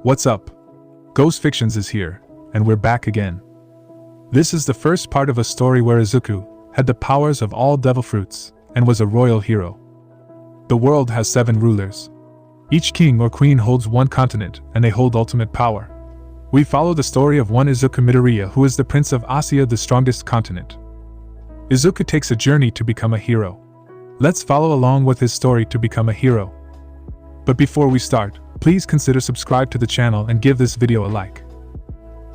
What's up? Ghost Fictions is here, and we're back again. This is the first part of a story where Izuku had the powers of all devil fruits and was a royal hero. The world has 7 rulers. Each king or queen holds one continent, and they hold ultimate power. We follow the story of one Izuku Midoriya, who is the prince of Asia, the strongest continent. Izuku takes a journey to become a hero. Let's follow along with his story to become a hero. But before we start, please consider subscribe to the channel and give this video a like.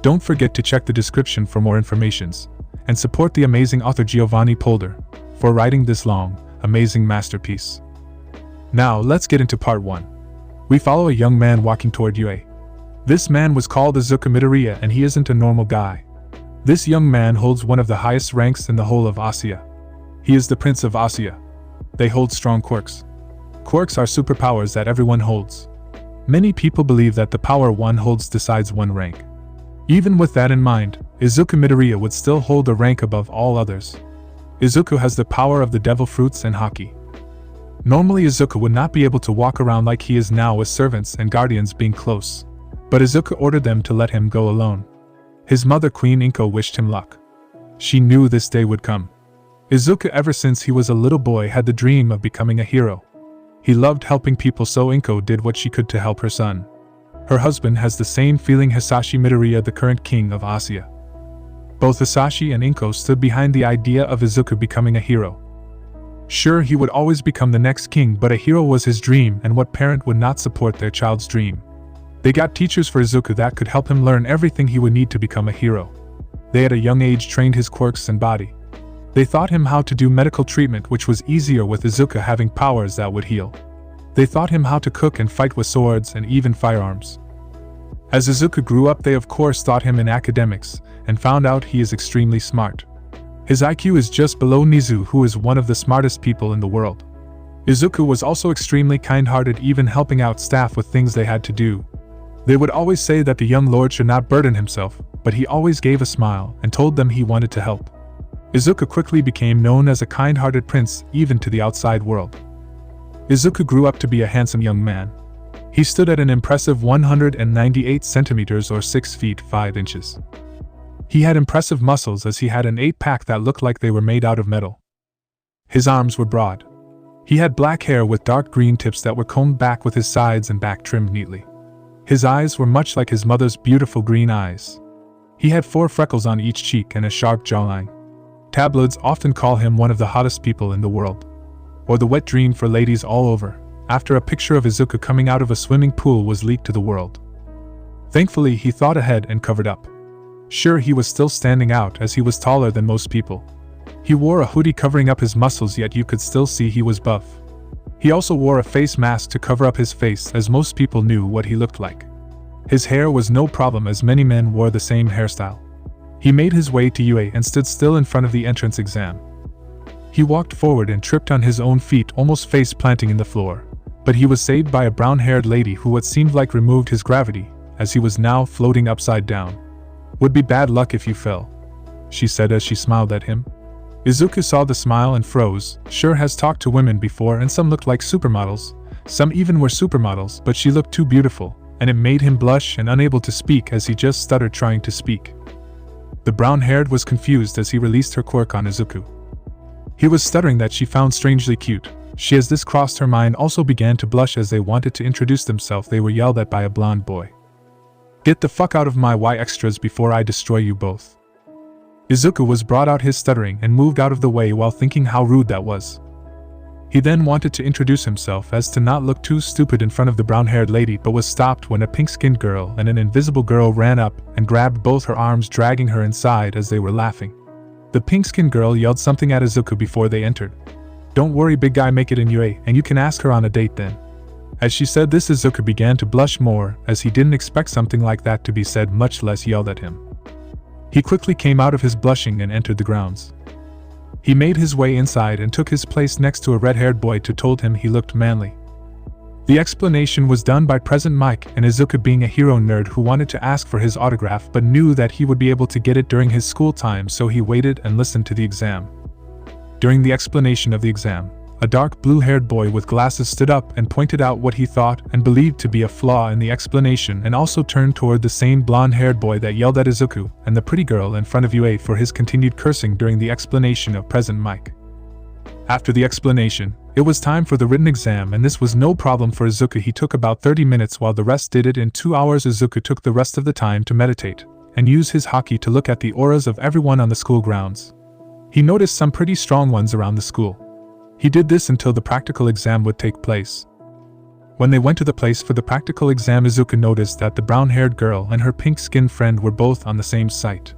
Don't forget to check the description for more informations, and support the amazing author GiovanniPolder for writing this long, amazing masterpiece. Now let's get into part 1. We follow a young man walking toward Yue. This man was called Izuku Midoriya, and he isn't a normal guy. This young man holds one of the highest ranks in the whole of Asia. He is the Prince of Asia. They hold strong quirks. Quirks are superpowers that everyone holds. Many people believe that the power one holds decides one rank. Even with that in mind, Izuku Midoriya would still hold a rank above all others. Izuku has the power of the devil fruits and haki. Normally Izuku would not be able to walk around like he is now with servants and guardians being close. But Izuku ordered them to let him go alone. His mother Queen Inko wished him luck. She knew this day would come. Izuku ever since he was a little boy had the dream of becoming a hero. He loved helping people, so Inko did what she could to help her son. Her husband has the same feeling. Hisashi Midoriya, the current king of Asia. Both Hisashi and Inko stood behind the idea of Izuku becoming a hero. Sure, he would always become the next king, but a hero was his dream, and what parent would not support their child's dream? They got teachers for Izuku that could help him learn everything he would need to become a hero. They at a young age trained his quirks and body. They taught him how to do medical treatment, which was easier with Izuku having powers that would heal. They taught him how to cook and fight with swords and even firearms. As Izuku grew up, they of course taught him in academics, and found out he is extremely smart. His IQ is just below Nizu, who is one of the smartest people in the world. Izuku was also extremely kind-hearted, even helping out staff with things they had to do. They would always say that the young lord should not burden himself, but he always gave a smile and told them he wanted to help. Izuku quickly became known as a kind-hearted prince, even to the outside world. Izuku grew up to be a handsome young man. He stood at an impressive 198 centimeters or 6 feet 5 inches. He had impressive muscles, as he had an 8-pack that looked like they were made out of metal. His arms were broad. He had black hair with dark green tips that were combed back, with his sides and back trimmed neatly. His eyes were much like his mother's beautiful green eyes. He had 4 freckles on each cheek and a sharp jawline. Tabloids often call him one of the hottest people in the world, or the wet dream for ladies all over, after a picture of Izuku coming out of a swimming pool was leaked to the world. Thankfully, he thought ahead and covered up. Sure, he was still standing out, as he was taller than most people. He wore a hoodie covering up his muscles, yet you could still see he was buff. He also wore a face mask to cover up his face, as most people knew what he looked like. His hair was no problem, as many men wore the same hairstyle. He made his way to Yue and stood still in front of the entrance exam. He walked forward and tripped on his own feet, almost face planting in the floor, but he was saved by a brown-haired lady who what seemed like removed his gravity, as he was now floating upside down. "Would be bad luck if you fell," she said as she smiled at him. Izuku saw the smile and froze. Sure, has talked to women before, and some looked like supermodels, some even were supermodels, but she looked too beautiful, and it made him blush and unable to speak, as he just stuttered trying to speak. The brown-haired was confused as he released her quirk on Izuku. He was stuttering that she found strangely cute. She, as this crossed her mind, also began to blush as they wanted to introduce themselves. They were yelled at by a blonde boy. "Get the fuck out of my Y extras before I destroy you both." Izuku was brought out his stuttering and moved out of the way while thinking how rude that was. He then wanted to introduce himself as to not look too stupid in front of the brown-haired lady, but was stopped when a pink-skinned girl and an invisible girl ran up and grabbed both her arms, dragging her inside as they were laughing. The pink-skinned girl yelled something at Izuku before they entered. "Don't worry, big guy, make it in Yue, and you can ask her on a date then." As she said this, Izuku began to blush more, as he didn't expect something like that to be said, much less yelled at him. He quickly came out of his blushing and entered the grounds. He made his way inside and took his place next to a red-haired boy who told him he looked manly. The explanation was done by President Mike, and Izuku, being a hero nerd who wanted to ask for his autograph but knew that he would be able to get it during his school time, so he waited and listened to the exam. During the explanation of the exam, A dark blue-haired boy with glasses stood up and pointed out what he thought and believed to be a flaw in the explanation, and also turned toward the same blonde-haired boy that yelled at Izuku and the pretty girl in front of UA for his continued cursing during the explanation of Present Mike. After the explanation, it was time for the written exam, and this was no problem for Izuku. He took about 30 minutes while the rest did it in 2 hours. Izuku took the rest of the time to meditate and use his haki to look at the auras of everyone on the school grounds. He noticed some pretty strong ones around the school. He did this until the practical exam would take place. When they went to the place for the practical exam, Izuku noticed that the brown-haired girl and her pink-skinned friend were both on the same site.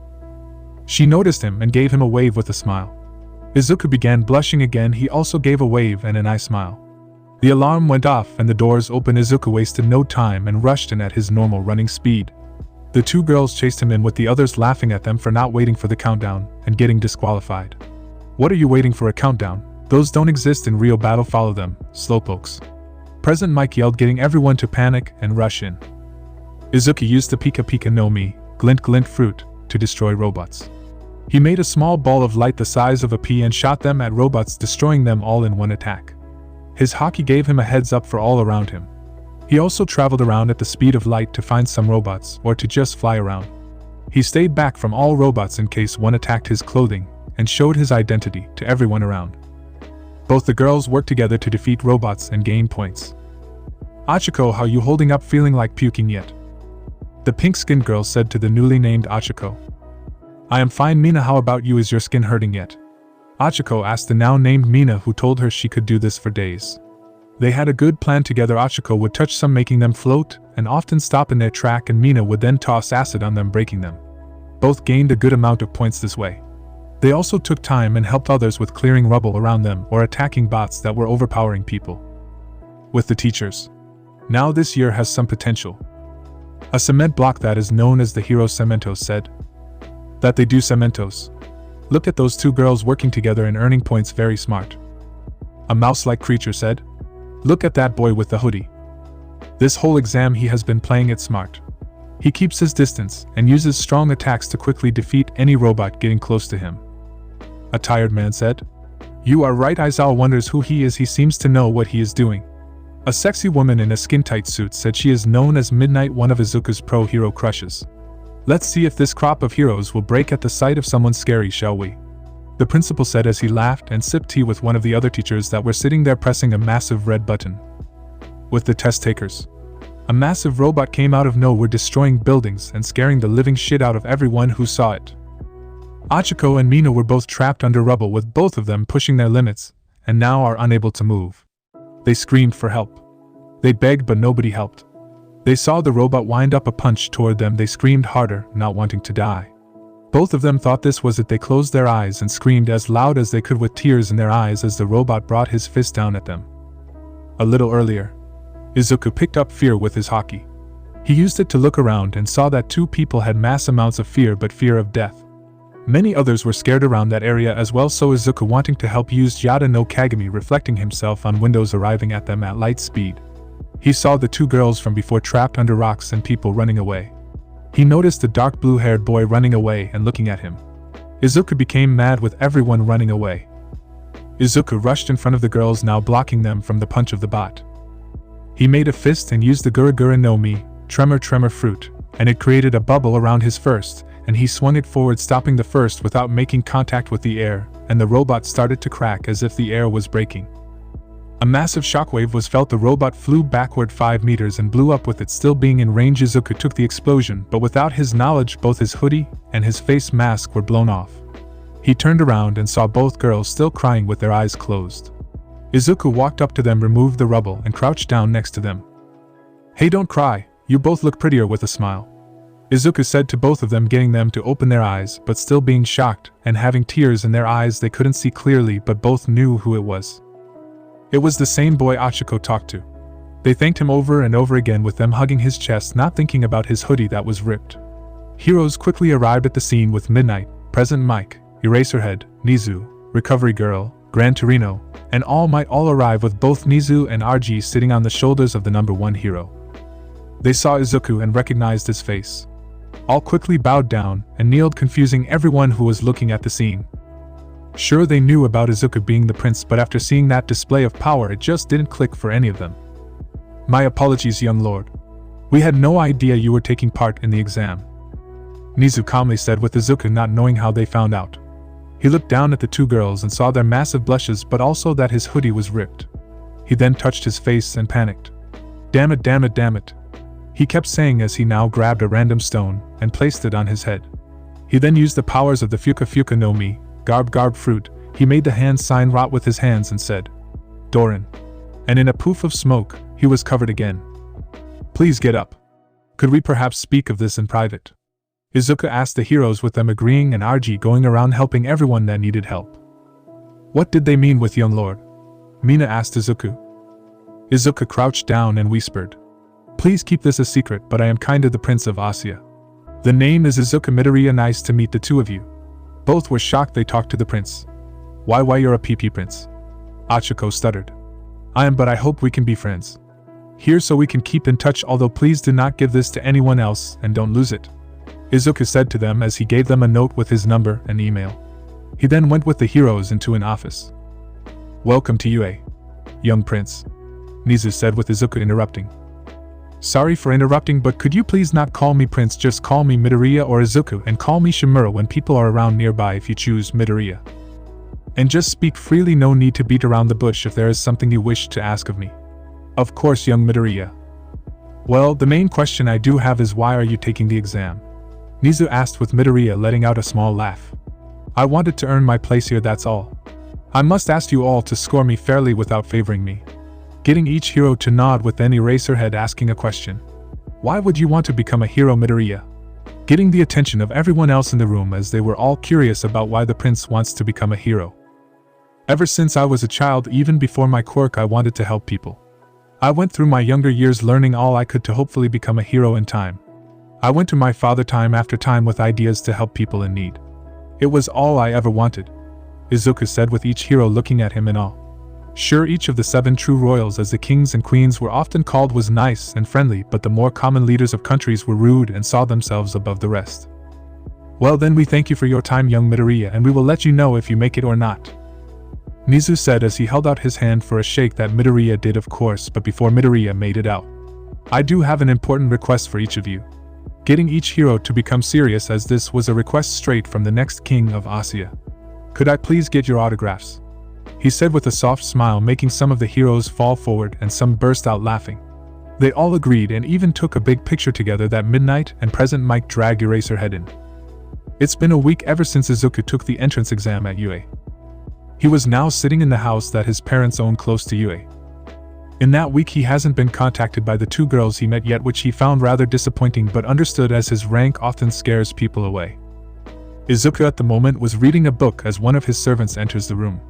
She noticed him and gave him a wave with a smile. Izuku began blushing again. He also gave a wave and an eye smile. The alarm went off and the doors opened. Izuku wasted no time and rushed in at his normal running speed. The two girls chased him in, with the others laughing at them for not waiting for the countdown and getting disqualified. "What are you waiting for? A countdown? Those don't exist in real battle. Follow them, slowpokes," Present Mike yelled, getting everyone to panic and rush in. Izuku used the Pika Pika no Mi, Glint Glint fruit, to destroy robots. He made a small ball of light the size of a pea and shot them at robots, destroying them all in one attack. His haki gave him a heads up for all around him. He also traveled around at the speed of light to find some robots or to just fly around. He stayed back from all robots in case one attacked his clothing and showed his identity to everyone around. Both the girls worked together to defeat robots and gain points. "Achiko, how you holding up? Feeling like puking yet?" The pink-skinned girl said to the newly named Achiko. "I am fine. Mina, how about you? Is your skin hurting yet?" Achiko asked the now named Mina, who told her she could do this for days. They had a good plan together. Achiko would touch some, making them float, and often stop in their track, and Mina would then toss acid on them, breaking them. Both gained a good amount of points this way. They also took time and helped others with clearing rubble around them or attacking bots that were overpowering people. With the teachers. Now this year has some potential. A cement block that is known as the Hero Cementos said. That they do Cementos. Look at those two girls working together and earning points, very smart. A mouse-like creature said. Look at that boy with the hoodie. This whole exam he has been playing it smart. He keeps his distance and uses strong attacks to quickly defeat any robot getting close to him. A tired man said. You are right. Aizawa wonders who he is. He seems to know what he is doing. A sexy woman in a skin-tight suit said she is known as Midnight, one of Izuku's pro-hero crushes. Let's see if this crop of heroes will break at the sight of someone scary, shall we? The principal said as he laughed and sipped tea with one of the other teachers that were sitting there pressing a massive red button. With the test takers. A massive robot came out of nowhere, destroying buildings and scaring the living shit out of everyone who saw it. Achiko and Mina were both trapped under rubble, with both of them pushing their limits, and now are unable to move. They screamed for help. They begged, but nobody helped. They saw the robot wind up a punch toward them. They screamed harder, not wanting to die. Both of them thought this was it. They closed their eyes and screamed as loud as they could with tears in their eyes as the robot brought his fist down at them. A little earlier, Izuku picked up fear with his haki. He used it to look around and saw that two people had mass amounts of fear, but fear of death. Many others were scared around that area as well, so Izuku, wanting to help, used Yada no Kagami, reflecting himself on windows, arriving at them at light speed. He saw the two girls from before trapped under rocks and people running away. He noticed a dark blue-haired boy running away and looking at him. Izuku became mad with everyone running away. Izuku rushed in front of the girls, now blocking them from the punch of the bot. He made a fist and used the Gura Gura no Mi, Tremor fruit, and it created a bubble around his first, and he swung it forward, stopping the first without making contact with the air, and the robot started to crack as if the air was breaking. A massive shockwave was felt. The robot flew backward 5 meters and blew up, with it still being in range. Izuku took the explosion, but without his knowledge both his hoodie and his face mask were blown off. He turned around and saw both girls still crying with their eyes closed. Izuku walked up to them, removed the rubble, and crouched down next to them. Hey, don't cry, you both look prettier, with a smile. Izuku said to both of them, getting them to open their eyes, but still being shocked and having tears in their eyes. They couldn't see clearly, but both knew who it was. It was the same boy Achiko talked to. They thanked him over and over again, with them hugging his chest, not thinking about his hoodie that was ripped. Heroes quickly arrived at the scene with Midnight, Present Mike, Eraserhead, Nizu, Recovery Girl, Gran Torino, and All Might all arrive, with both Nizu and RG sitting on the shoulders of the number 1 hero. They saw Izuku and recognized his face. All quickly bowed down and kneeled, confusing everyone who was looking at the scene. Sure, they knew about Izuku being the prince, but after seeing that display of power, it just didn't click for any of them. My apologies, young lord. We had no idea you were taking part in the exam, Nizu calmly said, with Izuku not knowing how they found out. He looked down at the two girls and saw their massive blushes, but also that his hoodie was ripped. He then touched his face and panicked. Damn it, damn it, damn it. He kept saying as he now grabbed a random stone and placed it on his head. He then used the powers of the Fuka Fuka no Mi, Garb Garb fruit. He made the hand sign rot with his hands and said, Doran. And in a poof of smoke, he was covered again. Please get up. Could we perhaps speak of this in private? Izuku asked the heroes, with them agreeing and RG going around helping everyone that needed help. What did they mean with young lord? Mina asked Izuku. Izuku crouched down and whispered. Please keep this a secret, but I am kinda the Prince of Asia. The name is Izuku Midoriya. Nice to meet the two of you. Both were shocked. They talked to the prince. Why you're a PP prince? Achiko stuttered. I am, but I hope we can be friends. Here so we can keep in touch, although please do not give this to anyone else and don't lose it, Izuku said to them as he gave them a note with his number and email. He then went with the heroes into an office. Welcome to UA, young prince, Nizu said, with Izuku interrupting. Sorry for interrupting, but could you please not call me prince, just call me Midoriya or Izuku, and call me Shimura when people are around nearby if you choose Midoriya. And just speak freely, no need to beat around the bush if there is something you wish to ask of me. Of course, young Midoriya. Well, the main question I do have is why are you taking the exam? Nizu asked, with Midoriya letting out a small laugh. I wanted to earn my place here, that's all. I must ask you all to score me fairly without favoring me. Getting each hero to nod, with then Eraserhead asking a question. Why would you want to become a hero, Midoriya? Getting the attention of everyone else in the room as they were all curious about why the prince wants to become a hero. Ever since I was a child, even before my quirk, I wanted to help people. I went through my younger years learning all I could to hopefully become a hero in time. I went to my father time after time with ideas to help people in need. It was all I ever wanted, Izuku said, with each hero looking at him in awe. Sure, each of the 7 true royals, as the kings and queens were often called, was nice and friendly, but the more common leaders of countries were rude and saw themselves above the rest. Well then, we thank you for your time, young Midoriya, and we will let you know if you make it or not, Nizu said as he held out his hand for a shake. That Midoriya did, of course, but before Midoriya made it out. I do have an important request for each of you. Getting each hero to become serious, as this was a request straight from the next king of Asia. Could I please get your autographs? He said with a soft smile, making some of the heroes fall forward and some burst out laughing. They all agreed and even took a big picture together. That midnight and present Mike dragged Eraserhead in. It's been a week ever since Izuku took the entrance exam at UA. He was now sitting in the house that his parents owned close to UA. In that week he hasn't been contacted by the 2 girls he met yet, which he found rather disappointing, but understood as his rank often scares people away. Izuku at the moment was reading a book as one of his servants enters the room.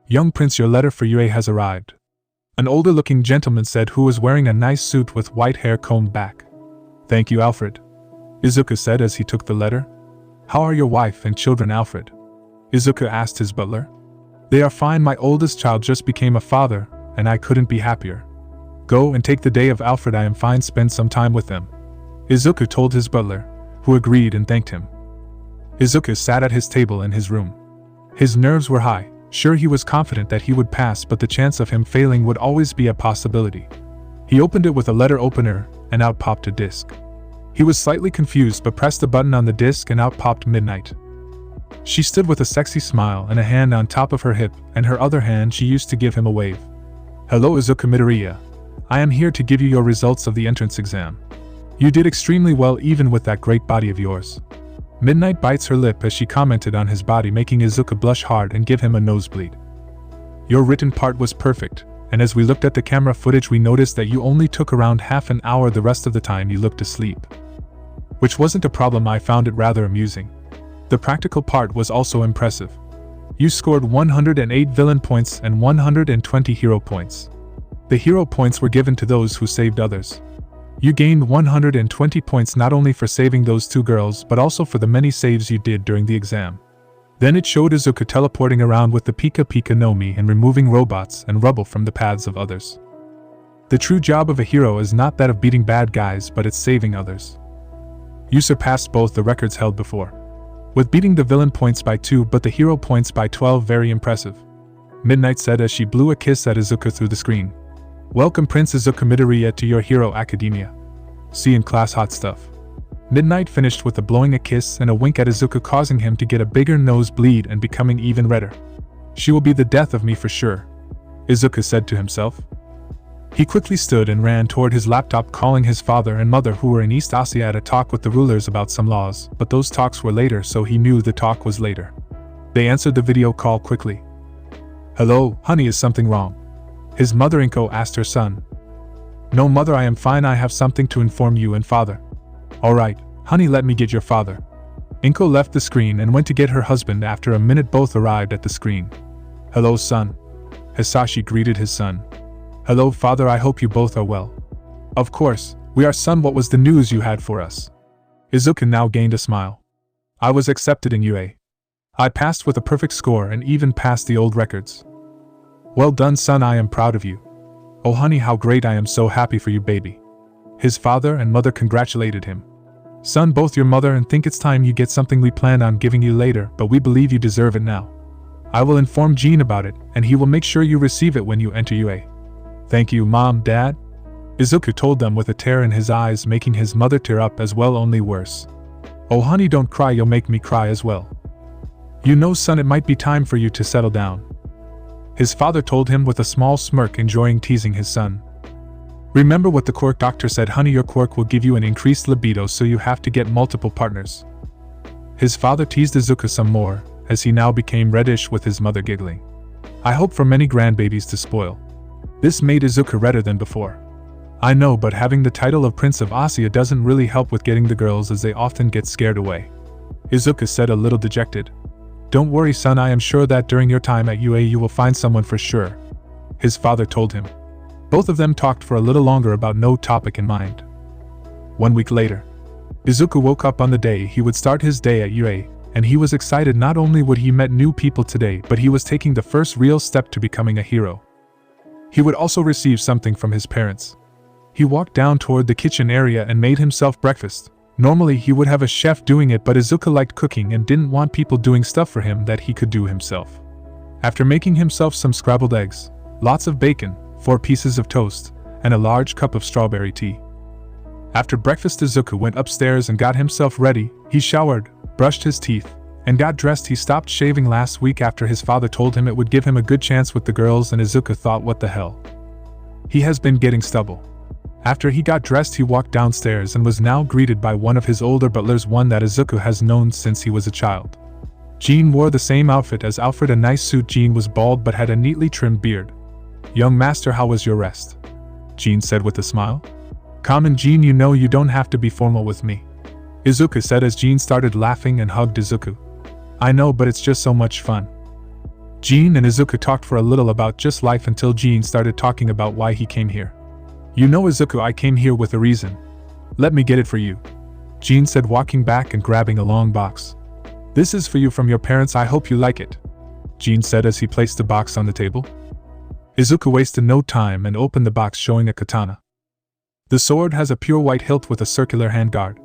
Young prince, your letter for UA has arrived, an older-looking gentleman said, who was wearing a nice suit with white hair combed back. Thank you, Alfred, Izuku said as he took the letter. How are your wife and children, Alfred? Izuku asked his butler. They are fine. My oldest child just became a father, and I couldn't be happier. Go and take the day of, Alfred. I am fine. Spend some time with them, Izuku told his butler, who agreed and thanked him. Izuku sat at his table in his room. His nerves were high. Sure, he was confident that he would pass, but the chance of him failing would always be a possibility. He opened it with a letter opener, and out popped a disc. He was slightly confused but pressed a button on the disc and out popped Midnight. She stood with a sexy smile and a hand on top of her hip, and her other hand she used to give him a wave. Hello, Izuku Midoriya. I am here to give you your results of the entrance exam. You did extremely well even with that great body of yours. Midnight bites her lip as she commented on his body, making Izuku blush hard and give him a nosebleed. Your written part was perfect, and as we looked at the camera footage we noticed that you only took around half an hour. The rest of the time you looked asleep. Which wasn't a problem, I found it rather amusing. The practical part was also impressive. You scored 108 villain points and 120 hero points. The hero points were given to those who saved others. You gained 120 points not only for saving those 2 girls but also for the many saves you did during the exam. Then it showed Izuku teleporting around with the Pika Pika no Mi and removing robots and rubble from the paths of others. The true job of a hero is not that of beating bad guys, but it's saving others. You surpassed both the records held before. With beating the villain points by 2 but the hero points by 12 very impressive. Midnight said as she blew a kiss at Izuku through the screen. Welcome Prince Izuku Midoriya to your hero academia. See you in class hot stuff. Midnight finished with a blowing a kiss and a wink at Izuku, causing him to get a bigger nosebleed and becoming even redder. She will be the death of me for sure, Izuku said to himself. He quickly stood and ran toward his laptop, calling his father and mother who were in East Asia at a talk with the rulers about some laws, but those talks were later, so he knew the talk was later. They answered the video call quickly. Hello, honey, is something wrong? His mother Inko asked her son. No mother, I am fine, I have something to inform you and father. Alright, honey, let me get your father. Inko left the screen and went to get her husband. After a minute both arrived at the screen. Hello son. Hisashi greeted his son. Hello father, I hope you both are well. Of course, we are son, what was the news you had for us? Izuku now gained a smile. I was accepted in UA. I passed with a perfect score and even passed the old records. Well done son, I am proud of you. Oh honey, how great, I am so happy for you baby. His father and mother congratulated him. Son, both your mother and think it's time you get something we planned on giving you later, but we believe you deserve it now. I will inform Jean about it, and he will make sure you receive it when you enter UA. Thank you, Mom, Dad. Izuku told them with a tear in his eyes, making his mother tear up as well, only worse. Oh honey, don't cry, you'll make me cry as well. You know son, it might be time for you to settle down. His father told him with a small smirk, enjoying teasing his son. Remember what the quirk doctor said, honey, your quirk will give you an increased libido, so you have to get multiple partners. His father teased Izuku some more, as he now became reddish with his mother giggling. I hope for many grandbabies to spoil. This made Izuku redder than before. I know, but having the title of Prince of Asia doesn't really help with getting the girls, as they often get scared away. Izuku said, a little dejected. Don't worry son, I am sure that during your time at UA you will find someone for sure, his father told him. Both of them talked for a little longer about no topic in mind. 1 week later, Izuku woke up on the day he would start his day at UA, and he was excited. Not only would he met new people today, but he was taking the first real step to becoming a hero. He would also receive something from his parents. He walked down toward the kitchen area and made himself breakfast. Normally he would have a chef doing it, but Izuku liked cooking and didn't want people doing stuff for him that he could do himself. After making himself some scrambled eggs, lots of bacon, 4 pieces of toast, and a large cup of strawberry tea. After breakfast, Izuku went upstairs and got himself ready. He showered, brushed his teeth, and got dressed. He stopped shaving last week after his father told him it would give him a good chance with the girls, and Izuku thought, what the hell? He has been getting stubble. After he got dressed, he walked downstairs and was now greeted by one of his older butlers, one that Izuku has known since he was a child. Jean wore the same outfit as Alfred, a nice suit. Jean was bald but had a neatly trimmed beard. Young master, how was your rest? Jean said with a smile. Come in, Jean, you know you don't have to be formal with me, Izuku said as Jean started laughing and hugged Izuku. I know, but it's just so much fun. Jean and Izuku talked for a little about just life until Jean started talking about why he came here. You know, Izuku, I came here with a reason. Let me get it for you, Jean said, walking back and grabbing a long box. This is for you from your parents, I hope you like it, Jean said as he placed the box on the table. Izuku wasted no time and opened the box, showing a katana. The sword has a pure white hilt with a circular handguard.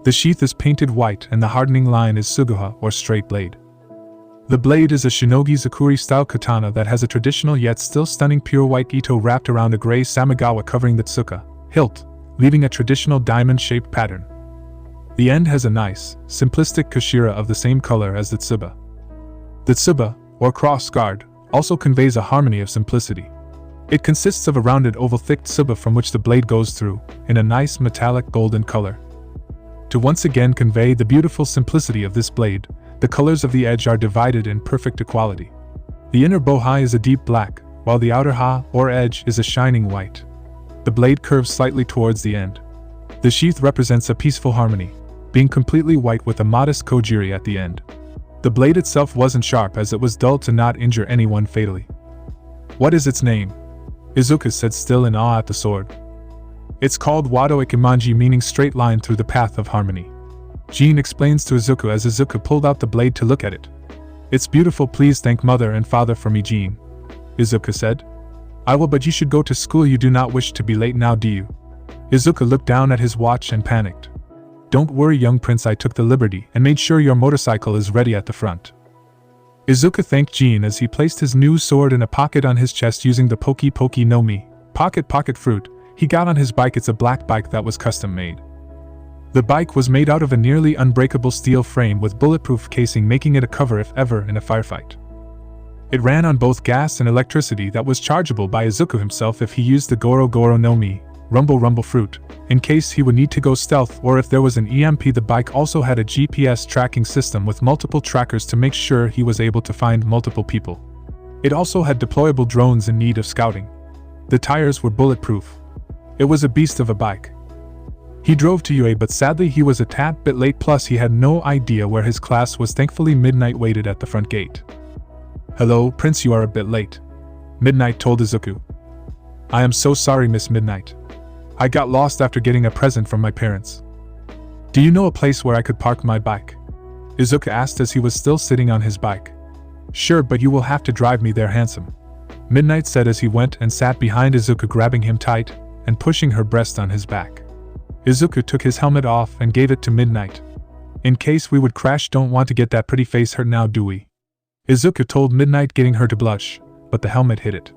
The sheath is painted white and the hardening line is suguha, or straight blade. The blade is a shinogi zakuri style katana that has a traditional yet still stunning pure white ito wrapped around a gray samigawa covering the tsuka hilt, leaving a traditional diamond-shaped pattern. The end has a nice, simplistic kushira of the same color as the tsuba. The tsuba, or cross guard, also conveys a harmony of simplicity. It consists of a rounded oval thick tsuba from which the blade goes through, in a nice metallic golden color. To once again convey the beautiful simplicity of this blade, the colors of the edge are divided in perfect equality. The inner bohai is a deep black, while the outer ha, or edge, is a shining white. The blade curves slightly towards the end. The sheath represents a peaceful harmony, being completely white with a modest kojiri at the end. The blade itself wasn't sharp, as it was dull to not injure anyone fatally. What is its name? Izuku said, still in awe at the sword. It's called Wado Ikimanji, meaning straight line through the path of harmony. Jean explains to Izuku as Izuku pulled out the blade to look at it. It's beautiful, please thank mother and father for me, Jean, Izuku said. I will, but you should go to school, you do not wish to be late now, do you? Izuku looked down at his watch and panicked. "Don't worry, young prince, I took the liberty and made sure your motorcycle is ready at the front." Izuku thanked Jin as he placed his new sword in a pocket on his chest using the Poki Poki no Mi, pocket fruit, he got on his bike. It's a black bike that was custom made. The bike was made out of a nearly unbreakable steel frame with bulletproof casing, making it a cover if ever in a firefight. It ran on both gas and electricity that was chargeable by Izuku himself if he used the Goro Goro no Mi, Rumble fruit, in case he would need to go stealth or if there was an EMP. The bike also had a GPS tracking system with multiple trackers to make sure he was able to find multiple people. It also had deployable drones in need of scouting. The tires were bulletproof. It was a beast of a bike. He drove to UA, but sadly he was a tad bit late, plus he had no idea where his class was. Thankfully, Midnight waited at the front gate. "Hello, Prince, you are a bit late," Midnight told Izuku. "I am so sorry, Miss Midnight. I got lost after getting a present from my parents." "Do you know a place where I could park my bike?" Izuku asked as he was still sitting on his bike. "Sure, but you will have to drive me there, handsome," Midnight said as he went and sat behind Izuku, grabbing him tight and pushing her breast on his back. Izuku took his helmet off and gave it to Midnight. "In case we would crash, don't want to get that pretty face hurt now, do we?" Izuku told Midnight, getting her to blush, but the helmet hid it.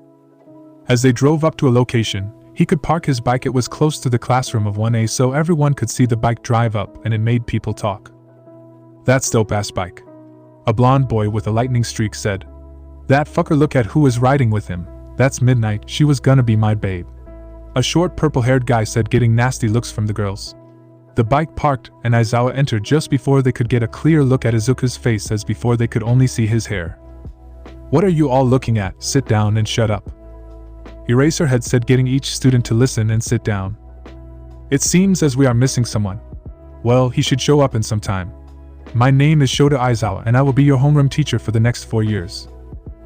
As they drove up to a location, he could park his bike. It was close to the classroom of 1A, so everyone could see the bike drive up, and it made people talk. "That's dope-ass bike," a blonde boy with a lightning streak said. "That fucker, look at who is riding with him. That's Midnight, she was gonna be my babe," a short purple-haired guy said, getting nasty looks from the girls. The bike parked, and Aizawa entered just before they could get a clear look at Izuku's face, as before they could only see his hair. "What are you all looking at? Sit down and shut up," Eraserhead said, getting each student to listen and sit down. "It seems as we are missing someone. Well, he should show up in some time. My name is Shota Aizawa, and I will be your homeroom teacher for the next 4 years.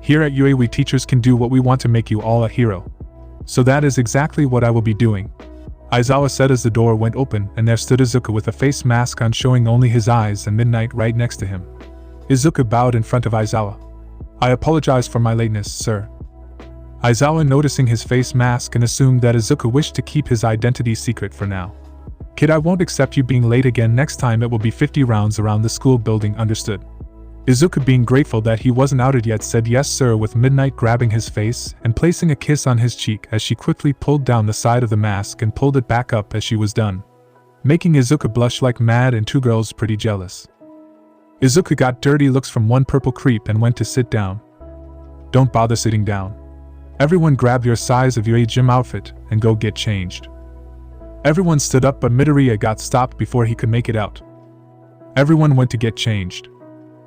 Here at UA, we teachers can do what we want to make you all a hero. So that is exactly what I will be doing," Aizawa said as the door went open, and there stood Izuku with a face mask on, showing only his eyes, and Midnight right next to him. Izuku bowed in front of Aizawa. "I apologize for my lateness, sir." Aizawa, noticing his face mask, and assumed that Izuku wished to keep his identity secret for now. "Kid, I won't accept you being late again. Next time it will be 50 rounds around the school building, understood?" Izuku, being grateful that he wasn't outed yet, said yes sir, with Midnight grabbing his face and placing a kiss on his cheek as she quickly pulled down the side of the mask and pulled it back up as she was done, making Izuku blush like mad and two girls pretty jealous. Izuku got dirty looks from one purple creep and went to sit down. "Don't bother sitting down. Everyone grab your size of your gym outfit and go get changed." Everyone stood up, but Midoriya got stopped before he could make it out. Everyone went to get changed.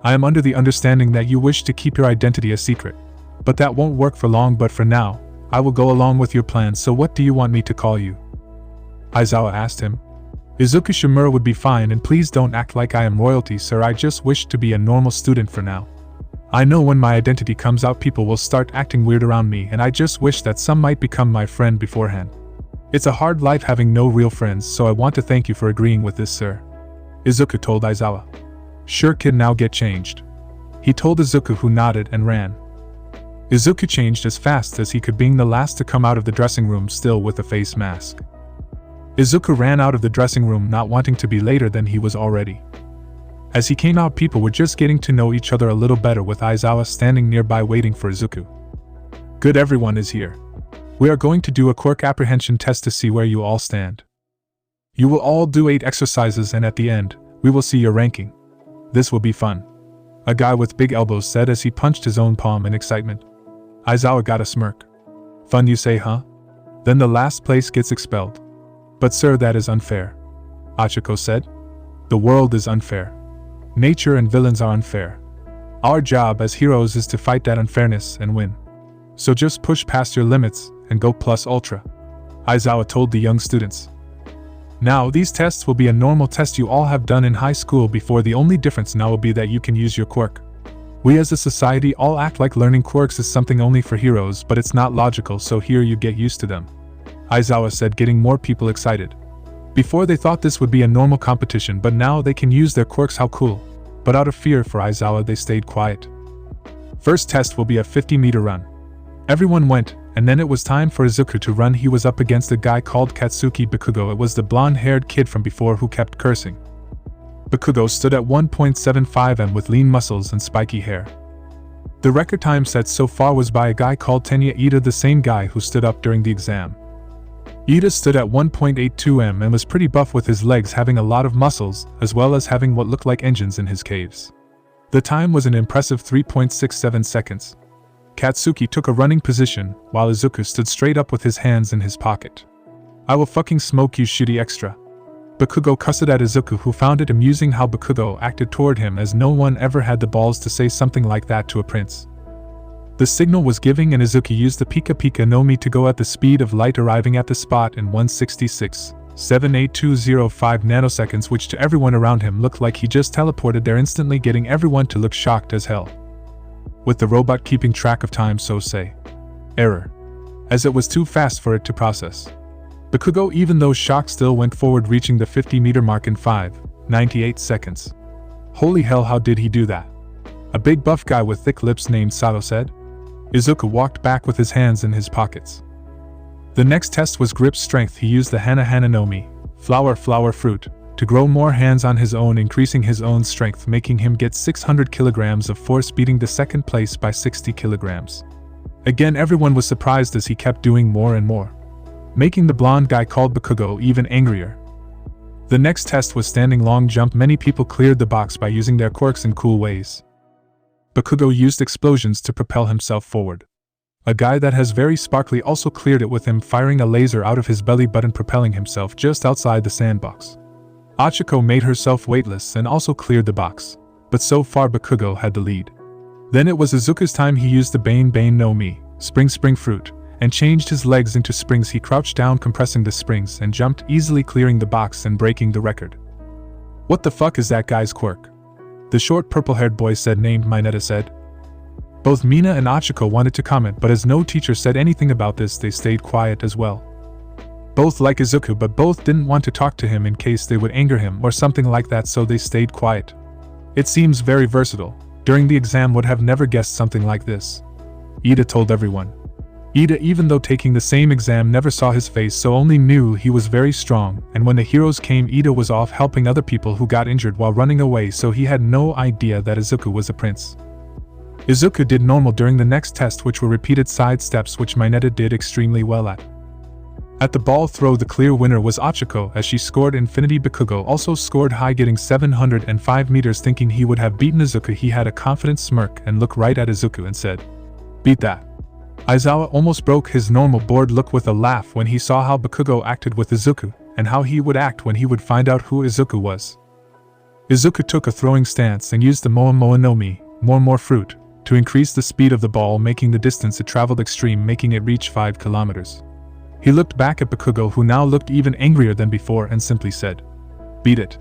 "I am under the understanding that you wish to keep your identity a secret. But that won't work for long, but for now, I will go along with your plan, so what do you want me to call you?" Aizawa asked him. "Izuku Shimura would be fine, and please don't act like I am royalty, sir. I just wish to be a normal student for now. I know when my identity comes out, people will start acting weird around me, and I just wish that some might become my friend beforehand. It's a hard life having no real friends, so I want to thank you for agreeing with this, sir," Izuku told Aizawa. "Sure kid, now get changed," he told Izuku, who nodded and ran. Izuku changed as fast as he could, being the last to come out of the dressing room, still with a face mask. Izuku ran out of the dressing room, not wanting to be later than he was already. As he came out, people were just getting to know each other a little better, with Aizawa standing nearby waiting for Izuku. "Good, everyone is here. We are going to do a quirk apprehension test to see where you all stand. You will all do 8 exercises, and at the end, we will see your ranking. This will be fun," a guy with big elbows said as he punched his own palm in excitement. Aizawa got a smirk. "Fun you say, huh? Then the last place gets expelled." "But sir, that is unfair," Achiko said. "The world is unfair. Nature and villains are unfair. Our job as heroes is to fight that unfairness and win. So just push past your limits and go plus ultra," Aizawa told the young students. "Now, these tests will be a normal test you all have done in high school before. The only difference now will be that you can use your quirk. We as a society all act like learning quirks is something only for heroes, but it's not logical, so here you get used to them," Aizawa said, getting more people excited. Before they thought this would be a normal competition, but now they can use their quirks, how cool. But out of fear for Aizawa, they stayed quiet. First test will be a 50-meter run. Everyone went, and then it was time for Izuku to run. He was up against a guy called Katsuki Bakugo. It was the blonde-haired kid from before who kept cursing. Bakugo stood at 1.75 m with lean muscles and spiky hair. The record time set so far was by a guy called Tenya Ida, the same guy who stood up during the exam. Ida stood at 1.82 m and was pretty buff, with his legs having a lot of muscles, as well as having what looked like engines in his caves. The time was an impressive 3.67 seconds. Katsuki took a running position, while Izuku stood straight up with his hands in his pocket. "I will fucking smoke you, shitty extra." Bakugo cussed at Izuku, who found it amusing how Bakugo acted toward him, as no one ever had the balls to say something like that to a prince. The signal was giving and Izuku used the Pika Pika no Mi to go at the speed of light, arriving at the spot in 166.78205 nanoseconds, which to everyone around him looked like he just teleported there instantly, getting everyone to look shocked as hell. With the robot keeping track of time, so say. Error. As it was too fast for it to process. Bakugo, even though shocked, still went forward, reaching the 50-meter mark in 5.98 seconds. Holy hell, how did he do that? A big buff guy with thick lips named Sato said. Izuku walked back with his hands in his pockets. The next test was grip strength. He used the Hana Hana no Mi, flower fruit, to grow more hands on his own, increasing his own strength, making him get 600 kilograms of force, beating the second place by 60 kilograms. Again, everyone was surprised as he kept doing more and more, making the blonde guy called Bakugo even angrier. The next test was standing long jump. Many people cleared the box by using their quirks in cool ways. Bakugo used explosions to propel himself forward. A guy that has very sparkly also cleared it, with him firing a laser out of his belly button, propelling himself just outside the sandbox. Achiko made herself weightless and also cleared the box, but so far Bakugo had the lead. Then it was Izuku's time. He used the Bane no Mi, spring fruit, and changed his legs into springs. He crouched down, compressing the springs, and jumped, easily clearing the box and breaking the record. "What the fuck is that guy's quirk?" the short purple-haired boy said, named Mineta said. Both Mina and Achiko wanted to comment, but as no teacher said anything about this, they stayed quiet as well. Both like Izuku, but both didn't want to talk to him in case they would anger him or something like that, so they stayed quiet. It seems very versatile. During the exam would have never guessed something like this. Ida told everyone. Ida, even though taking the same exam, never saw his face, so only knew he was very strong, and when the heroes came, Ida was off helping other people who got injured while running away, so he had no idea that Izuku was a prince. Izuku did normal during the next test, which were repeated side steps, which Mineta did extremely well at. At the ball throw, the clear winner was Achiko, as she scored infinity. Bakugo also scored high, getting 705 meters. Thinking he would have beaten Izuku, he had a confident smirk and looked right at Izuku and said, "Beat that." Aizawa almost broke his normal bored look with a laugh when he saw how Bakugo acted with Izuku, and how he would act when he would find out who Izuku was. Izuku took a throwing stance and used the Moa no Mi, more fruit, to increase the speed of the ball, making the distance it traveled extreme, making it reach 5 kilometers. He looked back at Bakugo, who now looked even angrier than before, and simply said, "Beat it."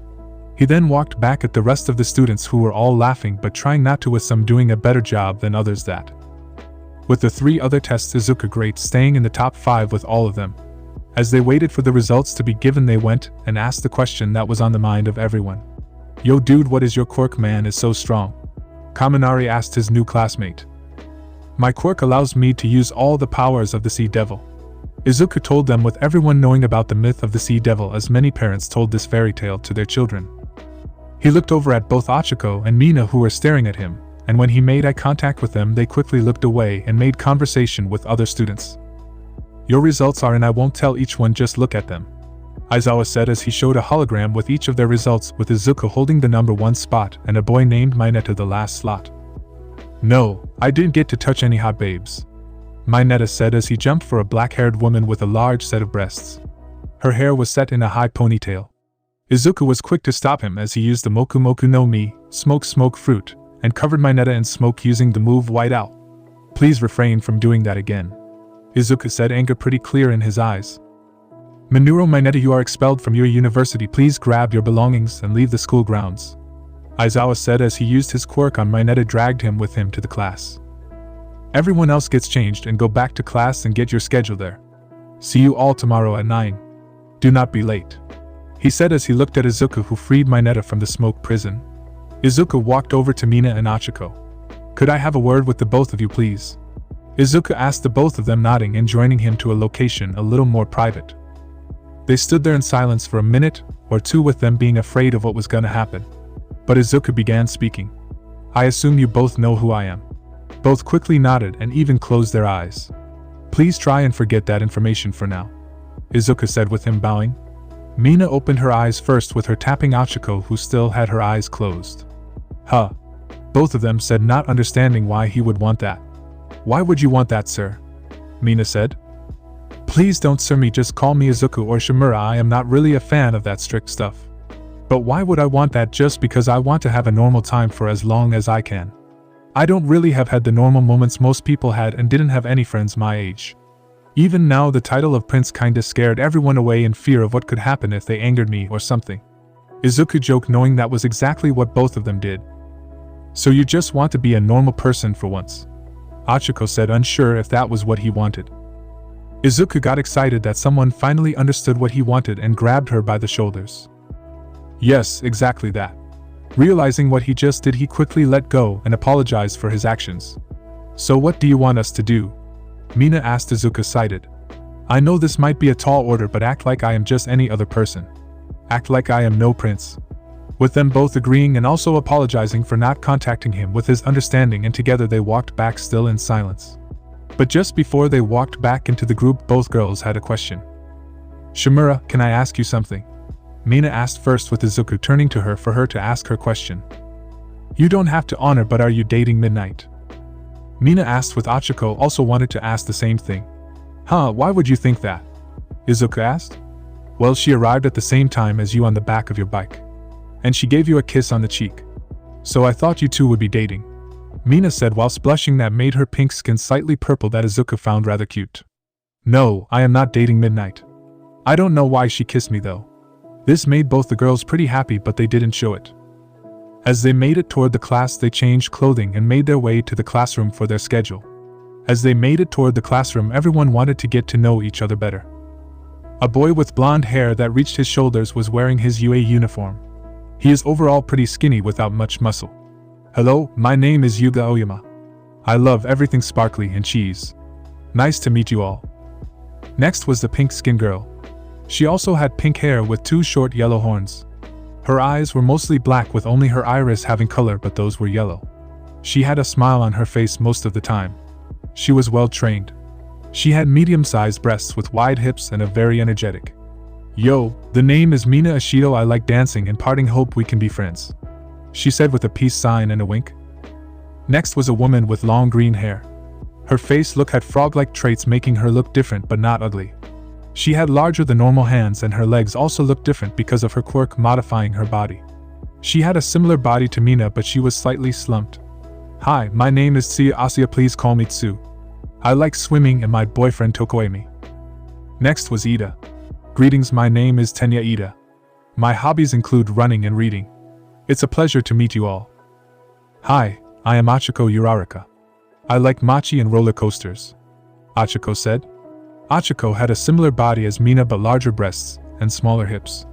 He then walked back at the rest of the students, who were all laughing but trying not to, with some doing a better job than others that. With the 3 other tests, Izuku great, staying in the top 5 with all of them. As they waited for the results to be given, they went and asked the question that was on the mind of everyone. "Yo dude, what is your quirk, man, is so strong?" Kaminari asked his new classmate. "My quirk allows me to use all the powers of the Sea Devil." Izuku told them, with everyone knowing about the myth of the Sea Devil, as many parents told this fairy tale to their children. He looked over at both Achiko and Mina, who were staring at him, and when he made eye contact with them, they quickly looked away and made conversation with other students. "Your results are in. I won't tell each one, just look at them," Aizawa said as he showed a hologram with each of their results, with Izuku holding the number 1 spot and a boy named Mineta the last slot. "No, I didn't get to touch any hot babes," Mineta said as he jumped for a black-haired woman with a large set of breasts. Her hair was set in a high ponytail. Izuku was quick to stop him as he used the Moku no Mi, smoke fruit, and covered Mineta in smoke using the move White Owl. "Please refrain from doing that again," Izuku said, anger pretty clear in his eyes. "Minoru Mineta, you are expelled from your university. Please grab your belongings and leave the school grounds," Aizawa said as he used his quirk on Mineta, dragged him with him to the class. "Everyone else gets changed and go back to class and get your schedule there. See you all tomorrow at 9. Do not be late," he said as he looked at Izuku, who freed Mineta from the smoke prison. Izuku walked over to Mina and Achiko. "Could I have a word with the both of you, please?" Izuku asked, the both of them nodding and joining him to a location a little more private. They stood there in silence for a minute or two, with them being afraid of what was gonna happen. But Izuku began speaking. I assume you both know who I am. Both quickly nodded and even closed their eyes. Please try and forget that information for now, Izuku said with him bowing. Mina opened her eyes first with her tapping Achiko, who still had her eyes closed. Huh. Both of them said, not understanding why he would want that. Why would you want that, sir? Mina said. Please don't sir me, just call me Izuku or Shimura. I am not really a fan of that strict stuff. But why would I want that? Just because I want to have a normal time for as long as I can. I don't really have had the normal moments most people had and didn't have any friends my age. Even now the title of prince kinda scared everyone away in fear of what could happen if they angered me or something. Izuku joked, knowing that was exactly what both of them did. So you just want to be a normal person for once? Achiko said, unsure if that was what he wanted. Izuku got excited that someone finally understood what he wanted and grabbed her by the shoulders. Yes, exactly that. Realizing what he just did, he quickly let go and apologized for his actions. So what do you want us to do? Mina asked Izuku, excited. I know this might be a tall order, but act like I am just any other person. Act like I am no prince. With them both agreeing and also apologizing for not contacting him with his understanding, and together they walked back still in silence. But just before they walked back into the group, both girls had a question. Shimura, can I ask you something? Mina asked first, with Izuku turning to her for her to ask her question. You don't have to honor, but are you dating Midnight? Mina asked, with Achiko also wanted to ask the same thing. Huh, why would you think that? Izuku asked. Well, she arrived at the same time as you on the back of your bike. And she gave you a kiss on the cheek. So I thought you two would be dating. Mina said whilst blushing that made her pink skin slightly purple, that Izuku found rather cute. No, I am not dating Midnight. I don't know why she kissed me though. This made both the girls pretty happy, but they didn't show it. As they made it toward the class, they changed clothing and made their way to the classroom for their schedule. As they made it toward the classroom, everyone wanted to get to know each other better. A boy with blonde hair that reached his shoulders was wearing his UA uniform. He is overall pretty skinny without much muscle. Hello, my name is Yuga Oyama. I love everything sparkly and cheese. Nice to meet you all. Next was the pink-skinned girl. She also had pink hair with two short yellow horns. Her eyes were mostly black with only her iris having color, but those were yellow. She had a smile on her face most of the time. She was well trained. She had medium-sized breasts with wide hips and a very energetic. Yo, the name is Mina Ashido. I like dancing and partying. Hope we can be friends, she said with a peace sign and a wink. Next was a woman with long green hair. Her face look had frog-like traits, making her look different but not ugly. She had larger than normal hands, and her legs also looked different because of her quirk modifying her body. She had a similar body to Mina, but she was slightly slumped. Hi, my name is Tsuya Asuya. Please call me Tsu. I like swimming and my boyfriend Tokoemi. Next was Ida. Greetings, my name is Tenya Ida. My hobbies include running and reading. It's a pleasure to meet you all. Hi, I am Achiko Uraraka. I like matcha and roller coasters, Achiko said. Achiko had a similar body as Mina but larger breasts and smaller hips.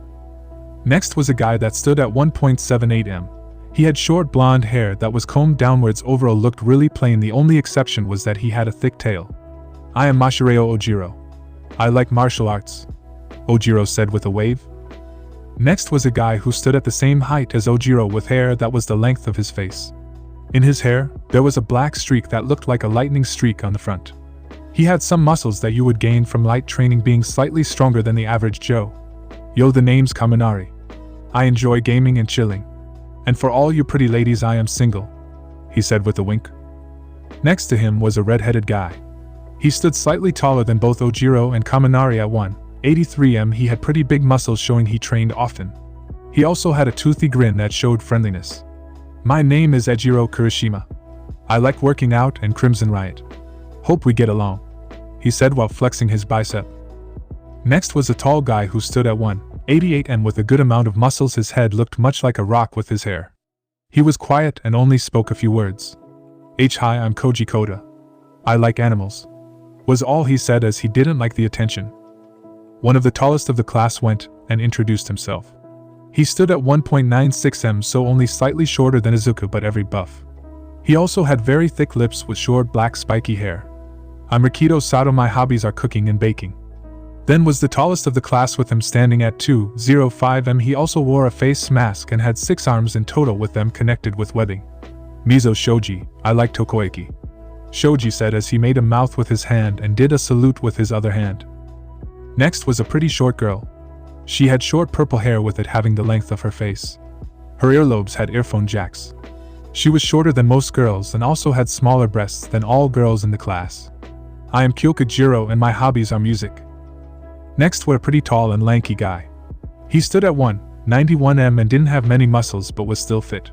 Next was a guy that stood at 1.78 m. He had short blonde hair that was combed downwards. Overall looked really plain. The only exception was that he had a thick tail. I am Mashireo Ojiro. I like martial arts, Ojiro said with a wave. Next was a guy who stood at the same height as Ojiro with hair that was the length of his face. In his hair, there was a black streak that looked like a lightning streak on the front. He had some muscles that you would gain from light training, being slightly stronger than the average Joe. Yo, the name's Kaminari. I enjoy gaming and chilling. And for all you pretty ladies, I am single, he said with a wink. Next to him was a red-headed guy. He stood slightly taller than both Ojiro and Kaminari at 1.83 m. He had pretty big muscles showing he trained often. He also had a toothy grin that showed friendliness. My name is Ejiro Kurishima. I like working out and Crimson Riot. Hope we get along, he said while flexing his bicep. Next was a tall guy who stood at 1.88 m with a good amount of muscles. His head looked much like a rock with his hair. He was quiet and only spoke a few words. Hi, I'm Koji Koda. I like animals, was all he said, as he didn't like the attention. One of the tallest of the class went and introduced himself. He stood at 1.96 m, so only slightly shorter than Izuku but every buff. He also had very thick lips with short black spiky hair. I'm Rikido Sato. My hobbies are cooking and baking. Then was the tallest of the class with him standing at 205 m. He also wore a face mask and had 6 arms in total with them connected with webbing. Mizo Shoji, I like Tokoeki. Shoji said as he made a mouth with his hand and did a salute with his other hand. Next was a pretty short girl. She had short purple hair with it having the length of her face. Her earlobes had earphone jacks. She was shorter than most girls and also had smaller breasts than all girls in the class. I am Kyoka Jiro and my hobbies are music. Next were a pretty tall and lanky guy. He stood at 191 m and didn't have many muscles but was still fit.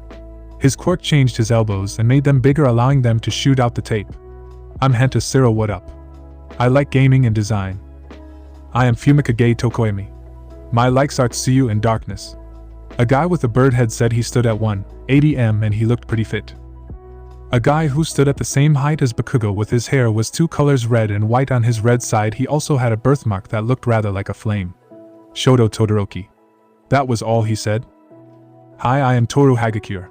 His quirk changed his elbows and made them bigger, allowing them to shoot out the tape. I'm Henta Siro, what up? I like gaming and design. I am Fumika Gay Tokoemi. My likes are Tsuyu and darkness. A guy with a bird head said he stood at 180 m and he looked pretty fit. A guy who stood at the same height as Bakugo with his hair was 2 colors red and white on his red side. He also had a birthmark that looked rather like a flame. Shoto Todoroki. That was all he said. Hi, I am Toru Hagakure.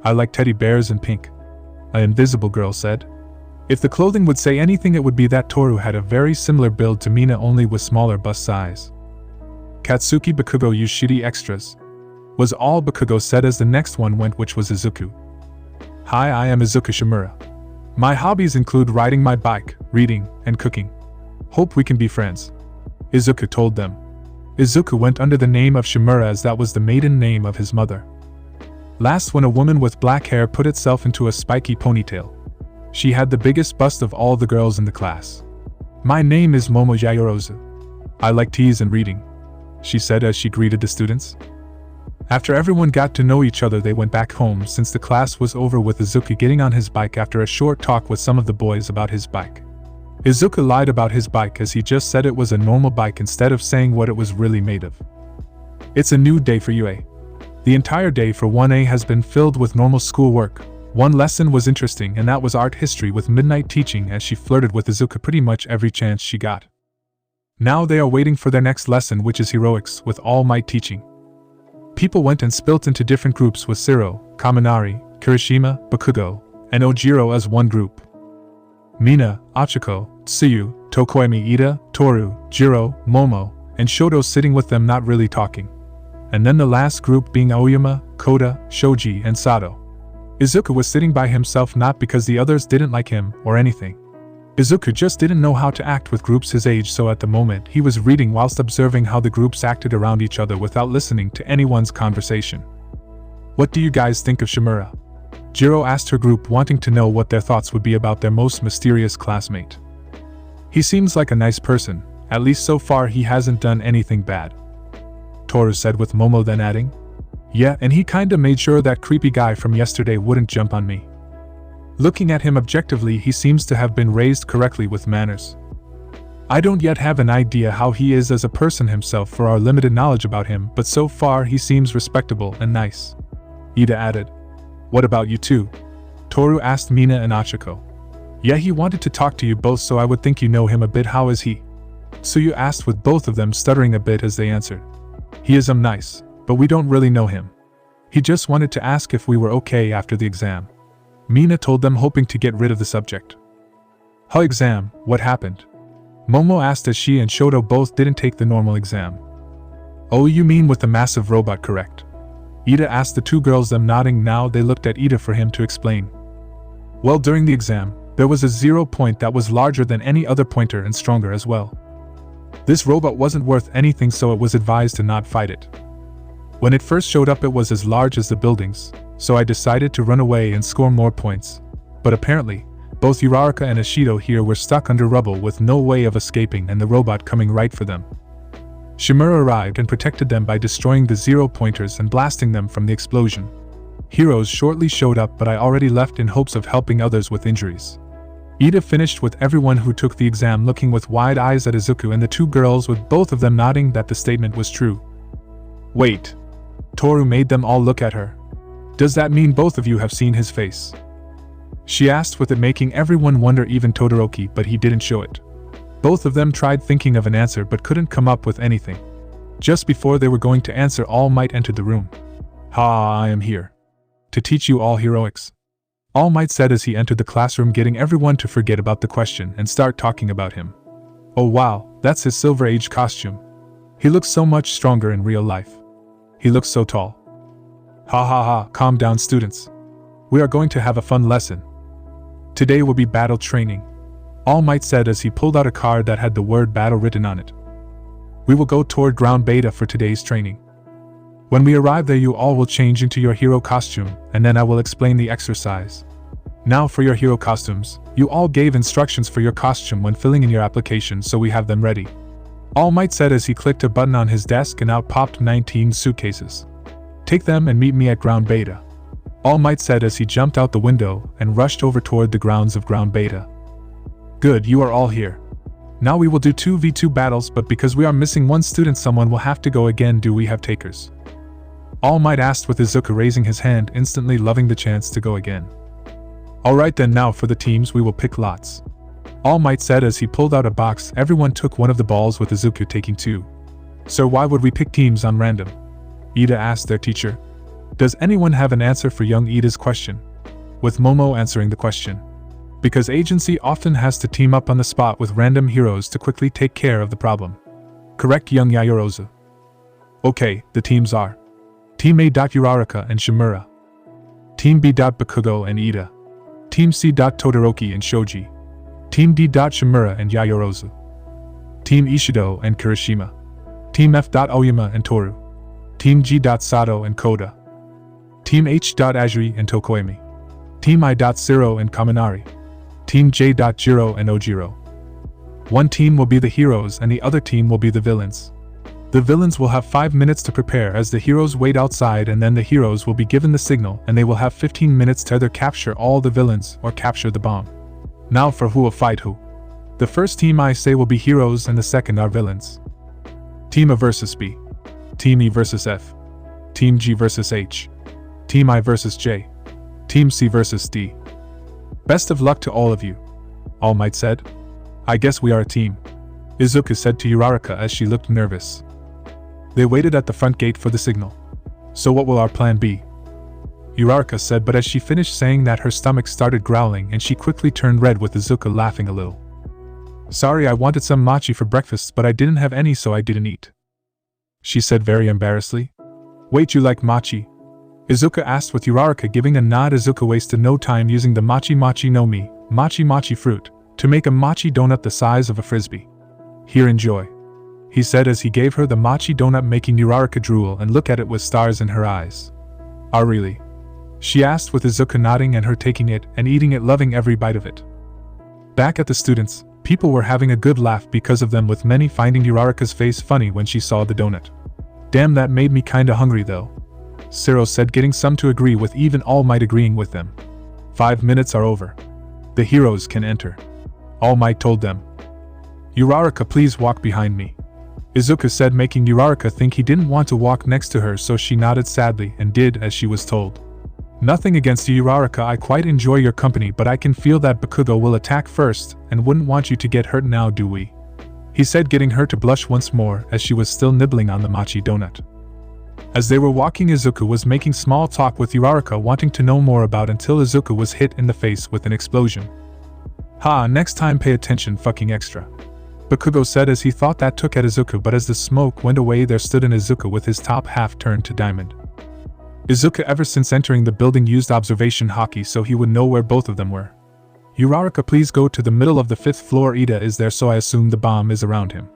I like teddy bears and pink. An invisible girl said. If the clothing would say anything, it would be that Toru had a very similar build to Mina, only with smaller bust size. Katsuki Bakugo used shitty extras. Was all Bakugo said as the next one went, which was Izuku. Hi, I am Izuku Shimura. My hobbies include riding my bike, reading, and cooking. Hope we can be friends. Izuku told them. Izuku went under the name of Shimura as that was the maiden name of his mother. Last, when a woman with black hair put itself into a spiky ponytail. She had the biggest bust of all the girls in the class. My name is Momo Yayorozu. I like teas and reading, she said as she greeted the students. After everyone got to know each other, they went back home since the class was over, with Izuku getting on his bike after a short talk with some of the boys about his bike. Izuku lied about his bike as he just said it was a normal bike instead of saying what it was really made of. It's a new day for UA. The entire day for 1A has been filled with normal schoolwork. One lesson was interesting, and that was art history with midnight teaching, as she flirted with Izuku pretty much every chance she got. Now they are waiting for their next lesson, which is heroics with all might teaching. People went and split into different groups, with Siro, Kaminari, Kirishima, Bakugo, and Ojiro as one group. Mina, Achiko, Tsuyu, Tokoemi, Ida, Toru, Jiro, Momo, and Shoto sitting with them not really talking. And then the last group being Aoyama, Koda, Shoji, and Sato. Izuku was sitting by himself, not because the others didn't like him or anything. Izuku just didn't know how to act with groups his age, so at the moment he was reading whilst observing how the groups acted around each other without listening to anyone's conversation. What do you guys think of Shimura? Jiro asked her group, wanting to know what their thoughts would be about their most mysterious classmate. He seems like a nice person, at least so far he hasn't done anything bad. Toru said, with Momo then adding, yeah, and he kinda made sure that creepy guy from yesterday wouldn't jump on me. Looking at him objectively, he seems to have been raised correctly with manners. I don't yet have an idea how he is as a person himself for our limited knowledge about him, but so far he seems respectable and nice. Ida added. What about you two? Toru asked Mina and Achiko. Yeah, he wanted to talk to you both, so I would think you know him a bit. How is he? Tsuyu asked, with both of them stuttering a bit as they answered. He is nice, but we don't really know him. He just wanted to ask if we were okay after the exam. Mina told them, hoping to get rid of the subject. Huh, exam, what happened? Momo asked as she and Shoto both didn't take the normal exam. Oh, you mean with the massive robot, correct? Ida asked the two girls, them nodding. Now they looked at Ida for him to explain. Well, during the exam, there was a 0 point that was larger than any other pointer and stronger as well. This robot wasn't worth anything, so it was advised to not fight it. When it first showed up, it was as large as the buildings, so I decided to run away and score more points. But apparently, both Uraraka and Ashido here were stuck under rubble with no way of escaping and the robot coming right for them. Shimura arrived and protected them by destroying the 0 pointers and blasting them from the explosion. Heroes shortly showed up, but I already left in hopes of helping others with injuries. Ida finished with everyone who took the exam looking with wide eyes at Izuku and the two girls, with both of them nodding that the statement was true. Wait. Toru made them all look at her. Does that mean both of you have seen his face? She asked, with it making everyone wonder, even Todoroki, but he didn't show it. Both of them tried thinking of an answer but couldn't come up with anything. Just before they were going to answer, All Might entered the room. Ha, I am here to teach you all heroics. All Might said as he entered the classroom, getting everyone to forget about the question and start talking about him. Oh wow, that's his Silver Age costume. He looks so much stronger in real life. He looks so tall. Ha ha ha, calm down students. We are going to have a fun lesson. Today will be battle training, All Might said as he pulled out a card that had the word battle written on it. We will go toward ground beta for today's training. When we arrive there you all will change into your hero costume, and then I will explain the exercise. Now for your hero costumes, you all gave instructions for your costume when filling in your application, so we have them ready. All Might said as he clicked a button on his desk and out popped 19 suitcases. Take them and meet me at ground beta. All Might said as he jumped out the window and rushed over toward the grounds of ground beta. Good, you are all here. Now we will do 2v2 battles, but because we are missing one student someone will have to go again. Do we have takers? All Might asked with Izuku raising his hand, instantly loving the chance to go again. Alright then, now for the teams we will pick lots. All Might said as he pulled out a box. Everyone took one of the balls with Izuku taking two. Sir, why would we pick teams on random? Ida asked their teacher. Does anyone have an answer for young Ida's question? With Momo answering the question. Because agency often has to team up on the spot with random heroes to quickly take care of the problem. Correct, young Yaoyorozu. Okay, the teams are Team A. Uraraka and Shimura, Team B. Bakugo and Ida, Team C. Todoroki and Shoji, Team D. Shimura and Yaoyorozu, Team Ishido and Kirishima, Team F. Oyama and Toru, Team G. Sato and Koda, Team H. Ajiri and Tokoemi, Team I. Zero and Kaminari, Team J. Jiro and Ojiro. One team will be the heroes and the other team will be the villains. The villains will have 5 minutes to prepare as the heroes wait outside, and then the heroes will be given the signal and they will have 15 minutes to either capture all the villains or capture the bomb. Now for who will fight who. The first team I say will be heroes and the second are villains. Team A versus B. Team E versus F. Team G versus H. Team I versus J. Team C versus D. Best of luck to all of you, All Might said. I guess we are a team, Izuku said to Uraraka as she looked nervous. They waited at the front gate for the signal. So what will our plan be? Uraraka said, but as she finished saying that her stomach started growling and she quickly turned red with Izuku laughing a little. Sorry, I wanted some mochi for breakfast but I didn't have any so I didn't eat, she said very embarrassedly. Wait, you like mochi? Izuku asked with Uraraka giving a nod. Izuku wasted no time using the mochi no mi, mochi fruit, to make a mochi donut the size of a frisbee. Here, enjoy, he said as he gave her the mochi donut, making Uraraka drool and look at it with stars in her eyes. Ah, really? She asked with Izuku nodding and her taking it and eating it, loving every bite of it. Back at the students, people were having a good laugh because of them, with many finding Uraraka's face funny when she saw the donut. Damn, that made me kinda hungry though, Siro said, getting some to agree with, even All Might agreeing with them. 5 minutes are over. The heroes can enter, All Might told them. Uraraka, please walk behind me, Izuku said, making Uraraka think he didn't want to walk next to her, so she nodded sadly and did as she was told. Nothing against you, Uraraka, I quite enjoy your company, but I can feel that Bakugo will attack first and wouldn't want you to get hurt now, do we? He said, getting her to blush once more as she was still nibbling on the mochi donut. As they were walking, Izuku was making small talk with Uraraka, wanting to know more about, until Izuku was hit in the face with an explosion. Ha, next time pay attention fucking extra, Bakugo said as he thought that took at Izuku, but as the smoke went away there stood an Izuku with his top half turned to diamond. Izuku ever since entering the building used observation hockey so he would know where both of them were. Uraraka, please go to the middle of the 5th floor. Ida is there, so I assume the bomb is around him,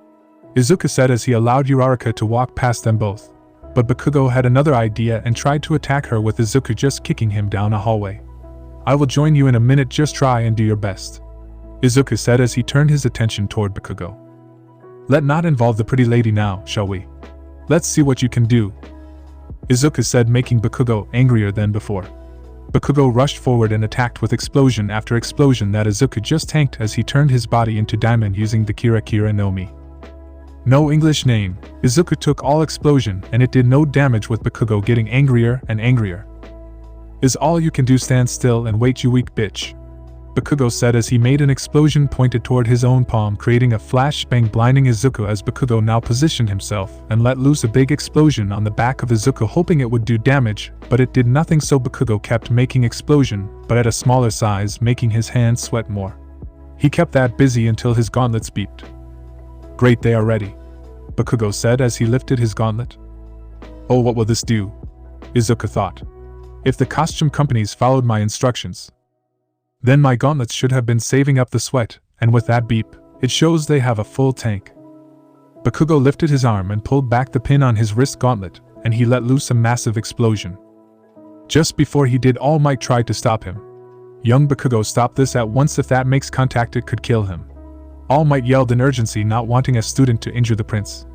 Izuku said as he allowed Uraraka to walk past them both. But Bakugo had another idea and tried to attack her, with Izuku just kicking him down a hallway. I will join you in a minute, just try and do your best, Izuku said as he turned his attention toward Bakugo. Let not involve the pretty lady now, shall we? Let's see what you can do, Izuku said, making Bakugo angrier than before. Bakugo rushed forward and attacked with explosion after explosion that Izuku just tanked as he turned his body into diamond using the Kira no Mi. No English name, Izuku took all explosion and it did no damage, with Bakugo getting angrier and angrier. Is all you can do? Stand still and wait, you weak bitch, Bakugo said as he made an explosion pointed toward his own palm, creating a flashbang blinding Izuku as Bakugo now positioned himself and let loose a big explosion on the back of Izuku, hoping it would do damage, but it did nothing, so Bakugo kept making explosion, but at a smaller size, making his hands sweat more. He kept that busy until his gauntlets beeped. Great, they are ready, Bakugo said as he lifted his gauntlet. Oh, what will this do? Izuku thought. If the costume companies followed my instructions, then my gauntlets should have been saving up the sweat, and with that beep, it shows they have a full tank. Bakugo lifted his arm and pulled back the pin on his wrist gauntlet, and he let loose a massive explosion. Just before he did, All Might tried to stop him. Young Bakugo stopped this at once. If that makes contact, it could kill him. All Might yelled in urgency, not wanting a student to injure the prince.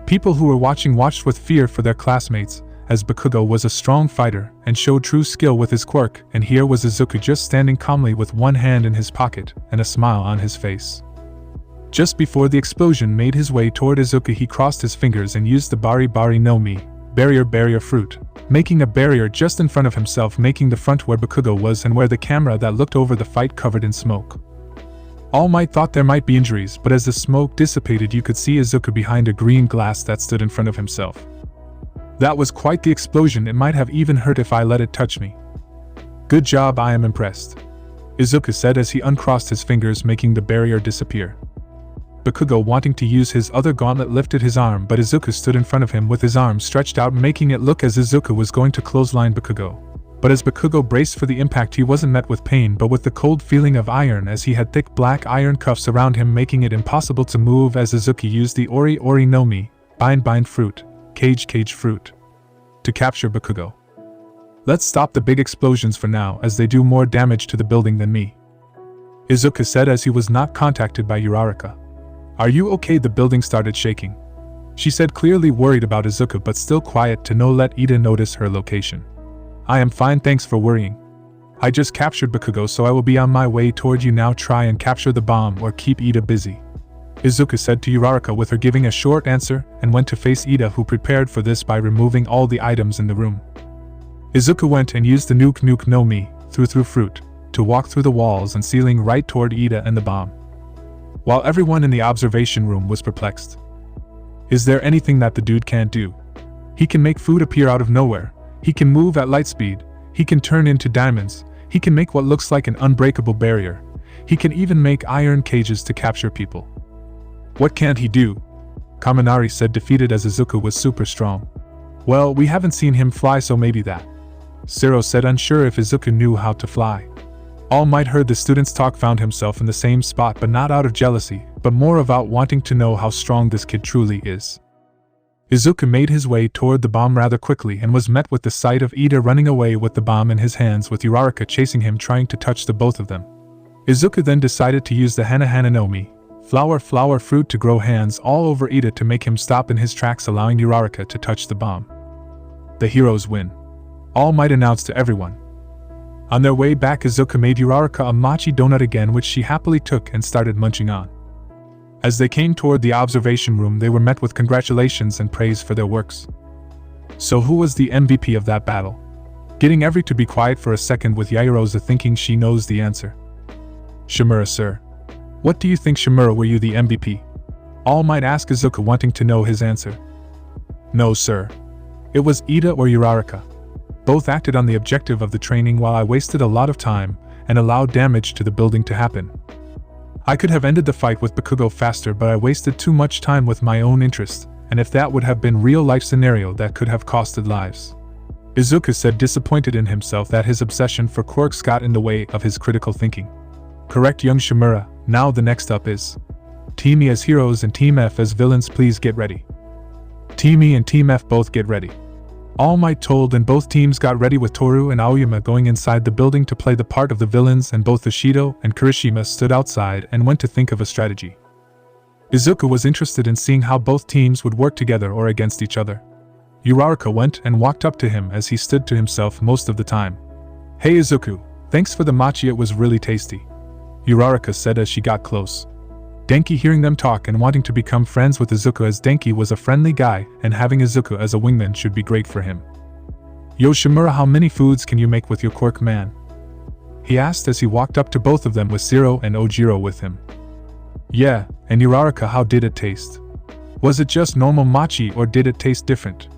People who were watching watched with fear for their classmates, as Bakugo was a strong fighter and showed true skill with his quirk, and here was Izuku just standing calmly with one hand in his pocket and a smile on his face. Just before the explosion made his way toward Izuku, he crossed his fingers and used the Bari Bari no Mi, barrier fruit, making a barrier just in front of himself, making the front where Bakugo was and where the camera that looked over the fight covered in smoke. All Might thought there might be injuries, but as the smoke dissipated, you could see Izuku behind a green glass that stood in front of himself. That was quite the explosion. It might have even hurt if I let it touch me. Good job, I am impressed, Izuku said as he uncrossed his fingers, making the barrier disappear. Bakugo, wanting to use his other gauntlet, lifted his arm, but Izuku stood in front of him with his arm stretched out, making it look as Izuku was going to clothesline Bakugo. But as Bakugo braced for the impact, he wasn't met with pain but with the cold feeling of iron, as he had thick black iron cuffs around him, making it impossible to move as Izuku used the Ori Ori no Mi, bind fruit, cage fruit, to capture Bakugo. Let's stop the big explosions for now, as they do more damage to the building than me, Izuku said as he was not contacted by Uraraka. Are you okay? The building started shaking, she said, clearly worried about Izuku but still quiet to no let Ida notice her location. I am fine, thanks for worrying. I just captured Bakugo, so I will be on my way toward you now. Try and capture the bomb or keep Ida busy, Izuku said to Uraraka, with her giving a short answer, and went to face Ida, who prepared for this by removing all the items in the room. Izuku went and used the nuke no Mi, through fruit, to walk through the walls and ceiling right toward Ida and the bomb, while everyone in the observation room was perplexed. Is there anything that the dude can't do? He can make food appear out of nowhere, he can move at light speed, he can turn into diamonds, he can make what looks like an unbreakable barrier, he can even make iron cages to capture people. What can't he do? Kaminari said, defeated, as Izuku was super strong. Well, we haven't seen him fly, so maybe that, Zero said, unsure if Izuku knew how to fly. All Might heard the students talk, found himself in the same spot, but not out of jealousy, but more about wanting to know how strong this kid truly is. Izuku made his way toward the bomb rather quickly and was met with the sight of Ida running away with the bomb in his hands, with Uraraka chasing him, trying to touch the both of them. Izuku then decided to use the Hana no Mi, flower fruit, to grow hands all over Ida to make him stop in his tracks, allowing Uraraka to touch the bomb. The heroes win, All Might announced to everyone. On their way back, Izuku made Uraraka a mochi donut again, which she happily took and started munching on. As they came toward the observation room, they were met with congratulations and praise for their works. So who was the MVP of that battle? Getting every to be quiet for a second, with Yairosa thinking she knows the answer. Shimura, sir. What do you think, Shimura? Were you the MVP? All Might asked Izuku, wanting to know his answer. No, sir. It was Ida or Uraraka. Both acted on the objective of the training, while I wasted a lot of time and allowed damage to the building to happen. I could have ended the fight with Bakugo faster, but I wasted too much time with my own interest, and if that would have been real-life scenario, that could have costed lives, Izuku said, disappointed in himself that his obsession for quirks got in the way of his critical thinking. Correct, young Shimura. Now the next up is Team E as heroes and Team F as villains. Please get ready. Team E and Team F both get ready, All Might told, and both teams got ready, with Toru and Aoyama going inside the building to play the part of the villains, and both Ishido and Kirishima stood outside and went to think of a strategy. Izuku was interested in seeing how both teams would work together or against each other. Uraraka went and walked up to him, as he stood to himself most of the time. Hey Izuku, thanks for the mochi, it was really tasty, Uraraka said as she got close. Denki, hearing them talk and wanting to become friends with Izuku, as Denki was a friendly guy and having Izuku as a wingman should be great for him. Yo Shimura, how many foods can you make with your quirk, man? He asked as he walked up to both of them, with Zero and Ojiro with him. Yeah, and Uraraka, how did it taste? Was it just normal mochi or did it taste different?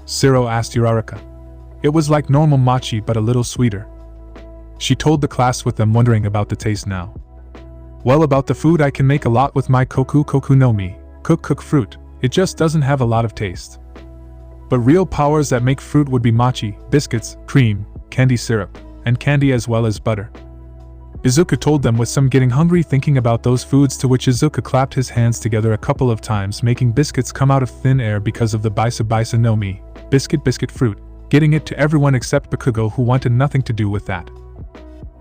Zero asked Uraraka. It was like normal mochi but a little sweeter, she told the class, with them wondering about the taste now. Well, about the food, I can make a lot with my koku no mi, cook fruit. It just doesn't have a lot of taste. But real powers that make fruit would be mochi, biscuits, cream, candy syrup, and candy as well as butter. Izuku told them with some getting hungry thinking about those foods, to which Izuku clapped his hands together a couple of times, making biscuits come out of thin air because of the bisa no mi, biscuit fruit, getting it to everyone except Bakugo, who wanted nothing to do with that.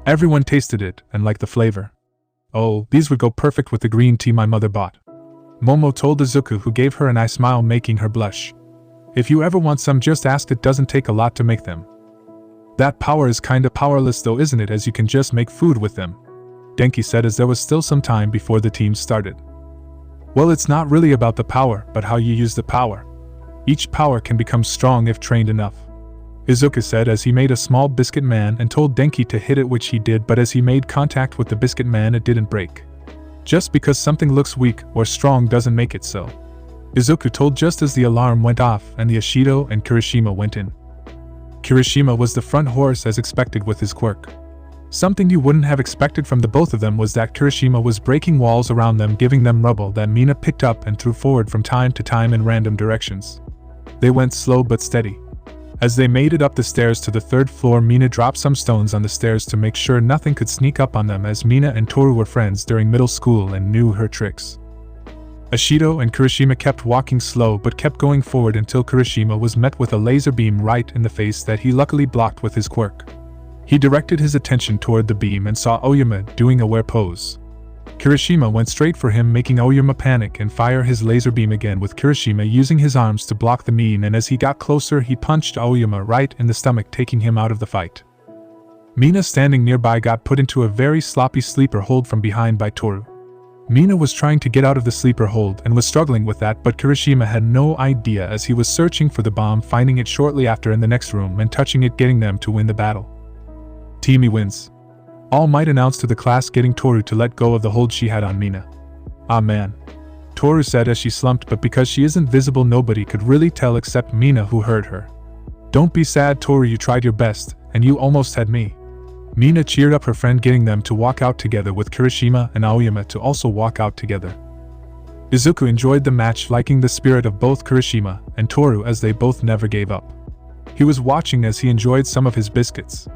Everyone tasted it and liked the flavor. Oh, these would go perfect with the green tea my mother bought. Momo told Izuku, who gave her a nice smile making her blush. If you ever want some, just ask, it doesn't take a lot to make them. That power is kinda powerless though, isn't it, as you can just make food with them? Denki said as there was still some time before the team started. Well, it's not really about the power, but how you use the power. Each power can become strong if trained enough. Izuku said as he made a small biscuit man and told Denki to hit it, which he did, but as he made contact with the biscuit man it didn't break. Just because something looks weak or strong doesn't make it so. Izuku told just as the alarm went off and the Ashido and Kirishima went in. Kirishima was the front horse as expected with his quirk. Something you wouldn't have expected from the both of them was that Kirishima was breaking walls around them, giving them rubble that Mina picked up and threw forward from time to time in random directions. They went slow but steady. As they made it up the stairs to the third floor, Mina dropped some stones on the stairs to make sure nothing could sneak up on them, as Mina and Toru were friends during middle school and knew her tricks. Ashido and Kirishima kept walking slow but kept going forward until Kirishima was met with a laser beam right in the face that he luckily blocked with his quirk. He directed his attention toward the beam and saw Oyama doing a wear pose. Kirishima went straight for him, making Oyama panic and fire his laser beam again, with Kirishima using his arms to block the beam, and as he got closer he punched Oyama right in the stomach, taking him out of the fight. Mina, standing nearby, got put into a very sloppy sleeper hold from behind by Toru. Mina was trying to get out of the sleeper hold and was struggling with that, but Kirishima had no idea as he was searching for the bomb, finding it shortly after in the next room and touching it, getting them to win the battle. Team E wins. All Might announced to the class, getting Toru to let go of the hold she had on Mina. Ah man, Toru said as she slumped, but because she isn't visible nobody could really tell except Mina, who heard her. Don't be sad, Toru, you tried your best, and you almost had me. Mina cheered up her friend, getting them to walk out together, with Kirishima and Aoyama to also walk out together. Izuku enjoyed the match, liking the spirit of both Kirishima and Toru as they both never gave up. He was watching as he enjoyed some of his biscuits.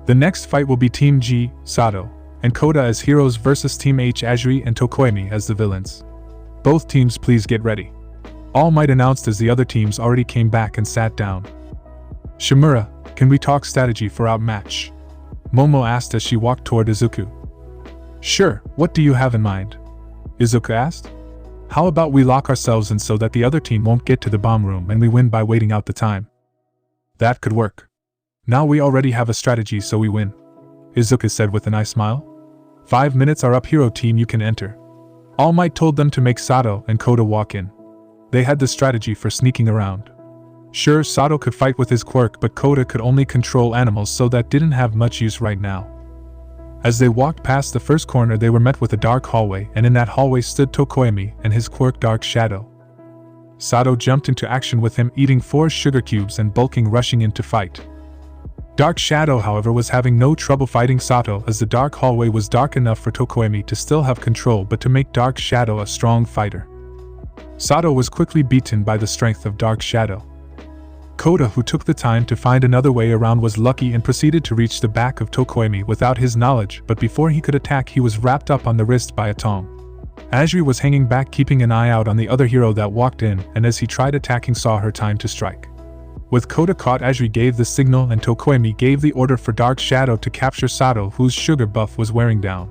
The next fight will be Team G, Sato, and Koda as heroes versus Team H, Ajiri and Tokoemi as the villains. Both teams please get ready. All Might announced as the other teams already came back and sat down. Shimura, can we talk strategy for our match? Momo asked as she walked toward Izuku. Sure, what do you have in mind? Izuku asked. How about we lock ourselves in so that the other team won't get to the bomb room and we win by waiting out the time? That could work. Now we already have a strategy, so we win, Izuku said with a nice smile. 5 minutes are up, hero team, you can enter. All Might told them to make Sato and Koda walk in. They had the strategy for sneaking around. Sure, Sato could fight with his quirk, but Koda could only control animals, so that didn't have much use right now. As they walked past the first corner, they were met with a dark hallway, and in that hallway stood Tokoemi and his quirk Dark Shadow. Sato jumped into action with him, eating 4 sugar cubes and bulking, rushing in to fight. Dark Shadow, however, was having no trouble fighting Sato, as the dark hallway was dark enough for Tokoemi to still have control, but to make Dark Shadow a strong fighter. Sato was quickly beaten by the strength of Dark Shadow. Koda, who took the time to find another way around, was lucky and proceeded to reach the back of Tokoemi without his knowledge, but before he could attack he was wrapped up on the wrist by a tong. Ajiri was hanging back, keeping an eye out on the other hero that walked in, and as he tried attacking saw her time to strike. With Koda caught, Ajiri gave the signal and Tokoemi gave the order for Dark Shadow to capture Sato, whose sugar buff was wearing down.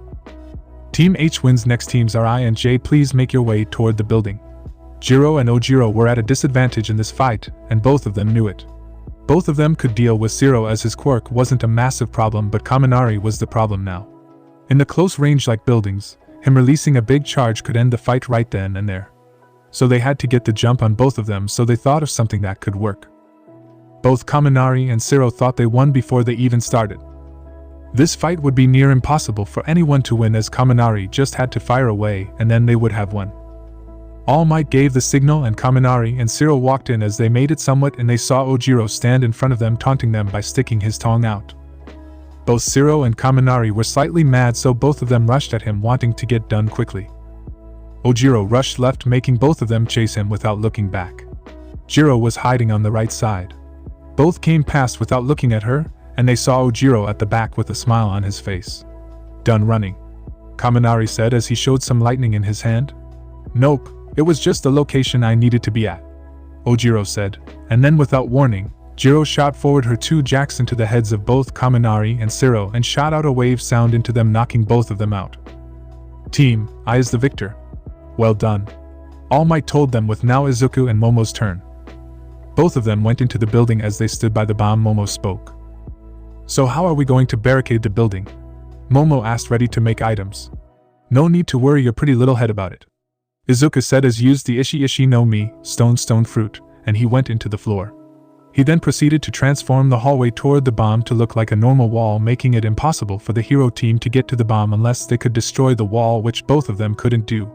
Team H wins. Next, teams R, I and J, please make your way toward the building. Jiro and Ojiro were at a disadvantage in this fight, and both of them knew it. Both of them could deal with Zero as his quirk wasn't a massive problem, but Kaminari was the problem now. In the close range like buildings, him releasing a big charge could end the fight right then and there. So they had to get the jump on both of them, so they thought of something that could work. Both Kaminari and Zero thought they won before they even started. This fight would be near impossible for anyone to win, as Kaminari just had to fire away and then they would have won. All Might gave the signal and Kaminari and Zero walked in. As they made it somewhat and they saw Ojiro stand in front of them, taunting them by sticking his tongue out. Both Shiro and Kaminari were slightly mad, so both of them rushed at him, wanting to get done quickly. Ojiro rushed left, making both of them chase him without looking back. Jiro was hiding on the right side. Both came past without looking at her, and they saw Ojiro at the back with a smile on his face. Done running? Kaminari said as he showed some lightning in his hand. Nope, it was just the location I needed to be at, Ojiro said, and then without warning, Jiro shot forward her two jacks into the heads of both Kaminari and Shiro and shot out a wave sound into them, knocking both of them out. Team, I is the victor. Well done. All Might told them with now Izuku and Momo's turn. Both of them went into the building. As they stood by the bomb, Momo spoke. So how are we going to barricade the building? Momo asked, ready to make items. No need to worry your pretty little head about it, Izuku said as used the Ishi no Mi, stone fruit, and he went into the floor. He then proceeded to transform the hallway toward the bomb to look like a normal wall, making it impossible for the hero team to get to the bomb unless they could destroy the wall, which both of them couldn't do.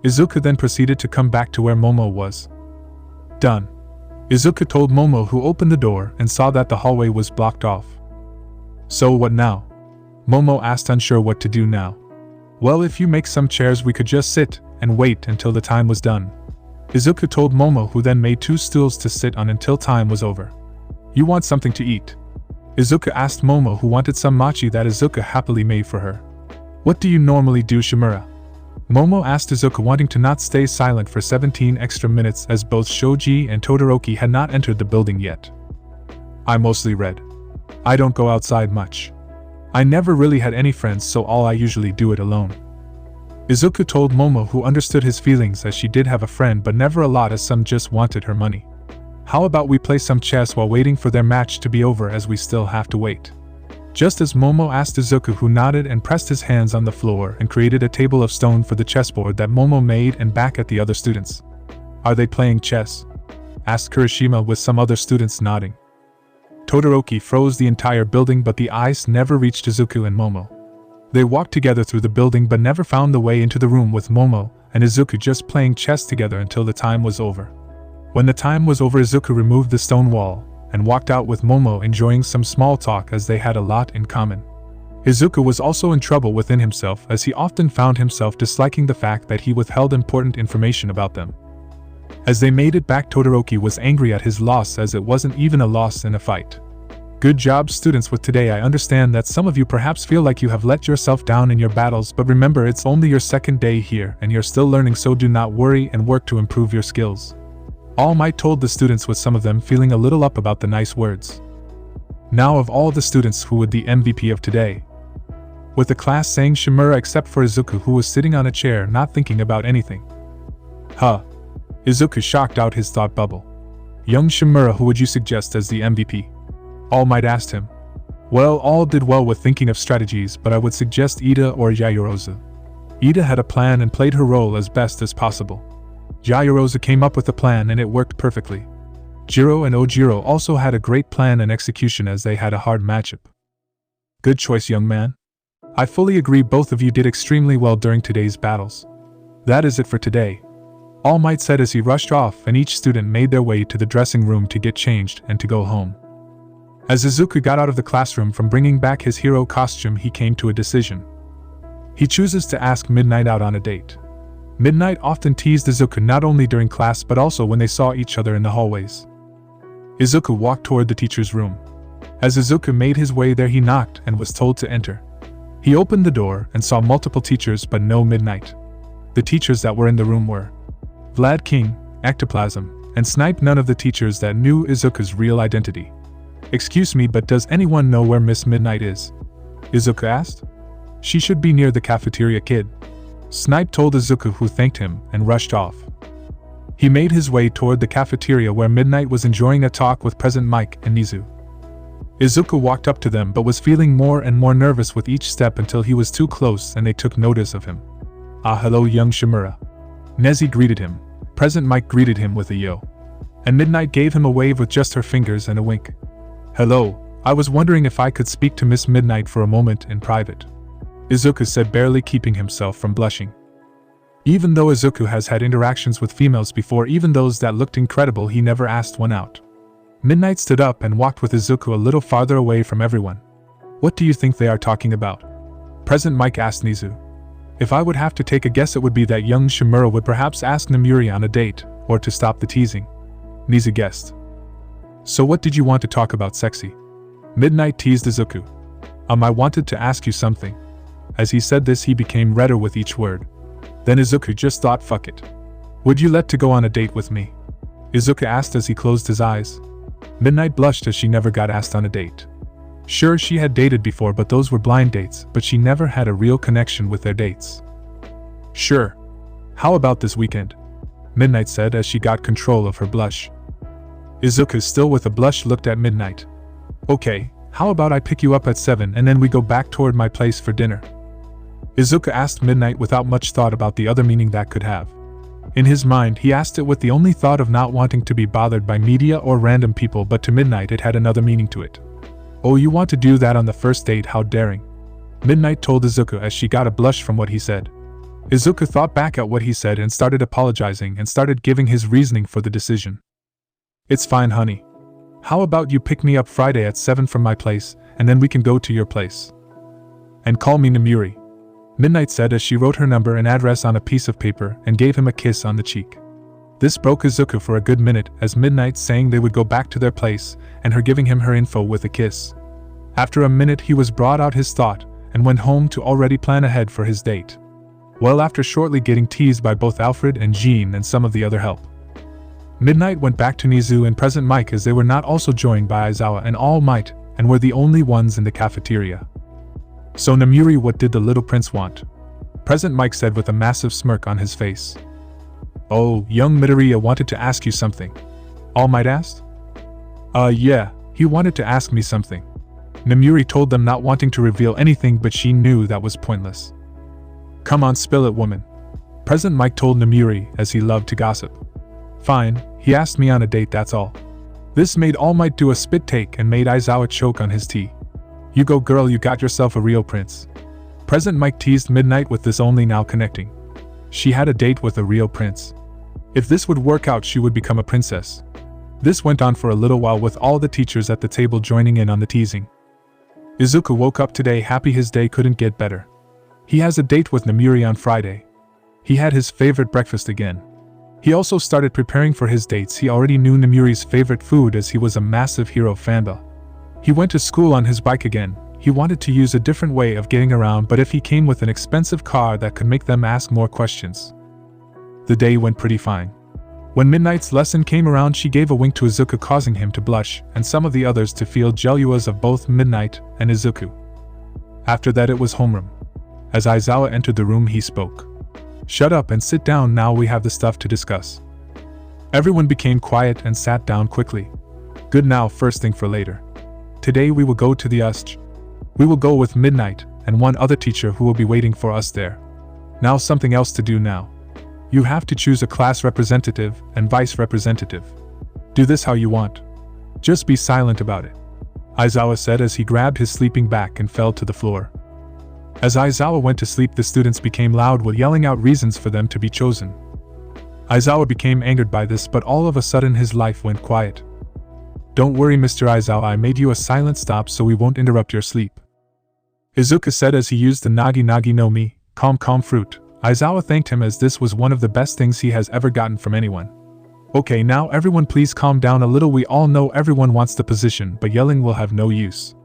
Izuku then proceeded to come back to where Momo was. Done, Izuku told Momo, who opened the door and saw that the hallway was blocked off. So what now? Momo asked, unsure what to do now. Well, if you make some chairs we could just sit and wait until the time was done, Izuku told Momo, who then made 2 stools to sit on until time was over. You want something to eat? Izuku asked Momo, who wanted some mochi that Izuku happily made for her. What do you normally do, Shimura? Momo asked Izuku, wanting to not stay silent for 17 extra minutes as both Shoji and Todoroki had not entered the building yet. I mostly read. I don't go outside much. I never really had any friends, so all I usually do it alone, Izuku told Momo, who understood his feelings as she did have a friend but never a lot, as some just wanted her money. How about we play some chess while waiting for their match to be over, as we still have to wait? Just as Momo asked Izuku, who nodded and pressed his hands on the floor and created a table of stone for the chessboard that Momo made, and back at the other students. Are they playing chess? Asked Kirishima, with some other students nodding. Todoroki froze the entire building, but the ice never reached Izuku and Momo. They walked together through the building but never found the way into the room with Momo and Izuku just playing chess together until the time was over. When the time was over, Izuku removed the stone wall and walked out with Momo, enjoying some small talk as they had a lot in common. Izuku was also in trouble within himself, as he often found himself disliking the fact that he withheld important information about them. As they made it back, Todoroki was angry at his loss, as it wasn't even a loss in a fight. Good job, students, with today. I understand that some of you perhaps feel like you have let yourself down in your battles, but remember, it's only your second day here and you're still learning, so do not worry and work to improve your skills. All Might told the students, with some of them feeling a little up about the nice words. Now, of all the students, who would the MVP of today? With the class saying Shimura, except for Izuku, who was sitting on a chair not thinking about anything. Huh. Izuku shocked out his thought bubble. Young Shimura, who would you suggest as the MVP? All Might asked him. Well, all did well with thinking of strategies, but I would suggest Ida or Yaoyorozu. Ida had a plan and played her role as best as possible. Yaoyorozu came up with a plan and it worked perfectly. Jiro and Ojiro also had a great plan and execution, as they had a hard matchup. Good choice, young man. I fully agree, both of you did extremely well during today's battles. That is it for today, All Might said as he rushed off, and each student made their way to the dressing room to get changed and to go home. As Izuku got out of the classroom from bringing back his hero costume, he came to a decision. He chooses to ask Midnight out on a date. Midnight often teased Izuku not only during class but also when they saw each other in the hallways. Izuku walked toward the teacher's room. As Izuku made his way there, he knocked and was told to enter. He opened the door and saw multiple teachers but no Midnight. The teachers that were in the room were Vlad King, Ectoplasm, and Snipe, none of the teachers that knew Izuku's real identity. Excuse me, but does anyone know where Miss Midnight is? Izuku asked. She should be near the cafeteria, kid. Snipe told Izuku, who thanked him and rushed off. He made his way toward the cafeteria where Midnight was enjoying a talk with President Mike and Nizu. Izuku walked up to them but was feeling more and more nervous with each step until he was too close and they took notice of him. Ah, hello, young Shimura. Nezi greeted him. President Mike greeted him with a yo. And Midnight gave him a wave with just her fingers and a wink. Hello, I was wondering if I could speak to Miss Midnight for a moment in private, Izuku said, barely keeping himself from blushing. Even though Izuku has had interactions with females before, even those that looked incredible, he never asked one out. Midnight stood up and walked with Izuku a little farther away from everyone. What do you think they are talking about? President Mike asked Nizu. If I would have to take a guess, it would be that young Shimura would perhaps ask Namuri on a date, or to stop the teasing. Nizu guessed. So what did you want to talk about, sexy? Midnight teased Izuku. I wanted to ask you something. As he said this, he became redder with each word. Then Izuku just thought, fuck it. Would you let to go on a date with me? Izuku asked as he closed his eyes. Midnight blushed as she never got asked on a date. Sure, she had dated before, but those were blind dates, but she never had a real connection with their dates. Sure. How about this weekend? Midnight said as she got control of her blush. Izuku, still with a blush, looked at Midnight. Okay, how about I pick you up at 7 and then we go back toward my place for dinner? Izuku asked Midnight without much thought about the other meaning that could have. In his mind, he asked it with the only thought of not wanting to be bothered by media or random people, but to Midnight it had another meaning to it. Oh, you want to do that on the first date? How daring. Midnight told Izuku as she got a blush from what he said. Izuku thought back at what he said and started apologizing and started giving his reasoning for the decision. It's fine, honey. How about you pick me up Friday at 7 from my place, and then we can go to your place. And call me Namuri. Midnight said as she wrote her number and address on a piece of paper and gave him a kiss on the cheek. This broke Izuku for a good minute, as Midnight saying they would go back to their place, and her giving him her info with a kiss. After a minute he was brought out his thought, and went home to already plan ahead for his date. Well, after shortly getting teased by both Alfred and Jean and some of the other help. Midnight went back to Nizu and President Mike, as they were not also joined by Aizawa and All Might, and were the only ones in the cafeteria. So Namuri, what did the little prince want? President Mike said with a massive smirk on his face. Oh, young Midoriya wanted to ask you something. All Might asked? Yeah, he wanted to ask me something. Namuri told them, not wanting to reveal anything, but she knew that was pointless. Come on, spill it, woman. President Mike told Namuri, as he loved to gossip. Fine, he asked me on a date, that's all. This made All Might do a spit take and made Aizawa choke on his tea. You go, girl, you got yourself a real prince. President Mike teased Midnight with this, only now connecting. She had a date with a real prince. If this would work out, she would become a princess. This went on for a little while, with all the teachers at the table joining in on the teasing. Izuku woke up today happy his day couldn't get better. He has a date with Namuri on Friday. He had his favorite breakfast again. He also started preparing for his dates. He already knew Namuri's favorite food, as he was a massive Hero fanboy. He went to school on his bike again. He wanted to use a different way of getting around, but if he came with an expensive car that could make them ask more questions. The day went pretty fine. When Midnight's lesson came around, she gave a wink to Izuku, causing him to blush, and some of the others to feel jealous of both Midnight and Izuku. After that, it was homeroom. As Aizawa entered the room, he spoke. Shut up and sit down, now we have the stuff to discuss. Everyone became quiet and sat down quickly. Good, now first thing for later. Today we will go to the USJ. We will go with Midnight and one other teacher who will be waiting for us there. Now something else to do now. You have to choose a class representative and vice representative. Do this how you want. Just be silent about it. Aizawa said as he grabbed his sleeping bag and fell to the floor. As Aizawa went to sleep, the students became loud with yelling out reasons for them to be chosen. Aizawa became angered by this, but all of a sudden his life went quiet. Don't worry, Mr. Aizawa, I made you a silent stop so we won't interrupt your sleep. Izuku said as he used the Nagi Nagi no Mi, calm fruit. Aizawa thanked him, as this was one of the best things he has ever gotten from anyone. Okay, now everyone please calm down a little. We all know everyone wants the position, but yelling will have no use.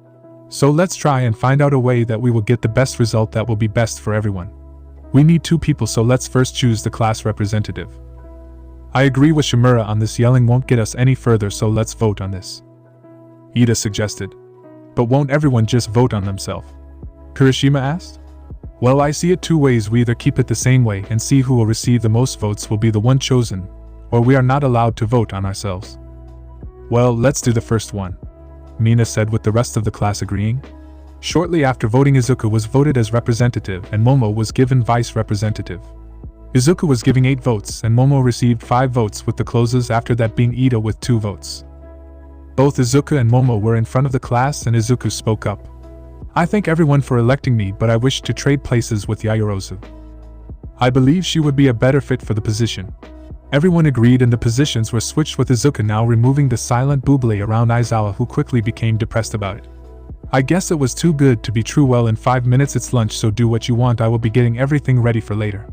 So let's try and find out a way that we will get the best result that will be best for everyone. We need 2 people, so let's first choose the class representative. I agree with Shimura on this, yelling won't get us any further, so let's vote on this. Ida suggested. But won't everyone just vote on themselves? Kirishima asked. Well, I see it 2 ways. We either keep it the same way and see who will receive the most votes will be the one chosen, or we are not allowed to vote on ourselves. Well, let's do the first one, Mina said, with the rest of the class agreeing. Shortly after voting, Izuku was voted as representative and Momo was given vice representative. Izuku was giving 8 votes and Momo received 5 votes, with the closes after that being Ida with 2 votes. Both Izuku and Momo were in front of the class, and Izuku spoke up. I thank everyone for electing me, but I wish to trade places with Yayorozu. I believe she would be a better fit for the position. Everyone agreed and the positions were switched, with Izuku now removing the silent buble around Aizawa, who quickly became depressed about it. I guess it was too good to be true. Well, in 5 minutes it's lunch, so do what you want. I will be getting everything ready for later,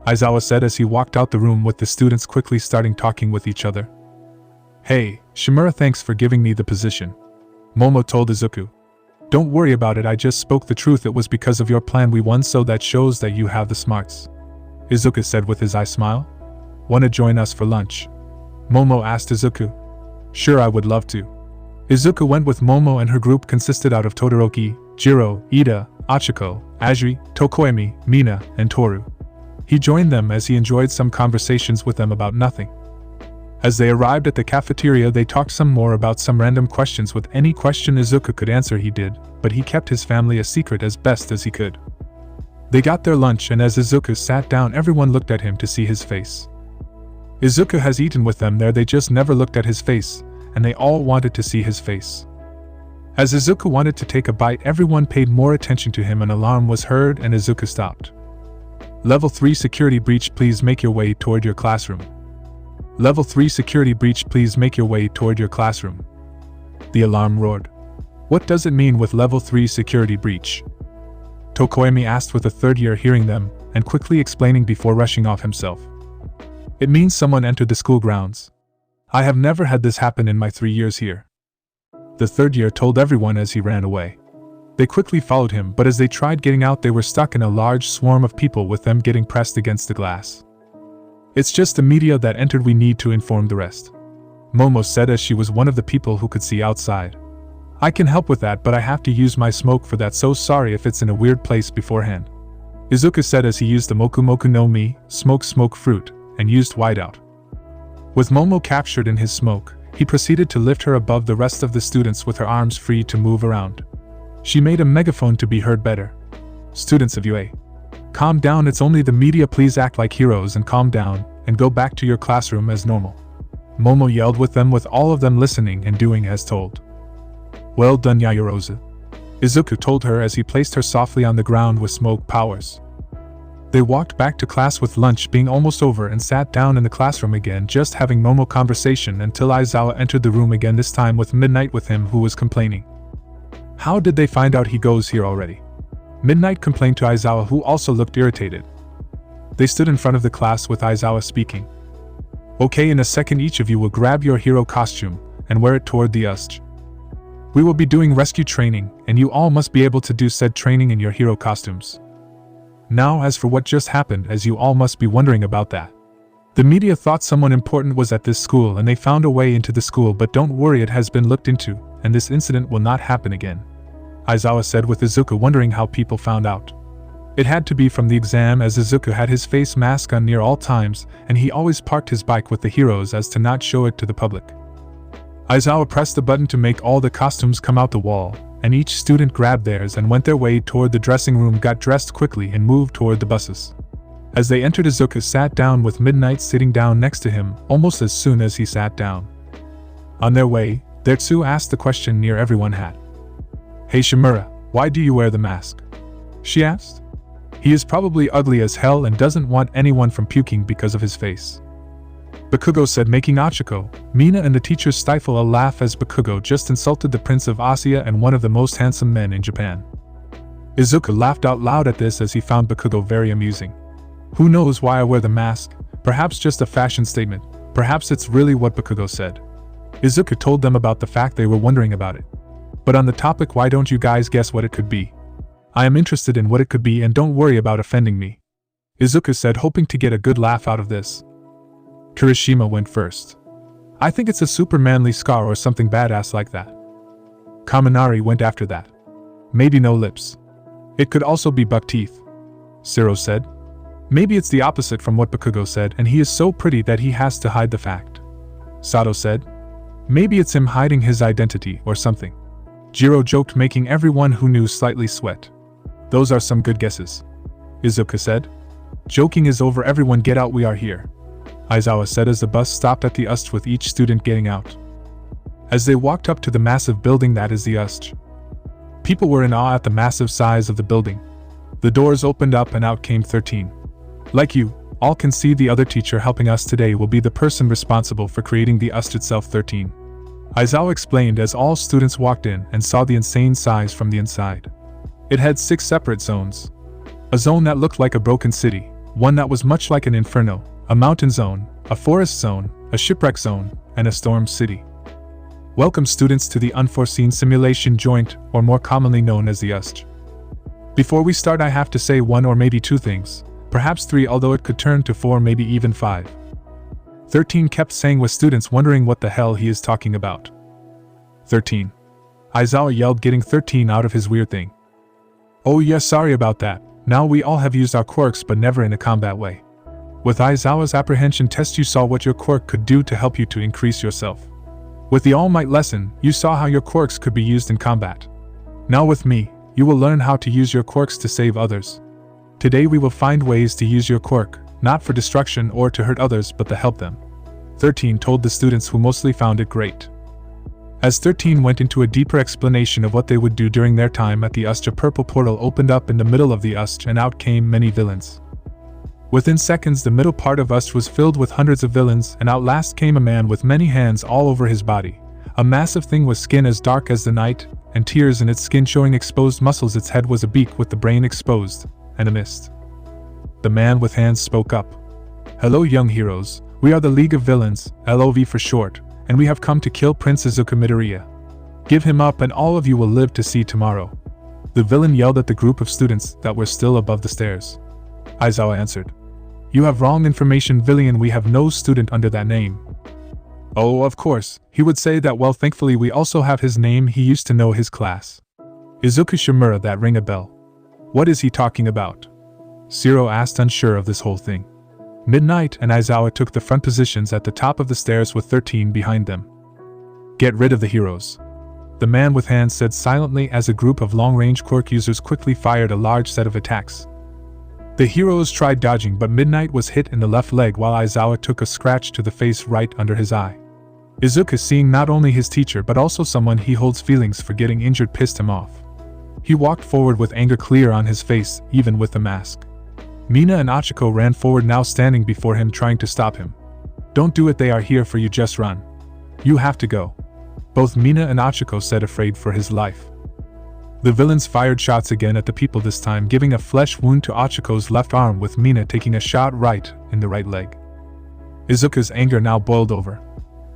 Aizawa said as he walked out the room with the students quickly starting talking with each other. Hey, Shimura, thanks for giving me the position, Momo told Izuku. Don't worry about it, I just spoke the truth. It was because of your plan we won, so that shows that you have the smarts, Izuku said with his eye smile. Wanna join us for lunch? Momo asked Izuku. Sure, I would love to. Izuku went with Momo, and her group consisted out of Todoroki, Jiro, Ida, Achiko, Ajiri, Tokoemi, Mina, and Toru. He joined them as he enjoyed some conversations with them about nothing. As they arrived at the cafeteria, they talked some more about some random questions. With any question Izuku could answer he did, but he kept his family a secret as best as he could. They got their lunch, and as Izuku sat down everyone looked at him to see his face. Izuku has eaten with them there, they just never looked at his face, and they all wanted to see his face. As Izuku wanted to take a bite, everyone paid more attention to him. An alarm was heard and Izuku stopped. Level 3 security breach, please make your way toward your classroom. Level 3 security breach, please make your way toward your classroom. The alarm roared. What does it mean with level 3 security breach? Tokoemi asked with a third year hearing them, and quickly explaining before rushing off himself. It means someone entered the school grounds. I have never had this happen in my 3 years here. The third year told everyone as he ran away. They quickly followed him, but as they tried getting out they were stuck in a large swarm of people with them getting pressed against the glass. It's just the media that entered, we need to inform the rest, Momo said as she was one of the people who could see outside. I can help with that, but I have to use my smoke for that, so sorry if it's in a weird place beforehand, Izuku said as he used the Moku Moku no Mi, smoke fruit, and used whiteout. With Momo captured in his smoke, he proceeded to lift her above the rest of the students with her arms free to move around. She made a megaphone to be heard better. Students of UA, calm down, it's only the media, please act like heroes and calm down, and go back to your classroom as normal, Momo yelled with them, with all of them listening and doing as told. Well done, Yaoyorozu, Izuku told her as he placed her softly on the ground with smoke powers. They walked back to class with lunch being almost over and sat down in the classroom again, just having Momo conversation until Aizawa entered the room again, this time with Midnight with him, who was complaining. How did they find out he goes here already? Midnight complained to Aizawa, who also looked irritated. They stood in front of the class with Aizawa speaking. Okay, in a second each of you will grab your hero costume and wear it toward the USJ. We will be doing rescue training, and you all must be able to do said training in your hero costumes. Now as for what just happened, as you all must be wondering about that. The media thought someone important was at this school and they found a way into the school, but don't worry, it has been looked into, and this incident will not happen again, Aizawa said with Izuku wondering how people found out. It had to be from the exam, as Izuku had his face mask on near all times, and he always parked his bike with the heroes as to not show it to the public. Aizawa pressed the button to make all the costumes come out the wall, and each student grabbed theirs and went their way toward the dressing room, got dressed quickly and moved toward the buses. As they entered, Izuku sat down with Midnight sitting down next to him almost as soon as he sat down. On their way, Tsu asked the question near everyone had. Hey Shimura, why do you wear the mask? She asked. He is probably ugly as hell and doesn't want anyone from puking because of his face, Bakugo said, making Achiko, Mina and the teachers stifle a laugh as Bakugo just insulted the Prince of Asia and one of the most handsome men in Japan. Izuku laughed out loud at this as he found Bakugo very amusing. Who knows why I wear the mask? Perhaps just a fashion statement, perhaps it's really what Bakugo said. Izuku told them about the fact they were wondering about it. But on the topic, why don't you guys guess what it could be? I am interested in what it could be, and don't worry about offending me, Izuku said, hoping to get a good laugh out of this. Kirishima went first. I think it's a super manly scar or something badass like that. Kaminari went after that. Maybe no lips. It could also be buck teeth, Siro said. Maybe it's the opposite from what Bakugo said, and he is so pretty that he has to hide the fact, Sato said. Maybe it's him hiding his identity or something, Jiro joked, making everyone who knew slightly sweat. Those are some good guesses, Izuku said. Joking is over, everyone get out, we are here, Aizawa said as the bus stopped at the USJ with each student getting out. As they walked up to the massive building that is the USJ, people were in awe at the massive size of the building. The doors opened up and out came 13. Like you, all can see the other teacher helping us today will be the person responsible for creating the USJ itself. 13. Aizawa explained as all students walked in and saw the insane size from the inside. It had 6 separate zones. A zone that looked like a broken city, one that was much like an inferno, a mountain zone, a forest zone, a shipwreck zone, and a storm city. Welcome students to the Unforeseen Simulation Joint, or more commonly known as the USJ. Before we start, I have to say 1 or maybe 2 things, perhaps 3, although it could turn to 4, maybe even 5. 13 kept saying, with students wondering what the hell he is talking about. 13. Aizawa yelled, getting 13 out of his weird thing. Oh yeah, sorry about that. Now we all have used our quirks, but never in a combat way. With Aizawa's apprehension test, you saw what your quirk could do to help you to increase yourself. With the All Might lesson, you saw how your quirks could be used in combat. Now with me, you will learn how to use your quirks to save others. Today we will find ways to use your quirk, not for destruction or to hurt others, but to help them. 13 told the students, who mostly found it great. As 13 went into a deeper explanation of what they would do during their time at the USJ, a purple portal opened up in the middle of the USJ and out came many villains. Within seconds, the middle part of USJ was filled with hundreds of villains, and out last came a man with many hands all over his body. A massive thing with skin as dark as the night, and tears in its skin showing exposed muscles. Its head was a beak with the brain exposed, and a mist. The man with hands spoke up. Hello young heroes, we are the League of Villains, LOV for short, and we have come to kill Prince Izuku Midoriya. Give him up and all of you will live to see tomorrow. The villain yelled at the group of students that were still above the stairs. Aizawa answered. You have wrong information, villain, we have no student under that name. Oh, of course, he would say that. Well, thankfully we also have his name, he used to know his class. Izuku Shimura, that ring a bell. What is he talking about? Zero asked, unsure of this whole thing. Midnight and Aizawa took the front positions at the top of the stairs with 13 behind them. Get rid of the heroes. The man with hands said silently as a group of long-range quirk users quickly fired a large set of attacks. The heroes tried dodging, but Midnight was hit in the left leg while Aizawa took a scratch to the face right under his eye. Izuku, seeing not only his teacher but also someone he holds feelings for getting injured, pissed him off. He walked forward with anger clear on his face, even with the mask. Mina and Achiko ran forward, now standing before him trying to stop him. Don't do it, they are here for you, just run. You have to go. Both Mina and Achiko said, afraid for his life. The villains fired shots again at the people, this time giving a flesh wound to Achiko's left arm, with Mina taking a shot right in the right leg. Izuku's anger now boiled over.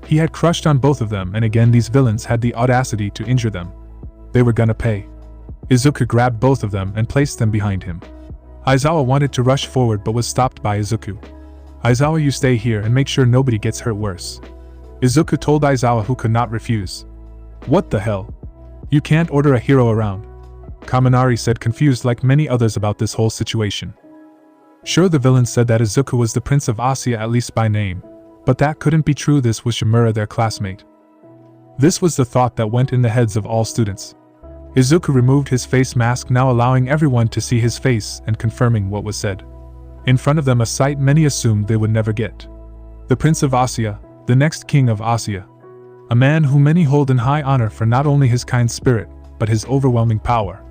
He had crushed on both of them, and again these villains had the audacity to injure them. They were gonna pay. Izuku grabbed both of them and placed them behind him. Aizawa wanted to rush forward but was stopped by Izuku. Aizawa, you stay here and make sure nobody gets hurt worse. Izuku told Aizawa, who could not refuse. What the hell? You can't order a hero around. Kaminari said, confused like many others about this whole situation. Sure, the villain said that Izuku was the Prince of Asia, at least by name, but that couldn't be true. This was Shimura, their classmate. This was the thought that went in the heads of all students. Izuku removed his face mask, now allowing everyone to see his face and confirming what was said. In front of them, a sight many assumed they would never get. The Prince of Asia, the next king of Asia. A man whom many hold in high honor for not only his kind spirit, but his overwhelming power.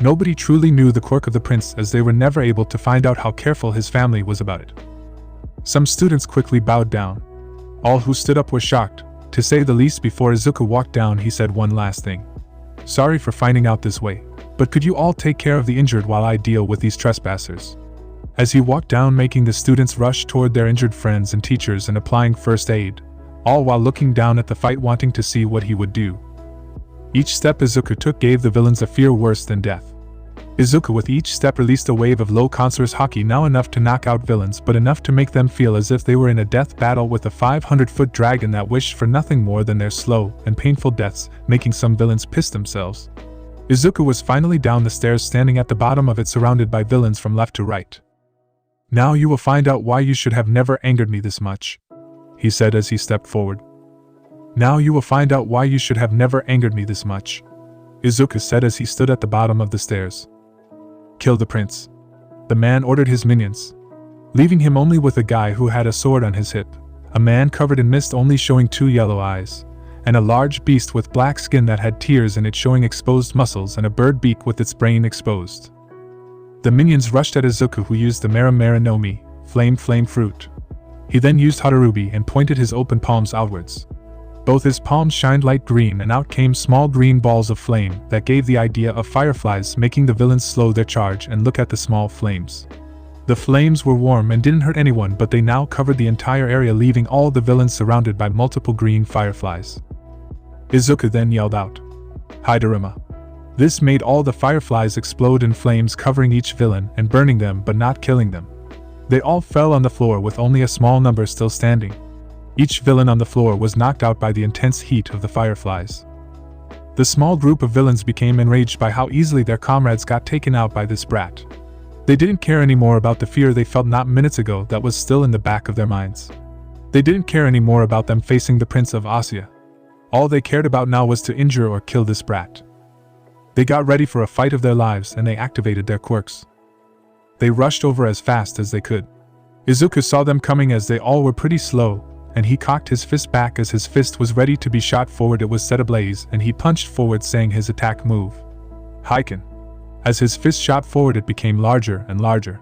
Nobody truly knew the quirk of the prince, as they were never able to find out how careful his family was about it. Some students quickly bowed down. All who stood up were shocked, to say the least. Before Izuku walked down, he said one last thing. Sorry for finding out this way, but could you all take care of the injured while I deal with these trespassers? As he walked down, making the students rush toward their injured friends and teachers and applying first aid, all while looking down at the fight, wanting to see what he would do. Each step Izuku took gave the villains a fear worse than death. Izuku with each step released a wave of low cancerous haki, now enough to knock out villains, but enough to make them feel as if they were in a death battle with a 500-foot dragon that wished for nothing more than their slow and painful deaths, making some villains piss themselves. Izuku was finally down the stairs, standing at the bottom of it, surrounded by villains from left to right. Now you will find out why you should have never angered me this much, he said as he stepped forward. Now you will find out why you should have never angered me this much, Izuku said as he stood at the bottom of the stairs. Kill the prince. The man ordered his minions, leaving him only with a guy who had a sword on his hip, a man covered in mist only showing 2 yellow eyes, and a large beast with black skin that had tears in it showing exposed muscles, and a bird beak with its brain exposed. The minions rushed at Izuku, who used the Mera Mera no Mi, flame fruit. He then used Hatarubi and pointed his open palms outwards. Both his palms shined light green and out came small green balls of flame that gave the idea of fireflies, making the villains slow their charge and look at the small flames. The flames were warm and didn't hurt anyone, but they now covered the entire area, leaving all the villains surrounded by multiple green fireflies. Izuku then yelled out, "Hiderima!" This made all the fireflies explode in flames, covering each villain and burning them but not killing them. They all fell on the floor with only a small number still standing. Each villain on the floor was knocked out by the intense heat of the fireflies. The small group of villains became enraged by how easily their comrades got taken out by this brat. They didn't care anymore about the fear they felt not minutes ago that was still in the back of their minds. They didn't care anymore about them facing the Prince of Asia. All they cared about now was to injure or kill this brat. They got ready for a fight of their lives and they activated their quirks. They rushed over as fast as they could. Izuku saw them coming as they all were pretty slow, and he cocked his fist back as his fist was ready to be shot forward. It was set ablaze and he punched forward, saying his attack move, Heiken. As his fist shot forward, it became larger and larger.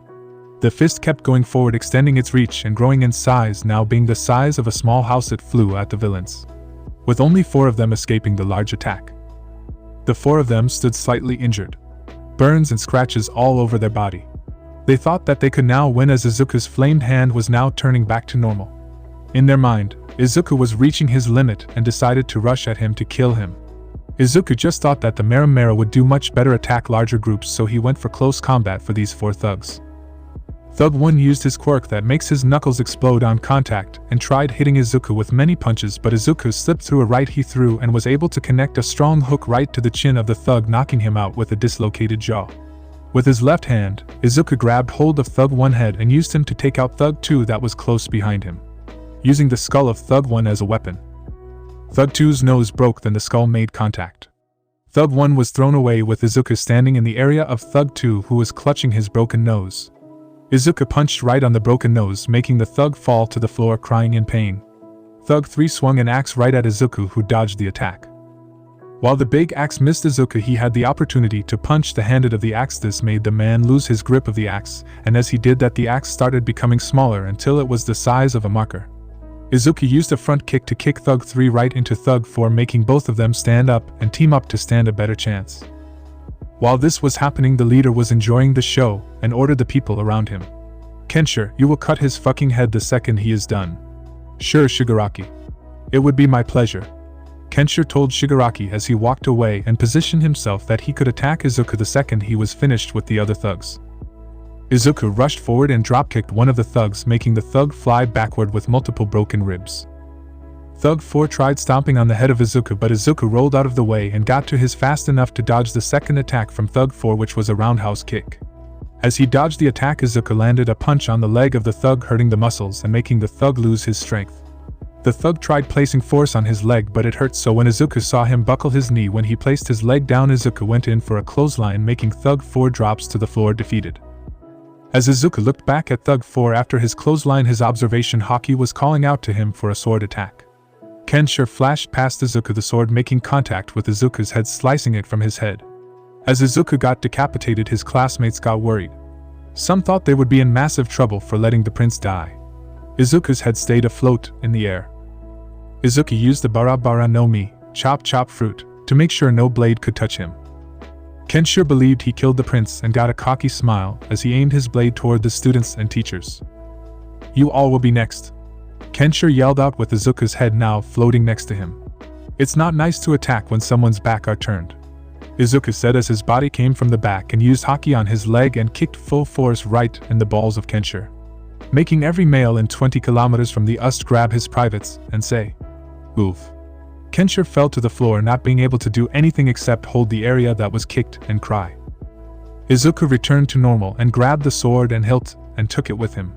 The fist kept going forward, extending its reach and growing in size, now being the size of a small house. It flew at the villains, with only 4 of them escaping the large attack. The 4 of them stood slightly injured, burns and scratches all over their body. They thought that they could now win as Izuku's flamed hand was now turning back to normal. In their mind, Izuku was reaching his limit and decided to rush at him to kill him. Izuku just thought that the Mera would do much better attack larger groups, so he went for close combat for these 4 thugs. Thug 1 used his quirk that makes his knuckles explode on contact and tried hitting Izuku with many punches, but Izuku slipped through a right he threw and was able to connect a strong hook right to the chin of the thug, knocking him out with a dislocated jaw. With his left hand, Izuku grabbed hold of Thug 1 head and used him to take out Thug 2 that was close behind him, using the skull of Thug 1 as a weapon. Thug 2's nose broke, then the skull made contact. Thug 1 was thrown away with Izuku standing in the area of Thug 2, who was clutching his broken nose. Izuku punched right on the broken nose, making the thug fall to the floor crying in pain. Thug 3 swung an axe right at Izuku, who dodged the attack. While the big axe missed Izuku, he had the opportunity to punch the handle of the axe. This made the man lose his grip of the axe, and as he did that, the axe started becoming smaller until it was the size of a marker. Izuku used a front kick to kick Thug 3 right into Thug 4, making both of them stand up and team up to stand a better chance. While this was happening, the leader was enjoying the show and ordered the people around him, "Kensher, you will cut his fucking head the second he is done." "Sure, Shigaraki. It would be my pleasure," Kensher told Shigaraki as he walked away and positioned himself that he could attack Izuku the second he was finished with the other thugs. Izuku rushed forward and dropkicked one of the thugs, making the thug fly backward with multiple broken ribs. Thug 4 tried stomping on the head of Izuku, but Izuku rolled out of the way and got to his fast enough to dodge the second attack from Thug 4, which was a roundhouse kick. As he dodged the attack, Izuku landed a punch on the leg of the thug, hurting the muscles and making the thug lose his strength. The thug tried placing force on his leg, but it hurt, so when Izuku saw him buckle his knee when he placed his leg down, Izuku went in for a clothesline, making Thug 4 drops to the floor defeated. As Izuku looked back at Thug 4 after his clothesline, his observation Haki was calling out to him for a sword attack. Kensher flashed past Izuku, the sword making contact with Izuku's head, slicing it from his head. As Izuku got decapitated, his classmates got worried. Some thought they would be in massive trouble for letting the prince die. Izuku's head stayed afloat in the air. Izuku used the Bara Bara no Mi, chop chop fruit, to make sure no blade could touch him. Kensher believed he killed the prince and got a cocky smile as he aimed his blade toward the students and teachers. "You all will be next," Kensher yelled out with Izuku's head now floating next to him. "It's not nice to attack when someone's back are turned," Izuku said as his body came from the back and used Haki on his leg and kicked full force right in the balls of Kensher, making every male in 20 kilometers from the Ust grab his privates and say, "Oof." Kensher fell to the floor, not being able to do anything except hold the area that was kicked and cry. Izuku returned to normal and grabbed the sword and hilt and took it with him.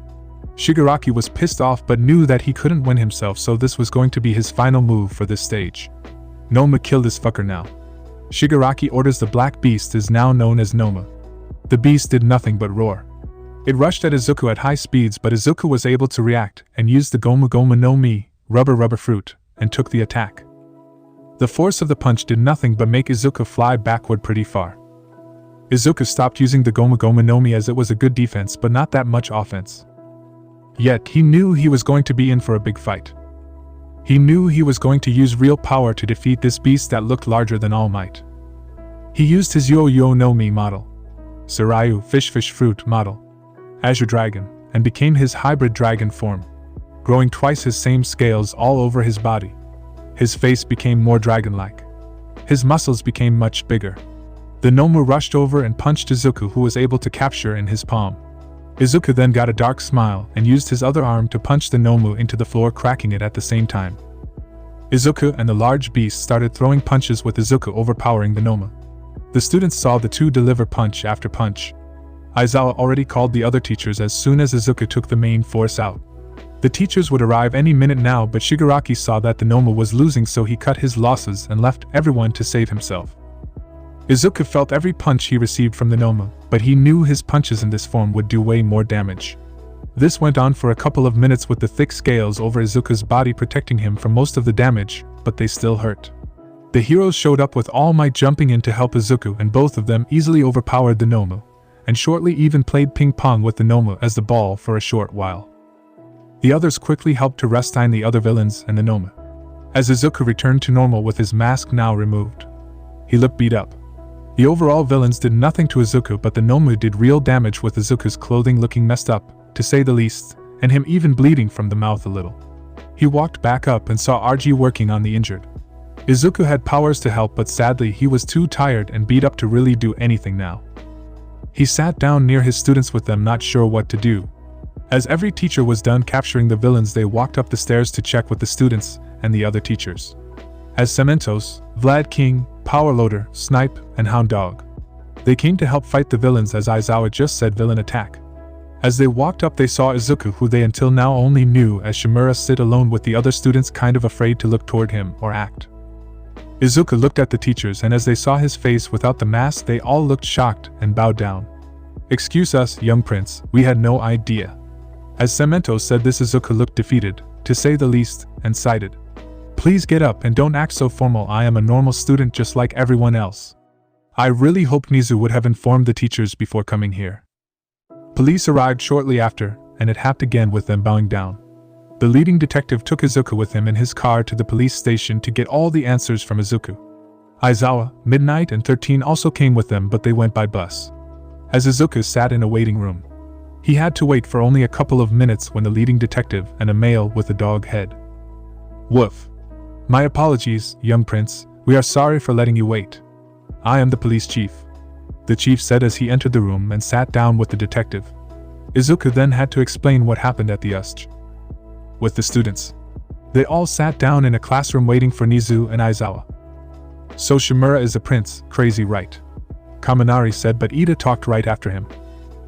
Shigaraki was pissed off but knew that he couldn't win himself, so this was going to be his final move for this stage. "Noma, kill this fucker now." Shigaraki orders. The black beast is now known as Noma. The beast did nothing but roar. It rushed at Izuku at high speeds, but Izuku was able to react and used the Gomu Gomu no Mi, rubber fruit, and took the attack. The force of the punch did nothing but make Izuku fly backward pretty far. Izuku stopped using the Gomu Gomu no Mi as it was a good defense but not that much offense. Yet he knew he was going to be in for a big fight. He knew he was going to use real power to defeat this beast that looked larger than All Might. He used his Yo-Yo no Mi model, Sarayu Fish Fruit model, Azure Dragon, and became his hybrid dragon form, growing twice his same scales all over his body. His face became more dragon-like. His muscles became much bigger. The Nomu rushed over and punched Izuku, who was able to capture in his palm. Izuku then got a dark smile and used his other arm to punch the Nomu into the floor, cracking it at the same time. Izuku and the large beast started throwing punches, with Izuku overpowering the Nomu. The students saw the two deliver punch after punch. Aizawa already called the other teachers as soon as Izuku took the main force out. The teachers would arrive any minute now, but Shigaraki saw that the Nomu was losing, so he cut his losses and left everyone to save himself. Izuku felt every punch he received from the Nomu, but he knew his punches in this form would do way more damage. This went on for a couple of minutes, with the thick scales over Izuku's body protecting him from most of the damage, but they still hurt. The heroes showed up with All Might jumping in to help Izuku, and both of them easily overpowered the Nomu, and shortly even played ping pong with the Nomu as the ball for a short while. The others quickly helped to restrain the other villains and the Nomu. As Izuku returned to normal with his mask now removed, he looked beat up. The overall villains did nothing to Izuku, but the Nomu did real damage, with Izuku's clothing looking messed up, to say the least, and him even bleeding from the mouth a little. He walked back up and saw RG working on the injured. Izuku had powers to help, but sadly he was too tired and beat up to really do anything now. He sat down near his students with them, not sure what to do. As every teacher was done capturing the villains, they walked up the stairs to check with the students and the other teachers. As Cementos, Vlad King, Power Loader, Snipe, and Hound Dog, they came to help fight the villains, as Aizawa just said villain attack. As they walked up, they saw Izuku, who they until now only knew as Shimura, sit alone with the other students, kind of afraid to look toward him or act. Izuku looked at the teachers, and as they saw his face without the mask, they all looked shocked and bowed down. "Excuse us, young prince, we had no idea." As Cementos said this, Izuku looked defeated, to say the least, and sighed. "Please get up and don't act so formal. I am a normal student just like everyone else. I really hoped Nizu would have informed the teachers before coming here." Police arrived shortly after, and it happened again with them bowing down. The leading detective took Izuku with him in his car to the police station to get all the answers from Izuku. Aizawa, Midnight, and 13 also came with them, but they went by bus. As Izuku sat in a waiting room, he had to wait for only a couple of minutes when the leading detective and a male with a dog head. "Woof. My apologies, young prince, we are sorry for letting you wait. I am the police chief," the chief said as he entered the room and sat down with the detective. Izuku then had to explain what happened at the USJ. With the students, they all sat down in a classroom waiting for Nizu and Aizawa. "So Shimura is a prince, crazy right?" Kaminari said, but Ida talked right after him.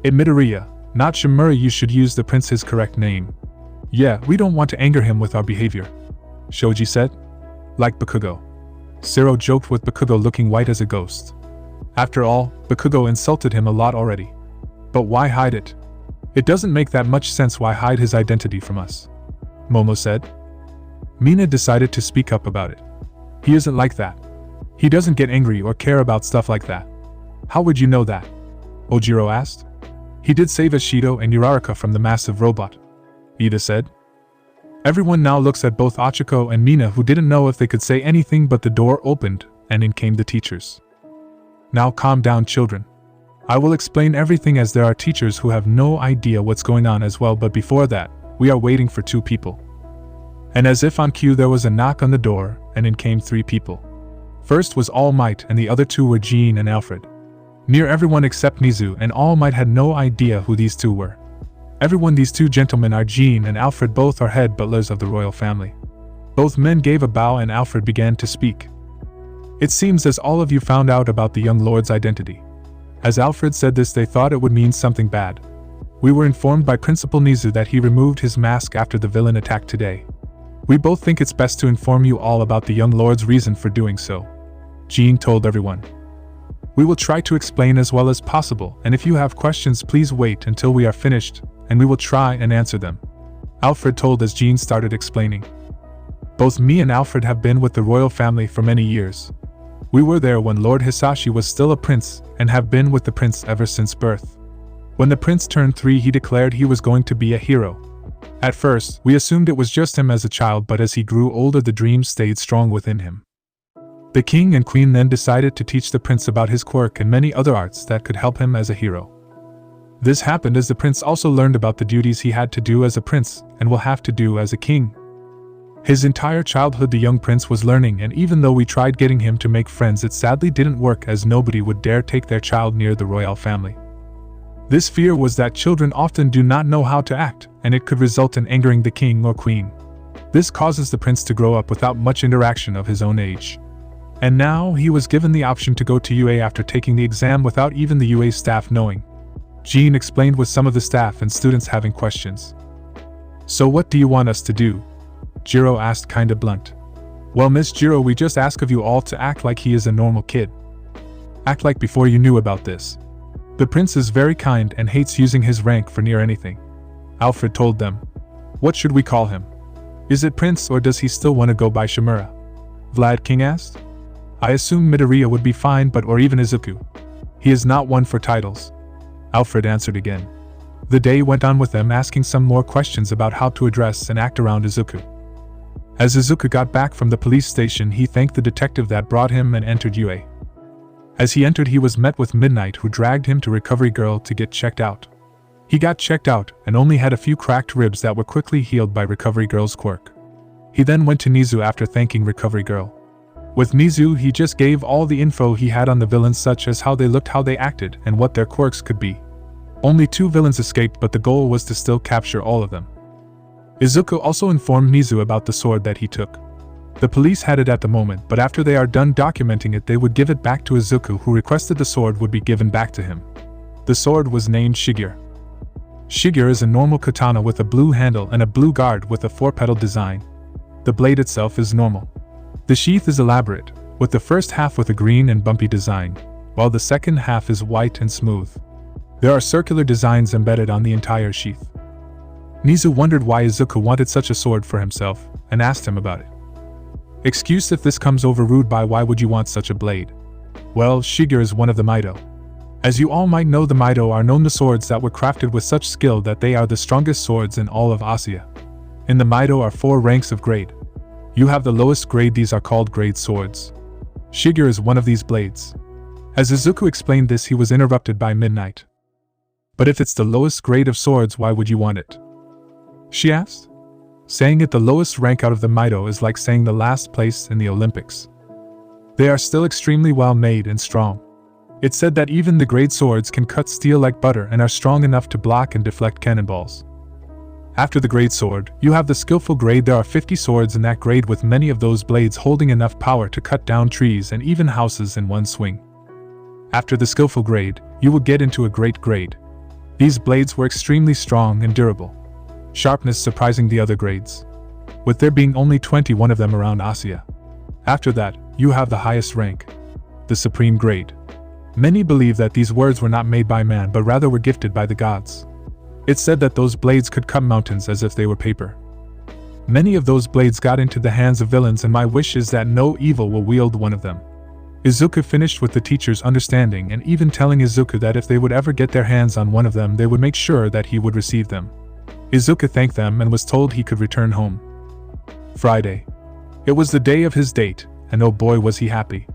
"Midoriya, not Shimura, you should use the prince's correct name." "Yeah, we don't want to anger him with our behavior," Shoji said. "Like Bakugo." Sero joked, with Bakugo looking white as a ghost. After all, Bakugo insulted him a lot already. "But why hide it? It doesn't make that much sense. Why hide his identity from us?" Momo said. Mina decided to speak up about it. "He isn't like that. He doesn't get angry or care about stuff like that." "How would you know that?" Ojiro asked. "He did save Ashido and Uraraka from the massive robot," Ida said. Everyone now looks at both Achiko and Mina, who didn't know if they could say anything, but the door opened, and in came the teachers. "Now calm down, children. I will explain everything, as there are teachers who have no idea what's going on as well, but before that, we are waiting for 2 people. And as if on cue, there was a knock on the door, and in came 3 people. First was All Might, and the other 2 were Jean and Alfred. Near everyone except Nizu and All Might had no idea who these 2 were. Everyone, these 2 gentlemen are Jean and Alfred, both are head butlers of the royal family. Both men gave a bow, and Alfred began to speak. "It seems as all of you found out about the young lord's identity." As Alfred said this, they thought it would mean something bad. "We were informed by Principal Nizu that he removed his mask after the villain attack today. We both think it's best to inform you all about the young lord's reason for doing so," Jean told everyone. "We will try to explain as well as possible, and if you have questions, please wait until we are finished, and we will try and answer them," Alfred told as Jean started explaining. "Both me and Alfred have been with the royal family for many years. We were there when Lord Hisashi was still a prince, and have been with the prince ever since birth. When the prince turned 3, he declared he was going to be a hero. At first, we assumed it was just him as a child, but as he grew older the dream stayed strong within him. The king and queen then decided to teach the prince about his quirk and many other arts that could help him as a hero. This happened as the prince also learned about the duties he had to do as a prince and will have to do as a king. His entire childhood the young prince was learning, and even though we tried getting him to make friends, it sadly didn't work as nobody would dare take their child near the royal family. This fear was that children often do not know how to act, and it could result in angering the king or queen. This causes the prince to grow up without much interaction of his own age. And now he was given the option to go to UA after taking the exam without even the UA staff knowing. Jean explained with some of the staff and students having questions. "So what do you want us to do?" Jiro asked kinda blunt. "Well, Miss Jiro, we just ask of you all to act like he is a normal kid. Act like before you knew about this. The prince is very kind and hates using his rank for near anything." Alfred told them. "What should we call him? Is it Prince or does he still want to go by Shimura?" Vlad King asked. "I assume Midoriya would be fine, but or even Izuku. He is not one for titles." Alfred answered again. The day went on with them asking some more questions about how to address and act around Izuku. As Izuku got back from the police station, he thanked the detective that brought him and entered UA. As he entered, he was met with Midnight, who dragged him to Recovery Girl to get checked out. He got checked out and only had a few cracked ribs that were quickly healed by Recovery Girl's quirk. He then went to Nizu after thanking Recovery Girl. With Nizu, he just gave all the info he had on the villains, such as how they looked, how they acted, and what their quirks could be. Only 2 villains escaped, but the goal was to still capture all of them. Izuku also informed Nizu about the sword that he took. The police had it at the moment, but after they are done documenting it, they would give it back to Izuku, who requested the sword would be given back to him. The sword was named Shigeru. Shigeru is a normal katana with a blue handle and a blue guard with a 4-petal design. The blade itself is normal. The sheath is elaborate, with the first half with a green and bumpy design, while the second half is white and smooth. There are circular designs embedded on the entire sheath. Nizu wondered why Izuku wanted such a sword for himself, and asked him about it. "Excuse if this comes over rude, by why would you want such a blade?" "Well, Shigeru is one of the Maido. As you all might know, the Maido are known to swords that were crafted with such skill that they are the strongest swords in all of Asia. In the Maido are 4 ranks of grade. You have the lowest grade, these are called grade swords. Shigeru is one of these blades." As Izuku explained this, he was interrupted by Midnight. "But if it's the lowest grade of swords, why would you want it?" she asked. Saying it the lowest rank out of the Maido is like saying the last place in the Olympics. They are still extremely well made and strong. It's said that even the grade swords can cut steel like butter and are strong enough to block and deflect cannonballs. After the grade sword, you have the skillful grade. There are 50 swords in that grade, with many of those blades holding enough power to cut down trees and even houses in one swing. After the skillful grade, you will get into a great grade. These blades were extremely strong and durable. Sharpness surprising the other grades, with there being only 21 of them around Asia. After that, you have the highest rank, the supreme grade. Many believe that these words were not made by man, but rather were gifted by the gods. It's said that those blades could cut mountains as if they were paper. Many of those blades got into the hands of villains, and my wish is that no evil will wield one of them. Izuku finished with the teacher's understanding and even telling Izuku that if they would ever get their hands on one of them, they would make sure that he would receive them. Izuku thanked them and was told he could return home. Friday. It was the day of his date, and oh boy was he happy.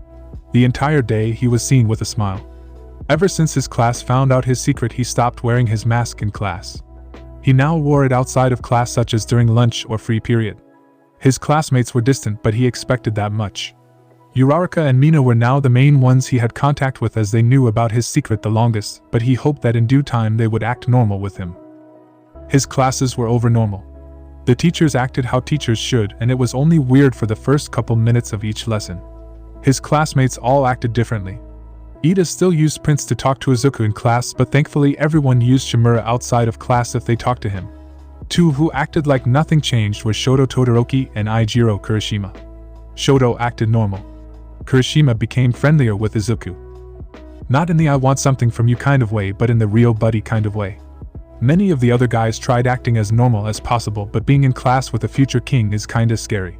The entire day he was seen with a smile. Ever since his class found out his secret, he stopped wearing his mask in class. He now wore it outside of class, such as during lunch or free period. His classmates were distant, but he expected that much. Uraraka and Mina were now the main ones he had contact with, as they knew about his secret the longest, but he hoped that in due time they would act normal with him. His classes were over normal. The teachers acted how teachers should, and it was only weird for the first couple minutes of each lesson. His classmates all acted differently. Ida still used Prince to talk to Izuku in class, but thankfully everyone used Shimura outside of class if they talked to him. 2 who acted like nothing changed were Shoto Todoroki and Eijiro Kurishima. Shoto acted normal. Kurishima became friendlier with Izuku. Not in the "I want something from you" kind of way, but in the real buddy kind of way. Many of the other guys tried acting as normal as possible, but being in class with a future king is kinda scary.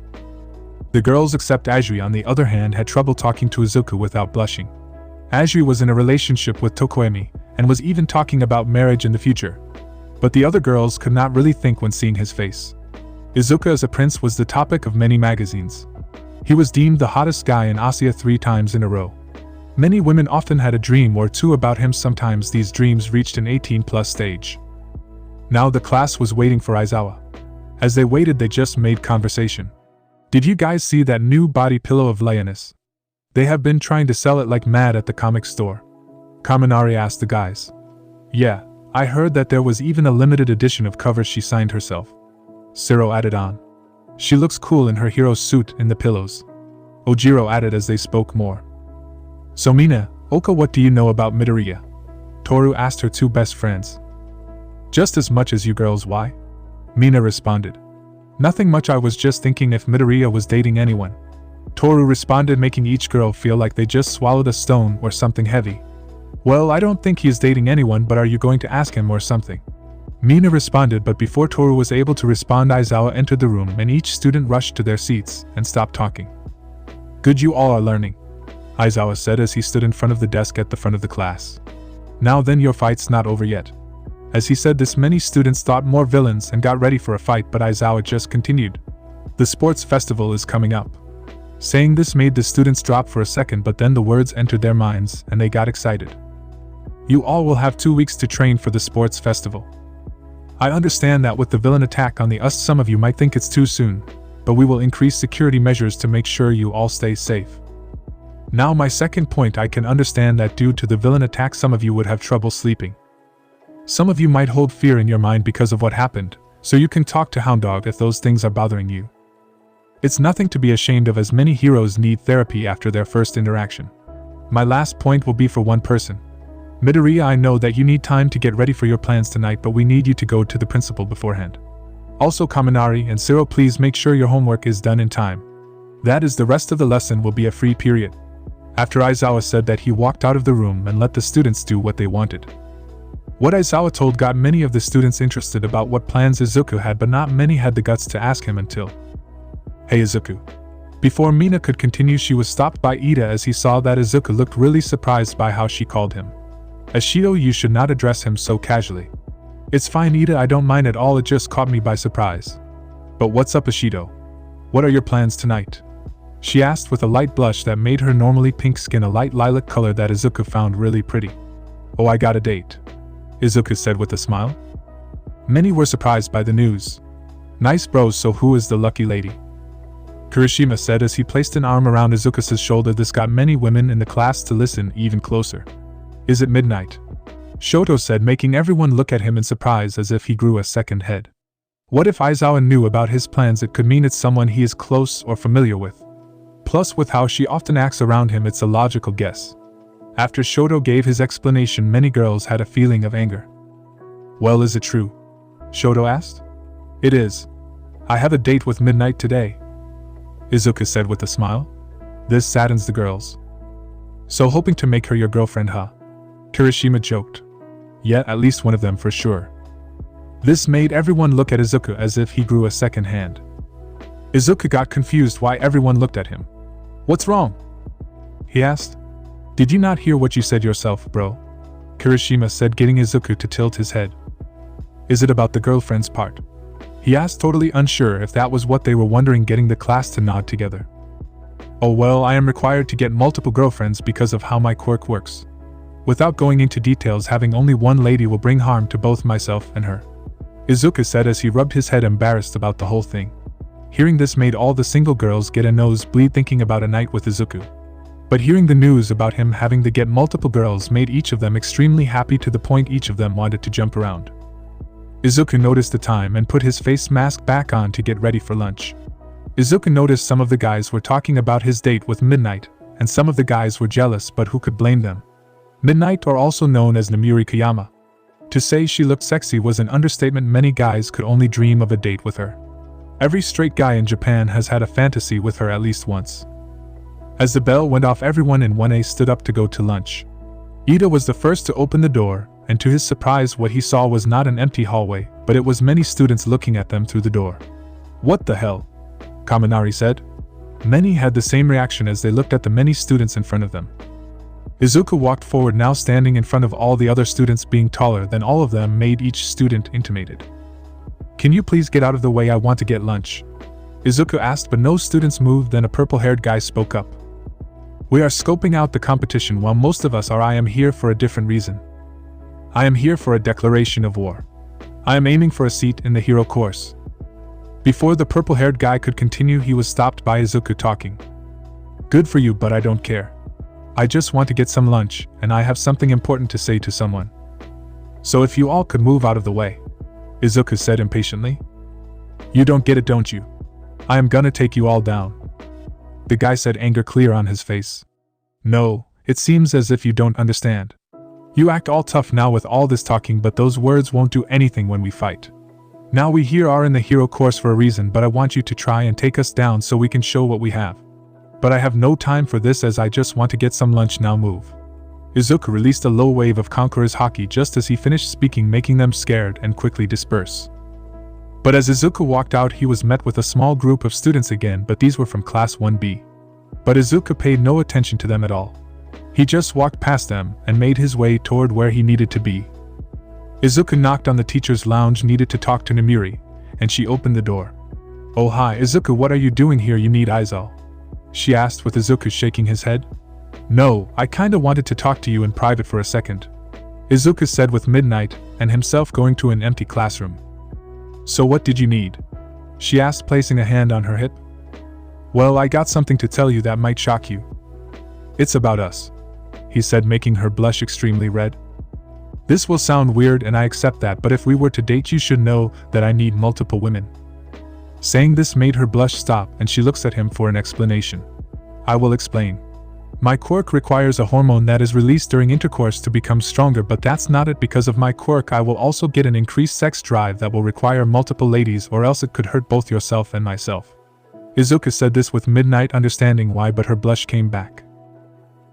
The girls, except Ajui on the other hand, had trouble talking to Izuku without blushing. Ajui was in a relationship with Tokoemi, and was even talking about marriage in the future. But the other girls could not really think when seeing his face. Izuku as a prince was the topic of many magazines. He was deemed the hottest guy in Asia 3 times in a row. Many women often had a dream or two about him. Sometimes these dreams reached an 18-plus stage. Now the class was waiting for Aizawa. As they waited, they just made conversation. Did you guys see that new body pillow of Lioness? They have been trying to sell it like mad at the comic store. Kaminari asked the guys. Yeah, I heard that there was even a limited edition of covers she signed herself. Siro added on. She looks cool in her hero suit in the pillows. Ojiro added as they spoke more. So Mina, Oka, what do you know about Midoriya? Toru asked her two best friends. Just as much as you girls. Why? Mina responded. Nothing much, I was just thinking if Midoriya was dating anyone. Toru responded, making each girl feel like they just swallowed a stone or something heavy. Well, I don't think he's dating anyone, but are you going to ask him or something? Mina responded, but before Toru was able to respond, Aizawa entered the room and each student rushed to their seats and stopped talking. Good, you all are learning, Aizawa said as he stood in front of the desk at the front of the class. Now then, your fight's not over yet. As he said this, many students thought more villains and got ready for a fight, but Aizawa just continued. The sports festival is coming up. Saying this made the students drop for a second, but then the words entered their minds and they got excited. You all will have 2 weeks to train for the sports festival. I understand that with the villain attack on the US, some of you might think it's too soon, but we will increase security measures to make sure you all stay safe. Now my second point, I can understand that due to the villain attack some of you would have trouble sleeping. Some of you might hold fear in your mind because of what happened, so you can talk to Hound Dog if those things are bothering you. It's nothing to be ashamed of, as many heroes need therapy after their first interaction. My last point will be for one person. Midoriya, I know that you need time to get ready for your plans tonight, but we need you to go to the principal beforehand. Also Kaminari and Siro, please make sure your homework is done in time. That is, the rest of the lesson will be a free period. After Aizawa said that, he walked out of the room and let the students do what they wanted. What Aizawa told got many of the students interested about what plans Izuku had, but not many had the guts to ask him until. Hey Izuku. Before Mina could continue, she was stopped by Ida as he saw that Izuku looked really surprised by how she called him. Ashido, you should not address him so casually. It's fine Ida, I don't mind at all, it just caught me by surprise. But what's up Ashido? What are your plans tonight? She asked with a light blush that made her normally pink skin a light lilac color that Izuku found really pretty. Oh, I got a date, Izuku said with a smile. Many were surprised by the news. Nice bros, so who is the lucky lady? Kirishima said as he placed an arm around Izuku's shoulder. This got many women in the class to listen even closer. Is it midnight? Shoto said, making everyone look at him in surprise as if he grew a second head. What if Aizawa knew about his plans? It could mean it's someone he is close or familiar with. Plus, with how she often acts around him, it's a logical guess. After Shoto gave his explanation, many girls had a feeling of anger. Well, is it true? Shoto asked. It is. I have a date with Midnight today, Izuku said with a smile. This saddens the girls. So hoping to make her your girlfriend, huh? Kirishima joked. Yeah, at least one of them for sure. This made everyone look at Izuku as if he grew a second hand. Izuku got confused why everyone looked at him. What's wrong? He asked. Did you not hear what you said yourself, bro? Kirishima said, getting Izuku to tilt his head. Is it about the girlfriend's part? He asked, totally unsure if that was what they were wondering, getting the class to nod together. Oh well, I am required to get multiple girlfriends because of how my quirk works. Without going into details, having only one lady will bring harm to both myself and her, Izuku said as he rubbed his head, embarrassed about the whole thing. Hearing this made all the single girls get a nosebleed thinking about a night with Izuku. But hearing the news about him having to get multiple girls made each of them extremely happy, to the point each of them wanted to jump around. Izuku noticed the time and put his face mask back on to get ready for lunch. Izuku noticed some of the guys were talking about his date with Midnight, and some of the guys were jealous, but who could blame them? Midnight, or also known as Namuri Kayama. To say she looked sexy was an understatement. Many guys could only dream of a date with her. Every straight guy in Japan has had a fantasy with her at least once. As the bell went off, everyone in 1A stood up to go to lunch. Ida was the first to open the door, and to his surprise what he saw was not an empty hallway, but it was many students looking at them through the door. What the hell? Kaminari said. Many had the same reaction as they looked at the many students in front of them. Izuku walked forward, now standing in front of all the other students. Being taller than all of them made each student intimidated. "Can you please get out of the way? I want to get lunch," Izuku asked, but no students moved. Then a purple-haired guy spoke up. "We are scoping out the competition while most of us are. I am here for a different reason. I am here for a declaration of war. I am aiming for a seat in the hero course." Before the purple-haired guy could continue, he was stopped by Izuku talking. "Good for you, but I don't care. I just want to get some lunch, and I have something important to say to someone. So if you all could move out of the way," Izuku said impatiently. "You don't get it, don't you? I am gonna take you all down," the guy said, anger clear on his face. "No, it seems as if you don't understand. You act all tough now with all this talking, but those words won't do anything when we fight. Now we here are in the hero course for a reason, but I want you to try and take us down so we can show what we have. But I have no time for this, as I just want to get some lunch. Now move." Izuku released a low wave of Conqueror's Haki just as he finished speaking, making them scared and quickly disperse. But as Izuku walked out, he was met with a small group of students again, but these were from Class 1B. But Izuku paid no attention to them at all. He just walked past them and made his way toward where he needed to be. Izuku knocked on the teacher's lounge, needed to talk to Namiri, and she opened the door. "Oh hi Izuku, what are you doing here? You need Aizawa?" she asked, with Izuku shaking his head. "No, I kinda wanted to talk to you in private for a second," Izuku said, with Midnight and himself going to an empty classroom. "So what did you need?" she asked, placing a hand on her hip. "Well, I got something to tell you that might shock you. It's about us," he said, making her blush extremely red. "This will sound weird and I accept that, but if we were to date you should know that I need multiple women." Saying this made her blush stop, and she looks at him for an explanation. "I will explain. My quirk requires a hormone that is released during intercourse to become stronger, but that's not it. Because of my quirk I will also get an increased sex drive that will require multiple ladies, or else it could hurt both yourself and myself." Izuku said this with Midnight understanding why, but her blush came back.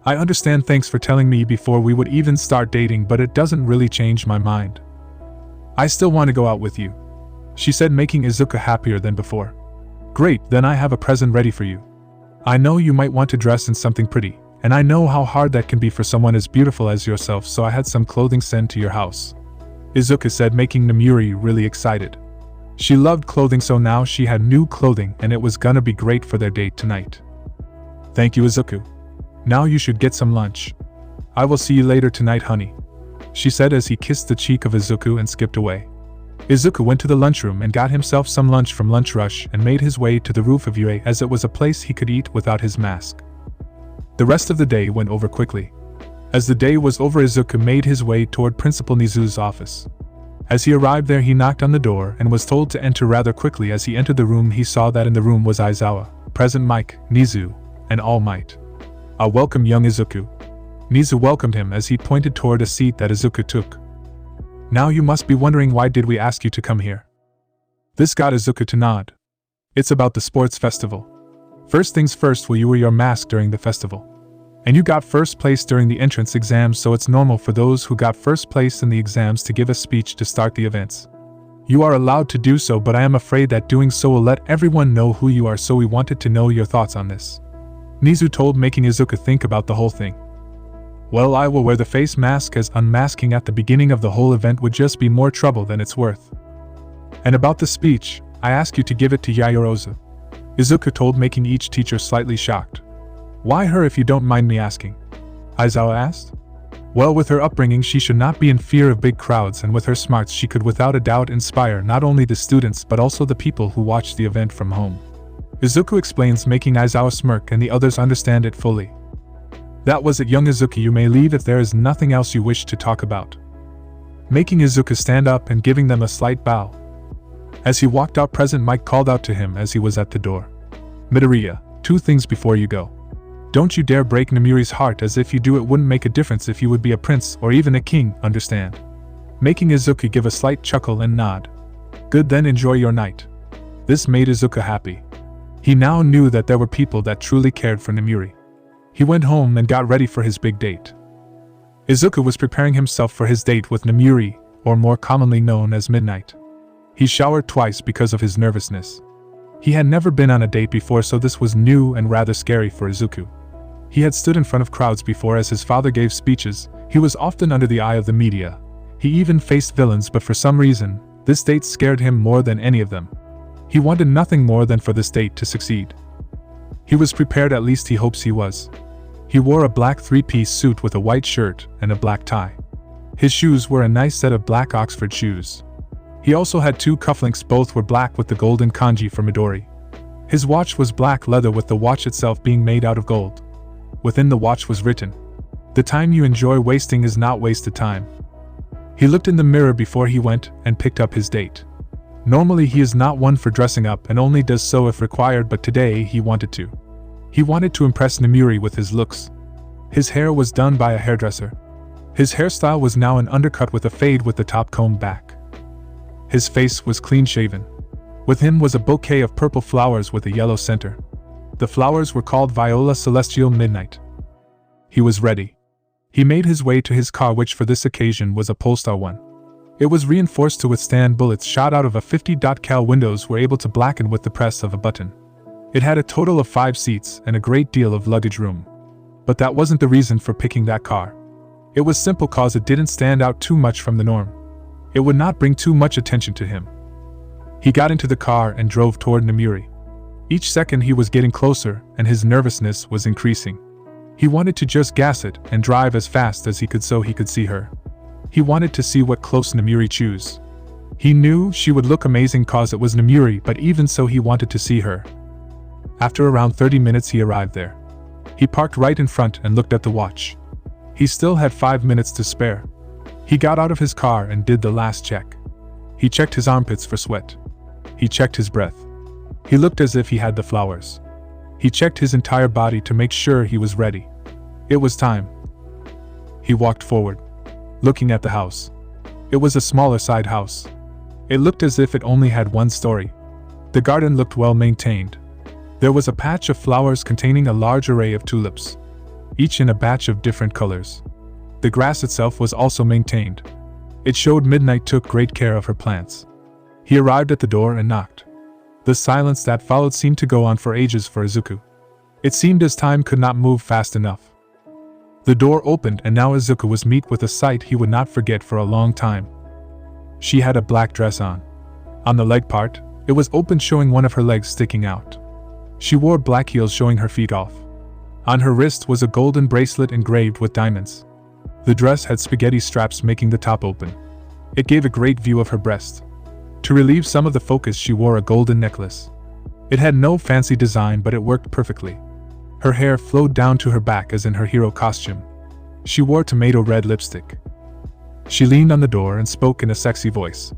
"I understand, thanks for telling me before we would even start dating, but it doesn't really change my mind. I still want to go out with you," she said, making Izuku happier than before. "Great, then I have a present ready for you. I know you might want to dress in something pretty, and I know how hard that can be for someone as beautiful as yourself, so I had some clothing sent to your house," Izuku said, making Namiri really excited. She loved clothing, so now she had new clothing and it was gonna be great for their date tonight. "Thank you, Izuku. Now you should get some lunch. I will see you later tonight, honey," she said as he kissed the cheek of Izuku and skipped away. Izuku went to the lunchroom and got himself some lunch from Lunch Rush and made his way to the roof of Yue, as it was a place he could eat without his mask. The rest of the day went over quickly. As the day was over, Izuku made his way toward Principal Nizu's office. As he arrived there, he knocked on the door and was told to enter rather quickly. As he entered the room, he saw that in the room was Aizawa, Present Mike, Nizu, and All Might. Welcome, young Izuku." Nizu welcomed him as he pointed toward a seat that Izuku took. "Now you must be wondering, why did we ask you to come here?" This got Izuku to nod. "It's about the sports festival. First things first, will you wear your mask during the festival? And you got first place during the entrance exams, so it's normal for those who got first place in the exams to give a speech to start the events. You are allowed to do so, but I am afraid that doing so will let everyone know who you are, so we wanted to know your thoughts on this," Nizu told, making Izuku think about the whole thing. "Well, I will wear the face mask, as unmasking at the beginning of the whole event would just be more trouble than it's worth. And about the speech, I ask you to give it to Yayorozu," Izuku told, making each teacher slightly shocked. "Why her, if you don't mind me asking?" Aizawa asked. "Well, with her upbringing she should not be in fear of big crowds, and with her smarts she could without a doubt inspire not only the students but also the people who watch the event from home," Izuku explains, making Aizawa smirk and the others understand it fully. "That was it, young Izuku, you may leave if there is nothing else you wish to talk about," making Izuku stand up and giving them a slight bow. As he walked out, Present Mike called out to him as he was at the door. "Midoriya, 2 things before you go. Don't you dare break Namiri's heart, as if you do it wouldn't make a difference if you would be a prince or even a king, understand?" Making Izuku give a slight chuckle and nod. "Good, then enjoy your night." This made Izuku happy. He now knew that there were people that truly cared for Namiri. He went home and got ready for his big date. Izuku was preparing himself for his date with Namiri, or more commonly known as Midnight. He showered twice because of his nervousness. He had never been on a date before, so this was new and rather scary for Izuku. He had stood in front of crowds before as his father gave speeches. He was often under the eye of the media. He even faced villains, but for some reason, this date scared him more than any of them. He wanted nothing more than for this date to succeed. He was prepared, at least he hopes he was. He wore a black three-piece suit with a white shirt and a black tie. His shoes were a nice set of black Oxford shoes. He also had 2 cufflinks, both were black with the golden kanji for Midori. His watch was black leather with the watch itself being made out of gold. Within the watch was written, "The time you enjoy wasting is not wasted time." He looked in the mirror before he went and picked up his date. Normally he is not one for dressing up and only does so if required, but today he wanted to. He wanted to impress Namuri with his looks. His hair was done by a hairdresser. His hairstyle was now an undercut with a fade with the top combed back. His face was clean shaven. With him was a bouquet of purple flowers with a yellow center. The flowers were called Viola Celestial Midnight. He was ready. He made his way to his car, which for this occasion was a Polestar 1. It was reinforced to withstand bullets shot out of a 50 cal. Windows were able to blacken with the press of a button. It had a total of 5 seats and a great deal of luggage room. But that wasn't the reason for picking that car. It was simple cause it didn't stand out too much from the norm. It would not bring too much attention to him. He got into the car and drove toward Namuri. Each second he was getting closer and his nervousness was increasing. He wanted to just gas it and drive as fast as he could so he could see her. He wanted to see what clothes Namuri chose. He knew she would look amazing cause it was Namuri, but even so he wanted to see her. After around 30 minutes he arrived there. He parked right in front and looked at the watch. He still had 5 minutes to spare. He got out of his car and did the last check. He checked his armpits for sweat. He checked his breath. He looked as if he had the flowers. He checked his entire body to make sure he was ready. It was time. He walked forward, looking at the house. It was a smaller side house. It looked as if it only had 1 story. The garden looked well maintained. There was a patch of flowers containing a large array of tulips, each in a batch of different colors. The grass itself was also maintained. It showed Midnight took great care of her plants. He arrived at the door and knocked. The silence that followed seemed to go on for ages for Izuku. It seemed as time could not move fast enough. The door opened and now Izuku was met with a sight he would not forget for a long time. She had a black dress on. On the leg part, it was open, showing one of her legs sticking out. She wore black heels showing her feet off. On her wrist was a golden bracelet engraved with diamonds. The dress had spaghetti straps making the top open. It gave a great view of her breast. To relieve some of the focus she wore a golden necklace. It had no fancy design but it worked perfectly. Her hair flowed down to her back as in her hero costume. She wore tomato red lipstick. She leaned on the door and spoke in a sexy voice.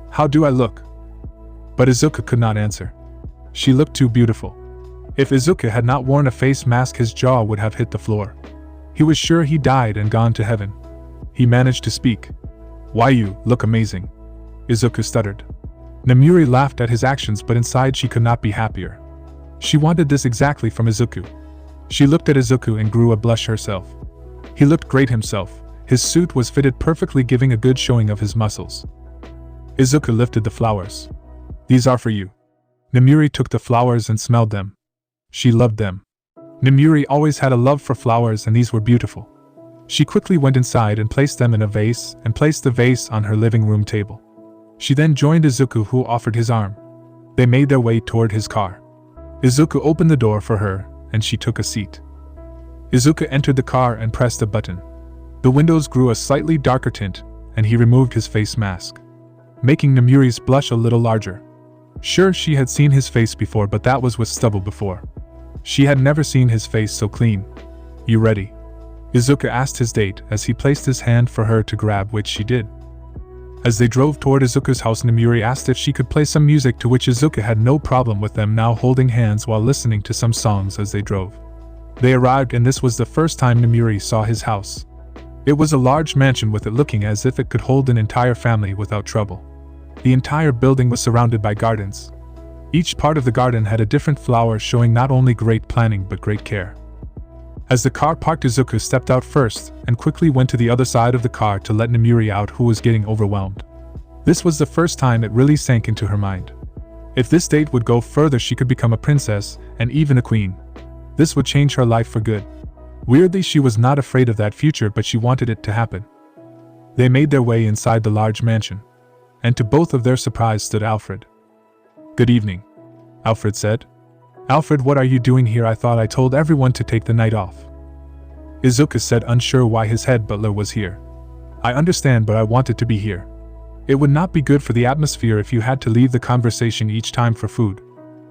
"How do I look?" But Izuku could not answer. She looked too beautiful. If Izuku had not worn a face mask his jaw would have hit the floor. He was sure he died and gone to heaven. He managed to speak. "Why, you look amazing," Izuku stuttered. Namuri laughed at his actions, but inside she could not be happier. She wanted this exactly from Izuku. She looked at Izuku and grew a blush herself. He looked great himself. His suit was fitted perfectly, giving a good showing of his muscles. Izuku lifted the flowers. "These are for you." Namuri took the flowers and smelled them. She loved them. Namuri always had a love for flowers and these were beautiful. She quickly went inside and placed them in a vase and placed the vase on her living room table. She then joined Izuku, who offered his arm. They made their way toward his car. Izuku opened the door for her and she took a seat. Izuku entered the car and pressed a button. The windows grew a slightly darker tint and he removed his face mask, making Namuri's blush a little larger. Sure, she had seen his face before, but that was with stubble before. She had never seen his face so clean. "You ready?" Izuku asked his date as he placed his hand for her to grab, which she did. As they drove toward Izuku's house, Namuri asked if she could play some music, to which Izuku had no problem with them now holding hands while listening to some songs as they drove. They arrived and this was the first time Namuri saw his house. It was a large mansion with it looking as if it could hold an entire family without trouble. The entire building was surrounded by gardens. Each part of the garden had a different flower, showing not only great planning but great care. As the car parked, Izuku stepped out first and quickly went to the other side of the car to let Namuri out, who was getting overwhelmed. This was the first time it really sank into her mind. If this date would go further, she could become a princess and even a queen. This would change her life for good. Weirdly, she was not afraid of that future, but she wanted it to happen. They made their way inside the large mansion, and to both of their surprise stood Alfred. "Good evening," Alfred said. "Alfred, what are you doing here? I thought I told everyone to take the night off." Izuku said, unsure why his head butler was here. "I understand, but I wanted to be here. It would not be good for the atmosphere if you had to leave the conversation each time for food.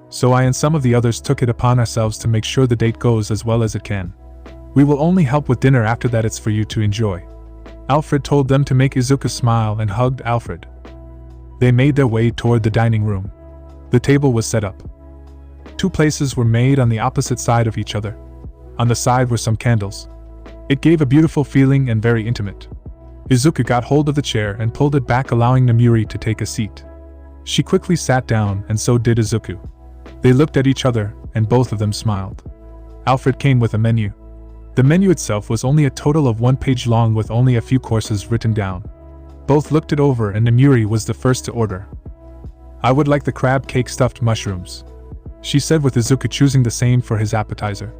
So I and some of the others took it upon ourselves to make sure the date goes as well as it can. We will only help with dinner, after that it's for you to enjoy." Alfred told them to make Izuku smile and hugged Alfred. They made their way toward the dining room. The table was set up. 2 places were made on the opposite side of each other. On the side were some candles. It gave a beautiful feeling and very intimate. Izuku got hold of the chair and pulled it back, allowing Namuri to take a seat. She quickly sat down, and so did Izuku. They looked at each other, and both of them smiled. Alfred came with a menu. The menu itself was only a total of 1 page long with only a few courses written down. Both looked it over, and Namuri was the first to order. "I would like the crab cake stuffed mushrooms," she said, with Izuku choosing the same for his appetizer.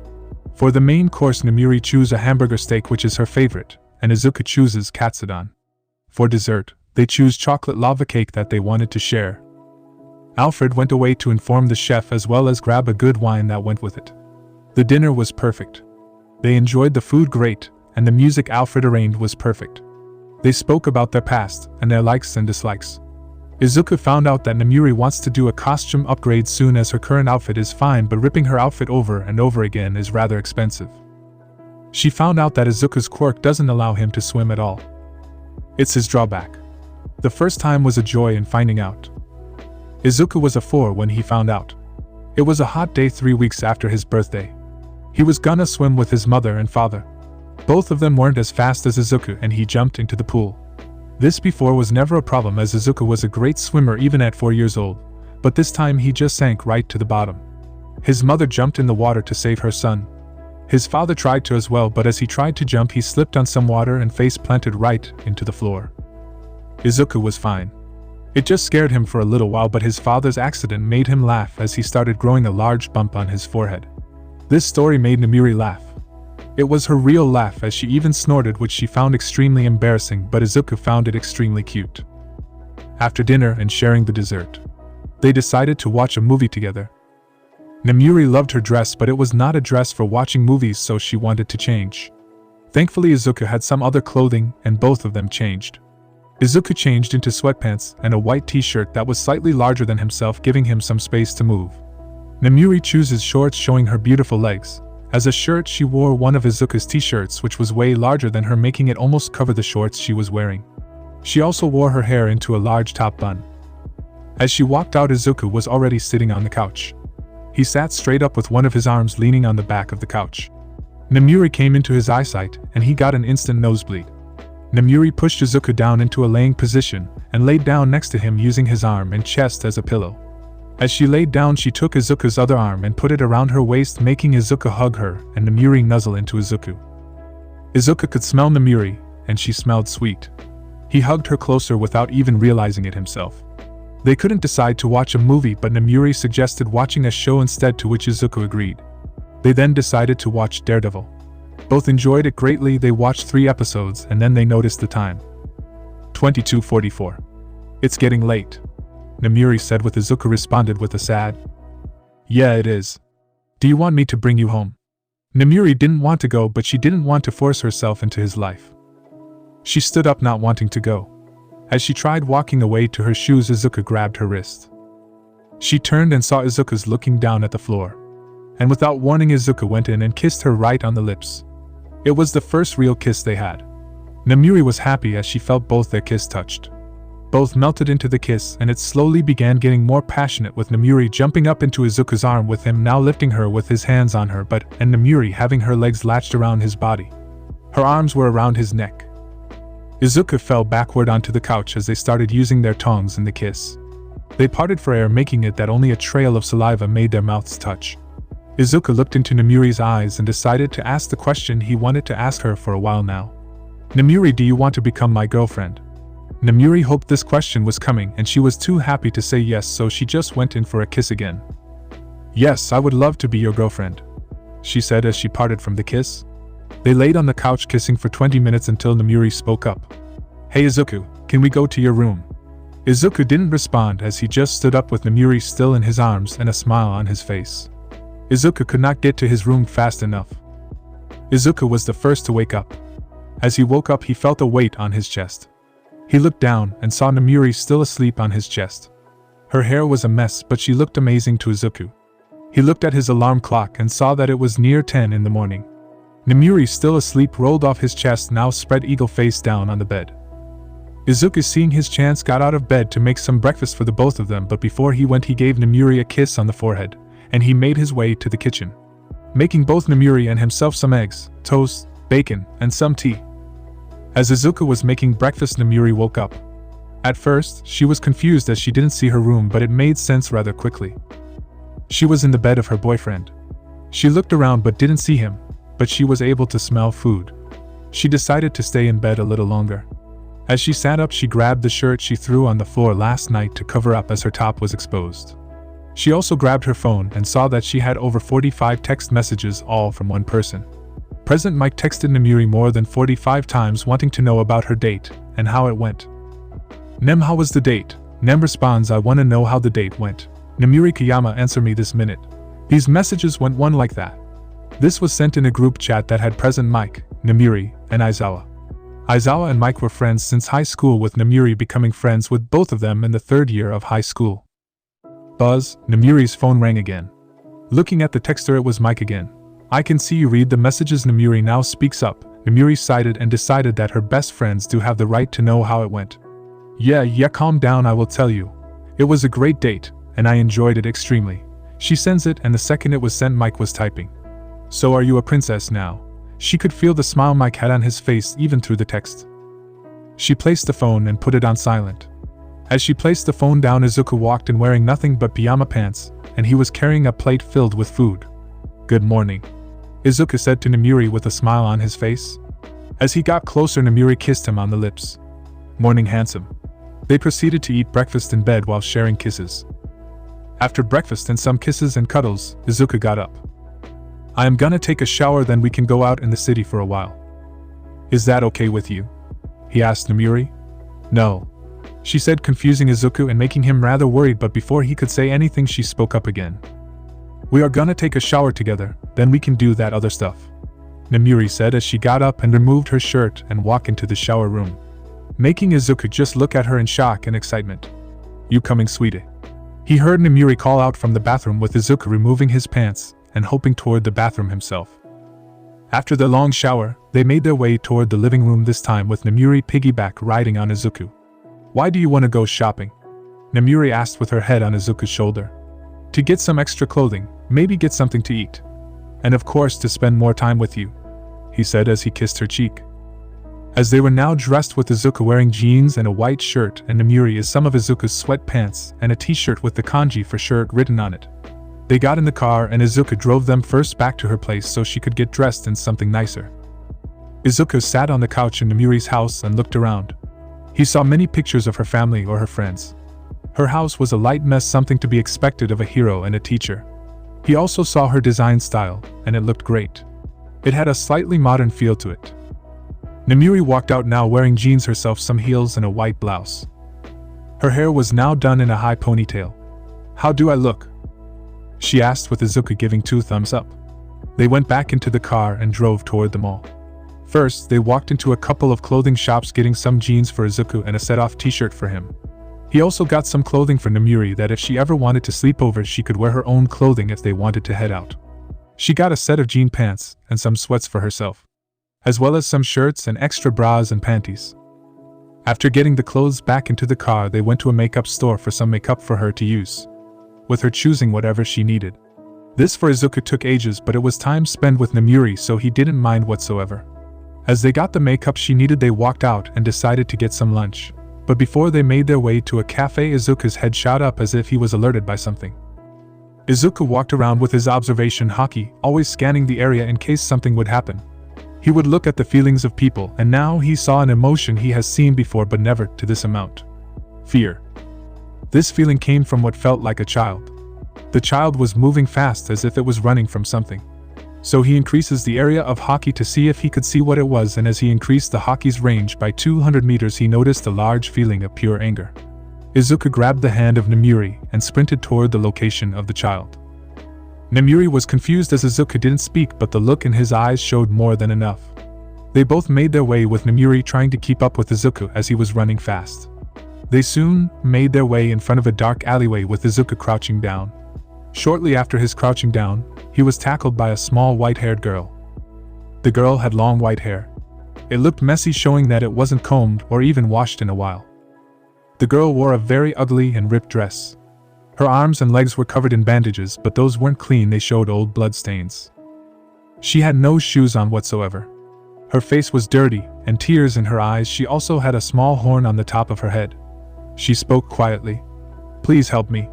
For the main course, Namuri chose a hamburger steak, which is her favorite, and Izuku chooses katsudon. For dessert, they choose chocolate lava cake that they wanted to share. Alfred went away to inform the chef as well as grab a good wine that went with it. The dinner was perfect. They enjoyed the food great, and the music Alfred arranged was perfect. They spoke about their past, and their likes and dislikes. Izuku found out that Namuri wants to do a costume upgrade soon, as her current outfit is fine, but ripping her outfit over and over again is rather expensive. She found out that Izuku's quirk doesn't allow him to swim at all. It's his drawback. The first time was a joy in finding out. Izuku was a 4 when he found out. It was a hot day 3 weeks after his birthday. He was gonna swim with his mother and father. Both of them weren't as fast as Izuku, and he jumped into the pool. This before was never a problem, as Izuku was a great swimmer even at 4 years old, but this time he just sank right to the bottom. His mother jumped in the water to save her son. His father tried to as well, but as he tried to jump, he slipped on some water and face planted right into the floor. Izuku was fine. It just scared him for a little while, but his father's accident made him laugh as he started growing a large bump on his forehead. This story made Namuri laugh. It was her real laugh, as she even snorted, which she found extremely embarrassing, but Izuku found it extremely cute. After dinner and sharing the dessert, they decided to watch a movie together. Namuri loved her dress, but it was not a dress for watching movies, so she wanted to change. Thankfully, Izuku had some other clothing, and both of them changed. Izuku changed into sweatpants and a white t-shirt that was slightly larger than himself, giving him some space to move. Namuri chooses shorts showing her beautiful legs. As a shirt, she wore one of Izuku's t-shirts, which was way larger than her, making it almost cover the shorts she was wearing. She also wore her hair into a large top bun. As she walked out, Izuku was already sitting on the couch. He sat straight up with one of his arms leaning on the back of the couch. Namuri came into his eyesight, and he got an instant nosebleed. Namuri pushed Izuku down into a laying position, and laid down next to him using his arm and chest as a pillow. As she laid down, she took Izuku's other arm and put it around her waist, making Izuku hug her and Namuri nuzzle into Izuku. Izuku could smell Namuri, and she smelled sweet. He hugged her closer without even realizing it himself. They couldn't decide to watch a movie, but Namuri suggested watching a show instead, to which Izuku agreed. They then decided to watch Daredevil. Both enjoyed it greatly. They watched 3 episodes and then they noticed the time. 22:44. "It's getting late," Namuri said, with Izuku responded with a sad, "Yeah, it is. Do you want me to bring you home?" Namuri didn't want to go, but she didn't want to force herself into his life. She stood up, not wanting to go. As she tried walking away to her shoes, Izuku grabbed her wrist. She turned and saw Izuku's looking down at the floor. And without warning, Izuku went in and kissed her right on the lips. It was the first real kiss they had. Namuri was happy as she felt both their kiss touched. Both melted into the kiss, and it slowly began getting more passionate, with Namuri jumping up into Izuku's arm, with him now lifting her with his hands on her butt, and Namuri having her legs latched around his body. Her arms were around his neck. Izuku fell backward onto the couch as they started using their tongues in the kiss. They parted for air, making it that only a trail of saliva made their mouths touch. Izuku looked into Namuri's eyes and decided to ask the question he wanted to ask her for a while now. "Namuri, do you want to become my girlfriend?" Namuri hoped this question was coming, and she was too happy to say yes, so she just went in for a kiss again. "Yes, I would love to be your girlfriend," she said as she parted from the kiss. They laid on the couch kissing for 20 minutes until Namuri spoke up. "Hey Izuku, can we go to your room?" Izuku didn't respond as he just stood up with Namuri still in his arms and a smile on his face. Izuku could not get to his room fast enough. Izuku was the first to wake up. As he woke up, he felt a weight on his chest. He looked down and saw Namuri still asleep on his chest. Her hair was a mess, but she looked amazing to Izuku. He looked at his alarm clock and saw that it was near 10 in the morning. Namuri, still asleep, rolled off his chest, now spread eagle face down on the bed. Izuku, seeing his chance, got out of bed to make some breakfast for the both of them, but before he went he gave Namuri a kiss on the forehead, and he made his way to the kitchen, making both Namuri and himself some eggs, toast, bacon, and some tea. As Izuku was making breakfast, Namuri woke up. At first, she was confused as she didn't see her room, but it made sense rather quickly. She was in the bed of her boyfriend. She looked around but didn't see him, but she was able to smell food. She decided to stay in bed a little longer. As she sat up, she grabbed the shirt she threw on the floor last night to cover up as her top was exposed. She also grabbed her phone and saw that she had over 45 text messages, all from one person. President Mike texted Namuri more than 45 times wanting to know about her date and how it went. "Nem, how was the date?" Nem responds, "I wanna know how the date went. Namuri Kiyama, answer me this minute." These messages went one like that. This was sent in a group chat that had President Mike, Namuri, and Aizawa. Aizawa and Mike were friends since high school, with Namuri becoming friends with both of them in the third year of high school. Buzz, Namuri's phone rang again. Looking at the texter, it was Mike again. "I can see you read the messages." Namuri now speaks up. Namuri sighed and decided that her best friends do have the right to know how it went. Yeah, calm down, I will tell you. It was a great date, and I enjoyed it extremely." She sends it, and the second it was sent, Mike was typing. "So are you a princess now?" She could feel the smile Mike had on his face even through the text. She placed the phone and put it on silent. As she placed the phone down, Izuku walked in wearing nothing but pajama pants, and he was carrying a plate filled with food. "Good morning," Izuku said to Namuri with a smile on his face. As he got closer, Namuri kissed him on the lips. "Morning, handsome." They proceeded to eat breakfast in bed while sharing kisses. After breakfast and some kisses and cuddles, Izuku got up. "I am gonna take a shower, then we can go out in the city for a while. Is that okay with you?" he asked Namuri. "No," she said, confusing Izuku and making him rather worried, but before he could say anything she spoke up again. "We are gonna take a shower together, then we can do that other stuff," Namuri said as she got up and removed her shirt and walked into the shower room, making Izuku just look at her in shock and excitement. "You coming, sweetie?" He heard Namuri call out from the bathroom, with Izuku removing his pants and hoping toward the bathroom himself. After the long shower, they made their way toward the living room, this time with Namuri piggyback riding on Izuku. "Why do you want to go shopping?" Namuri asked with her head on Izuku's shoulder. "To get some extra clothing, maybe get something to eat. And of course to spend more time with you," he said as he kissed her cheek. As they were now dressed, with Izuku wearing jeans and a white shirt, and Namuri is some of Izuku's sweatpants and a t-shirt with the kanji for shirt written on it. They got in the car and Izuku drove them first back to her place so she could get dressed in something nicer. Izuku sat on the couch in Namuri's house and looked around. He saw many pictures of her family or her friends. Her house was a light mess, something to be expected of a hero and a teacher. He also saw her design style, and it looked great. It had a slightly modern feel to it. Namuri walked out now wearing jeans herself, some heels, and a white blouse. Her hair was now done in a high ponytail. "How do I look?" she asked, with Izuku giving 2 thumbs up. They went back into the car and drove toward the mall. First, they walked into a couple of clothing shops, getting some jeans for Izuku and a set-off t-shirt for him. He also got some clothing for Namuri that if she ever wanted to sleep over, she could wear her own clothing if they wanted to head out. She got a set of jean pants and some sweats for herself, as well as some shirts and extra bras and panties. After getting the clothes back into the car, they went to a makeup store for some makeup for her to use, with her choosing whatever she needed. This for Izuku took ages, but it was time spent with Namuri, so he didn't mind whatsoever. As they got the makeup she needed, they walked out and decided to get some lunch. But before they made their way to a cafe, Izuku's head shot up as if he was alerted by something. Izuku walked around with his observation haki, always scanning the area in case something would happen. He would look at the feelings of people, and now he saw an emotion he has seen before but never to this amount. Fear. This feeling came from what felt like a child. The child was moving fast as if it was running from something. So he increases the area of hockey to see if he could see what it was, and as he increased the hockey's range by 200 meters he noticed a large feeling of pure anger. Izuku grabbed the hand of Nemuri and sprinted toward the location of the child. Nemuri was confused as Izuku didn't speak, but the look in his eyes showed more than enough. They both made their way, with Nemuri trying to keep up with Izuku as he was running fast. They soon made their way in front of a dark alleyway with Izuku crouching down. Shortly after his crouching down, he was tackled by a small white-haired girl. The girl had long white hair. It looked messy, showing that it wasn't combed or even washed in a while. The girl wore a very ugly and ripped dress. Her arms and legs were covered in bandages, but those weren't clean, they showed old blood stains. She had no shoes on whatsoever. Her face was dirty, and tears in her eyes. She also had a small horn on the top of her head. She spoke quietly. "Please help me."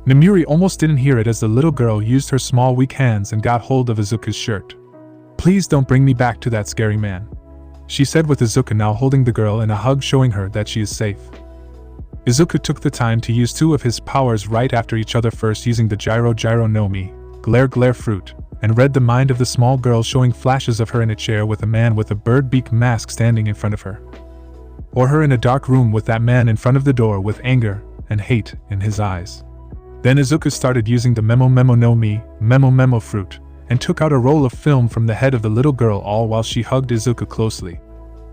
Nemuri almost didn't hear it as the little girl used her small weak hands and got hold of Izuku's shirt. "Please don't bring me back to that scary man," she said, with Izuku now holding the girl in a hug, showing her that she is safe. Izuku took the time to use two of his powers right after each other, first using the Gyro no Mi, Glare Fruit, and read the mind of the small girl, showing flashes of her in a chair with a man with a bird beak mask standing in front of her. Or her in a dark room with that man in front of the door with anger and hate in his eyes. Then Izuku started using the Memo no Mi, Memo Fruit, and took out a roll of film from the head of the little girl, all while she hugged Izuku closely.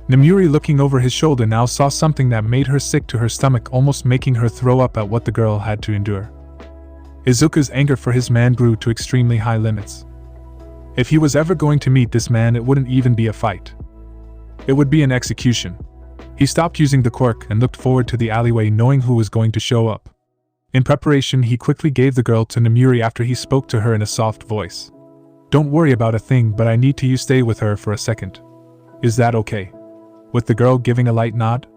Nemuri, looking over his shoulder, now saw something that made her sick to her stomach, almost making her throw up at what the girl had to endure. Izuku's anger for his man grew to extremely high limits. If he was ever going to meet this man, it wouldn't even be a fight. It would be an execution. He stopped using the quirk and looked forward to the alleyway, knowing who was going to show up. In preparation, he quickly gave the girl to Nemuri after he spoke to her in a soft voice. "Don't worry about a thing, but I need you to stay with her for a second. Is that okay?" With the girl giving a light nod,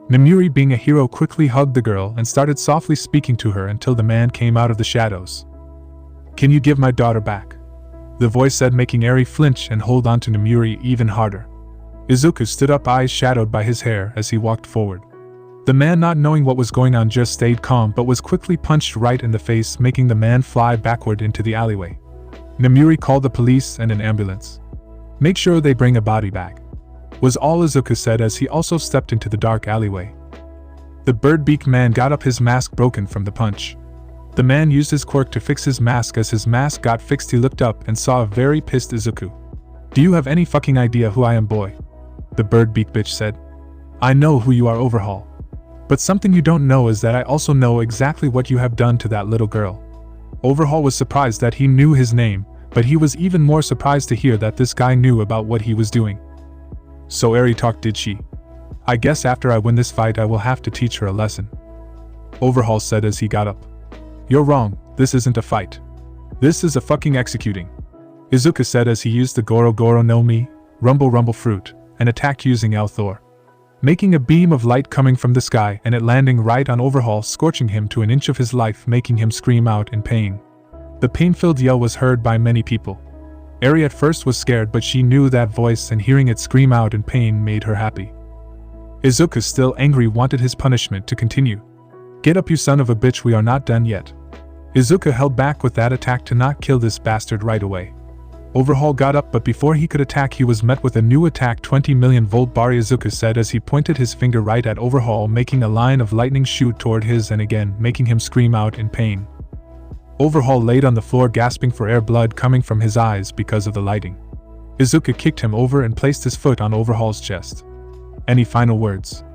Nemuri, being a hero, quickly hugged the girl and started softly speaking to her until the man came out of the shadows. "Can you give my daughter back?" the voice said, making Eri flinch and hold on to Nemuri even harder. Izuku stood up, eyes shadowed by his hair, as he walked forward. The man, not knowing what was going on, just stayed calm but was quickly punched right in the face, making the man fly backward into the alleyway. Nemuri called the police and an ambulance. "Make sure they bring a body bag," was all Izuku said as he also stepped into the dark alleyway. The bird-beak man got up, his mask broken from the punch. The man used his quirk to fix his mask. As his mask got fixed, he looked up and saw a very pissed Izuku. "Do you have any fucking idea who I am, boy?" the bird-beak bitch said. "I know who you are, Overhaul. But something you don't know is that I also know exactly what you have done to that little girl." Overhaul was surprised that he knew his name, but he was even more surprised to hear that this guy knew about what he was doing. "So Eri talked, did she? I guess after I win this fight I will have to teach her a lesson," Overhaul said as he got up. "You're wrong, this isn't a fight. This is a fucking executing," Izuku said as he used the Goro no Mi, Rumble Fruit, and attacked using Thor, making a beam of light coming from the sky and it landing right on Overhaul, scorching him to an inch of his life, making him scream out in pain. The pain-filled yell was heard by many people. Eri at first was scared, but she knew that voice, and hearing it scream out in pain made her happy. Izuku, still angry, wanted his punishment to continue. "Get up, you son of a bitch, we are not done yet." Izuku held back with that attack to not kill this bastard right away. Overhaul got up, but before he could attack he was met with a new attack, 20 million volt bari, Izuku said as he pointed his finger right at Overhaul, making a line of lightning shoot toward his and again making him scream out in pain. Overhaul laid on the floor gasping for air, blood coming from his eyes because of the lighting. Izuku kicked him over and placed his foot on Overhaul's chest. "Any final words?"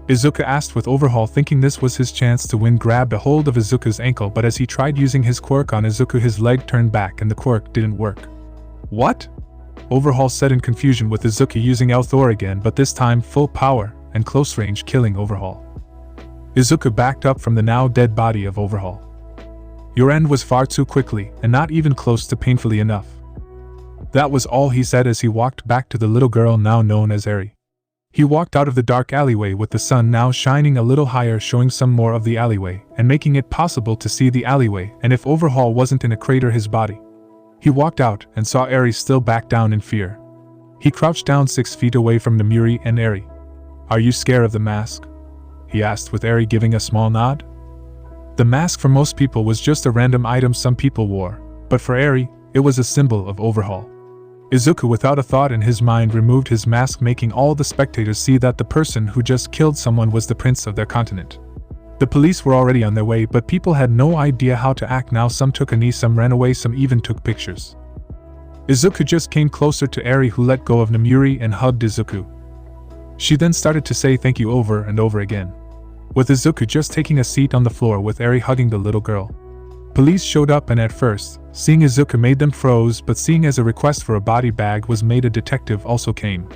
Izuku asked, with Overhaul thinking this was his chance to win, grabbed a hold of Izuku's ankle, but as he tried using his quirk on Izuku his leg turned back and the quirk didn't work. "What?" Overhaul said in confusion, with Izuku using Thor again, but this time full power and close range, killing Overhaul. Izuku backed up from the now dead body of Overhaul. "Your end was far too quickly, and not even close to painfully enough." That was all he said as he walked back to the little girl now known as Eri. He walked out of the dark alleyway with the sun now shining a little higher, showing some more of the alleyway and making it possible to see the alleyway, and if Overhaul wasn't in a crater his body. He walked out and saw Eri still back down in fear. He crouched down 6 feet away from Nemuri and Eri. "Are you scared of the mask?" he asked, with Eri giving a small nod. The mask for most people was just a random item some people wore, but for Eri, it was a symbol of Overhaul. Izuku, without a thought in his mind, removed his mask, making all the spectators see that the person who just killed someone was the prince of their continent. The police were already on their way, but people had no idea how to act now. Some took a knee, some ran away, some even took pictures. Izuku just came closer to Eri, who let go of Namuri and hugged Izuku. She then started to say thank you over and over again, with Izuku just taking a seat on the floor with Eri hugging the little girl. Police showed up, and at first, seeing Izuku made them froze, but seeing as a request for a body bag was made, a detective also came.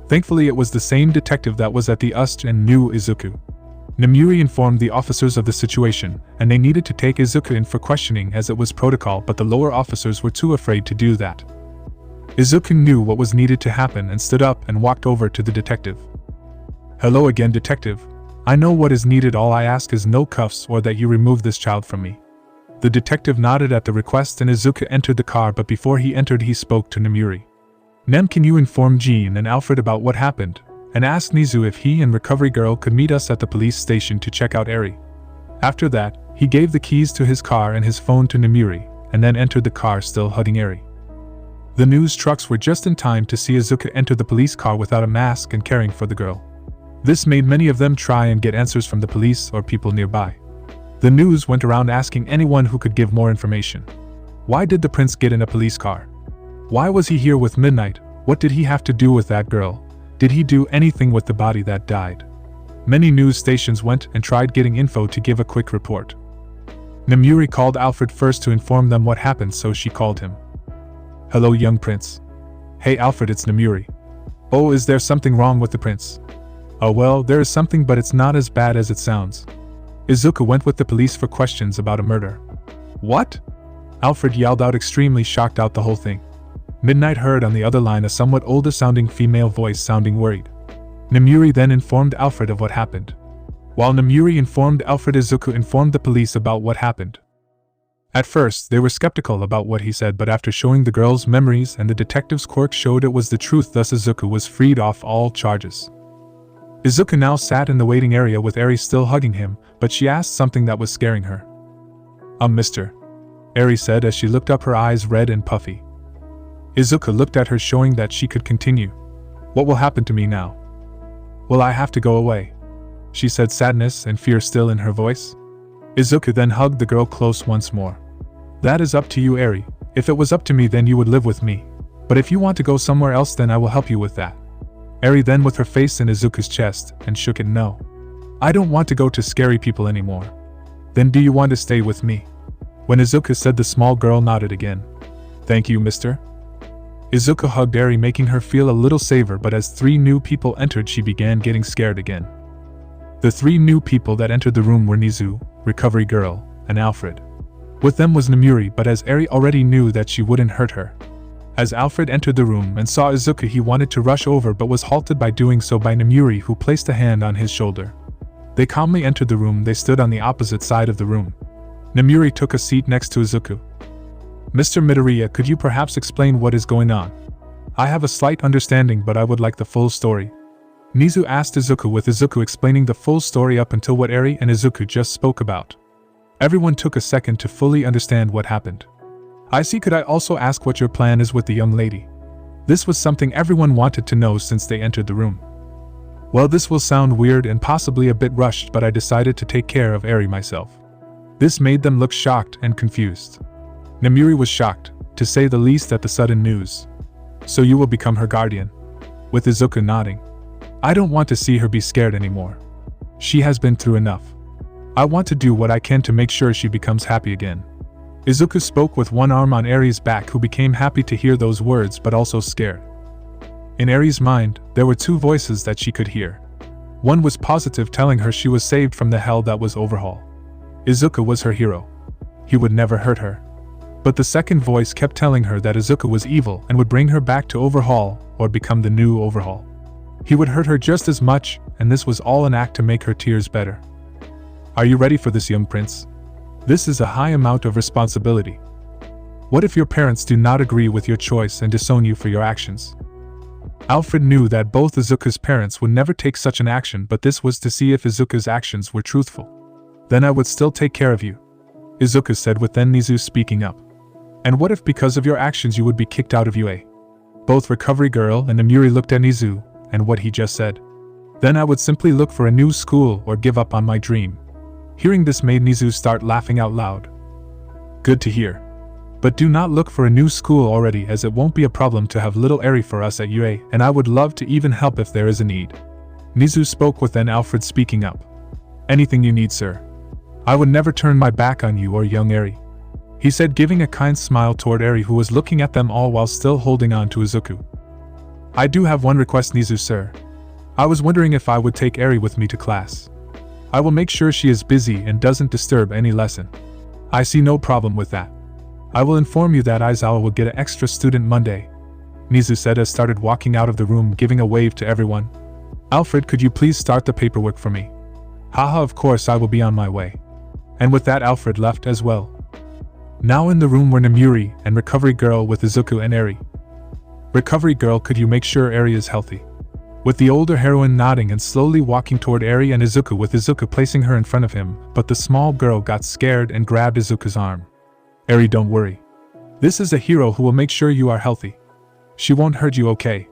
Thankfully it was the same detective that was at the UST and knew Izuku. Namuri informed the officers of the situation, and they needed to take Izuku in for questioning as it was protocol, but the lower officers were too afraid to do that. Izuku knew what was needed to happen and stood up and walked over to the detective. "Hello again, detective. I know what is needed. All I ask is no cuffs or that you remove this child from me." The detective nodded at the request and Izuku entered the car, but before he entered he spoke to Namuri. "Nem, can you inform Jean and Alfred about what happened, and ask Nizu if he and Recovery Girl could meet us at the police station to check out Eri?" After that, he gave the keys to his car and his phone to Namuri, and then entered the car still hugging Eri. The news trucks were just in time to see Izuku enter the police car without a mask and caring for the girl. This made many of them try and get answers from the police or people nearby. The news went around asking anyone who could give more information. Why did the prince get in a police car? Why was he here with Midnight? What did he have to do with that girl? Did he do anything with the body that died? Many news stations went and tried getting info to give a quick report. Namuri called Alfred first to inform them what happened, so she called him. "Hello, young prince." "Hey Alfred, it's Namuri." "Oh, is there something wrong with the prince?" "Oh well, there is something, but it's not as bad as it sounds." Izuku went with the police for questions about a murder. "What?" Alfred yelled out, extremely shocked out the whole thing. Midnight heard on the other line a somewhat older sounding female voice sounding worried. Namuri then informed Alfred of what happened. While Namuri informed Alfred, Izuku informed the police about what happened. At first, they were skeptical about what he said, but after showing the girl's memories and the detective's quirk showed it was the truth, thus Izuku was freed off all charges. Izuku now sat in the waiting area with Eri still hugging him, but she asked something that was scaring her. Mister," Eri said as she looked up, her eyes red and puffy. Izuku looked at her, showing that she could continue. "What will happen to me now? Will I have to go away?" she said, sadness and fear still in her voice. Izuku then hugged the girl close once more. "That is up to you, Eri. If it was up to me, then you would live with me. But if you want to go somewhere else, then I will help you with that." Eri then, with her face in Izuku's chest, and shook it. "No. I don't want to go to scary people anymore." "Then do you want to stay with me?" When Izuku said, the small girl nodded again. "Thank you, mister." Izuku hugged Eri, making her feel a little safer, but as 3 new people entered, she began getting scared again. The 3 new people that entered the room were Nizu, Recovery Girl, and Alfred. With them was Namuri, but as Eri already knew that she wouldn't hurt her. As Alfred entered the room and saw Izuku, he wanted to rush over but was halted by doing so by Namuri, who placed a hand on his shoulder. They calmly entered the room. They stood on the opposite side of the room. Namuri took a seat next to Izuku. "Mr. Midoriya, could you perhaps explain what is going on? I have a slight understanding, but I would like the full story." Nizu asked Izuku, with Izuku explaining the full story up until what Eri and Izuku just spoke about. Everyone took a second to fully understand what happened. "I see. Could I also ask what your plan is with the young lady?" This was something everyone wanted to know since they entered the room. "Well, this will sound weird and possibly a bit rushed, but I decided to take care of Eri myself." This made them look shocked and confused. Namuri was shocked, to say the least, at the sudden news. "So you will become her guardian?" With Izuku nodding. "I don't want to see her be scared anymore. She has been through enough. I want to do what I can to make sure she becomes happy again." Izuku spoke with one arm on Eri's back, who became happy to hear those words but also scared. In Eri's mind, there were 2 voices that she could hear. One was positive, telling her she was saved from the hell that was Overhaul. Izuku was her hero. He would never hurt her. But the second voice kept telling her that Izuku was evil and would bring her back to Overhaul or become the new Overhaul. He would hurt her just as much, and this was all an act to make her tears better. "Are you ready for this, young prince? This is a high amount of responsibility. What if your parents do not agree with your choice and disown you for your actions?" Alfred knew that both Izuku's parents would never take such an action, but this was to see if Izuku's actions were truthful. "Then I would still take care of you," Izuku said, with then Nizu speaking up. "And what if because of your actions you would be kicked out of UA? Both Recovery Girl and Namuri looked at Nizu and what he just said. Then I would simply look for a new school or give up on my dream. Hearing this made Nizu start laughing out loud. Good to hear. But do not look for a new school already, as it won't be a problem to have little Eri for us at UA, and I would love to even help if there is a need. Nizu spoke with then Alfred speaking up. Anything you need, sir. I would never turn my back on you or young Eri. He said, giving a kind smile toward Eri, who was looking at them all while still holding on to Izuku. I do have one request, Nizu, sir. I was wondering if I would take Eri with me to class. I will make sure she is busy and doesn't disturb any lesson. I see no problem with that. I will inform you that Aizawa will get an extra student Monday, Nizu said as started walking out of the room, giving a wave to everyone. Alfred, could you please start the paperwork for me? Haha, of course, I will be on my way. And with that, Alfred left as well. Now in the room were Namuri and Recovery Girl with Izuku and Eri. Recovery Girl, could you make sure Eri is healthy? With the older heroine nodding and slowly walking toward Eri and Izuku, with Izuku placing her in front of him, but the small girl got scared and grabbed Izuku's arm. Eri, don't worry. This is a hero who will make sure you are healthy. She won't hurt you, okay?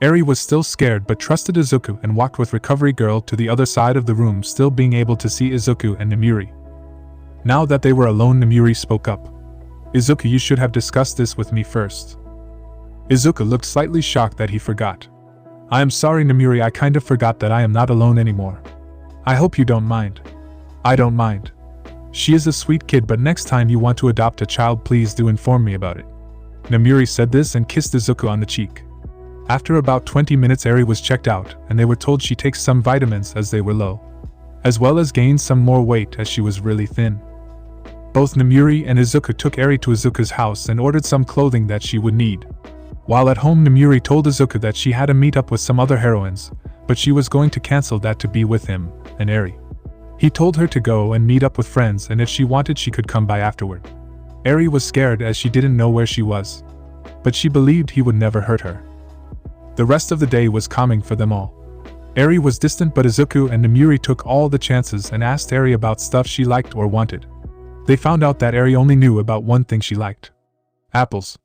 Eri was still scared but trusted Izuku and walked with Recovery Girl to the other side of the room, still being able to see Izuku and Namuri. Now that they were alone, Namuri spoke up. Izuku, you should have discussed this with me first. Izuku looked slightly shocked that he forgot. I am sorry, Namuri, I kind of forgot that I am not alone anymore. I hope you don't mind. I don't mind. She is a sweet kid, but next time you want to adopt a child, please do inform me about it. Namuri said this and kissed Izuku on the cheek. After about 20 minutes, Eri was checked out, and they were told she takes some vitamins as they were low, as well as gained some more weight as she was really thin. Both Namuri and Izuku took Eri to Izuku's house and ordered some clothing that she would need. While at home, Namuri told Izuku that she had a meet-up with some other heroines, but she was going to cancel that to be with him and Eri. He told her to go and meet up with friends, and if she wanted she could come by afterward. Eri was scared as she didn't know where she was, but she believed he would never hurt her. The rest of the day was calming for them all. Eri was distant, but Izuku and Namuri took all the chances and asked Eri about stuff she liked or wanted. They found out that Eri only knew about one thing she liked: apples.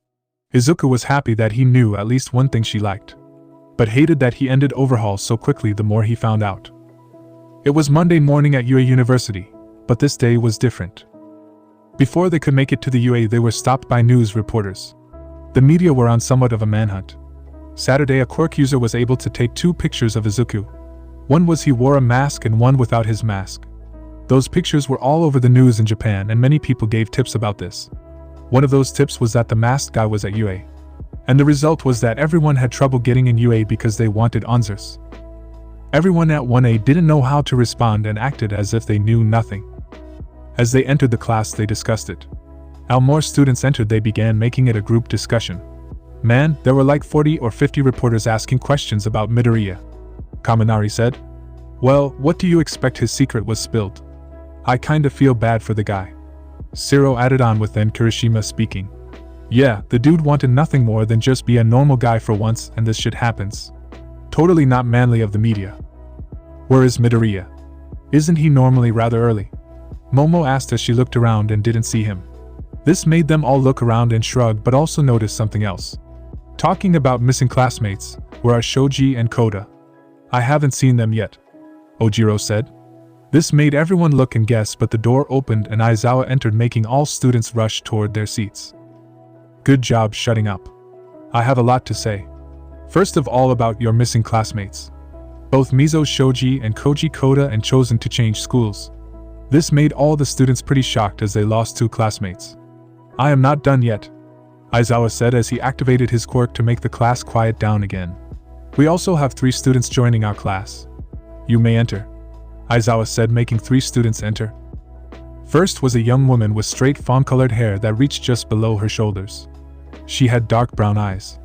Izuku was happy that he knew at least one thing she liked, but hated that he ended overhaul so quickly the more he found out. It was Monday morning at UA University, but this day was different. Before they could make it to the UA, they were stopped by news reporters. The media were on somewhat of a manhunt. Saturday, a quirk user was able to take 2 pictures of Izuku. One was he wore a mask and one without his mask. Those pictures were all over the news in Japan, and many people gave tips about this. One of those tips was that the masked guy was at UA. And the result was that everyone had trouble getting in UA because they wanted answers. Everyone at 1A didn't know how to respond and acted as if they knew nothing. As they entered the class, they discussed it. As more students entered, they began making it a group discussion. Man, there were like 40 or 50 reporters asking questions about Midoriya. Kaminari said, "Well, what do you expect? His secret was spilled. I kinda feel bad for the guy." Siro added on, with then Kirishima speaking. "Yeah, the dude wanted nothing more than just be a normal guy for once, and this shit happens. Totally not manly of the media." "Where is Midoriya? Isn't he normally rather early?" Momo asked as she looked around and didn't see him. This made them all look around and shrug, but also notice something else. Talking about missing classmates, where are Shoji and Koda? "I haven't seen them yet," Ojiro said. This made everyone look and guess, but the door opened and Aizawa entered, making all students rush toward their seats. "Good job shutting up. I have a lot to say. First of all, about your missing classmates. Both Mizo Shoji and Koji Koda and chosen to change schools. This made all the students pretty shocked as they lost 2 classmates. I am not done yet," Aizawa said as he activated his quirk to make the class quiet down again. "We also have 3 students joining our class. You may enter," Aizawa said, making 3 students enter. First was a young woman with straight fawn-colored hair that reached just below her shoulders. She had dark brown eyes.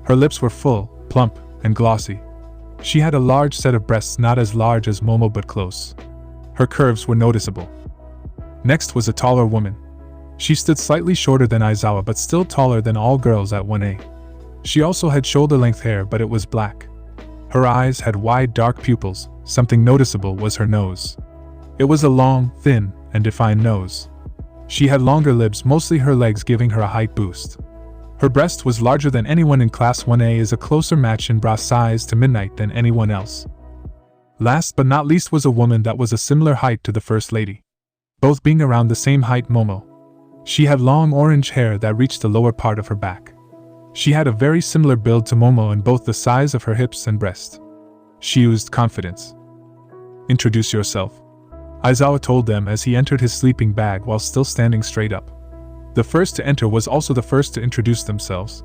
Her lips were full, plump, and glossy. She had a large set of breasts, not as large as Momo but close. Her curves were noticeable. Next was a taller woman. She stood slightly shorter than Aizawa but still taller than all girls at 1A. She also had shoulder-length hair, but it was black. Her eyes had wide dark pupils. Something noticeable was her nose. It was a long, thin, and defined nose. She had longer lips, mostly her legs, giving her a height boost. Her breast was larger than anyone in Class 1A, is a closer match in bra size to Midnight than anyone else. Last but not least was a woman that was a similar height to the First Lady. Both being around the same height, Momo. She had long orange hair that reached the lower part of her back. She had a very similar build to Momo in both the size of her hips and breast. She oozed confidence. "Introduce yourself," Aizawa told them as he entered his sleeping bag while still standing straight up. The first to enter was also the first to introduce themselves.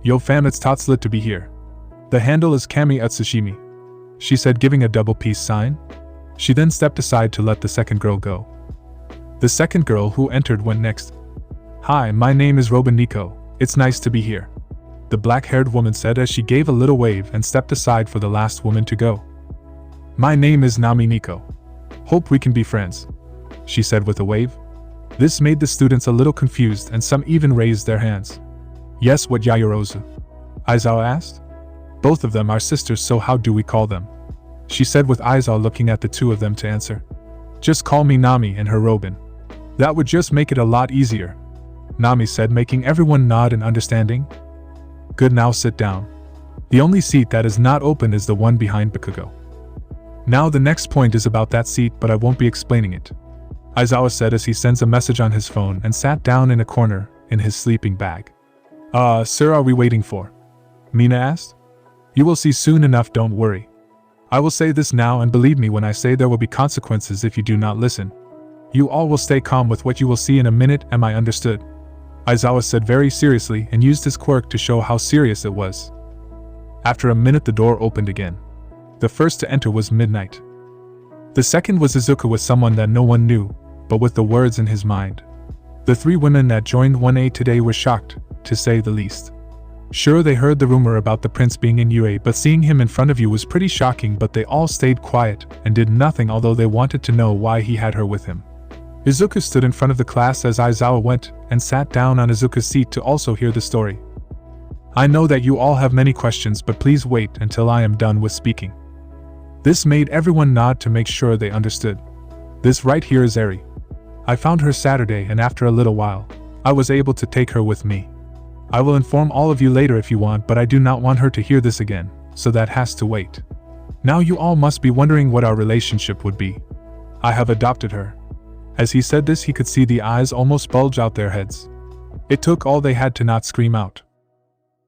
"Yo fam, it's Totslit to be here. The handle is Kami Utsushimi," she said, giving a double peace sign. She then stepped aside to let the second girl go. The second girl who entered went next. "Hi, my name is Robin Nico. It's nice to be here," the black-haired woman said as she gave a little wave and stepped aside for the last woman to go. "My name is Nami Nico. Hope we can be friends," she said with a wave. This made the students a little confused and some even raised their hands. "Yes, what Yayorozu?" Aizawa asked. "Both of them are sisters, so how do we call them?" she said with Aizawa looking at the two of them to answer. "Just call me Nami and her Robin. That would just make it a lot easier," Nami said, making everyone nod in understanding. "Good, now sit down. The only seat that is not open is the one behind Bakugo. Now the next point is about that seat, but I won't be explaining it," Aizawa said as he sends a message on his phone and sat down in a corner in his sleeping bag. Sir, are we waiting for?" Mina asked. "You will see soon enough, don't worry. I will say this now, and believe me when I say there will be consequences if you do not listen. You all will stay calm with what you will see in a minute, am I understood?" Aizawa said very seriously and used his quirk to show how serious it was. After a minute the door opened again. The first to enter was Midnight. The second was Izuku, with someone that no one knew, but with the words in his mind. The three women that joined 1A today were shocked, to say the least. Sure, they heard the rumor about the prince being in UA, but seeing him in front of you was pretty shocking, but they all stayed quiet and did nothing, although they wanted to know why he had her with him. Izuku stood in front of the class as Aizawa went and sat down on Izuku's seat to also hear the story. "I know that you all have many questions, but please wait until I am done with speaking." This made everyone nod to make sure they understood. "This right here is Eri. I found her Saturday, and after a little while, I was able to take her with me. I will inform all of you later if you want, but I do not want her to hear this again, so that has to wait. Now you all must be wondering what our relationship would be. I have adopted her." As he said this, he could see the eyes almost bulge out their heads. It took all they had to not scream out.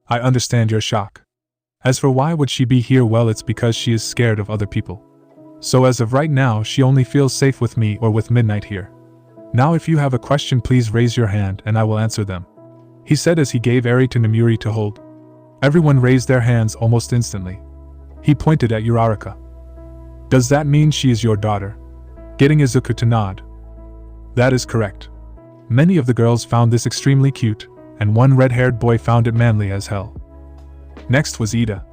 "I understand your shock. As for why would she be here, well, it's because she is scared of other people. So as of right now, she only feels safe with me or with Midnight here. Now if you have a question, please raise your hand and I will answer them," he said as he gave Eri to Namuri to hold. Everyone raised their hands almost instantly. He pointed at Uraraka. "Does that mean she is your daughter?" Getting Izuku to nod. "That is correct." Many of the girls found this extremely cute, and one red-haired boy found it manly as hell. Next was Ida.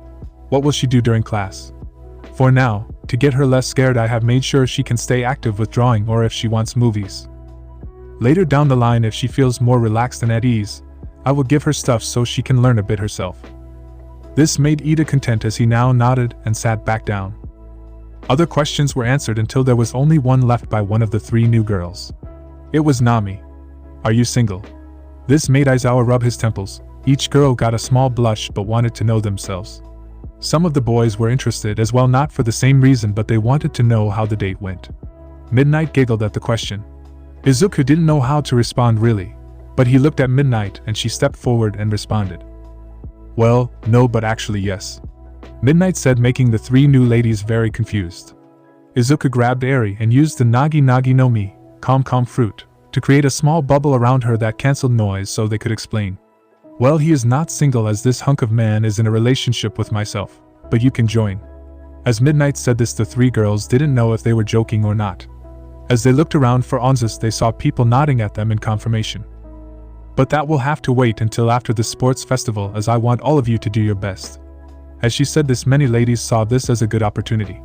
"What will she do during class?" "For now, to get her less scared, I have made sure she can stay active with drawing or if she wants movies. Later down the line, if she feels more relaxed and at ease, I will give her stuff so she can learn a bit herself." This made Ida content as he now nodded and sat back down. Other questions were answered until there was only one left by one of the three new girls. It was Nami. "Are you single?" This made Aizawa rub his temples. Each girl got a small blush but wanted to know themselves. Some of the boys were interested as well, not for the same reason, but they wanted to know how the date went. Midnight giggled at the question. Izuku didn't know how to respond really, but he looked at Midnight and she stepped forward and responded. "Well, no, but actually yes," Midnight said, making the three new ladies very confused. Izuku grabbed Eri and used the Nagi Nagi no Mi, calm fruit, to create a small bubble around her that cancelled noise so they could explain. "Well, he is not single as this hunk of man is in a relationship with myself, but you can join." As Midnight said this, the three girls didn't know if they were joking or not. As they looked around for answers, they saw people nodding at them in confirmation. "But that will have to wait until after the sports festival, as I want all of you to do your best." As she said this, many ladies saw this as a good opportunity.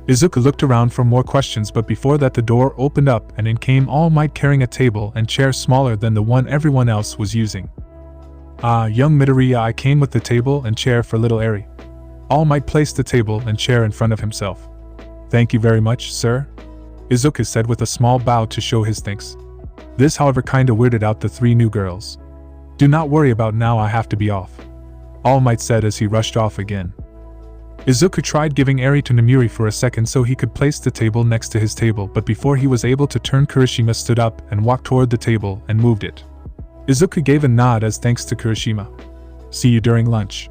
Izuku looked around for more questions, but before that the door opened up and in came All Might carrying a table and chair smaller than the one everyone else was using. Young Midoriya, I came with the table and chair for little Eri." All Might placed the table and chair in front of himself. "Thank you very much, sir," Izuku said with a small bow to show his thanks. This, however, kinda weirded out the three new girls. Do not worry about now, I have to be off, All Might said as he rushed off again. Izuku tried giving Eri to Namiri for a second so he could place the table next to his table, but before he was able to turn, Kirishima stood up and walked toward the table and moved it. Izuku gave a nod as thanks to Kirishima. See you during lunch,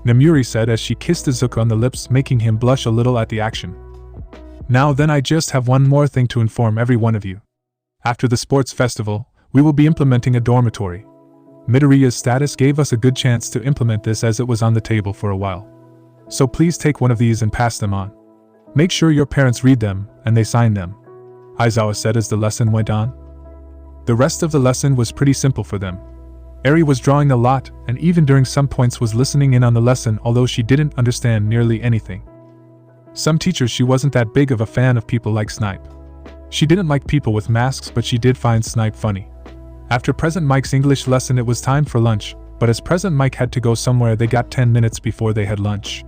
Namiri said as she kissed Izuku on the lips, making him blush a little at the action. Now then, I just have one more thing to inform every one of you. After the sports festival, we will be implementing a dormitory. Midoriya's status gave us a good chance to implement this as it was on the table for a while. So please take one of these and pass them on. Make sure your parents read them and they sign them, Aizawa said as the lesson went on. The rest of the lesson was pretty simple for them. Eri was drawing a lot and even during some points was listening in on the lesson, although she didn't understand nearly anything. Some teachers, she wasn't that big of a fan of people like Snipe. She didn't like people with masks, but she did find Snipe funny. After Present Mike's English lesson, it was time for lunch, but as Present Mike had to go somewhere, they got 10 minutes before they had lunch.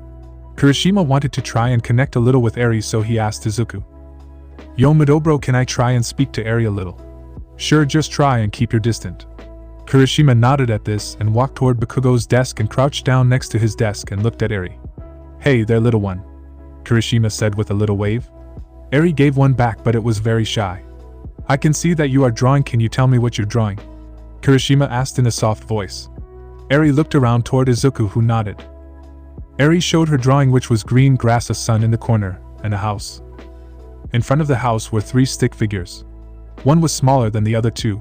Kirishima wanted to try and connect a little with Eri, so he asked Izuku, Yo Midobro, can I try and speak to Eri a little? Sure, just try and keep your distance. Kirishima nodded at this and walked toward Bakugo's desk and crouched down next to his desk and looked at Eri. Hey there, little one, Kirishima said with a little wave. Eri gave one back, but it was very shy. I can see that you are drawing, can you tell me what you're drawing? Kirishima asked in a soft voice. Eri looked around toward Izuku, who nodded. Eri showed her drawing, which was green grass, a sun in the corner, and a house. In front of the house were 3 stick figures. One was smaller than the other 2.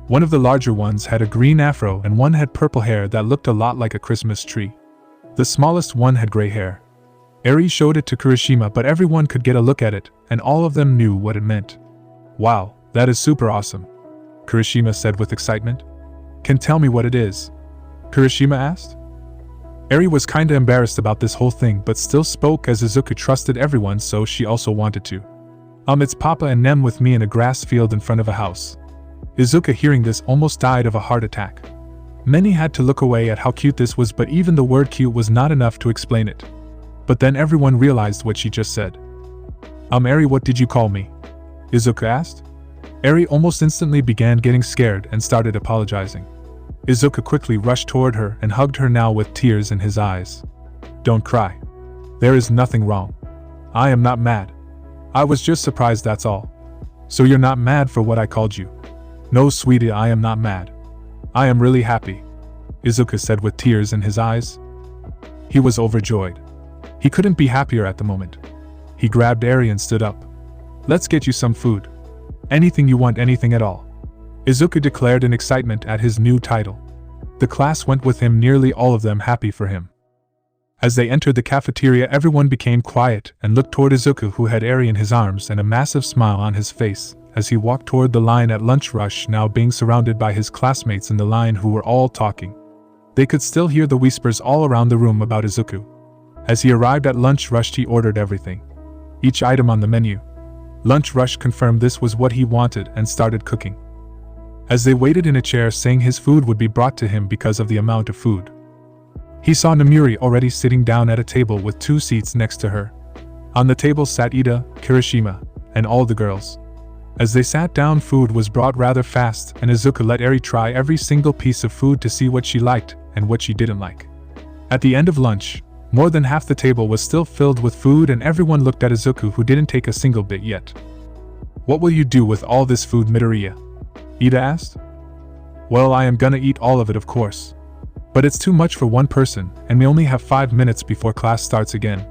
One of the larger ones had a green afro and one had purple hair that looked a lot like a Christmas tree. The smallest one had gray hair. Eri showed it to Kirishima, but everyone could get a look at it, and all of them knew what it meant. Wow, that is super awesome, Kirishima said with excitement. Can tell me what it is? Kirishima asked. Eri was kinda embarrassed about this whole thing, but still spoke as Izuku trusted everyone, so she also wanted to. It's Papa and Nem with me in a grass field in front of a house. Izuku, hearing this, almost died of a heart attack. Many had to look away at how cute this was, but even the word cute was not enough to explain it. But then everyone realized what she just said. Eri, what did you call me? Izuku asked. Eri almost instantly began getting scared and started apologizing. Izuku quickly rushed toward her and hugged her, now with tears in his eyes. Don't cry. There is nothing wrong. I am not mad. I was just surprised, that's all. So you're not mad for what I called you? No, sweetie, I am not mad. I am really happy, Izuku said with tears in his eyes. He was overjoyed. He couldn't be happier at the moment. He grabbed Eri and stood up. Let's get you some food. Anything you want, anything at all, Izuku declared in excitement at his new title. The class went with him, nearly all of them happy for him. As they entered the cafeteria, everyone became quiet and looked toward Izuku, who had Eri in his arms and a massive smile on his face as he walked toward the line at lunch rush, now being surrounded by his classmates in the line who were all talking. They could still hear the whispers all around the room about Izuku. As he arrived at lunch rush, he ordered everything. Each item on the menu. Lunch rush confirmed this was what he wanted and started cooking. As they waited in a chair, saying his food would be brought to him because of the amount of food, he saw Namiri already sitting down at a table with 2 seats next to her. On the table sat Ida, Kirishima, and all the girls. As they sat down, food was brought rather fast, and Izuku let Eri try every single piece of food to see what she liked and what she didn't like. At the end of lunch, more than half the table was still filled with food, and everyone looked at Izuku, who didn't take a single bit yet. What will you do with all this food, Midoriya? Ida asked. Well, I am gonna eat all of it, of course. But it's too much for one person, and we only have 5 minutes before class starts again.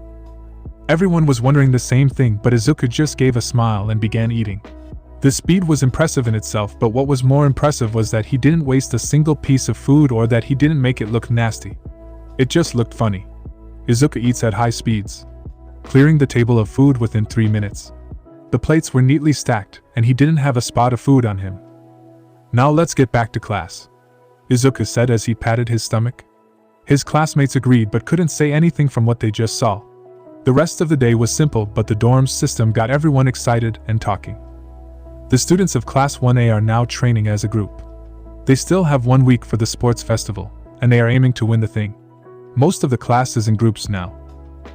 Everyone was wondering the same thing, but Izuku just gave a smile and began eating. The speed was impressive in itself, but what was more impressive was that he didn't waste a single piece of food or that he didn't make it look nasty. It just looked funny. Izuku eats at high speeds, clearing the table of food within 3 minutes. The plates were neatly stacked, and he didn't have a spot of food on him. Now let's get back to class, Izuku said as he patted his stomach. His classmates agreed but couldn't say anything from what they just saw. The rest of the day was simple, but the dorm's system got everyone excited and talking. The students of Class 1A are now training as a group. They still have 1 week for the sports festival, and they are aiming to win the thing. Most of the class is in groups now,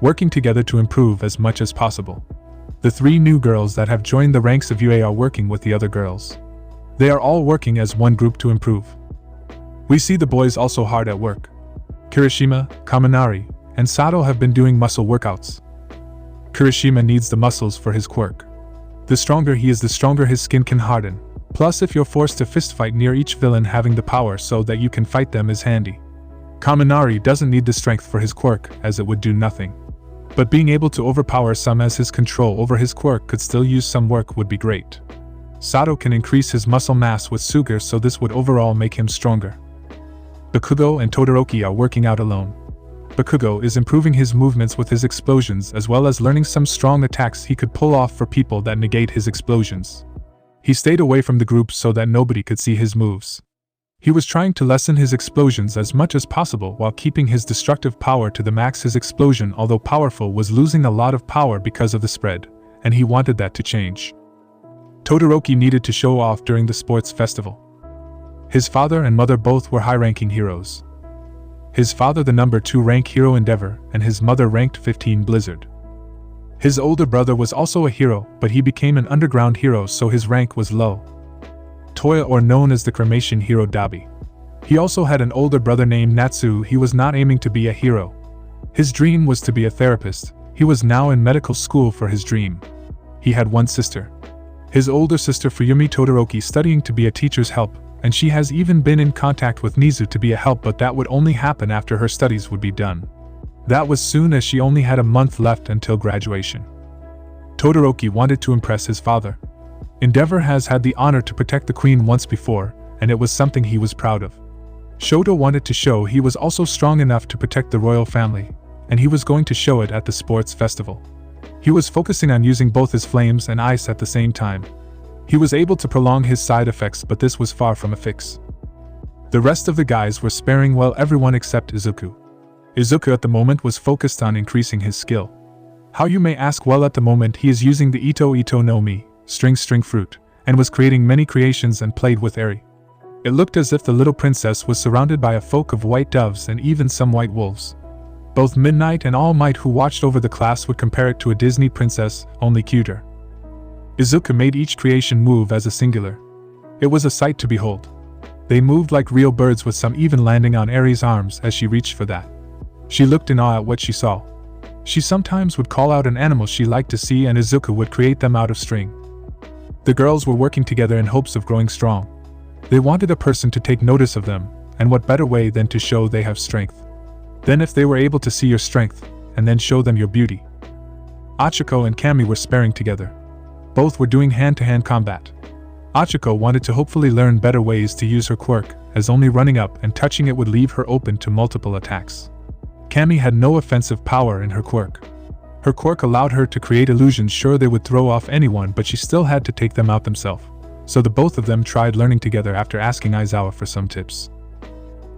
working together to improve as much as possible. The 3 new girls that have joined the ranks of UA are working with the other girls. They are all working as one group to improve. We see the boys also hard at work. Kirishima, Kaminari, and Sato have been doing muscle workouts. Kirishima needs the muscles for his quirk. The stronger he is, the stronger his skin can harden. Plus, if you're forced to fistfight near each villain, having the power so that you can fight them is handy. Kaminari doesn't need the strength for his quirk, as it would do nothing. But being able to overpower some as his control over his quirk could still use some work would be great. Sato can increase his muscle mass with Sugar, so this would overall make him stronger. Bakugo and Todoroki are working out alone. Bakugo is improving his movements with his explosions, as well as learning some strong attacks he could pull off for people that negate his explosions. He stayed away from the group so that nobody could see his moves. He was trying to lessen his explosions as much as possible while keeping his destructive power to the max. His explosion, although powerful, was losing a lot of power because of the spread, and he wanted that to change. Todoroki needed to show off during the sports festival. His father and mother both were high-ranking heroes. His father the number 2 rank hero Endeavor, and his mother ranked 15 Blizzard. His older brother was also a hero, but he became an underground hero, so his rank was low. Toya, or known as the cremation hero Dabi. He also had an older brother named Natsu. He was not aiming to be a hero. His dream was to be a therapist. He was now in medical school for his dream. He had one sister. His older sister Fuyumi Todoroki, studying to be a teacher's help, and she has even been in contact with Nizu to be a help, but that would only happen after her studies would be done. That was soon, as she only had a month left until graduation. Todoroki wanted to impress his father. Endeavor has had the honor to protect the queen once before, and it was something he was proud of. Shoto wanted to show he was also strong enough to protect the royal family, and he was going to show it at the sports festival. He was focusing on using both his flames and ice at the same time. He was able to prolong his side effects, but this was far from a fix. The rest of the guys were sparing well, everyone except Izuku. Izuku at the moment was focused on increasing his skill. How, you may ask? Well, at the moment he is using the Ito Ito no Mi, string fruit, and was creating many creations and played with Eri. It looked as if the little princess was surrounded by a folk of white doves and even some white wolves. Both Midnight and All Might, who watched over the class, would compare it to a Disney princess, only cuter. Izuku made each creation move as a singular. It was a sight to behold. They moved like real birds, with some even landing on Eri's arms as she reached for that. She looked in awe at what she saw. She sometimes would call out an animal she liked to see, and Izuku would create them out of string. The girls were working together in hopes of growing strong. They wanted a person to take notice of them, and what better way than to show they have strength? Then if they were able to see your strength, and then show them your beauty. Achiko and Kami were sparring together. Both were doing hand-to-hand combat. Achiko wanted to hopefully learn better ways to use her quirk, as only running up and touching it would leave her open to multiple attacks. Kami had no offensive power in her quirk. Her quirk allowed her to create illusions, sure they would throw off anyone, but she still had to take them out themselves. So the both of them tried learning together after asking Aizawa for some tips.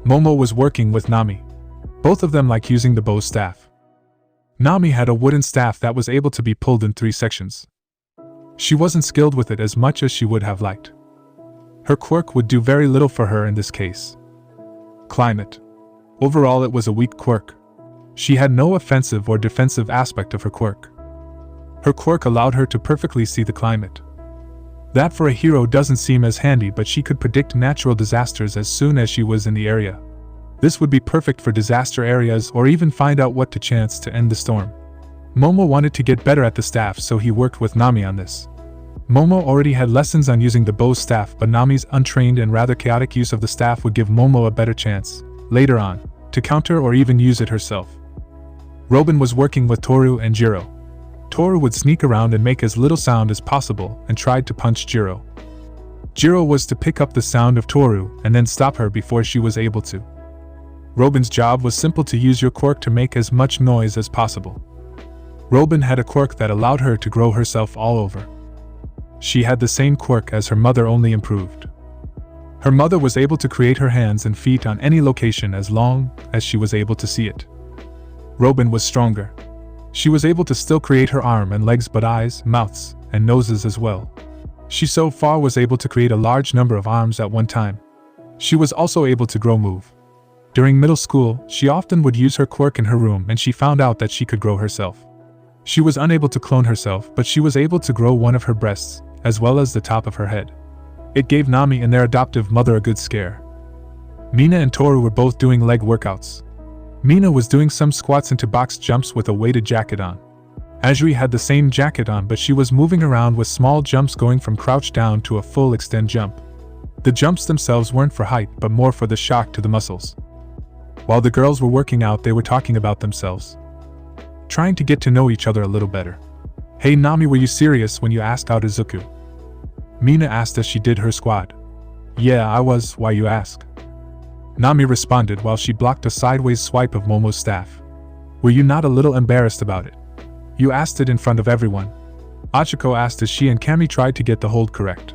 Momo was working with Nami. Both of them liked using the bow staff. Nami had a wooden staff that was able to be pulled in 3 sections. She wasn't skilled with it as much as she would have liked. Her quirk would do very little for her in this case. Climate. Overall, it was a weak quirk. She had no offensive or defensive aspect of her quirk. Her quirk allowed her to perfectly see the climate. That for a hero doesn't seem as handy, but she could predict natural disasters as soon as she was in the area. This would be perfect for disaster areas, or even find out what to chance to end the storm. Momo wanted to get better at the staff, so he worked with Nami on this. Momo already had lessons on using the bow staff, but Nami's untrained and rather chaotic use of the staff would give Momo a better chance, later on, to counter or even use it herself. Robin was working with Toru and Jiro. Toru would sneak around and make as little sound as possible and tried to punch Jiro. Jiro was to pick up the sound of Toru and then stop her before she was able to. Robin's job was simple: to use your quirk to make as much noise as possible. Robin had a quirk that allowed her to grow herself all over. She had the same quirk as her mother, only improved. Her mother was able to create her hands and feet on any location as long as she was able to see it. Robin was stronger. She was able to still create her arm and legs, but eyes, mouths, and noses as well. She so far was able to create a large number of arms at one time. She was also able to grow move. During middle school, she often would use her quirk in her room, and she found out that she could grow herself. She was unable to clone herself, but she was able to grow one of her breasts, as well as the top of her head. It gave Nami and their adoptive mother a good scare. Mina and Toru were both doing leg workouts. Mina was doing some squats into box jumps with a weighted jacket on. Ajuri had the same jacket on, but she was moving around with small jumps going from crouch down to a full extend jump. The jumps themselves weren't for height, but more for the shock to the muscles. While the girls were working out, they were talking about themselves, trying to get to know each other a little better. "Hey Nami, were you serious when you asked out Izuku?" Mina asked as she did her squat. "Yeah, I was, why you ask?" Nami responded while she blocked a sideways swipe of Momo's staff. "Were you not a little embarrassed about it? You asked it in front of everyone." Achiko asked as she and Kami tried to get the hold correct.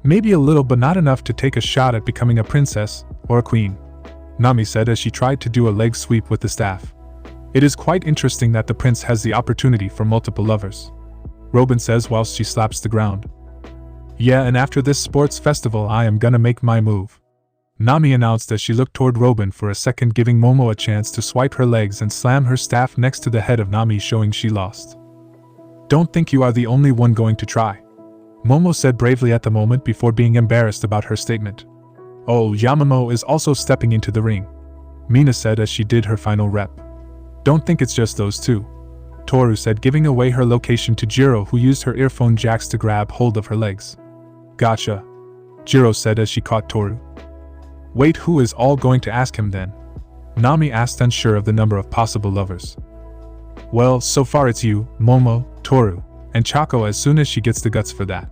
"Maybe a little, but not enough to take a shot at becoming a princess or a queen," Nami said as she tried to do a leg sweep with the staff. "It is quite interesting that the prince has the opportunity for multiple lovers," Robin says whilst she slaps the ground. "Yeah, and after this sports festival I am gonna make my move," Nami announced as she looked toward Robin for a second, giving Momo a chance to swipe her legs and slam her staff next to the head of Nami, showing she lost. "Don't think you are the only one going to try," Momo said bravely at the moment before being embarrassed about her statement. "Oh, Yamamoto is also stepping into the ring," Mina said as she did her final rep. "Don't think it's just those two," Toru said, giving away her location to Jiro, who used her earphone jacks to grab hold of her legs. "Gotcha," Jiro said as she caught Toru. "Wait, who is all going to ask him then?" Nami asked, unsure of the number of possible lovers. "Well, so far it's you, Momo, Toru, and Chako as soon as she gets the guts for that,"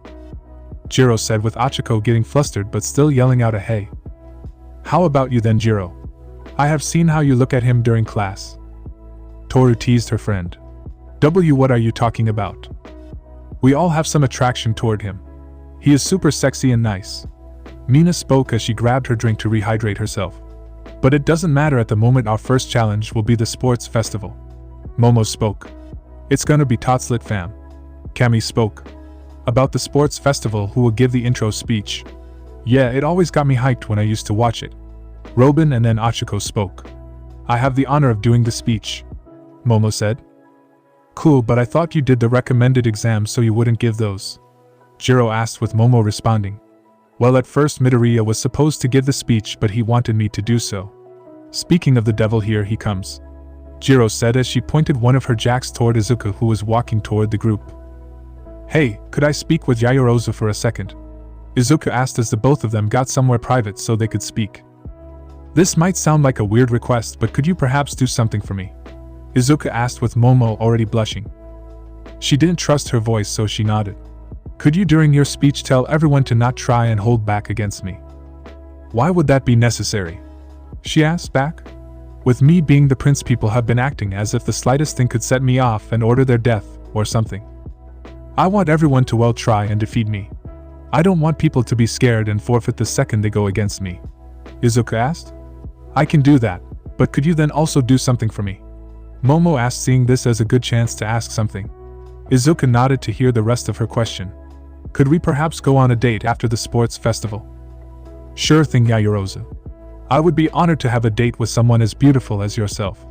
Jiro said, with Achiko getting flustered but still yelling out a hey. "How about you then, Jiro? I have seen how you look at him during class," Toru teased her friend. What are you talking about? We all have some attraction toward him. He is super sexy and nice." Mina spoke as she grabbed her drink to rehydrate herself. "But it doesn't matter at the moment. Our first challenge will be the sports festival." Momo spoke. "It's gonna be Totslit fam." Kami spoke. "About the sports festival, who will give the intro speech?" "Yeah, it always got me hyped when I used to watch it." Robin and then Achiko spoke. "I have the honor of doing the speech," Momo said. "Cool, but I thought you did the recommended exams so you wouldn't give those?" Jiro asked, with Momo responding. "Well, at first Midoriya was supposed to give the speech, but he wanted me to do so." "Speaking of the devil, here he comes," Jiro said as she pointed one of her jacks toward Izuku, who was walking toward the group. "Hey, could I speak with Yayorozu for a second?" Izuku asked as the both of them got somewhere private so they could speak. "This might sound like a weird request, but could you perhaps do something for me?" Izuku asked, with Momo already blushing. She didn't trust her voice, so she nodded. "Could you during your speech tell everyone to not try and hold back against me?" "Why would that be necessary?" she asked back. "With me being the prince, people have been acting as if the slightest thing could set me off and order their death, or something. I want everyone to well try and defeat me. I don't want people to be scared and forfeit the second they go against me." Izuku asked. "I can do that, but could you then also do something for me?" Momo asked, seeing this as a good chance to ask something. Izuku nodded to hear the rest of her question. "Could we perhaps go on a date after the sports festival?" "Sure thing, Yayorozu. I would be honored to have a date with someone as beautiful as yourself,"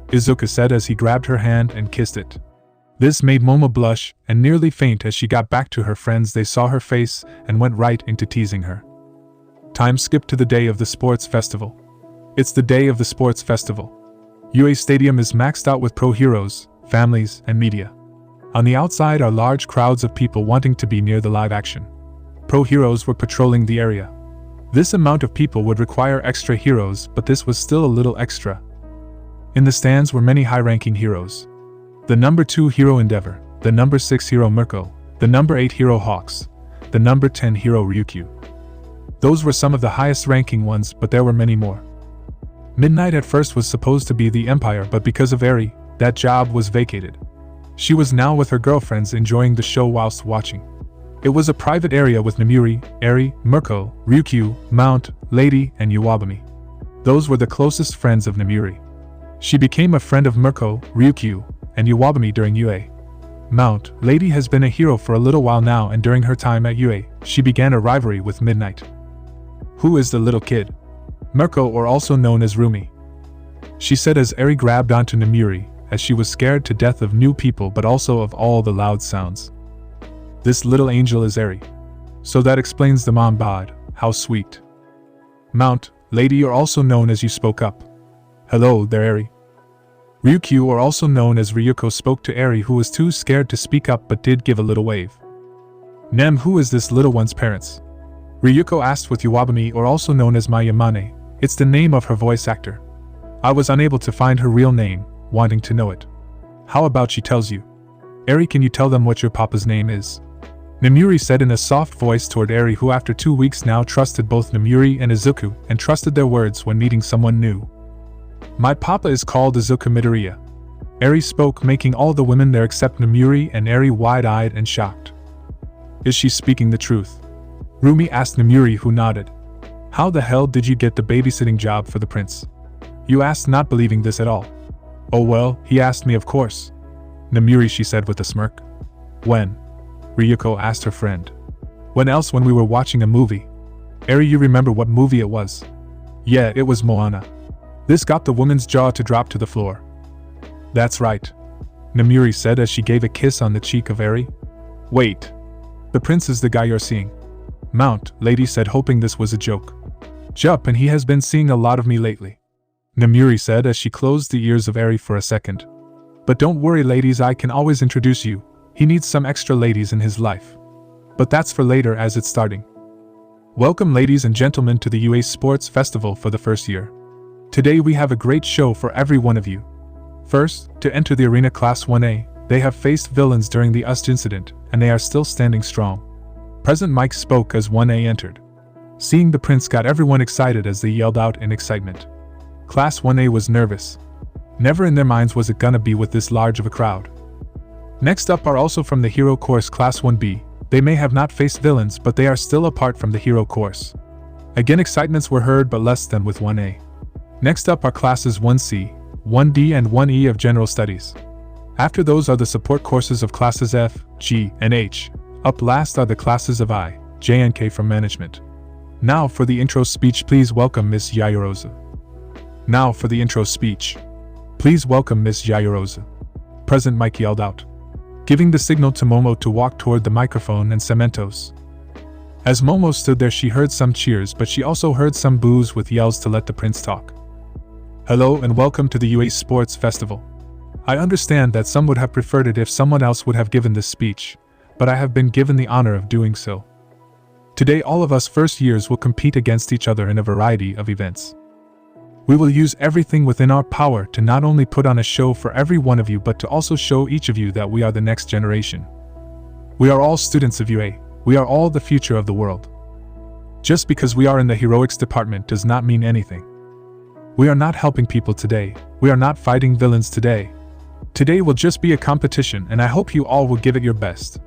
Izuku said as he grabbed her hand and kissed it. This made Momo blush and nearly faint. As she got back to her friends, they saw her face and went right into teasing her. Time skipped to the day of the sports festival. It's the day of the sports festival. UA Stadium is maxed out with pro heroes, families, and media. On the outside are large crowds of people wanting to be near the live action. Pro heroes were patrolling the area. This amount of people would require extra heroes, but this was still a little extra. In the stands were many high-ranking heroes. The number 2 hero Endeavor, the number 6 hero Mirko, the number 8 hero Hawks, the number 10 hero Ryukyu. Those were some of the highest-ranking ones, but there were many more. Midnight at first was supposed to be the Empire, but because of Eri, that job was vacated. She was now with her girlfriends enjoying the show whilst watching. It was a private area with Namuri, Eri, Mirko, Ryukyu, Mount, Lady, and Iwabami. Those were the closest friends of Namuri. She became a friend of Mirko, Ryukyu, and Iwabami during UA. Mount, Lady has been a hero for a little while now, and during her time at UA, she began a rivalry with Midnight. "Who is the little kid?" "Mirko, or also known as Rumi," she said as Eri grabbed onto Namuri, as she was scared to death of new people but also of all the loud sounds. "This little angel is Eri. So that explains the mom bod, how sweet." Mount, Lady, or also known as you, spoke up. Hello there, Eri. Ryukyu, or also known as Ryuko, spoke to Eri, who was too scared to speak up but did give a little wave. Nem, who is this little one's parents? Ryuko asked with Iwabami, or also known as Mayamane. It's the name of her voice actor. I was unable to find her real name, wanting to know it. How about she tells you? Eri, can you tell them what your papa's name is? Namuri said in a soft voice toward Eri, who after 2 weeks now trusted both Namuri and Izuku, and trusted their words when meeting someone new. My papa is called Izuku Midoriya. Eri spoke, making all the women there except Namuri and Eri wide-eyed and shocked. Is she speaking the truth? Rumi asked Namuri, who nodded. How the hell did you get the babysitting job for the prince? You asked, not believing this at all. Oh well, he asked me, of course. Namuri, she said with a smirk. When? Ryuko asked her friend. When else? When we were watching a movie. Eri, you remember what movie it was? Yeah, it was Moana. This got the woman's jaw to drop to the floor. That's right. Namuri said as she gave a kiss on the cheek of Eri. Wait. The prince is the guy you're seeing. Mount, Lady said, hoping this was a joke. Jup, and he has been seeing a lot of me lately. Namuri said as she closed the ears of Eri for a second. But don't worry, ladies, I can always introduce you. He needs some extra ladies in his life. But that's for later, as it's starting. Welcome, ladies and gentlemen, to the UA Sports Festival for the first year. Today we have a great show for every one of you. First, to enter the arena, Class 1A, they have faced villains during the UST incident, and they are still standing strong. President Mike spoke as 1A entered. Seeing the prince got everyone excited as they yelled out in excitement. Class 1A was nervous. Never in their minds was it gonna be with this large of a crowd. Next up are also from the Hero Course, Class 1B. They may have not faced villains, but they are still apart from the Hero Course. Again, excitements were heard, but less than with 1A. Next up are Classes 1C, 1D and 1E of General Studies. After those are the support courses of Classes F, G, and H. Up last are the classes of I, J and K from Management. Now for the intro speech, please welcome Miss Yayarosa. Now for the intro speech. Please welcome Miss Yayarosa. President Mike yelled out, giving the signal to Momo to walk toward the microphone and Cementos. As Momo stood there, she heard some cheers, but she also heard some boos with yells to let the prince talk. Hello and welcome to the UA Sports Festival. I understand that some would have preferred it if someone else would have given this speech, but I have been given the honor of doing so. Today all of us first years will compete against each other in a variety of events. We will use everything within our power to not only put on a show for every one of you, but to also show each of you that we are the next generation. We are all students of UA, we are all the future of the world. Just because we are in the heroics department does not mean anything. We are not helping people today, we are not fighting villains today. Today will just be a competition, and I hope you all will give it your best.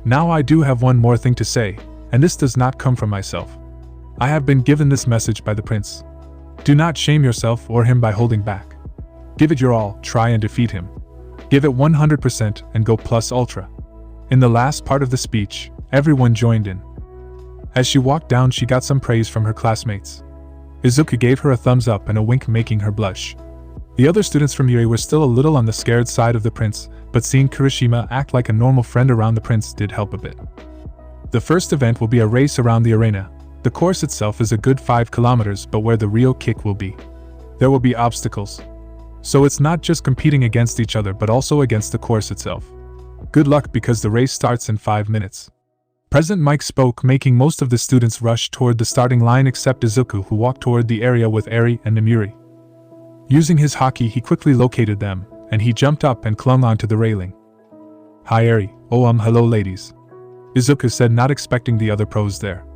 Now I do have one more thing to say, and this does not come from myself. I have been given this message by the prince. Do not shame yourself or him by holding back. Give it your all, try and defeat him. Give it 100% and go plus ultra. In the last part of the speech, everyone joined in. As she walked down, she got some praise from her classmates. Izuku gave her a thumbs up and a wink, making her blush. The other students from UA were still a little on the scared side of the prince, but seeing Kirishima act like a normal friend around the prince did help a bit. The first event will be a race around the arena. The course itself is a good 5 kilometers, but where the real kick will be. There will be obstacles. So it's not just competing against each other, but also against the course itself. Good luck, because the race starts in 5 minutes. President Mike spoke, making most of the students rush toward the starting line except Izuku, who walked toward the area with Eri and Namuri. Using his haki, he quickly located them, and he jumped up and clung onto the railing. Hi Eri. Oh hello ladies. Izuku said, not expecting the other pros there.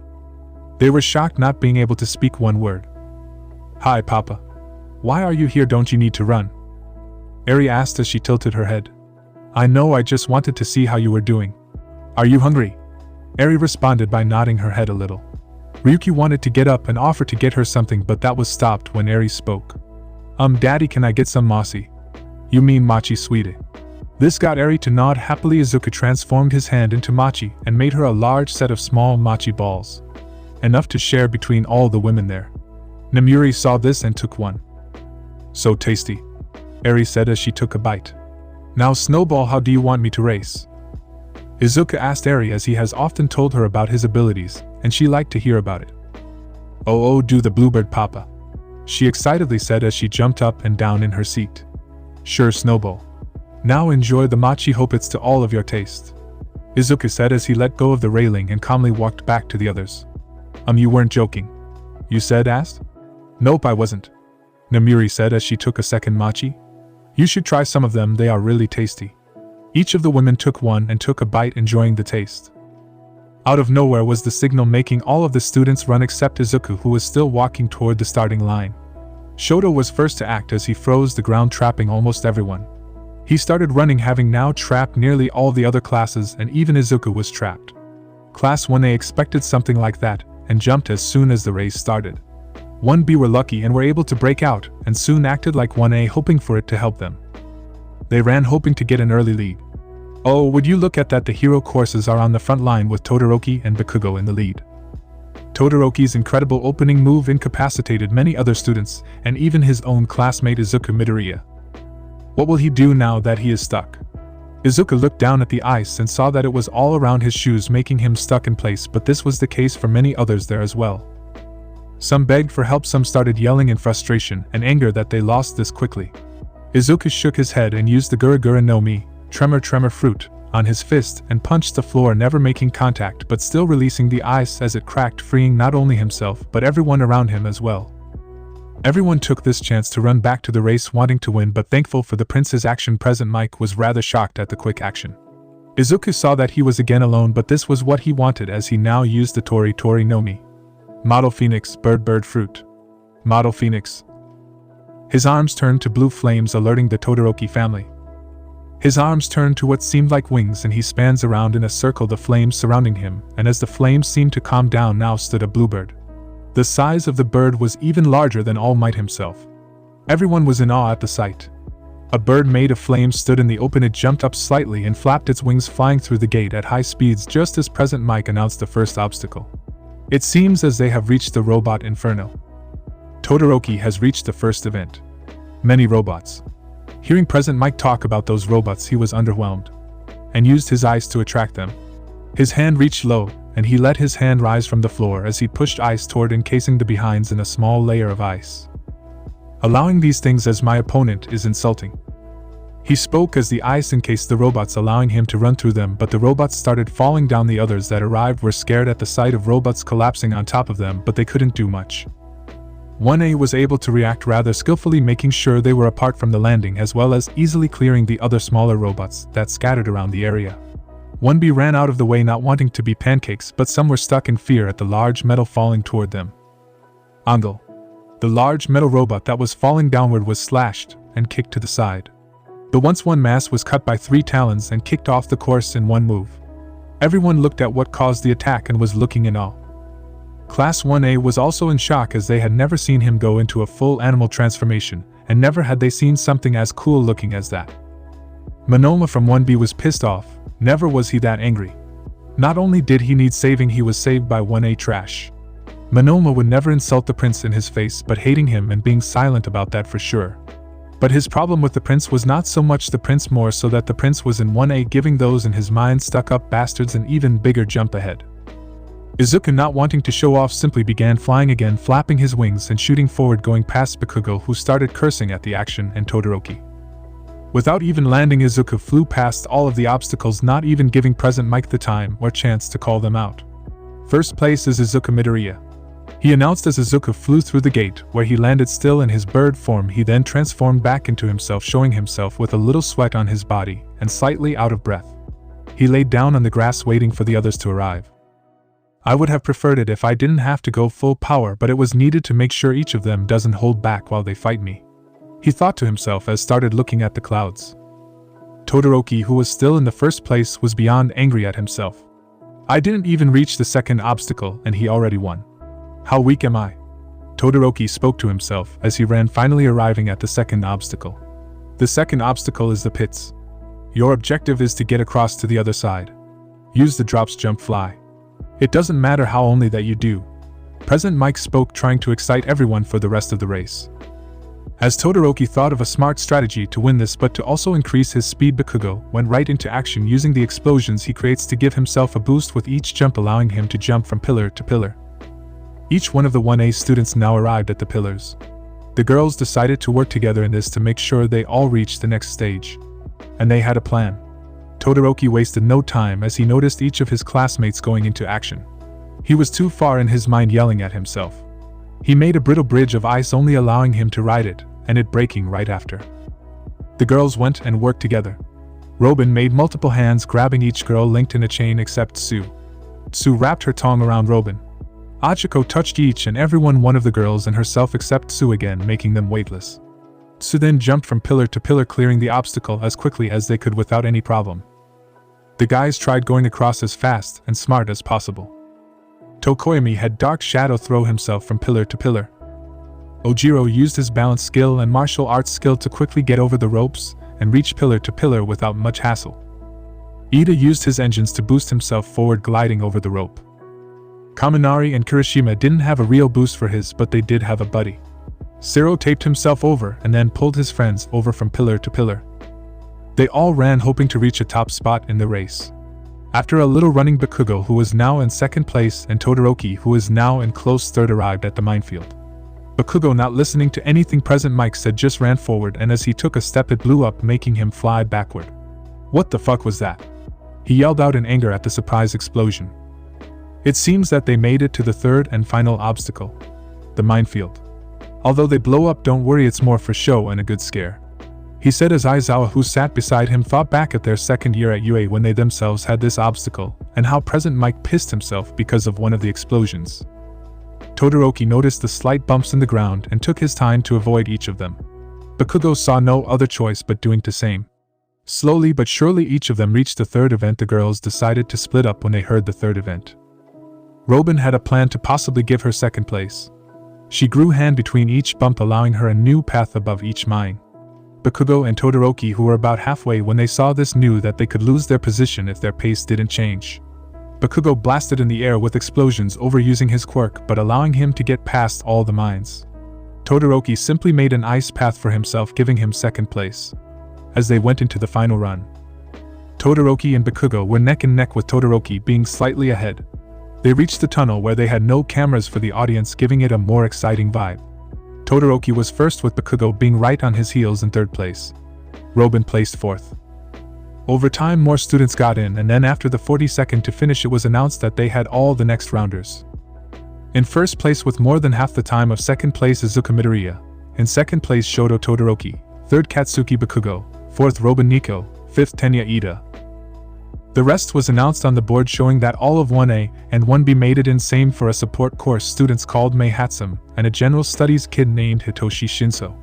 They were shocked, not being able to speak one word. Hi Papa. Why are you here? Don't you need to run? Eri asked as she tilted her head. I know, I just wanted to see how you were doing. Are you hungry? Eri responded by nodding her head a little. Ryuki wanted to get up and offer to get her something, but that was stopped when Eri spoke. Daddy, can I get some mochi? You mean mochi, sweetie? This got Eri to nod happily. Izuku transformed his hand into mochi and made her a large set of small mochi balls. Enough to share between all the women there. Namuri saw this and took one. So tasty, Eri said as she took a bite. Now Snowball, how do you want me to race? Izuku asked Eri, as he has often told her about his abilities, and she liked to hear about it. Oh, do the bluebird papa," she excitedly said as she jumped up and down in her seat. "Sure, Snowball. Now enjoy the mochi, hope it's to all of your taste," Izuku said as he let go of the railing and calmly walked back to the others. You weren't joking, you said?" asked. "Nope, I wasn't," Namiri said as she took a second mochi. "You should try some of them, they are really tasty." Each of the women took one and took a bite, enjoying the taste. Out of nowhere was the signal, making all of the students run except Izuku, who was still walking toward the starting line. Shoto was first to act as he froze the ground, trapping almost everyone. He started running, having now trapped nearly all the other classes, and even Izuku was trapped. Class 1A expected something like that, and jumped as soon as the race started. 1B were lucky and were able to break out, and soon acted like 1A, hoping for it to help them. They ran hoping to get an early lead. Oh, would you look at that, the hero courses are on the front line with Todoroki and Bakugo in the lead. Todoroki's incredible opening move incapacitated many other students, and even his own classmate Izuku Midoriya. What will he do now that he is stuck? Izuku looked down at the ice and saw that it was all around his shoes, making him stuck in place, but this was the case for many others there as well. Some begged for help, some started yelling in frustration and anger that they lost this quickly. Izuku shook his head and used the Gurugura no Mi, tremor fruit, on his fist and punched the floor, never making contact but still releasing the ice as it cracked, freeing not only himself but everyone around him as well. Everyone took this chance to run back to the race wanting to win, but thankful for the prince's action. Present Mike was rather shocked at the quick action. Izuku saw that he was again alone, but this was what he wanted as he now used the Tori no Mi. Model Phoenix, bird fruit. Model Phoenix. His arms turned to blue flames, alerting the Todoroki family. His arms turned to what seemed like wings and he spans around in a circle, the flames surrounding him, and as the flames seemed to calm down, now stood a bluebird. The size of the bird was even larger than All Might himself. Everyone was in awe at the sight. A bird made of flames stood in the open. It jumped up slightly and flapped its wings, flying through the gate at high speeds just as Present Mike announced the first obstacle. It seems as they have reached the robot inferno. Todoroki has reached the first event. Many robots. Hearing Present Mike talk about those robots, he was underwhelmed, and used his eyes to attract them. His hand reached low, and he let his hand rise from the floor as he pushed ice toward, encasing the behinds in a small layer of ice. Allowing these things as my opponent is insulting. He spoke as the ice encased the robots, allowing him to run through them, but the robots started falling down. The others that arrived were scared at the sight of robots collapsing on top of them, but they couldn't do much. 1A was able to react rather skillfully, making sure they were apart from the landing, as well as easily clearing the other smaller robots that scattered around the area. 1B ran out of the way, not wanting to be pancakes, but some were stuck in fear at the large metal falling toward them. Angle. The large metal robot that was falling downward was slashed and kicked to the side. The once one mass was cut by 3 talons and kicked off the course in one move. Everyone looked at what caused the attack and was looking in awe. Class 1A was also in shock as they had never seen him go into a full animal transformation, and never had they seen something as cool looking as that. Monoma from 1B was pissed off. Never was he that angry. Not only did he need saving, he was saved by 1A trash. Monoma would never insult the prince in his face, but hating him and being silent about that for sure. But his problem with the prince was not so much the prince, more so that the prince was in 1A, giving those in his mind stuck-up bastards an even bigger jump ahead. Izuku, not wanting to show off, simply began flying again, flapping his wings and shooting forward, going past Bakugo, who started cursing at the action, and Todoroki. Without even landing, Izuku flew past all of the obstacles, not even giving Present Mike the time or chance to call them out. First place is Izuku Midoriya. He announced as Izuku flew through the gate, where he landed still in his bird form. He then transformed back into himself, showing himself with a little sweat on his body and slightly out of breath. He laid down on the grass waiting for the others to arrive. I would have preferred it if I didn't have to go full power, but it was needed to make sure each of them doesn't hold back while they fight me, he thought to himself as started looking at the clouds. Todoroki, who was still in the first place, was beyond angry at himself. I didn't even reach the second obstacle and he already won. How weak am I? Todoroki spoke to himself as he ran, finally arriving at the second obstacle. The second obstacle is the pits. Your objective is to get across to the other side. Use the drops, jump, fly. It doesn't matter how, only that you do. Present Mike spoke, trying to excite everyone for the rest of the race. As Todoroki thought of a smart strategy to win this, but to also increase his speed, Bakugo went right into action, using the explosions he creates to give himself a boost with each jump, allowing him to jump from pillar to pillar. Each one of the 1A students now arrived at the pillars. The girls decided to work together in this to make sure they all reached the next stage. And they had a plan. Todoroki wasted no time as he noticed each of his classmates going into action. He was too far in his mind yelling at himself. He made a brittle bridge of ice, only allowing him to ride it, and it breaking right after. The girls went and worked together. Robin made multiple hands, grabbing each girl linked in a chain except Tsu. Tsu wrapped her tongue around Robin. Achiko touched each and every one of the girls and herself except Tsu again, making them weightless. Tsu then jumped from pillar to pillar, clearing the obstacle as quickly as they could without any problem. The guys tried going across as fast and smart as possible. Tokoyami had Dark Shadow throw himself from pillar to pillar. Ojiro used his balance skill and martial arts skill to quickly get over the ropes and reach pillar to pillar without much hassle. Ida used his engines to boost himself forward, gliding over the rope. Kaminari and Kirishima didn't have a real boost for his, but they did have a buddy. Sero taped himself over and then pulled his friends over from pillar to pillar. They all ran, hoping to reach a top spot in the race. After a little running, Bakugo, who was now in second place, and Todoroki, who is now in close third, arrived at the minefield. Bakugo, not listening to anything President Mike said, just ran forward, and as he took a step it blew up, making him fly backward. What the fuck was that? He yelled out in anger at the surprise explosion. It seems that they made it to the third and final obstacle, the minefield. Although they blow up, don't worry, it's more for show and a good scare, he said as Aizawa, who sat beside him, thought back at their second year at UA when they themselves had this obstacle, and how President Mike pissed himself because of one of the explosions. Todoroki noticed the slight bumps in the ground and took his time to avoid each of them. Bakugo saw no other choice but doing the same. Slowly but surely each of them reached the third event. The girls decided to split up when they heard the third event. Robin had a plan to possibly give her second place. She grew hand between each bump, allowing her a new path above each mine. Bakugo and Todoroki, who were about halfway when they saw this, knew that they could lose their position if their pace didn't change. Bakugo blasted in the air with explosions, overusing his quirk but allowing him to get past all the mines. Todoroki simply made an ice path for himself, giving him second place. As they went into the final run, Todoroki and Bakugo were neck and neck, with Todoroki being slightly ahead. They reached the tunnel where they had no cameras for the audience, giving it a more exciting vibe. Todoroki was first, with Bakugo being right on his heels in third place. Robin placed fourth. Over time more students got in, and then after the 42nd to finish it was announced that they had all the next rounders. In first place with more than half the time of second place Izuku Midoriya, in second place Shoto Todoroki, third Katsuki Bakugo, fourth Robin Nico, fifth Tenya Ida. The rest was announced on the board, showing that all of 1A and 1B made it in, same for a support course students called Mei Hatsum and a general studies kid named Hitoshi Shinso.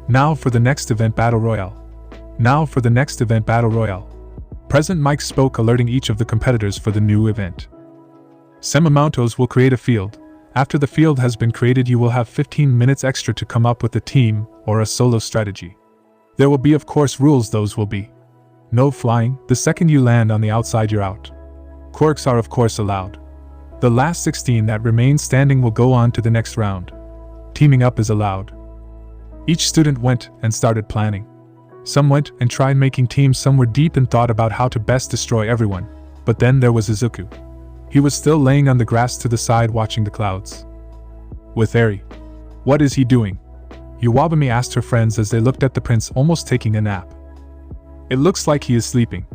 Now for the next event battle royale. President Mike spoke, alerting each of the competitors for the new event. Semimontos will create a field. After the field has been created, you will have 15 minutes extra to come up with a team or a solo strategy. There will be, of course, rules. Those will be: no flying. The second you land on the outside, you're out. Quirks are of course allowed. The last 16 that remain standing will go on to the next round. Teaming up is allowed. Each student went and started planning. Some went and tried making teams, some were deep in thought about how to best destroy everyone. But then there was Izuku. He was still laying on the grass to the side watching the clouds. With Eri. What is he doing? Iwabumi asked her friends as they looked at the prince almost taking a nap. It looks like he is sleeping,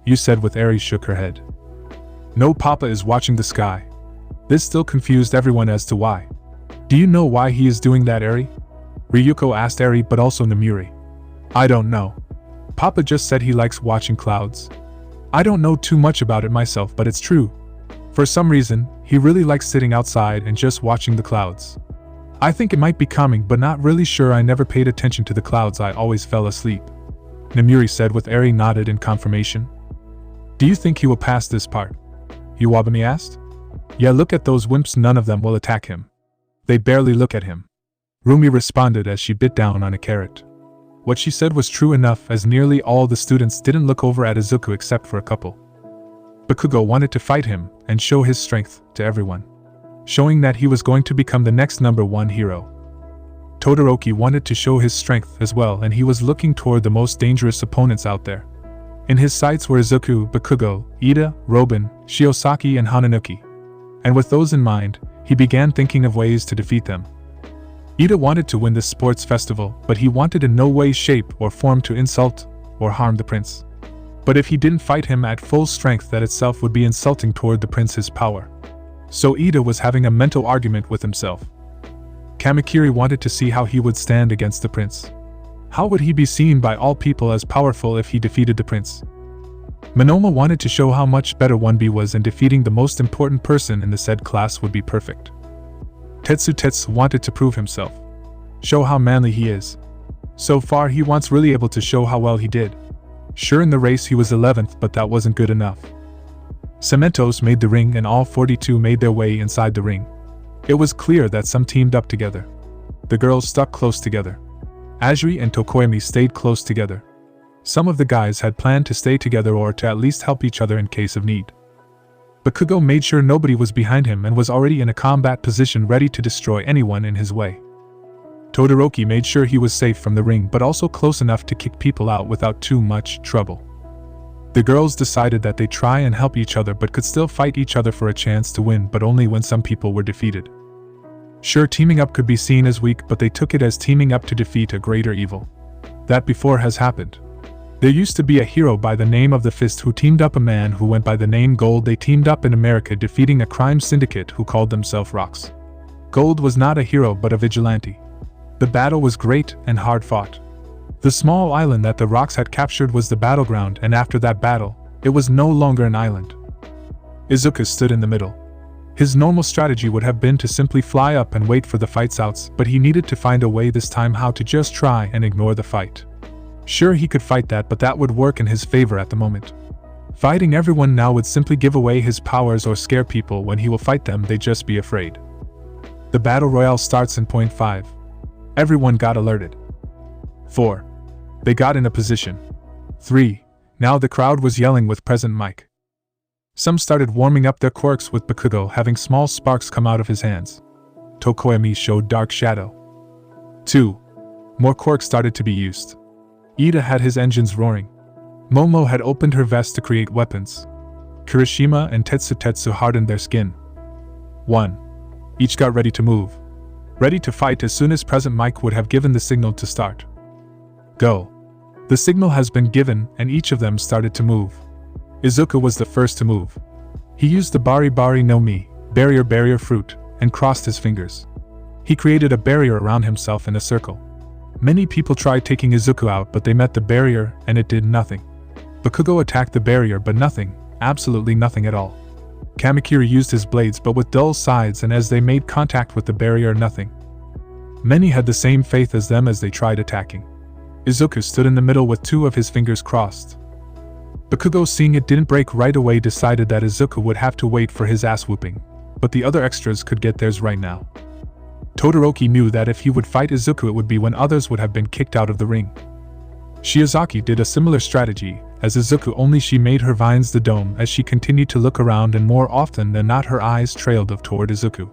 Yu said, with Eri shook her head. No, Papa is watching the sky. This still confused everyone as to why. Do you know why he is doing that, Eri? Ryuko asked Eri, but also Namuri. I don't know. Papa just said he likes watching clouds. I don't know too much about it myself, but it's true. For some reason, he really likes sitting outside and just watching the clouds. I think it might be calming, but not really sure. I never paid attention to the clouds, I always fell asleep, Namuri said, with Eri nodded in confirmation. Do you think he will pass this part? Iwabumi asked. Yeah, look at those wimps, none of them will attack him. They barely look at him. Rumi responded as she bit down on a carrot. What she said was true enough, as nearly all the students didn't look over at Izuku except for a couple. Bakugo wanted to fight him and show his strength to everyone, showing that he was going to become the next #1 hero. Todoroki wanted to show his strength as well, and he was looking toward the most dangerous opponents out there. In his sights were Izuku, Bakugo, Ida, Robin, Shiosaki and Hananuki. And with those in mind, He began thinking of ways to defeat them. Ida wanted to win this sports festival, but he wanted in no way, shape, or form to insult or harm the prince. But if he didn't fight him at full strength, that itself would be insulting toward the prince's power. So Ida was having a mental argument with himself. Kamakiri wanted to see how he would stand against the prince. How would he be seen by all people as powerful if he defeated the prince? Monoma wanted to show how much better 1B was, and defeating the most important person in the said class would be perfect. Tetsu wanted to prove himself. Show how manly he is. So far he wants really able to show how well he did. Sure, in the race he was 11th, but that wasn't good enough. Cementos made the ring and all 42 made their way inside the ring. It was clear that some teamed up together. The girls stuck close together. Ajiri and Tokoyami stayed close together. Some of the guys had planned to stay together or to at least help each other in case of need. Bakugo made sure nobody was behind him and was already in a combat position ready to destroy anyone in his way. Todoroki made sure he was safe from the ring but also close enough to kick people out without too much trouble. The girls decided that they'd try and help each other but could still fight each other for a chance to win, but only when some people were defeated. Sure, teaming up could be seen as weak, but they took it as teaming up to defeat a greater evil. That before has happened. There used to be a hero by the name of the Fist who teamed up a man who went by the name Gold. They teamed up in America defeating a crime syndicate who called themselves Rocks. Gold was not a hero but a vigilante. The battle was great and hard fought. The small island that the Rocks had captured was the battleground, and after that battle, it was no longer an island. Izuku stood in the middle. His normal strategy would have been to simply fly up and wait for the fight's outs, but he needed to find a way this time how to just try and ignore the fight. Sure, he could fight that, but that would work in his favor at the moment. Fighting everyone now would simply give away his powers or scare people. When he will fight them, they'd just be afraid. The battle royale starts in point 5. Everyone got alerted. 4. They got in a position. 3. Now the crowd was yelling with present mic. Some started warming up their quirks with Bakugo having small sparks come out of his hands. Tokoyami showed dark shadow. 2. More quirks started to be used. Ida had his engines roaring. Momo had opened her vest to create weapons. Kirishima and Tetsu hardened their skin. 1. Each got ready to move. Ready to fight as soon as present Mike would have given the signal to start. Go. The signal has been given and each of them started to move. Izuku was the first to move. He used the Bari no Mi, barrier fruit, and crossed his fingers. He created a barrier around himself in a circle. Many people tried taking Izuku out, but they met the barrier and it did nothing. Bakugo attacked the barrier, but nothing, absolutely nothing at all. Kamakiri used his blades but with dull sides, and as they made contact with the barrier, nothing. Many had the same faith as them as they tried attacking. Izuku stood in the middle with 2 of his fingers crossed. Bakugo, seeing it didn't break right away, decided that Izuku would have to wait for his ass whooping, but the other extras could get theirs right now. Todoroki knew that if he would fight Izuku, it would be when others would have been kicked out of the ring. Shiozaki did a similar strategy, as Izuku, only she made her vines the dome as she continued to look around, and more often than not her eyes trailed toward Izuku.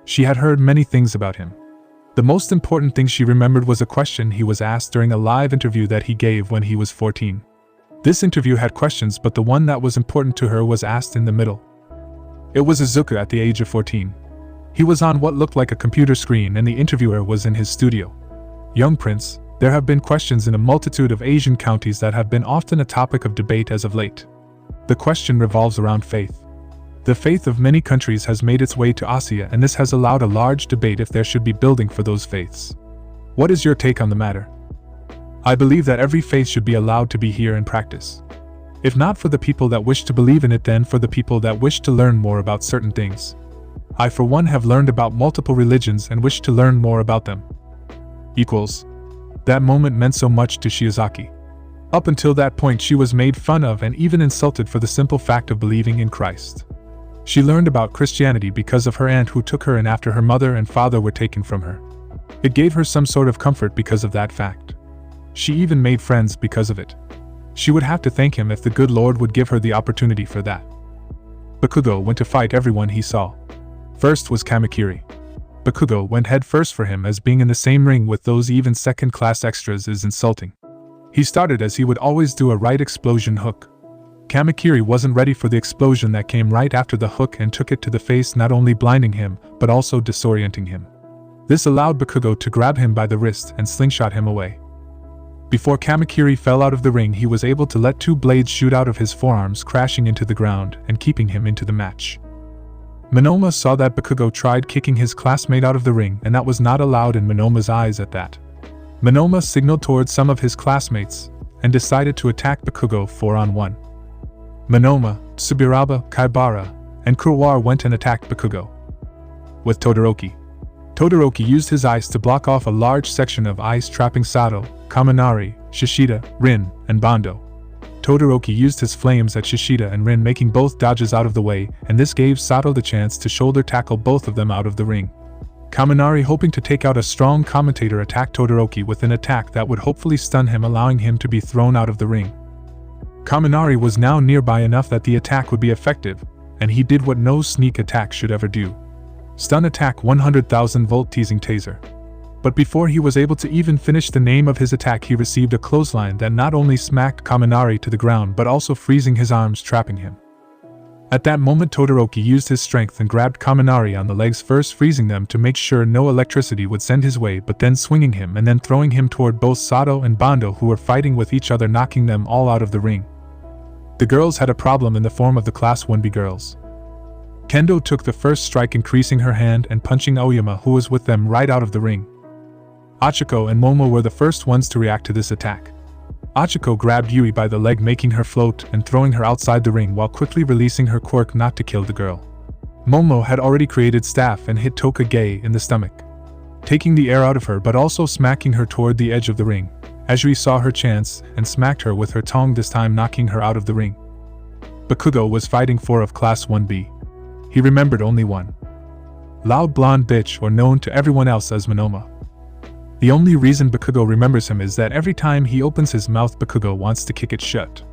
She had heard many things about him. The most important thing she remembered was a question he was asked during a live interview that he gave when he was 14. This interview had questions, but the one that was important to her was asked in the middle. It was Izuku at the age of 14. He was on what looked like a computer screen and the interviewer was in his studio. Young Prince, there have been questions in a multitude of Asian counties that have been often a topic of debate as of late. The question revolves around faith. The faith of many countries has made its way to Asia, and this has allowed a large debate if there should be building for those faiths. What is your take on the matter? I believe that every faith should be allowed to be here and practice. If not for the people that wish to believe in it, then for the people that wish to learn more about certain things. I for one have learned about multiple religions and wish to learn more about them. That moment meant so much to Shiozaki. Up until that point she was made fun of and even insulted for the simple fact of believing in Christ. She learned about Christianity because of her aunt who took her in after her mother and father were taken from her. It gave her some sort of comfort because of that fact. She even made friends because of it. She would have to thank him if the good Lord would give her the opportunity for that. Bakugo went to fight everyone he saw. First was Kamakiri. Bakugo went head first for him, as being in the same ring with those even second-class extras is insulting. He started as he would always do, a right explosion hook. Kamakiri wasn't ready for the explosion that came right after the hook and took it to the face, not only blinding him, but also disorienting him. This allowed Bakugo to grab him by the wrist and slingshot him away. Before Kamakiri fell out of the ring, he was able to let two blades shoot out of his forearms, crashing into the ground and keeping him into the match. Monoma saw that Bakugo tried kicking his classmate out of the ring, and that was not allowed in Monoma's eyes at that. Monoma signaled towards some of his classmates and decided to attack Bakugo 4-on-1. Monoma, Tsubiraba, Kaibara, and Kurowar went and attacked Bakugo. With Todoroki. Todoroki used his ice to block off a large section of ice, trapping Sato, Kaminari, Shishida, Rin, and Bando. Todoroki used his flames at Shishida and Rin, making both dodges out of the way, and this gave Sato the chance to shoulder tackle both of them out of the ring. Kaminari, hoping to take out a strong commentator, attacked Todoroki with an attack that would hopefully stun him, allowing him to be thrown out of the ring. Kaminari was now nearby enough that the attack would be effective, and he did what no sneak attack should ever do. Stun attack 100,000 volt teasing taser. But before he was able to even finish the name of his attack, he received a clothesline that not only smacked Kaminari to the ground but also freezing his arms, trapping him. At that moment, Todoroki used his strength and grabbed Kaminari on the legs, first freezing them to make sure no electricity would send his way, but then swinging him and then throwing him toward both Sato and Bando, who were fighting with each other, knocking them all out of the ring. The girls had a problem in the form of the Class 1B girls. Kendo took the first strike, increasing her hand and punching Oyama, who was with them, right out of the ring. Achiko and Momo were the first ones to react to this attack. Achiko grabbed Yui by the leg, making her float and throwing her outside the ring while quickly releasing her quirk not to kill the girl. Momo had already created staff and hit Tokage in the stomach, taking the air out of her but also smacking her toward the edge of the ring. Yui saw her chance and smacked her with her tongue, this time knocking her out of the ring. Bakugo was fighting 4 of Class 1B. He remembered only one. Loud blonde bitch, or known to everyone else as Monoma. The only reason Bakugo remembers him is that every time he opens his mouth, Bakugo wants to kick it shut.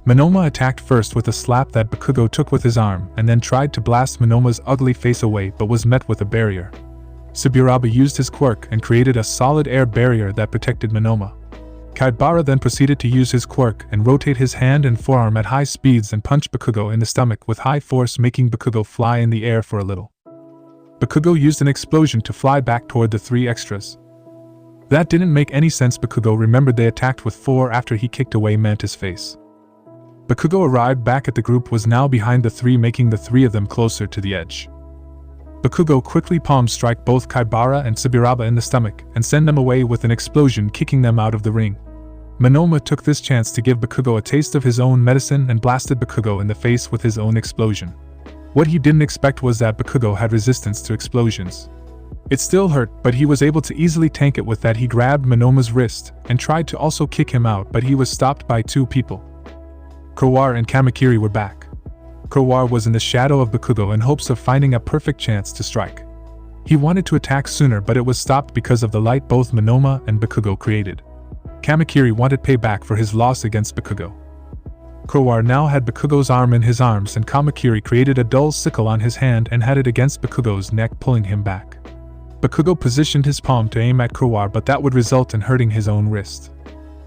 Monoma attacked first with a slap that Bakugo took with his arm and then tried to blast Monoma's ugly face away, but was met with a barrier. Subiraba used his quirk and created a solid air barrier that protected Monoma. Kaibara then proceeded to use his quirk and rotate his hand and forearm at high speeds and punch Bakugo in the stomach with high force, making Bakugo fly in the air for a little. Bakugo used an explosion to fly back toward the 3 extras. That didn't make any sense. Bakugo remembered they attacked with 4 after he kicked away Mantis' face. Bakugo arrived back at the group, was now behind the 3, making the 3 of them closer to the edge. Bakugo quickly palm strike both Kaibara and Subiraba in the stomach and send them away with an explosion, kicking them out of the ring. Monoma took this chance to give Bakugo a taste of his own medicine and blasted Bakugo in the face with his own explosion. What he didn't expect was that Bakugo had resistance to explosions. It still hurt, but he was able to easily tank it. With that, he grabbed Monoma's wrist and tried to also kick him out, but he was stopped by 2 people. Kurowar and Kamakiri were back. Kurowar was in the shadow of Bakugo in hopes of finding a perfect chance to strike. He wanted to attack sooner, but it was stopped because of the light both Monoma and Bakugo created. Kamakiri wanted payback for his loss against Bakugo. Kurowar now had Bakugo's arm in his arms, and Kamakiri created a dull sickle on his hand and had it against Bakugo's neck, pulling him back. Bakugo positioned his palm to aim at Kurowar, but that would result in hurting his own wrist.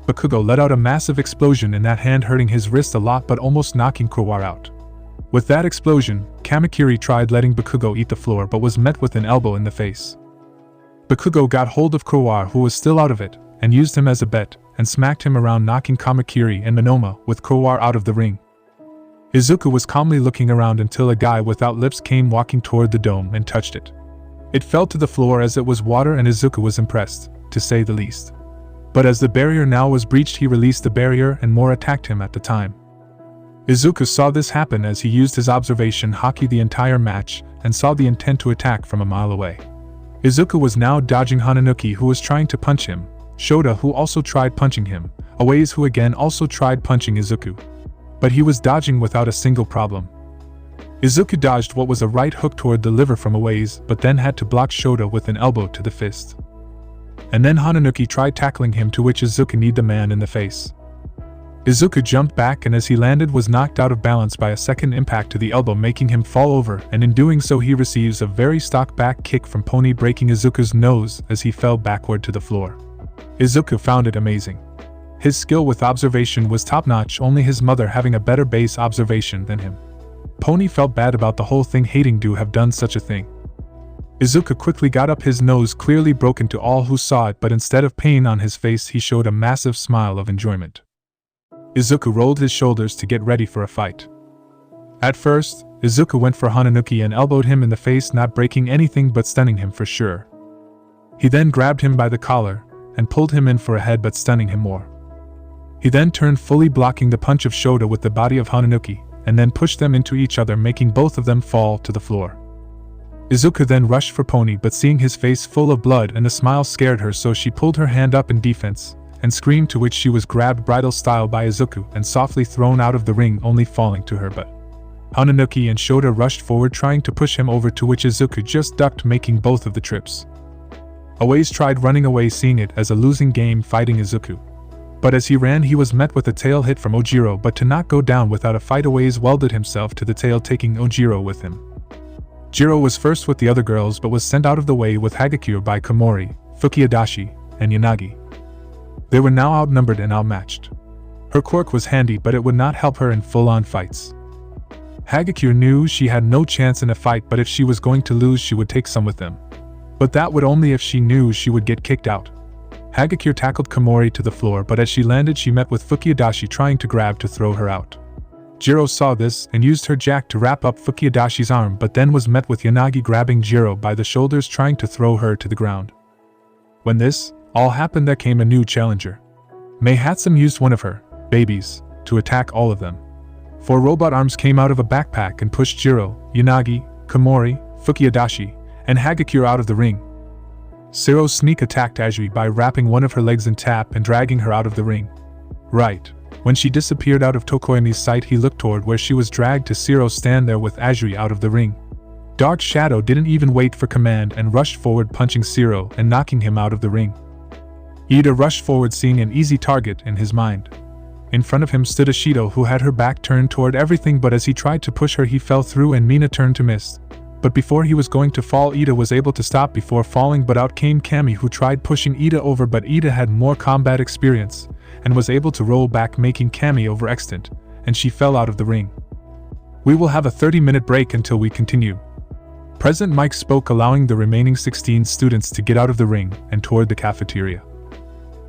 Bakugo let out a massive explosion in that hand, hurting his wrist a lot but almost knocking Kurowar out. With that explosion, Kamakiri tried letting Bakugo eat the floor but was met with an elbow in the face. Bakugo got hold of Kurowar, who was still out of it, and used him as a bet, and smacked him around, knocking Kamakiri and Monoma with Kurowar out of the ring. Izuku was calmly looking around until a guy without lips came walking toward the dome and touched it. It fell to the floor as it was water, and Izuku was impressed, to say the least. But as the barrier now was breached, he released the barrier and more attacked him at the time. Izuku saw this happen as he used his observation haki the entire match and saw the intent to attack from a mile away. Izuku was now dodging Hananuki, who was trying to punch him, Shota, who also tried punching him, Awaze, who again also tried punching Izuku. But he was dodging without a single problem. Izuku dodged what was a right hook toward the liver from Awaze, but then had to block Shota with an elbow to the fist. And then Hananuki tried tackling him, to which Izuku kneed the man in the face. Izuku jumped back, and as he landed was knocked out of balance by a second impact to the elbow, making him fall over, and in doing so he receives a very stock back kick from Pony, breaking Izuku's nose as he fell backward to the floor. Izuku found it amazing. His skill with observation was top-notch, only his mother having a better base observation than him. Pony felt bad about the whole thing, hating to have done such a thing. Izuku quickly got up, his nose clearly broken to all who saw it, but instead of pain on his face he showed a massive smile of enjoyment. Izuku rolled his shoulders to get ready for a fight. At first, Izuku went for Hananuki and elbowed him in the face, not breaking anything but stunning him for sure. He then grabbed him by the collar and pulled him in for a head, but stunning him more. He then turned, fully blocking the punch of Shota with the body of Hananuki, and then pushed them into each other, making both of them fall to the floor. Izuku then rushed for Pony, but seeing his face full of blood and a smile scared her, so she pulled her hand up in defense and screamed, to which she was grabbed bridal style by Izuku and softly thrown out of the ring, only falling to her butt. Hananuki and Shota rushed forward trying to push him over, to which Izuku just ducked, making both of the trips. Awaze tried running away, seeing it as a losing game fighting Izuku. But as he ran he was met with a tail hit from Ojiro, but to not go down without a fight, Awaze welded himself to the tail, taking Ojiro with him. Jiro was first with the other girls but was sent out of the way with Hagakure by Komori, Fukiadashi, and Yanagi. They were now outnumbered and outmatched. Her quirk was handy, but it would not help her in full-on fights. Hagakure knew she had no chance in a fight, but if she was going to lose she would take some with them. But that would only if she knew she would get kicked out. Hagakure tackled Komori to the floor, but as she landed she met with Fukiadashi trying to grab to throw her out. Jiro saw this and used her jack to wrap up Fukiadashi's arm, but then was met with Yanagi grabbing Jiro by the shoulders trying to throw her to the ground. When this all happened, there came a new challenger. Mei Hatsum used one of her babies to attack all of them. 4 robot arms came out of a backpack and pushed Jiro, Yanagi, Komori, Fukiadashi, and Hagakure out of the ring. Zero sneak attacked Ajiri by wrapping one of her legs in tap and dragging her out of the ring. Right when she disappeared out of Tokoyami's sight, he looked toward where she was dragged to Zero stand there with Ajiri out of the ring. Dark Shadow didn't even wait for command and rushed forward, punching Zero and knocking him out of the ring. Ida rushed forward, seeing an easy target in his mind. In front of him stood Ashido, who had her back turned toward everything, but as he tried to push her he fell through and Mina turned to miss. But before he was going to fall, Ida was able to stop before falling, but out came Kami, who tried pushing Ida over, but Ida had more combat experience and was able to roll back, making Kami overextend, and she fell out of the ring. We will have a 30-minute break until we continue. President Mike spoke, allowing the remaining 16 students to get out of the ring and toward the cafeteria.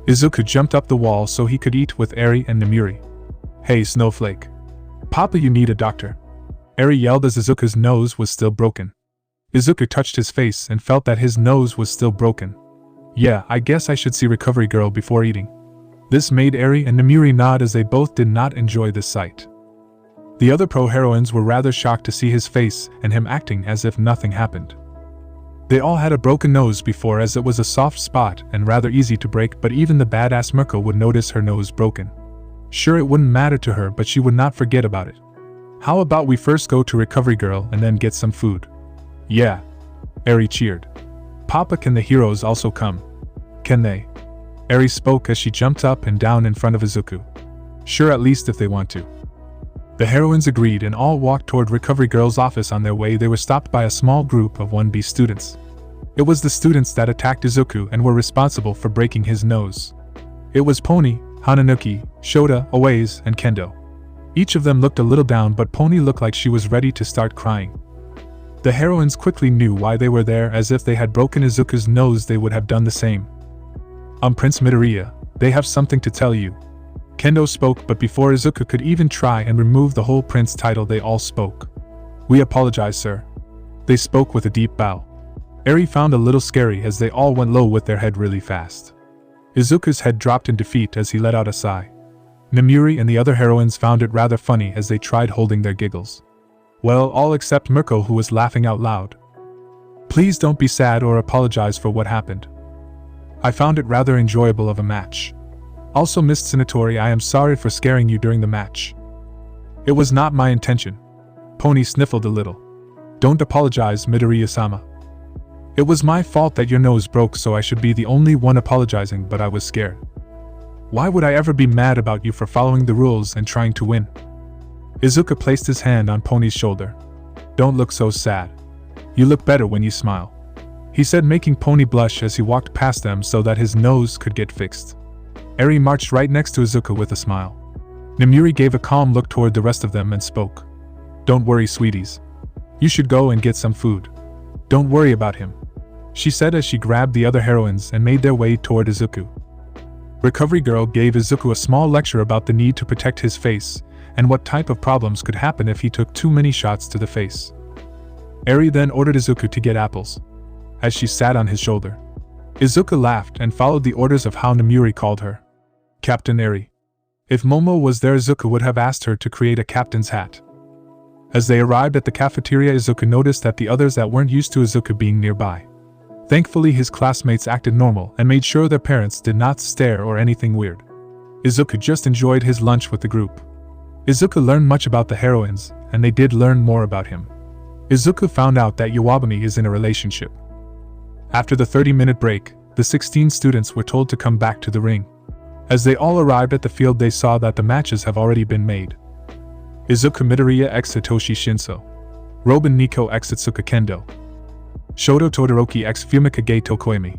Izuku jumped up the wall so he could eat with Eri and Namiri. Hey Snowflake. Papa, you need a doctor. Eri yelled as Izuku's nose was still broken. Izuku touched his face and felt that his nose was still broken. Yeah, I guess I should see Recovery Girl before eating. This made Eri and Namiri nod, as they both did not enjoy this sight. The other pro-heroines were rather shocked to see his face and him acting as if nothing happened. They all had a broken nose before, as it was a soft spot and rather easy to break, but even the badass Mirko would notice her nose broken. Sure, it wouldn't matter to her, but she would not forget about it. How about we first go to Recovery Girl and then get some food? Yeah. Eri cheered. Papa, can the heroes also come? Can they? Eri spoke as she jumped up and down in front of Izuku. Sure, at least if they want to. The heroines agreed and all walked toward Recovery Girl's office. On their way they were stopped by a small group of 1B students. It was the students that attacked Izuku and were responsible for breaking his nose. It was Pony, Hananuki, Shota, Awaze, and Kendo. Each of them looked a little down, but Pony looked like she was ready to start crying. The heroines quickly knew why they were there, as if they had broken Izuku's nose they would have done the same. Prince Midoriya, they have something to tell you. Kendo spoke, but before Izuku could even try and remove the whole prince title they all spoke. We apologize, sir. They spoke with a deep bow. Eri found a little scary as they all went low with their head really fast. Izuku's head dropped in defeat as he let out a sigh. Namiri and the other heroines found it rather funny as they tried holding their giggles. Well, all except Mirko, who was laughing out loud. Please don't be sad or apologize for what happened. I found it rather enjoyable of a match. Also, Miss Tsunatori, I am sorry for scaring you during the match. It was not my intention. Pony sniffled a little. Don't apologize, Midoriya-sama. It was my fault that your nose broke, so I should be the only one apologizing, but I was scared. Why would I ever be mad about you for following the rules and trying to win? Izuku placed his hand on Pony's shoulder. Don't look so sad. You look better when you smile, he said, making Pony blush as he walked past them so that his nose could get fixed. Eri marched right next to Izuku with a smile. Namuri gave a calm look toward the rest of them and spoke. "Don't worry, sweeties. You should go and get some food. Don't worry about him," she said as she grabbed the other heroines and made their way toward Izuku. Recovery Girl gave Izuku a small lecture about the need to protect his face, and what type of problems could happen if he took too many shots to the face. Eri then ordered Izuku to get apples, as she sat on his shoulder. Izuku laughed and followed the orders of how Namuri called her. Captain Eri. If Momo was there, Izuku would have asked her to create a captain's hat. As they arrived at the cafeteria, Izuku noticed that the others that weren't used to Izuku being nearby. Thankfully, his classmates acted normal and made sure their parents did not stare or anything weird. Izuku just enjoyed his lunch with the group. Izuku learned much about the heroines, and they did learn more about him. Izuku found out that Iwabumi is in a relationship. After the 30-minute break, the 16 students were told to come back to the ring. As they all arrived at the field, they saw that the matches have already been made. Izuku Midoriya x Hitoshi Shinso. Robin Nico x Itsuka Kendo. Shoto Todoroki x Fumika Gei Tokoemi.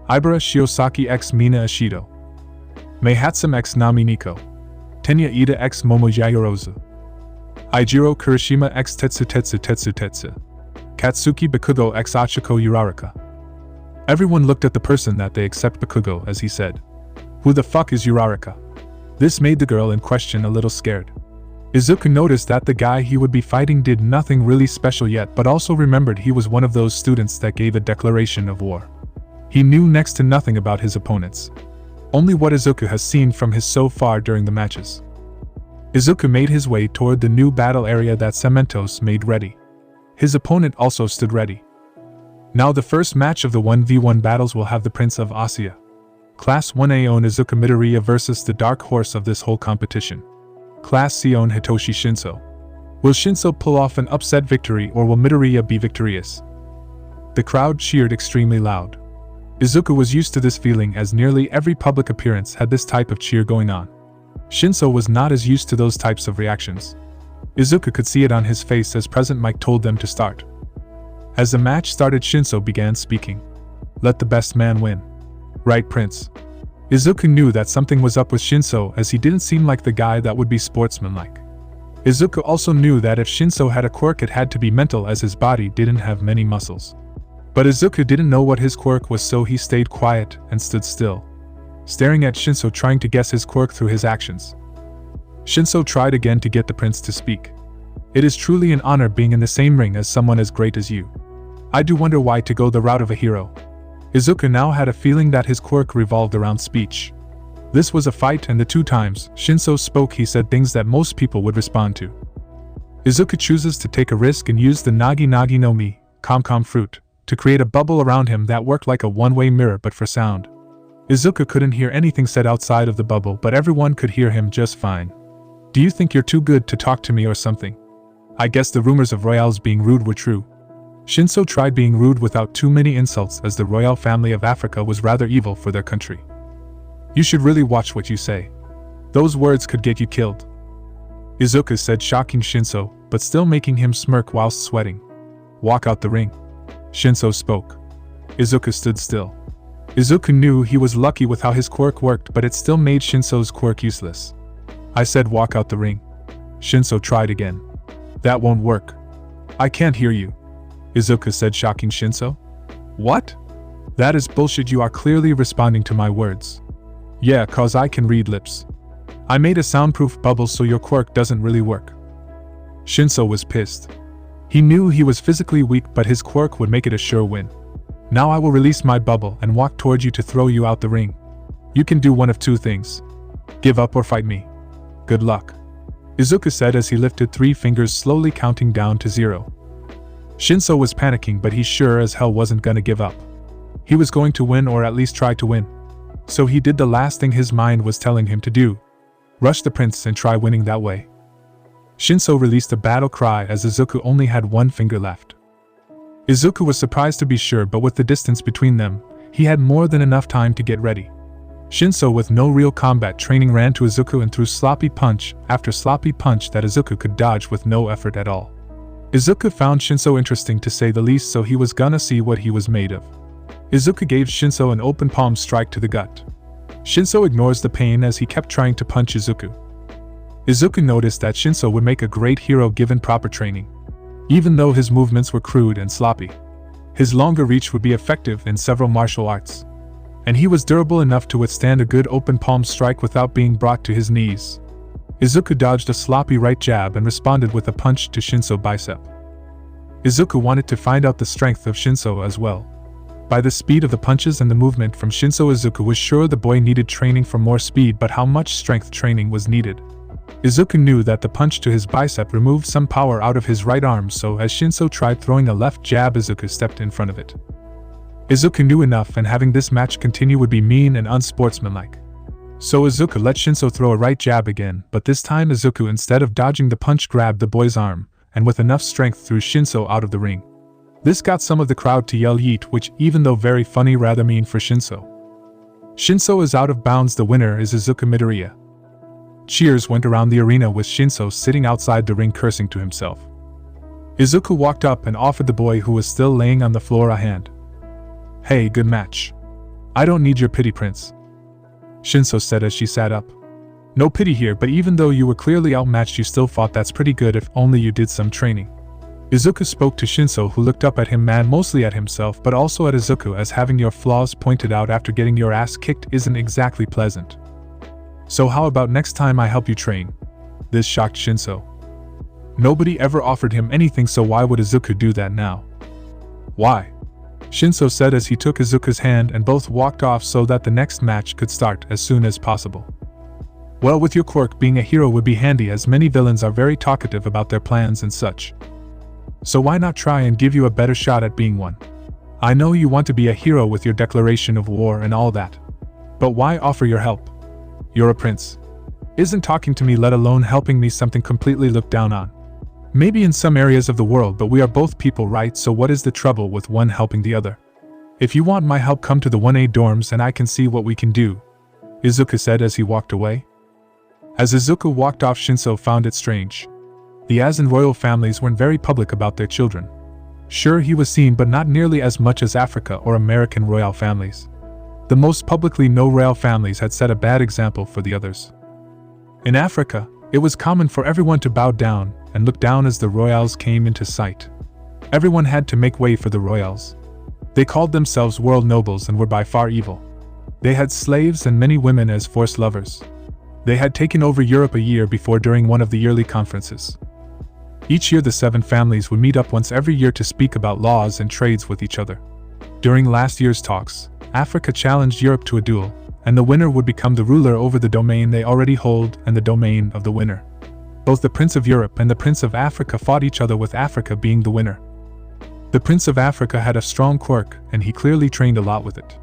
Ibara Shiosaki x Mina Ashido. Mei Hatsum x Nami Niko. Tenya Ida x Momo Yayorozu. Aijiro Kurishima x Tetsu Tetsu Tetsu Tetsu. Katsuki Bakugo x Achiko Uraraka. Everyone looked at the person that they except Bakugo as he said, "Who the fuck is Uraraka?" This made the girl in question a little scared. Izuku noticed that the guy he would be fighting did nothing really special yet, but also remembered he was one of those students that gave a declaration of war. He knew next to nothing about his opponents. Only what Izuku has seen from his so far during the matches. Izuku made his way toward the new battle area that Cementos made ready. His opponent also stood ready. Now the first match of the 1v1 battles will have the Prince of Asia. Class 1A own Izuku Midoriya versus the dark horse of this whole competition. Class C own Hitoshi Shinso. Will Shinso pull off an upset victory, or will Midoriya be victorious? The crowd cheered extremely loud. Izuku was used to this feeling as nearly every public appearance had this type of cheer going on. Shinso was not as used to those types of reactions. Izuku could see it on his face as President Mike told them to start. As the match started, Shinso began speaking. "Let the best man win. Right, Prince?" Izuku knew that something was up with Shinso, as he didn't seem like the guy that would be sportsmanlike. Izuku also knew that if Shinso had a quirk, it had to be mental, as his body didn't have many muscles. But Izuku didn't know what his quirk was, so he stayed quiet and stood still, staring at Shinso, trying to guess his quirk through his actions. Shinso tried again to get the prince to speak. "It is truly an honor being in the same ring as someone as great as you. I do wonder why to go the route of a hero." Izuku now had a feeling that his quirk revolved around speech. This was a fight, and the two times Shinso spoke, he said things that most people would respond to. Izuku chooses to take a risk and use the Nagi Nagi no Mi, Kom fruit, to create a bubble around him that worked like a one-way mirror but for sound. Izuku couldn't hear anything said outside of the bubble, but everyone could hear him just fine. "Do you think you're too good to talk to me or something? I guess the rumors of royals being rude were true." Shinso tried being rude without too many insults, as the royal family of Africa was rather evil for their country. "You should really watch what you say. Those words could get you killed," Izuku said, shocking Shinso, but still making him smirk whilst sweating. "Walk out the ring," Shinso spoke. Izuku stood still. Izuku knew he was lucky with how his quirk worked, but it still made Shinso's quirk useless. "I said walk out the ring." Shinso tried again. "That won't work. I can't hear you," Izuku said, shocking Shinso. "What? That is bullshit. You are clearly responding to my words." "Yeah, cause I can read lips. I made a soundproof bubble so your quirk doesn't really work." Shinso was pissed. He knew he was physically weak, but his quirk would make it a sure win. "Now I will release my bubble and walk toward you to throw you out the ring. You can do one of two things. Give up or fight me. Good luck," Izuku said as he lifted 3 fingers, slowly counting down to 0. Shinso was panicking, but he sure as hell wasn't gonna give up. He was going to win, or at least try to win. So he did the last thing his mind was telling him to do. Rush the prince and try winning that way. Shinso released a battle cry as Izuku only had 1 finger left. Izuku was surprised to be sure, but with the distance between them, he had more than enough time to get ready. Shinso, with no real combat training, ran to Izuku and threw sloppy punch after sloppy punch that Izuku could dodge with no effort at all. Izuku found Shinso interesting to say the least, so he was gonna see what he was made of. Izuku gave Shinso an open palm strike to the gut. Shinso ignores the pain as he kept trying to punch Izuku. Izuku noticed that Shinso would make a great hero given proper training. Even though his movements were crude and sloppy, his longer reach would be effective in several martial arts. And he was durable enough to withstand a good open palm strike without being brought to his knees. Izuku dodged a sloppy right jab and responded with a punch to Shinso bicep. Izuku wanted to find out the strength of Shinso as well. By the speed of the punches and the movement from Shinso, Izuku was sure the boy needed training for more speed, but how much strength training was needed? Izuku knew that the punch to his bicep removed some power out of his right arm, so as Shinso tried throwing a left jab, Izuku stepped in front of it. Izuku knew enough, and having this match continue would be mean and unsportsmanlike. So Izuku let Shinso throw a right jab again, but this time Izuku, instead of dodging the punch, grabbed the boy's arm, and with enough strength threw Shinso out of the ring. This got some of the crowd to yell yeet, which, even though very funny, rather mean for Shinso. Shinso is out of bounds. The winner is Izuku Midoriya. Cheers went around the arena with Shinso sitting outside the ring cursing to himself. Izuku walked up and offered the boy, who was still laying on the floor, a hand. "Hey, good match. I don't need your pity, Prince," Shinso said as she sat up. "No pity here, but even though you were clearly outmatched, you still fought. That's pretty good, if only you did some training." Izuku spoke to Shinso, who looked up at him, mostly at himself but also at Izuku, as having your flaws pointed out after getting your ass kicked isn't exactly pleasant. "So how about next time I help you train?" This shocked Shinso. Nobody ever offered him anything, so why would Izuku do that now? "Why?" Shinso said as he took Izuku's hand, and both walked off so that the next match could start as soon as possible. "Well, with your quirk, being a hero would be handy, as many villains are very talkative about their plans and such. So why not try and give you a better shot at being one? I know you want to be a hero with your declaration of war and all that. But why offer your help? You're a prince. Isn't talking to me, let alone helping me, something completely looked down on? Maybe in some areas of the world, but we are both people, right? So what is the trouble with one helping the other? If you want my help, come to the 1A dorms and I can see what we can do," Izuku said as he walked away. As Izuku walked off, Shinso found it strange. The Azan royal families weren't very public about their children. Sure, he was seen, but not nearly as much as Africa or American royal families. The most publicly known royal families had set a bad example for the others. In Africa, it was common for everyone to bow down and look down as the royals came into sight. Everyone had to make way for the royals. They called themselves world nobles and were by far evil. They had slaves and many women as forced lovers. They had taken over Europe a year before during one of the yearly conferences. Each year the 7 families would meet up once every year to speak about laws and trades with each other. During last year's talks, Africa challenged Europe to a duel, and the winner would become the ruler over the domain they already hold and the domain of the winner. Both the Prince of Europe and the Prince of Africa fought each other, with Africa being the winner. The Prince of Africa had a strong quirk, and he clearly trained a lot with it.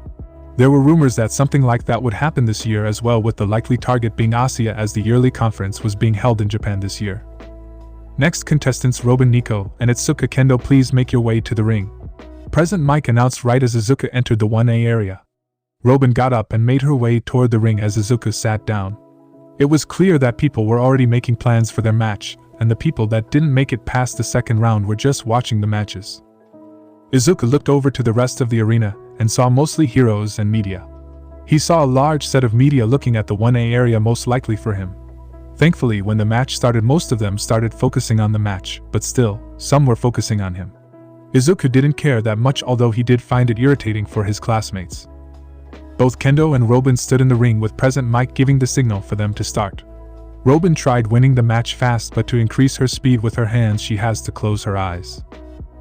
There were rumors that something like that would happen this year as well, with the likely target being Asia, as the yearly conference was being held in Japan this year. Next contestants Robin, Nico, and Itsuka Kendo, please make your way to the ring. President Mike announced right as Izuku entered the 1A area. Robin got up and made her way toward the ring as Izuku sat down. It was clear that people were already making plans for their match, and the people that didn't make it past the second round were just watching the matches. Izuku looked over to the rest of the arena and saw mostly heroes and media. He saw a large set of media looking at the 1A area, most likely for him. Thankfully, when the match started, most of them started focusing on the match, but still, some were focusing on him. Izuku didn't care that much, although he did find it irritating for his classmates. Both Kendo and Robin stood in the ring with President Mike giving the signal for them to start. Robin tried winning the match fast, but to increase her speed with her hands she has to close her eyes.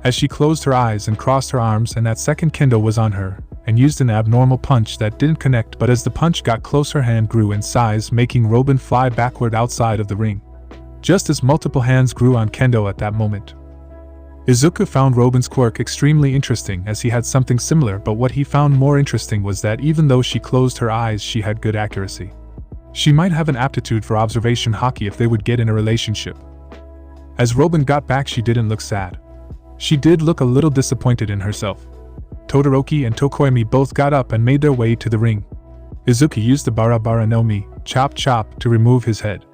As she closed her eyes and crossed her arms, and that second Kendo was on her, and used an abnormal punch that didn't connect, but as the punch got close her hand grew in size, making Robin fly backward outside of the ring. Just as multiple hands grew on Kendo at that moment. Izuku found Robin's quirk extremely interesting, as he had something similar, but what he found more interesting was that even though she closed her eyes, she had good accuracy. She might have an aptitude for observation hockey if they would get in a relationship. As Robin got back, she didn't look sad. She did look a little disappointed in herself. Todoroki and Tokoyami both got up and made their way to the ring. Izuku used the Bara Bara no Mi, chop chop, to remove his head.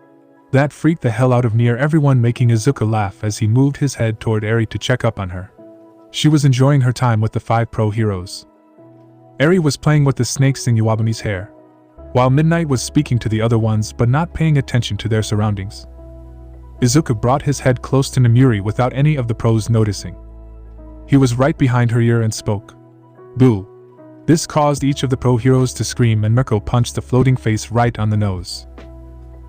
That freaked the hell out of near everyone, making Izuku laugh as he moved his head toward Eri to check up on her. She was enjoying her time with the 5 pro heroes. Eri was playing with the snakes in Iwabami's hair. while Midnight was speaking to the other ones but not paying attention to their surroundings. Izuku brought his head close to Namuri without any of the pros noticing. He was right behind her ear and spoke. Boo! This caused each of the pro heroes to scream, and Mirko punched the floating face right on the nose,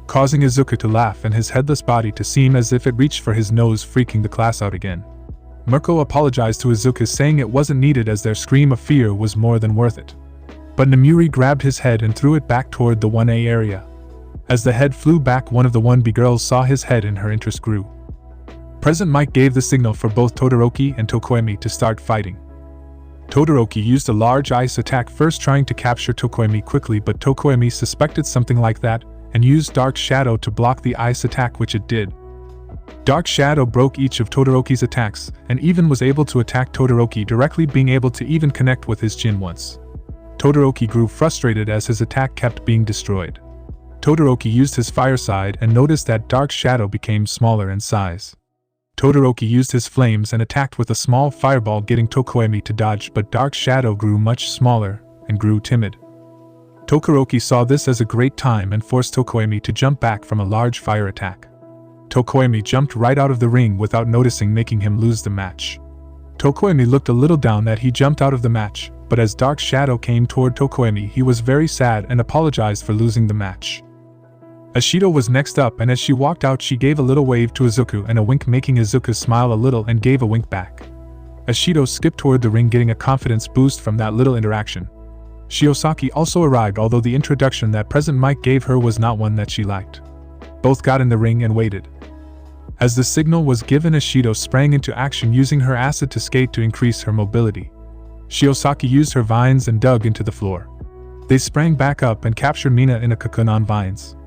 causing Izuku to laugh and his headless body to seem as if it reached for his nose, freaking the class out again. Mirko apologized to Izuku, saying it wasn't needed as their scream of fear was more than worth it. But Namuri grabbed his head and threw it back toward the 1A area. As the head flew back, one of the 1B girls saw his head and her interest grew. President Mike gave the signal for both Todoroki and Tokoemi to start fighting. Todoroki used a large ice attack, first trying to capture Tokoemi quickly, but Tokoemi suspected something like that and used Dark Shadow to block the ice attack, which it did. Dark Shadow broke each of Todoroki's attacks and even was able to attack Todoroki directly, being able to even connect with his Jin once. Todoroki grew frustrated as his attack kept being destroyed. Todoroki used his fire side and noticed that Dark Shadow became smaller in size. Todoroki used his flames and attacked with a small fireball, getting Tokoemi to dodge, but Dark Shadow grew much smaller and grew timid. Todoroki saw this as a great time and forced Tokoemi to jump back from a large fire attack. Tokoemi jumped right out of the ring without noticing, making him lose the match. Tokoemi looked a little down that he jumped out of the match, but as Dark Shadow came toward Tokoemi, he was very sad and apologized for losing the match. Ashido was next up, and as she walked out she gave a little wave to Izuku and a wink, making Izuku smile a little and gave a wink back. Ashido skipped toward the ring, getting a confidence boost from that little interaction. Shiosaki also arrived, although the introduction that President Mike gave her was not one that she liked. Both got in the ring and waited. As the signal was given, Ashido sprang into action, using her acid to skate to increase her mobility. Shiosaki used her vines and dug into the floor. They sprang back up and captured Mina in a cocoon on vines.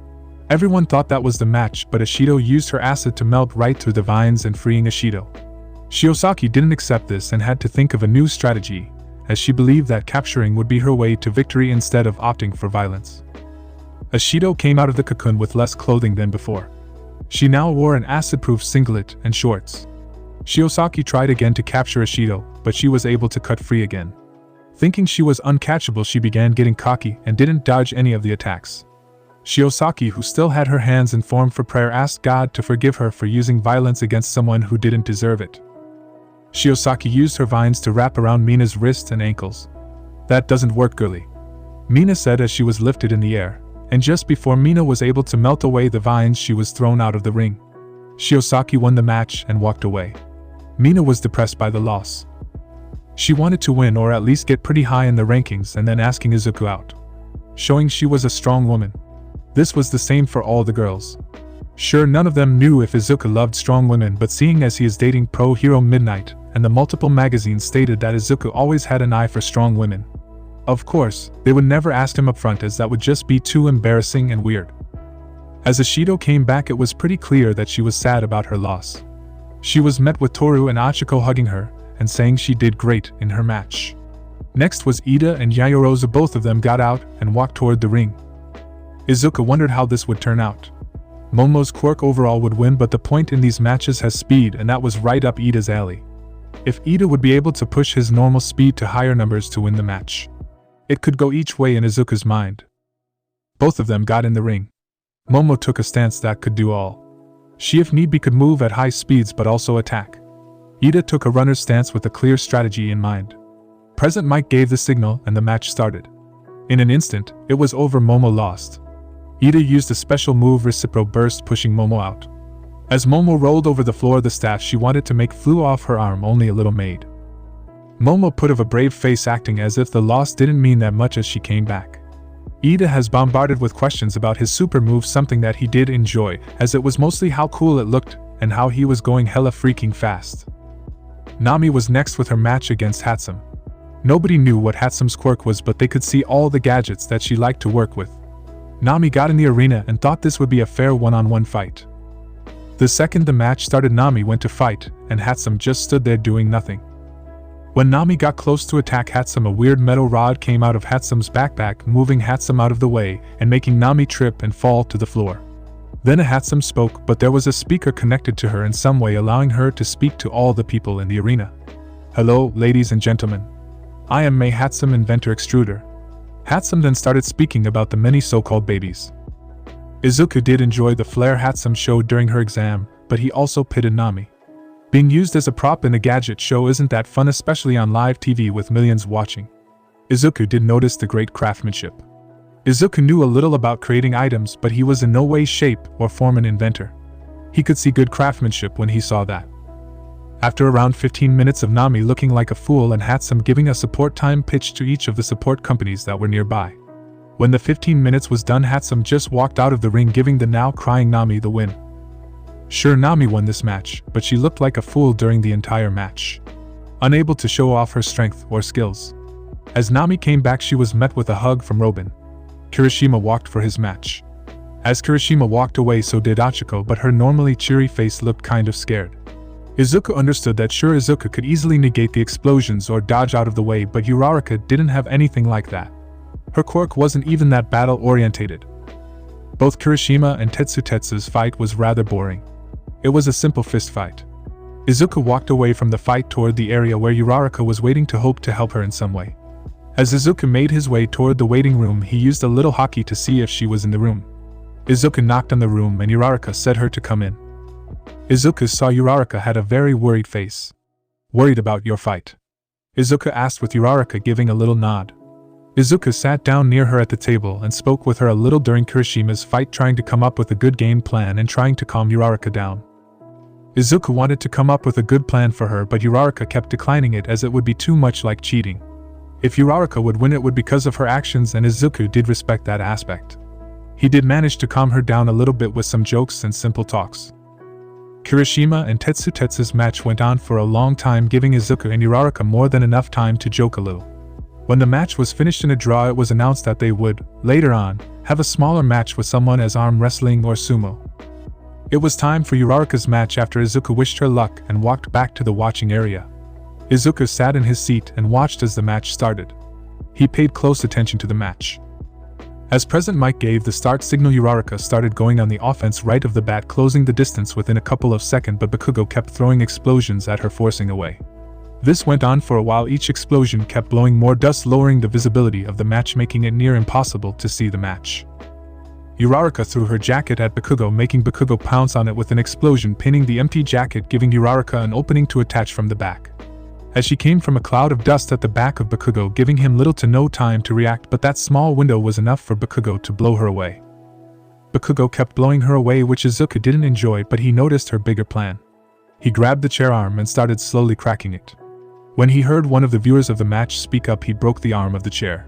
Everyone thought that was the match, but Ashido used her acid to melt right through the vines and freeing Ashido. Shiosaki didn't accept this and had to think of a new strategy, as she believed that capturing would be her way to victory instead of opting for violence. Ashido came out of the cocoon with less clothing than before. She now wore an acid-proof singlet and shorts. Shiosaki tried again to capture Ashido, but she was able to cut free again. Thinking she was uncatchable, she began getting cocky and didn't dodge any of the attacks. Shiosaki, who still had her hands in form for prayer, asked God to forgive her for using violence against someone who didn't deserve it. Shiosaki used her vines to wrap around Mina's wrists and ankles. "That doesn't work, girlie," Mina said as she was lifted in the air, and just before Mina was able to melt away the vines, she was thrown out of the ring. Shiosaki won the match and walked away. Mina was depressed by the loss. She wanted to win, or at least get pretty high in the rankings, and then asking Izuku out, showing she was a strong woman. This was the same for all the girls. Sure, none of them knew if Izuku loved strong women, but seeing as he is dating pro hero Midnight, and the multiple magazines stated that Izuku always had an eye for strong women, of course, they would never ask him up front, as that would just be too embarrassing and weird. As Ashido came back, it was pretty clear that she was sad about her loss. She was met with Toru and Achiko hugging her and saying she did great in her match. Next was Ida and Yayorozu. Both of them got out and walked toward the ring. Izuku wondered how this would turn out. Momo's quirk overall would win, but the point in these matches has speed, and that was right up Ida's alley. If Ida would be able to push his normal speed to higher numbers to win the match, it could go each way in Izuku's mind. Both of them got in the ring. Momo took a stance that could do all. She, if need be, could move at high speeds but also attack. Ida took a runner's stance with a clear strategy in mind. President Mike gave the signal and the match started. In an instant, it was over. Momo lost. Ida used a special move, Recipro Burst, pushing Momo out. As Momo rolled over the floor, the staff she wanted to make flew off her arm, only a little made. Momo put of a brave face, acting as if the loss didn't mean that much as she came back. Ida has bombarded with questions about his super move, something that he did enjoy, as it was mostly how cool it looked and how he was going hella freaking fast. Nami was next with her match against Hatsum. Nobody knew what Hatsum's quirk was, but they could see all the gadgets that she liked to work with. Nami got in the arena and thought this would be a fair one-on-one fight. The second the match started, Nami went to fight, and Hatsum just stood there doing nothing. When Nami got close to attack Hatsum, a weird metal rod came out of Hatsum's backpack, moving Hatsum out of the way and making Nami trip and fall to the floor. Then a Hatsum spoke, but there was a speaker connected to her in some way, allowing her to speak to all the people in the arena. "Hello, ladies and gentlemen. I am Mei Hatsum, inventor extruder. Hatsum then started speaking about the many so-called babies. Izuku did enjoy the flair Hatsum showed during her exam, but he also pitted Nami. Being used as a prop in a gadget show isn't that fun, especially on live TV with millions watching. Izuku did notice the great craftsmanship. Izuku knew a little about creating items, but he was in no way, shape, or form an inventor. He could see good craftsmanship when he saw that. After around 15 minutes of Nami looking like a fool and Hatsum giving a support time pitch to each of the support companies that were nearby. When the 15 minutes was done, Hatsum just walked out of the ring, giving the now crying Nami the win. Sure, Nami won this match, but she looked like a fool during the entire match, unable to show off her strength or skills. As Nami came back, she was met with a hug from Robin. Kirishima walked for his match. As Kirishima walked away, so did Achiko, but her normally cheery face looked kind of scared. Izuku understood that sure, Izuku could easily negate the explosions or dodge out of the way, but Uraraka didn't have anything like that. Her quirk wasn't even that battle-orientated. Both Kirishima and Tetsu's fight was rather boring. It was a simple fist fight. Izuku walked away from the fight toward the area where Uraraka was waiting to hope to help her in some way. As Izuku made his way toward the waiting room, he used a little hockey to see if she was in the room. Izuku knocked on the room and Uraraka said her to come in. Izuku saw Uraraka had a very worried face. Worried about your fight? Izuku asked with Uraraka giving a little nod. Izuku sat down near her at the table and spoke with her a little during Kirishima's fight, trying to come up with a good game plan and trying to calm Uraraka down. Izuku wanted to come up with a good plan for her, but Uraraka kept declining it as it would be too much like cheating. If Uraraka would win, it would because of her actions, and Izuku did respect that aspect. He did manage to calm her down a little bit with some jokes and simple talks. Kirishima and Tetsu's match went on for a long time, giving Izuku and Uraraka more than enough time to joke a little. When the match was finished in a draw, it was announced that they would, later on, have a smaller match with someone as arm wrestling or sumo. It was time for Uraraka's match after Izuku wished her luck and walked back to the watching area. Izuku sat in his seat and watched as the match started. He paid close attention to the match. As President Mike gave the start signal, Uraraka started going on the offense right of the bat, closing the distance within a couple of seconds, but Bakugo kept throwing explosions at her, forcing away. This went on for a while. Each explosion kept blowing more dust, lowering the visibility of the match, making it near impossible to see the match. Uraraka threw her jacket at Bakugo, making Bakugo pounce on it with an explosion, pinning the empty jacket, giving Uraraka an opening to attach from the back. As she came from a cloud of dust at the back of Bakugo, giving him little to no time to react, but that small window was enough for Bakugo to blow her away. Bakugo kept blowing her away, which Izuku didn't enjoy, but he noticed her bigger plan. He grabbed the chair arm and started slowly cracking it. When he heard one of the viewers of the match speak up, he broke the arm of the chair.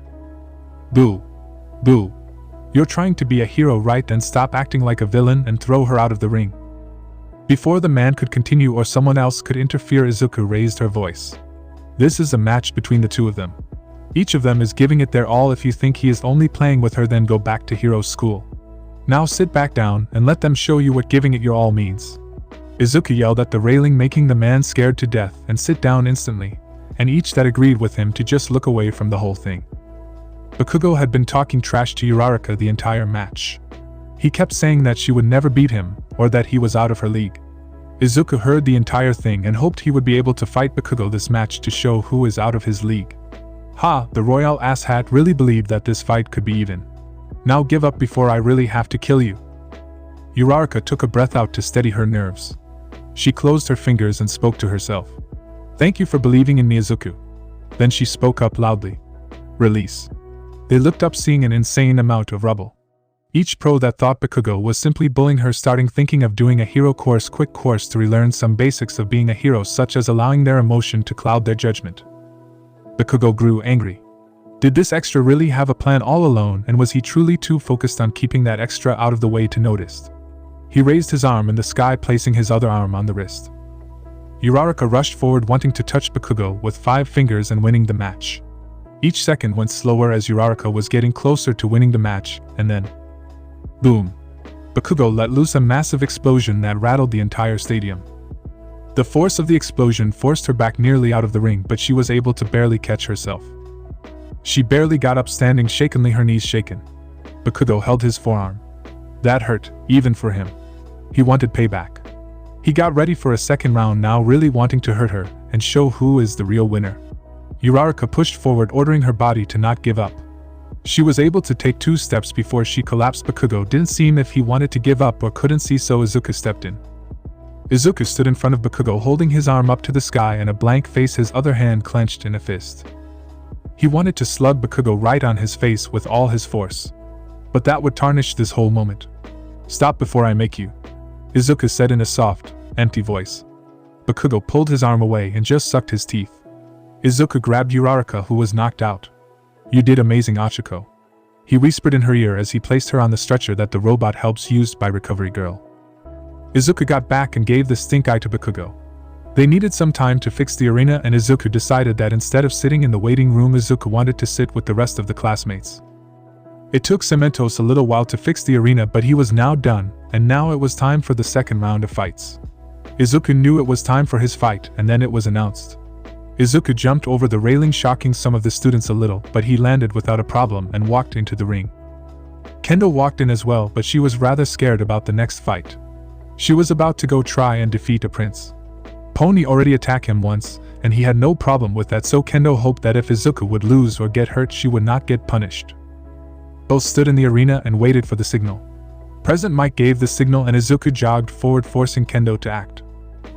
"Boo! Boo! You're trying to be a hero, right? Then stop acting like a villain and throw her out of the ring." Before the man could continue or someone else could interfere, Izuku raised her voice. "This is a match between the two of them. Each of them is giving it their all. If you think he is only playing with her, then go back to hero school. Now sit back down and let them show you what giving it your all means." Izuku yelled at the railing, making the man scared to death and sit down instantly, and each that agreed with him to just look away from the whole thing. Bakugo had been talking trash to Uraraka the entire match. He kept saying that she would never beat him, or that he was out of her league. Izuku heard the entire thing and hoped he would be able to fight Bakugo this match to show who is out of his league. Ha, the royal asshat really believed that this fight could be even. Now give up before I really have to kill you. Uraraka took a breath out to steady her nerves. She closed her fingers and spoke to herself. "Thank you for believing in me, Izuku." Then she spoke up loudly. "Release." They looked up, seeing an insane amount of rubble. Each pro that thought Bakugo was simply bullying her started thinking of doing a hero course, quick course to relearn some basics of being a hero, such as allowing their emotion to cloud their judgment. Bakugo grew angry. Did this extra really have a plan all alone, and was he truly too focused on keeping that extra out of the way to notice? He raised his arm in the sky, placing his other arm on the wrist. Uraraka rushed forward, wanting to touch Bakugo with 5 fingers and winning the match. Each second went slower as Uraraka was getting closer to winning the match, and then boom! Bakugo let loose a massive explosion that rattled the entire stadium. The force of the explosion forced her back nearly out of the ring, but she was able to barely catch herself. She barely got up, standing shakenly, her knees shaken. Bakugo held his forearm. That hurt, even for him. He wanted payback. He got ready for a second round now, really wanting to hurt her and show who is the real winner. Uraraka pushed forward, ordering her body to not give up. She was able to take 2 steps before she collapsed. Bakugo didn't seem if he wanted to give up or couldn't see, so Izuku stepped in. Izuku stood in front of Bakugo holding his arm up to the sky and a blank face, his other hand clenched in a fist. He wanted to slug Bakugo right on his face with all his force. But that would tarnish this whole moment. "Stop before I make you," Izuku said in a soft, empty voice. Bakugo pulled his arm away and just sucked his teeth. Izuku grabbed Uraraka, who was knocked out. "You did amazing, Ochako," he whispered in her ear as he placed her on the stretcher that the robot helps used by Recovery Girl. Izuku got back and gave the stink eye to Bakugo. They needed some time to fix the arena, and Izuku decided that instead of sitting in the waiting room, Izuku wanted to sit with the rest of the classmates. It took Cementos a little while to fix the arena, but he was now done, and now it was time for the second round of fights. Izuku knew it was time for his fight, and then it was announced. Izuku jumped over the railing, shocking some of the students a little, but he landed without a problem and walked into the ring. Kendo walked in as well, but she was rather scared about the next fight. She was about to go try and defeat a prince. Pony already attacked him once, and he had no problem with that, so Kendo hoped that if Izuku would lose or get hurt, she would not get punished. Both stood in the arena and waited for the signal. President Mike gave the signal and Izuku jogged forward, forcing Kendo to act.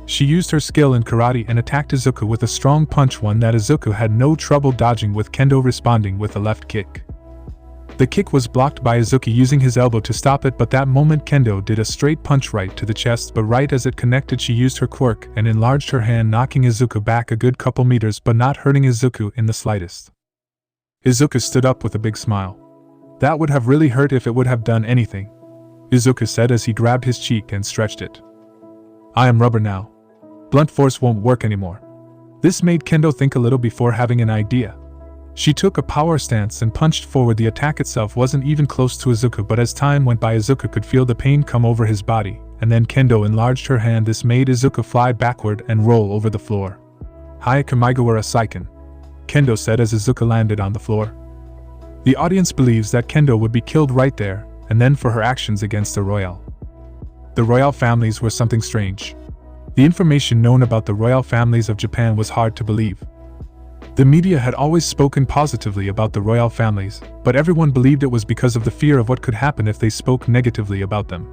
She used her skill in karate and attacked Izuku with a strong punch, one that Izuku had no trouble dodging, with Kendo responding with a left kick. The kick was blocked by Izuku using his elbow to stop it, but that moment Kendo did a straight punch right to the chest, but right as it connected she used her quirk and enlarged her hand, knocking Izuku back a good couple meters but not hurting Izuku in the slightest. Izuku stood up with a big smile. "That would have really hurt if it would have done anything," Izuku said as he grabbed his cheek and stretched it. "I am rubber now. Blunt force won't work anymore." This made Kendo think a little before having an idea. She took a power stance and punched forward. The attack itself wasn't even close to Izuku, but as time went by Izuku could feel the pain come over his body, and then Kendo enlarged her hand. This made Izuku fly backward and roll over the floor. "Hayakamigawara Saiken," Kendo said as Izuku landed on the floor. The audience believes that Kendo would be killed right there, and then for her actions against the royal. The royal families were something strange. The information known about the royal families of Japan was hard to believe. The media had always spoken positively about the royal families, but everyone believed it was because of the fear of what could happen if they spoke negatively about them.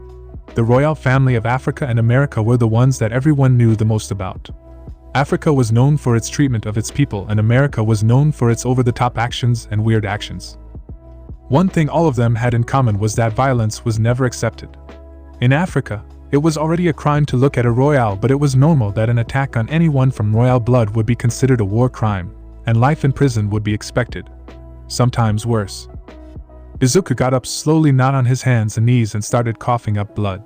The royal family of Africa and America were the ones that everyone knew the most about. Africa was known for its treatment of its people, and America was known for its over-the-top actions and weird actions. One thing all of them had in common was that violence was never accepted. In Africa, it was already a crime to look at a royal, but it was normal that an attack on anyone from royal blood would be considered a war crime, and life in prison would be expected. Sometimes worse. Izuku got up slowly, not on his hands and knees, and started coughing up blood.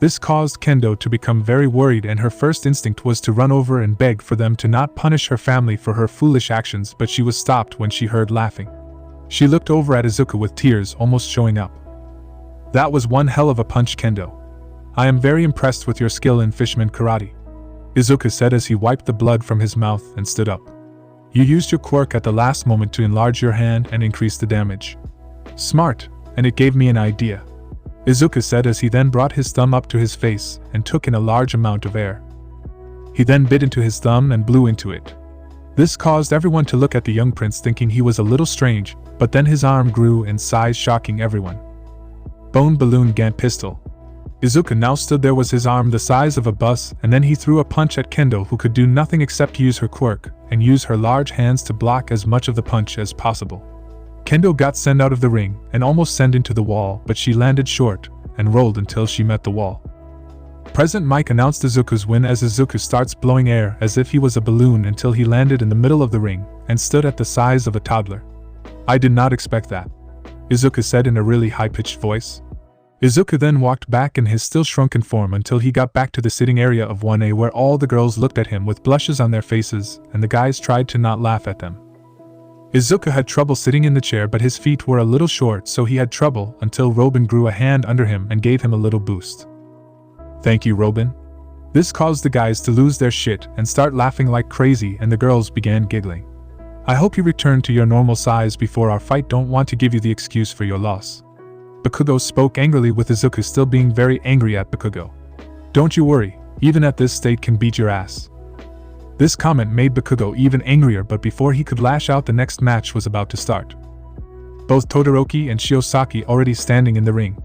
This caused Kendo to become very worried, and her first instinct was to run over and beg for them to not punish her family for her foolish actions, but she was stopped when she heard laughing. She looked over at Izuku with tears almost showing up. "That was one hell of a punch, Kendo. I am very impressed with your skill in Fishman Karate," Izuku said as he wiped the blood from his mouth and stood up. "You used your quirk at the last moment to enlarge your hand and increase the damage. Smart, and it gave me an idea," Izuku said as he then brought his thumb up to his face and took in a large amount of air. He then bit into his thumb and blew into it. This caused everyone to look at the young prince, thinking he was a little strange, but then his arm grew in size, shocking everyone. Bone balloon Gant pistol. Izuku now stood there with his arm the size of a bus, and then he threw a punch at Kendo, who could do nothing except use her quirk and use her large hands to block as much of the punch as possible. Kendo got sent out of the ring and almost sent into the wall, but she landed short and rolled until she met the wall. President Mike announced Izuku's win as Izuku starts blowing air as if he was a balloon until he landed in the middle of the ring and stood at the size of a toddler. "I did not expect that," Izuku said in a really high-pitched voice. Izuku then walked back in his still shrunken form until he got back to the sitting area of 1A, where all the girls looked at him with blushes on their faces and the guys tried to not laugh at them. Izuku had trouble sitting in the chair, but his feet were a little short, so he had trouble until Robin grew a hand under him and gave him a little boost. "Thank you, Robin." This caused the guys to lose their shit and start laughing like crazy, and the girls began giggling. "I hope you return to your normal size before our fight. Don't want to give you the excuse for your loss." Bakugo spoke angrily, with Izuku still being very angry at Bakugo. "Don't you worry, even at this state can beat your ass." This comment made Bakugo even angrier, but before he could lash out, the next match was about to start. both Todoroki and Shiosaki already standing in the ring.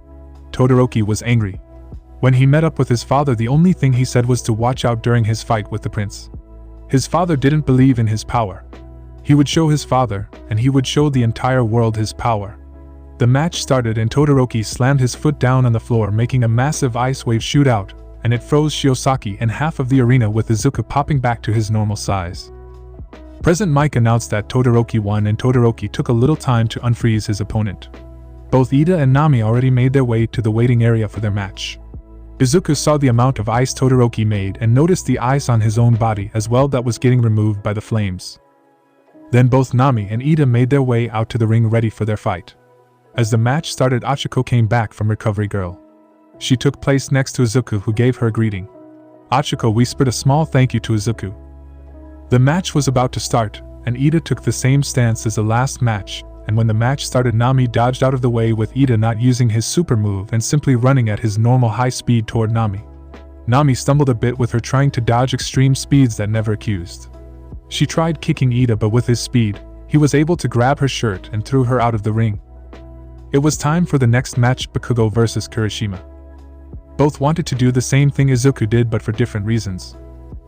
Todoroki was angry. When he met up with his father, the only thing he said was to watch out during his fight with the prince. His father didn't believe in his power. He would show his father, and he would show the entire world his power. The match started and Todoroki slammed his foot down on the floor, making a massive ice wave shoot out, and it froze Shiosaki and half of the arena, with Izuku popping back to his normal size. President Mike announced that Todoroki won, and Todoroki took a little time to unfreeze his opponent. Both Ida and Nami already made their way to the waiting area for their match. Izuku saw the amount of ice Todoroki made and noticed the ice on his own body as well that was getting removed by the flames. Then both Nami and Ida made their way out to the ring ready for their fight. As the match started, Achiko came back from Recovery Girl. She took place next to Izuku, who gave her a greeting. Achiko whispered a small thank you to Izuku. The match was about to start, and Ida took the same stance as the last match, and when the match started, Nami dodged out of the way, with Ida not using his super move and simply running at his normal high speed toward Nami. Nami stumbled a bit with her trying to dodge extreme speeds that never accused. She tried kicking Ida, but with his speed, he was able to grab her shirt and threw her out of the ring. It was time for the next match, Bakugo vs Kirishima. Both wanted to do the same thing Izuku did, but for different reasons.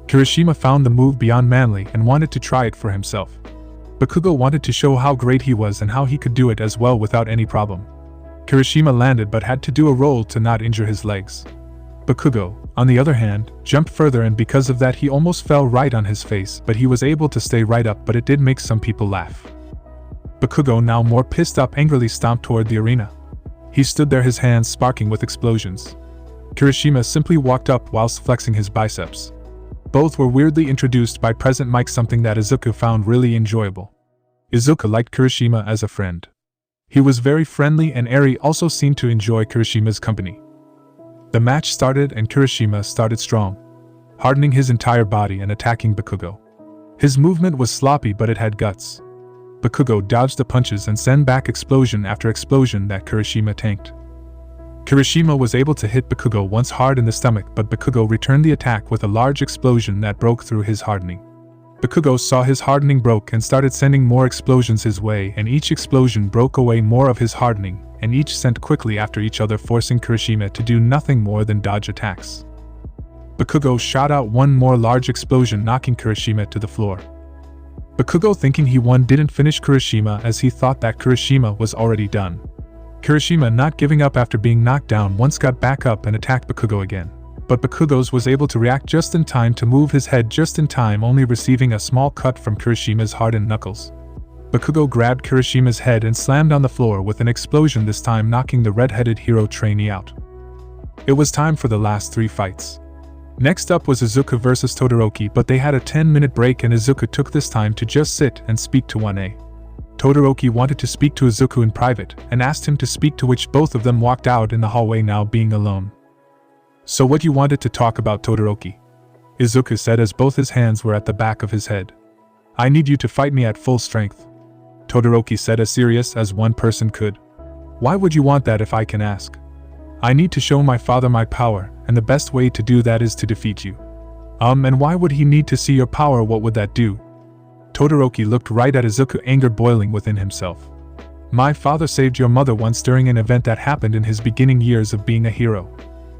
Kirishima found the move beyond manly and wanted to try it for himself. Bakugo wanted to show how great he was and how he could do it as well without any problem. Kirishima landed but had to do a roll to not injure his legs. Bakugo, on the other hand, jumped further, and because of that he almost fell right on his face, but he was able to stay right up, but it did make some people laugh. Bakugo, now more pissed up, angrily stomped toward the arena. He stood there, his hands sparking with explosions. Kirishima simply walked up whilst flexing his biceps. Both were weirdly introduced by President Mike, something that Izuku found really enjoyable. Izuku liked Kirishima as a friend. He was very friendly, and Eri also seemed to enjoy Kirishima's company. The match started and Kirishima started strong, hardening his entire body and attacking Bakugo. His movement was sloppy, but it had guts. Bakugo dodged the punches and sent back explosion after explosion that Kirishima tanked. Kirishima was able to hit Bakugo once hard in the stomach, but Bakugo returned the attack with a large explosion that broke through his hardening. Bakugo saw his hardening broke and started sending more explosions his way, and each explosion broke away more of his hardening, and each sent quickly after each other, forcing Kirishima to do nothing more than dodge attacks. Bakugo shot out one more large explosion, knocking Kirishima to the floor. Bakugo, thinking he won, didn't finish Kirishima as he thought that Kirishima was already done. Kirishima, not giving up after being knocked down once, got back up and attacked Bakugo again. But Bakugo was able to react just in time to move his head just in time, only receiving a small cut from Kirishima's hardened knuckles. Bakugo grabbed Kirishima's head and slammed on the floor with an explosion, this time knocking the red-headed hero trainee out. It was time for the last 3 fights. Next up was Izuku vs Todoroki, but they had a 10-minute break and Izuku took this time to just sit and speak to 1A. Todoroki wanted to speak to Izuku in private and asked him to speak, to which both of them walked out in the hallway, now being alone. "So what you wanted to talk about, Todoroki?" Izuku said as both his hands were at the back of his head. "I need you to fight me at full strength," Todoroki said, as serious as one person could. "Why would you want that, if I can ask?" "I need to show my father my power, and the best way to do that is to defeat you." And why would he need to see your power? What would that do?" Todoroki looked right at Izuku, anger boiling within himself. "My father saved your mother once during an event that happened in his beginning years of being a hero.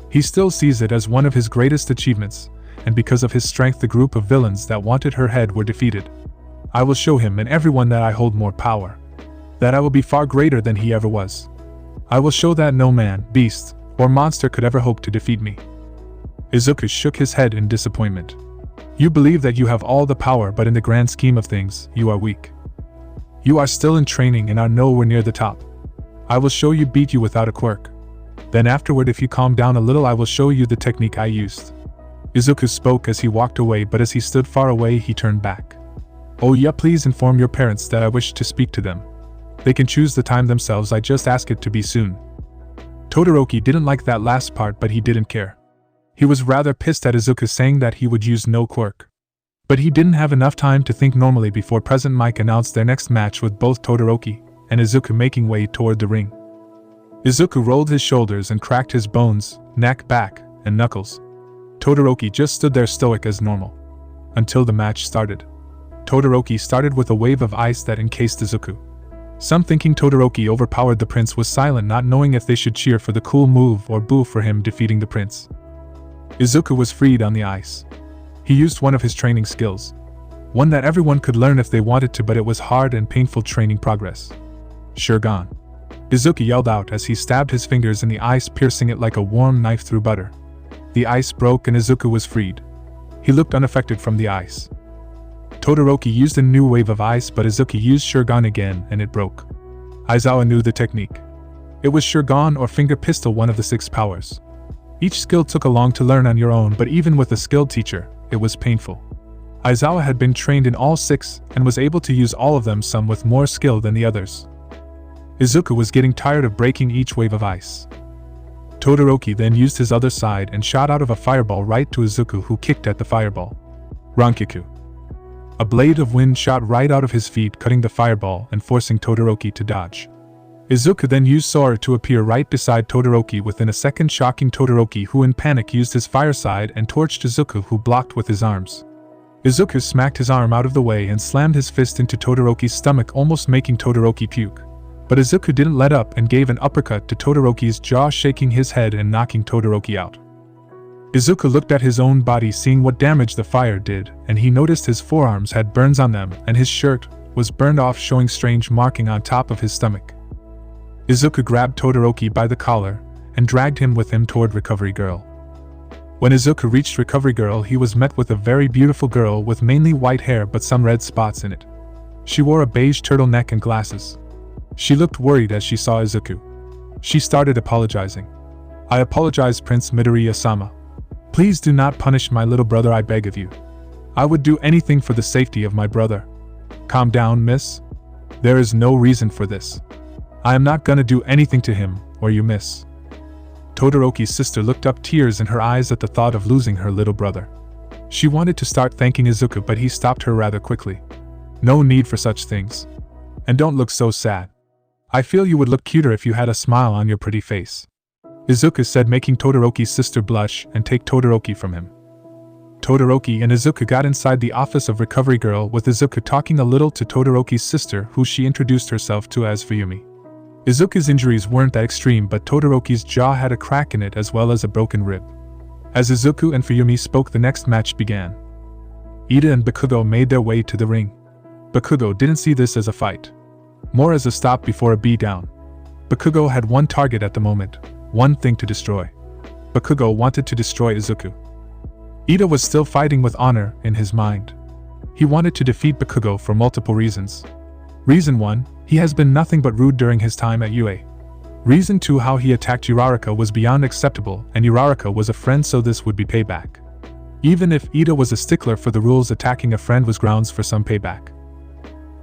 He still sees it as one of his greatest achievements, and because of his strength the group of villains that wanted her head were defeated. I will show him and everyone that I hold more power. That I will be far greater than he ever was. I will show that no man, beast, or monster could ever hope to defeat me." Izuku shook his head in disappointment. "You believe that you have all the power, but in the grand scheme of things, you are weak. You are still in training and are nowhere near the top. I will show you, beat you without a quirk. Then afterward, if you calm down a little, I will show you the technique I used." Izuku spoke as he walked away, but as he stood far away he turned back. "Oh yeah, please inform your parents that I wish to speak to them. They can choose the time themselves, I just ask it to be soon." Todoroki didn't like that last part, but he didn't care. He was rather pissed at Izuku saying that he would use no quirk. But he didn't have enough time to think normally before President Mike announced their next match, with both Todoroki and Izuku making way toward the ring. Izuku rolled his shoulders and cracked his bones, neck, back, and knuckles. Todoroki just stood there stoic as normal. Until the match started. Todoroki started with a wave of ice that encased Izuku. Some thinking Todoroki overpowered the prince was silent, not knowing if they should cheer for the cool move or boo for him defeating the prince. Izuku was freed on the ice. He used one of his training skills. One that everyone could learn if they wanted to, but it was hard and painful training progress. Shurgan. Izuku yelled out as he stabbed his fingers in the ice, piercing it like a warm knife through butter. The ice broke and Izuku was freed. He looked unaffected from the ice. Todoroki used a new wave of ice, but Izuku used Shurgan again and it broke. Aizawa knew the technique. It was Shurgan or finger pistol, one of the 6 powers. Each skill took long to learn on your own, but even with a skilled teacher, it was painful. Aizawa had been trained in all 6 and was able to use all of them, some with more skill than the others. Izuku was getting tired of breaking each wave of ice. Todoroki then used his other side and shot out of a fireball right to Izuku, who kicked at the fireball. Rankiku. A blade of wind shot right out of his feet, cutting the fireball and forcing Todoroki to dodge. Izuku then used Sora to appear right beside Todoroki within a second, shocking Todoroki, who in panic used his fire side and torched Izuku, who blocked with his arms. Izuku smacked his arm out of the way and slammed his fist into Todoroki's stomach, almost making Todoroki puke. But Izuku didn't let up and gave an uppercut to Todoroki's jaw, shaking his head and knocking Todoroki out. Izuku looked at his own body, seeing what damage the fire did, and he noticed his forearms had burns on them and his shirt was burned off, showing strange marking on top of his stomach. Izuku grabbed Todoroki by the collar and dragged him with him toward Recovery Girl. When Izuku reached Recovery Girl, he was met with a very beautiful girl with mainly white hair but some red spots in it. She wore a beige turtleneck and glasses. She looked worried as she saw Izuku. She started apologizing. "I apologize, Prince Midoriya-sama. Please do not punish my little brother, I beg of you. I would do anything for the safety of my brother." "Calm down, miss. There is no reason for this. I am not gonna do anything to him, or you, miss." Todoroki's sister looked up, tears in her eyes at the thought of losing her little brother. She wanted to start thanking Izuku, but he stopped her rather quickly. "No need for such things. And don't look so sad. I feel you would look cuter if you had a smile on your pretty face," Izuku said, making Todoroki's sister blush and take Todoroki from him. Todoroki and Izuku got inside the office of Recovery Girl, with Izuku talking a little to Todoroki's sister, who she introduced herself to as Fuyumi. Izuku's injuries weren't that extreme, but Todoroki's jaw had a crack in it as well as a broken rib. As Izuku and Fuyumi spoke, the next match began. Ida and Bakugo made their way to the ring. Bakugo didn't see this as a fight, more as a stop before a beatdown. Bakugo had one target at the moment, one thing to destroy. Bakugo wanted to destroy Izuku. Ida was still fighting with honor in his mind. He wanted to defeat Bakugo for multiple reasons. Reason 1, he has been nothing but rude during his time at UA. Reason 2, how he attacked Uraraka was beyond acceptable, and Uraraka was a friend, so this would be payback. Even if Ida was a stickler for the rules, attacking a friend was grounds for some payback.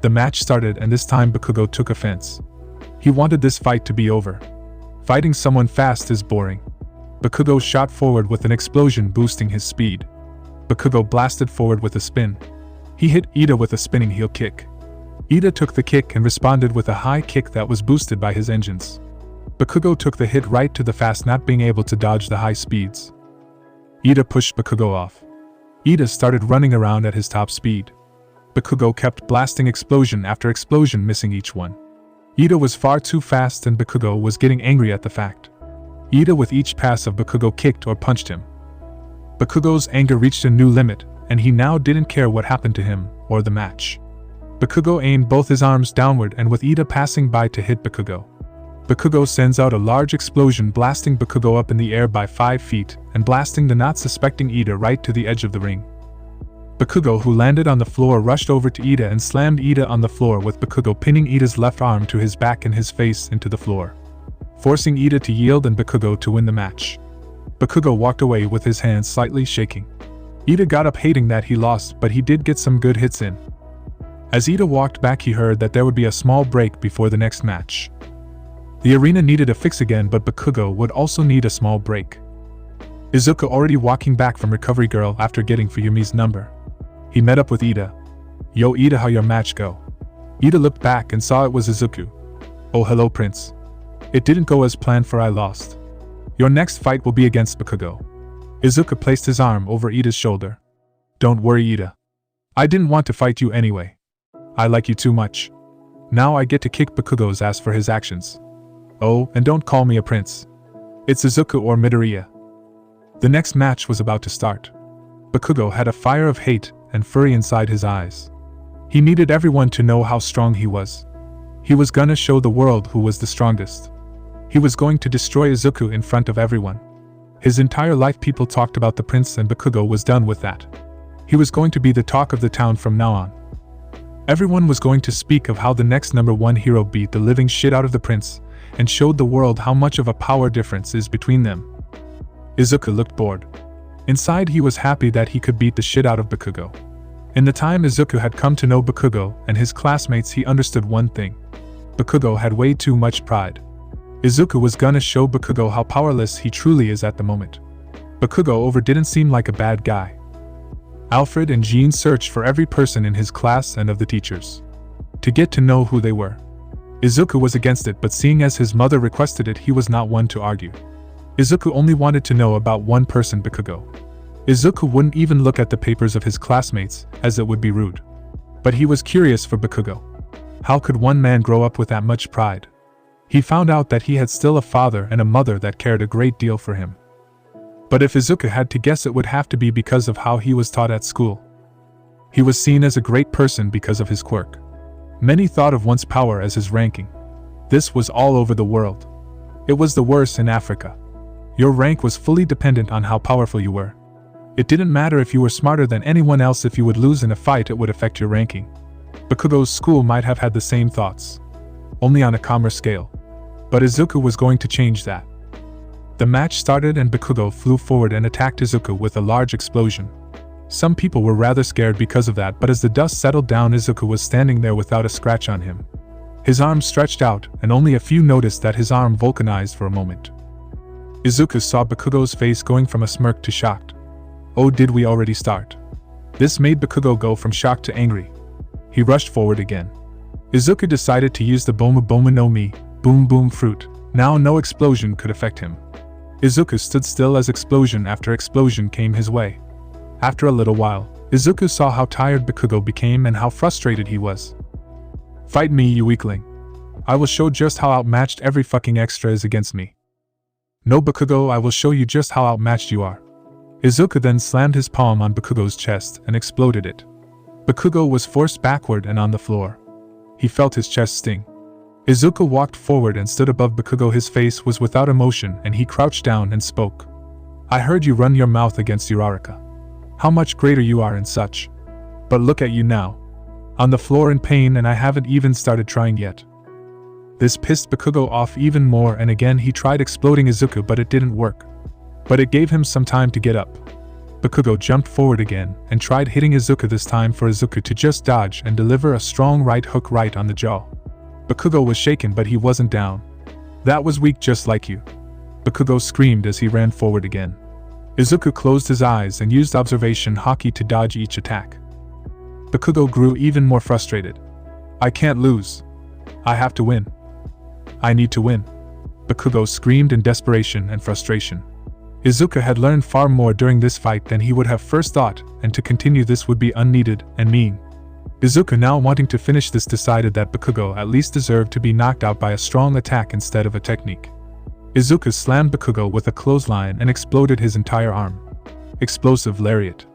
The match started, and this time Bakugo took offense. He wanted this fight to be over. Fighting someone fast is boring. Bakugo shot forward with an explosion, boosting his speed. Bakugo blasted forward with a spin. He hit Ida with a spinning heel kick. Ida took the kick and responded with a high kick that was boosted by his engines. Bakugo took the hit right to the face, not being able to dodge the high speeds. Ida pushed Bakugo off. Ida started running around at his top speed. Bakugo kept blasting explosion after explosion, missing each one. Ida was far too fast, and Bakugo was getting angry at the fact. Ida with each pass of Bakugo kicked or punched him. Bakugo's anger reached a new limit, and he now didn't care what happened to him or the match. Bakugo aimed both his arms downward, and with Ida passing by to hit Bakugo. Bakugo sends out a large explosion, blasting Bakugo up in the air by 5 feet and blasting the not suspecting Ida right to the edge of the ring. Bakugo, who landed on the floor, rushed over to Ida and slammed Ida on the floor, with Bakugo pinning Ida's left arm to his back and his face into the floor, forcing Ida to yield and Bakugo to win the match. Bakugo walked away with his hands slightly shaking. Ida got up, hating that he lost, but he did get some good hits in. As Ida walked back, he heard that there would be a small break before the next match. The arena needed a fix again, but Bakugo would also need a small break. Izuku already walking back from Recovery Girl after getting Fuyumi's number. He met up with Ida. "Yo Ida, how your match go?" Ida looked back and saw it was Izuku. "Oh hello Prince. It didn't go as planned, for I lost. Your next fight will be against Bakugo." Izuku placed his arm over Ida's shoulder. "Don't worry Ida. I didn't want to fight you anyway. I like you too much. Now I get to kick Bakugo's ass for his actions. Oh, and don't call me a prince. It's Izuku or Midoriya. The next match was about to start. Bakugo had a fire of hate and fury inside his eyes. He needed everyone to know how strong he was. He was gonna show the world who was the strongest. He was going to destroy Izuku in front of everyone. His entire life people talked about the prince, and Bakugo was done with that. He was going to be the talk of the town from now on. Everyone was going to speak of how the next #1 hero beat the living shit out of the prince, and showed the world how much of a power difference is between them. Izuku looked bored. Inside he was happy that he could beat the shit out of Bakugo. In the time Izuku had come to know Bakugo and his classmates, he understood one thing. Bakugo had way too much pride. Izuku was gonna show Bakugo how powerless he truly is at the moment. Bakugo didn't seem like a bad guy. Alfred and Jean searched for every person in his class and of the teachers to get to know who they were. Izuku was against it, but seeing as his mother requested it, he was not one to argue. Izuku only wanted to know about one person, Bakugo. Izuku wouldn't even look at the papers of his classmates, as it would be rude. But he was curious for Bakugo. How could one man grow up with that much pride? He found out that he had still a father and a mother that cared a great deal for him. But if Izuku had to guess, it would have to be because of how he was taught at school. He was seen as a great person because of his quirk. Many thought of one's power as his ranking. This was all over the world. It was the worst in Africa. Your rank was fully dependent on how powerful you were. It didn't matter if you were smarter than anyone else. If you would lose in a fight, it would affect your ranking. Bakugo's school might have had the same thoughts, only on a calmer scale. But Izuku was going to change that. The match started and Bakugo flew forward and attacked Izuku with a large explosion. Some people were rather scared because of that, but as the dust settled down, Izuku was standing there without a scratch on him. His arm stretched out, and only a few noticed that his arm vulcanized for a moment. Izuku saw Bakugo's face going from a smirk to shocked. Oh, did we already start? This made Bakugo go from shocked to angry. He rushed forward again. Izuku decided to use the Bomu Bomu no Mi, Boom Boom fruit. Now no explosion could affect him. Izuku stood still as explosion after explosion came his way. After a little while, Izuku saw how tired Bakugo became and how frustrated he was. Fight me, you weakling. I will show just how outmatched every fucking extra is against me. No, Bakugo, I will show you just how outmatched you are. Izuku then slammed his palm on Bakugo's chest and exploded it. Bakugo was forced backward and on the floor. He felt his chest sting. Izuku walked forward and stood above Bakugo. His face was without emotion and he crouched down and spoke. I heard you run your mouth against Uraraka. How much greater you are and such. But look at you now. On the floor in pain, and I haven't even started trying yet. This pissed Bakugo off even more, and again he tried exploding Izuku, but it didn't work. But it gave him some time to get up. Bakugo jumped forward again and tried hitting Izuku, this time for Izuku to just dodge and deliver a strong right hook right on the jaw. Bakugo was shaken, but he wasn't down. That was weak, just like you. Bakugo screamed as he ran forward again. Izuku closed his eyes and used observation Haki to dodge each attack. Bakugo grew even more frustrated. I can't lose. I have to win. I need to win. Bakugo screamed in desperation and frustration. Izuku had learned far more during this fight than he would have first thought, and to continue this would be unneeded and mean. Izuku, now wanting to finish this, decided that Bakugo at least deserved to be knocked out by a strong attack instead of a technique. Izuku slammed Bakugo with a clothesline and exploded his entire arm. Explosive lariat.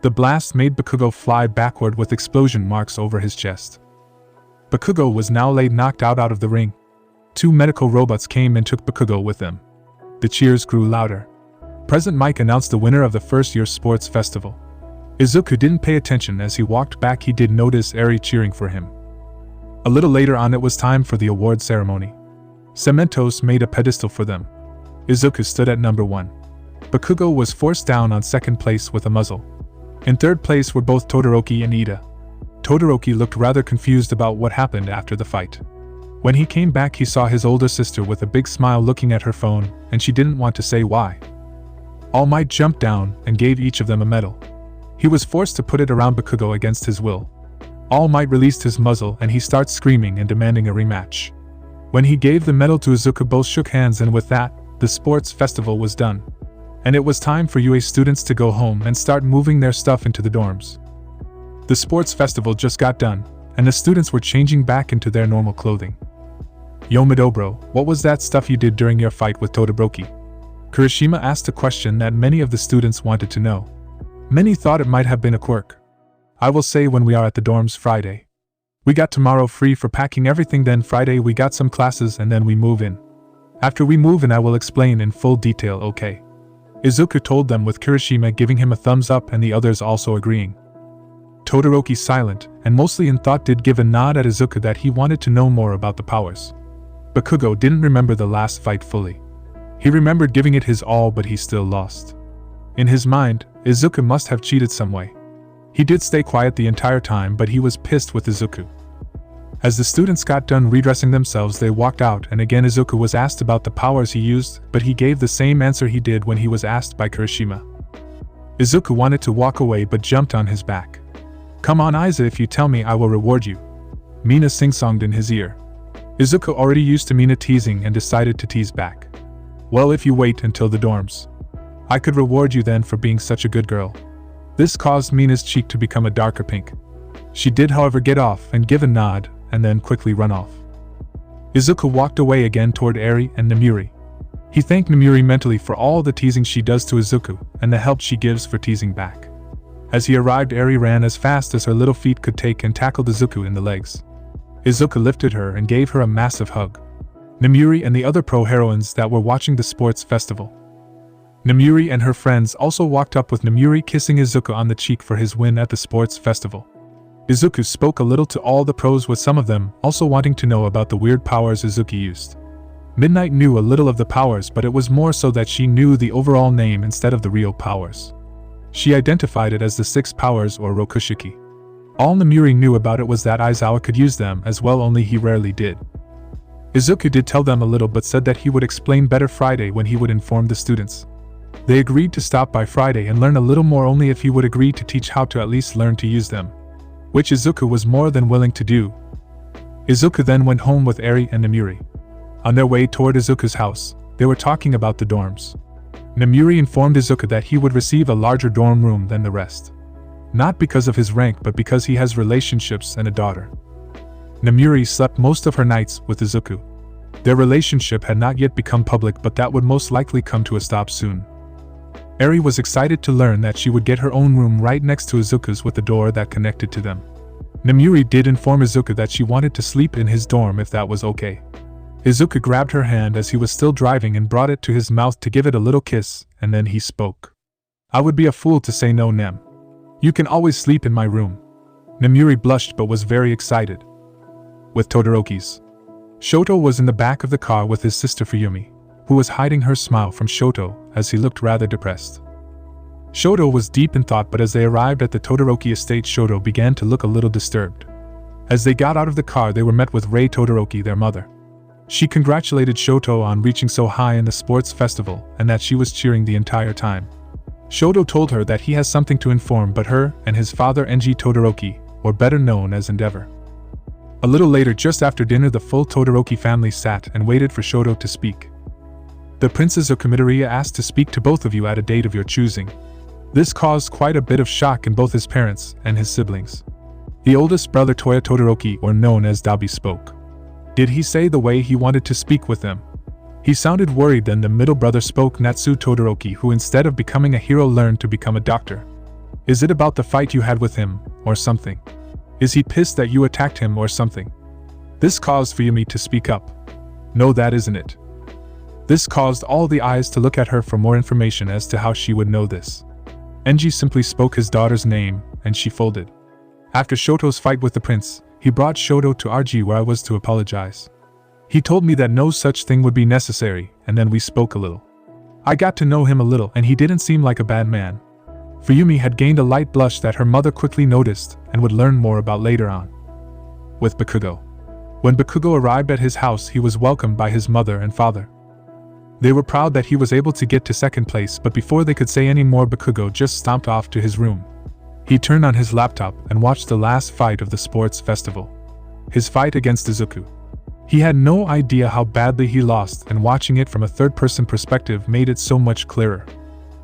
The blast made Bakugo fly backward with explosion marks over his chest. Bakugo was now laid knocked out of the ring. 2 medical robots came and took Bakugo with them. The cheers grew louder. President Mike announced the winner of the first year's sports festival. Izuku didn't pay attention. As he walked back, he did notice Eri cheering for him. A little later on, it was time for the award ceremony. Cementos made a pedestal for them. Izuku stood at number 1. Bakugo was forced down on second place with a muzzle. In third place were both Todoroki and Ida. Todoroki looked rather confused about what happened after the fight. When he came back, he saw his older sister with a big smile looking at her phone, and she didn't want to say why. All Might jumped down and gave each of them a medal. He was forced to put it around Bakugo against his will. All Might released his muzzle and he started screaming and demanding a rematch. When he gave the medal to Izuku, both shook hands, and with that, the sports festival was done. And it was time for UA students to go home and start moving their stuff into the dorms. The sports festival just got done, and the students were changing back into their normal clothing. "Yo Midobro, what was that stuff you did during your fight with Todoroki?" Kirishima asked a question that many of the students wanted to know. Many thought it might have been a quirk. "I will say when we are at the dorms Friday. We got tomorrow free for packing everything, then Friday we got some classes and then we move in. After we move in I will explain in full detail, okay?" Izuku told them, with Kirishima giving him a thumbs up and the others also agreeing. Todoroki, silent, and mostly in thought, did give a nod at Izuku that he wanted to know more about the powers. Bakugo didn't remember the last fight fully. He remembered giving it his all, but he still lost. In his mind, Izuku must have cheated some way. He did stay quiet the entire time, but he was pissed with Izuku. As the students got done redressing themselves, they walked out, and again Izuku was asked about the powers he used, but he gave the same answer he did when he was asked by Kirishima. Izuku wanted to walk away but jumped on his back. "Come on Aiza, if you tell me I will reward you," Mina sing-songed in his ear. Izuku already used to Mina teasing and decided to tease back. "Well, if you wait until the dorms, I could reward you then for being such a good girl." This caused Mina's cheek to become a darker pink. She did however get off and give a nod, and then quickly run off. Izuku walked away again toward Eri and Namuri. He thanked Namuri mentally for all the teasing she does to Izuku, and the help she gives for teasing back. As he arrived, Eri ran as fast as her little feet could take and tackled Izuku in the legs. Izuku lifted her and gave her a massive hug. Namuri and the other pro-heroines that were watching the sports festival. Namuri and her friends also walked up, with Namuri kissing Izuku on the cheek for his win at the sports festival. Izuku spoke a little to all the pros, with some of them also wanting to know about the weird powers Izuku used. Midnight knew a little of the powers, but it was more so that she knew the overall name instead of the real powers. She identified it as the 6 powers, or Rokushiki. All Namuri knew about it was that Aizawa could use them as well, only he rarely did. Izuku did tell them a little, but said that he would explain better Friday when he would inform the students. They agreed to stop by Friday and learn a little more, only if he would agree to teach how to at least learn to use them, which Izuku was more than willing to do. Izuku then went home with Eri and Namuri. On their way toward Izuku's house, they were talking about the dorms. Namuri informed Izuku that he would receive a larger dorm room than the rest. Not because of his rank, but because he has relationships and a daughter. Namuri slept most of her nights with Izuku. Their relationship had not yet become public, but that would most likely come to a stop soon. Eri was excited to learn that she would get her own room right next to Izuku's, with a door that connected to them. Namuri did inform Izuku that she wanted to sleep in his dorm if that was okay. Izuku grabbed her hand as he was still driving and brought it to his mouth to give it a little kiss, and then he spoke. "I would be a fool to say no, Nem. You can always sleep in my room." Namuri blushed but was very excited. With Todoroki's. Shoto was in the back of the car with his sister Fuyumi, who was hiding her smile from Shoto as he looked rather depressed. Shoto was deep in thought, but as they arrived at the Todoroki estate, Shoto began to look a little disturbed. As they got out of the car, they were met with Rei Todoroki, their mother. She congratulated Shoto on reaching so high in the sports festival and that she was cheering the entire time. Shoto told her that he has something to inform but her and his father, Enji Todoroki, or better known as Endeavor. A little later, just after dinner, the full Todoroki family sat and waited for Shoto to speak. "The Prince Izuku Midoriya asked to speak to both of you at a date of your choosing." This caused quite a bit of shock in both his parents and his siblings. The oldest brother, Toya Todoroki, or known as Dabi, spoke. Did he say the way he wanted to speak with them? He sounded worried. Then the middle brother spoke, Natsu Todoroki, who instead of becoming a hero learned to become a doctor. "Is it about the fight you had with him, or something? Is he pissed that you attacked him or something?" This caused Fuyumi to speak up. "No, that isn't it." This caused all the eyes to look at her for more information as to how she would know this. Enji simply spoke his daughter's name, and she folded. After Shoto's fight with the prince, he brought Shoto to RG where I was to apologize. He told me that no such thing would be necessary, and then we spoke a little. I got to know him a little, and he didn't seem like a bad man. Fuyumi had gained a light blush that her mother quickly noticed and would learn more about later on. With Bakugo. When Bakugo arrived at his house, he was welcomed by his mother and father. They were proud that he was able to get to second place, but before they could say any more, Bakugo just stomped off to his room. He turned on his laptop and watched the last fight of the sports festival. His fight against Izuku. He had no idea how badly he lost, and watching it from a third-person perspective made it so much clearer.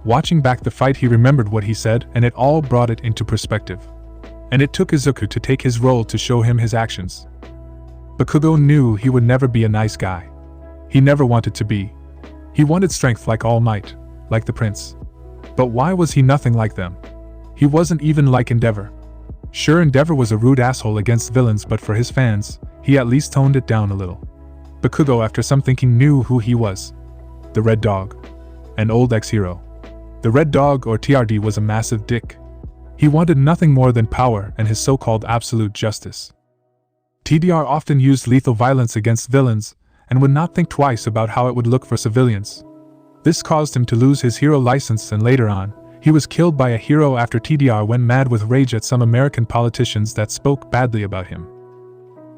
Watching back the fight, he remembered what he said, and it all brought it into perspective. and it took Izuku to take his role to show him his actions. Bakugo knew he would never be a nice guy. He never wanted to be. He wanted strength like All Might, like the prince. But why was he nothing like them? He wasn't even like Endeavor. Sure, Endeavor was a rude asshole against villains, but for his fans, he at least toned it down a little. Bakugo, after some thinking, knew who he was. The Red Dog. An old ex-hero. The Red Dog, or TRD, was a massive dick. He wanted nothing more than power and his so-called absolute justice. TDR often used lethal violence against villains, and would not think twice about how it would look for civilians. This caused him to lose his hero license, and later on, he was killed by a hero after TDR went mad with rage at some American politicians that spoke badly about him.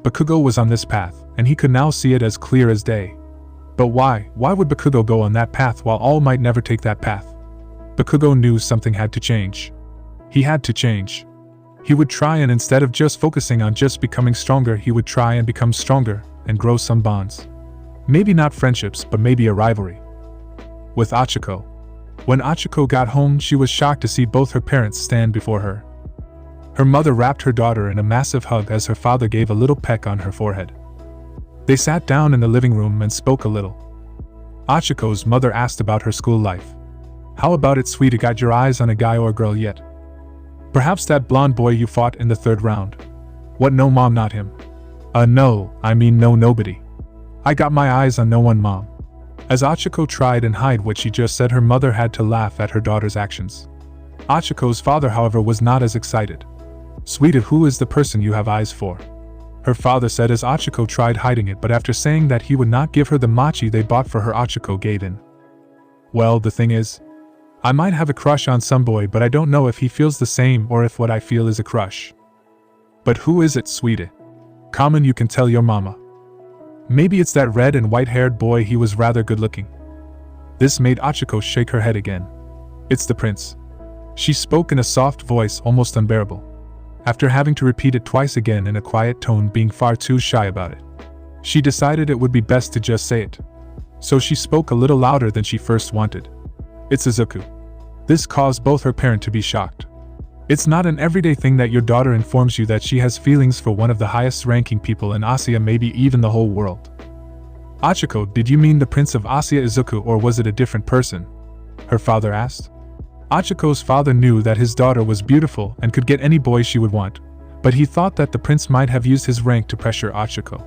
Bakugo was on this path, and he could now see it as clear as day. But why? Why would Bakugo go on that path while All Might never take that path? Bakugo knew something had to change. He had to change. He would try, and instead of just focusing on just becoming stronger, he would try and become stronger and grow some bonds. Maybe not friendships, but maybe a rivalry. With Achiko. When Achiko got home, she was shocked to see both her parents stand before her. Her mother wrapped her daughter in a massive hug as her father gave a little peck on her forehead. They sat down in the living room and spoke a little. Achiko's mother asked about her school life. "How about it, sweetie? Got your eyes on a guy or a girl yet? Perhaps that blonde boy you fought in the 3rd round." "What, no mom, not him." No, I mean no, nobody. I got my eyes on no one, mom." As Achiko tried and hide what she just said, her mother had to laugh at her daughter's actions. Achiko's father, however, was not as excited. "Sweetie, who is the person you have eyes for?" her father said as Achiko tried hiding it, but after saying that he would not give her the mochi they bought for her, Achiko gave in. "Well, the thing is, I might have a crush on some boy, but I don't know if he feels the same or if what I feel is a crush." "But who is it, sweetie? Common, you can tell your mama." "Maybe it's that red and white-haired boy, he was rather good-looking." This made Achiko shake her head again. "It's the prince." She spoke in a soft voice, almost unbearable. After having to repeat it twice again in a quiet tone, being far too shy about it, she decided it would be best to just say it. So she spoke a little louder than she first wanted. "It's Izuku." This caused both her parents to be shocked. It's not an everyday thing that your daughter informs you that she has feelings for one of the highest-ranking people in Asia, maybe even the whole world. "Achiko, did you mean the Prince of Asia, Izuku, or was it a different person?" her father asked. Achiko's father knew that his daughter was beautiful and could get any boy she would want, but he thought that the prince might have used his rank to pressure Achiko.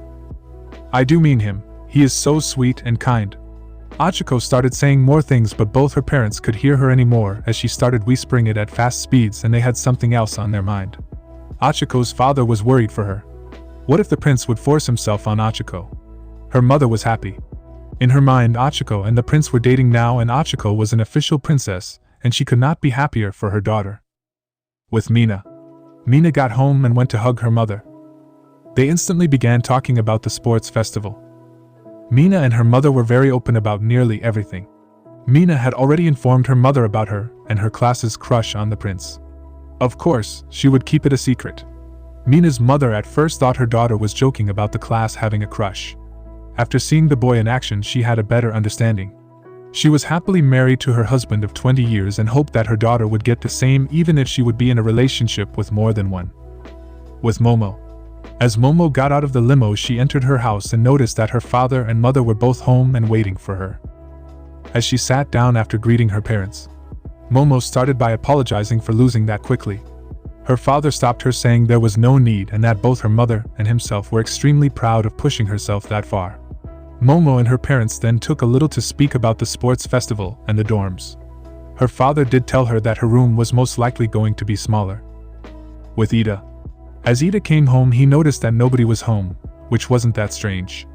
"I do mean him. He is so sweet and kind." Achiko started saying more things, but both her parents could hear her anymore as she started whispering it at fast speeds, and they had something else on their mind. Achiko's father was worried for her. What if the prince would force himself on Achiko? Her mother was happy. In her mind, Achiko and the prince were dating now, and Achiko was an official princess, and she could not be happier for her daughter. With Mina. Mina got home and went to hug her mother. They instantly began talking about the sports festival. Mina and her mother were very open about nearly everything. Mina had already informed her mother about her and her class's crush on the prince. Of course, she would keep it a secret. Mina's mother at first thought her daughter was joking about the class having a crush. After seeing the boy in action, she had a better understanding. She was happily married to her husband of 20 years and hoped that her daughter would get the same, even if she would be in a relationship with more than one. With Momo. As Momo got out of the limo, she entered her house and noticed that her father and mother were both home and waiting for her. As she sat down after greeting her parents, Momo started by apologizing for losing that quickly. Her father stopped her, saying there was no need and that both her mother and himself were extremely proud of pushing herself that far. Momo and her parents then took a little to speak about the sports festival and the dorms. Her father did tell her that her room was most likely going to be smaller. With Ida. As Ida came home, he noticed that nobody was home, which wasn't that strange.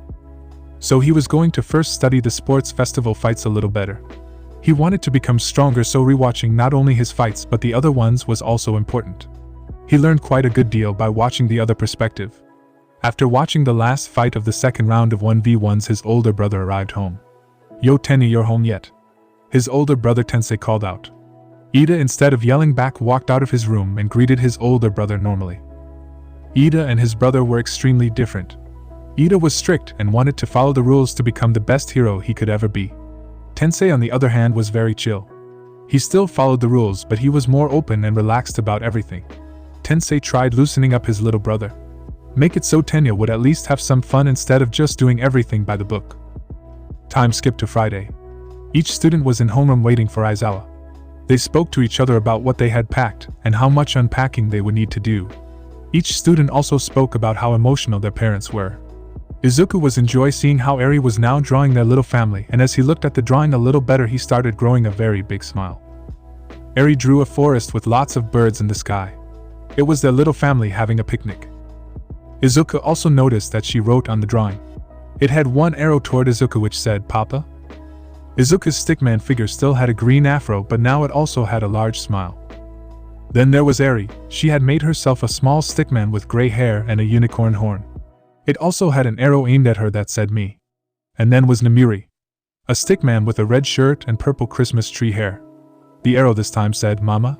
So he was going to first study the sports festival fights a little better. He wanted to become stronger, so rewatching not only his fights but the other ones was also important. He learned quite a good deal by watching the other perspective. After watching the last fight of the second round of 1v1s, his older brother arrived home. "Yo Tenny, you're home yet?" his older brother Tensei called out. Ida, instead of yelling back, walked out of his room and greeted his older brother normally. Ida and his brother were extremely different. Ida was strict and wanted to follow the rules to become the best hero he could ever be. Tensei, on the other hand, was very chill. He still followed the rules, but he was more open and relaxed about everything. Tensei tried loosening up his little brother. Make it so Tenya would at least have some fun instead of just doing everything by the book. Time skipped to Friday. Each student was in homeroom waiting for Aizawa. They spoke to each other about what they had packed and how much unpacking they would need to do. Each student also spoke about how emotional their parents were. Izuku was enjoying seeing how Eri was now drawing their little family, and as he looked at the drawing a little better he started growing a very big smile. Eri drew a forest with lots of birds in the sky. It was their little family having a picnic. Izuku also noticed that she wrote on the drawing. It had one arrow toward Izuku which said, "Papa." Izuku's stickman figure still had a green afro, but now it also had a large smile. Then there was Eri. She had made herself a small stickman with gray hair and a unicorn horn. It also had an arrow aimed at her that said "me." And then was Namiri, a stickman with a red shirt and purple Christmas tree hair. The arrow this time said "Mama."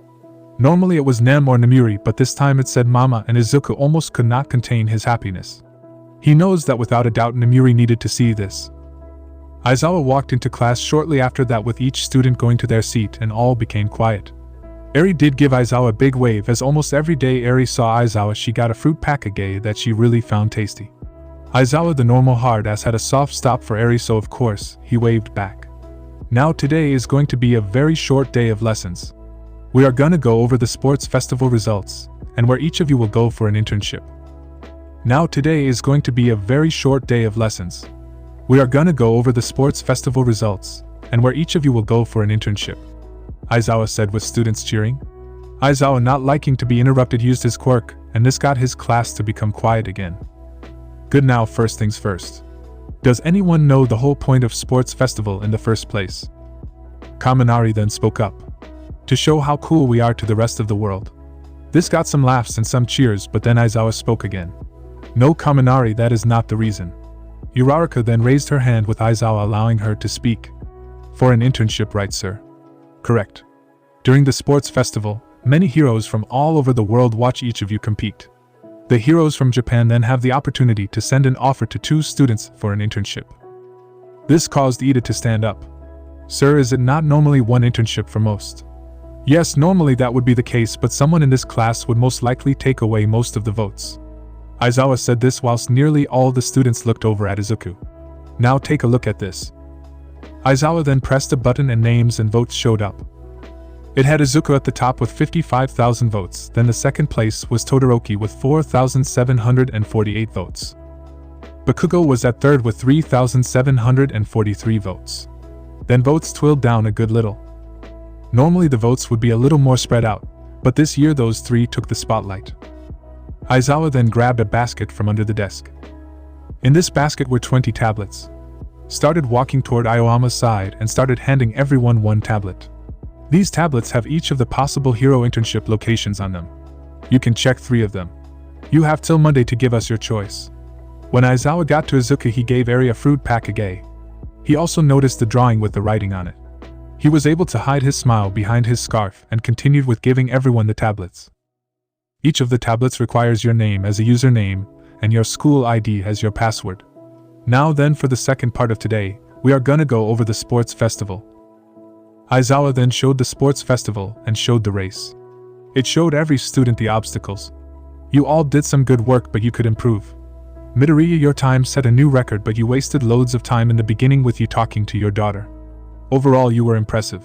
Normally it was Nem or Namiri, but this time it said Mama, and Izuku almost could not contain his happiness. He knows that without a doubt Namiri needed to see this. Aizawa walked into class shortly after that with each student going to their seat and all became quiet. Eri did give Aizawa a big wave, as almost every day Eri saw Aizawa she got a fruit package that she really found tasty. Aizawa the normal hard ass had a soft stop for Eri, so of course he waved back. Now today is going to be a very short day of lessons. We are gonna go over the sports festival results, and where each of you will go for an internship. Now today is going to be a very short day of lessons. We are gonna go over the sports festival results, and where each of you will go for an internship, Aizawa said with students cheering. Aizawa, not liking to be interrupted, used his quirk, and this got his class to become quiet again. Good, now first things first. Does anyone know the whole point of sports festival in the first place? Kaminari then spoke up. To show how cool we are to the rest of the world. This got some laughs and some cheers, but then Aizawa spoke again. No, Kaminari, that is not the reason. Uraraka then raised her hand with Aizawa allowing her to speak. For an internship, right sir? Correct. During the sports festival, many heroes from all over the world watch each of you compete. The heroes from Japan then have the opportunity to send an offer to 2 students for an internship. This caused Ida to stand up. Sir, is it not normally one internship for most? Yes, normally that would be the case, but someone in this class would most likely take away most of the votes. Aizawa said this whilst nearly all the students looked over at Izuku. Now take a look at this. Aizawa then pressed a button and names and votes showed up. It had Izuku at the top with 55,000 votes, then the second place was Todoroki with 4,748 votes. Bakugo was at third with 3,743 votes. Then votes twilled down a good little. Normally the votes would be a little more spread out, but this year those 3 took the spotlight. Aizawa then grabbed a basket from under the desk. In this basket were 20 tablets. Started walking toward Aoyama's side and started handing everyone one tablet. These tablets have each of the possible hero internship locations on them. You can check 3 of them. You have till Monday to give us your choice. When Aizawa got to Izuku, he gave Eri a fruit package. He also noticed the drawing with the writing on it. He was able to hide his smile behind his scarf and continued with giving everyone the tablets. Each of the tablets requires your name as a username and your school ID as your password. Now then, for the second part of today, we are gonna go over the sports festival. Aizawa then showed the sports festival and showed the race. It showed every student the obstacles. You all did some good work, but you could improve. Midoriya, your time set a new record, but you wasted loads of time in the beginning with you talking to your daughter. Overall, you were impressive.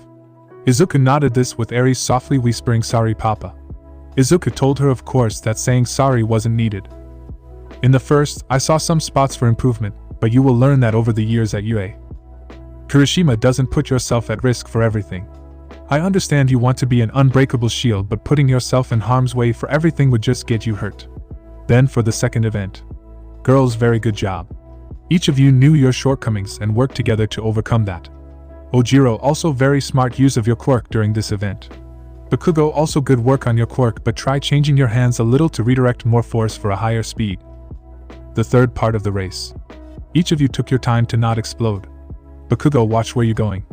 Izuku nodded this with Eri softly whispering, "Sorry, Papa." Izuku told her of course that saying sorry wasn't needed. In the first, I saw some spots for improvement, but you will learn that over the years at UA. Kirishima doesn't put yourself at risk for everything. I understand you want to be an unbreakable shield, but putting yourself in harm's way for everything would just get you hurt. Then for the second event. Girls, very good job. Each of you knew your shortcomings and worked together to overcome that. Ojiro, also very smart use of your quirk during this event. Bakugo, also good work on your quirk, but try changing your hands a little to redirect more force for a higher speed. The third part of the race. Each of you took your time to not explode. Bakugo, watch where you're going.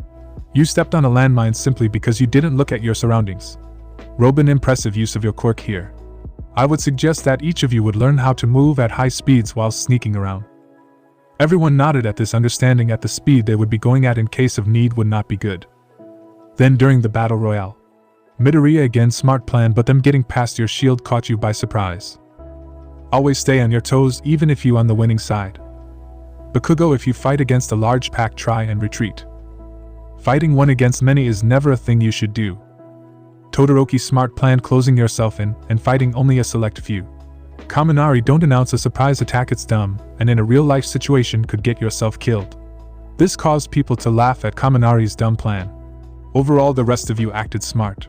You stepped on a landmine simply because you didn't look at your surroundings. Robin, impressive use of your quirk here. I would suggest that each of you would learn how to move at high speeds while sneaking around. Everyone nodded at this, understanding at the speed they would be going at in case of need would not be good. Then during the battle royale. Midoriya again, smart plan, but them getting past your shield caught you by surprise. Always stay on your toes even if you on the winning side. Bakugo, if you fight against a large pack, try and retreat. Fighting one against many is never a thing you should do. Todoroki, smart plan, closing yourself in and fighting only a select few. Kaminari, don't announce a surprise attack, it's dumb, and in a real-life situation could get yourself killed. This caused people to laugh at Kaminari's dumb plan. Overall, the rest of you acted smart.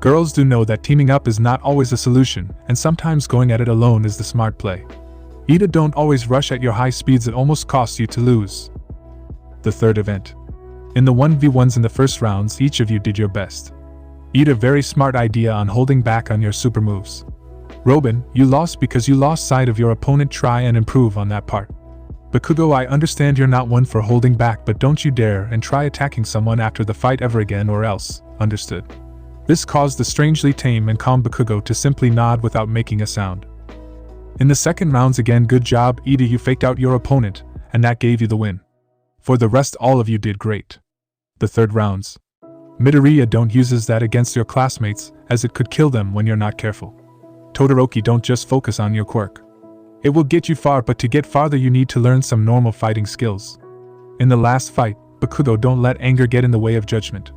Girls do know that teaming up is not always a solution, and sometimes going at it alone is the smart play. Ida, don't always rush at your high speeds, it almost costs you to lose. The third event. In the 1v1s in the first rounds, each of you did your best. Ida, very smart idea on holding back on your super moves. Robin, you lost because you lost sight of your opponent, try and improve on that part. Bakugo, I understand you're not one for holding back, but don't you dare and try attacking someone after the fight ever again, or else. Understood. This caused the strangely tame and calm Bakugo to simply nod without making a sound. In the second rounds again, good job Ida, you faked out your opponent, and that gave you the win. For the rest, all of you did great. The third rounds. Midoriya, don't use that against your classmates, as it could kill them when you're not careful. Todoroki, don't just focus on your quirk. It will get you far, but to get farther you need to learn some normal fighting skills. In the last fight, Bakugo, don't let anger get in the way of judgment.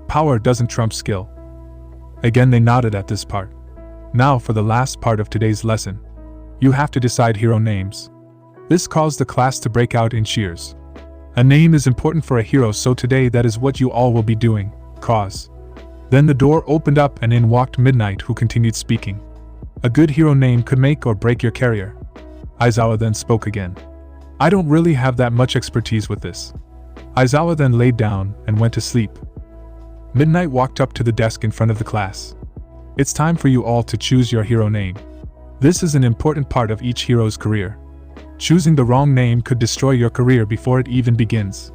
Power doesn't trump skill. Again they nodded at this part. Now for the last part of today's lesson. You have to decide hero names. This caused the class to break out in cheers. A name is important for a hero, so today that is what you all will be doing. Cause. Then the door opened up and in walked Midnight, who continued speaking. A good hero name could make or break your career. Aizawa then spoke again. I don't really have that much expertise with this. Aizawa then laid down and went to sleep. Midnight walked up to the desk in front of the class. It's time for you all to choose your hero name. This is an important part of each hero's career. Choosing the wrong name could destroy your career before it even begins.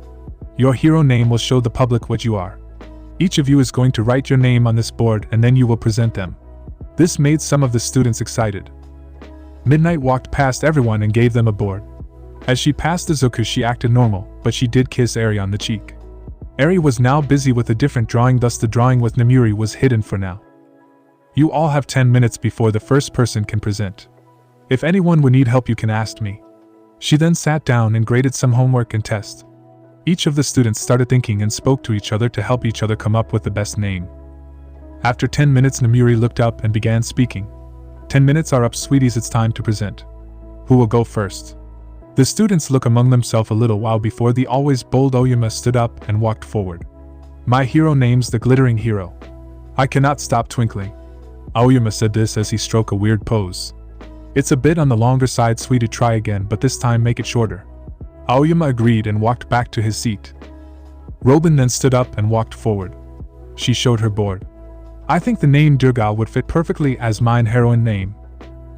Your hero name will show the public what you are. Each of you is going to write your name on this board and then you will present them. This made some of the students excited. Midnight walked past everyone and gave them a board. As she passed Izuku, she acted normal, but she did kiss Eri on the cheek. Eri was now busy with a different drawing, thus the drawing with Namuri was hidden for now. You all have 10 minutes before the first person can present. If anyone would need help, you can ask me. She then sat down and graded some homework and test. Each of the students started thinking and spoke to each other to help each other come up with the best name. After 10 minutes, Namuri looked up and began speaking. 10 minutes are up, sweeties, it's time to present. Who will go first? The students look among themselves a little while before the always bold Oyama stood up and walked forward. My hero name's the glittering hero. I cannot stop twinkling. Aoyama said this as he stroked a weird pose. It's a bit on the longer side, sweetie, try again, but this time make it shorter. Aoyama agreed and walked back to his seat. Robin then stood up and walked forward. She showed her board. I think the name Durga would fit perfectly as mine heroine name.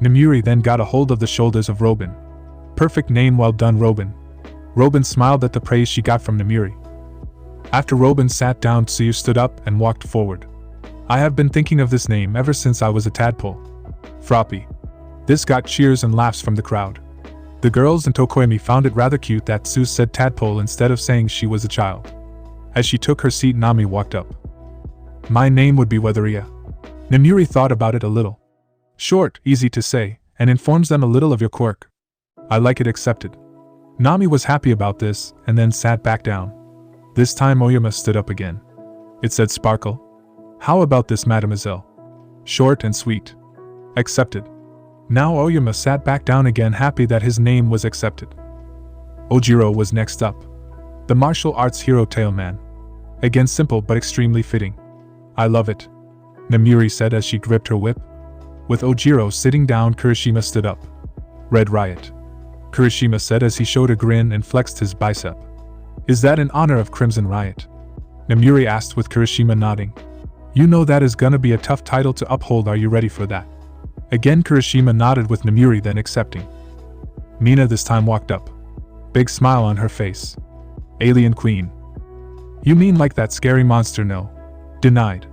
Namuri then got a hold of the shoulders of Robin. Perfect name, well done, Robin. Robin smiled at the praise she got from Namuri. After Robin sat down, Tsuyu stood up and walked forward. I have been thinking of this name ever since I was a tadpole. Froppy. This got cheers and laughs from the crowd. The girls and Tokoemi found it rather cute that Tsu said tadpole instead of saying she was a child. As she took her seat, Nami walked up. My name would be Weatheria. Namuri thought about it a little. Short, easy to say, and informs them a little of your quirk. I like it, accepted. Nami was happy about this, and then sat back down. This time Oyama stood up again. It said Sparkle. How about this, mademoiselle? Short and sweet. Accepted. Now Oyama sat back down again, happy that his name was accepted. Ojiro was next up. The martial arts hero Tailman. Again simple but extremely fitting. I love it, Namuri said as she gripped her whip. With Ojiro sitting down, Kirishima stood up. Red Riot. Kirishima said as he showed a grin and flexed his bicep. Is that in honor of Crimson Riot? Namuri asked with Kirishima nodding. You know that is gonna be a tough title to uphold, are you ready for that? Again Kirishima nodded with Namuri then accepting. Mina this time walked up. Big smile on her face. Alien Queen. You mean like that scary monster? No. Denied.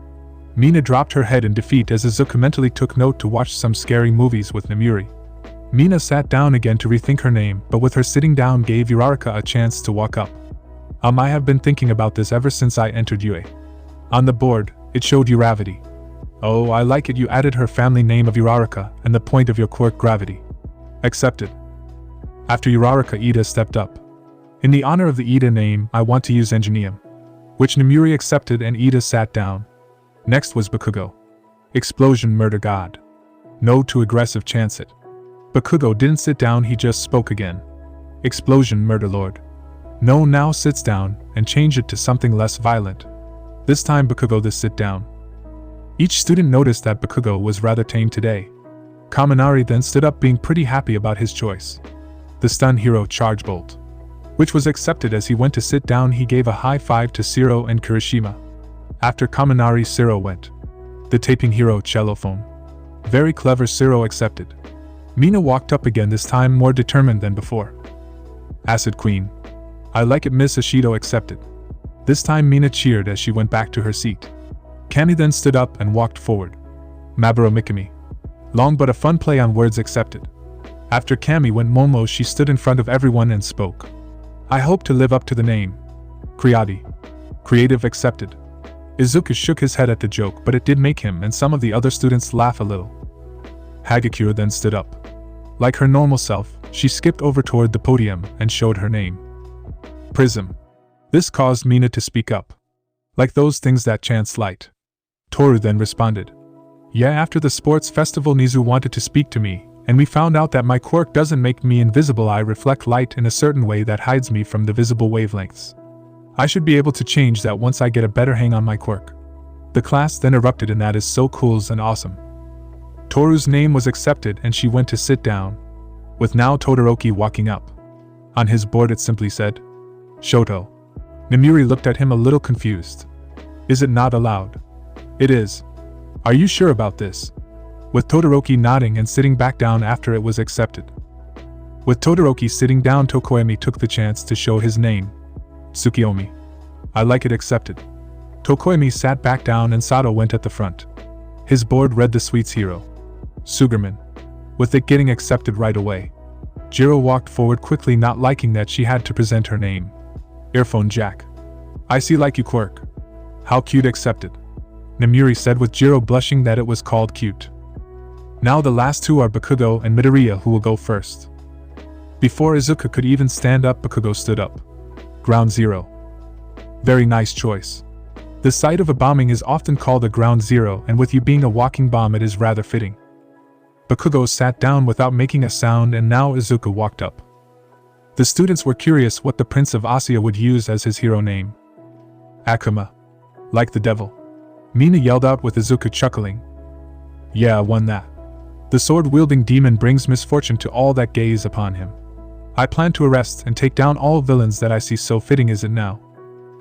Mina dropped her head in defeat as Izuku mentally took note to watch some scary movies with Namuri. Mina sat down again to rethink her name, but with her sitting down gave Uraraka a chance to walk up. I have been thinking about this ever since I entered UA. On the board, It showed Uravity. Oh, I like it, you added her family name of Uraraka and the point of your quirk gravity. Accepted. After Uraraka, Ida stepped up. In the honor of the Ida name, I want to use Ingenium. Which Namuri accepted and Ida sat down. Next was Bakugo. Explosion murder god. No too aggressive, chance it. Bakugo didn't sit down, he just spoke again. Explosion murder lord. No, now sits down and change it to something less violent. This time Bakugo this sit down. Each student noticed that Bakugo was rather tame today. Kaminari then stood up, being pretty happy about his choice. The stun hero Charge Bolt, which was accepted. As he went to sit down, he gave a high five to Zero and Kirishima. After Kaminari, Zero went. The taping hero Cellophone. Very clever, Zero accepted. Mina walked up again, this time more determined than before. Acid Queen. I like it, Miss Ashido accepted. This time Mina cheered as she went back to her seat. Kami then stood up and walked forward. Maburo Mikami. Long but a fun play on words accepted. After Kami went Momo, she stood in front of everyone and spoke. I hope to live up to the name. Creati. Creative accepted. Izuku shook his head at the joke, but it did make him and some of the other students laugh a little. Hagakure then stood up. Like her normal self, she skipped over toward the podium and showed her name. Prism. This caused Mina to speak up. Like those things that chance light. Toru then responded. Yeah, after the sports festival Nizu wanted to speak to me, and we found out that my quirk doesn't make me invisible, I reflect light in a certain way that hides me from the visible wavelengths. I should be able to change that once I get a better hang on my quirk. The class then erupted, and that is so cool and awesome. Toru's name was accepted and she went to sit down, with now Todoroki walking up. On his board it simply said, Shoto. Namuri looked at him a little confused. Is it not allowed? It is. Are you sure about this? With Todoroki nodding and sitting back down after it was accepted. With Todoroki sitting down, Tokoemi took the chance to show his name. Tsukiyomi. I like it accepted. Tokoemi sat back down and Sato went at the front. His board read the sweets hero. Sugerman. With it getting accepted right away. Jiro walked forward quickly, not liking that she had to present her name. Earphone Jack. I see, like you quirk. How cute accepted. Namuri said with Jiro blushing that it was called cute. Now the last two are Bakugo and Midoriya, who will go first. Before Izuku could even stand up, Bakugo stood up. Ground Zero. Very nice choice. The site of a bombing is often called a ground zero, and with you being a walking bomb it is rather fitting. Bakugo sat down without making a sound, and now Izuku walked up. The students were curious what the Prince of Asya would use as his hero name. Akuma. Like the devil. Mina yelled out with Izuku chuckling. Yeah, I won that. The sword-wielding demon brings misfortune to all that gaze upon him. I plan to arrest and take down all villains that I see, so fitting is it now.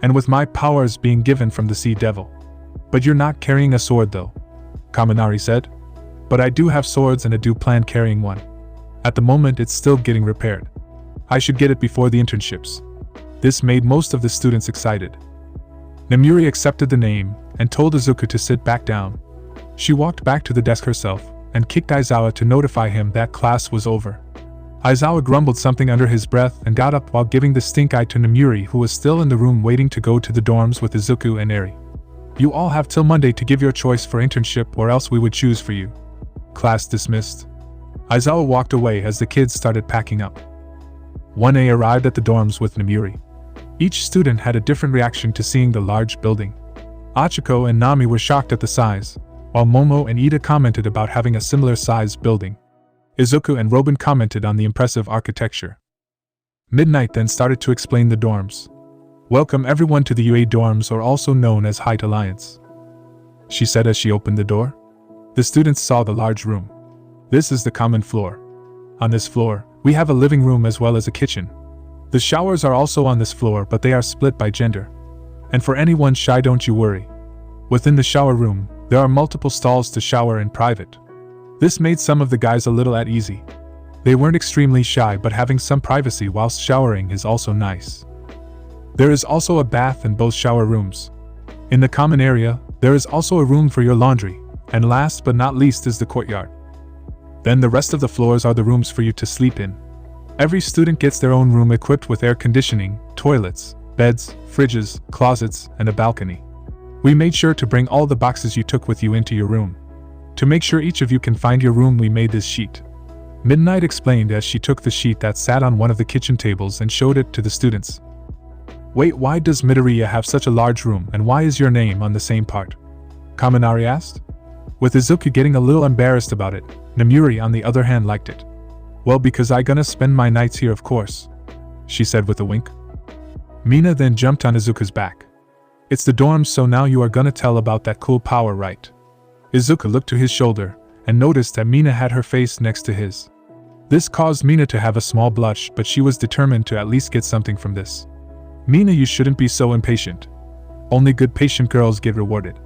And with my powers being given from the Sea Devil. But you're not carrying a sword though, Kaminari said. But I do have swords and I do plan carrying one. At the moment it's still getting repaired. I should get it before the internships. This made most of the students excited. Namuri accepted the name and told Izuku to sit back down. She walked back to the desk herself and kicked Aizawa to notify him that class was over. Aizawa grumbled something under his breath and got up while giving the stink eye to Namuri, who was still in the room waiting to go to the dorms with Izuku and Eri. You all have till Monday to give your choice for internship, or else we would choose for you. Class dismissed. Aizawa walked away as the kids started packing up. 1A arrived at the dorms with Namuri. Each student had a different reaction to seeing the large building. Achiko and Nami were shocked at the size, while Momo and Ida commented about having a similar sized building. Izuku and Robin commented on the impressive architecture. Midnight then started to explain the dorms. Welcome everyone to the UA dorms, or also known as Height Alliance, she said as she opened the door. The students saw the large room. This is the common floor. On this floor, we have a living room as well as a kitchen. The showers are also on this floor, but they are split by gender. And for anyone shy, don't you worry. Within the shower room, there are multiple stalls to shower in private. This made some of the guys a little at ease. They weren't extremely shy, but having some privacy whilst showering is also nice. There is also a bath in both shower rooms. In the common area, there is also a room for your laundry, and last but not least is the courtyard. Then the rest of the floors are the rooms for you to sleep in. Every student gets their own room equipped with air conditioning, toilets, beds, fridges, closets, and a balcony. We made sure to bring all the boxes you took with you into your room. To make sure each of you can find your room, we made this sheet. Midnight explained as she took the sheet that sat on one of the kitchen tables and showed it to the students. Wait, why does Midoriya have such a large room, and why is your name on the same part? Kaminari asked. With Izuku getting a little embarrassed about it, Namuri on the other hand liked it. Well, because I gonna spend my nights here, of course, she said with a wink. Mina then jumped on Izuku's back. It's the dorms, so now you are gonna tell about that cool power, right? Izuku looked to his shoulder and noticed that Mina had her face next to his. This caused Mina to have a small blush, but she was determined to at least get something from this. Mina, you shouldn't be so impatient. Only good patient girls get rewarded.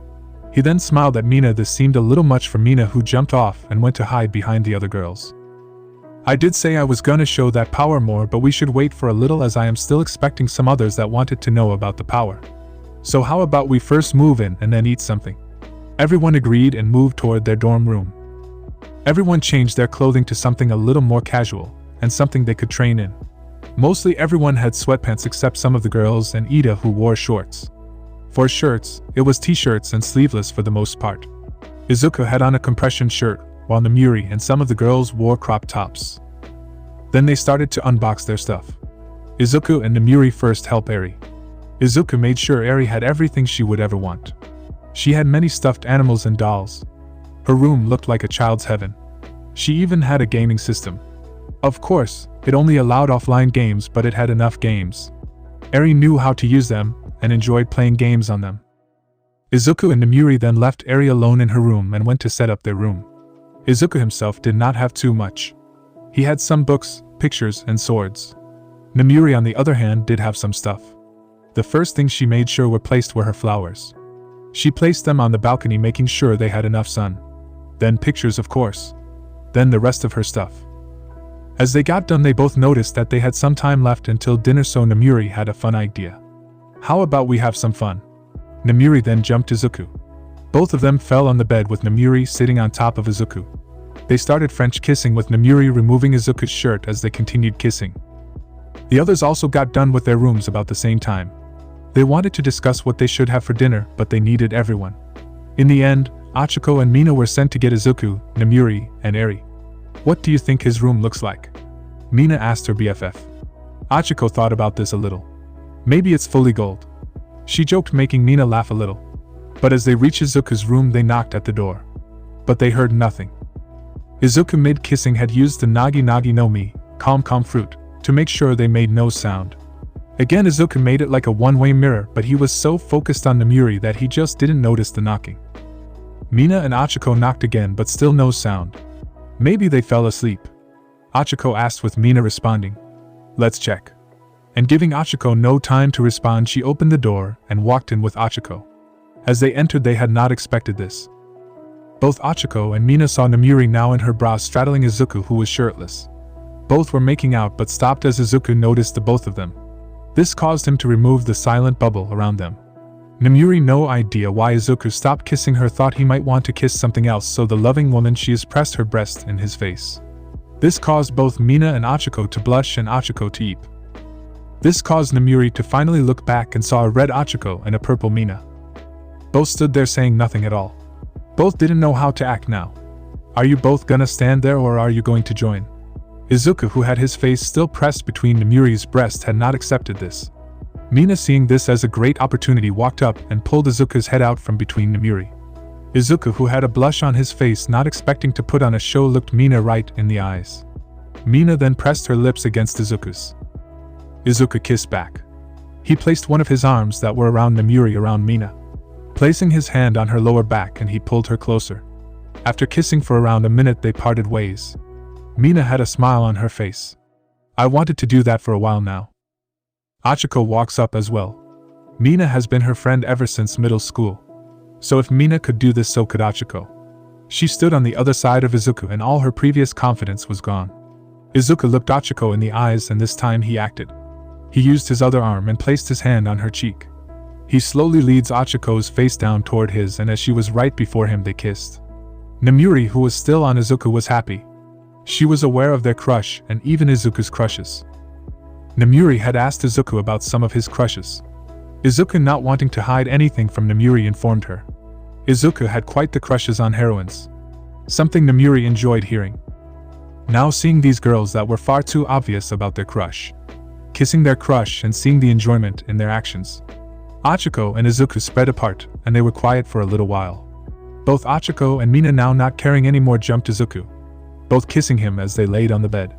He then smiled at Mina. This seemed a little much for Mina, who jumped off and went to hide behind the other girls. I did say I was gonna show that power more, but we should wait for a little, as I am still expecting some others that wanted to know about the power. So how about we first move in and then eat something? Everyone agreed and moved toward their dorm room. Everyone changed their clothing to something a little more casual, and something they could train in. Mostly everyone had sweatpants except some of the girls and Ida, who wore shorts. For shirts, it was t-shirts and sleeveless for the most part. Izuku had on a compression shirt, while Namuri and some of the girls wore crop tops. Then they started to unbox their stuff. Izuku and Namuri first helped Eri. Izuku made sure Eri had everything she would ever want. She had many stuffed animals and dolls. Her room looked like a child's heaven. She even had a gaming system. Of course, it only allowed offline games, but it had enough games. Eri knew how to use them and enjoyed playing games on them. Izuku and Namuri then left Eri alone in her room and went to set up their room. Izuku himself did not have too much. He had some books, pictures, and swords. Namuri, on the other hand, did have some stuff. The first thing she made sure were placed were her flowers. She placed them on the balcony, making sure they had enough sun. Then pictures, of course. Then the rest of her stuff. As they got done, they both noticed that they had some time left until dinner, so Namuri had a fun idea. How about we have some fun? Namuri then jumped Izuku. Both of them fell on the bed with Namuri sitting on top of Izuku. They started French kissing, with Namuri removing Izuku's shirt as they continued kissing. The others also got done with their rooms about the same time. They wanted to discuss what they should have for dinner, but they needed everyone. In the end, Achiko and Mina were sent to get Izuku, Namuri, and Eri. What do you think his room looks like? Mina asked her BFF. Achiko thought about this a little. Maybe it's fully gold. She joked, making Mina laugh a little. But as they reached Izuku's room, they knocked at the door. But they heard nothing. Izuku, mid-kissing, had used the Nagi Nagi no Mi, calm fruit, to make sure they made no sound. Again, Izuku made it like a one-way mirror, but he was so focused on Namuri that he just didn't notice the knocking. Mina and Achiko knocked again, but still no sound. Maybe they fell asleep. Achiko asked, with Mina responding, "Let's check." And giving Achiko no time to respond, she opened the door and walked in with Achiko. As they entered, they had not expected this. Both Achiko and Mina saw Namuri now in her bra straddling Izuku, who was shirtless. Both were making out, but stopped as Izuku noticed the both of them. This caused him to remove the silent bubble around them. Namuri, no idea why Izuku stopped kissing her, thought he might want to kiss something else, so the loving woman she is pressed her breast in his face. This caused both Mina and Achiko to blush and Achiko to eep. This caused Namuri to finally look back and saw a red Achiko and a purple Mina. Both stood there saying nothing at all. Both didn't know how to act now. Are you both gonna stand there, or are you going to join? Izuku, who had his face still pressed between Namuri's breast, had not accepted this. Mina, seeing this as a great opportunity, walked up and pulled Izuku's head out from between Namuri. Izuku, who had a blush on his face, not expecting to put on a show, looked Mina right in the eyes. Mina then pressed her lips against Izuku's. Izuku kissed back. He placed one of his arms that were around Namuri around Mina, placing his hand on her lower back, and he pulled her closer. After kissing for around a minute, they parted ways. Mina had a smile on her face. I wanted to do that for a while now. Achiko walks up as well. Mina has been her friend ever since middle school. So if Mina could do this, so could Achiko. She stood on the other side of Izuku, and all her previous confidence was gone. Izuku looked Achiko in the eyes, and this time he acted. He used his other arm and placed his hand on her cheek. He slowly leads Achiko's face down toward his, and as she was right before him, they kissed. Namuri, who was still on Izuku, was happy. She was aware of their crush and even Izuku's crushes. Namuri had asked Izuku about some of his crushes. Izuku, not wanting to hide anything from Nomuri, informed her. Izuku had quite the crushes on heroines. Something Nomuri enjoyed hearing. Now seeing these girls that were far too obvious about their crush. Kissing their crush and seeing the enjoyment in their actions. Achiko and Izuku spread apart, and they were quiet for a little while. Both Achiko and Mina, now not caring anymore, jumped Izuku, both kissing him as they laid on the bed.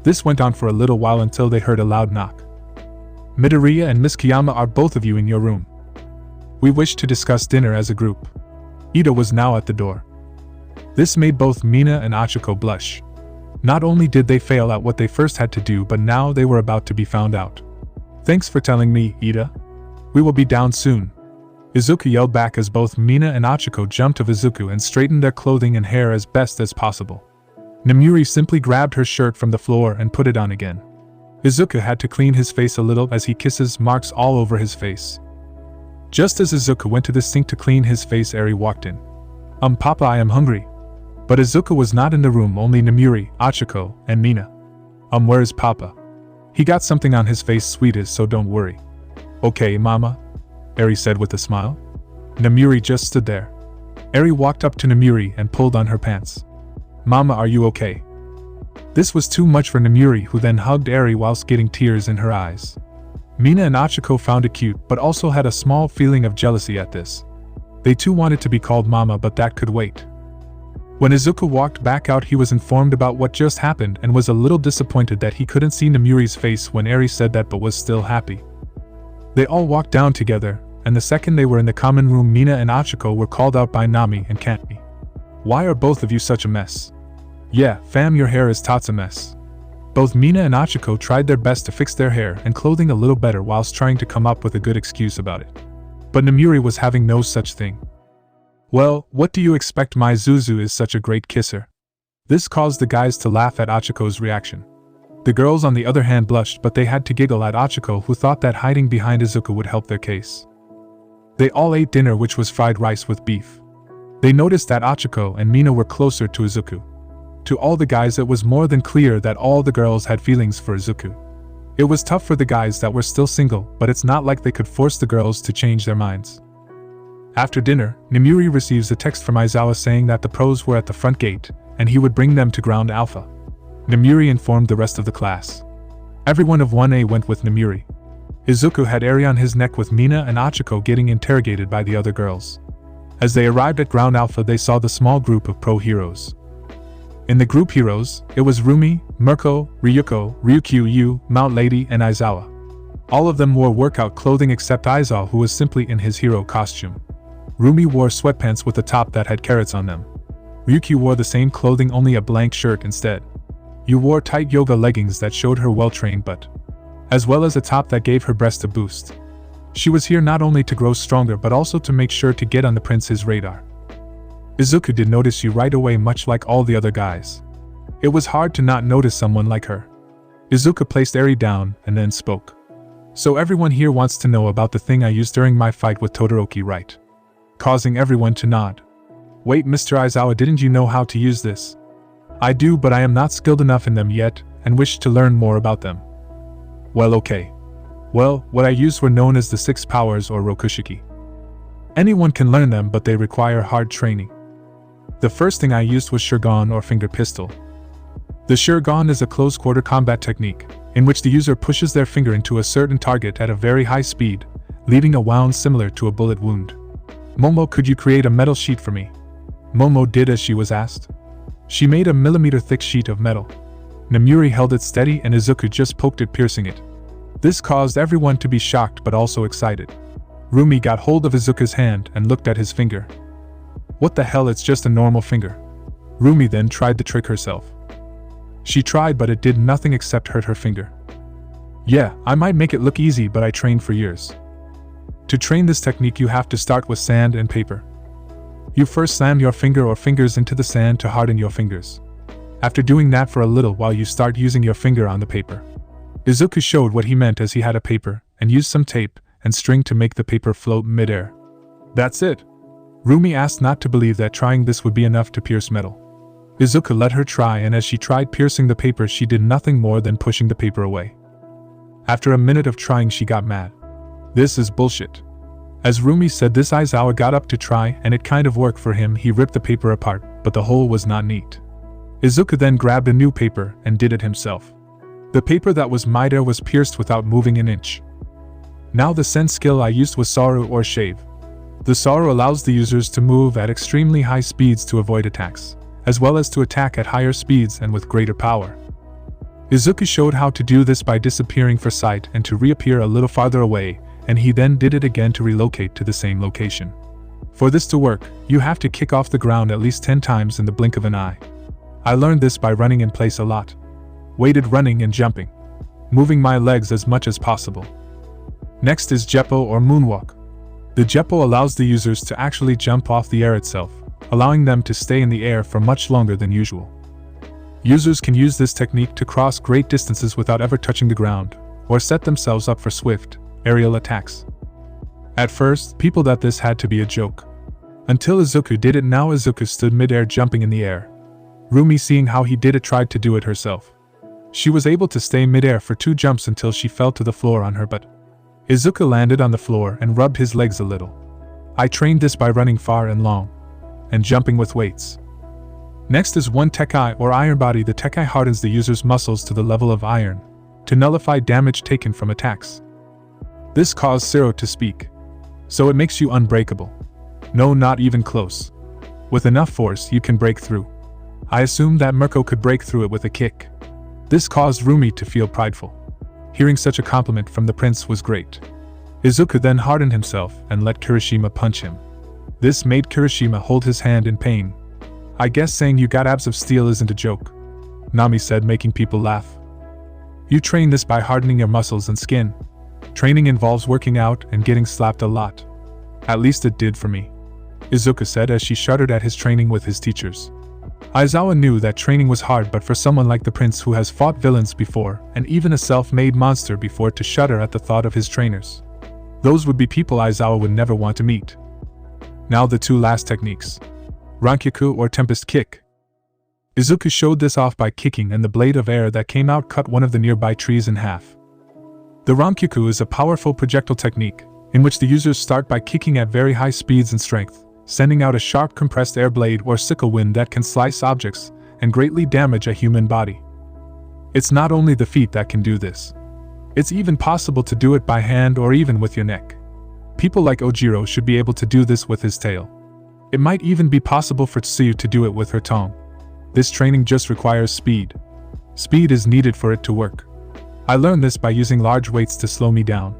This went on for a little while until they heard a loud knock. Midoriya and Miss Kiyama, are both of you in your room? We wish to discuss dinner as a group. Ida was now at the door. This made both Mina and Achiko blush. Not only did they fail at what they first had to do, but now they were about to be found out. Thanks for telling me, Ida. We will be down soon. Izuku yelled back as both Mina and Achiko jumped of Izuku and straightened their clothing and hair as best as possible. Nomuri simply grabbed her shirt from the floor and put it on again. Izuku had to clean his face a little as he kisses marks all over his face. Just as Izuku went to the sink to clean his face, Eri walked in. Papa, I am hungry. But Izuku was not in the room, only Nomuri, Achiko, and Mina. Where is Papa? He got something on his face, sweetest, so don't worry. Okay, Mama, Eri said with a smile. Nomuri just stood there. Eri walked up to Nomuri and pulled on her pants. Mama, are you okay? This was too much for Nomuri, who then hugged Eri whilst getting tears in her eyes. Mina and Achiko found it cute, but also had a small feeling of jealousy at this. They too wanted to be called Mama, but that could wait. When Izuku walked back out, he was informed about what just happened and was a little disappointed that he couldn't see Nomuri's face when Eri said that, but was still happy. They all walked down together, and the second they were in the common room, Mina and Achiko were called out by Nami and Kanmi. Why are both of you such a mess? Yeah, fam, your hair is tots a mess. Both Mina and Achiko tried their best to fix their hair and clothing a little better whilst trying to come up with a good excuse about it. But Nomuri was having no such thing. Well, what do you expect, my Zuzu is such a great kisser. This caused the guys to laugh at Achiko's reaction. The girls on the other hand blushed, but they had to giggle at Achiko, who thought that hiding behind Izuku would help their case. They all ate dinner, which was fried rice with beef. They noticed that Achiko and Mina were closer to Izuku. To all the guys it was more than clear that all the girls had feelings for Izuku. It was tough for the guys that were still single, but it's not like they could force the girls to change their minds. After dinner, Nomuri receives a text from Aizawa saying that the pros were at the front gate, and he would bring them to Ground Alpha. Nomuri informed the rest of the class. Everyone of 1A went with Nomuri. Izuku had Eri on his neck, with Mina and Achiko getting interrogated by the other girls. As they arrived at Ground Alpha, they saw the small group of pro heroes. In the group heroes, it was Rumi, Mirko, Ryuko, Ryukyu, Mount Lady, and Aizawa. All of them wore workout clothing except Aizawa, who was simply in his hero costume. Rumi wore sweatpants with a top that had carrots on them. Ryukyu wore the same clothing, only a blank shirt instead. Yu wore tight yoga leggings that showed her well-trained butt, as well as a top that gave her breast a boost. She was here not only to grow stronger but also to make sure to get on the prince's radar. Izuku did notice Yu right away, much like all the other guys. It was hard to not notice someone like her. Izuku placed Eri down and then spoke. So everyone here wants to know about the thing I used during my fight with Todoroki, right? Causing everyone to nod. Wait, Mr. Aizawa, didn't you know how to use this? I do, but I am not skilled enough in them yet, and wish to learn more about them. Well, okay. Well, what I used were known as the 6 powers or Rokushiki. Anyone can learn them, but they require hard training. The first thing I used was Shurgon or finger pistol. The Shurgon is a close-quarter combat technique, in which the user pushes their finger into a certain target at a very high speed, leaving a wound similar to a bullet wound. Momo, could you create a metal sheet for me? Momo did as she was asked. She made a millimeter-thick sheet of metal. Nomuri held it steady and Izuku just poked it, piercing it. This caused everyone to be shocked but also excited. Rumi got hold of Izuku's hand and looked at his finger. What the hell, it's just a normal finger. Rumi then tried the trick herself. She tried, but it did nothing except hurt her finger. Yeah, I might make it look easy, but I trained for years. To train this technique you have to start with sand and paper. You first slam your finger or fingers into the sand to harden your fingers. After doing that for a little while you start using your finger on the paper. Izuku showed what he meant as he had a paper, and used some tape and string to make the paper float mid-air. That's it. Rumi asked, not to believe that trying this would be enough to pierce metal. Izuku let her try, and as she tried piercing the paper she did nothing more than pushing the paper away. After a minute of trying she got mad. This is bullshit. As Rumi said this, Aizawa got up to try, and it kind of worked for him. He ripped the paper apart, but the hole was not neat. Izuku then grabbed a new paper and did it himself. The paper that was midair was pierced without moving an inch. Now the sense skill I used was Saru or Shave. The Saru allows the users to move at extremely high speeds to avoid attacks, as well as to attack at higher speeds and with greater power. Izuku showed how to do this by disappearing for sight and to reappear a little farther away, and he then did it again to relocate to the same location. For this to work, you have to kick off the ground at least 10 times in the blink of an eye. I learned this by running in place a lot. Weighted running and jumping. Moving my legs as much as possible. Next is Jeppo or Moonwalk. The Jeppo allows the users to actually jump off the air itself, allowing them to stay in the air for much longer than usual. Users can use this technique to cross great distances without ever touching the ground, or set themselves up for swift, aerial attacks. At first, people thought this had to be a joke. Until Izuku did it. Now Izuku stood mid-air jumping in the air. Rumi, seeing how he did it, tried to do it herself. She was able to stay mid-air for 2 jumps until she fell to the floor on her butt. Izuku landed on the floor and rubbed his legs a little. I trained this by running far and long, and jumping with weights. Next is one Tekai or Iron Body. The Tekai hardens the user's muscles to the level of iron, to nullify damage taken from attacks. This caused Zero to speak. So it makes you unbreakable. No, not even close. With enough force, you can break through. I assumed that Mirko could break through it with a kick. This caused Rumi to feel prideful. Hearing such a compliment from the prince was great. Izuku then hardened himself and let Kirishima punch him. This made Kirishima hold his hand in pain. I guess saying you got abs of steel isn't a joke, Nami said, making people laugh. You train this by hardening your muscles and skin. Training involves working out and getting slapped a lot. At least it did for me, Izuku said as she shuddered at his training with his teachers. Aizawa knew that training was hard, but for someone like the prince who has fought villains before, and even a self-made monster before, to shudder at the thought of his trainers. Those would be people Aizawa would never want to meet. Now the 2 last techniques. Rankyaku or Tempest Kick. Izuku showed this off by kicking, and the blade of air that came out cut one of the nearby trees in half. The Rankyaku is a powerful projectile technique, in which the users start by kicking at very high speeds and strength, sending out a sharp compressed air blade or sickle wind that can slice objects and greatly damage a human body. It's not only the feet that can do this. It's even possible to do it by hand or even with your neck. People like Ojiro should be able to do this with his tail. It might even be possible for Tsuyu to do it with her tongue. This training just requires speed. Speed is needed for it to work. I learned this by using large weights to slow me down.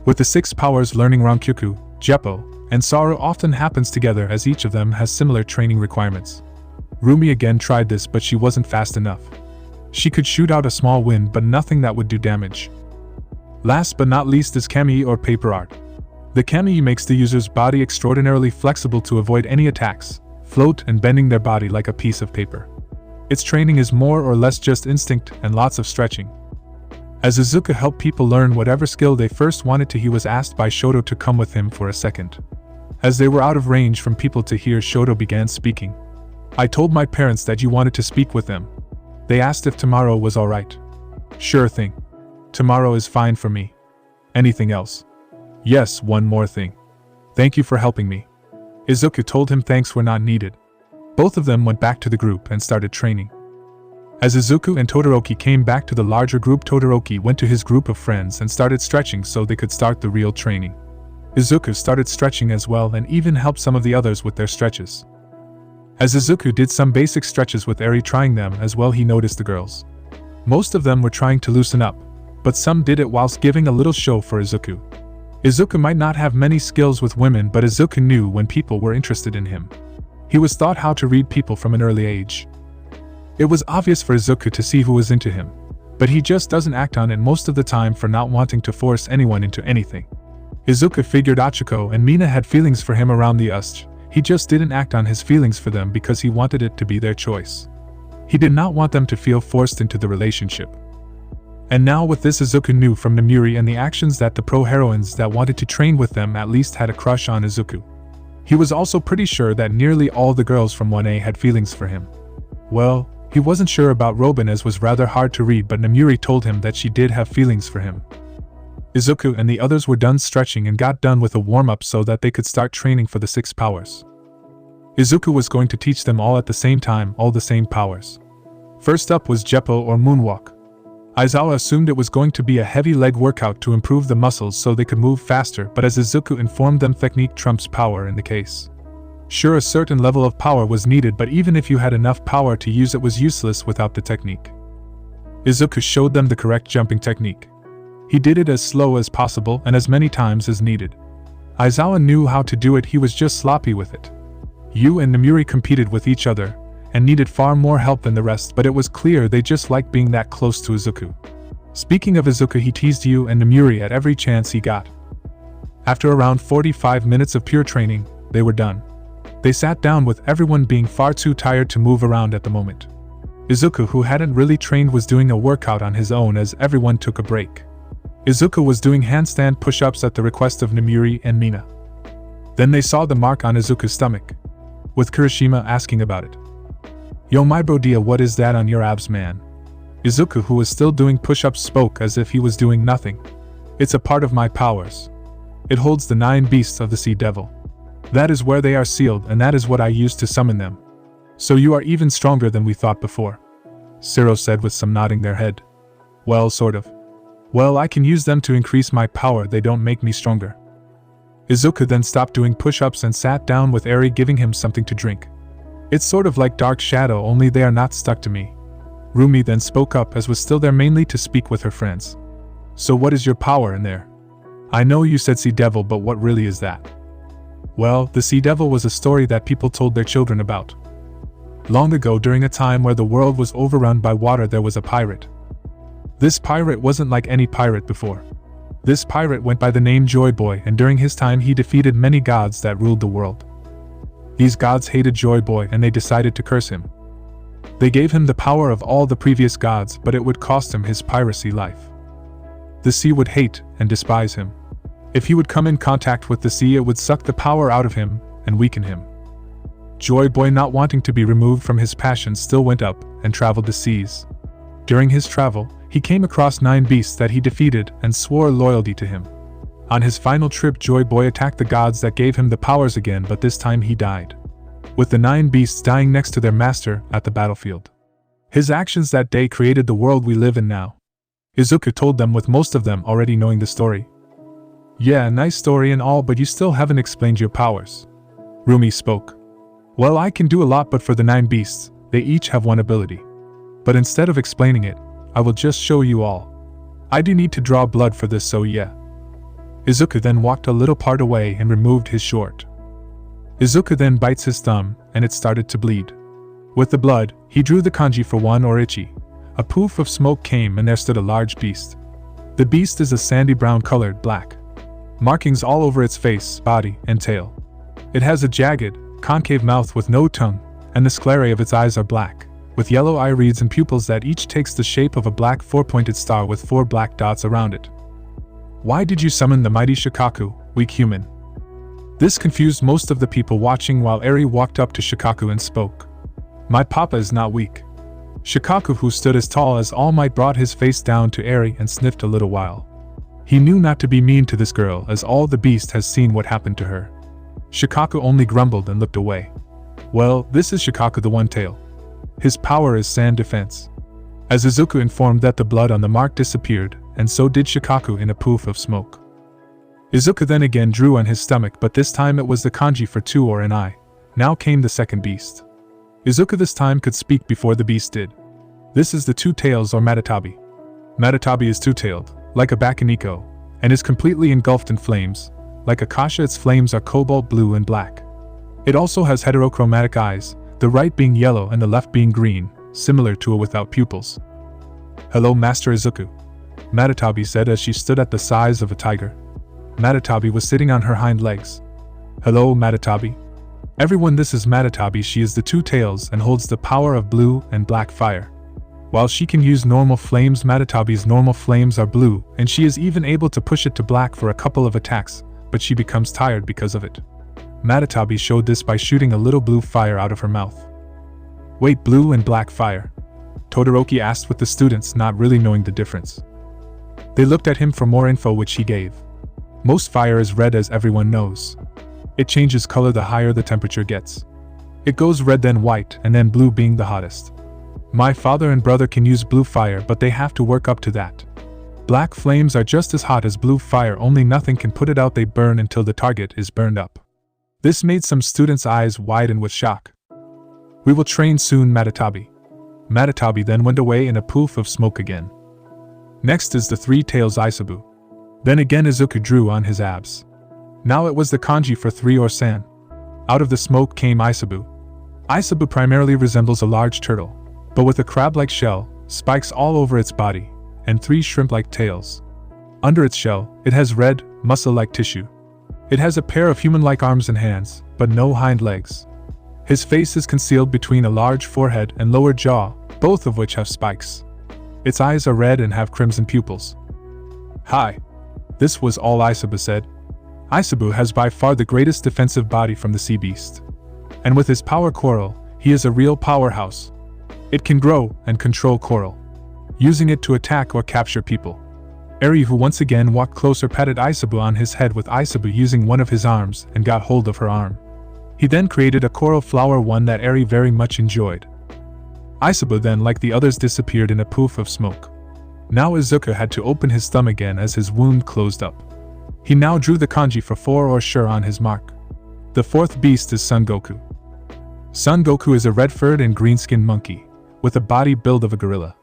With the 6 powers, learning Rankyaku, Jeppo, and Saru often happens together, as each of them has similar training requirements. Rumi again tried this, but she wasn't fast enough. She could shoot out a small wind, but nothing that would do damage. Last but not least is Kami or paper art. The Kami makes the user's body extraordinarily flexible to avoid any attacks, float and bending their body like a piece of paper. Its training is more or less just instinct and lots of stretching. As Izuku helped people learn whatever skill they first wanted to, he was asked by Shoto to come with him for a second. As they were out of range from people to hear, Shoto began speaking. I told my parents that you wanted to speak with them. They asked if tomorrow was alright. Sure thing. Tomorrow is fine for me. Anything else? Yes, one more thing. Thank you for helping me. Izuku told him thanks were not needed. Both of them went back to the group and started training. As Izuku and Todoroki came back to the larger group, Todoroki went to his group of friends and started stretching so they could start the real training. Izuku started stretching as well and even helped some of the others with their stretches. As Izuku did some basic stretches with Eri trying them as well, he noticed the girls. Most of them were trying to loosen up, but some did it whilst giving a little show for Izuku. Izuku might not have many skills with women, but Izuku knew when people were interested in him. He was taught how to read people from an early age. It was obvious for Izuku to see who was into him, but he just doesn't act on it most of the time for not wanting to force anyone into anything. Izuku figured Achiko and Mina had feelings for him around the Usch. He just didn't act on his feelings for them because he wanted it to be their choice. He did not want them to feel forced into the relationship. And now with this, Izuku knew from Namuri and the actions that the pro-heroines that wanted to train with them at least had a crush on Izuku. He was also pretty sure that nearly all the girls from 1A had feelings for him. Well, he wasn't sure about Robin, as was rather hard to read, but Namuri told him that she did have feelings for him. Izuku and the others were done stretching and got done with a warm-up so that they could start training for the 6 powers. Izuku was going to teach them all at the same time, all the same powers. First up was Jeppo or Moonwalk. Aizawa assumed it was going to be a heavy leg workout to improve the muscles so they could move faster, but as Izuku informed them, technique trumps power in the case. Sure, a certain level of power was needed, but even if you had enough power to use it was useless without the technique. Izuku showed them the correct jumping technique. He did it as slow as possible and as many times as needed. Aizawa knew how to do it, he was just sloppy with it. Yu and Namuri competed with each other, and needed far more help than the rest, but it was clear they just liked being that close to Izuku. Speaking of Izuku, he teased Yu and Namuri at every chance he got. After around 45 minutes of pure training, they were done. They sat down with everyone being far too tired to move around at the moment. Izuku, who hadn't really trained, was doing a workout on his own as everyone took a break. Izuku was doing handstand push-ups at the request of Namuri and Mina. Then they saw the mark on Izuku's stomach, with Kirishima asking about it. "Yo, my bro dia, what is that on your abs, man?" Izuku, who was still doing push-ups, spoke as if he was doing nothing. "It's a part of my powers. It holds the 9 beasts of the Sea Devil. That is where they are sealed, and that is what I use to summon them. So you are even stronger than we thought before," Siro said with some nodding their head. "Well, sort of. Well, I can use them to increase my power, they don't make me stronger." Izuku then stopped doing push-ups and sat down with Eri, giving him something to drink. "It's sort of like Dark Shadow, only they are not stuck to me." Rumi then spoke up, as was still there mainly to speak with her friends. "So what is your power in there? I know you said Sea Devil, but what really is that?" Well, the Sea Devil was a story that people told their children about. Long ago, during a time where the world was overrun by water, there was a pirate. This pirate wasn't like any pirate before. This pirate went by the name Joy Boy, and during his time he defeated many gods that ruled the world. These gods hated Joy Boy and they decided to curse him. They gave him the power of all the previous gods, but it would cost him his piracy life. The sea would hate and despise him. If he would come in contact with the sea, it would suck the power out of him and weaken him. Joy Boy, not wanting to be removed from his passion, still went up and traveled the seas. During his travel, he came across 9 beasts that he defeated and swore loyalty to him. On his final trip, Joy Boy attacked the gods that gave him the powers again, but this time he died, with the 9 beasts dying next to their master at the battlefield. His actions that day created the world we live in now. Izuku told them, with most of them already knowing the story. "Yeah, nice story and all, but you still haven't explained your powers." Rumi spoke. "Well, I can do a lot, but for the 9 beasts, they each have one ability. But instead of explaining it, I will just show you all. I do need to draw blood for this, so yeah." Izuku then walked a little part away and removed his short. Izuku then bites his thumb, and it started to bleed. With the blood, he drew the kanji for one, or ichi. A poof of smoke came and there stood a large beast. The beast is a sandy brown colored black. Markings all over its face, body, and tail. It has a jagged, concave mouth with no tongue, and the sclerae of its eyes are black, with yellow irides and pupils that each takes the shape of a black 4-pointed star with 4 black dots around it. "Why did you summon the mighty Shikaku, weak human?" This confused most of the people watching, while Eri walked up to Shikaku and spoke. "My papa is not weak." Shikaku, who stood as tall as All Might, brought his face down to Eri and sniffed a little while. He knew not to be mean to this girl, as all the beast has seen what happened to her. Shikaku only grumbled and looked away. "Well, this is Shikaku the One-Tail. His power is sand defense." As Izuku informed that the blood on the mark disappeared, and so did Shikaku in a poof of smoke. Izuku then again drew on his stomach, but this time it was the kanji for 2 or an eye. Now came the second beast. Izuku this time could speak before the beast did. This is the 2 tails, or Matatabi. Matatabi is 2-tailed, like a Bakaniko, and is completely engulfed in flames. Like Akasha, its flames are cobalt blue and black. It also has heterochromatic eyes, the right being yellow and the left being green, similar to a without pupils. "Hello, Master Izuku," Matatabi said as she stood at the size of a tiger. Matatabi was sitting on her hind legs. "Hello, Matatabi. Everyone, this is Matatabi. She is the 2 tails and holds the power of blue and black fire. While she can use normal flames, Matatabi's normal flames are blue, and she is even able to push it to black for a couple of attacks, but she becomes tired because of it." Matatabi showed this by shooting a little blue fire out of her mouth. "Wait, blue and black fire?" Todoroki asked, with the students not really knowing the difference. They looked at him for more info, which he gave. Most fire is red, as everyone knows. It changes color the higher the temperature gets. It goes red, then white, and then blue, being the hottest. My father and brother can use blue fire, but they have to work up to that. Black flames are just as hot as blue fire, only nothing can put it out. They burn until the target is burned up. This made some students' eyes widen with shock. We will train soon, Matatabi. Matatabi then went away in a poof of smoke again. Next is the three tails Isabu. Then again Izuku drew on his abs. Now it was the kanji for three, or san. Out of the smoke came Isabu. Isabu primarily resembles a large turtle, but with a crab-like shell, spikes all over its body, and three shrimp-like tails. Under its shell, it has red, muscle-like tissue. It has a pair of human-like arms and hands, but no hind legs. His face is concealed between a large forehead and lower jaw, both of which have spikes. Its eyes are red and have crimson pupils. Hi. This was all Isabu said. Isabu has by far the greatest defensive body from the sea beast. And with his power coral, he is a real powerhouse. It can grow and control coral, using it to attack or capture people. Eri, who once again walked closer, patted Isabu on his head with Isabu using one of his arms and got hold of her arm. He then created a coral flower, one that Eri very much enjoyed. Isabu then, like the others, disappeared in a poof of smoke. Now Izuku had to open his thumb again as his wound closed up. He now drew the kanji for 4, or sure, on his mark. The fourth beast is Son Goku. Son Goku is a red-furred and green-skinned monkey, with a body build of a gorilla.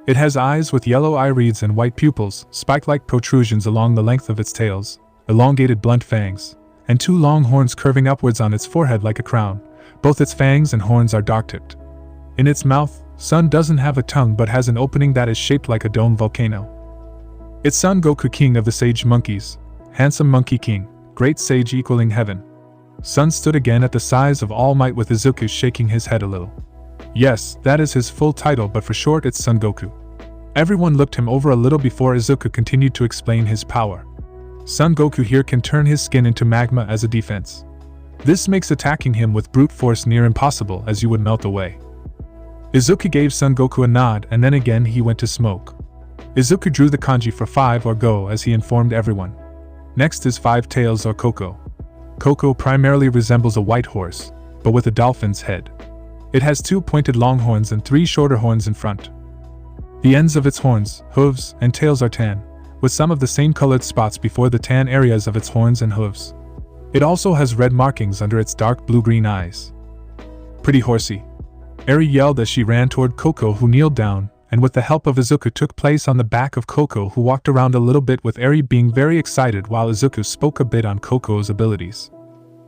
It has eyes with yellow irides and white pupils, spike-like protrusions along the length of its tails, elongated blunt fangs, and 2 long horns curving upwards on its forehead like a crown. Both its fangs and horns are dark-tipped. In its mouth, Son doesn't have a tongue but has an opening that is shaped like a dome volcano. It's Son Goku, king of the sage monkeys, handsome monkey king, great sage equaling heaven. Son stood again at the size of All Might, with Izuku shaking his head a little. Yes, that is his full title, but for short it's Son Goku. Everyone looked him over a little before Izuku continued to explain his power. Son Goku here can turn his skin into magma as a defense. This makes attacking him with brute force near impossible, as you would melt away. Izuku gave Son Goku a nod, and then again he went to smoke. Izuku drew the kanji for 5, or go, as he informed everyone. Next is 5 tails, or Koko. Koko primarily resembles a white horse, but with a dolphin's head. It has 2 pointed long horns and 3 shorter horns in front. The ends of its horns, hooves, and tails are tan, with some of the same colored spots before the tan areas of its horns and hooves. It also has red markings under its dark blue-green eyes. Pretty horsey. Eri yelled as she ran toward Koko, who kneeled down, and with the help of Izuku took place on the back of Koko, who walked around a little bit, with Eri being very excited while Izuku spoke a bit on Koko's abilities.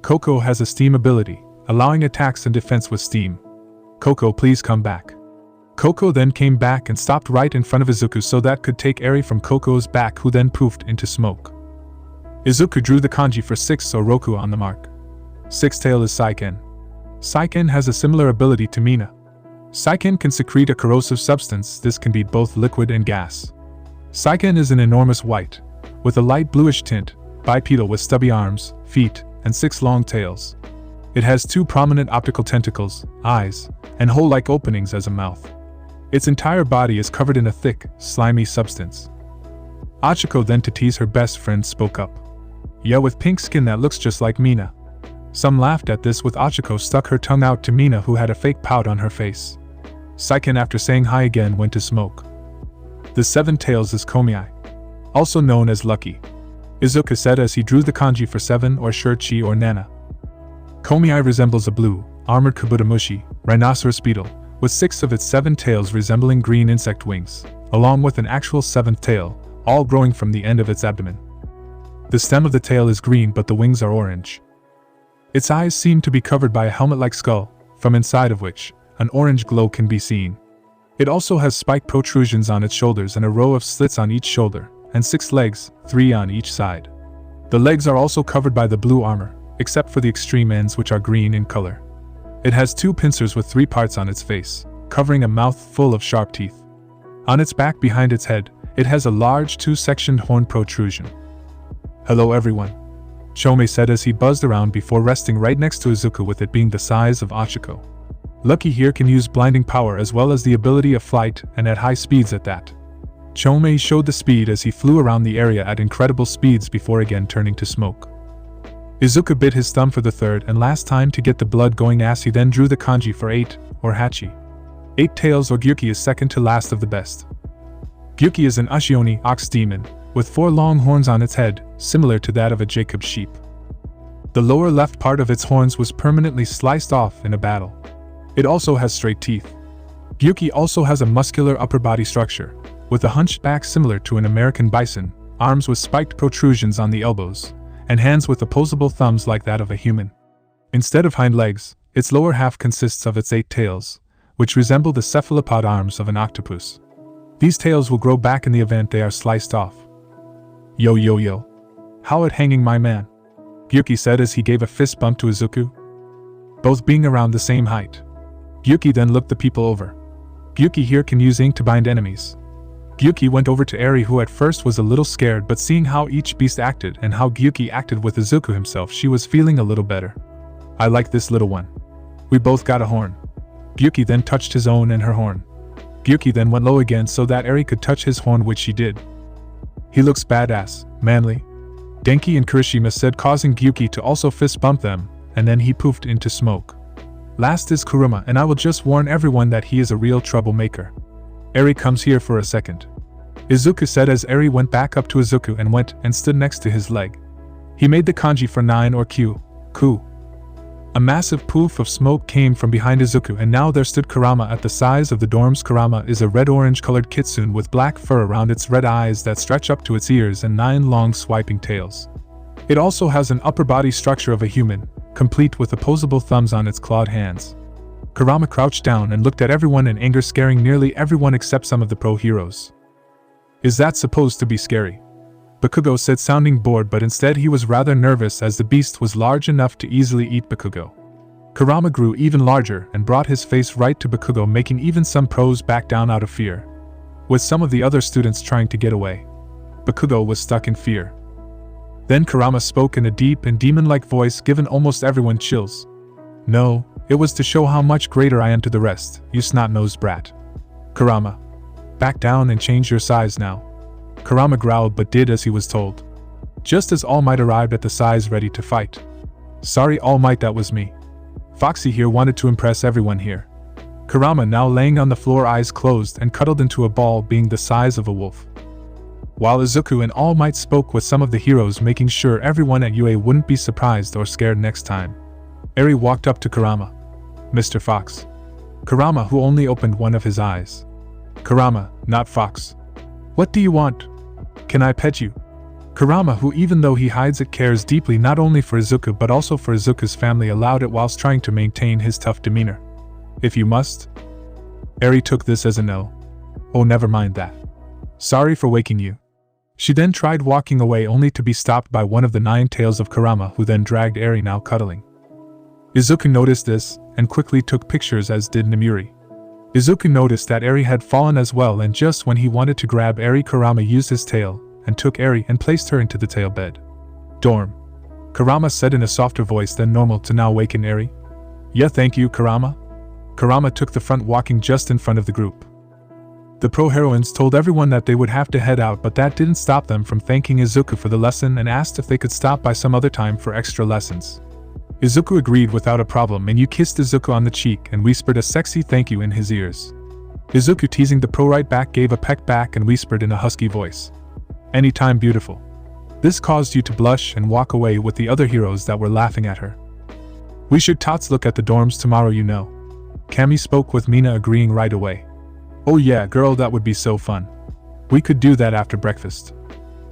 Koko has a steam ability, allowing attacks and defense with steam. Koko, please come back. Koko then came back and stopped right in front of Izuku so that could take Eri from Koko's back, who then poofed into smoke. Izuku drew the kanji for 6, or Roku, on the mark. 6 tail is Saiken. Saiken has a similar ability to Mina. Saiken can secrete a corrosive substance. This can be both liquid and gas. Saiken is an enormous white, with a light bluish tint, bipedal with stubby arms, feet, and 6 long tails. It has 2 prominent optical tentacles, eyes, and hole-like openings as a mouth. Its entire body is covered in a thick, slimy substance. Achiko then, to tease her best friend, spoke up. Yeah, with pink skin that looks just like Mina. Some laughed at this, with Achiko stuck her tongue out to Mina, who had a fake pout on her face. Saiken, after saying hi again, went to smoke. The 7 tails is Komiai, also known as Lucky. Izuku said as he drew the kanji for 7, or Shurchi or Nana. Komiai resembles a blue, armored kabutomushi, rhinoceros beetle, with 6 of its 7 tails resembling green insect wings, along with an actual 7th tail, all growing from the end of its abdomen. The stem of the tail is green, but the wings are orange. Its eyes seem to be covered by a helmet-like skull, from inside of which an orange glow can be seen. It also has spike protrusions on its shoulders and a row of slits on each shoulder, and 6 legs, 3 on each side. The legs are also covered by the blue armor, except for the extreme ends, which are green in color. It has 2 pincers with 3 parts on its face, covering a mouth full of sharp teeth. On its back behind its head, it has a large 2-sectioned horn protrusion. Hello everyone, Chome said as he buzzed around before resting right next to Izuku, with it being the size of Achiko. Lucky here can use blinding power as well as the ability of flight, and at high speeds at that. Chomei showed the speed as he flew around the area at incredible speeds before again turning to smoke. Izuku bit his thumb for the third and last time to get the blood going as he then drew the kanji for 8, or Hachi. 8 tails or Gyuki is second to last of the best. Gyuki is an Ushioni ox demon, with 4 long horns on its head, similar to that of a Jacob sheep. The lower left part of its horns was permanently sliced off in a battle. It also has straight teeth. Gyuki also has a muscular upper body structure, with a hunched back similar to an American bison, arms with spiked protrusions on the elbows, and hands with opposable thumbs like that of a human. Instead of hind legs, its lower half consists of its 8 tails, which resemble the cephalopod arms of an octopus. These tails will grow back in the event they are sliced off. Yo yo yo. How it hanging, my man? Gyuki said as he gave a fist bump to Izuku. Both being around the same height. Gyuki then looked the people over. Gyuki here can use ink to bind enemies. Gyuki went over to Eri, who at first was a little scared, but seeing how each beast acted and how Gyuki acted with Izuku himself, she was feeling a little better. I like this little one. We both got a horn. Gyuki then touched his own and her horn. Gyuki then went low again so that Eri could touch his horn, which she did. He looks badass, manly. Denki and Kirishima said, causing Gyuki to also fist bump them, and then he poofed into smoke. Last is Kuruma, and I will just warn everyone that he is a real troublemaker. Eri comes here for a second. Izuku said as Eri went back up to Izuku and went and stood next to his leg. He made the kanji for 9 or Ku. A massive poof of smoke came from behind Izuku, and now there stood Kurama at the size of the dorms. Kurama is a red-orange colored kitsune with black fur around its red eyes that stretch up to its ears and 9 long swiping tails. It also has an upper body structure of a human, complete with opposable thumbs on its clawed hands. Kurama crouched down and looked at everyone in anger, scaring nearly everyone except some of the pro heroes. Is that supposed to be scary? Bakugo said, sounding bored, but instead he was rather nervous as the beast was large enough to easily eat Bakugo. Kurama grew even larger and brought his face right to Bakugo, making even some pros back down out of fear, with some of the other students trying to get away. Bakugo was stuck in fear. Then Kurama spoke in a deep and demon-like voice, giving almost everyone chills. No, it was to show how much greater I am to the rest, you snot-nosed brat. Kurama, back down and change your size now. Kurama growled but did as he was told. Just as All Might arrived at the size ready to fight. Sorry All Might, that was me. Foxy here wanted to impress everyone here. Kurama now laying on the floor, eyes closed and cuddled into a ball, being the size of a wolf. While Izuku and All Might spoke with some of the heroes, making sure everyone at UA wouldn't be surprised or scared next time. Eri walked up to Kurama. Mr. Fox. Kurama, who only opened one of his eyes. Kurama, not Fox. What do you want? Can I pet you? Kurama, who even though he hides it, cares deeply not only for Izuku but also for Izuku's family, allowed it whilst trying to maintain his tough demeanor. If you must. Eri took this as a no. Oh, never mind that. Sorry for waking you. She then tried walking away, only to be stopped by one of the 9 tails of Kurama, who then dragged Eri, now cuddling. Izuku noticed this and quickly took pictures, as did Namuri. Izuku noticed that Eri had fallen as well, and just when he wanted to grab Eri, Kurama used his tail and took Eri and placed her into the tail bed. Dorm. Kurama said in a softer voice than normal to now waken Eri. Yeah, thank you, Kurama. Kurama took the front, walking just in front of the group. The pro heroines told everyone that they would have to head out, but that didn't stop them from thanking Izuku for the lesson and asked if they could stop by some other time for extra lessons. Izuku agreed without a problem, and you kissed Izuku on the cheek and whispered a sexy thank you in his ears. Izuku, teasing the pro right back, gave a peck back and whispered in a husky voice. Anytime, beautiful. This caused you to blush and walk away with the other heroes that were laughing at her. We should tots look at the dorms tomorrow, you know. Kami spoke with Mina, agreeing right away. Oh yeah, girl, that would be so fun. We could do that after breakfast.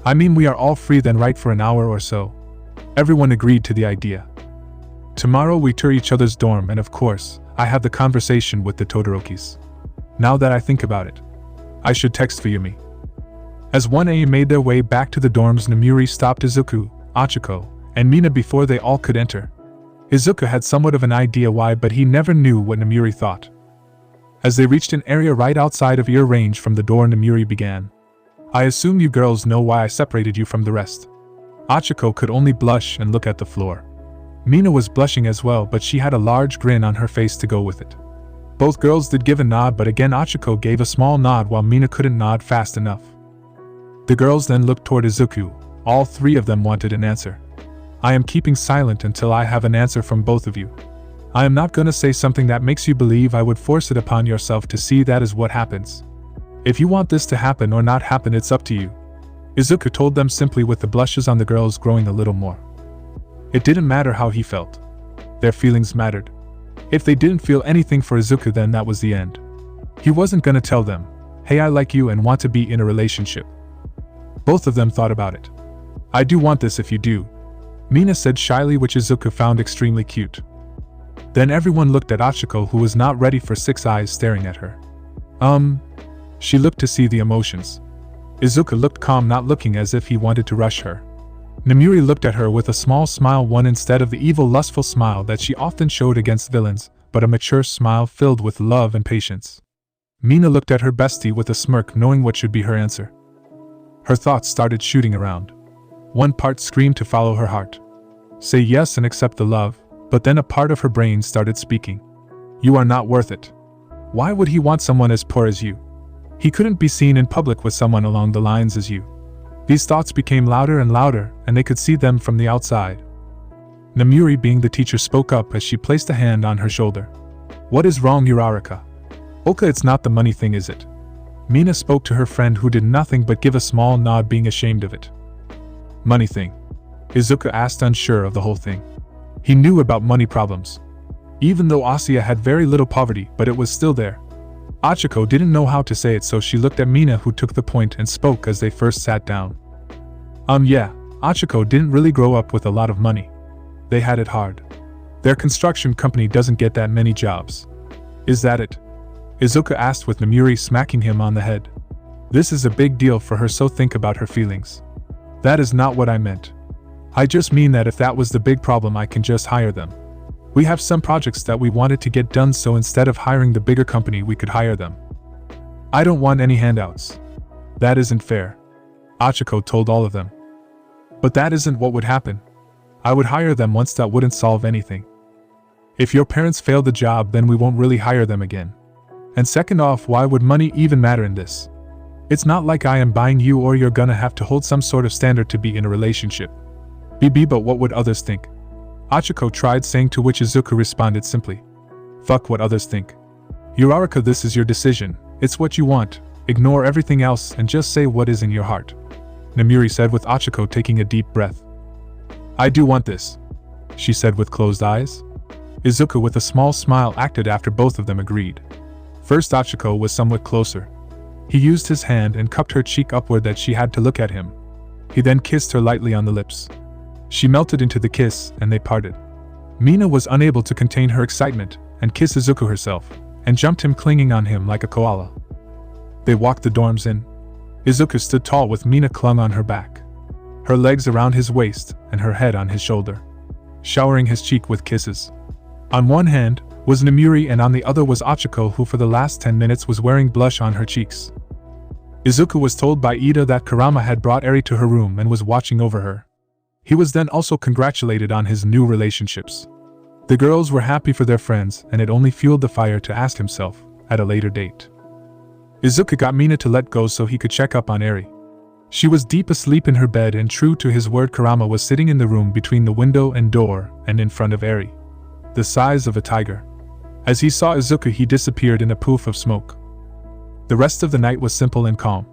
I mean, we are all free then, right, for an hour or so. Everyone agreed to the idea. Tomorrow we tour each other's dorm, and of course, I have the conversation with the Todorokis. Now that I think about it, I should text for Yumi. As 1A made their way back to the dorms, Namuri stopped Izuku, Achiko, and Mina before they all could enter. Izuku had somewhat of an idea why, but he never knew what Namuri thought. As they reached an area right outside of ear range from the door, Namuri began. I assume you girls know why I separated you from the rest. Achiko could only blush and look at the floor. Mina was blushing as well, but she had a large grin on her face to go with it. Both girls did give a nod, but again Achiko gave a small nod while Mina couldn't nod fast enough. The girls then looked toward Izuku. All three of them wanted an answer. I am keeping silent until I have an answer from both of you. I am not gonna say something that makes you believe I would force it upon yourself to see that is what happens. If you want this to happen or not happen, it's up to you. Izuku told them simply, with the blushes on the girls growing a little more. It didn't matter how he felt. Their feelings mattered. If they didn't feel anything for Izuku, then that was the end. He wasn't gonna tell them, hey, I like you and want to be in a relationship. Both of them thought about it. I do want this if you do, Mina said shyly, which Izuku found extremely cute. Then everyone looked at Achiko, who was not ready for 6 eyes staring at her. She looked to see the emotions. Izuku looked calm, not looking as if he wanted to rush her. Namiri looked at her with a small smile, one instead of the evil, lustful smile that she often showed against villains, but a mature smile filled with love and patience. Mina looked at her bestie with a smirk, knowing what should be her answer. Her thoughts started shooting around. One part screamed to follow her heart. Say yes and accept the love, but then a part of her brain started speaking. You are not worth it. Why would he want someone as poor as you? He couldn't be seen in public with someone along the lines as you. These thoughts became louder and louder, and they could see them from the outside. Namiri, being the teacher, spoke up as she placed a hand on her shoulder. What is wrong, Uraraka? Oka, it's not the money thing, is it? Mina spoke to her friend, who did nothing but give a small nod, being ashamed of it. Money thing? Izuku asked, unsure of the whole thing. He knew about money problems. Even though Asuya had very little poverty, but it was still there. Achiko didn't know how to say it, so she looked at Mina, who took the point and spoke as they first sat down. Yeah, Achiko didn't really grow up with a lot of money. They had it hard. Their construction company doesn't get that many jobs. Is that it? Izuku asked, with Namiri smacking him on the head. This is a big deal for her, so think about her feelings. That is not what I meant. I just mean that if that was the big problem, I can just hire them. We have some projects that we wanted to get done, so instead of hiring the bigger company, we could hire them. I don't want any handouts. That isn't fair, Achiko told all of them. But that isn't what would happen. I would hire them once. That wouldn't solve anything. If your parents fail the job, then we won't really hire them again. And second off, why would money even matter in this? It's not like I am buying you, or you're gonna have to hold some sort of standard to be in a relationship. But what would others think? Achiko tried saying, to which Izuku responded simply. Fuck what others think. Uraraka, this is your decision. It's what you want. Ignore everything else and just say what is in your heart, Namiri said, with Achiko taking a deep breath. I do want this, she said with closed eyes. Izuku, with a small smile, acted after both of them agreed. First, Achiko was somewhat closer. He used his hand and cupped her cheek upward that she had to look at him. He then kissed her lightly on the lips. She melted into the kiss, and they parted. Mina was unable to contain her excitement, and kissed Izuku herself, and jumped him, clinging on him like a koala. They walked the dorms in. Izuku stood tall with Mina clung on her back, her legs around his waist and her head on his shoulder, showering his cheek with kisses. On one hand was Namiri, and on the other was Achiko, who for the last 10 minutes was wearing blush on her cheeks. Izuku was told by Ida that Kurama had brought Eri to her room and was watching over her. He was then also congratulated on his new relationships. The girls were happy for their friends, and it only fueled the fire to ask himself, at a later date. Izuku got Mina to let go so he could check up on Eri. She was deep asleep in her bed, and true to his word, Kurama was sitting in the room between the window and door and in front of Eri, the size of a tiger. As he saw Izuku, he disappeared in a poof of smoke. The rest of the night was simple and calm.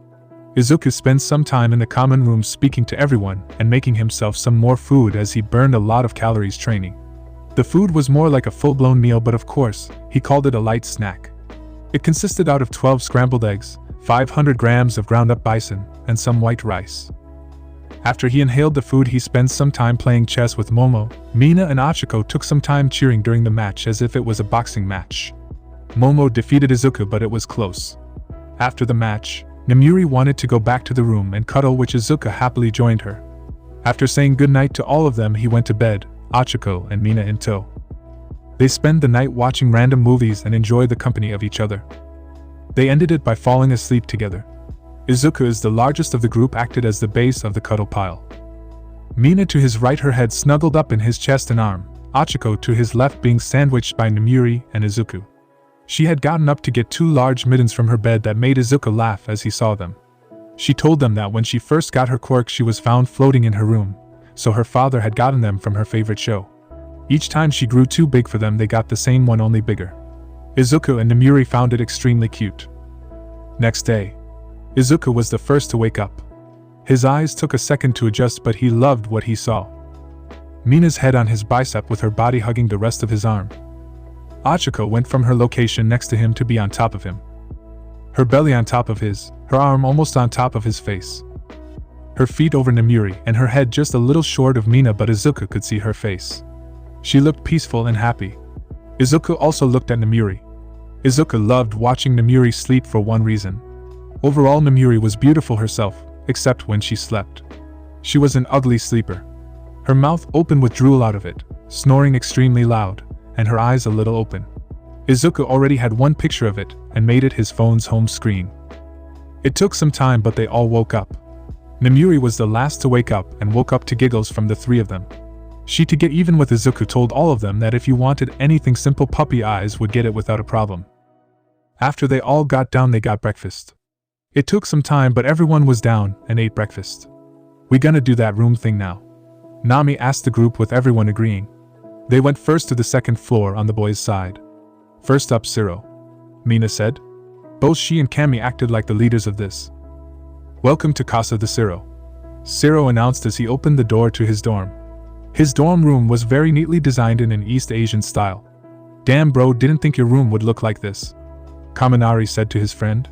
Izuku spent some time in the common room speaking to everyone and making himself some more food, as he burned a lot of calories training. The food was more like a full-blown meal, but of course, he called it a light snack. It consisted out of 12 scrambled eggs, 500 grams of ground-up bison, and some white rice. After he inhaled the food, he spent some time playing chess with Momo. Mina and Achiko took some time cheering during the match as if it was a boxing match. Momo defeated Izuku, but it was close. After the match, Namiri wanted to go back to the room and cuddle, which Izuku happily joined her. After saying goodnight to all of them, he went to bed, Achiko and Mina in tow. They spent the night watching random movies and enjoyed the company of each other. They ended it by falling asleep together. Izuku, as the largest of the group, acted as the base of the cuddle pile. Mina to his right, her head snuggled up in his chest and arm, Achiko to his left being sandwiched by Namiri and Izuku. She had gotten up to get 2 large mittens from her bed that made Izuku laugh as he saw them. She told them that when she first got her quirk she was found floating in her room, so her father had gotten them from her favorite show. Each time she grew too big for them they got the same one, only bigger. Izuku and Nomuri found it extremely cute. Next day, Izuku was the first to wake up. His eyes took a second to adjust, but he loved what he saw. Mina's head on his bicep with her body hugging the rest of his arm. Achiko went from her location next to him to be on top of him. Her belly on top of his, her arm almost on top of his face. Her feet over Nomuri and her head just a little short of Mina, but Izuku could see her face. She looked peaceful and happy. Izuku also looked at Nomuri. Izuku loved watching Nomuri sleep for one reason. Overall, Nomuri was beautiful herself, except when she slept. She was an ugly sleeper. Her mouth open with drool out of it, snoring extremely loud, and her eyes a little open. Izuku already had one picture of it and made it his phone's home screen. It took some time, but they all woke up. Nomuri was the last to wake up and woke up to giggles from the three of them. She, to get even with Izuku, told all of them that if you wanted anything simple, Puppy Eyes would get it without a problem. After they all got down, they got breakfast. It took some time, but everyone was down and ate breakfast. "We gonna do that room thing now?" Nami asked the group, with everyone agreeing. They went first to the second floor on the boys' side. "First up, Ciro," Mina said. Both she and Cammy acted like the leaders of this. "Welcome to Casa de Ciro," Ciro announced as he opened the door to his dorm. His dorm room was very neatly designed in an East Asian style. "Damn bro, didn't think your room would look like this," Kaminari said to his friend.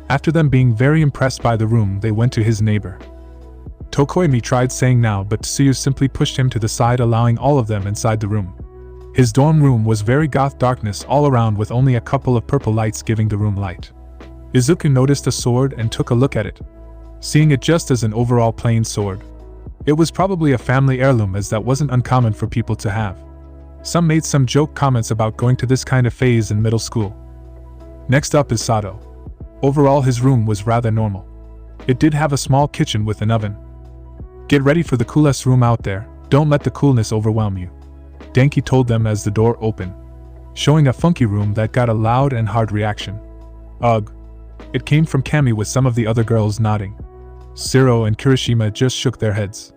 After them being very impressed by the room, they went to his neighbor. Tokoimi tried saying now, but Tsuyu simply pushed him to the side, allowing all of them inside the room. His dorm room was very goth darkness all around, with only a couple of purple lights giving the room light. Izuku noticed a sword and took a look at it, seeing it just as an overall plain sword. It was probably a family heirloom, as that wasn't uncommon for people to have. Some made some joke comments about going to this kind of phase in middle school. Next up is Sato. Overall, his room was rather normal. It did have a small kitchen with an oven. "Get ready for the coolest room out there, don't let the coolness overwhelm you," Denki told them as the door opened, showing a funky room that got a loud and hard reaction. "Ugh." It came from Cammy, with some of the other girls nodding. Ciro and Kirishima just shook their heads.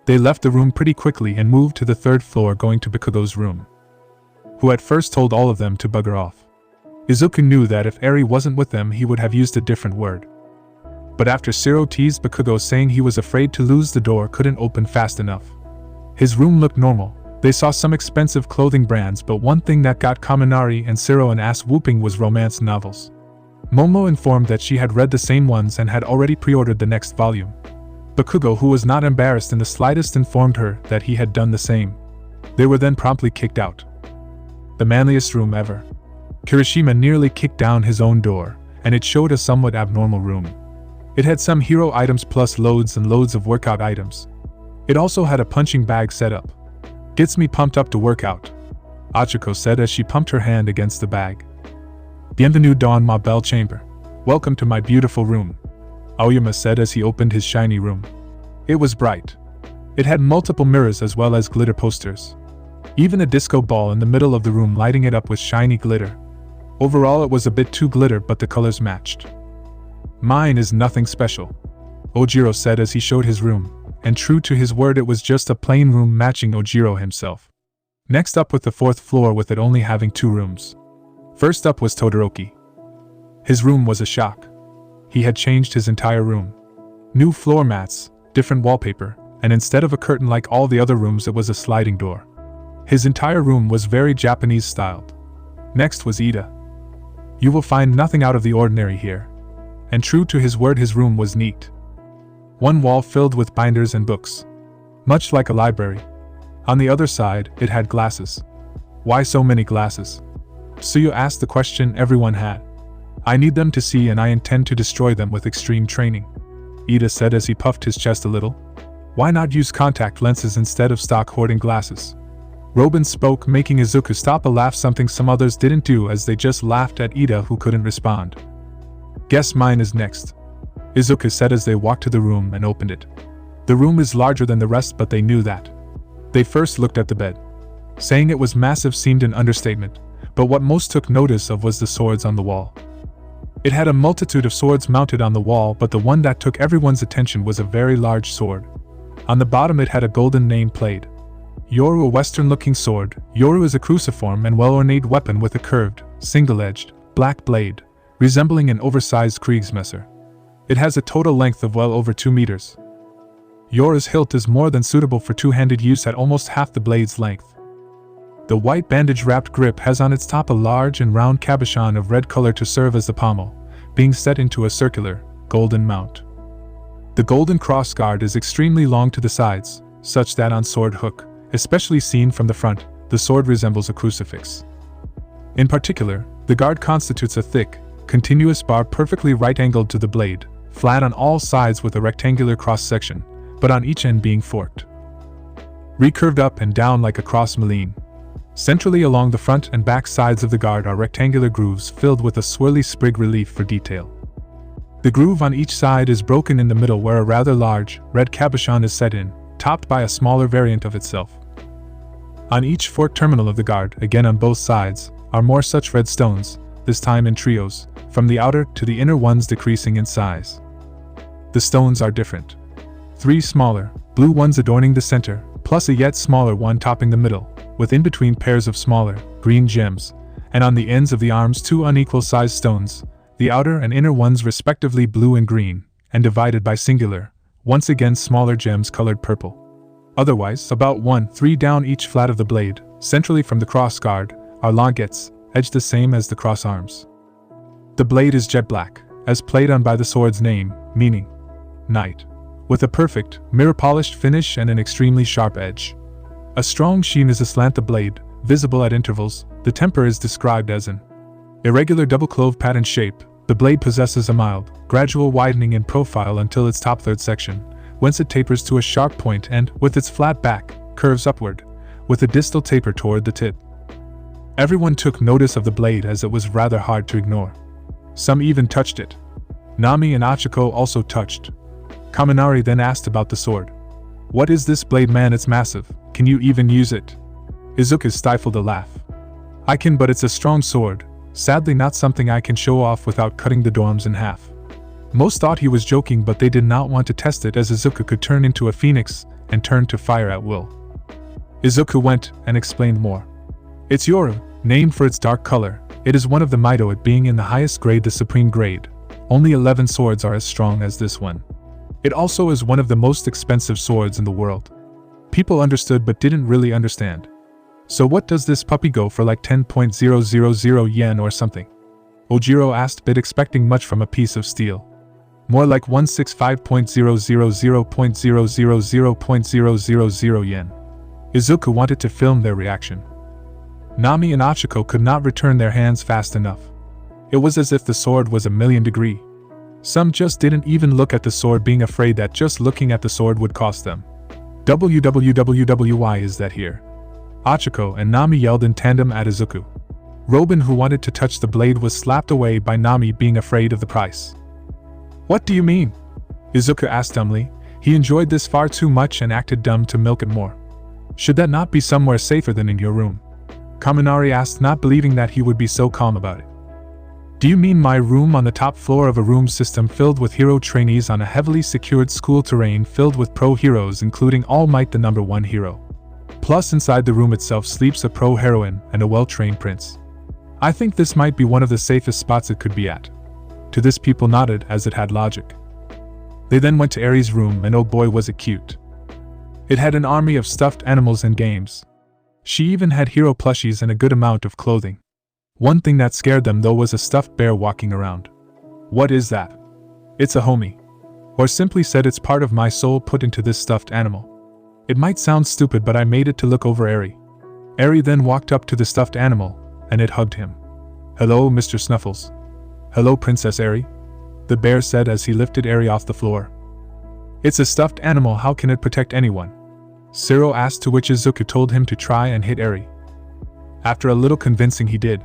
They left the room pretty quickly and moved to the third floor, going to Bakugo's room, who at first told all of them to bugger off. Izuku knew that if Eri wasn't with them he would have used a different word. But after Ciro teased Bakugo saying he was afraid to lose, the door couldn't open fast enough. His room looked normal. They saw some expensive clothing brands, but one thing that got Kaminari and Ciro an ass whooping was romance novels. Momo informed that she had read the same ones and had already pre-ordered the next volume. Bakugo, who was not embarrassed in the slightest, informed her that he had done the same. They were then promptly kicked out. The manliest room ever. Kirishima nearly kicked down his own door, and it showed a somewhat abnormal room. It had some hero items plus loads and loads of workout items. It also had a punching bag set up. "Gets me pumped up to work out," Achiko said as she pumped her hand against the bag. "Bienvenue dans ma belle chambre. Welcome to my beautiful room," Aoyama said as he opened his shiny room. It was bright. It had multiple mirrors as well as glitter posters. Even a disco ball in the middle of the room, lighting it up with shiny glitter. Overall, it was a bit too glitter, but the colors matched. "Mine is nothing special," Ojiro said as he showed his room, and true to his word, it was just a plain room matching Ojiro himself. Next up with the fourth floor, with it only having 2 rooms. First up was Todoroki. His room was a shock. He had changed his entire room. New floor mats, different wallpaper, and instead of a curtain like all the other rooms, it was a sliding door. His entire room was very Japanese styled. Next was Ida. "You will find nothing out of the ordinary here." And true to his word, his room was neat. One wall filled with binders and books, much like a library. On the other side, it had glasses. "Why so many glasses?" Tsuyu asked the question everyone had. "I need them to see, and I intend to destroy them with extreme training," Ida said as he puffed his chest a little. "Why not use contact lenses instead of stock hoarding glasses?" Robin spoke, making Izuku stop a laugh, something some others didn't do, as they just laughed at Ida, who couldn't respond. "Guess mine is next," Izuku said as they walked to the room and opened it. The room is larger than the rest, but they knew that. They first looked at the bed. Saying it was massive seemed an understatement, but what most took notice of was the swords on the wall. It had a multitude of swords mounted on the wall, but the one that took everyone's attention was a very large sword. On the bottom it had a golden name plate. Yoru, a western-looking sword. Yoru is a cruciform and well-ornate weapon with a curved, single-edged, black blade, resembling an oversized Kriegsmesser. It has a total length of well over 2 meters. Yoru's hilt is more than suitable for two-handed use at almost half the blade's length. The white bandage-wrapped grip has on its top a large and round cabochon of red color to serve as the pommel, being set into a circular, golden mount. The golden cross guard is extremely long to the sides, such that on sword hook, especially seen from the front, the sword resembles a crucifix. In particular, the guard constitutes a thick, continuous bar perfectly right-angled to the blade, flat on all sides with a rectangular cross-section, but on each end being forked. Recurved up and down like a cross mullion. Centrally along the front and back sides of the guard are rectangular grooves filled with a swirly sprig relief for detail. The groove on each side is broken in the middle where a rather large, red cabochon is set in, topped by a smaller variant of itself. On each forked terminal of the guard, again on both sides, are more such red stones, this time in trios, from the outer to the inner ones decreasing in size. The stones are different. 3 smaller, blue ones adorning the center, plus a yet smaller one topping the middle, with in between pairs of smaller, green gems, and on the ends of the arms 2 unequal-sized stones, the outer and inner ones respectively blue and green, and divided by singular, once again smaller gems colored purple. Otherwise, about 1/3 down each flat of the blade, centrally from the cross guard, are languettes, edged the same as the cross arms. The blade is jet black, as played on by the sword's name, meaning night, with a perfect, mirror-polished finish and an extremely sharp edge. A strong sheen is aslant the blade, visible at intervals. The temper is described as an irregular double-clove pattern shape. The blade possesses a mild, gradual widening in profile until its top third section, whence it tapers to a sharp point and, with its flat back, curves upward, with a distal taper toward the tip. Everyone took notice of the blade as it was rather hard to ignore. Some even touched it. Nami and Achiko also touched. Kaminari then asked about the sword. "What is this blade, man? It's massive. Can you even use it?" Izuku stifled a laugh. "I can, but it's a strong sword. Sadly not something I can show off without cutting the dorms in half." Most thought he was joking, but they did not want to test it as Izuku could turn into a phoenix and turn to fire at will. Izuku went and explained more. "It's Yoru, named for its dark color. It is one of the Mido, it being in the highest grade, the supreme grade. Only 11 swords are as strong as this one. It also is one of the most expensive swords in the world." People understood but didn't really understand. "So what does this puppy go for, like 10,000 yen or something?" Ojiro asked, bit expecting much from a piece of steel. "More like 165,000,000,000 yen. Izuku wanted to film their reaction. Nami and Achiko could not return their hands fast enough. It was as if the sword was $1,000,000. Some just didn't even look at the sword, being afraid that just looking at the sword would cost them. "Why is that here?" Achiko and Nami yelled in tandem at Izuku. Robin, who wanted to touch the blade, was slapped away by Nami, being afraid of the price. "What do you mean?" Izuku asked dumbly. He enjoyed this far too much and acted dumb to milk it more. "Should that not be somewhere safer than in your room?" Kaminari asked, not believing that he would be so calm about it. "Do you mean my room on the top floor of a room system filled with hero trainees on a heavily secured school terrain filled with pro heroes, including All Might, the #1 hero? Plus inside the room itself sleeps a pro heroine and a well-trained prince. I think this might be one of the safest spots it could be at." To this people nodded, as it had logic. They then went to Eri's room, and oh boy was it cute. It had an army of stuffed animals and games. She even had hero plushies and a good amount of clothing. One thing that scared them though was a stuffed bear walking around. "What is that?" "It's a homie. Or simply said, it's part of my soul put into this stuffed animal. It might sound stupid, but I made it to look over Eri." Eri then walked up to the stuffed animal, and it hugged him. "Hello, Mr. Snuffles." "Hello, Princess Eri," the bear said as he lifted Eri off the floor. "It's a stuffed animal, how can it protect anyone?" Siro asked, to which Izuku told him to try and hit Eri. After a little convincing he did.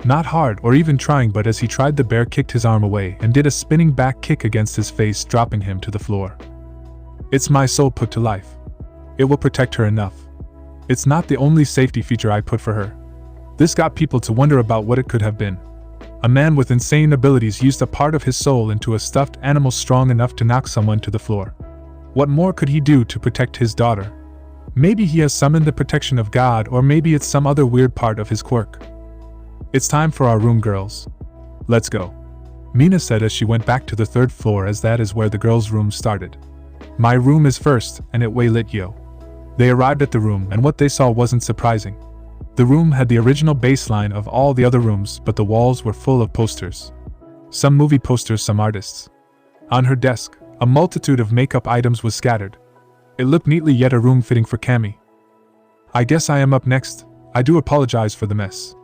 Not hard or even trying, but as he tried, the bear kicked his arm away and did a spinning back kick against his face, dropping him to the floor. "It's my soul put to life. It will protect her enough. It's not the only safety feature I put for her." This got people to wonder about what it could have been. A man with insane abilities used a part of his soul into a stuffed animal strong enough to knock someone to the floor. What more could he do to protect his daughter? Maybe he has summoned the protection of God, or maybe it's some other weird part of his quirk. It's time for our room, girls. Let's go. Mina said as she went back to the third floor, as that is where the girls' room started. My room is first, and it waylit yo. They arrived at the room, and what they saw wasn't surprising. The room had the original baseline of all the other rooms, but the walls were full of posters. Some movie posters, some artists. On her desk, a multitude of makeup items was scattered. It looked neatly, yet a room fitting for Cammy. I guess I am up next. I do apologize for the mess,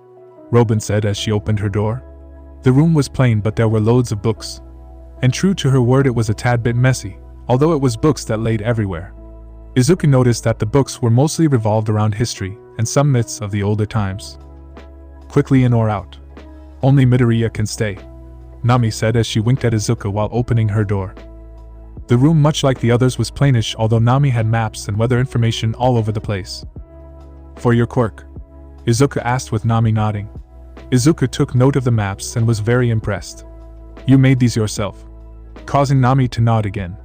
Robin said as she opened her door. The room was plain, but there were loads of books. And true to her word, it was a tad bit messy, although it was books that laid everywhere. Izuku noticed that the books were mostly revolved around history and some myths of the older times. Quickly in or out. Only Midoriya can stay, Nami said as she winked at Izuku while opening her door. The room, much like the others, was plainish, although Nami had maps and weather information all over the place. For your quirk? Izuku asked with Nami nodding. Izuku took note of the maps and was very impressed. You made these yourself? Causing Nami to nod again.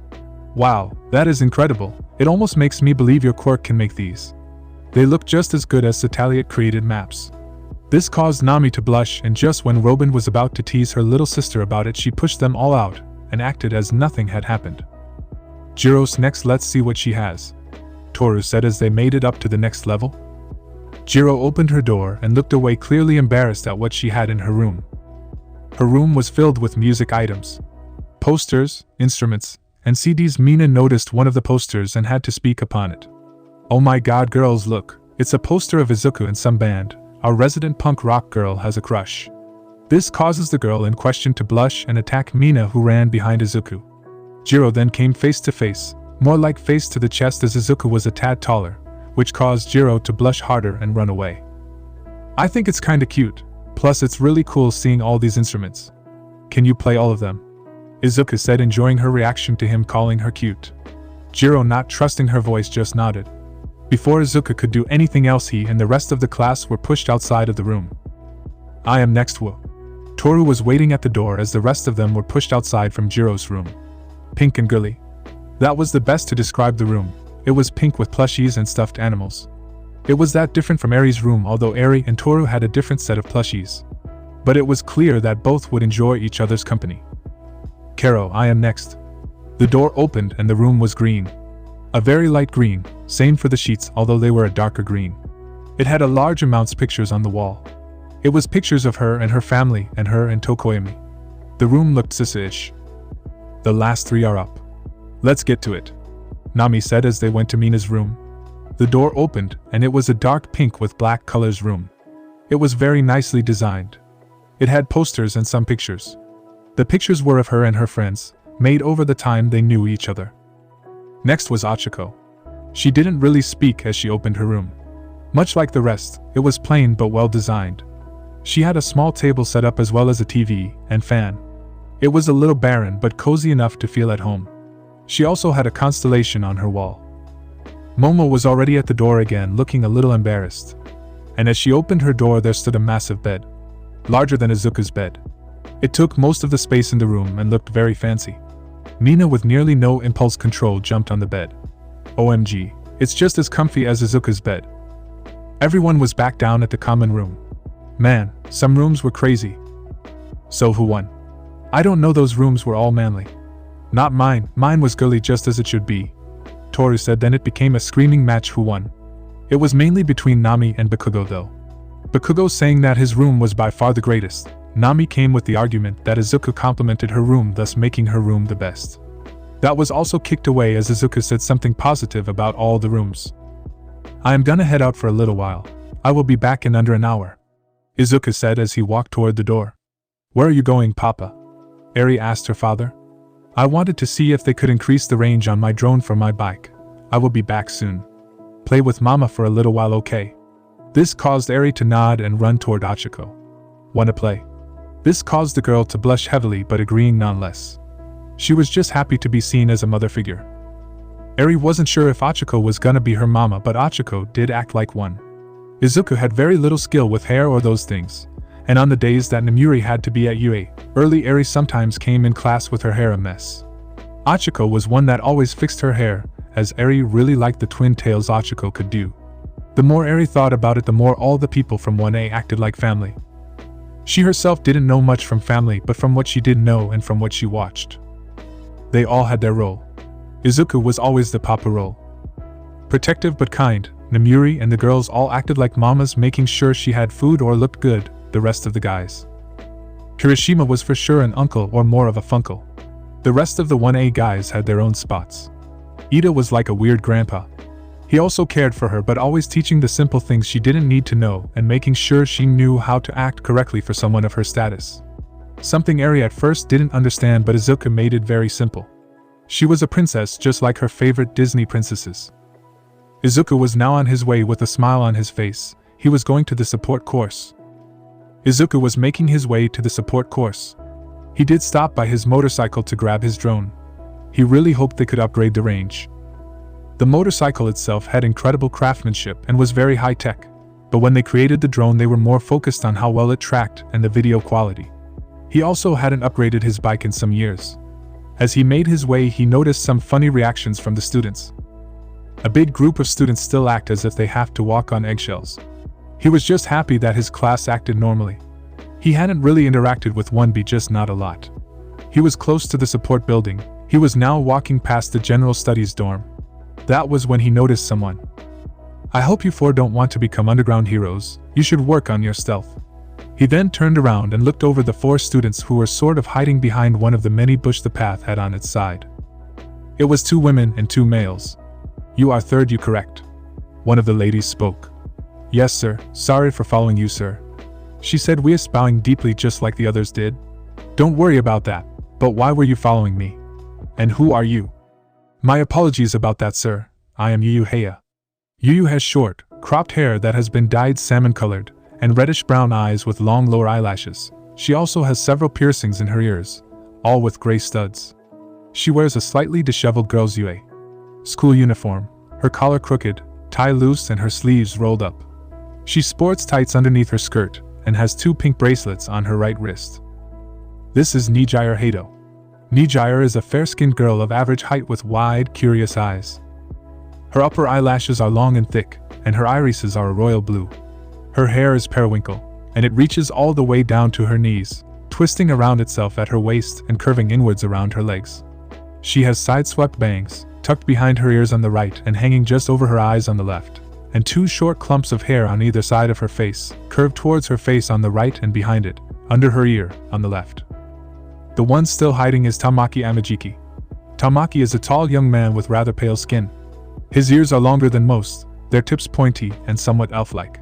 Wow, that is incredible. It almost makes me believe your quirk can make these. They look just as good as Sataliot created maps. This caused Nami to blush, and just when Robin was about to tease her little sister about it, she pushed them all out and acted as nothing had happened. Jiro's next, let's see what she has, Toru said as they made it up to the next level. Jiro opened her door and looked away, clearly embarrassed at what she had in her room. Her room was filled with music items, posters, instruments, and CDs. Mina noticed one of the posters and had to speak upon it. Oh my god, girls, look, it's a poster of Izuku in some band. Our resident punk rock girl has a crush. This causes the girl in question to blush and attack Mina, who ran behind Izuku. Jiro then came face to face, more like face to the chest, as Izuku was a tad taller, which caused Jiro to blush harder and run away. I think it's kinda cute, plus it's really cool seeing all these instruments. Can you play all of them? Izuku said, enjoying her reaction to him calling her cute. Jiro, not trusting her voice, just nodded. Before Izuku could do anything else, he and the rest of the class were pushed outside of the room. I am next, Wu. Toru was waiting at the door as the rest of them were pushed outside from Jiro's room. Pink and girly. That was the best to describe the room. It was pink with plushies and stuffed animals. It was that different from Eri's room, although Eri and Toru had a different set of plushies. But it was clear that both would enjoy each other's company. Karo, I am next. The door opened and the room was green. A very light green, same for the sheets, although they were a darker green. It had a large amounts pictures on the wall. It was pictures of her and her family, and her and Tokoyami. The room looked Sisa-ish. The last 3 are up. Let's get to it, Nami said as they went to Mina's room. The door opened, and it was a dark pink with black colors room. It was very nicely designed. It had posters and some pictures. The pictures were of her and her friends, made over the time they knew each other. Next was Achiko. She didn't really speak as she opened her room. Much like the rest, it was plain but well designed. She had a small table set up as well as a TV and fan. It was a little barren but cozy enough to feel at home. She also had a constellation on her wall. Momo was already at the door again, looking a little embarrassed. And as she opened her door, there stood a massive bed. Larger than Izuku's bed. It took most of the space in the room and looked very fancy. Mina, with nearly no impulse control, jumped on the bed. OMG, it's just as comfy as Izuku's bed. Everyone was back down at the common room. Man, some rooms were crazy. So who won? I don't know, those rooms were all manly. Not mine, mine was girly just as it should be, Toru said. Then it became a screaming match who won. It was mainly between Nami and Bakugo though. Bakugo saying that his room was by far the greatest. Nami came with the argument that Izuku complimented her room, thus making her room the best. That was also kicked away as Izuku said something positive about all the rooms. I am gonna head out for a little while. I will be back in under an hour, Izuku said as he walked toward the door. Where are you going, Papa? Eri asked her father. I wanted to see if they could increase the range on my drone for my bike. I will be back soon. Play with Mama for a little while, okay? This caused Eri to nod and run toward Achiko. Wanna play? This caused the girl to blush heavily, but agreeing nonetheless. She was just happy to be seen as a mother figure. Eri wasn't sure if Achiko was gonna be her mama, but Achiko did act like one. Izuku had very little skill with hair or those things, and on the days that Namuri had to be at UA, early Eri sometimes came in class with her hair a mess. Achiko was one that always fixed her hair, as Eri really liked the twin tails Achiko could do. The more Eri thought about it, the more all the people from 1A acted like family. She herself didn't know much from family, but from what she did know and from what she watched, they all had their role. Izuku was always the papa role. Protective but kind, Namuri and the girls all acted like mamas, making sure she had food or looked good, the rest of the guys. Kirishima was for sure an uncle or more of a funkle. The rest of the 1A guys had their own spots. Ida was like a weird grandpa. He also cared for her, but always teaching the simple things she didn't need to know and making sure she knew how to act correctly for someone of her status. Something Eri at first didn't understand, but Izuku made it very simple. She was a princess just like her favorite Disney princesses. Izuku was now on his way with a smile on his face. He was going to the support course. Izuku was making his way to the support course. He did stop by his motorcycle to grab his drone. He really hoped they could upgrade the range. The motorcycle itself had incredible craftsmanship and was very high-tech, but when they created the drone they were more focused on how well it tracked and the video quality. He also hadn't upgraded his bike in some years. As he made his way, he noticed some funny reactions from the students. A big group of students still act as if they have to walk on eggshells. He was just happy that his class acted normally. He hadn't really interacted with 1B, just not a lot. He was close to the support building. He was now walking past the general studies dorm. That was when he noticed someone. "I hope you four don't want to become underground heroes. You should work on your stealth." He then turned around and looked over the 4 students who were sort of hiding behind one of the many bush the path had on its side. It was 2 women and 2 males. "You are third, you correct?" One of the ladies spoke. "Yes, sir. Sorry for following you, sir," she said, bowing deeply just like the others did. "Don't worry about that. But why were you following me? And who are you?" "My apologies about that, sir. I am Yu Heya." Yu has short, cropped hair that has been dyed salmon-colored, and reddish-brown eyes with long lower eyelashes. She also has several piercings in her ears, all with gray studs. She wears a slightly disheveled girl's UA school uniform, her collar crooked, tie loose and her sleeves rolled up. She sports tights underneath her skirt, and has 2 pink bracelets on her right wrist. This is Nijire Hato. Nijire is a fair-skinned girl of average height with wide, curious eyes. Her upper eyelashes are long and thick, and her irises are a royal blue. Her hair is periwinkle, and it reaches all the way down to her knees, twisting around itself at her waist and curving inwards around her legs. She has side-swept bangs, tucked behind her ears on the right and hanging just over her eyes on the left, and 2 short clumps of hair on either side of her face, curved towards her face on the right and behind it, under her ear, on the left. The one still hiding is Tamaki Amajiki. Tamaki is a tall young man with rather pale skin. His ears are longer than most, their tips pointy and somewhat elf-like.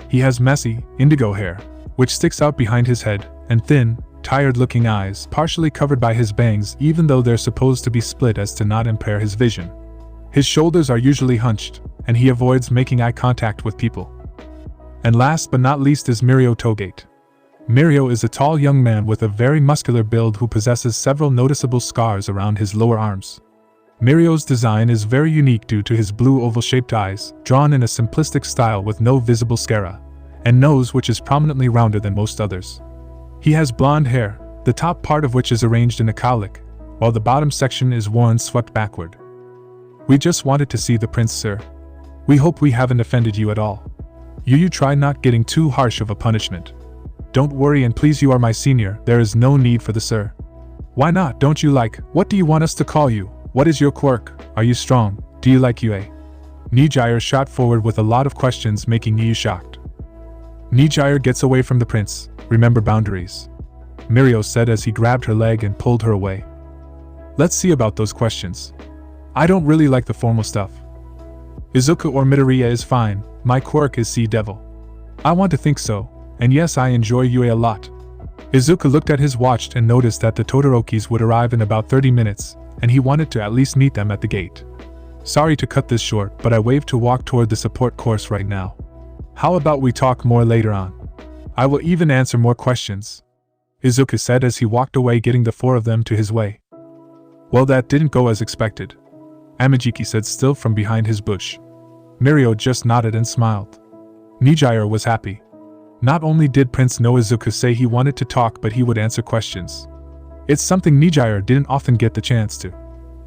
He has messy, indigo hair, which sticks out behind his head, and thin, tired-looking eyes partially covered by his bangs, even though they're supposed to be split as to not impair his vision. His shoulders are usually hunched, and he avoids making eye contact with people. And last but not least is Mirio Togate. Mirio is a tall young man with a very muscular build who possesses several noticeable scars around his lower arms. Mirio's design is very unique due to his blue oval-shaped eyes, drawn in a simplistic style with no visible sclera, and nose which is prominently rounder than most others. He has blonde hair, the top part of which is arranged in a cowlick, while the bottom section is worn swept backward. "We just wanted to see the prince, sir. We hope we haven't offended you at all. You try not getting too harsh of a punishment. Don't worry, and please, you are my senior, there is no need for the sir." "Why not? Don't you like? What do you want us to call you? What is your quirk? Are you strong? Do you like UA?" Nijire shot forward with a lot of questions, making Yu shocked. Nijire gets away from the prince. "Remember boundaries," Mirio said as he grabbed her leg and pulled her away. "Let's see about those questions. I don't really like the formal stuff. Izuku or Midoriya is fine. My quirk is Sea Devil. I want to think so. And yes, I enjoy UA a lot." Izuku looked at his watch and noticed that the Todorokis would arrive in about 30 minutes, and he wanted to at least meet them at the gate. "Sorry to cut this short, but I waved to walk toward the support course right now. How about we talk more later on? I will even answer more questions," Izuku said as he walked away, getting the 4 of them to his way. "Well, that didn't go as expected," Amajiki said, still from behind his bush. Mirio just nodded and smiled. Nijire was happy. Not only did Prince Izuku say he wanted to talk, but he would answer questions. It's something Nijire didn't often get the chance to.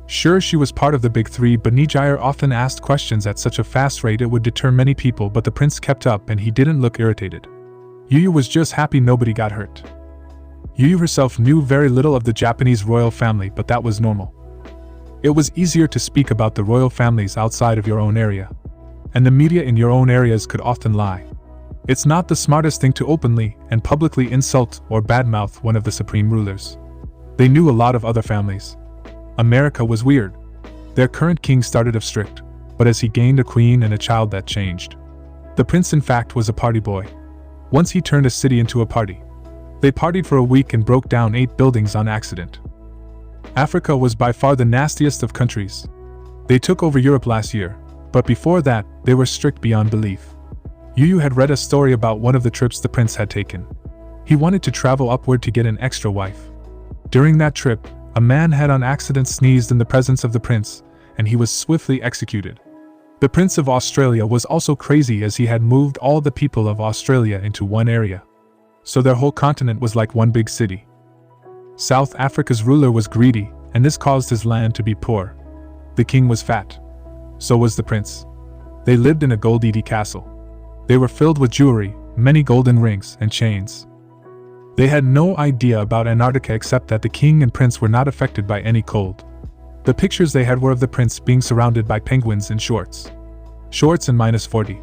Sure, she was part of the big three, but Nijire often asked questions at such a fast rate it would deter many people, but the prince kept up and he didn't look irritated. Yuyu was just happy nobody got hurt. Yuyu herself knew very little of the Japanese royal family, but that was normal. It was easier to speak about the royal families outside of your own area. And the media in your own areas could often lie. It's not the smartest thing to openly and publicly insult or badmouth one of the supreme rulers. They knew a lot of other families. America was weird. Their current king started off strict, but as he gained a queen and a child, that changed. The prince in fact was a party boy. Once he turned a city into a party. They partied for a week and broke down 8 buildings on accident. Africa was by far the nastiest of countries. They took over Europe last year, but before that, they were strict beyond belief. Yuyu had read a story about one of the trips the prince had taken. He wanted to travel upward to get an extra wife. During that trip, a man had on accident sneezed in the presence of the prince, and he was swiftly executed. The Prince of Australia was also crazy as he had moved all the people of Australia into one area. So their whole continent was like one big city. South Africa's ruler was greedy, and this caused his land to be poor. The king was fat. So was the prince. They lived in a gold-eaty castle. They were filled with jewelry, many golden rings and chains. They had no idea about Antarctica except that the king and prince were not affected by any cold. The pictures they had were of the prince being surrounded by penguins in shorts. Shorts and -40.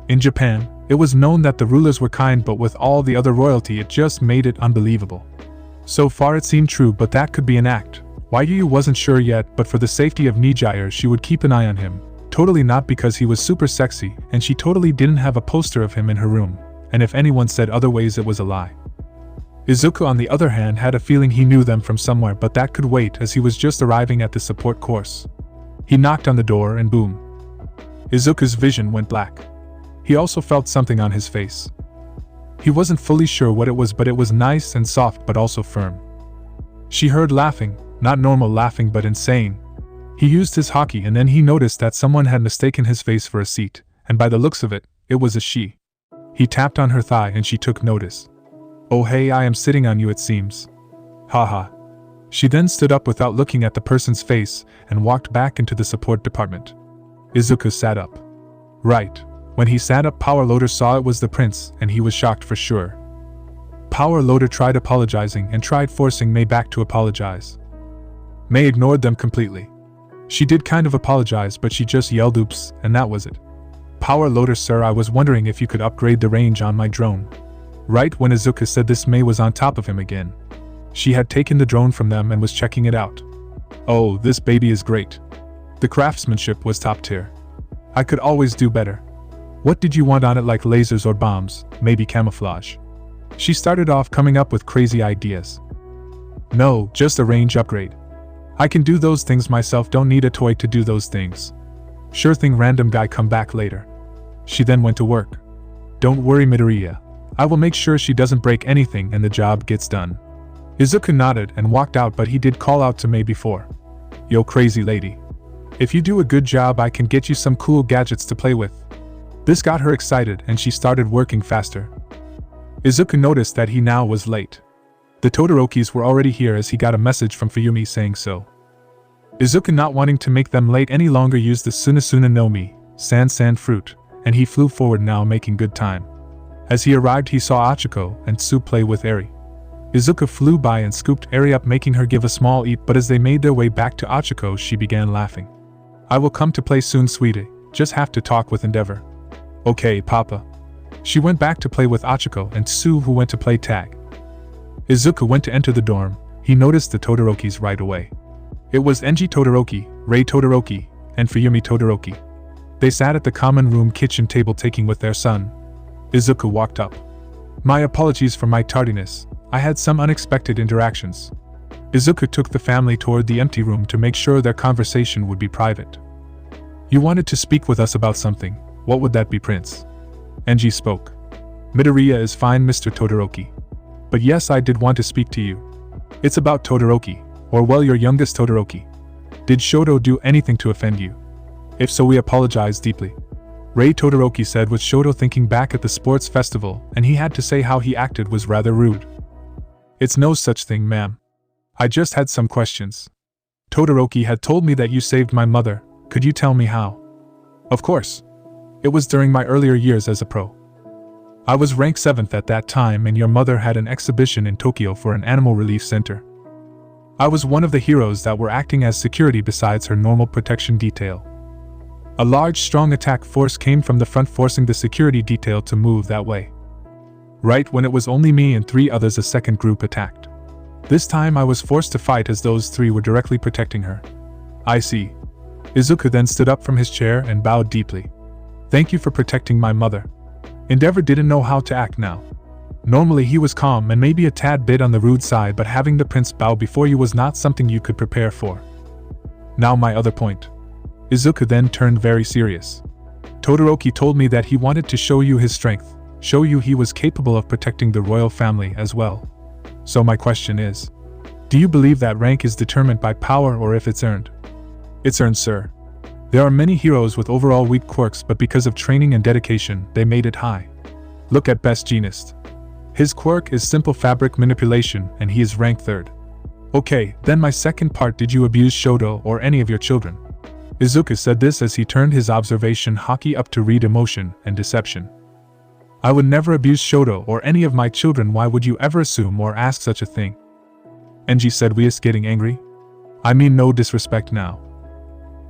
In Japan, it was known that the rulers were kind, but with all the other royalty it just made it unbelievable. So far it seemed true, but that could be an act. Yuyu wasn't sure yet, but for the safety of Nijire she would keep an eye on him. Totally not because he was super sexy, and she totally didn't have a poster of him in her room, and if anyone said other ways it was a lie. Izuku on the other hand had a feeling he knew them from somewhere, but that could wait as he was just arriving at the support course. He knocked on the door and boom. Izuku's vision went black. He also felt something on his face. He wasn't fully sure what it was, but it was nice and soft but also firm. She heard laughing, not normal laughing but insane. He used his hockey and then he noticed that someone had mistaken his face for a seat, and by the looks of it, it was a she. He tapped on her thigh and she took notice. "Oh hey, I am sitting on you it seems. Haha." She then stood up without looking at the person's face and walked back into the support department. Izuku sat up. Right. When he sat up, Power Loader saw it was the prince and he was shocked for sure. Power Loader tried apologizing and tried forcing Mei back to apologize. Mei ignored them completely. She did kind of apologize, but she just yelled oops, and that was it. "Power Loader sir, I was wondering if you could upgrade the range on my drone." Right when Izuku said this, Mei was on top of him again. She had taken the drone from them and was checking it out. "Oh, this baby is great. The craftsmanship was top tier. I could always do better. What did you want on it, like lasers or bombs, maybe camouflage?" She started off coming up with crazy ideas. "No, just a range upgrade. I can do those things myself, don't need a toy to do those things." "Sure thing, random guy, come back later." She then went to work. "Don't worry Midoriya. I will make sure she doesn't break anything and the job gets done." Izuku nodded and walked out, but he did call out to Mei before. "Yo crazy lady. If you do a good job I can get you some cool gadgets to play with." This got her excited and she started working faster. Izuku noticed that he now was late. The Todorokis were already here as he got a message from Fuyumi saying so. Izuku, not wanting to make them late any longer, used the Sunasuna no Mi, sand fruit, and he flew forward now, making good time. As he arrived he saw Achiko and Tsu play with Eri. Izuku flew by and scooped Eri up, making her give a small eat, but as they made their way back to Achiko she began laughing. "I will come to play soon sweetie, just have to talk with Endeavor." "Okay papa." She went back to play with Achiko and Tsu, who went to play tag. Izuku went to enter the dorm. He noticed the Todorokis right away. It was Enji Todoroki, Rei Todoroki, and Fuyumi Todoroki. They sat at the common room kitchen table taking with their son. Izuku walked up. "My apologies for my tardiness, I had some unexpected interactions." Izuku took the family toward the empty room to make sure their conversation would be private. "You wanted to speak with us about something, what would that be, Prince?" Enji spoke. "Midoriya is fine, Mr. Todoroki. But yes, I did want to speak to you. It's about Todoroki, or well, your youngest Todoroki. Did Shoto do anything to offend you? If so, we apologize deeply." Rei Todoroki said with Shoto, thinking back at the sports festival, and he had to say how he acted was rather rude. It's no such thing, ma'am. I just had some questions. Todoroki had told me that you saved my mother. Could you tell me how? Of course. It was during my earlier years as a pro. I was ranked 7th at that time, and your mother had an exhibition in Tokyo for an animal relief center. I was one of the heroes that were acting as security besides her normal protection detail. A large, strong attack force came from the front, forcing the security detail to move that way. Right when it was only me and 3 others, a second group attacked. This time I was forced to fight as those 3 were directly protecting her. I see. Izuku then stood up from his chair and bowed deeply. Thank you for protecting my mother. Endeavor didn't know how to act now. Normally he was calm and maybe a tad bit on the rude side, but having the prince bow before you was not something you could prepare for. Now my other point. Izuku then turned very serious. Todoroki told me that he wanted to show you his strength, show you he was capable of protecting the royal family as well. So my question is, do you believe that rank is determined by power or if it's earned? It's earned, sir. There are many heroes with overall weak quirks, but because of training and dedication, they made it high. Look at Best Jeanist. His quirk is simple fabric manipulation, and he is ranked 3rd. Okay, then my second part, did you abuse Shoto or any of your children? Izuku said this as he turned his observation haki up to read emotion and deception. I would never abuse Shoto or any of my children. Why would you ever assume or ask such a thing? Enji said, Weis, getting angry. I mean no disrespect now.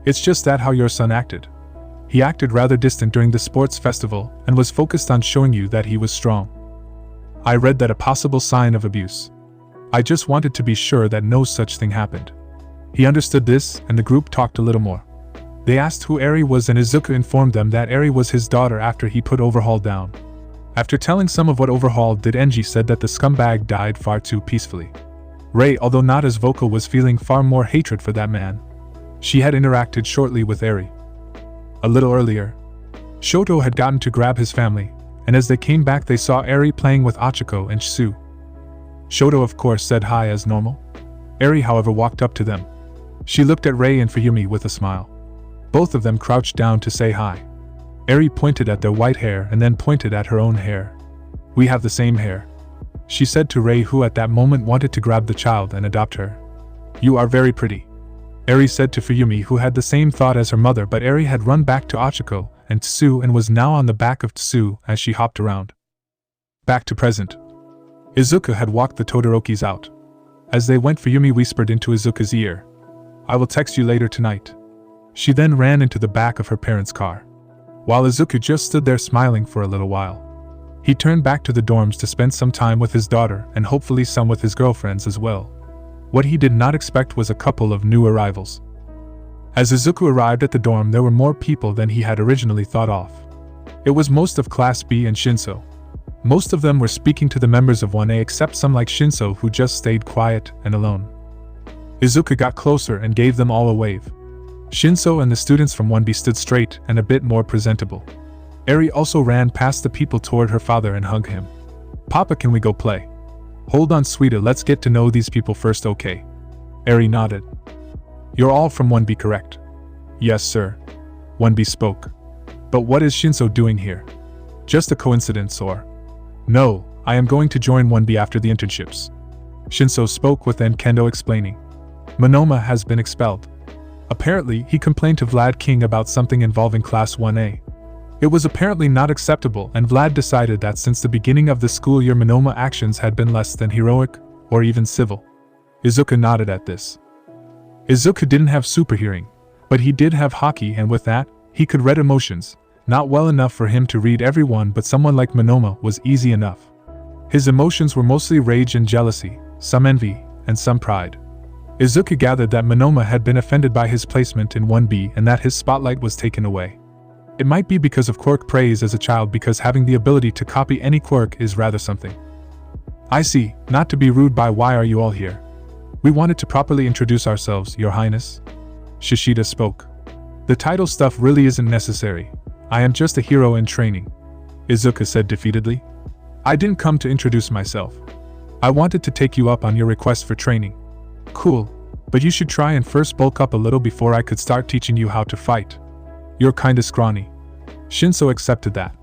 It's just that how your son acted. He acted rather distant during the sports festival and was focused on showing you that he was strong. I read that a possible sign of abuse. I just wanted to be sure that no such thing happened. He understood this, and the group talked a little more. They asked who Eri was, and Izuku informed them that Eri was his daughter after he put Overhaul down. After telling some of what Overhaul did, Enji said that the scumbag died far too peacefully. Rei, although not as vocal, was feeling far more hatred for that man. She had interacted shortly with Eri. A little earlier, Shoto had gotten to grab his family, and as they came back they saw Eri playing with Achiko and Shisu. Shoto of course said hi as normal. Eri however walked up to them. She looked at Rei and Fuyumi with a smile. Both of them crouched down to say hi. Eri pointed at their white hair and then pointed at her own hair. We have the same hair, she said to Rei, who at that moment wanted to grab the child and adopt her. You are very pretty, Eri said to Fuyumi, who had the same thought as her mother, but Eri had run back to Achiko and Tsu and was now on the back of Tsu as she hopped around. Back to present. Izuku had walked the Todorokis out. As they went, Fuyumi whispered into Izuku's ear, I will text you later tonight. She then ran into the back of her parents' car. While Izuku just stood there smiling for a little while. He turned back to the dorms to spend some time with his daughter and hopefully some with his girlfriends as well. What he did not expect was a couple of new arrivals. As Izuku arrived at the dorm, there were more people than he had originally thought of. It was most of Class B and Shinso. Most of them were speaking to the members of 1A except some like Shinso, who just stayed quiet and alone. Izuku got closer and gave them all a wave. Shinso and the students from 1B stood straight and a bit more presentable. Eri also ran past the people toward her father and hugged him. Papa, can we go play? Hold on, sweetie, let's get to know these people first, okay? Eri nodded. You're all from 1B, correct? Yes, sir. 1B spoke. But what is Shinso doing here? Just a coincidence or? No, I am going to join 1B after the internships. Shinso spoke, with then Kendo explaining. Monoma has been expelled. Apparently, he complained to Vlad King about something involving Class 1A. It was apparently not acceptable, and Vlad decided that since the beginning of the school year Monoma actions had been less than heroic, or even civil. Izuku nodded at this. Izuku didn't have super hearing, but he did have haki, and with that, he could read emotions, not well enough for him to read everyone, but someone like Monoma was easy enough. His emotions were mostly rage and jealousy, some envy, and some pride. Izuku gathered that Monoma had been offended by his placement in 1B and that his spotlight was taken away. It might be because of quirk praise as a child, because having the ability to copy any quirk is rather something. I see, not to be rude, by why are you all here? We wanted to properly introduce ourselves, Your Highness. Shishida spoke. The title stuff really isn't necessary. I am just a hero in training, Izuku said defeatedly. I didn't come to introduce myself. I wanted to take you up on your request for training. Cool, but you should try and first bulk up a little before I could start teaching you how to fight. You're kinda scrawny. Shinso accepted that.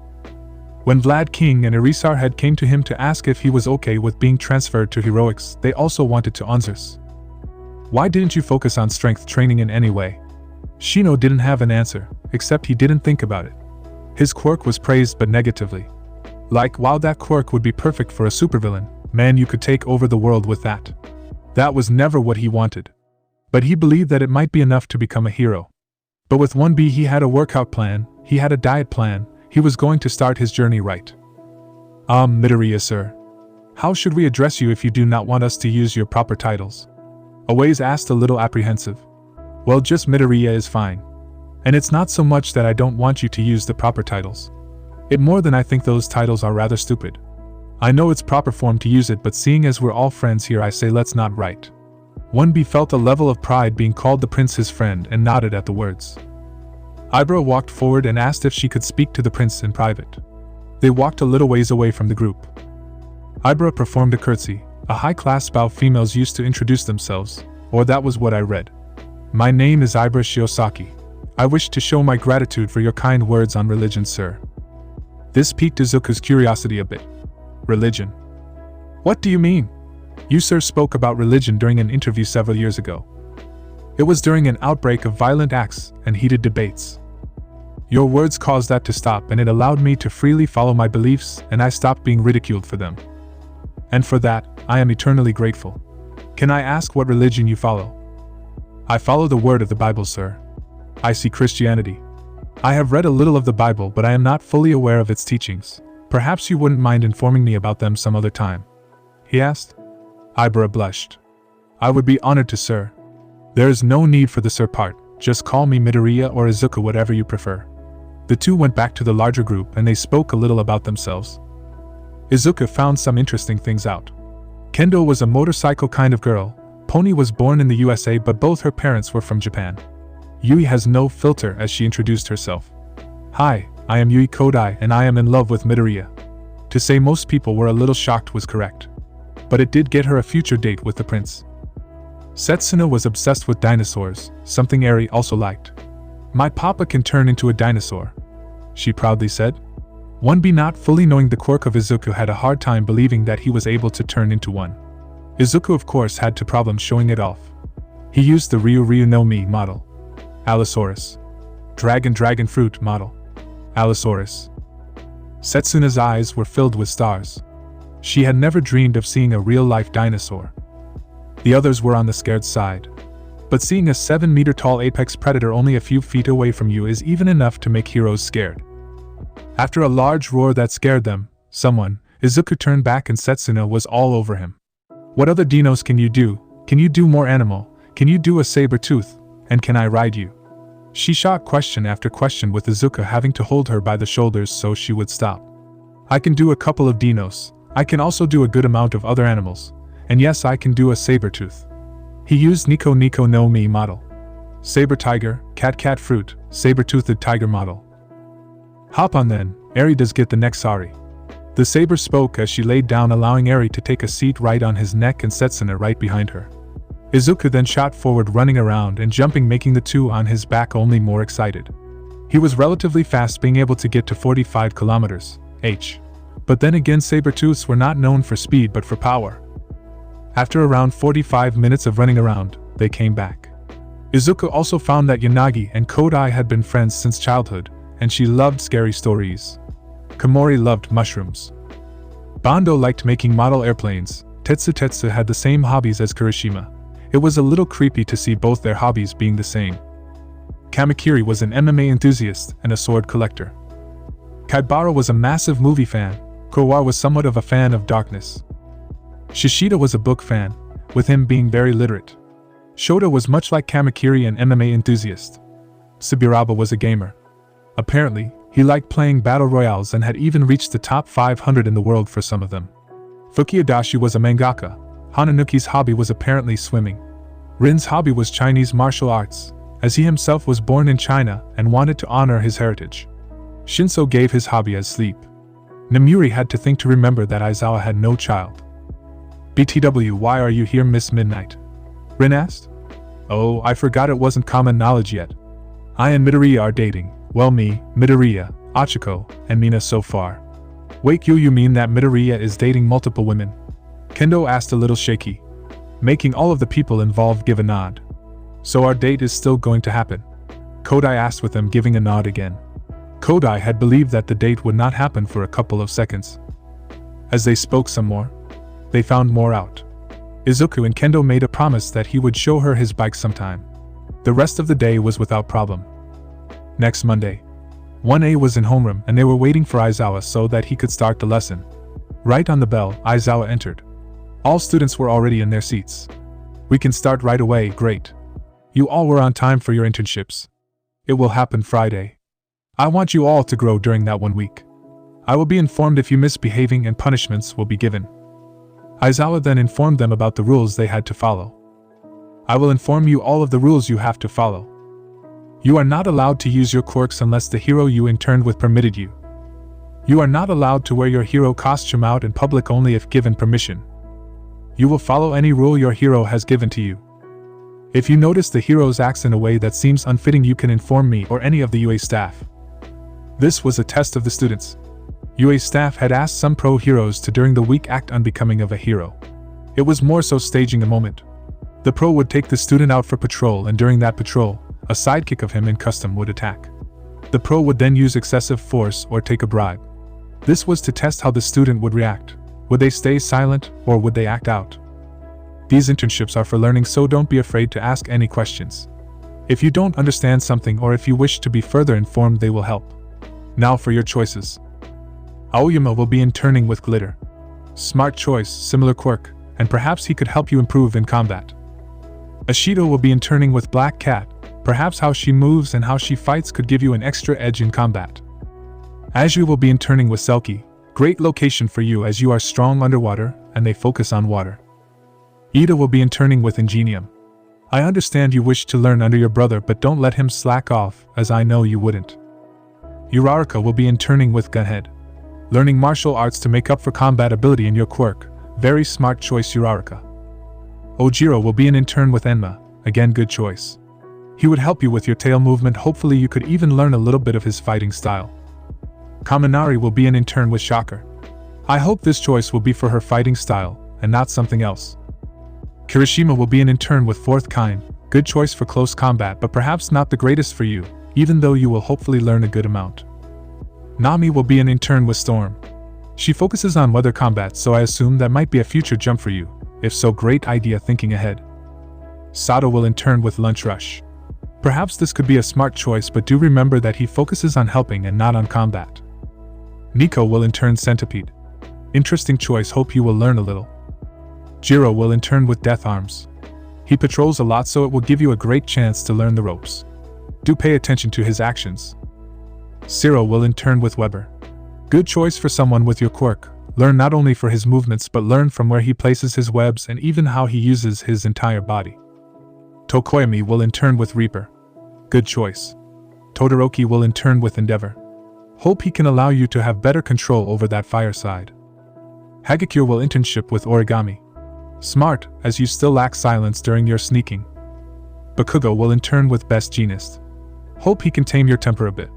When Vlad King and Irisar had came to him to ask if he was okay with being transferred to heroics, they also wanted to answers. Why didn't you focus on strength training in any way? Shino didn't have an answer, except he didn't think about it. His quirk was praised but negatively. Like, wow, that quirk would be perfect for a supervillain, man, you could take over the world with that. That was never what he wanted. But he believed that it might be enough to become a hero. But with 1B he had a workout plan, he had a diet plan, he was going to start his journey right. Midoriya sir. How should we address you if you do not want us to use your proper titles? Awais asked a little apprehensive. Well, just Midoriya is fine. And it's not so much that I don't want you to use the proper titles. It more than I think those titles are rather stupid. I know it's proper form to use it, but seeing as we're all friends here, I say let's not write. 1B felt a level of pride being called the prince his friend and nodded at the words. Ibra walked forward and asked if she could speak to the prince in private. They walked a little ways away from the group. Ibra performed a curtsy, a high-class bow females used to introduce themselves, or that was what I read. My name is Ibra Shiosaki. I wish to show my gratitude for your kind words on religion, sir. This piqued Izuku's curiosity a bit. Religion? What do you mean? You, sir, spoke about religion during an interview several years ago. It was during an outbreak of violent acts and heated debates. Your words caused that to stop, and it allowed me to freely follow my beliefs, and I stopped being ridiculed for them. And for that, I am eternally grateful. Can I ask what religion you follow? I follow the word of the Bible, sir. I see Christianity. I have read a little of the Bible, but I am not fully aware of its teachings. Perhaps you wouldn't mind informing me about them some other time? He asked. Ibra blushed. I would be honored to, sir. There is no need for the sir part, just call me Midoriya or Izuku, whatever you prefer. The two went back to the larger group and they spoke a little about themselves. Izuku found some interesting things out. Kendo was a motorcycle kind of girl. Pony was born in the USA, but both her parents were from Japan. Yui has no filter as she introduced herself. Hi, I am Yui Kodai and I am in love with Midoriya. To say most people were a little shocked was correct. But it did get her a future date with the prince. Setsuna was obsessed with dinosaurs, something Eri also liked. My papa can turn into a dinosaur, she proudly said. 1B, not fully knowing the quirk of Izuku, had a hard time believing that he was able to turn into one. Izuku of course had to problem showing it off. He used the Ryu no Mi model. Allosaurus. Dragon fruit model. Allosaurus. Setsuna's eyes were filled with stars. She had never dreamed of seeing a real-life dinosaur. The others were on the scared side. But seeing a 7-meter-tall apex predator only a few feet away from you is even enough to make heroes scared. After a large roar that scared them, Izuku turned back and Setsuna was all over him. What other dinos can you do? Can you do more animal? Can you do a saber tooth? And can I ride you? She shot question after question, with Izuku having to hold her by the shoulders so she would stop. I can do a couple of dinos. I can also do a good amount of other animals. And yes, I can do a saber tooth. He used Nico no Mi model. Saber tiger, cat fruit, saber-toothed tiger model. Hop on then, Eri does get the next sorry. The saber spoke as she laid down, allowing Eri to take a seat right on his neck and Setsuna right behind her. Izuku then shot forward, running around and jumping, making the two on his back only more excited. He was relatively fast, being able to get to 45 km/h. But then again, saber-tooths were not known for speed but for power. After around 45 minutes of running around, they came back. Izuku also found that Yanagi and Kodai had been friends since childhood, and she loved scary stories. Komori loved mushrooms. Bando liked making model airplanes. Tetsu had the same hobbies as Kirishima. It was a little creepy to see both their hobbies being the same. Kamakiri was an MMA enthusiast and a sword collector. Kaibara was a massive movie fan. Kurwa was somewhat of a fan of darkness. Shishida was a book fan, with him being very literate. Shota was much like Kamakiri, an MMA enthusiast. Subiraba was a gamer. Apparently, he liked playing battle royales and had even reached the top 500 in the world for some of them. Fukiadashi was a mangaka. Hananuki's hobby was apparently swimming. Rin's hobby was Chinese martial arts, as he himself was born in China and wanted to honor his heritage. Shinso gave his hobby as sleep. Namuri had to think to remember that Aizawa had no child. BTW, why are you here, Miss Midnight? Rin asked. Oh, I forgot it wasn't common knowledge yet. I and Midoriya are dating. Well, me, Midoriya, Achiko, and Mina so far. Wait, you mean that Midoriya is dating multiple women? Kendo asked a little shaky, making all of the people involved give a nod. So our date is still going to happen? Kodai asked with them giving a nod again. Kodai had believed that the date would not happen for a couple of seconds. As they spoke some more, they found more out. Izuku and Kendo made a promise that he would show her his bike sometime. The rest of the day was without problem. Next Monday, 1A was in homeroom and they were waiting for Aizawa so that he could start the lesson. Right on the bell, Aizawa entered. All students were already in their seats. We can start right away, great. You all were on time for your internships. It will happen Friday. I want you all to grow during that 1 week. I will be informed if you misbehaving and punishments will be given. Aizawa then informed them about the rules they had to follow. I will inform you all of the rules you have to follow. You are not allowed to use your quirks unless the hero you interned with permitted you. You are not allowed to wear your hero costume out in public only if given permission. You will follow any rule your hero has given to you. If you notice the heroes acts in a way that seems unfitting, you can inform me or any of the UA staff. This was a test of the students. UA staff had asked some pro heroes to during the week act unbecoming of a hero. It was more so staging a moment. The pro would take the student out for patrol, and during that patrol, a sidekick of him in custom would attack. The pro would then use excessive force or take a bribe. This was to test how the student would react. Would they stay silent or would they act out? These internships are for learning, so don't be afraid to ask any questions. If you don't understand something or if you wish to be further informed, they will help. Now for your choices. Aoyama will be interning with Glitter. Smart choice, similar quirk, and perhaps he could help you improve in combat. Ashido will be interning with Black Cat. Perhaps how she moves and how she fights could give you an extra edge in combat. Aju will be interning with Selkie. Great location for you as you are strong underwater and they focus on water. Ida will be interning with Ingenium. I understand you wish to learn under your brother, but don't let him slack off, as I know you wouldn't. Uraraka will be interning with Gunhead. Learning martial arts to make up for combat ability in your quirk. Very smart choice, Uraraka. Ojiro will be an intern with Enma. Again, good choice. He would help you with your tail movement. Hopefully you could even learn a little bit of his fighting style. Kaminari will be an intern with Shocker. I hope this choice will be for her fighting style, and not something else. Kirishima will be an intern with Fourth Kind. Good choice for close combat, but perhaps not the greatest for you, even though you will hopefully learn a good amount. Nami will be an intern with Storm. She focuses on weather combat, so I assume that might be a future jump for you. If so, great idea thinking ahead. Sato will intern with Lunch Rush. Perhaps this could be a smart choice, but do remember that he focuses on helping and not on combat. Nico will intern Centipede. Interesting choice, hope you will learn a little. Jiro will intern with Death Arms. He patrols a lot, so it will give you a great chance to learn the ropes. Do pay attention to his actions. Zero will intern with Weber. Good choice for someone with your quirk. Learn not only for his movements but learn from where he places his webs and even how he uses his entire body. Tokoyami will intern with Reaper. Good choice. Todoroki will intern with Endeavor. Hope he can allow you to have better control over that fireside. Hagakure will internship with Origami. Smart, as you still lack silence during your sneaking. Bakugo will intern with Best Genist. Hope he can tame your temper a bit.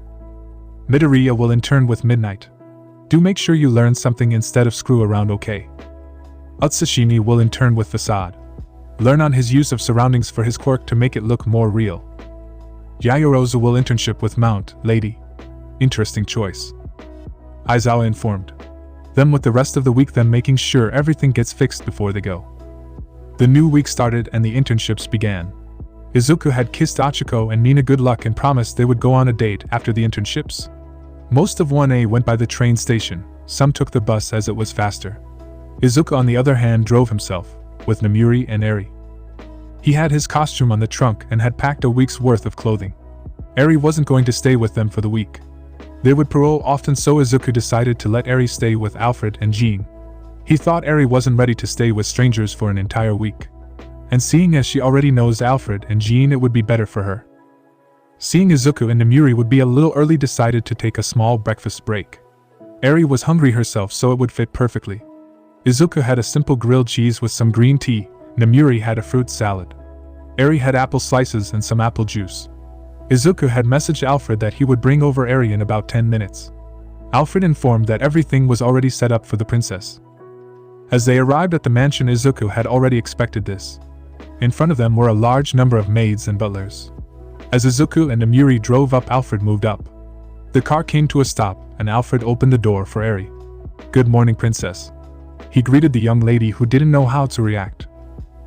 Midoriya will intern with Midnight. Do make sure you learn something instead of screw around, okay? Utsushimi will intern with Facade. Learn on his use of surroundings for his quirk to make it look more real. Yayorozu will internship with Mount Lady. Interesting choice. Aizawa informed them with the rest of the week, then making sure everything gets fixed before they go. The new week started and the internships began. Izuku had kissed Achiko and Mina good luck and promised they would go on a date after the internships. Most of 1A went by the train station, some took the bus as it was faster. Izuku on the other hand drove himself, with Namuri and Eri. He had his costume on the trunk and had packed a week's worth of clothing. Eri wasn't going to stay with them for the week. They would parole often, so Izuku decided to let Eri stay with Alfred and Jean. He thought Eri wasn't ready to stay with strangers for an entire week. And seeing as she already knows Alfred and Jean, it would be better for her. Seeing Izuku and Namuri would be a little early, decided to take a small breakfast break. Eri was hungry herself, so it would fit perfectly. Izuku had a simple grilled cheese with some green tea. Namuri had a fruit salad. Eri had apple slices and some apple juice. Izuku had messaged Alfred that he would bring over Eri in about 10 minutes. Alfred informed that everything was already set up for the princess. As they arrived at the mansion, Izuku had already expected this. In front of them were a large number of maids and butlers. As Izuku and Namuri drove up, Alfred moved up. The car came to a stop, and Alfred opened the door for Eri. "Good morning, princess." He greeted the young lady, who didn't know how to react.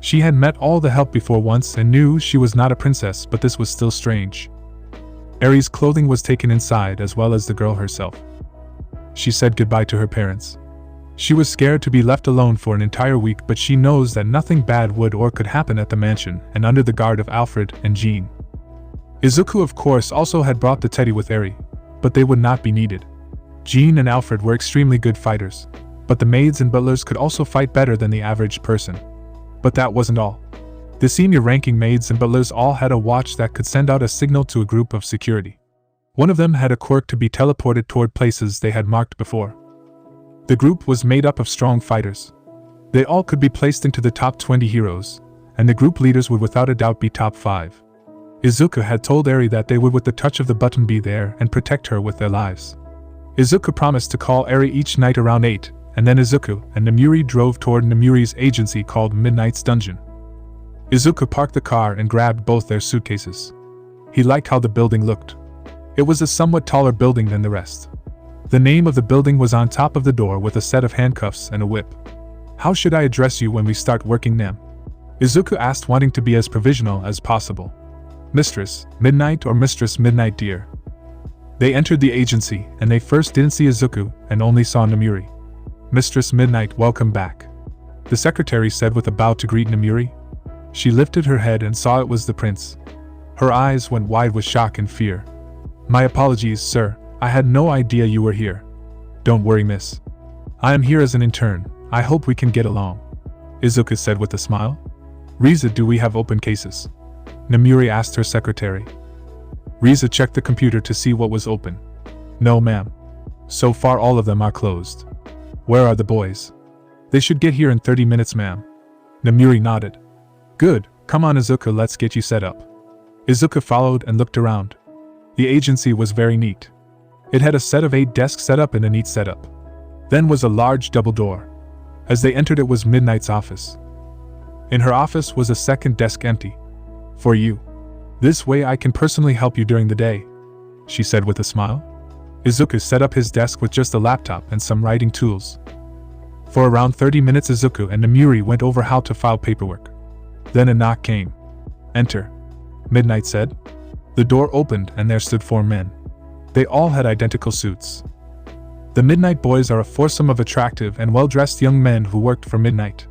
She had met all the help before once and knew she was not a princess, but this was still strange. Eri's clothing was taken inside, as well as the girl herself. She said goodbye to her parents. She was scared to be left alone for an entire week, but she knows that nothing bad would or could happen at the mansion and under the guard of Alfred and Jean. Izuku, of course, also had brought the teddy with Eri, but they would not be needed. Jean and Alfred were extremely good fighters, but the maids and butlers could also fight better than the average person. But that wasn't all. The senior-ranking maids and butlers all had a watch that could send out a signal to a group of security. One of them had a quirk to be teleported toward places they had marked before. The group was made up of strong fighters. They all could be placed into the top 20 heroes, and the group leaders would without a doubt be top 5. Izuku had told Eri that they would with the touch of the button be there and protect her with their lives. Izuku promised to call Eri each night around 8, and then Izuku and Namuri drove toward Namuri's agency called Midnight's Dungeon. Izuku parked the car and grabbed both their suitcases. He liked how the building looked. It was a somewhat taller building than the rest. The name of the building was on top of the door with a set of handcuffs and a whip. "How should I address you when we start working, Nam?" Izuku asked, wanting to be as provisional as possible. "Mistress Midnight or Mistress Midnight, dear." They entered the agency, and they first didn't see Izuku and only saw Namuri. "Mistress Midnight, welcome back," the secretary said with a bow to greet Namuri. She lifted her head and saw it was the prince. Her eyes went wide with shock and fear. "My apologies, sir. I had no idea you were here." "Don't worry, miss. I am here as an intern. I hope we can get along," Izuku said with a smile. "Riza, do we have open cases?" Namuri asked her secretary. Riza checked the computer to see what was open. "No, ma'am. So far all of them are closed." "Where are the boys?" "They should get here in 30 minutes, ma'am." Namuri nodded. "Good, come on Izuku, let's get you set up." Izuku followed and looked around. The agency was very neat. It had a set of 8 desks set up in a neat setup. Then was a large double door. As they entered, it was Midnight's office. In her office was a second desk empty. "For you. This way I can personally help you during the day," she said with a smile. Izuku set up his desk with just a laptop and some writing tools. For around 30 minutes Izuku and Namuri went over how to file paperwork. Then a knock came. "Enter," Midnight said. The door opened and there stood 4 men. They all had identical suits. The Midnight Boys are a foursome of attractive and well-dressed young men who worked for Midnight.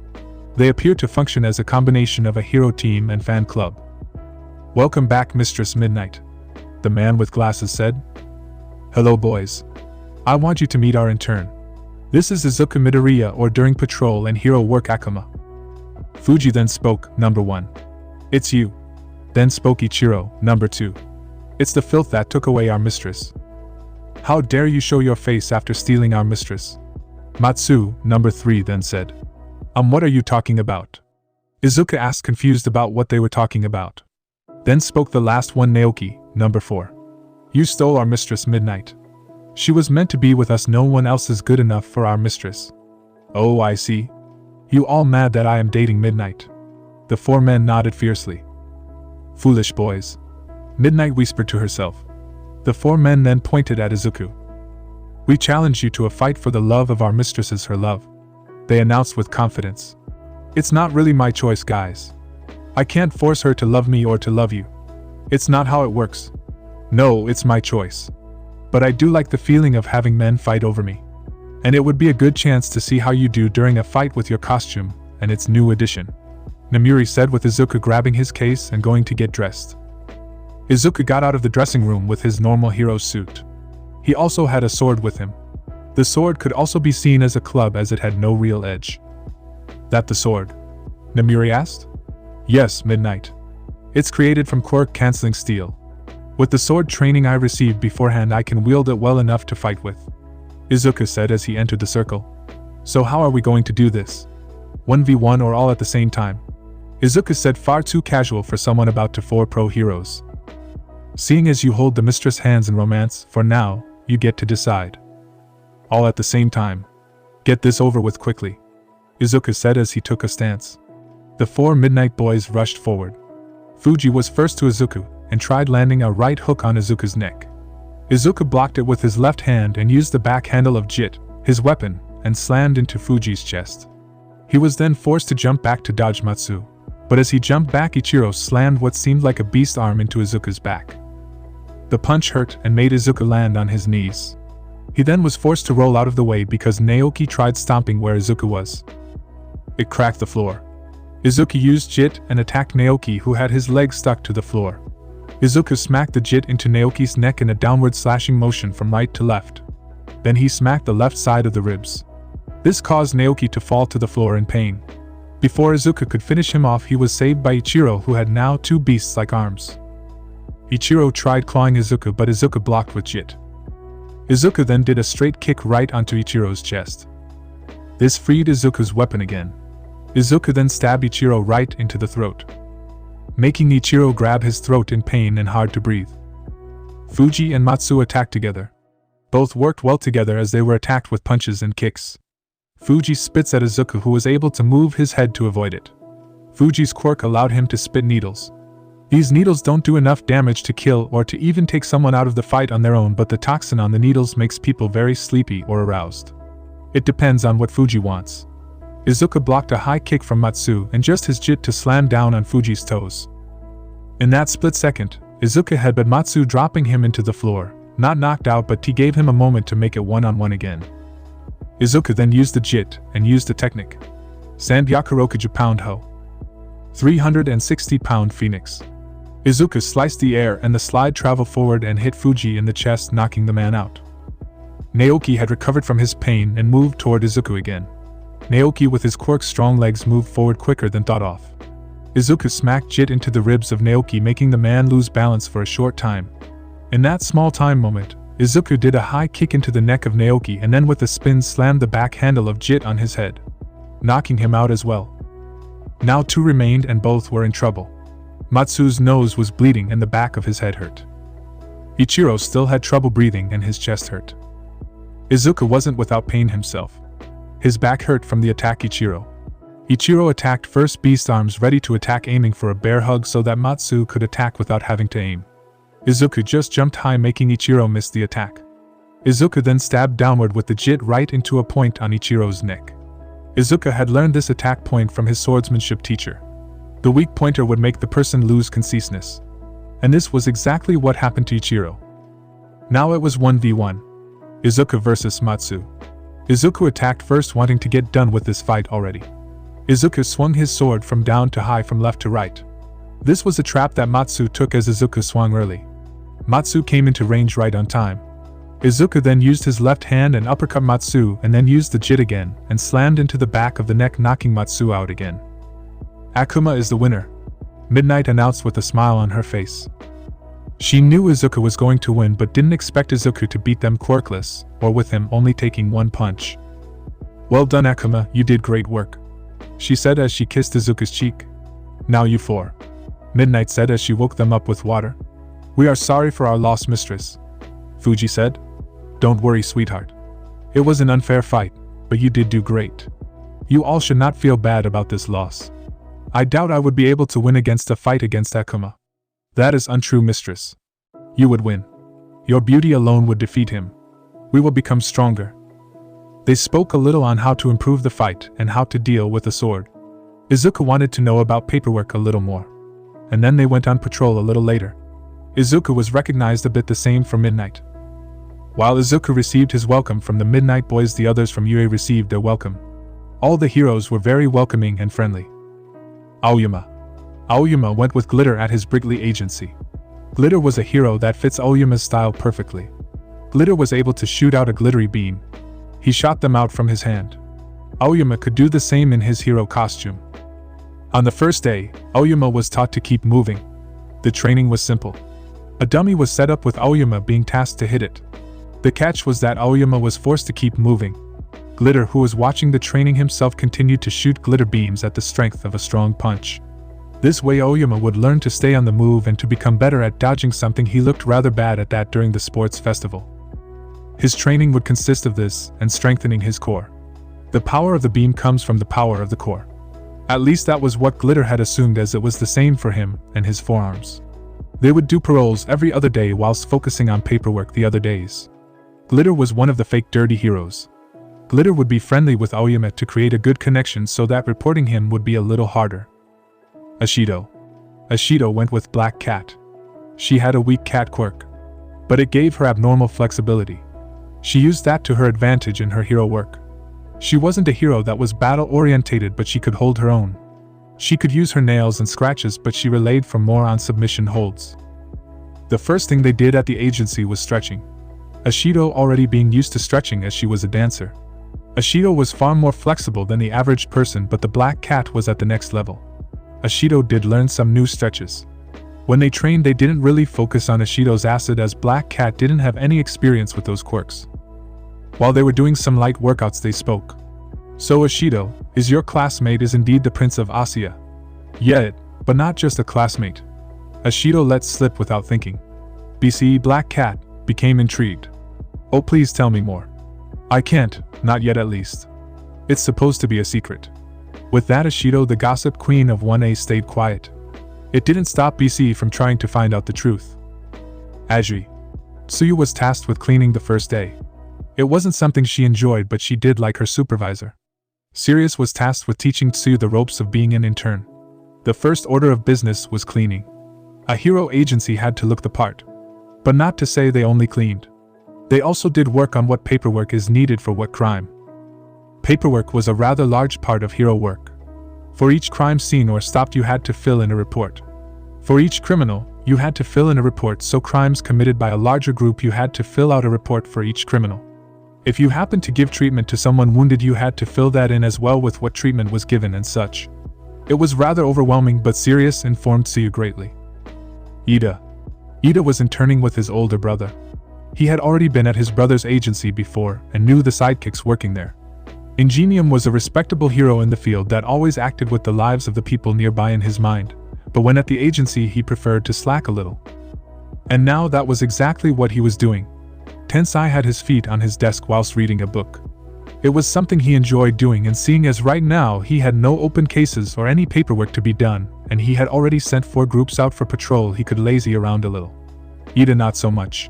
They appear to function as a combination of a hero team and fan club. "Welcome back, Mistress Midnight," the man with glasses said. "Hello, boys. I want you to meet our intern. This is Izuku Midoriya, or during patrol and hero work Akuma." Fuji then spoke, "Number 1. It's you." Then spoke Ichiro, "Number 2. It's the filth that took away our mistress. How dare you show your face after stealing our mistress?" Matsu, Number 3, then said, What are you talking about?" Izuku asked, confused about what they were talking about. Then spoke the last one, Naoki, Number 4. "You stole our mistress Midnight. She was meant to be with us, no one else is good enough for our mistress." "Oh, I see. You all mad that I am dating Midnight?" The 4 men nodded fiercely. "Foolish boys," Midnight whispered to herself. The 4 men then pointed at Izuku. "We challenge you to a fight for the love of our mistresses, her love," they announced with confidence. "It's not really my choice, guys. I can't force her to love me or to love you. It's not how it works. No, it's my choice. But I do like the feeling of having men fight over me. And it would be a good chance to see how you do during a fight with your costume and its new addition," Namuri said, with Izuku grabbing his case and going to get dressed. Izuku got out of the dressing room with his normal hero suit. He also had a sword with him. The sword could also be seen as a club, as it had no real edge. "That the sword?" Namuri asked. "Yes, Midnight. It's created from quirk-canceling steel. With the sword training I received beforehand, I can wield it well enough to fight with," Izuku said as he entered the circle. "So how are we going to do this? 1v1 or all at the same time?" Izuku said, far too casual for someone about to 4 pro heroes. Seeing as you hold the mistress' hands in romance, for now, you get to decide. All at the same time. Get this over with quickly, Izuku said as he took a stance. The 4 midnight boys rushed forward. Fuji was first to Izuku, and tried landing a right hook on Izuku's neck. Izuku blocked it with his left hand and used the back handle of Jit, his weapon, and slammed into Fuji's chest. He was then forced to jump back to dodge Matsu, but as he jumped back, Ichiro slammed what seemed like a beast arm into Izuku's back. The punch hurt and made Izuku land on his knees. He then was forced to roll out of the way because Naoki tried stomping where Izuku was. It cracked the floor. Izuku used Jit and attacked Naoki, who had his legs stuck to the floor. Izuku smacked the Jit into Naoki's neck in a downward slashing motion from right to left. Then he smacked the left side of the ribs. This caused Naoki to fall to the floor in pain. Before Izuku could finish him off, he was saved by Ichiro, who had now 2 beasts-like arms. Ichiro tried clawing Izuku, but Izuku blocked with Jit. Izuku then did a straight kick right onto Ichiro's chest. This freed Izuku's weapon again. Izuku then stabbed Ichiro right into the throat, making Ichiro grab his throat in pain and hard to breathe. Fuji and Matsu attacked together. Both worked well together as they were attacked with punches and kicks. Fuji spits at Izuku, who was able to move his head to avoid it. Fuji's quirk allowed him to spit needles. These needles don't do enough damage to kill or to even take someone out of the fight on their own, but the toxin on the needles makes people very sleepy or aroused. It depends on what Fuji wants. Izuku blocked a high kick from Matsu and just his Jit to slam down on Fuji's toes. In that split second, Izuku headbutted Matsu, dropping him into the floor, not knocked out, but he gave him a moment to make it one-on-one again. Izuku then used the Jit and used the technique. Sandyakurokuju Pound Ho. 360-pound Phoenix. Izuku sliced the air and the slide traveled forward and hit Fuji in the chest, knocking the man out. Naoki had recovered from his pain and moved toward Izuku again. Naoki, with his quirk's strong legs, moved forward quicker than thought off. Izuku smacked Jit into the ribs of Naoki, making the man lose balance for a short time. In that small time moment, Izuku did a high kick into the neck of Naoki and then with a spin slammed the back handle of Jit on his head, knocking him out as well. Now 2 remained and both were in trouble. Matsu's nose was bleeding and the back of his head hurt. Ichiro still had trouble breathing and his chest hurt. Izuku wasn't without pain himself. His back hurt from the attack Ichiro. Ichiro attacked first, beast arms ready to attack, aiming for a bear hug so that Matsu could attack without having to aim. Izuku just jumped high, making Ichiro miss the attack. Izuku then stabbed downward with the Jit right into a point on Ichiro's neck. Izuku had learned this attack point from his swordsmanship teacher. The weak pointer would make the person lose conciseness. And this was exactly what happened to Ichiro. Now it was 1v1. Izuku versus Matsu. Izuku attacked first, wanting to get done with this fight already. Izuku swung his sword from down to high, from left to right. This was a trap that Matsu took as Izuku swung early. Matsu came into range right on time. Izuku then used his left hand and uppercut Matsu, and then used the Jit again and slammed into the back of the neck, knocking Matsu out again. Akuma is the winner, Midnight announced with a smile on her face. She knew Izuku was going to win, but didn't expect Izuku to beat them quirkless, or with him only taking 1 punch. Well done, Akuma, you did great work, she said as she kissed Izuku's cheek. Now you 4, Midnight said as she woke them up with water. We are sorry for our lost mistress, Fuji said. Don't worry, sweetheart. It was an unfair fight, but you did do great. You all should not feel bad about this loss. I doubt I would be able to win against a fight against Akuma. That is untrue, mistress. You would win. Your beauty alone would defeat him. We will become stronger. They spoke a little on how to improve the fight and how to deal with the sword. Izuku wanted to know about paperwork a little more. And then they went on patrol a little later. Izuku was recognized a bit the same from Midnight. While Izuku received his welcome from the Midnight Boys, the others from UA received their welcome. All the heroes were very welcoming and friendly. Aoyama went with Glitter at his Brigley agency. Glitter was a hero that fits Aoyama's style perfectly. Glitter was able to shoot out a glittery beam. He shot them out from his hand. Aoyama could do the same in his hero costume. On the first day, Aoyama was taught to keep moving. The training was simple. A dummy was set up with Aoyama being tasked to hit it. The catch was that Aoyama was forced to keep moving. Glitter, who was watching the training himself, continued to shoot glitter beams at the strength of a strong punch. This way Oyama would learn to stay on the move and to become better at dodging something. He looked rather bad at that during the sports festival. His training would consist of this and strengthening his core. The power of the beam comes from the power of the core. At least that was what Glitter had assumed, as it was the same for him and his forearms. They would do paroles every other day whilst focusing on paperwork the other days. Glitter was one of the fake dirty heroes. Glitter would be friendly with Oyama to create a good connection so that reporting him would be a little harder. Ashido went with Black Cat. She had a weak cat quirk, but it gave her abnormal flexibility. She used that to her advantage in her hero work. She wasn't a hero that was battle-orientated, but she could hold her own. She could use her nails and scratches, but she relied for more on submission holds. The first thing they did at the agency was stretching. Ashido already being used to stretching as she was a dancer. Ashido was far more flexible than the average person, but the Black Cat was at the next level. Ashido did learn some new stretches. When they trained, they didn't really focus on Ashido's acid, as Black Cat didn't have any experience with those quirks. While they were doing some light workouts, they spoke. So Ashido, is your classmate is indeed the Prince of Asya? Yet, but not just a classmate. Ashido let slip without thinking. BC Black Cat became intrigued. Oh, please tell me more. I can't, not yet at least. It's supposed to be a secret. With that, Ashido, the gossip queen of 1A, stayed quiet. It didn't stop BC from trying to find out the truth. Aji. Tsuyu was tasked with cleaning the first day. It wasn't something she enjoyed, but she did like her supervisor. Sirius was tasked with teaching Tsuyu the ropes of being an intern. The first order of business was cleaning. A hero agency had to look the part. But not to say they only cleaned. They also did work on what paperwork is needed for what crime. Paperwork was a rather large part of hero work. For each crime scene or stopped, you had to fill in a report. For each criminal, you had to fill in a report, so crimes committed by a larger group, you had to fill out a report for each criminal. If you happened to give treatment to someone wounded, you had to fill that in as well with what treatment was given and such. It was rather overwhelming, but Sirius informed Tsuyu greatly. Ida was interning with his older brother. He had already been at his brother's agency before and knew the sidekicks working there. Ingenium was a respectable hero in the field that always acted with the lives of the people nearby in his mind, but when at the agency he preferred to slack a little. And now that was exactly what he was doing. Tensai had his feet on his desk whilst reading a book. It was something he enjoyed doing, and seeing as right now he had no open cases or any paperwork to be done, and he had already sent 4 groups out for patrol, he could lazy around a little. Ida not so much.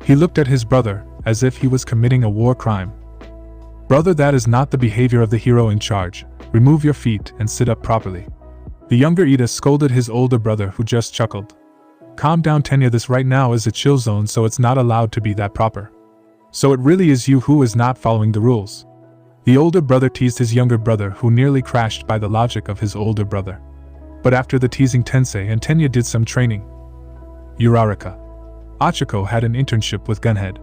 He looked at his brother as if he was committing a war crime. Brother, that is not the behavior of the hero in charge. Remove your feet and sit up properly. The younger Ida scolded his older brother, who just chuckled. Calm down, Tenya, this right now is a chill zone, so it's not allowed to be that proper. So it really is you who is not following the rules. The older brother teased his younger brother, who nearly crashed by the logic of his older brother. But after the teasing, Tensei and Tenya did some training. Uraraka. Achiko had an internship with Gunhead.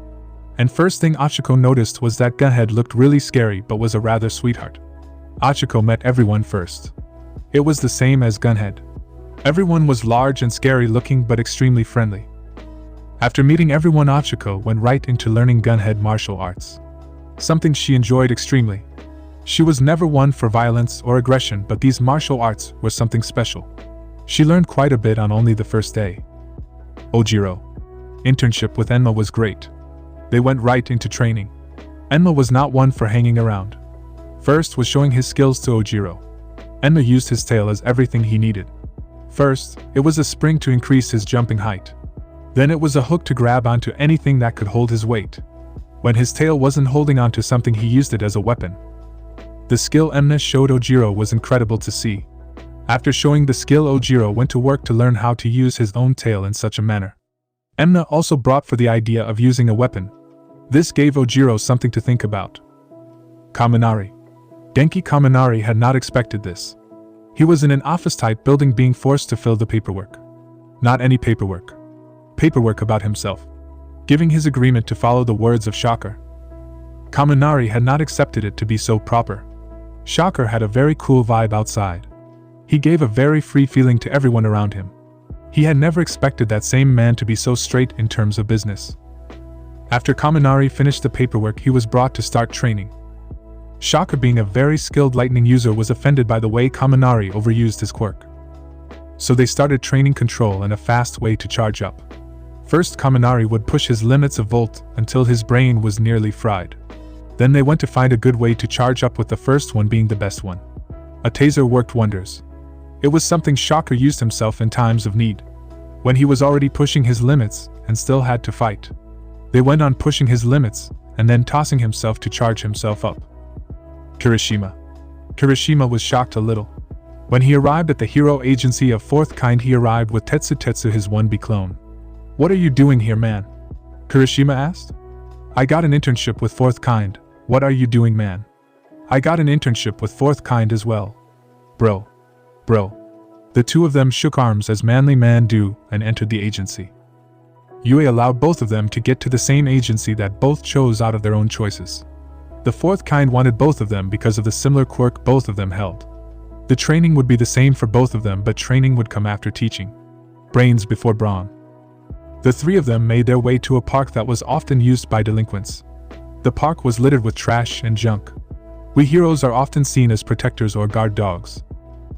And first thing Achiko noticed was that Gunhead looked really scary but was a rather sweetheart. Achiko met everyone first. It was the same as Gunhead. Everyone was large and scary looking but extremely friendly. After meeting everyone, Achiko went right into learning Gunhead martial arts. Something she enjoyed extremely. She was never one for violence or aggression, but these martial arts were something special. She learned quite a bit on only the first day. Ojiro. Internship with Enma was great. They went right into training. Enma was not one for hanging around. First was showing his skills to Ojiro. Enma used his tail as everything he needed. First, it was a spring to increase his jumping height. Then it was a hook to grab onto anything that could hold his weight. When his tail wasn't holding onto something, he used it as a weapon. The skill Enma showed Ojiro was incredible to see. After showing the skill, Ojiro went to work to learn how to use his own tail in such a manner. Enma also brought for the idea of using a weapon. This gave Ojiro something to think about. Kaminari. Denki Kaminari had not expected this. He was in an office-type building being forced to fill the paperwork. Not any paperwork. Paperwork about himself. Giving his agreement to follow the words of Shocker. Kaminari had not accepted it to be so proper. Shocker had a very cool vibe outside. He gave a very free feeling to everyone around him. He had never expected that same man to be so straight in terms of business. After Kaminari finished the paperwork, he was brought to start training. Shocker, being a very skilled lightning user, was offended by the way Kaminari overused his quirk. So they started training control and a fast way to charge up. First, Kaminari would push his limits a volt until his brain was nearly fried. Then they went to find a good way to charge up, with the first one being the best one. A taser worked wonders. It was something Shocker used himself in times of need, when he was already pushing his limits and still had to fight. They went on pushing his limits and then tossing himself to charge himself up. Kirishima. Kirishima was shocked a little. When he arrived at the hero agency of fourth kind, he arrived with Tetsu, his 1B clone. "What are you doing here, man?" Kirishima asked. "I got an internship with fourth kind. What are you doing, man?" "I got an internship with fourth kind as well. Bro. The two of them shook arms as manly men do and entered the agency. Yue allowed both of them to get to the same agency that both chose out of their own choices. The fourth kind wanted both of them because of the similar quirk both of them held. The training would be the same for both of them, but training would come after teaching. Brains before brawn. The three of them made their way to a park that was often used by delinquents. The park was littered with trash and junk. We heroes are often seen as protectors or guard dogs.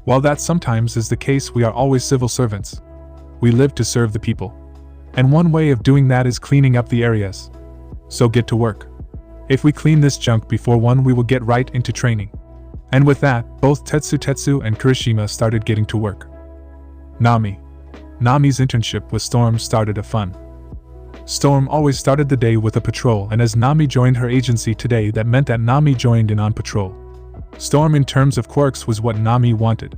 While that sometimes is the case, we are always civil servants. We live to serve the people. And one way of doing that is cleaning up the areas. So get to work. If we clean this junk before 1, we will get right into training. And with that, both Tetsu and Kirishima started getting to work. Nami's internship with Storm started a fun. Storm always started the day with a patrol, and as Nami joined her agency today, that meant that Nami joined in on patrol. Storm in terms of quirks was what Nami wanted.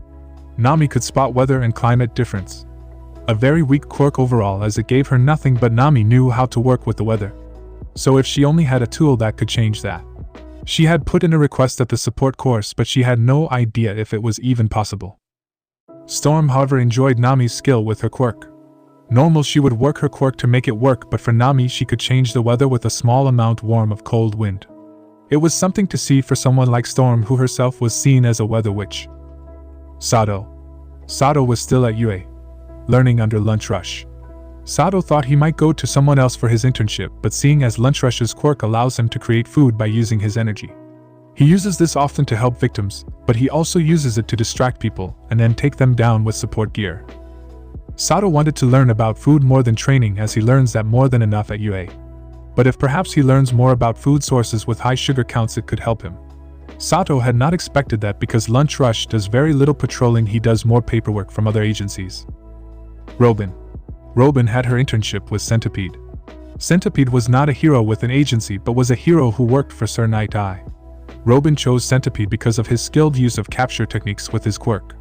Nami could spot weather and climate difference. A very weak quirk overall, as it gave her nothing, but Nami knew how to work with the weather. So if she only had a tool that could change that. She had put in a request at the support course, but she had no idea if it was even possible. Storm, however, enjoyed Nami's skill with her quirk. Normal, she would work her quirk to make it work, but for Nami, she could change the weather with a small amount warm of cold wind. It was something to see for someone like Storm, who herself was seen as a weather witch. Sato was still at UA, learning under lunch rush. Sato thought he might go to someone else for his internship, but seeing as lunch rush's quirk allows him to create food by using his energy. He uses this often to help victims, but he also uses it to distract people and then take them down with support gear. Sato wanted to learn about food more than training, as he learns that more than enough at UA. But if perhaps he learns more about food sources with high sugar counts, it could help him. Sato had not expected that, because Lunch Rush does very little patrolling, he does more paperwork from other agencies. Robin had her internship with Centipede. Centipede was not a hero with an agency, but was a hero who worked for Sir Night Eye. Robin chose Centipede because of his skilled use of capture techniques with his quirk.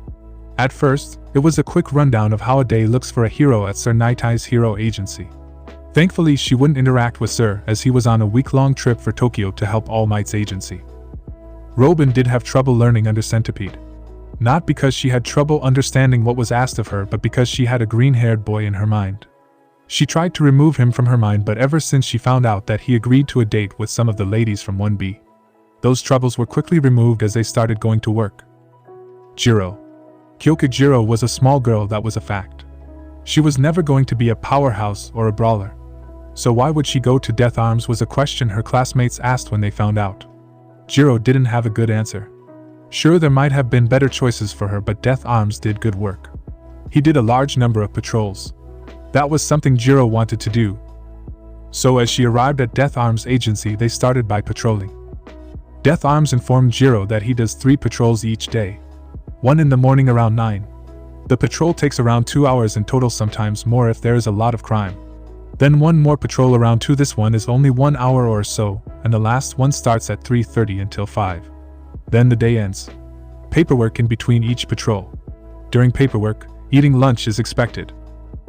At first, it was a quick rundown of how a day looks for a hero at Sir Night Eye's hero agency. Thankfully, she wouldn't interact with Sir, as he was on a week-long trip for Tokyo to help All Might's agency. Robin did have trouble learning under Centipede. Not because she had trouble understanding what was asked of her, but because she had a green-haired boy in her mind. She tried to remove him from her mind, but ever since she found out that he agreed to a date with some of the ladies from 1B, those troubles were quickly removed as they started going to work. Jiro. Kyoka Jiro was a small girl, that was a fact. She was never going to be a powerhouse or a brawler. So why would she go to Death Arms, was a question her classmates asked when they found out. Jiro didn't have a good answer. Sure, there might have been better choices for her, but Death Arms did good work. He did a large number of patrols. That was something Jiro wanted to do. So as she arrived at Death Arms agency, they started by patrolling. Death Arms informed Jiro that he does 3 patrols each day. One in the morning around 9. The patrol takes around 2 hours in total, sometimes more if there is a lot of crime. Then one more patrol around 2. This one is only 1 hour or so, and the last one starts at 3:30 until 5. Then the day ends. Paperwork in between each patrol. During paperwork, eating lunch is expected.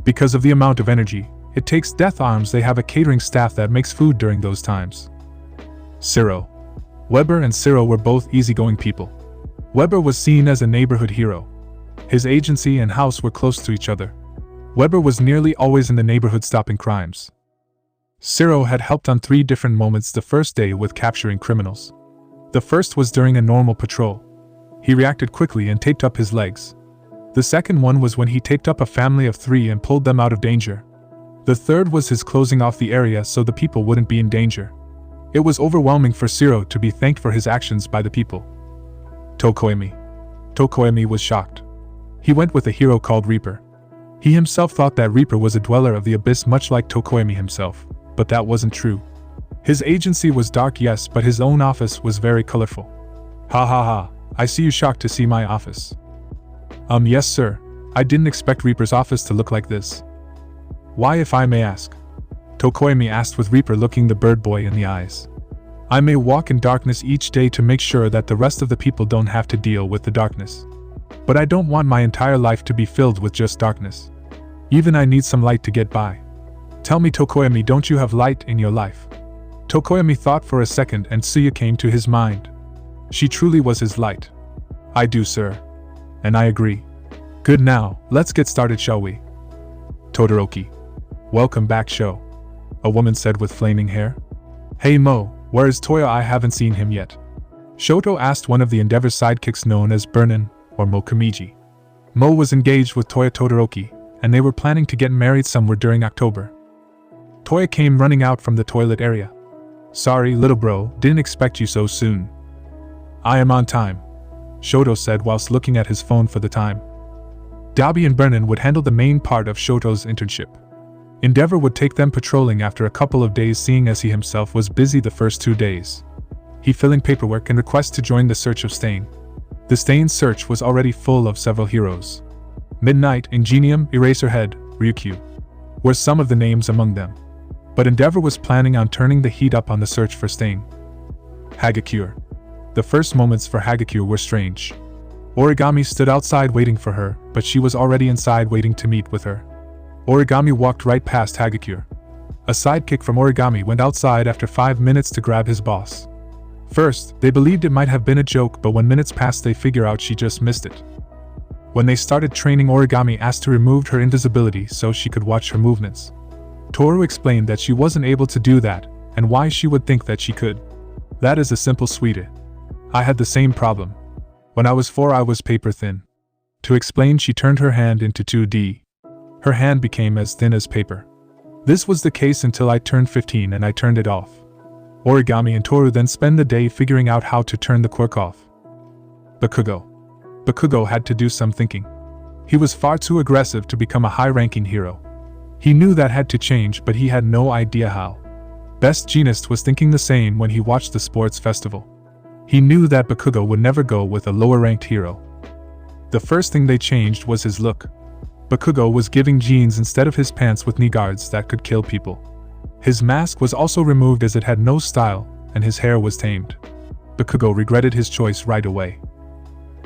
Because of the amount of energy it takes Death Arms, they have a catering staff that makes food during those times. Ciro. Weber and Ciro were both easygoing people. Weber was seen as a neighborhood hero. His agency and house were close to each other. Weber was nearly always in the neighborhood stopping crimes. Ciro had helped on 3 different moments the first day with capturing criminals. The first was during a normal patrol. He reacted quickly and taped up his legs. The second one was when he taped up a family of 3 and pulled them out of danger. The third was his closing off the area so the people wouldn't be in danger. It was overwhelming for Ciro to be thanked for his actions by the people. Tokoemi was shocked. He went with a hero called Reaper. He himself thought that Reaper was a dweller of the abyss much like Tokoyami himself, but that wasn't true. His agency was dark, yes, but his own office was very colorful. Ha ha ha, I see you shocked to see my office. Yes sir, I didn't expect Reaper's office to look like this. Why, if I may ask? Tokoyami asked with Reaper looking the bird boy in the eyes. I may walk in darkness each day to make sure that the rest of the people don't have to deal with the darkness. But I don't want my entire life to be filled with just darkness. Even I need some light to get by. Tell me Tokoyami, don't you have light in your life? Tokoyami thought for a second and Tsuya came to his mind. She truly was his light. I do, sir. And I agree. Good, now, let's get started, shall we? Todoroki. Welcome back, Sho. A woman said with flaming hair. Hey Mo, where is Toya? I haven't seen him yet. Shoto asked one of the Endeavor's sidekicks known as Burnin, or Mo Kamiji. Mo was engaged with Toya Todoroki, and they were planning to get married somewhere during October. Toya came running out from the toilet area. Sorry, little bro, didn't expect you so soon. I am on time, Shoto said whilst looking at his phone for the time. Dabi and Burnin would handle the main part of Shoto's internship. Endeavor would take them patrolling after a couple of days, seeing as he himself was busy the first 2 days. He filling paperwork and request to join the search of Stain. The Stain search was already full of several heroes. Midnight, Ingenium, Eraserhead, Ryukyu were some of the names among them. But Endeavor was planning on turning the heat up on the search for Stain. Hagakure. The first moments for Hagakure were strange. Origami stood outside waiting for her, but she was already inside waiting to meet with her. Origami walked right past Hagakure. A sidekick from Origami went outside after 5 minutes to grab his boss. First, they believed it might have been a joke, but when minutes passed they figure out she just missed it. When they started training, Origami asked to remove her invisibility so she could watch her movements. Toru explained that she wasn't able to do that, and why she would think that she could. That is a simple sweetie. I had the same problem. When I was 4 I was paper thin. To explain, she turned her hand into 2D. Her hand became as thin as paper. This was the case until I turned 15 and I turned it off. Origami and Toru then spend the day figuring out how to turn the quirk off. Bakugo. Bakugo had to do some thinking. He was far too aggressive to become a high-ranking hero. He knew that had to change, but he had no idea how. Best Jeanist was thinking the same when he watched the sports festival. He knew that Bakugo would never go with a lower-ranked hero. The first thing they changed was his look. Bakugo was giving jeans instead of his pants with knee guards that could kill people. His mask was also removed as it had no style, and his hair was tamed. Bakugo regretted his choice right away.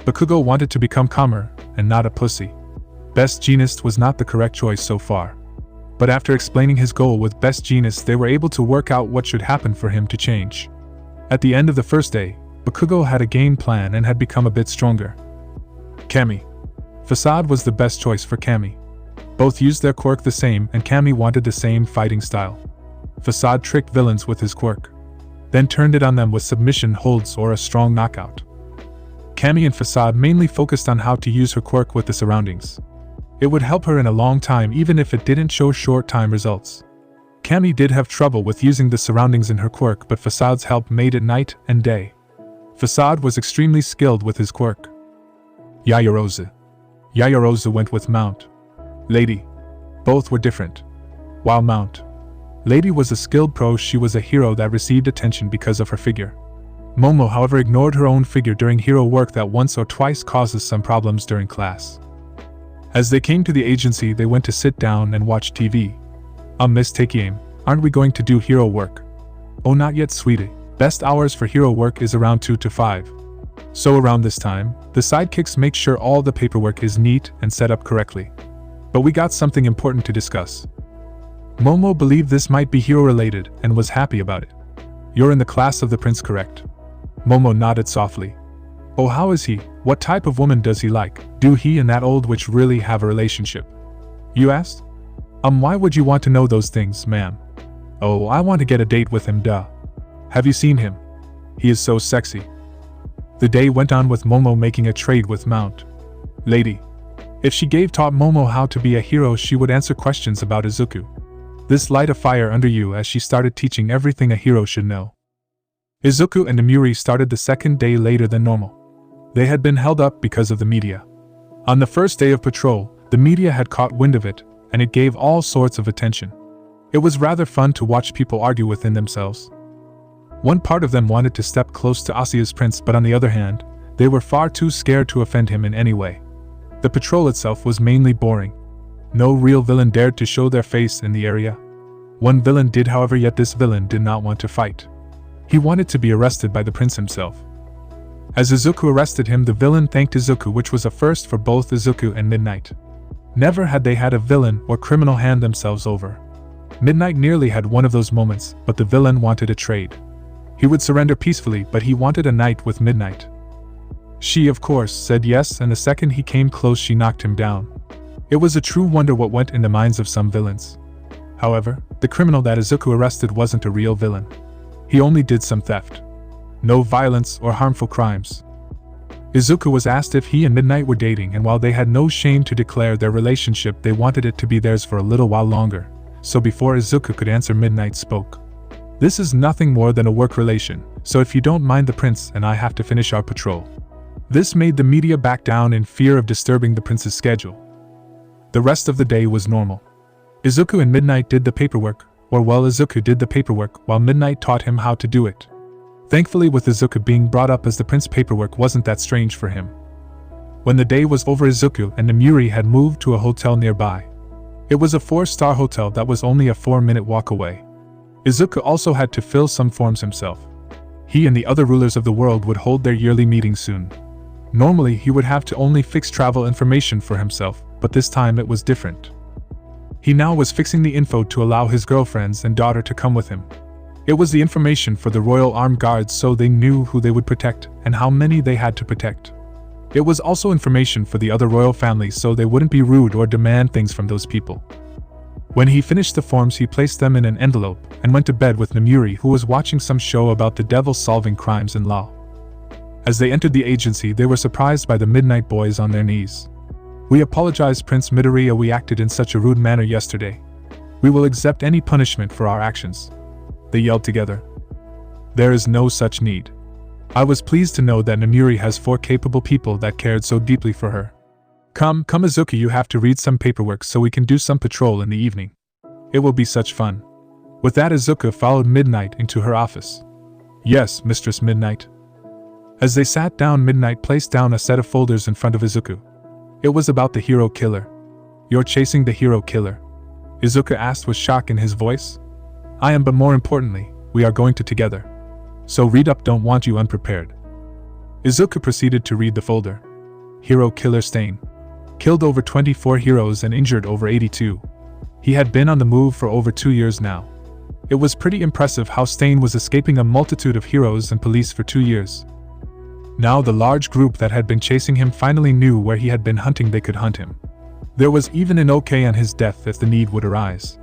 Bakugo wanted to become calmer, and not a pussy. Best Jeanist was not the correct choice so far. But after explaining his goal with Best Jeanist, they were able to work out what should happen for him to change. At the end of the first day, Bakugo had a game plan and had become a bit stronger. Kami. Facade was the best choice for Kami. Both used their quirk the same, and Kami wanted the same fighting style. Facade tricked villains with his quirk, then turned it on them with submission holds or a strong knockout. Kami and Facade mainly focused on how to use her quirk with the surroundings. It would help her in a long time even if it didn't show short-time results. Kami did have trouble with using the surroundings in her quirk, but Facade's help made it night and day. Facade was extremely skilled with his quirk. Yayarozu. Yayarozu went with Mount. Lady. Both were different. While Mount Lady was a skilled pro, she was a hero that received attention because of her figure. Momo, however, ignored her own figure during hero work that once or twice causes some problems during class. As they came to the agency, they went to sit down and watch TV. Miss Takiame, aren't we going to do hero work? Oh, not yet, sweetie. Best hours for hero work is around 2 to 5. So around this time, the sidekicks make sure all the paperwork is neat and set up correctly. But we got something important to discuss. Momo believed this might be hero-related and was happy about it. You're in the class of the prince, correct? Momo nodded softly. Oh, how is he? What type of woman does he like? Do he and that old witch really have a relationship? You asked? Why would you want to know those things, ma'am? Oh, I want to get a date with him, duh. Have you seen him? He is so sexy. The day went on with Momo making a trade with Mount. Lady. If she taught Momo how to be a hero, she would answer questions about Izuku. This light a fire under you as she started teaching everything a hero should know. Izuku and Amuri started the second day later than normal. They had been held up because of the media. On the first day of patrol, the media had caught wind of it, and it gave all sorts of attention. It was rather fun to watch people argue within themselves. One part of them wanted to step close to Asia's prince, but on the other hand, they were far too scared to offend him in any way. The patrol itself was mainly boring. No real villain dared to show their face in the area. One villain did, however, yet this villain did not want to fight. He wanted to be arrested by the prince himself. As Izuku arrested him, the villain thanked Izuku, which was a first for both Izuku and Midnight. Never had they had a villain or criminal hand themselves over. Midnight nearly had one of those moments, but the villain wanted a trade. He would surrender peacefully, but he wanted a night with Midnight. She, of course, said yes, and the second he came close she knocked him down. It was a true wonder what went in the minds of some villains. However, the criminal that Izuku arrested wasn't a real villain. He only did some theft. No violence or harmful crimes. Izuku was asked if he and Midnight were dating, and while they had no shame to declare their relationship, they wanted it to be theirs for a little while longer. So before Izuku could answer, Midnight spoke. "This is nothing more than a work relation, so if you don't mind, the prince and I have to finish our patrol." This made the media back down in fear of disturbing the prince's schedule. The rest of the day was normal. Izuku and Midnight did the paperwork, or well, Izuku did the paperwork while Midnight taught him how to do it. Thankfully, with Izuku being brought up as the prince, paperwork wasn't that strange for him. When the day was over, Izuku and Namuri had moved to a hotel nearby. It was a 4-star hotel that was only a 4-minute walk away. Izuku also had to fill some forms himself. He and the other rulers of the world would hold their yearly meeting soon. Normally, he would have to only fix travel information for himself, but this time it was different. He now was fixing the info to allow his girlfriends and daughter to come with him. It was the information for the Royal Armed Guards, so they knew who they would protect and how many they had to protect. It was also information for the other royal families, so they wouldn't be rude or demand things from those people. When he finished the forms, he placed them in an envelope and went to bed with Namuri, who was watching some show about the devil solving crimes in law. As they entered the agency, they were surprised by the Midnight boys on their knees. "We apologize, Prince Midoriya, we acted in such a rude manner yesterday. We will accept any punishment for our actions," they yelled together. "There is no such need. I was pleased to know that Namuri has 4 capable people that cared so deeply for her. Come, Izuku, you have to read some paperwork so we can do some patrol in the evening. It will be such fun." With that, Izuku followed Midnight into her office. "Yes, Mistress Midnight." As they sat down, Midnight placed down a set of folders in front of Izuku. It was about the hero killer. "You're chasing the hero killer?" Izuku asked with shock in his voice. "I am, but more importantly, we are going to together. So read up, don't want you unprepared." Izuku proceeded to read the folder. Hero killer Stain. Killed over 24 heroes and injured over 82. He had been on the move for over 2 years now. It was pretty impressive how Stain was escaping a multitude of heroes and police for 2 years. Now the large group that had been chasing him finally knew where he had been hunting, they could hunt him. There was even an OK on his death if the need would arise.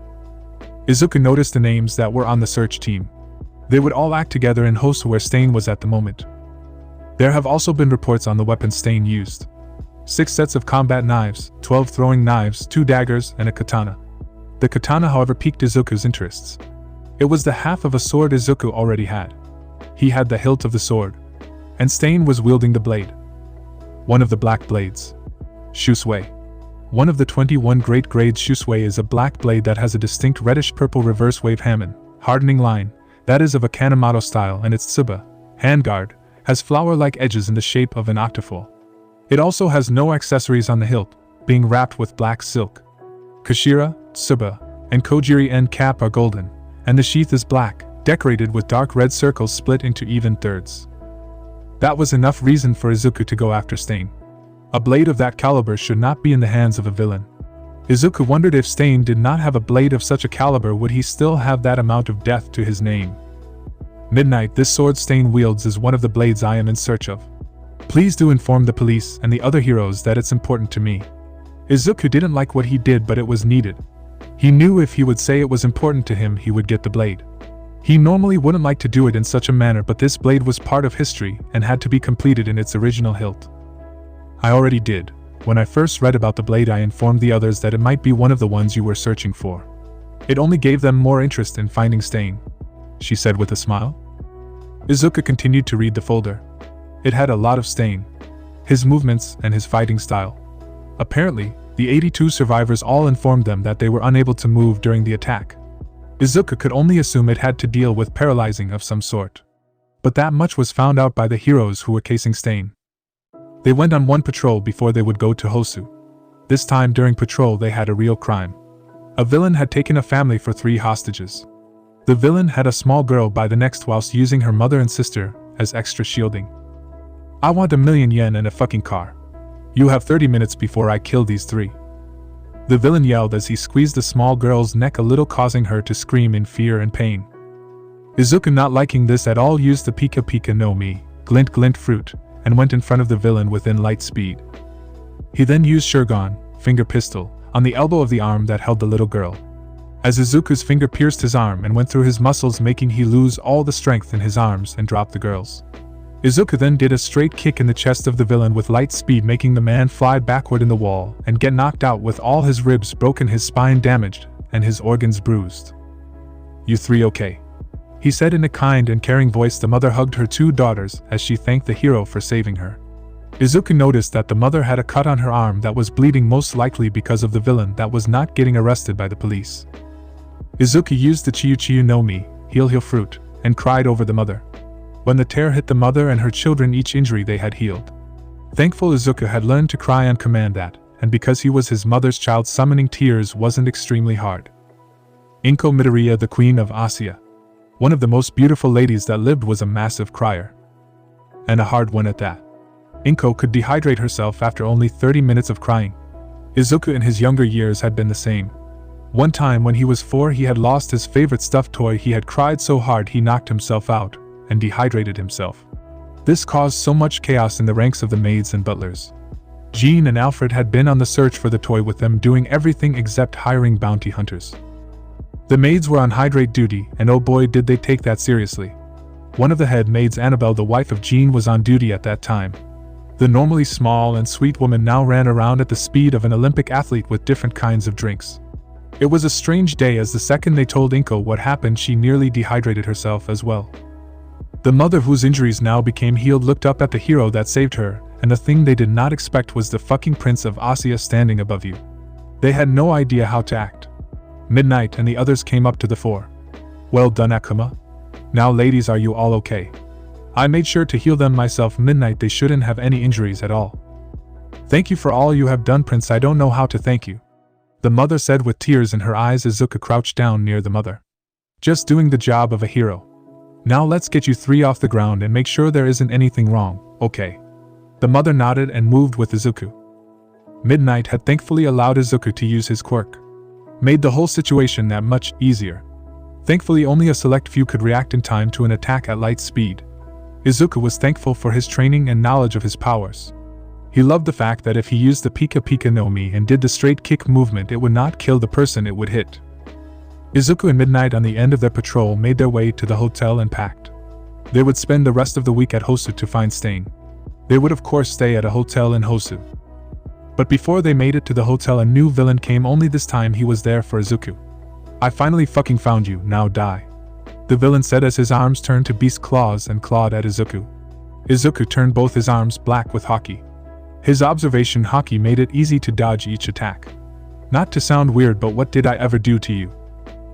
Izuku noticed the names that were on the search team. They would all act together in hosts where Stain was at the moment. There have also been reports on the weapons Stain used. 6 sets of combat knives, 12 throwing knives, 2 daggers, and a katana. The katana, however, piqued Izuku's interests. It was the half of a sword Izuku already had. He had the hilt of the sword, and Stain was wielding the blade. One of the black blades. Shusui. One of the 21 great grades Shusui is a black blade that has a distinct reddish-purple reverse wave hamon, hardening line, that is of a Kanemoto style, and its tsuba, handguard, has flower-like edges in the shape of an octafoil. It also has no accessories on the hilt, being wrapped with black silk. Kashira, tsuba, and kojiri end cap are golden, and the sheath is black, decorated with dark red circles split into even thirds. That was enough reason for Izuku to go after Stain. A blade of that caliber should not be in the hands of a villain. Izuku wondered if Stain did not have a blade of such a caliber, would he still have that amount of death to his name? Midnight, this sword Stain wields is one of the blades I am in search of. Please do inform the police and the other heroes that it's important to me. Izuku didn't like what he did, but it was needed. He knew if he would say it was important to him, he would get the blade. He normally wouldn't like to do it in such a manner, but this blade was part of history and had to be completed in its original hilt. I already did. When I first read about the blade, I informed the others that it might be one of the ones you were searching for. It only gave them more interest in finding Stain, she said with a smile. Izuku continued to read the folder. It had a lot of Stain. His movements and his fighting style. Apparently, the 82 survivors all informed them that they were unable to move during the attack. Izuku could only assume it had to deal with paralyzing of some sort. But that much was found out by the heroes who were casing Stain. They went on one patrol before they would go to Hosu. This time during patrol they had a real crime. A villain had taken a family for 3 hostages. The villain had a small girl by the neck whilst using her mother and sister as extra shielding. I want $1,000,000 and a fucking car. You have 30 minutes before I kill these 3. The villain yelled as he squeezed the small girl's neck a little, causing her to scream in fear and pain. Izuku, not liking this at all, used the Pika Pika no Mi, glint glint fruit, and went in front of the villain within light speed. He then used Shurgon, finger pistol, on the elbow of the arm that held the little girl. As Izuku's finger pierced his arm and went through his muscles, making he lose all the strength in his arms and drop the girls. Izuku then did a straight kick in the chest of the villain with light speed, making the man fly backward in the wall and get knocked out with all his ribs broken, his spine damaged, and his organs bruised. "You 3 okay?" he said in a kind and caring voice. The mother hugged her 2 daughters as she thanked the hero for saving her. Izuku noticed that the mother had a cut on her arm that was bleeding, most likely because of the villain that was not getting arrested by the police. Izuku used the Chiyu Chiyu no Mi, heal fruit, and cried over the mother. When the tear hit the mother and her children, each injury they had healed. Thankful Izuku had learned to cry on command that, and because he was his mother's child, summoning tears wasn't extremely hard. Izuku Midoriya, the queen of Asia, one of the most beautiful ladies that lived, was a massive crier. And a hard one at that. Izuku could dehydrate herself after only 30 minutes of crying. Izuku in his younger years had been the same. One time when he was 4, he had lost his favorite stuffed toy. He had cried so hard he knocked himself out and dehydrated himself. This caused so much chaos in the ranks of the maids and butlers. Jean and Alfred had been on the search for the toy, with them doing everything except hiring bounty hunters. The maids were on hydrate duty, and oh boy did they take that seriously. One of the head maids, Annabelle, the wife of Jean, was on duty at that time. The normally small and sweet woman now ran around at the speed of an Olympic athlete with different kinds of drinks. It was a strange day, as the second they told Izuku what happened, she nearly dehydrated herself as well. The mother, whose injuries now became healed, looked up at the hero that saved her, and the thing they did not expect was the fucking Prince of Asia standing above you. They had no idea how to act. Midnight and the others came up to the fore. "Well done, Akuma. Now ladies, are you all okay? I made sure to heal them myself. Midnight, they shouldn't have any injuries at all. Thank you for all you have done, Prince. I don't know how to thank you," the mother said with tears in her eyes. Izuku crouched down near the mother. "Just doing the job of a hero. Now let's get you 3 off the ground and make sure there isn't anything wrong, okay?" The mother nodded and moved with Izuku. Midnight had thankfully allowed Izuku to use his quirk. Made the whole situation that much easier. Thankfully only a select few could react in time to an attack at light speed. Izuku was thankful for his training and knowledge of his powers. He loved the fact that if he used the Pika Pika no Mi and did the straight kick movement, it would not kill the person it would hit. Izuku and Midnight, on the end of their patrol, made their way to the hotel and packed. They would spend the rest of the week at Hosu to find Stain. They would of course stay at a hotel in Hosu. But before they made it to the hotel, a new villain came, only this time he was there for Izuku. "I finally fucking found you, now die," the villain said as his arms turned to beast claws and clawed at Izuku. Izuku turned both his arms black with hockey. His observation hockey made it easy to dodge each attack. "Not to sound weird, but what did I ever do to you?"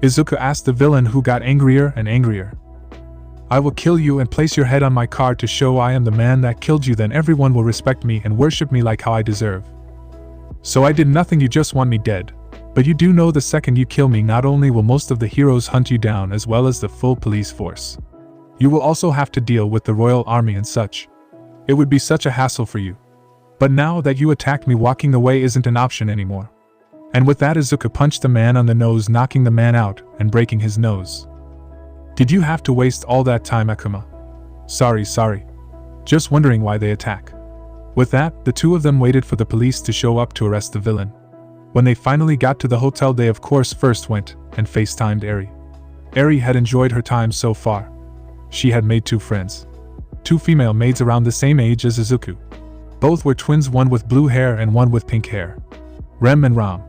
Izuku asked the villain, who got angrier and angrier. "I will kill you and place your head on my card to show I am the man that killed you, then everyone will respect me and worship me like how I deserve. So I did nothing, you just want me dead. But you do know the second you kill me, not only will most of the heroes hunt you down as well as the full police force. You will also have to deal with the royal army and such. It would be such a hassle for you. But now that you attacked me, walking away isn't an option anymore." And with that, Izuku punched the man on the nose, knocking the man out and breaking his nose. "Did you have to waste all that time, Akuma?" Sorry. Just wondering why they attack." With that, the two of them waited for the police to show up to arrest the villain. When they finally got to the hotel, they of course first went and FaceTimed Eri. Eri had enjoyed her time so far. She had made 2 friends. 2 female maids around the same age as Izuku. Both were twins, one with blue hair and one with pink hair. Rem and Ram.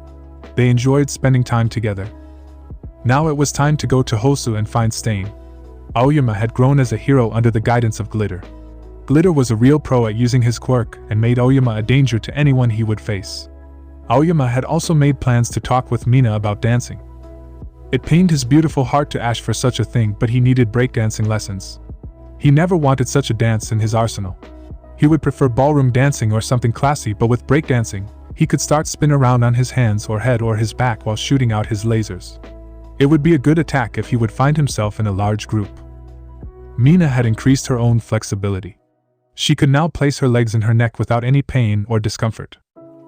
They enjoyed spending time together. Now it was time to go to Hosu and find Stain. Aoyama had grown as a hero under the guidance of Glitter. Glitter was a real pro at using his quirk and made Aoyama a danger to anyone he would face. Aoyama had also made plans to talk with Mina about dancing. It pained his beautiful heart to ask for such a thing, but he needed breakdancing lessons. He never wanted such a dance in his arsenal. He would prefer ballroom dancing or something classy, but with breakdancing, he could start spin around on his hands or head or his back while shooting out his lasers. It would be a good attack if he would find himself in a large group. Mina had increased her own flexibility. She could now place her legs in her neck without any pain or discomfort.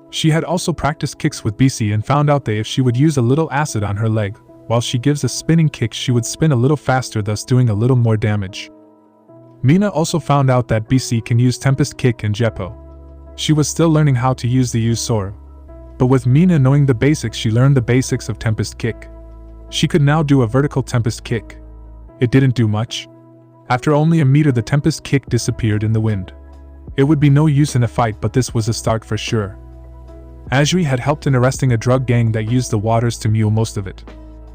She had also practiced kicks with BC and found out that if she would use a little acid on her leg, while she gives a spinning kick, she would spin a little faster, thus doing a little more damage. Mina also found out that BC can use Tempest Kick and Jeppo. She was still learning how to use the Sora. But with Mina knowing the basics, she learned the basics of Tempest Kick. She could now do a vertical Tempest Kick. It didn't do much. After only a meter, the Tempest Kick disappeared in the wind. It would be no use in a fight, but this was a start for sure. Ajiri had helped in arresting a drug gang that used the waters to mule most of it.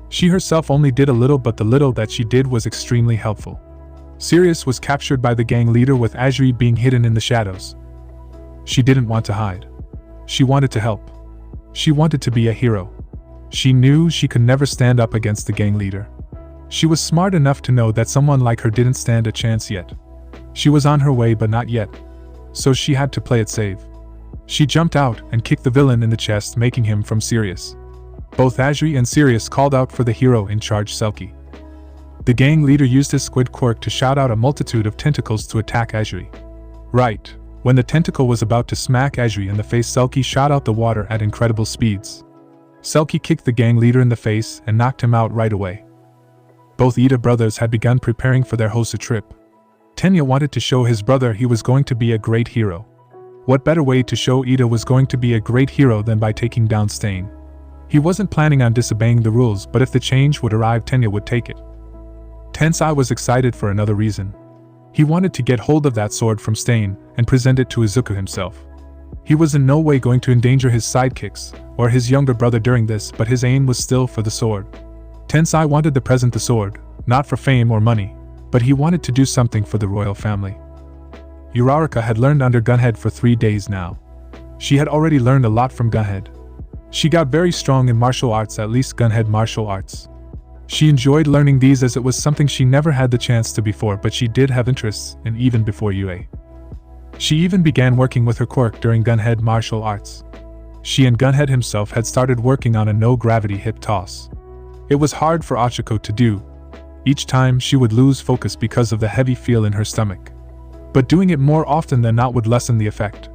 She herself only did a little, but the little that she did was extremely helpful. Sirius was captured by the gang leader, with Ajiri being hidden in the shadows. She didn't want to hide. She wanted to help. She wanted to be a hero. She knew she could never stand up against the gang leader. She was smart enough to know that someone like her didn't stand a chance yet. She was on her way, but not yet. So she had to play it safe. She jumped out and kicked the villain in the chest, making him from Sirius. Both Ajiri and Sirius called out for the hero in charge, Selkie. The gang leader used his squid quirk to shout out a multitude of tentacles to attack Ajiri. Right when the tentacle was about to smack Ajiri in the face, Selkie shot out the water at incredible speeds. Selkie kicked the gang leader in the face and knocked him out right away. Both Ida brothers had begun preparing for their Hosa trip. Tenya wanted to show his brother he was going to be a great hero. What better way to show Ida was going to be a great hero than by taking down Stain? He wasn't planning on disobeying the rules, but if the change would arrive, Tenya would take it. Tensai was excited for another reason. He wanted to get hold of that sword from Stain and present it to Izuku himself. He was in no way going to endanger his sidekicks or his younger brother during this, but his aim was still for the sword. Tensai wanted to present the sword, not for fame or money, but he wanted to do something for the royal family. Uraraka had learned under Gunhead for 3 days now. She had already learned a lot from Gunhead. She got very strong in martial arts, at least Gunhead martial arts. She enjoyed learning these as it was something she never had the chance to before, but she did have interests in even before UA. She even began working with her quirk during Gunhead martial arts. She and Gunhead himself had started working on a no-gravity hip toss. It was hard for Ochako to do. Each time she would lose focus because of the heavy feel in her stomach. But doing it more often than not would lessen the effect.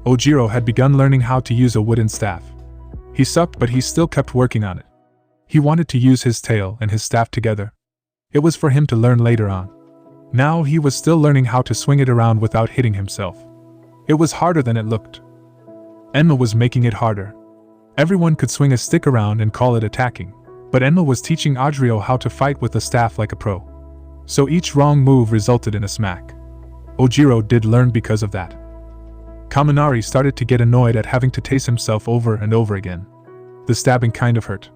Ojiro had begun learning how to use a wooden staff. He sucked, but he still kept working on it. He wanted to use his tail and his staff together. It was for him to learn later on. Now he was still learning how to swing it around without hitting himself. It was harder than it looked. Enma was making it harder. Everyone could swing a stick around and call it attacking, but Enma was teaching Adrio how to fight with a staff like a pro. So each wrong move resulted in a smack. Ojiro did learn because of that. Kaminari started to get annoyed at having to taste himself over and over again. The stabbing kind of hurt.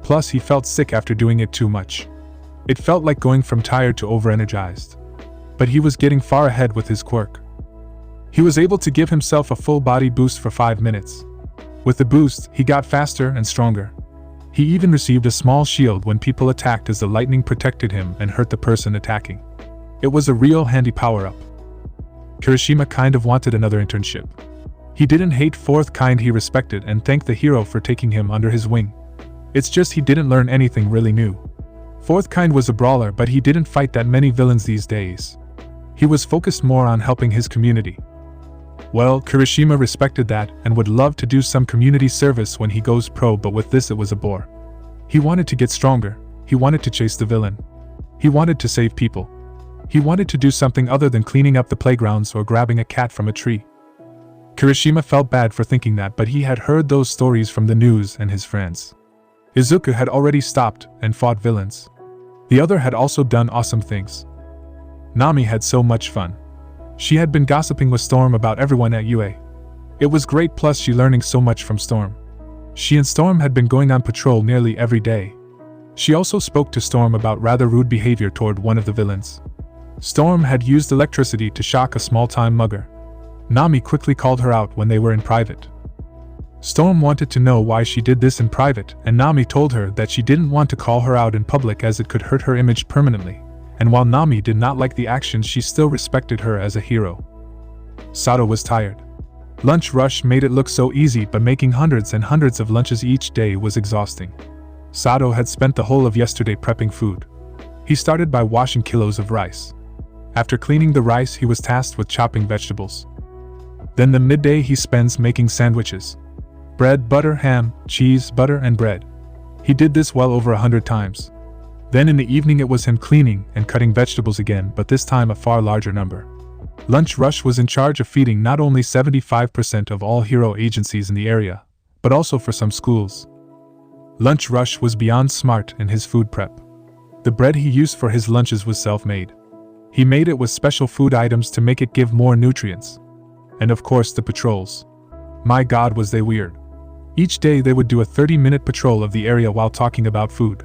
Plus he felt sick after doing it too much. It felt like going from tired to over-energized. But he was getting far ahead with his quirk. He was able to give himself a full body boost for 5 minutes. With the boost, he got faster and stronger. He even received a small shield when people attacked, as the lightning protected him and hurt the person attacking. It was a real handy power-up. Kirishima kind of wanted another internship. He didn't hate 4th kind, he respected and thanked the hero for taking him under his wing. It's just he didn't learn anything really new. 4th kind was a brawler, but he didn't fight that many villains these days. He was focused more on helping his community. Well, Kirishima respected that and would love to do some community service when he goes pro, but with this it was a bore. He wanted to get stronger. He wanted to chase the villain. He wanted to save people. He wanted to do something other than cleaning up the playgrounds or grabbing a cat from a tree. Kirishima felt bad for thinking that, but he had heard those stories from the news and his friends. Izuku had already stopped and fought villains. The other had also done awesome things. Nami had so much fun. She had been gossiping with Storm about everyone at UA. It was great, plus she learning so much from Storm. She and Storm had been going on patrol nearly every day. She also spoke to Storm about rather rude behavior toward one of the villains. Storm had used electricity to shock a small-time mugger. Nami quickly called her out when they were in private. Storm wanted to know why she did this in private, and Nami told her that she didn't want to call her out in public as it could hurt her image permanently, and while Nami did not like the action, she still respected her as a hero. Sato was tired. Lunch rush made it look so easy, but making hundreds and hundreds of lunches each day was exhausting. Sato had spent the whole of yesterday prepping food. He started by washing kilos of rice. After cleaning the rice, he was tasked with chopping vegetables. Then the midday he spends making sandwiches. Bread, butter, ham, cheese, butter, and bread. He did this well over 100 times. Then in the evening it was him cleaning and cutting vegetables again, but this time a far larger number. Lunch Rush was in charge of feeding not only 75% of all hero agencies in the area, but also for some schools. Lunch Rush was beyond smart in his food prep. The bread he used for his lunches was self-made. He made it with special food items to make it give more nutrients. And of course the patrols. My God, was they weird. Each day they would do a 30-minute patrol of the area while talking about food.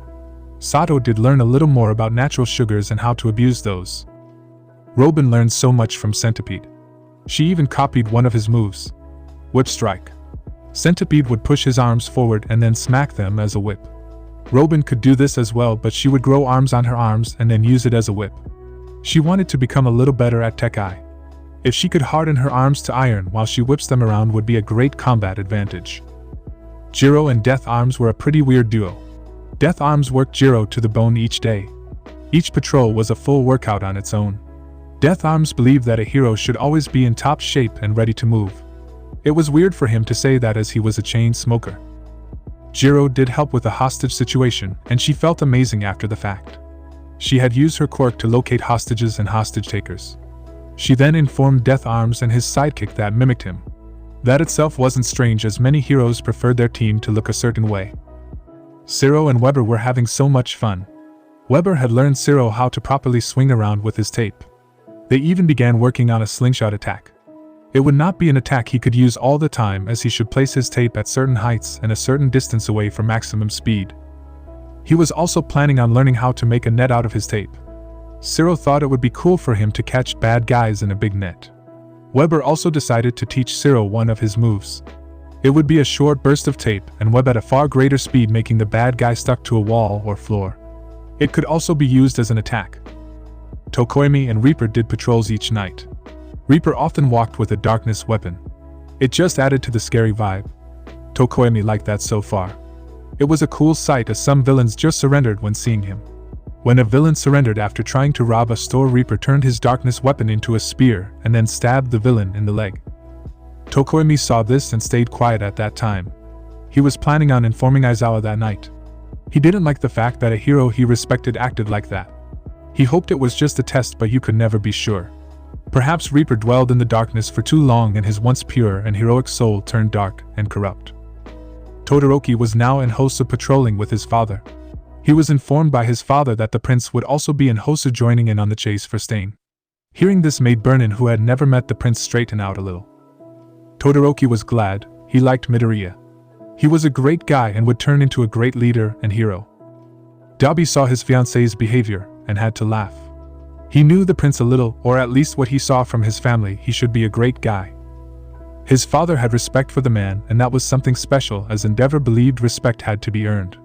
Sato did learn a little more about natural sugars and how to abuse those. Robin learned so much from Centipede. She even copied one of his moves. Whip strike. Centipede would push his arms forward and then smack them as a whip. Robin could do this as well, but she would grow arms on her arms and then use it as a whip. She wanted to become a little better at Tech-Eye. If she could harden her arms to iron while she whips them around, would be a great combat advantage. Jiro and Death Arms were a pretty weird duo. Death Arms worked Jiro to the bone each day. Each patrol was a full workout on its own. Death Arms believed that a hero should always be in top shape and ready to move. It was weird for him to say that as he was a chain smoker. Jiro did help with the hostage situation, and she felt amazing after the fact. She had used her quirk to locate hostages and hostage takers. She then informed Death Arms and his sidekick that mimicked him. That itself wasn't strange, as many heroes preferred their team to look a certain way. Zero and Weber were having so much fun. Weber had learned Zero how to properly swing around with his tape. They even began working on a slingshot attack. It would not be an attack he could use all the time, as he should place his tape at certain heights and a certain distance away for maximum speed. He was also planning on learning how to make a net out of his tape. Zero thought it would be cool for him to catch bad guys in a big net. Weber also decided to teach Zero one of his moves. It would be a short burst of tape and web at a far greater speed, making the bad guy stuck to a wall or floor. It could also be used as an attack. Tokoimi and Reaper did patrols each night. Reaper often walked with a darkness weapon. It just added to the scary vibe. Tokoimi liked that so far. It was a cool sight, as some villains just surrendered when seeing him. When a villain surrendered after trying to rob a store, Reaper turned his darkness weapon into a spear and then stabbed the villain in the leg. Tokoimi saw this and stayed quiet at that time. He was planning on informing Aizawa that night. He didn't like the fact that a hero he respected acted like that. He hoped it was just a test, but you could never be sure. Perhaps Reaper dwelled in the darkness for too long and his once pure and heroic soul turned dark and corrupt. Todoroki was now in Hosa patrolling with his father. He was informed by his father that the prince would also be in Hosa, joining in on the chase for Stain. Hearing this made Burnin, who had never met the prince, straighten out a little. Todoroki was glad. He liked Midoriya. He was a great guy and would turn into a great leader and hero. Dabi saw his fiancée's behavior and had to laugh. He knew the prince a little, or at least what he saw from his family. He should be a great guy. His father had respect for the man, and that was something special, as Endeavor believed respect had to be earned.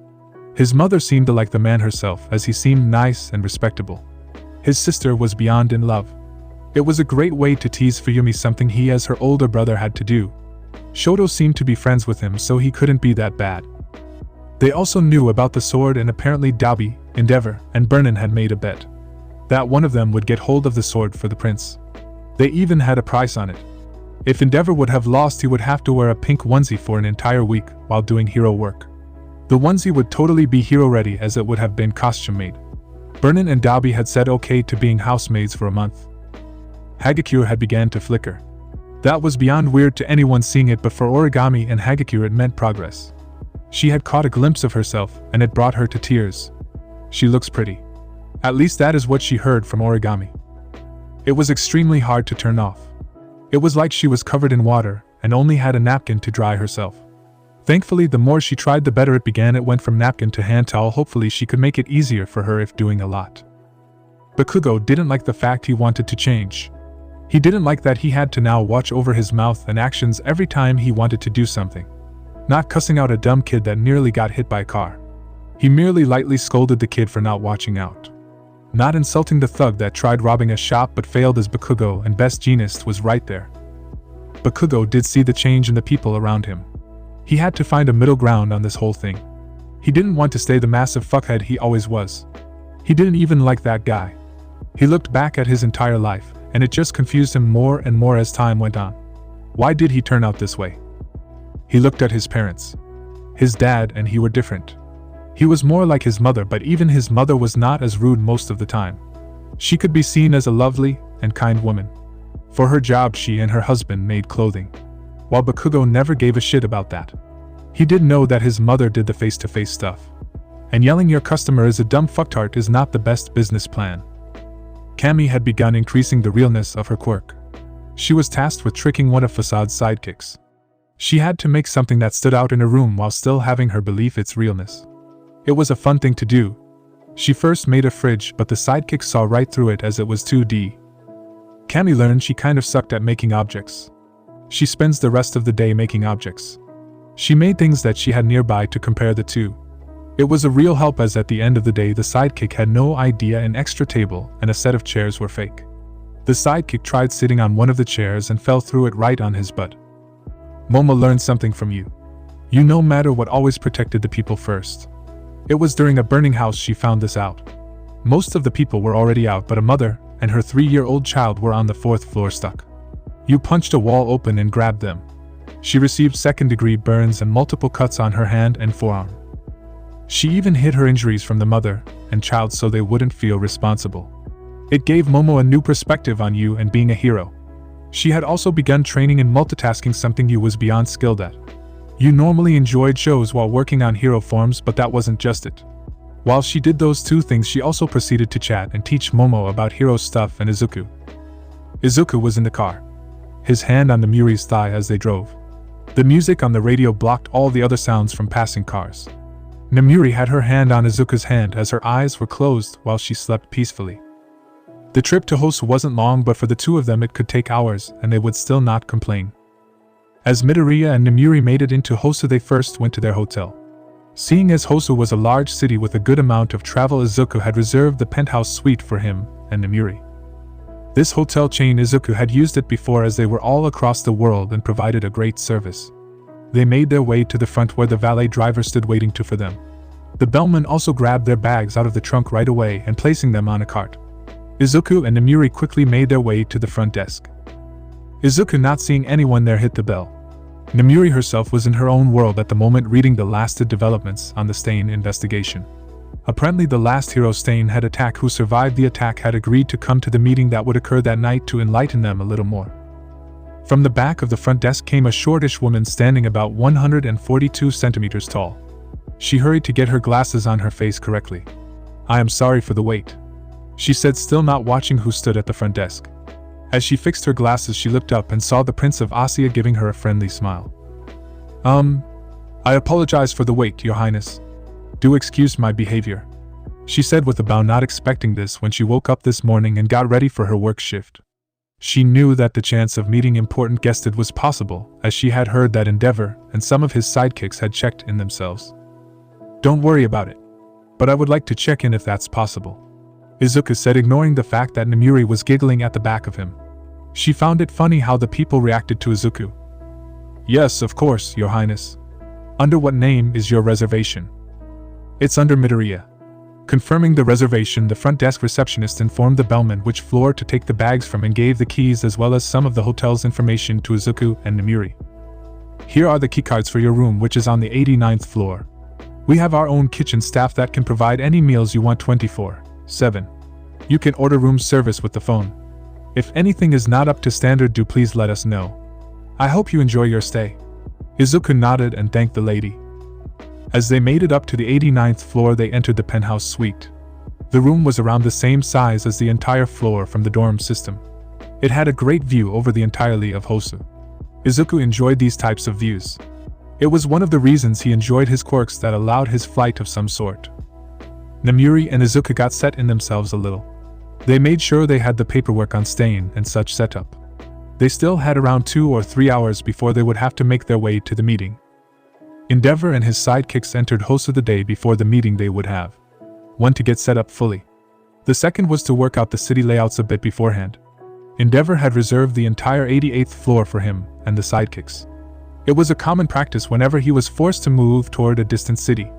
His mother seemed to like the man herself, as he seemed nice and respectable. His sister was beyond in love. It was a great way to tease Fuyumi, something he as her older brother had to do. Shoto seemed to be friends with him, so he couldn't be that bad. They also knew about the sword, and apparently Dabi, Endeavor, and Burnin had made a bet that one of them would get hold of the sword for the prince. They even had a price on it. If Endeavor would have lost, he would have to wear a pink onesie for an entire week while doing hero work. The onesie would totally be hero ready, as it would have been costume made. Burnin and Dabi had said okay to being housemaids for a month. Hagakure had began to flicker. That was beyond weird to anyone seeing it, but for Origami and Hagakure it meant progress. She had caught a glimpse of herself, and it brought her to tears. She looks pretty. At least that is what she heard from Origami. It was extremely hard to turn off. It was like she was covered in water, and only had a napkin to dry herself. Thankfully, the more she tried the better it began. It went from napkin to hand towel. Hopefully she could make it easier for her if doing a lot. Bakugo didn't like the fact he wanted to change. He didn't like that he had to now watch over his mouth and actions every time he wanted to do something. not cussing out a dumb kid that nearly got hit by a car. He merely lightly scolded the kid for not watching out. Not insulting the thug that tried robbing a shop but failed as Bakugo and Best Jeanist was right there. Bakugo did see the change in the people around him. He had to find a middle ground on this whole thing. He didn't want to stay the massive fuckhead he always was. He didn't even like that guy. He looked back at his entire life, and it just confused him more and more as time went on. Why did he turn out this way? He looked at his parents. His dad and he were different. He was more like his mother, but even his mother was not as rude most of the time. She could be seen as a lovely and kind woman. For her job, she and her husband made clothing. While Bakugo never gave a shit about that. He did know that his mother did the face-to-face stuff. And yelling your customer is a dumb fucktard is not the best business plan. Cammy had begun increasing the realness of her quirk. She was tasked with tricking one of Facade's sidekicks. She had to make something that stood out in a room while still having her believe its realness. It was a fun thing to do. She first made a fridge, but the sidekick saw right through it as it was 2D. Cammy learned she kind of sucked at making objects. She spends the rest of the day making objects. She made things that she had nearby to compare the two. It was a real help, as at the end of the day the sidekick had no idea an extra table and a set of chairs were fake. The sidekick tried sitting on one of the chairs and fell through it right on his butt. Momo learned something from you. You no matter what always protected the people first. It was during a burning house she found this out. Most of the people were already out, but a mother and her 3-year-old child were on the 4th floor stuck. You punched a wall open and grabbed them. She received 2nd-degree burns and multiple cuts on her hand and forearm. She even hid her injuries from the mother and child so they wouldn't feel responsible. It gave Momo a new perspective on you and being a hero. She had also begun training in multitasking, something you was beyond skilled at. You normally enjoyed shows while working on hero forms, but that wasn't just it. While she did those two things, she also proceeded to chat and teach Momo about hero stuff and Izuku. Izuku was in the car, his hand on Namuri's thigh as they drove. The music on the radio blocked all the other sounds from passing cars. Namuri had her hand on Izuku's hand as her eyes were closed while she slept peacefully. The trip to Hosu wasn't long, but for the two of them it could take hours and they would still not complain. As Midoriya and Namuri made it into Hosu, they first went to their hotel. Seeing as Hosu was a large city with a good amount of travel, Izuku had reserved the penthouse suite for him and Namuri. This hotel chain, Izuku had used it before as they were all across the world and provided a great service. They made their way to the front where the valet driver stood waiting for them. The bellman also grabbed their bags out of the trunk right away and placing them on a cart. Izuku and Namuri quickly made their way to the front desk. Izuku, not seeing anyone there, hit the bell. Namuri herself was in her own world at the moment, reading the lasted developments on the Stain investigation. Apparently the last hero Stain had attacked who survived the attack had agreed to come to the meeting that would occur that night to enlighten them a little more. From the back of the front desk came a shortish woman standing about 142 centimeters tall. She hurried to get her glasses on her face correctly. "I am sorry for the wait," she said, still not watching who stood at the front desk. As she fixed her glasses, she looked up and saw the Prince of Asia giving her a friendly smile. I apologize for the wait, Your Highness. Do excuse my behavior," she said with a bow, not expecting this when she woke up this morning and got ready for her work shift. She knew that the chance of meeting important guests was possible, as she had heard that Endeavor and some of his sidekicks had checked in themselves. "Don't worry about it. But I would like to check in if that's possible," Izuku said, ignoring the fact that Namuri was giggling at the back of him. She found it funny how the people reacted to Izuku. "Yes, of course, Your Highness. Under what name is your reservation?" "It's under Midoriya." Confirming the reservation, the front desk receptionist informed the bellman which floor to take the bags from and gave the keys as well as some of the hotel's information to Izuku and Namuri. "Here are the keycards for your room, which is on the 89th floor. We have our own kitchen staff that can provide any meals you want 24/7. You can order room service with the phone. If anything is not up to standard, do please let us know. I hope you enjoy your stay." Izuku nodded and thanked the lady. As they made it up to the 89th floor, they entered the penthouse suite. The room was around the same size as the entire floor from the dorm system. It had a great view over the entirety of Hosu. Izuku enjoyed these types of views. It was one of the reasons he enjoyed his quirks that allowed his flight of some sort. Namuri and Izuku got set in themselves a little. They made sure they had the paperwork on Stain and such set up. They still had around 2 or 3 hours before they would have to make their way to the meeting. Endeavor and his sidekicks entered Hosu the day before the meeting they would have. One to get set up fully. The second was to work out the city layouts a bit beforehand. Endeavor had reserved the entire 88th floor for him and the sidekicks. It was a common practice whenever he was forced to move toward a distant city.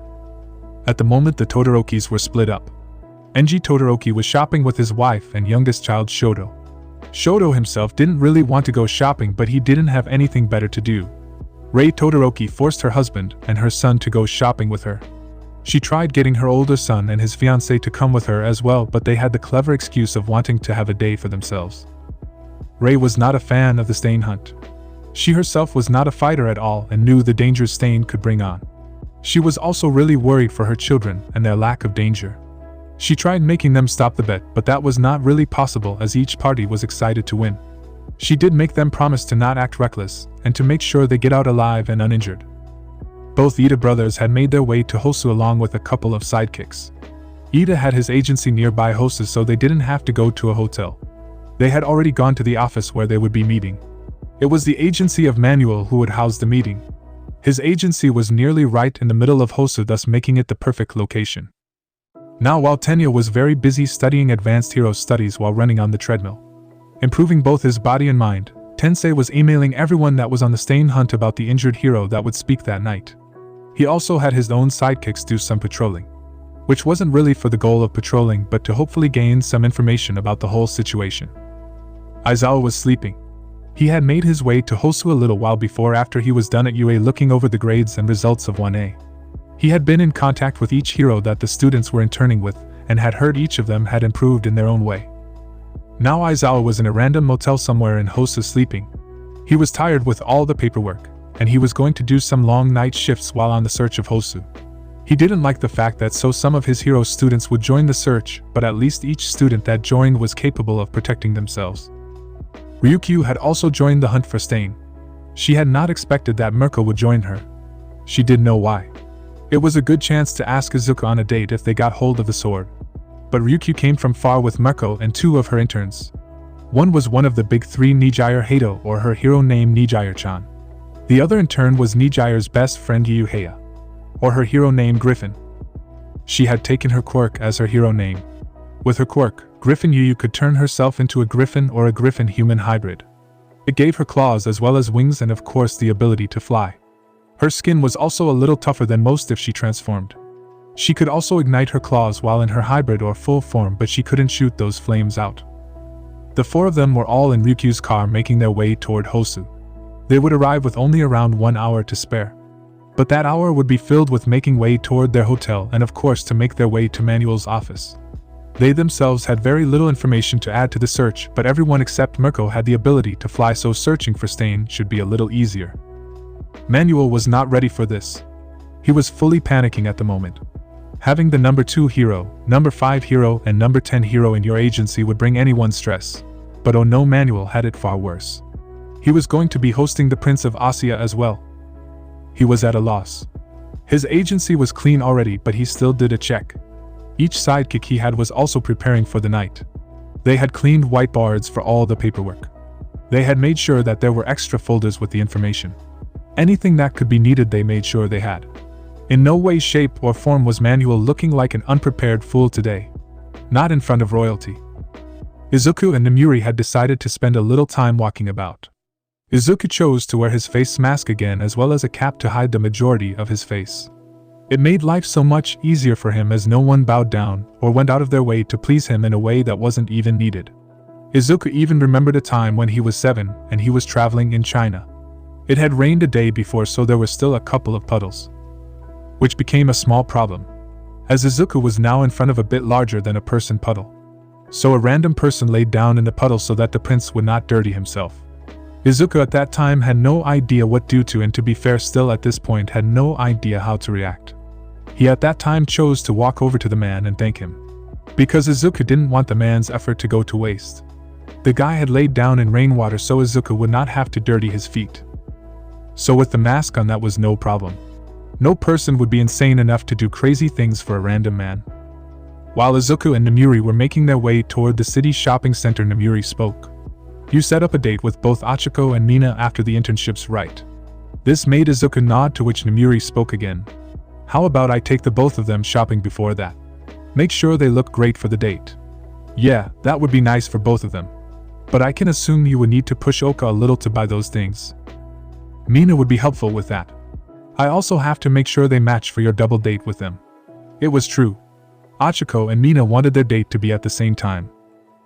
At the moment the Todorokis were split up. Enji Todoroki was shopping with his wife and youngest child Shoto. Shoto himself didn't really want to go shopping, but he didn't have anything better to do. Rei Todoroki forced her husband and her son to go shopping with her. She tried getting her older son and his fiancée to come with her as well, but they had the clever excuse of wanting to have a day for themselves. Rei was not a fan of the Stain hunt. She herself was not a fighter at all and knew the dangers Stain could bring on. She was also really worried for her children and their lack of danger. She tried making them stop the bet, but that was not really possible as each party was excited to win. She did make them promise to not act reckless and to make sure they get out alive and uninjured. Both Ida brothers had made their way to Hosu along with a couple of sidekicks. Ida had his agency nearby Hosu, so they didn't have to go to a hotel. They had already gone to the office where they would be meeting. It was the agency of Manuel who would house the meeting. His agency was nearly right in the middle of Hosu, thus making it the perfect location. Now while Tenya was very busy studying advanced hero studies while running on the treadmill, improving both his body and mind, Tensei was emailing everyone that was on the Stain hunt about the injured hero that would speak that night. He also had his own sidekicks do some patrolling, which wasn't really for the goal of patrolling but to hopefully gain some information about the whole situation. Aizawa was sleeping. He had made his way to Hosu a little while before after he was done at UA looking over the grades and results of 1A. He had been in contact with each hero that the students were interning with and had heard each of them had improved in their own way. Now Aizawa was in a random motel somewhere in Hosu sleeping. He was tired with all the paperwork, and he was going to do some long night shifts while on the search of Hosu. He didn't like the fact that some of his hero students would join the search, but at least each student that joined was capable of protecting themselves. Ryukyu had also joined the hunt for Stain. She had not expected that Mirko would join her. She did know why. It was a good chance to ask Izuku on a date if they got hold of the sword. But Ryukyu came from far with Mirko and two of her interns. One was one of the big three, Nijire Hato, or her hero named Nijire-chan. The other in turn was Nijire's best friend Yuhaya, or her hero named Griffin. She had taken her quirk as her hero name. With her quirk, Griffin Yu could turn herself into a griffin or a griffin-human hybrid. It gave her claws as well as wings and of course the ability to fly. Her skin was also a little tougher than most if she transformed. She could also ignite her claws while in her hybrid or full form, but she couldn't shoot those flames out. The four of them were all in Ryukyu's car making their way toward Hosu. They would arrive with only around 1 hour to spare. But that hour would be filled with making way toward their hotel and of course to make their way to Manuel's office. They themselves had very little information to add to the search, but everyone except Mirko had the ability to fly, so searching for Stain should be a little easier. Manuel was not ready for this. He was fully panicking at the moment. Having the number 2 hero, number 5 hero and number 10 hero in your agency would bring anyone stress. But oh no, Manuel had it far worse. He was going to be hosting the Prince of Asia as well. He was at a loss. His agency was clean already, but he still did a check. Each sidekick he had was also preparing for the night. They had cleaned whiteboards for all the paperwork. They had made sure that there were extra folders with the information. Anything that could be needed they made sure they had. In no way, shape, or form was Manuel looking like an unprepared fool today. Not in front of royalty. Izuku and Nomuri had decided to spend a little time walking about. Izuku chose to wear his face mask again as well as a cap to hide the majority of his face. It made life so much easier for him as no one bowed down or went out of their way to please him in a way that wasn't even needed. Izuku even remembered a time when he was 7 and he was traveling in China. It had rained a day before, so there were still a couple of puddles, which became a small problem, as Izuku was now in front of a bit larger than a person puddle. So a random person laid down in the puddle so that the prince would not dirty himself. Izuku at that time had no idea what to do, and to be fair still at this point had no idea how to react. He at that time chose to walk over to the man and thank him, because Izuku didn't want the man's effort to go to waste. The guy had laid down in rainwater so Izuku would not have to dirty his feet. So with the mask on, that was no problem. No person would be insane enough to do crazy things for a random man. While Izuku and Nomuri were making their way toward the city shopping center, Nomuri spoke. You set up a date with both Achiko and Mina after the internships, right? This made Izuku nod, to which Namuri spoke again. How about I take the both of them shopping before that? Make sure they look great for the date. Yeah, that would be nice for both of them. But I can assume you would need to push Oka a little to buy those things. Mina would be helpful with that. I also have to make sure they match for your double date with them. It was true. Achiko and Mina wanted their date to be at the same time.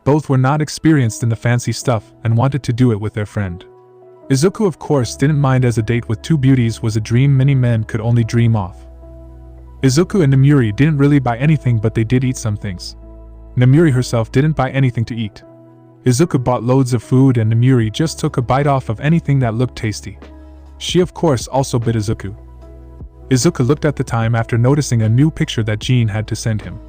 Both were not experienced in the fancy stuff and wanted to do it with their friend. Izuku, of course, didn't mind, as a date with two beauties was a dream many men could only dream of. Izuku and Namuri didn't really buy anything, but they did eat some things. Namuri herself didn't buy anything to eat. Izuku bought loads of food and Namuri just took a bite off of anything that looked tasty. She of course also bit Izuku. Izuku looked at the time after noticing a new picture that Jean had to send him.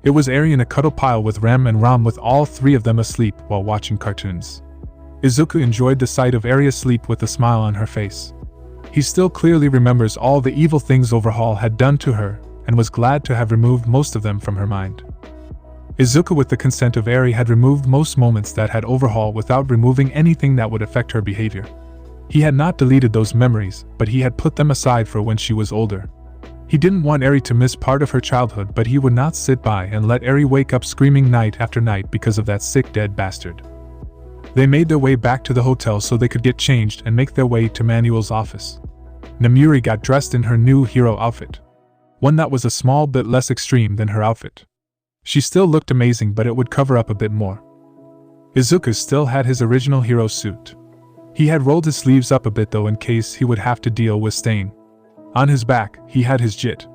It was Eri in a cuddle pile with Rem and Ram, with all three of them asleep while watching cartoons. Izuku enjoyed the sight of Eri asleep with a smile on her face. He still clearly remembers all the evil things Overhaul had done to her, and was glad to have removed most of them from her mind. Izuku, with the consent of Eri, had removed most moments that had Overhaul without removing anything that would affect her behavior. He had not deleted those memories, but he had put them aside for when she was older. He didn't want Eri to miss part of her childhood, but he would not sit by and let Eri wake up screaming night after night because of that sick dead bastard. They made their way back to the hotel so they could get changed and make their way to Manuel's office. Namuri got dressed in her new hero outfit. One that was a small bit less extreme than her outfit. She still looked amazing, but it would cover up a bit more. Izuku still had his original hero suit. He had rolled his sleeves up a bit though, in case he would have to deal with stain. On his back, he had his jit.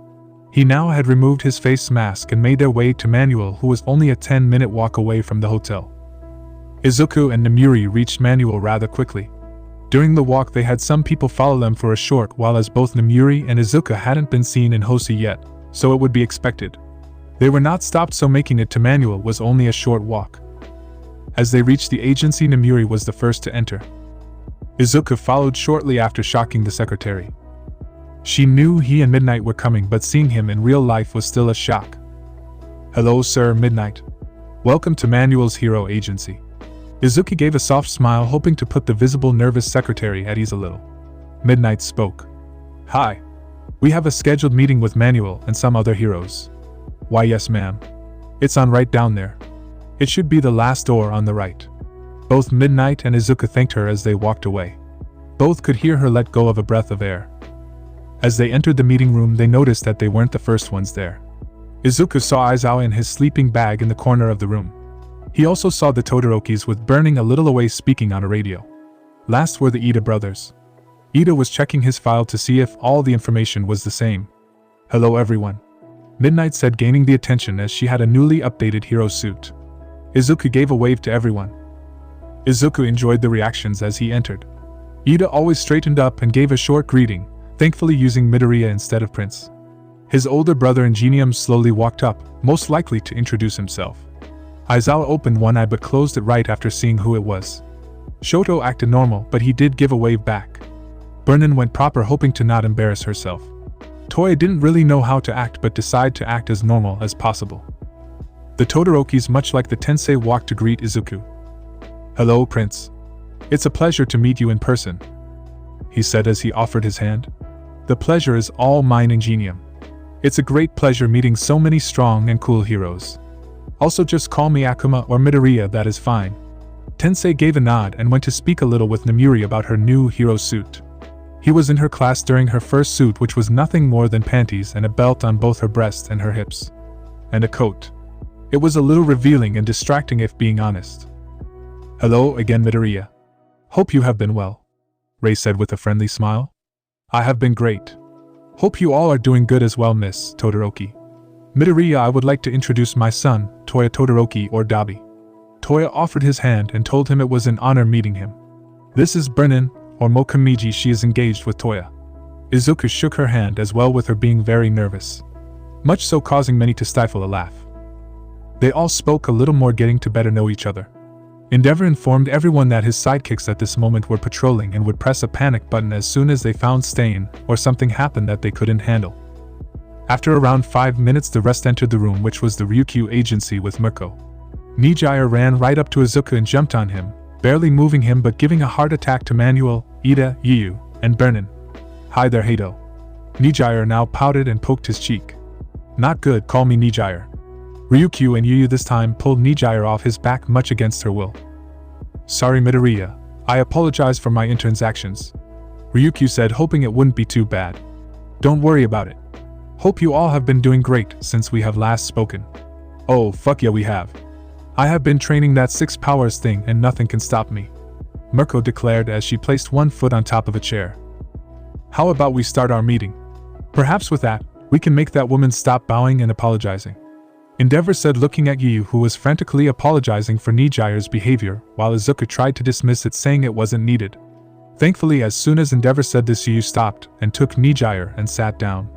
He now had removed his face mask and made their way to Manuel, who was only a 10-minute walk away from the hotel. Izuku and Namuri reached Manuel rather quickly. During the walk they had some people follow them for a short while, as both Namuri and Izuku hadn't been seen in Hosi yet, so it would be expected. They were not stopped, so making it to Manuel was only a short walk. As they reached the agency, Namuri was the first to enter. Izuku followed shortly after, shocking the secretary. She knew he and Midnight were coming, but seeing him in real life was still a shock. Hello, Sir Midnight. Welcome to Manuel's hero agency. Izuku gave a soft smile, hoping to put the visible nervous secretary at ease a little. Midnight spoke. Hi. We have a scheduled meeting with Manuel and some other heroes. Why, yes, ma'am. It's on right down there. It should be the last door on the right. Both Midnight and Izuku thanked her as they walked away. Both could hear her let go of a breath of air. As they entered the meeting room, they noticed that they weren't the first ones there. Izuku saw Aizawa in his sleeping bag in the corner of the room. He also saw the Todorokis with Burning a little away speaking on a radio. Last were the Ida brothers. Ida was checking his file to see if all the information was the same. Hello everyone. Midnight said, gaining the attention as she had a newly updated hero suit. Izuku gave a wave to everyone. Izuku enjoyed the reactions as he entered. Ida always straightened up and gave a short greeting, thankfully using Midoriya instead of Prince. His older brother Ingenium slowly walked up, most likely to introduce himself. Aizawa opened one eye but closed it right after seeing who it was. Shoto acted normal, but he did give a wave back. Burnin went proper, hoping to not embarrass herself. Toya didn't really know how to act but decided to act as normal as possible. The Todorokis, much like the Tensei, walked to greet Izuku. Hello, Prince. It's a pleasure to meet you in person, he said as he offered his hand. The pleasure is all mine, Ingenium. It's a great pleasure meeting so many strong and cool heroes. Also just call me Akuma or Midoriya, that is fine. Tensei gave a nod and went to speak a little with Namuri about her new hero suit. He was in her class during her first suit, which was nothing more than panties and a belt on both her breasts and her hips. And a coat. It was a little revealing and distracting, if being honest. Hello again, Midoriya. Hope you have been well, Ray said with a friendly smile. I have been great. Hope you all are doing good as well, Miss Todoroki. Midoriya, I would like to introduce my son, Toya Todoroki, or Dabi. Toya offered his hand and told him it was an honor meeting him. This is Burnin, or Mokamiji. She is engaged with Toya. Izuku shook her hand as well, with her being very nervous. Much so causing many to stifle a laugh. They all spoke a little more, getting to better know each other. Endeavor informed everyone that his sidekicks at this moment were patrolling and would press a panic button as soon as they found Stain or something happened that they couldn't handle. After around 5 minutes, the rest entered the room, which was the Ryukyu agency with Mirko. Nijire ran right up to Izuku and jumped on him, barely moving him but giving a heart attack to Manuel, Ida, Yu, and Burnin. Hi there, Hato. Nijire now pouted and poked his cheek. Not good, call me Nijire. Ryukyu and Yuyu this time pulled Nijire off his back much against her will. Sorry Midoriya, I apologize for my interactions. Ryukyu said, hoping it wouldn't be too bad. Don't worry about it. Hope you all have been doing great since we have last spoken. Oh fuck yeah we have. I have been training that 6 powers thing and nothing can stop me. Mirko declared as she placed one foot on top of a chair. How about we start our meeting? Perhaps with that, we can make that woman stop bowing and apologizing. Endeavor said, looking at Yu, who was frantically apologizing for Nijire's behavior, while Izuku tried to dismiss it, saying it wasn't needed. Thankfully, as soon as Endeavor said this, Yu stopped and took Nijire and sat down.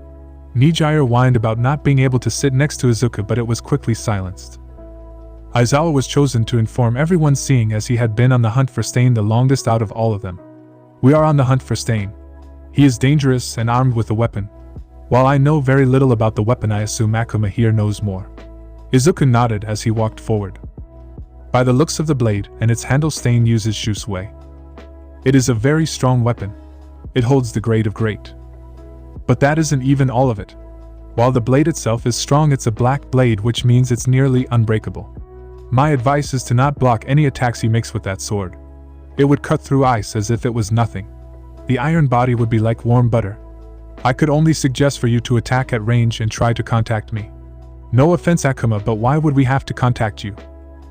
Nijire whined about not being able to sit next to Izuku, but it was quickly silenced. Aizawa was chosen to inform everyone, seeing as he had been on the hunt for Stain the longest out of all of them. We are on the hunt for Stain. He is dangerous and armed with a weapon. While I know very little about the weapon, I assume Akuma here knows more. Izuku nodded as he walked forward. By the looks of the blade and its handle, Stain uses Shusui. It is a very strong weapon. It holds the grade of great. But that isn't even all of it. While the blade itself is strong, it's a black blade, which means it's nearly unbreakable. My advice is to not block any attacks he makes with that sword. It would cut through ice as if it was nothing. The iron body would be like warm butter. I could only suggest for you to attack at range and try to contact me. No offense Akuma, but why would we have to contact you?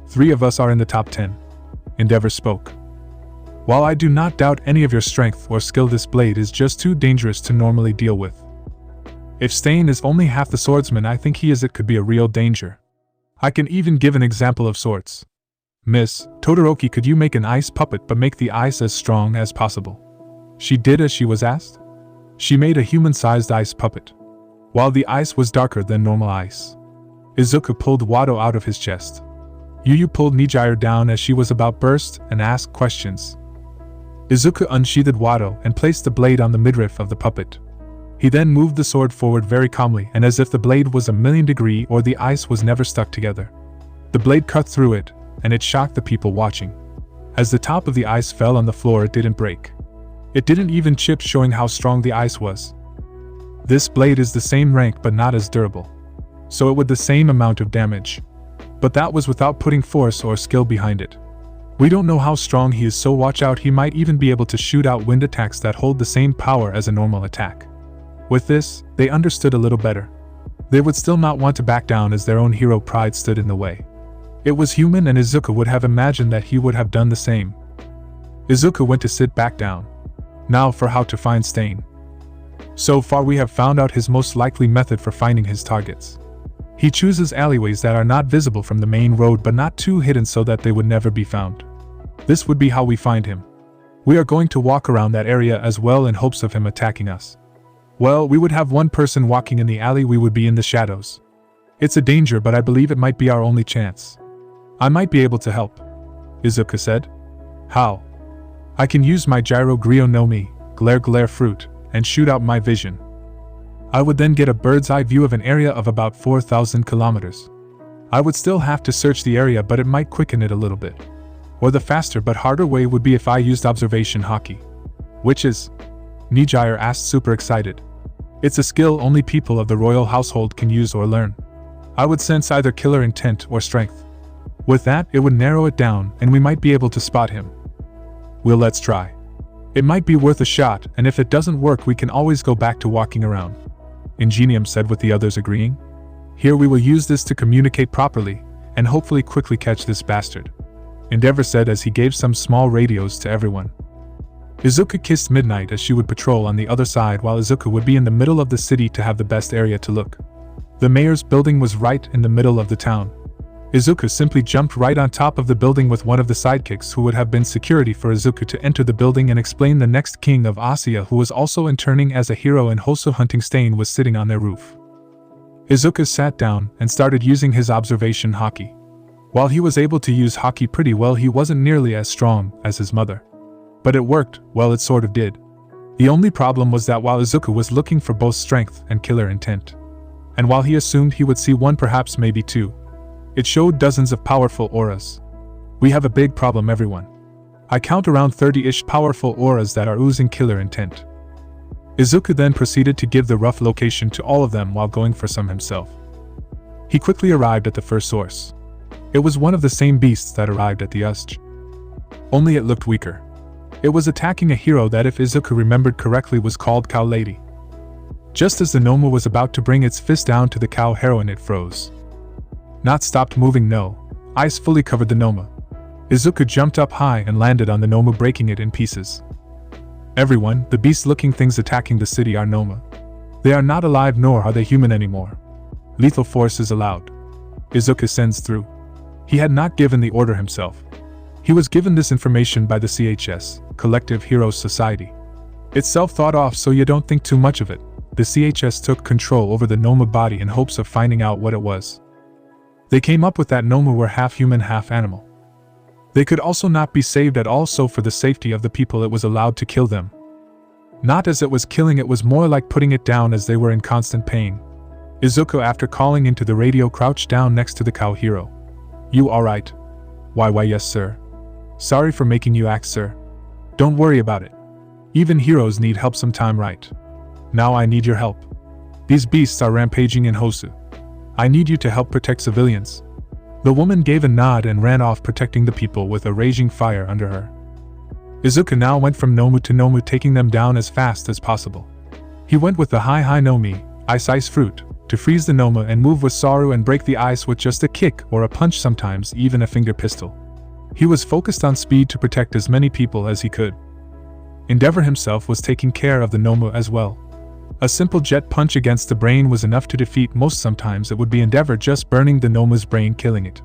3 of us are in the top 10. Endeavor spoke. While I do not doubt any of your strength or skill, this blade is just too dangerous to normally deal with. If Stain is only half the swordsman I think he is, it could be a real danger. I can even give an example of sorts. Miss Todoroki, could you make an ice puppet but make the ice as strong as possible? She did as she was asked. She made a human-sized ice puppet. While the ice was darker than normal ice. Izuku pulled Wado out of his chest. Yuyu pulled Nijire down as she was about burst and asked questions. Izuku unsheathed Wado and placed the blade on the midriff of the puppet. He then moved the sword forward very calmly and as if the blade was 1,000,000 degrees or the ice was never stuck together. The blade cut through it, and it shocked the people watching. As the top of the ice fell on the floor, it didn't break. It didn't even chip, showing how strong the ice was. This blade is the same rank but not as durable. So it would the same amount of damage. But that was without putting force or skill behind it. We don't know how strong he is, so watch out, he might even be able to shoot out wind attacks that hold the same power as a normal attack. With this, they understood a little better. They would still not want to back down as their own hero pride stood in the way. It was human, and Izuku would have imagined that he would have done the same. Izuku went to sit back down. Now for how to find Stain. So far we have found out his most likely method for finding his targets. He chooses alleyways that are not visible from the main road but not too hidden so that they would never be found. This would be how we find him. We are going to walk around that area as well in hopes of him attacking us. Well, we would have one person walking in the alley, we would be in the shadows. It's a danger, but I believe it might be our only chance. I might be able to help, Izuku said. How? I can use my Gyro Grio no Mi, glare fruit, and shoot out my vision. I would then get a bird's eye view of an area of about 4,000 kilometers. I would still have to search the area, but it might quicken it a little bit. Or the faster but harder way would be if I used observation hockey. Which is? Nijire asked, super excited. It's a skill only people of the royal household can use or learn. I would sense either killer intent or strength. With that, it would narrow it down and we might be able to spot him. Well, let's try. It might be worth a shot, and if it doesn't work we can always go back to walking around. Ingenium said, with the others agreeing. Here we will use this to communicate properly, and hopefully quickly catch this bastard. Endeavor said as he gave some small radios to everyone. Izuku kissed Midnight as she would patrol on the other side while Izuku would be in the middle of the city to have the best area to look. The mayor's building was right in the middle of the town. Izuku simply jumped right on top of the building with one of the sidekicks who would have been security for Izuku to enter the building and explain. The next king of Asia, who was also interning as a hero and Hoso hunting Stain, was sitting on their roof. Izuku sat down and started using his observation hockey. While he was able to use hockey pretty well, he wasn't nearly as strong as his mother. But it worked, well, it sort of did. The only problem was that while Izuku was looking for both strength and killer intent, and while he assumed he would see one, perhaps maybe two, it showed dozens of powerful auras. We have a big problem, everyone. I count around 30-ish powerful auras that are oozing killer intent. Izuku then proceeded to give the rough location to all of them while going for some himself. He quickly arrived at the first source. It was one of the same beasts that arrived at the Usj. Only it looked weaker. It was attacking a hero that, if Izuku remembered correctly, was called Cow Lady. Just as the Noma was about to bring its fist down to the cow heroine, it froze. Not stopped moving, no. Ice fully covered the Noma. Izuku jumped up high and landed on the Noma, breaking it in pieces. Everyone, the beast-looking things attacking the city, are Noma. They are not alive, nor are they human anymore. Lethal force is allowed. Izuku sends through. He had not given the order himself. He was given this information by the CHS, Collective Heroes Society. Itself thought off, so you don't think too much of it. The CHS took control over the Noma body in hopes of finding out what it was. They came up with that Noma were half human, half animal. They could also not be saved at all, so for the safety of the people it was allowed to kill them. Not as it was killing, it was more like putting it down, as they were in constant pain. Izuku, after calling into the radio, crouched down next to the cow hero. "You alright?" Why yes sir. Sorry for making you act, sir. Don't worry about it. Even heroes need help sometime, right? Now I need your help. These beasts are rampaging in Hosu. I need you to help protect civilians. The woman gave a nod and ran off, protecting the people with a raging fire under her. Izuku now went from Nomu to Nomu, taking them down as fast as possible. He went with the high Nomi, ice fruit, to freeze the Noma and move with Saru and break the ice with just a kick or a punch, sometimes even a finger pistol. He was focused on speed to protect as many people as he could. Endeavor himself was taking care of the Noma as well. A simple jet punch against the brain was enough to defeat most. Sometimes it would be Endeavor just burning the Noma's brain, killing it.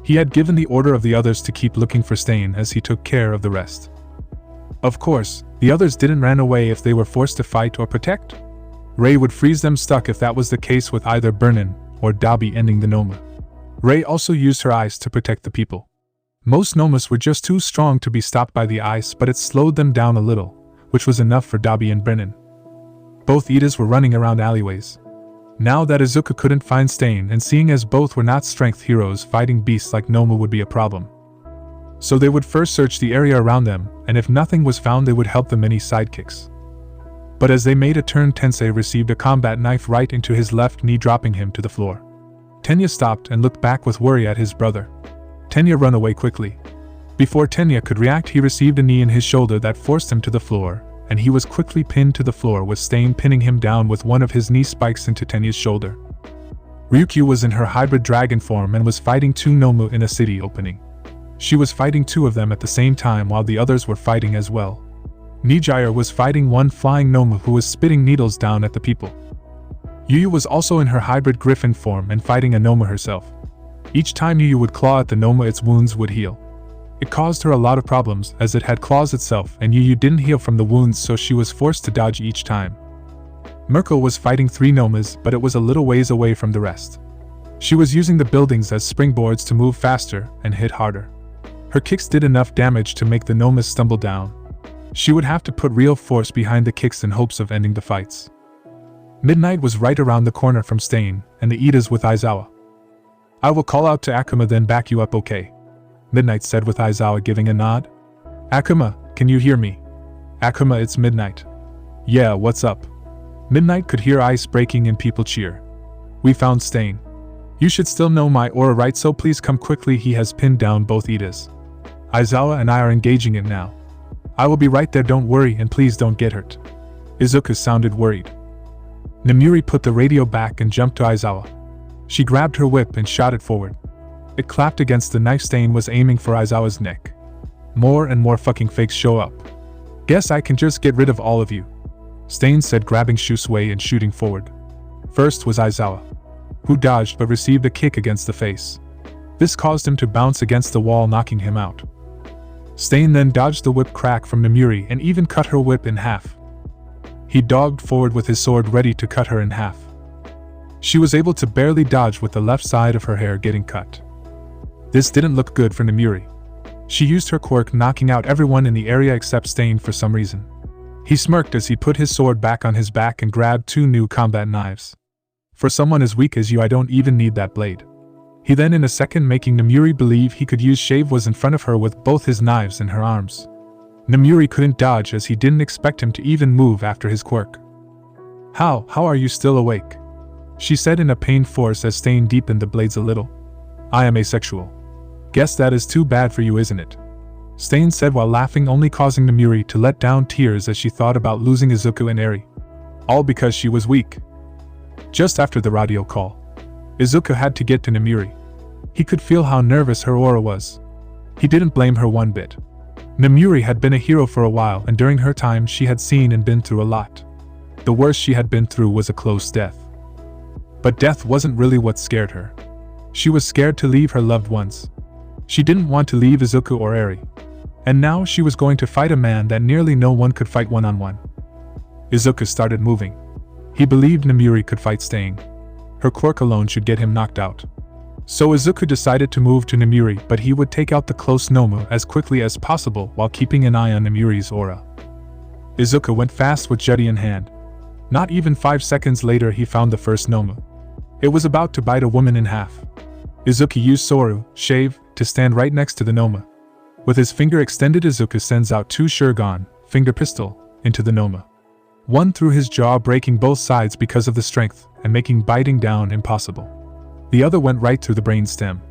He had given the order of the others to keep looking for Stain as he took care of the rest. Of course, the others didn't run away if they were forced to fight or protect. Ray would freeze them stuck if that was the case, with either Burnin or Dabi ending the Noma. Ray also used her ice to protect the people. Most Nomas were just too strong to be stopped by the ice, but it slowed them down a little, which was enough for Dabi and Brennan. Both Idas were running around alleyways. Now that Izuku couldn't find Stain, and seeing as both were not strength heroes, fighting beasts like Noma would be a problem. So they would first search the area around them, and if nothing was found they would help the many sidekicks. But as they made a turn, Tensei received a combat knife right into his left knee, dropping him to the floor. Tenya stopped and looked back with worry at his brother. Tenya ran away quickly. Before Tenya could react, he received a knee in his shoulder that forced him to the floor, and he was quickly pinned to the floor, with Stain pinning him down with one of his knee spikes into Tenya's shoulder. Ryukyu was in her hybrid dragon form and was fighting two Nomu in a city opening. She was fighting two of them at the same time while the others were fighting as well. Nijire was fighting one flying Nomu who was spitting needles down at the people. Yuyu was also in her hybrid griffin form and fighting a Noma herself. Each time Yuyu would claw at the Noma, its wounds would heal. It caused her a lot of problems, as it had claws itself and Yuyu didn't heal from the wounds, so she was forced to dodge each time. Merkel was fighting three Nomas, but it was a little ways away from the rest. She was using the buildings as springboards to move faster and hit harder. Her kicks did enough damage to make the Nomas stumble down. She would have to put real force behind the kicks in hopes of ending the fights. Midnight was right around the corner from Stain, and the Idas with Aizawa. "I will call out to Akuma, then back you up, okay?" Midnight said, with Aizawa giving a nod. "Akuma, can you hear me?" "Akuma, it's Midnight." "Yeah, what's up?" Midnight could hear ice breaking and people cheer. "We found Stain. You should still know my aura, right? So please come quickly. He has pinned down both Idas. Aizawa and I are engaging it now. I will be right there, don't worry, and please don't get hurt." Izuku sounded worried. Namuri put the radio back and jumped to Aizawa. She grabbed her whip and shot it forward. It clapped against the knife. Stain was aiming for Aizawa's neck. More and more fucking fakes show up. "Guess I can just get rid of all of you," Stain said, grabbing Shusui and shooting forward. First was Aizawa, who dodged but received a kick against the face. This caused him to bounce against the wall, knocking him out. Stain then dodged the whip crack from Namuri and even cut her whip in half. He dogged forward with his sword, ready to cut her in half. She was able to barely dodge, with the left side of her hair getting cut. This didn't look good for Namuri. She used her quirk, knocking out everyone in the area except Stain for some reason. He smirked as he put his sword back on his back and grabbed two new combat knives. "For someone as weak as you, I don't even need that blade." He then, in a second, making Namuri believe he could use shave, was in front of her with both his knives in her arms. Namuri couldn't dodge as he didn't expect him to even move after his quirk. How are you still awake? She said in a pained voice as Stain deepened the blades a little. I am asexual. Guess that is too bad for you, isn't it? Stain said while laughing, only causing Namiri to let down tears as she thought about losing Izuku and Eri. All because she was weak. Just after the radio call, Izuku had to get to Namiri. He could feel how nervous her aura was. He didn't blame her one bit. Namiri had been a hero for a while, and during her time she had seen and been through a lot. The worst she had been through was a close death. But death wasn't really what scared her. She was scared to leave her loved ones. She didn't want to leave Izuku or Eri. And now she was going to fight a man that nearly no one could fight one-on-one. Izuku started moving. He believed Namiri could fight Stain. Her quirk alone should get him knocked out. So Izuku decided to move to Namiri, but he would take out the close Nomu as quickly as possible while keeping an eye on Namiri's aura. Izuku went fast with jutty in hand. Not even 5 seconds later he found the first Nomu. It was about to bite a woman in half. Izuku used Soru, shave, to stand right next to the Noma. With his finger extended, Izuku sends out 2 Shurgan, finger pistol, into the Noma. One through his jaw, breaking both sides because of the strength, and making biting down impossible. The other went right through the brain stem.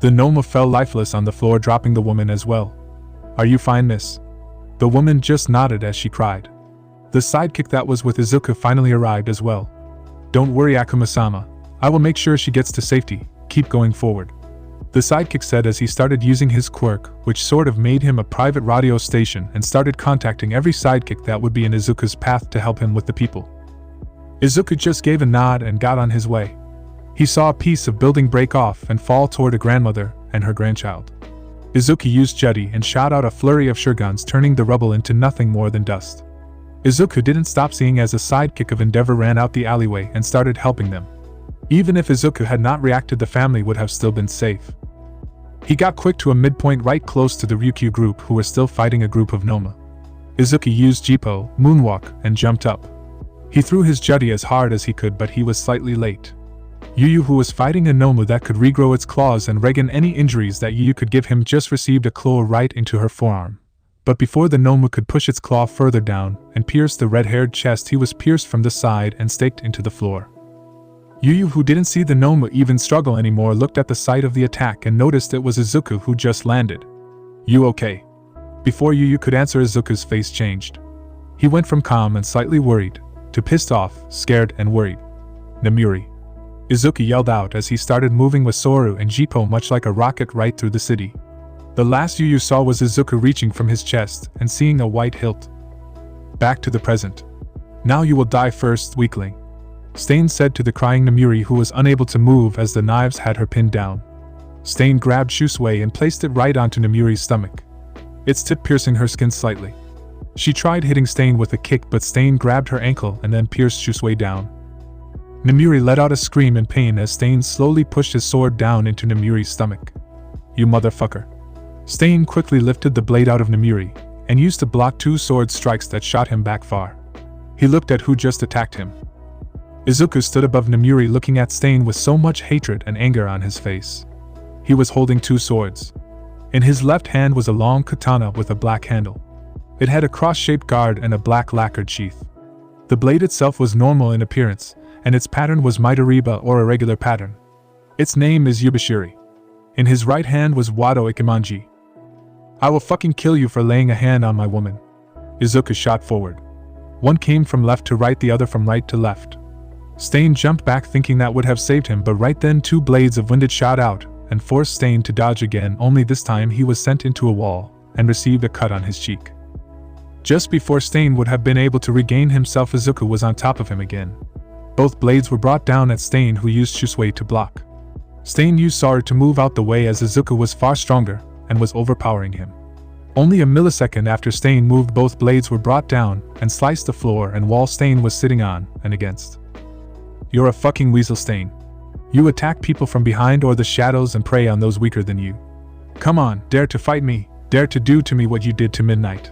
The Noma fell lifeless on the floor, dropping the woman as well. Are you fine, miss? The woman just nodded as she cried. The sidekick that was with Izuku finally arrived as well. Don't worry, Akuma-sama. I will make sure she gets to safety. Keep going forward. The sidekick said as he started using his quirk, which sort of made him a private radio station, and started contacting every sidekick that would be in Izuku's path to help him with the people. Izuku just gave a nod and got on his way. He saw a piece of building break off and fall toward a grandmother and her grandchild. Izuku used Jutty and shot out a flurry of shurguns, turning the rubble into nothing more than dust. Izuku didn't stop seeing as a sidekick of Endeavor ran out the alleyway and started helping them. Even if Izuku had not reacted, the family would have still been safe. He got quick to a midpoint right close to the Ryukyu group, who were still fighting a group of Noma. Izuku used Jippo, moonwalk, and jumped up. He threw his Jutty as hard as he could, but he was slightly late. Yuyu, who was fighting a Nomu that could regrow its claws and regen any injuries that Yuyu could give him, just received a claw right into her forearm. But before the Nomu could push its claw further down and pierce the red-haired chest, he was pierced from the side and staked into the floor. Yuyu, who didn't see the Nomu even struggle anymore, looked at the site of the attack and noticed it was Izuku who just landed. You okay? Before Yuyu could answer, Izuku's face changed. He went from calm and slightly worried to pissed off, scared, and worried. Namiri! Izuku yelled out as he started moving with Soru and Jippo much like a rocket right through the city. The last Yuyu saw was Izuku reaching from his chest and seeing a white hilt. Back to the present. Now you will die first, weakling. Stain said to the crying Namiri, who was unable to move as the knives had her pinned down. Stain grabbed Shusui and placed it right onto Namiri's stomach, its tip piercing her skin slightly. She tried hitting Stain with a kick, but Stain grabbed her ankle and then pierced Shusui down. Namiri let out a scream in pain as Stain slowly pushed his sword down into Namiri's stomach. You motherfucker. Stain quickly lifted the blade out of Namiri and used to block 2 sword strikes that shot him back far. He looked at who just attacked him. Izuku stood above Namiri, looking at Stain with so much hatred and anger on his face. He was holding 2 swords. In his left hand was a long katana with a black handle. It had a cross-shaped guard and a black lacquered sheath. The blade itself was normal in appearance, and its pattern was Midoriya, or a regular pattern. Its name is Yubashiri. In his right hand was Wado Ikimanji. I will fucking kill you for laying a hand on my woman. Izuku shot forward. One came from left to right, the other from right to left. Stain jumped back thinking that would have saved him, but right then 2 blades of winded shot out and forced Stain to dodge again, only this time he was sent into a wall and received a cut on his cheek. Just before Stain would have been able to regain himself, Izuku was on top of him again. Both blades were brought down at Stain, who used Shusui to block. Stain used Soru to move out the way as Izuku was far stronger and was overpowering him. Only a millisecond after Stain moved, both blades were brought down and sliced the floor and wall Stain was sitting on and against. You're a fucking weasel, Stain. You attack people from behind or the shadows and prey on those weaker than you. Come on, dare to fight me, dare to do to me what you did to Midnight.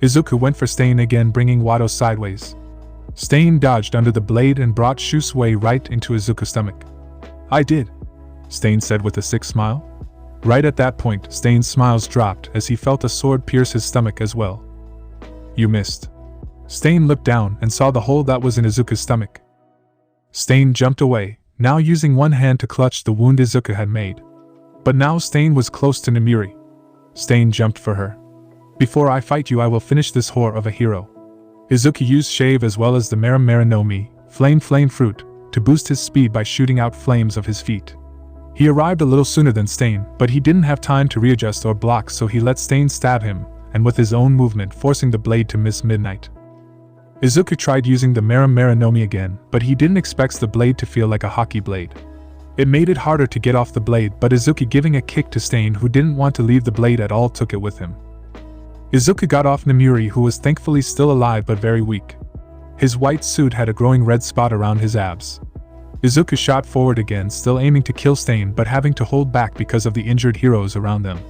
Izuku went for Stain again, bringing Wado sideways. Stain dodged under the blade and brought Shusui right into Izuku's stomach. I did, Stain said with a sick smile. Right at that point, Stain's smiles dropped as he felt a sword pierce his stomach as well. You missed. Stain looked down and saw the hole that was in Izuku's stomach. Stain jumped away, now using one hand to clutch the wound Izuku had made. But now Stain was close to Namiri. Stain jumped for her. "Before I fight you, I will finish this whore of a hero." Izuku used Shave as well as the Mera no Mi, Flame Fruit, to boost his speed by shooting out flames of his feet. He arrived a little sooner than Stain, but he didn't have time to readjust or block, so he let Stain stab him, and with his own movement forcing the blade to miss midnight. Izuku tried using the Mera no Mi again, but he didn't expect the blade to feel like a hockey blade. It made it harder to get off the blade, but Izuku, giving a kick to Stain, who didn't want to leave the blade at all, took it with him. Izuku got off Namiri, who was thankfully still alive but very weak. His white suit had a growing red spot around his abs. Izuku shot forward again, still aiming to kill Stain but having to hold back because of the injured heroes around them.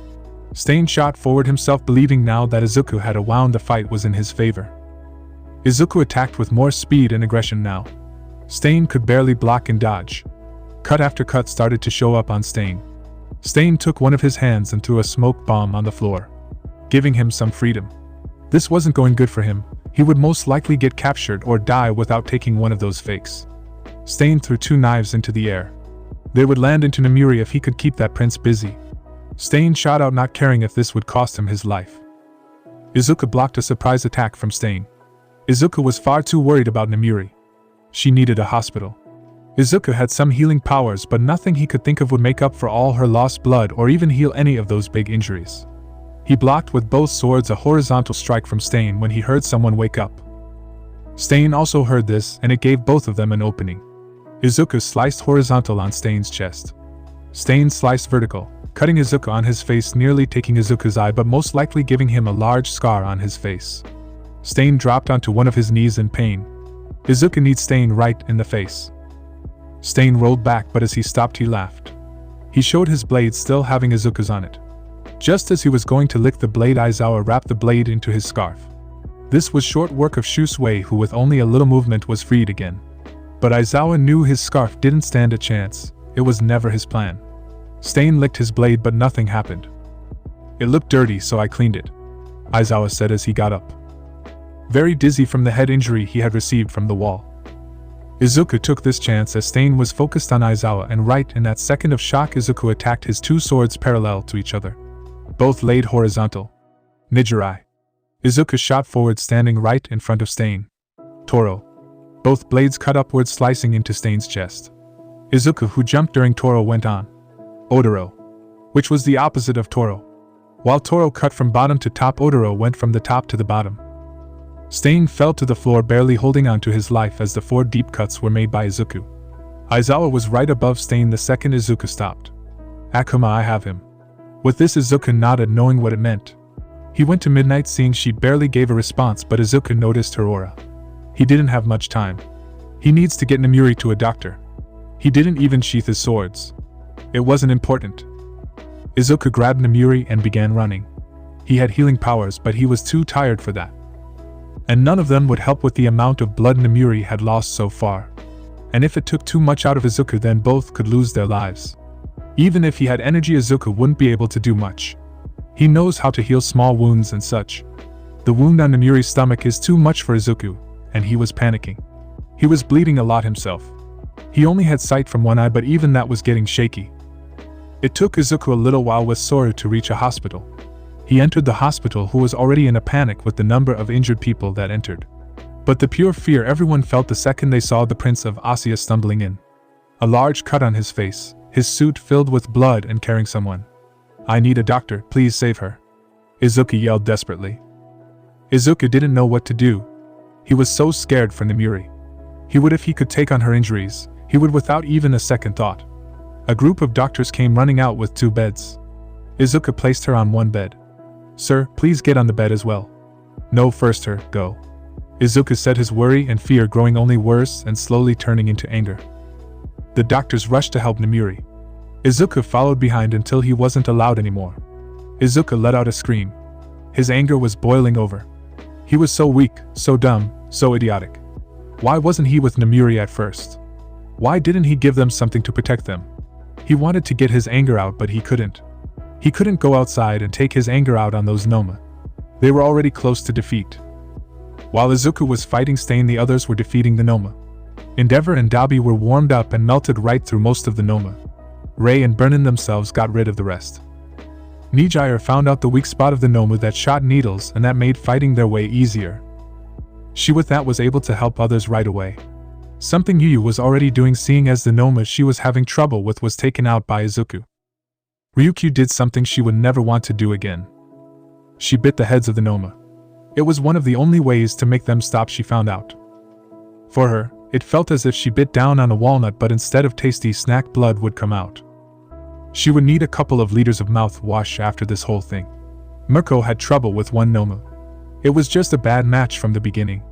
Stain shot forward himself, believing now that Izuku had wound the fight was in his favor. Izuku attacked with more speed and aggression now. Stain could barely block and dodge. Cut after cut started to show up on Stain. Stain took one of his hands and threw a smoke bomb on the floor, giving him some freedom. This wasn't going good for him. He would most likely get captured or die without taking one of those fakes. Stain threw 2 knives into the air. They would land into Namiri if he could keep that prince busy. Stain shot out, not caring if this would cost him his life. Izuku blocked a surprise attack from Stain. Izuku was far too worried about Namiri. She needed a hospital. Izuku had some healing powers, but nothing he could think of would make up for all her lost blood or even heal any of those big injuries. He blocked with both swords a horizontal strike from Stain when he heard someone wake up. Stain also heard this, and it gave both of them an opening. Izuku sliced horizontal on Stain's chest. Stain sliced vertical, cutting Izuku on his face, nearly taking Izuku's eye but most likely giving him a large scar on his face. Stain dropped onto one of his knees in pain. Izuku kneed Stain right in the face. Stain rolled back, but as he stopped he laughed. He showed his blade still having Izuku's on it. Just as he was going to lick the blade, Aizawa wrapped the blade into his scarf. This was short work of Shusui, who with only a little movement was freed again. But Aizawa knew his scarf didn't stand a chance. It was never his plan. Stain licked his blade but nothing happened. "It looked dirty, so I cleaned it," Aizawa said as he got up, very dizzy from the head injury he had received from the wall. Izuku took this chance as Stain was focused on Aizawa, and right in that second of shock Izuku attacked, his 2 swords parallel to each other. Both laid horizontal. Nijirai. Izuku shot forward, standing right in front of Stain. Toro. Both blades cut upwards, slicing into Stain's chest. Izuku, who jumped during Toro, went on Odoro, which was the opposite of Toro. While Toro cut from bottom to top, Odoro went from the top to the bottom. Stain fell to the floor, barely holding on to his life as the 4 deep cuts were made by Izuku. Aizawa was right above Stain the second Izuku stopped. "Akuma, I have him." With this, Izuku nodded, knowing what it meant. He went to Midnight, seeing she barely gave a response, but Izuku noticed her aura. He didn't have much time. He needs to get Namiri to a doctor. He didn't even sheath his swords. It wasn't important. Izuku grabbed Namiri and began running. He had healing powers, but he was too tired for that. And none of them would help with the amount of blood Namiri had lost so far. And if it took too much out of Izuku, then both could lose their lives. Even if he had energy, Izuku wouldn't be able to do much. He knows how to heal small wounds and such. The wound on Namiri's stomach is too much for Izuku, and he was panicking. He was bleeding a lot himself. He only had sight from one eye, but even that was getting shaky. It took Izuku a little while with Soru to reach a hospital. He entered the hospital, who was already in a panic with the number of injured people that entered. But the pure fear everyone felt the second they saw the Prince of Asia stumbling in. A large cut on his face, his suit filled with blood, and carrying someone. "I need a doctor, please save her," Izuku yelled desperately. Izuku didn't know what to do. He was so scared for Namiri. He would if he could take on her injuries. He would without even a second thought. A group of doctors came running out with 2 beds. Izuku placed her on one bed. "Sir, please get on the bed as well." "No, first her, go," Izuku said, his worry and fear growing only worse and slowly turning into anger. The doctors rushed to help Namiri. Izuku followed behind until he wasn't allowed anymore. Izuku let out a scream. His anger was boiling over. He was so weak, so dumb, so idiotic. Why wasn't he with Namiri at first? Why didn't he give them something to protect them? He wanted to get his anger out, but he couldn't. He couldn't go outside and take his anger out on those Noma. They were already close to defeat. While Izuku was fighting Stain, the others were defeating the Noma. Endeavor and Dabi were warmed up and melted right through most of the Noma. Ray and Burnin themselves got rid of the rest. Nijire found out the weak spot of the Noma that shot needles, and that made fighting their way easier. She with that was able to help others right away. Something Yu was already doing, seeing as the Noma she was having trouble with was taken out by Izuku. Ryukyu did something she would never want to do again. She bit the heads of the Noma. It was one of the only ways to make them stop, she found out. For her, it felt as if she bit down on a walnut, but instead of tasty snack, blood would come out. She would need a couple of liters of mouthwash after this whole thing. Mirko had trouble with one Noma. It was just a bad match from the beginning.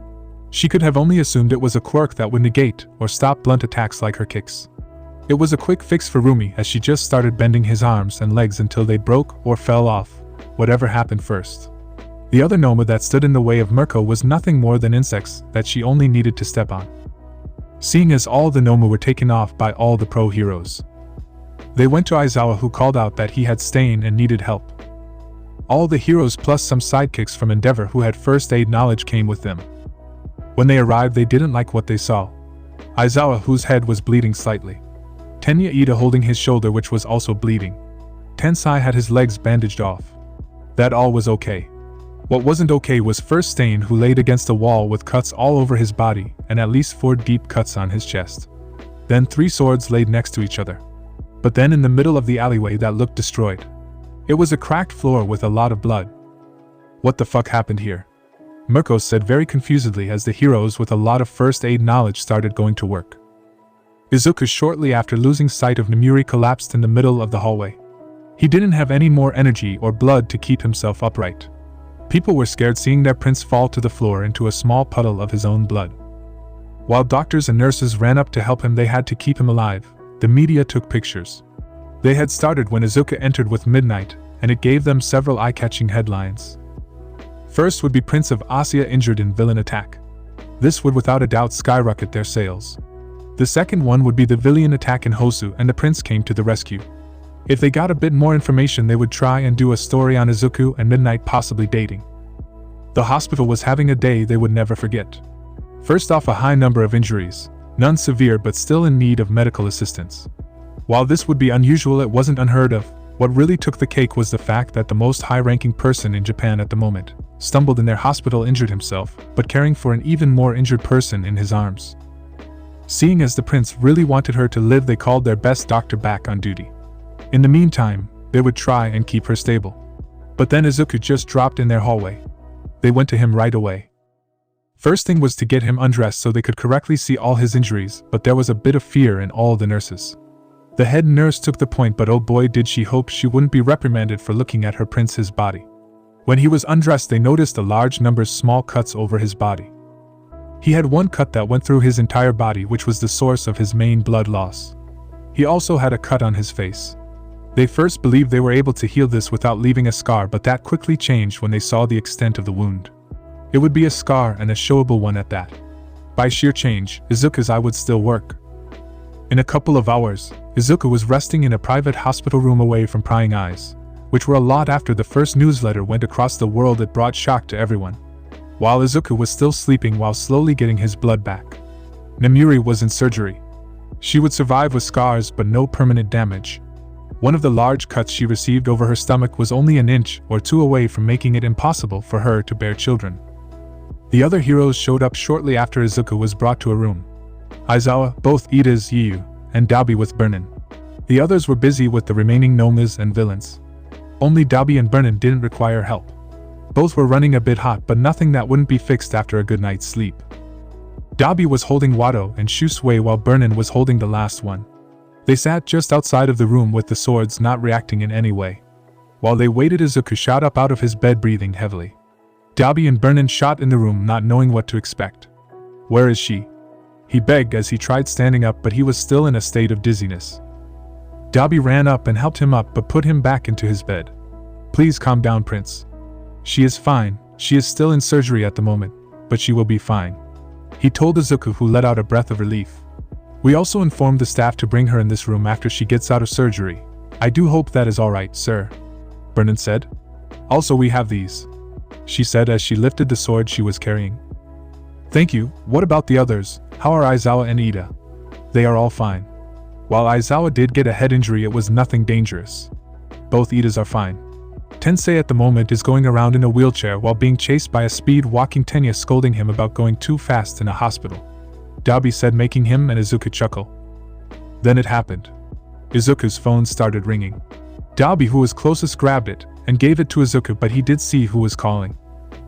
She could have only assumed it was a quirk that would negate or stop blunt attacks like her kicks. It was a quick fix for Rumi, as she just started bending his arms and legs until they broke or fell off, whatever happened first. The other Noma that stood in the way of Mirko was nothing more than insects that she only needed to step on. Seeing as all the Noma were taken off by all the pro heroes, they went to Aizawa, who called out that he had Stain and needed help. All the heroes plus some sidekicks from Endeavor who had first aid knowledge came with them. When they arrived, they didn't like what they saw. Aizawa, whose head was bleeding slightly. Tenya Ida holding his shoulder, which was also bleeding. Tensai had his legs bandaged off. That all was okay. What wasn't okay was first Stain, who laid against the wall with cuts all over his body and at least 4 deep cuts on his chest. Then 3 swords laid next to each other. But then in the middle of the alleyway that looked destroyed. It was a cracked floor with a lot of blood. What the fuck happened here? Mirko said very confusedly as the heroes with a lot of first aid knowledge started going to work. Izuku, shortly after losing sight of Nomuri, collapsed in the middle of the hallway. He didn't have any more energy or blood to keep himself upright. People were scared seeing their prince fall to the floor into a small puddle of his own blood. While doctors and nurses ran up to help him, they had to keep him alive. The media took pictures. They had started when Izuku entered with Midnight, and it gave them several eye-catching headlines. First would be Prince of Asia injured in villain attack. This would without a doubt skyrocket their sales. The second one would be the villain attack in Hosu, and the prince came to the rescue. If they got a bit more information, they would try and do a story on Izuku and Midnight possibly dating. The hospital was having a day they would never forget. First off, a high number of injuries, none severe but still in need of medical assistance. While this would be unusual, it wasn't unheard of. What really took the cake was the fact that the most high-ranking person in Japan at the moment stumbled in their hospital, injured himself, but caring for an even more injured person in his arms. Seeing as the prince really wanted her to live, they called their best doctor back on duty. In the meantime, they would try and keep her stable. But then Izuku just dropped in their hallway. They went to him right away. First thing was to get him undressed so they could correctly see all his injuries, but there was a bit of fear in all the nurses. The head nurse took the point, but oh boy did she hope she wouldn't be reprimanded for looking at her prince's body. When he was undressed, they noticed a large number of small cuts over his body. He had one cut that went through his entire body, which was the source of his main blood loss. He also had a cut on his face. They first believed they were able to heal this without leaving a scar, but that quickly changed when they saw the extent of the wound. It would be a scar, and a showable one at that. By sheer change, Izuku's eye would still work. In a couple of hours, Izuku was resting in a private hospital room away from prying eyes, which were a lot after the first newsletter went across the world. It brought shock to everyone. While Izuku was still sleeping while slowly getting his blood back, Nomuri was in surgery. She would survive with scars but no permanent damage. One of the large cuts she received over her stomach was only an inch or 2 away from making it impossible for her to bear children. The other heroes showed up shortly after Izuku was brought to a room. Aizawa, both Idas Yu, and Dabi with Burnin. The others were busy with the remaining Nomas and villains. Only Dabi and Burnin didn't require help. Both were running a bit hot, but nothing that wouldn't be fixed after a good night's sleep. Dabi was holding Wado and Shusui while Burnin was holding the last one. They sat just outside of the room with the swords, not reacting in any way. While they waited, Izuku shot up out of his bed breathing heavily. Dabi and Burnin shot in the room, not knowing what to expect. "Where is she?" he begged as he tried standing up, but he was still in a state of dizziness. Dabi ran up and helped him up but put him back into his bed. "Please calm down, Prince. She is fine. She is still in surgery at the moment, but she will be fine," he told Izuku, who let out a breath of relief. "We also informed the staff to bring her in this room after she gets out of surgery. I do hope that is alright, sir," Burnin said. "Also, we have these," she said as she lifted the sword she was carrying. Thank you. What about the others? How are Aizawa and Ida? They are all fine. While Aizawa did get a head injury, it was nothing dangerous. Both Idas are fine. Tensei at the moment is going around in a wheelchair while being chased by a speed-walking Tenya scolding him about going too fast in a hospital. Dabi said, making him and Izuku chuckle. Then it happened. Izuku's phone started ringing. Dabi, who was closest, grabbed it and gave it to Izuku, but he did see who was calling.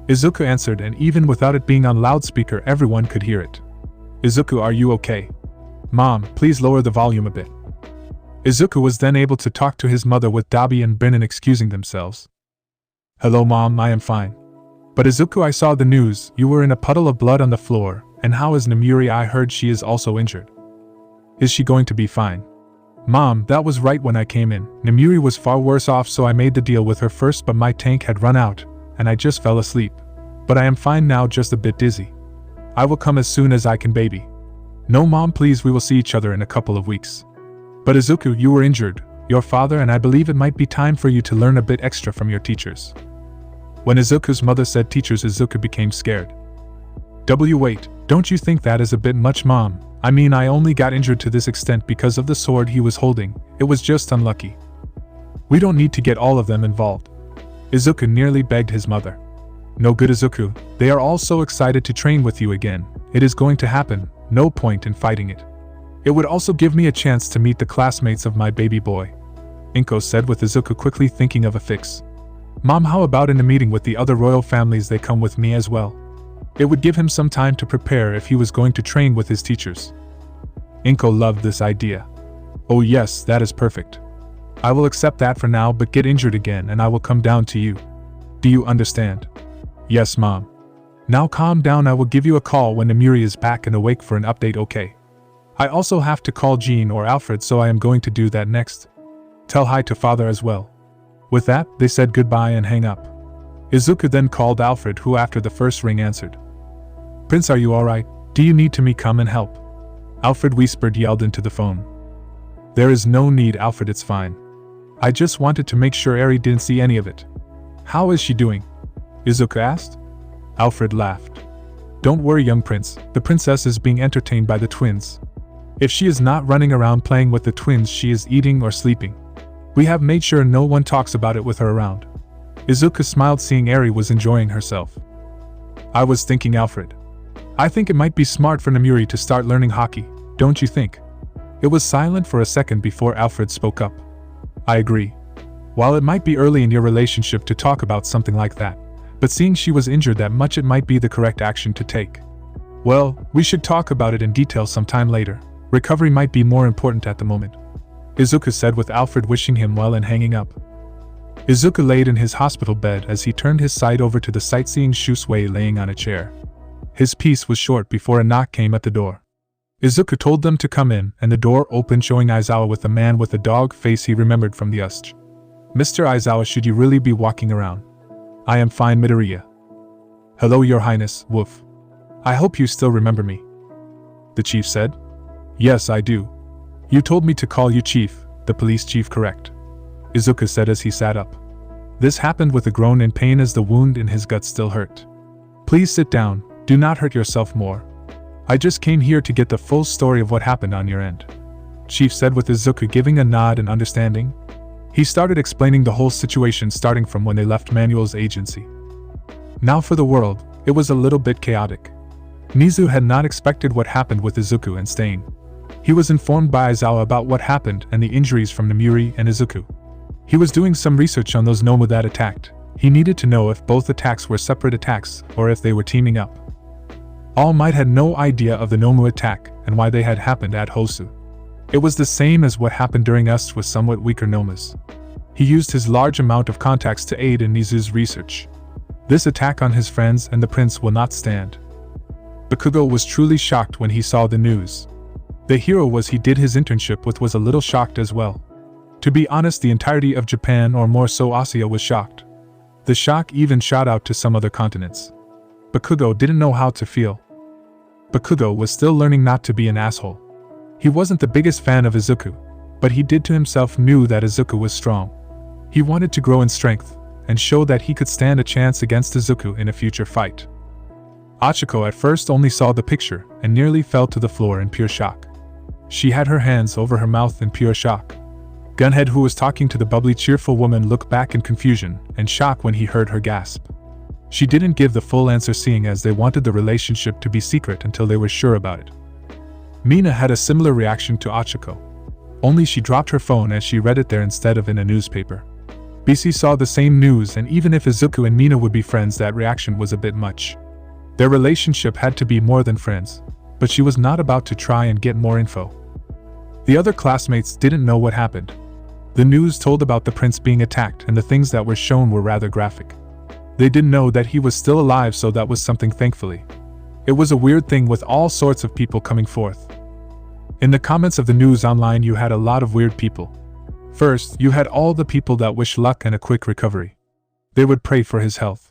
Izuku answered, and even without it being on loudspeaker, everyone could hear it. Izuku, are you okay? Mom, please lower the volume a bit. Izuku was then able to talk to his mother, with Dabi and Brennan excusing themselves. Hello Mom, I am fine. But Izuku, I saw the news, you were in a puddle of blood on the floor, and how is Namuri? I heard she is also injured. Is she going to be fine? Mom, that was right when I came in. Namuri was far worse off, so I made the deal with her first, but my tank had run out, and I just fell asleep. But I am fine now, just a bit dizzy. I will come as soon as I can, baby. No Mom, please, we will see each other in a couple of weeks. But Izuku, you were injured, your father, and I believe it might be time for you to learn a bit extra from your teachers. When Izuku's mother said teachers, Izuku became scared. Wait, don't you think that is a bit much, Mom? I mean, I only got injured to this extent because of the sword he was holding, it was just unlucky. We don't need to get all of them involved. Izuku nearly begged his mother. No good, Izuku, they are all so excited to train with you again, it is going to happen, no point in fighting it. It would also give me a chance to meet the classmates of my baby boy. Inko said, with Izuku quickly thinking of a fix. Mom, how about in a meeting with the other royal families they come with me as well? It would give him some time to prepare if he was going to train with his teachers. Inko loved this idea. Oh yes, that is perfect. I will accept that for now, but get injured again and I will come down to you. Do you understand? Yes, Mom. Now calm down, I will give you a call when Namuri is back and awake for an update, okay? I also have to call Jean or Alfred, so I am going to do that next. Tell hi to Father as well. With that, they said goodbye and hang up. Izuku then called Alfred, who after the first ring answered. Prince, are you alright? Do you need me come and help? Alfred whispered, yelled into the phone. There is no need, Alfred, it's fine. I just wanted to make sure Eri didn't see any of it. How is she doing? Izuku asked. Alfred laughed. Don't worry, young prince, the princess is being entertained by the twins. If she is not running around playing with the twins, she is eating or sleeping. We have made sure no one talks about it with her around. Izuku smiled, seeing Eri was enjoying herself. I was thinking, Alfred. I think it might be smart for Namuri to start learning hockey, don't you think? It was silent for a second before Alfred spoke up. I agree. While it might be early in your relationship to talk about something like that, but seeing she was injured that much, it might be the correct action to take. Well, we should talk about it in detail sometime later. Recovery might be more important at the moment. Izuku said, with Alfred wishing him well and hanging up. Izuku laid in his hospital bed as he turned his side over to the sightseeing Shusui laying on a chair. His peace was short before a knock came at the door. Izuku told them to come in, and the door opened, showing Aizawa with a man with a dog face he remembered from the USJ. Mr. Aizawa, should you really be walking around? I am fine, Midoriya. Hello, Your Highness, Woof. I hope you still remember me. The chief said. Yes, I do. You told me to call you chief, the police chief, correct? Izuku said as he sat up. This happened with a groan in pain as the wound in his gut still hurt. Please sit down, do not hurt yourself more. I just came here to get the full story of what happened on your end. Chief said, with Izuku giving a nod and understanding. He started explaining the whole situation, starting from when they left Manuel's agency. Now for the world, it was a little bit chaotic. Nizu had not expected what happened with Izuku and Stain. He was informed by Aizawa about what happened and the injuries from Namuri and Izuku. He was doing some research on those Nomu that attacked. He needed to know if both attacks were separate attacks or if they were teaming up. All Might had no idea of the Nomu attack and why they had happened at Hosu. It was the same as what happened during us with somewhat weaker Nomus. He used his large amount of contacts to aid in Nizu's research. This attack on his friends and the prince will not stand. Bakugo was truly shocked when he saw the news. The hero he did his internship with was a little shocked as well. To be honest, the entirety of Japan, or more so Asia, was shocked. The shock even shot out to some other continents. Bakugo didn't know how to feel. Bakugo was still learning not to be an asshole. He wasn't the biggest fan of Izuku, but he did to himself knew that Izuku was strong. He wanted to grow in strength, and show that he could stand a chance against Izuku in a future fight. Achiko at first only saw the picture and nearly fell to the floor in pure shock. She had her hands over her mouth in pure shock. Gunhead, who was talking to the bubbly, cheerful woman, looked back in confusion and shock when he heard her gasp. She didn't give the full answer, seeing as they wanted the relationship to be secret until they were sure about it. Mina had a similar reaction to Achiko. Only she dropped her phone as she read it there instead of in a newspaper. BC saw the same news, and even if Izuku and Mina would be friends, that reaction was a bit much. Their relationship had to be more than friends, but she was not about to try and get more info. The other classmates didn't know what happened. The news told about the prince being attacked, and the things that were shown were rather graphic. They didn't know that he was still alive, so that was something, thankfully. It was a weird thing with all sorts of people coming forth. In the comments of the news online, you had a lot of weird people. First, you had all the people that wish luck and a quick recovery. They would pray for his health.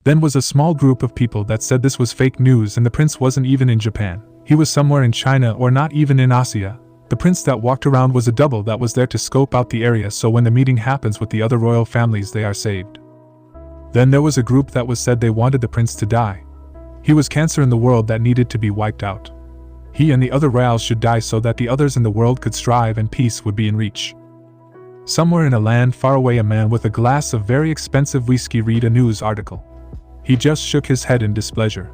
Then was a small group of people that said this was fake news and the prince wasn't even in Japan. He was somewhere in China or not even in Asia. The prince that walked around was a double that was there to scope out the area, so when the meeting happens with the other royal families, they are saved. Then there was a group that was said they wanted the prince to die. He was cancer in the world that needed to be wiped out. He and the other royals should die so that the others in the world could strive and peace would be in reach. Somewhere in a land far away, a man with a glass of very expensive whiskey read a news article. He just shook his head in displeasure.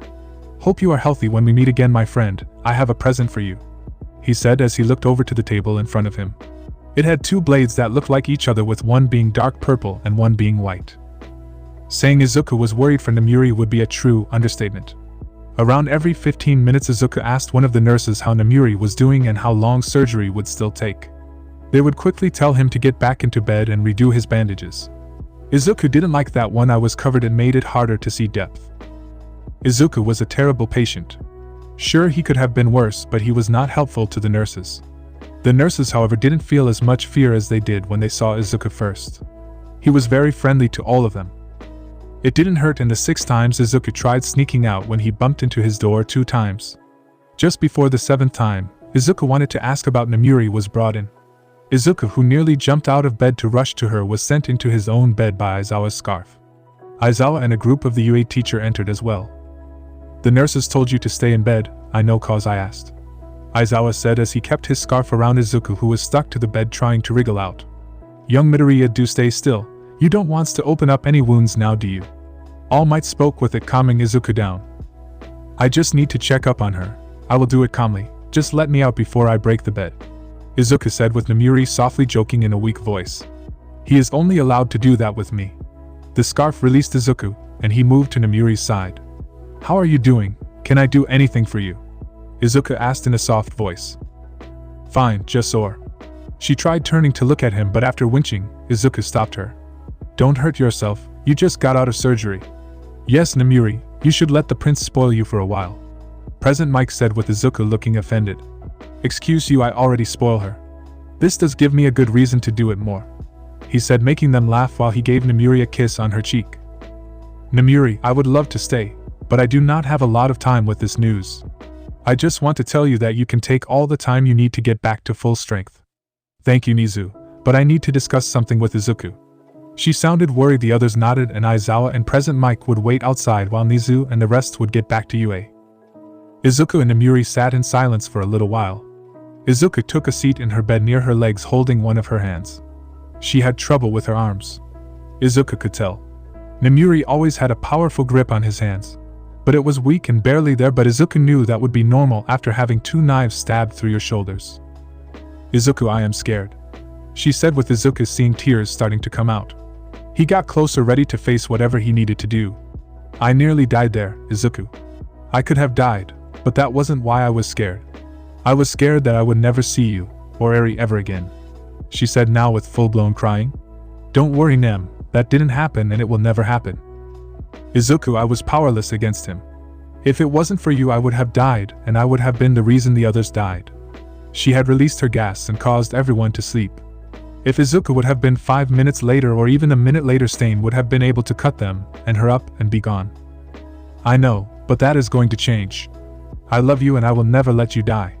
"Hope you are healthy when we meet again, my friend. I have a present for you," he said as he looked over to the table in front of him. It had two blades that looked like each other, with one being dark purple and one being white. Saying Izuku was worried for Namuri would be a true understatement. Around every 15 minutes, Izuku asked one of the nurses how Namuri was doing and how long surgery would still take. They would quickly tell him to get back into bed and redo his bandages. Izuku didn't like that one eye was covered, and made it harder to see depth. Izuku was a terrible patient. Sure, he could have been worse, but he was not helpful to the nurses. The nurses, however, didn't feel as much fear as they did when they saw Izuku first. He was very friendly to all of them. It didn't hurt, and the 6 times Izuku tried sneaking out when he bumped into his door 2 times. Just before the 7th time, Izuku wanted to ask about Namuri was brought in. Izuku, who nearly jumped out of bed to rush to her, was sent into his own bed by Aizawa's scarf. Aizawa and a group of the UA teacher entered as well. "The nurses told you to stay in bed, I know, cause I asked," Aizawa said as he kept his scarf around Izuku, who was stuck to the bed trying to wriggle out. "Young Midoriya, do stay still. You don't want to open up any wounds now, do you?" All Might spoke with it, calming Izuku down. "I just need to check up on her. I will do it calmly. Just let me out before I break the bed," Izuku said, with Namuri softly joking in a weak voice. "He is only allowed to do that with me." The scarf released Izuku, and he moved to Namuri's side. "How are you doing? Can I do anything for you?" Izuku asked in a soft voice. "Fine, just sore." She tried turning to look at him, but after winching, Izuku stopped her. "Don't hurt yourself, you just got out of surgery." "Yes, Namuri, you should let the prince spoil you for a while," President Mike said, with Izuku looking offended. "Excuse you, I already spoil her. This does give me a good reason to do it more," he said, making them laugh while he gave Namuri a kiss on her cheek. "Namuri, I would love to stay, but I do not have a lot of time with this news. I just want to tell you that you can take all the time you need to get back to full strength." "Thank you, Nizu, but I need to discuss something with Izuku." She sounded worried. The others nodded, and Aizawa and President Mike would wait outside while Nizu and the rest would get back to UA. Izuku and Namuri sat in silence for a little while. Izuku took a seat in her bed near her legs, holding one of her hands. She had trouble with her arms. Izuku could tell. Namuri always had a powerful grip on his hands, but it was weak and barely there, but Izuku knew that would be normal after having 2 knives stabbed through your shoulders. "Izuku, I am scared," she said, with Izuku seeing tears starting to come out. He got closer, ready to face whatever he needed to do. "I nearly died there, Izuku. I could have died, but that wasn't why I was scared. I was scared that I would never see you, or Eri, ever again," she said, now with full-blown crying. "Don't worry, Nem, that didn't happen and it will never happen. Izuku, I was powerless against him. If it wasn't for you, I would have died, and I would have been the reason the others died." She had released her gas and caused everyone to sleep. If Izuku would have been 5 minutes later or even a minute later, Stain would have been able to cut them and her up and be gone. "I know, but that is going to change. I love you and I will never let you die,"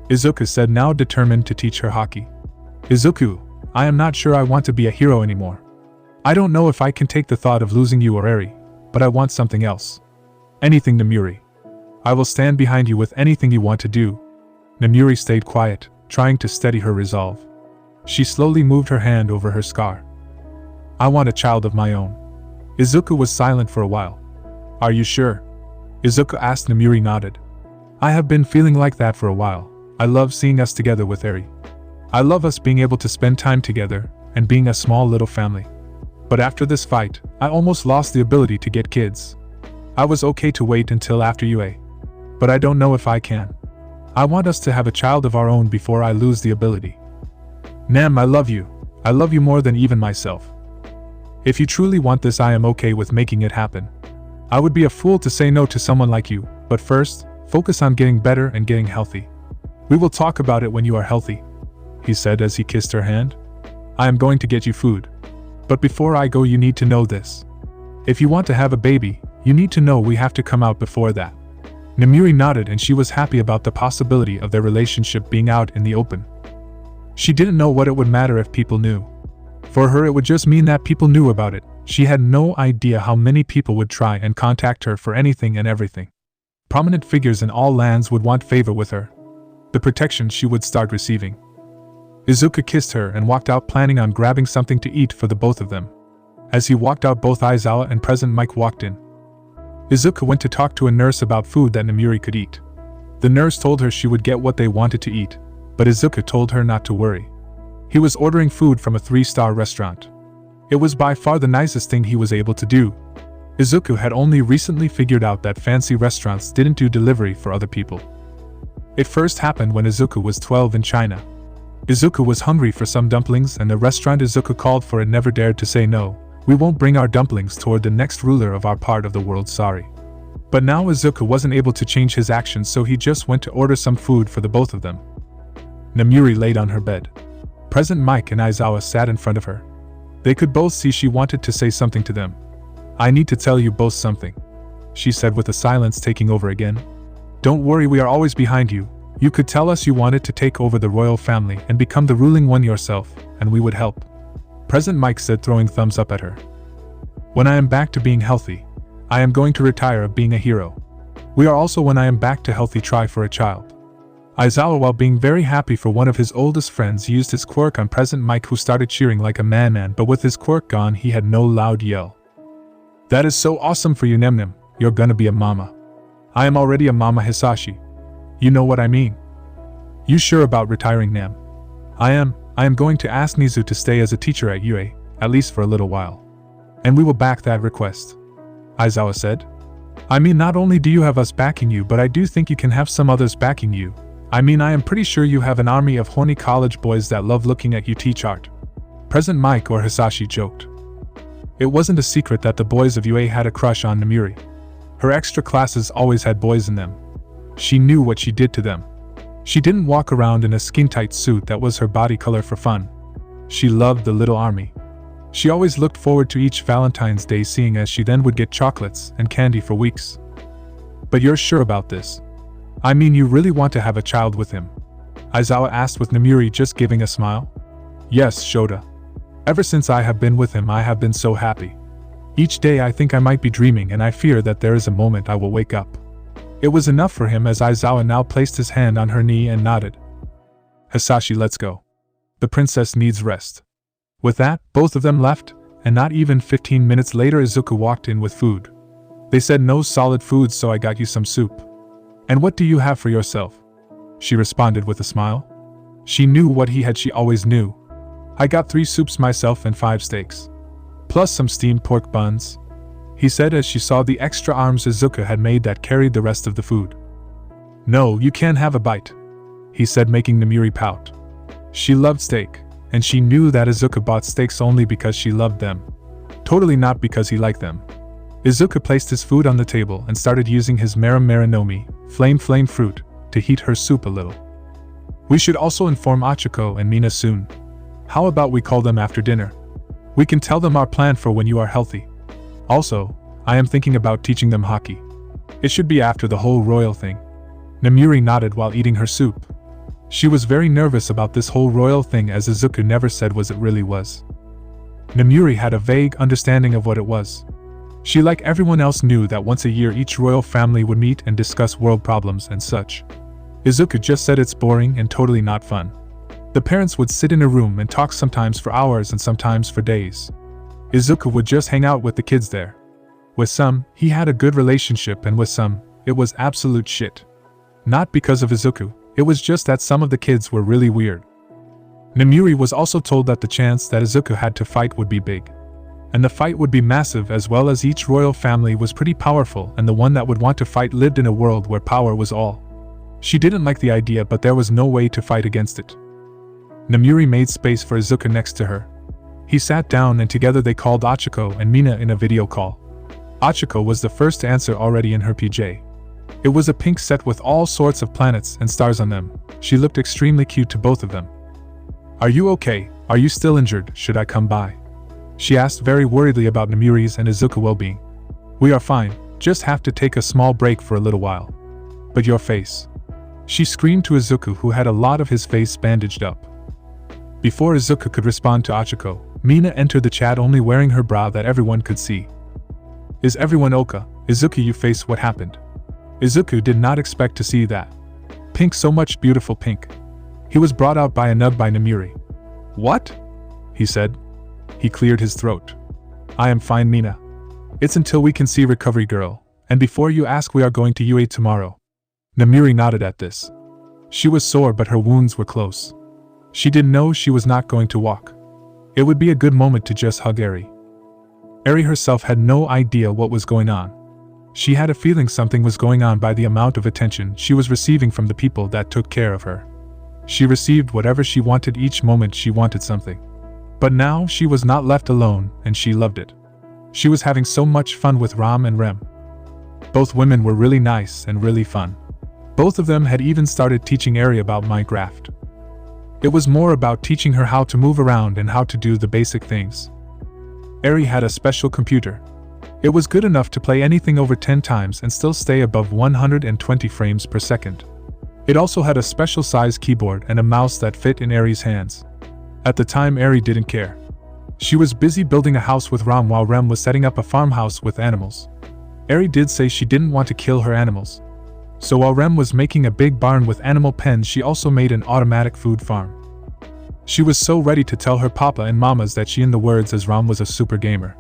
Izuku said, now determined to teach her hockey. "Izuku, I am not sure I want to be a hero anymore. I don't know if I can take the thought of losing you or Eri, but I want something else. Anything, Namuri. I will stand behind you with anything you want to do. Namuri stayed quiet, trying to steady her resolve. She slowly moved her hand over her scar. I want a child of my own. Izuku was silent for a while. Are you sure? Izuku asked. Namuri nodded. I have been feeling like that for a while. I love seeing us together with Eri. I love us being able to spend time together, and being a small little family. But after this fight, I almost lost the ability to get kids. I was okay to wait until after UA. But I don't know if I can. I want us to have a child of our own before I lose the ability. Nam, I love you. I love you more than even myself. If you truly want this, I am okay with making it happen. I would be a fool to say no to someone like you, but first, focus on getting better and getting healthy. We will talk about it when you are healthy, he said as he kissed her hand. I am going to get you food. But before I go, you need to know this. If you want to have a baby, you need to know we have to come out before that. Namuri nodded, and she was happy about the possibility of their relationship being out in the open. She didn't know what it would matter if people knew. For her, it would just mean that people knew about it. She had no idea how many people would try and contact her for anything and everything. Prominent figures in all lands would want favor with her. The protection she would start receiving. Izuku kissed her and walked out, planning on grabbing something to eat for the both of them. As he walked out, both Aizawa and President Mike walked in. Izuku went to talk to a nurse about food that Namuri could eat. The nurse told her she would get what they wanted to eat, but Izuku told her not to worry. He was ordering food from a 3-star restaurant. It was by far the nicest thing he was able to do. Izuku had only recently figured out that fancy restaurants didn't do delivery for other people. It first happened when Izuku was 12 in China. Izuku was hungry for some dumplings, and the restaurant Izuku called for it never dared to say no. We won't bring our dumplings toward the next ruler of our part of the world, sorry. But now Izuku wasn't able to change his actions, so he just went to order some food for the both of them. Namuri laid on her bed. President Mike and Aizawa sat in front of her. They could both see she wanted to say something to them. I need to tell you both something, she said with the silence taking over again. Don't worry, we are always behind you. You could tell us you wanted to take over the royal family and become the ruling one yourself, and we would help. President Mike said, throwing thumbs up at her. When I am back to being healthy, I am going to retire of being a hero. We are also, when I am back to healthy, try for a child. Aizawa, while being very happy for one of his oldest friends, used his quirk on President Mike, who started cheering like a man, but with his quirk gone, he had no loud yell. That is so awesome for you, Nemnem. You're gonna be a mama. I am already a mama, Hisashi. You know what I mean. You sure about retiring, Nam? I am going to ask Nizu to stay as a teacher at UA, at least for a little while. And we will back that request, Aizawa said. I mean, not only do you have us backing you, but I do think you can have some others backing you. I mean, I am pretty sure you have an army of horny college boys that love looking at you teach art. President Mike or Hisashi joked. It wasn't a secret that the boys of UA had a crush on Namuri. Her extra classes always had boys in them. She knew what she did to them. She didn't walk around in a skin-tight suit that was her body color for fun. She loved the little army. She always looked forward to each Valentine's Day, seeing as she then would get chocolates and candy for weeks. But you're sure about this? I mean, you really want to have a child with him? Aizawa asked, with Namuri just giving a smile. Yes, Shota. Ever since I have been with him, I have been so happy. Each day I think I might be dreaming, and I fear that there is a moment I will wake up. It was enough for him as Aizawa now placed his hand on her knee and nodded. Hisashi, let's go. The princess needs rest. With that, both of them left, and not even 15 minutes later Izuku walked in with food. They said no solid foods, so I got you some soup. And what do you have for yourself? She responded with a smile. She knew what he had, she always knew. I got 3 soups myself and 5 steaks. Plus some steamed pork buns, he said as she saw the extra arms Izuku had made that carried the rest of the food. No, you can't have a bite, he said, making Namuri pout. She loved steak, and she knew that Izuku bought steaks only because she loved them. Totally not because he liked them. Izuku placed his food on the table and started using his Maranomi, flame fruit, to heat her soup a little. We should also inform Achiko and Mina soon. How about we call them after dinner? We can tell them our plan for when you are healthy. Also, I am thinking about teaching them hockey. It should be after the whole royal thing. Namuri nodded while eating her soup. She was very nervous about this whole royal thing, as Izuku never said what it really was. Namuri had a vague understanding of what it was. She, like everyone else, knew that once a year each royal family would meet and discuss world problems and such. Izuku just said it's boring and totally not fun. The parents would sit in a room and talk, sometimes for hours and sometimes for days. Izuku would just hang out with the kids there. With some, he had a good relationship, and with some, it was absolute shit. Not because of Izuku, it was just that some of the kids were really weird. Namiri was also told that the chance that Izuku had to fight would be big. And the fight would be massive, as well as each royal family was pretty powerful, and the one that would want to fight lived in a world where power was all. She didn't like the idea, but there was no way to fight against it. Namiri made space for Izuku next to her. He sat down and together they called Achiko and Mina in a video call. Achiko was the first to answer, already in her PJ. It was a pink set with all sorts of planets and stars on them. She looked extremely cute to both of them. "Are you okay? Are you still injured? Should I come by?" she asked very worriedly about Namiri's and Izuku's well-being. "We are fine, just have to take a small break for a little while." "But your face," she screamed to Izuku, who had a lot of his face bandaged up. Before Izuku could respond to Achiko, Mina entered the chat, only wearing her bra that everyone could see. "Is everyone okay? Izuku, you face, what happened?" Izuku did not expect to see that. Pink, so much beautiful pink. He was brought out by a nub by Namiri. "What?" he said. He cleared his throat. "I am fine, Mina. It's until we can see Recovery Girl, and before you ask, we are going to UA tomorrow." Namiri nodded at this. She was sore, but her wounds were close. She didn't know she was not going to walk. It would be a good moment to just hug Eri. Eri herself had no idea what was going on. She had a feeling something was going on by the amount of attention she was receiving from the people that took care of her. She received whatever she wanted each moment she wanted something. But now she was not left alone, and she loved it. She was having so much fun with Ram and Rem. Both women were really nice and really fun. Both of them had even started teaching Eri about Minecraft. It was more about teaching her how to move around and how to do the basic things. Eri had a special computer. It was good enough to play anything over 10 times and still stay above 120 frames per second. It also had a special size keyboard and a mouse that fit in Eri's hands. At the time, Eri didn't care. She was busy building a house with Ram while Rem was setting up a farmhouse with animals. Eri did say she didn't want to kill her animals. So while Rem was making a big barn with animal pens, she also made an automatic food farm. She was so ready to tell her papa and mamas that she, in the words as Ram, was a super gamer.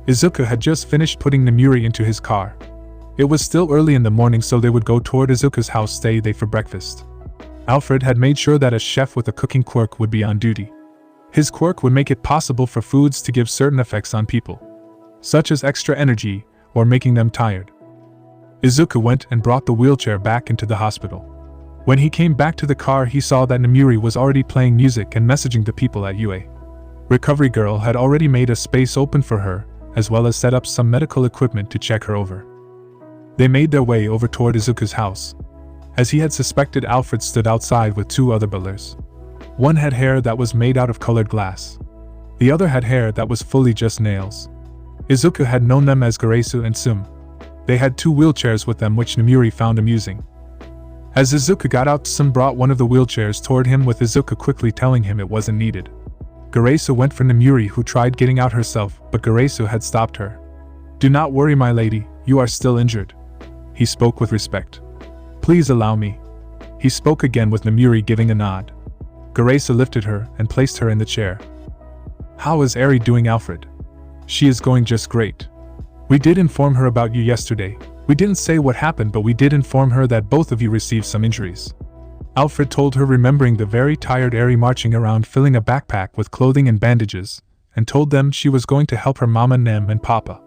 Izuku had just finished putting Namiri into his car. It was still early in the morning, so they would go toward Izuku's house, stay there for breakfast. Alfred had made sure that a chef with a cooking quirk would be on duty. His quirk would make it possible for foods to give certain effects on people, such as extra energy or making them tired. Izuku went and brought the wheelchair back into the hospital. When he came back to the car, he saw that Namiri was already playing music and messaging the people at UA. Recovery Girl had already made a space open for her, as well as set up some medical equipment to check her over. They made their way over toward Izuku's house. As he had suspected, Alfred stood outside with two other butlers. One had hair that was made out of colored glass. The other had hair that was fully just nails. Izuku had known them as Garesu and Sum. They had two wheelchairs with them, which Namiri found amusing. As Izuku got out, Sum brought one of the wheelchairs toward him, with Izuku quickly telling him it wasn't needed. Garesu went for Namiri, who tried getting out herself, but Garesu had stopped her. "Do not worry, my lady, you are still injured." He spoke with respect. "Please allow me." He spoke again, with Namiri giving a nod. Garesu lifted her and placed her in the chair. "How is Eri doing, Alfred?" "She is going just great. We did inform her about you yesterday. We didn't say what happened, but we did inform her that both of you received some injuries." Alfred told her, remembering the very tired Eri marching around filling a backpack with clothing and bandages, and told them she was going to help her mama Nem and papa.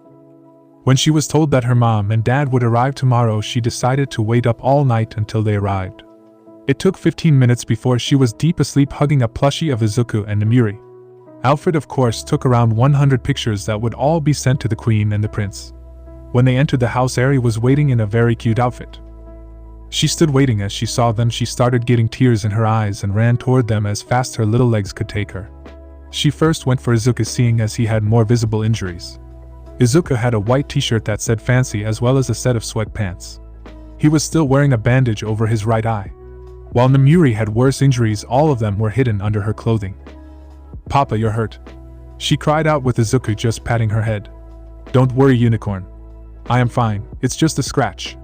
When she was told that her mom and dad would arrive tomorrow, she decided to wait up all night until they arrived. It took 15 minutes before she was deep asleep, hugging a plushie of Izuku and Namiri. Alfred, of course, took around 100 pictures that would all be sent to the queen and the prince. When they entered the house, Eri was waiting in a very cute outfit. She stood waiting. As she saw them, she started getting tears in her eyes and ran toward them as fast her little legs could take her. She first went for Izuku, seeing as he had more visible injuries. Izuku had a white t-shirt that said fancy, as well as a set of sweatpants. He was still wearing a bandage over his right eye. While Namiri had worse injuries, all of them were hidden under her clothing. "Papa, you're hurt," she cried out, with Izuku just patting her head. "Don't worry, Unicorn. I am fine, it's just a scratch,"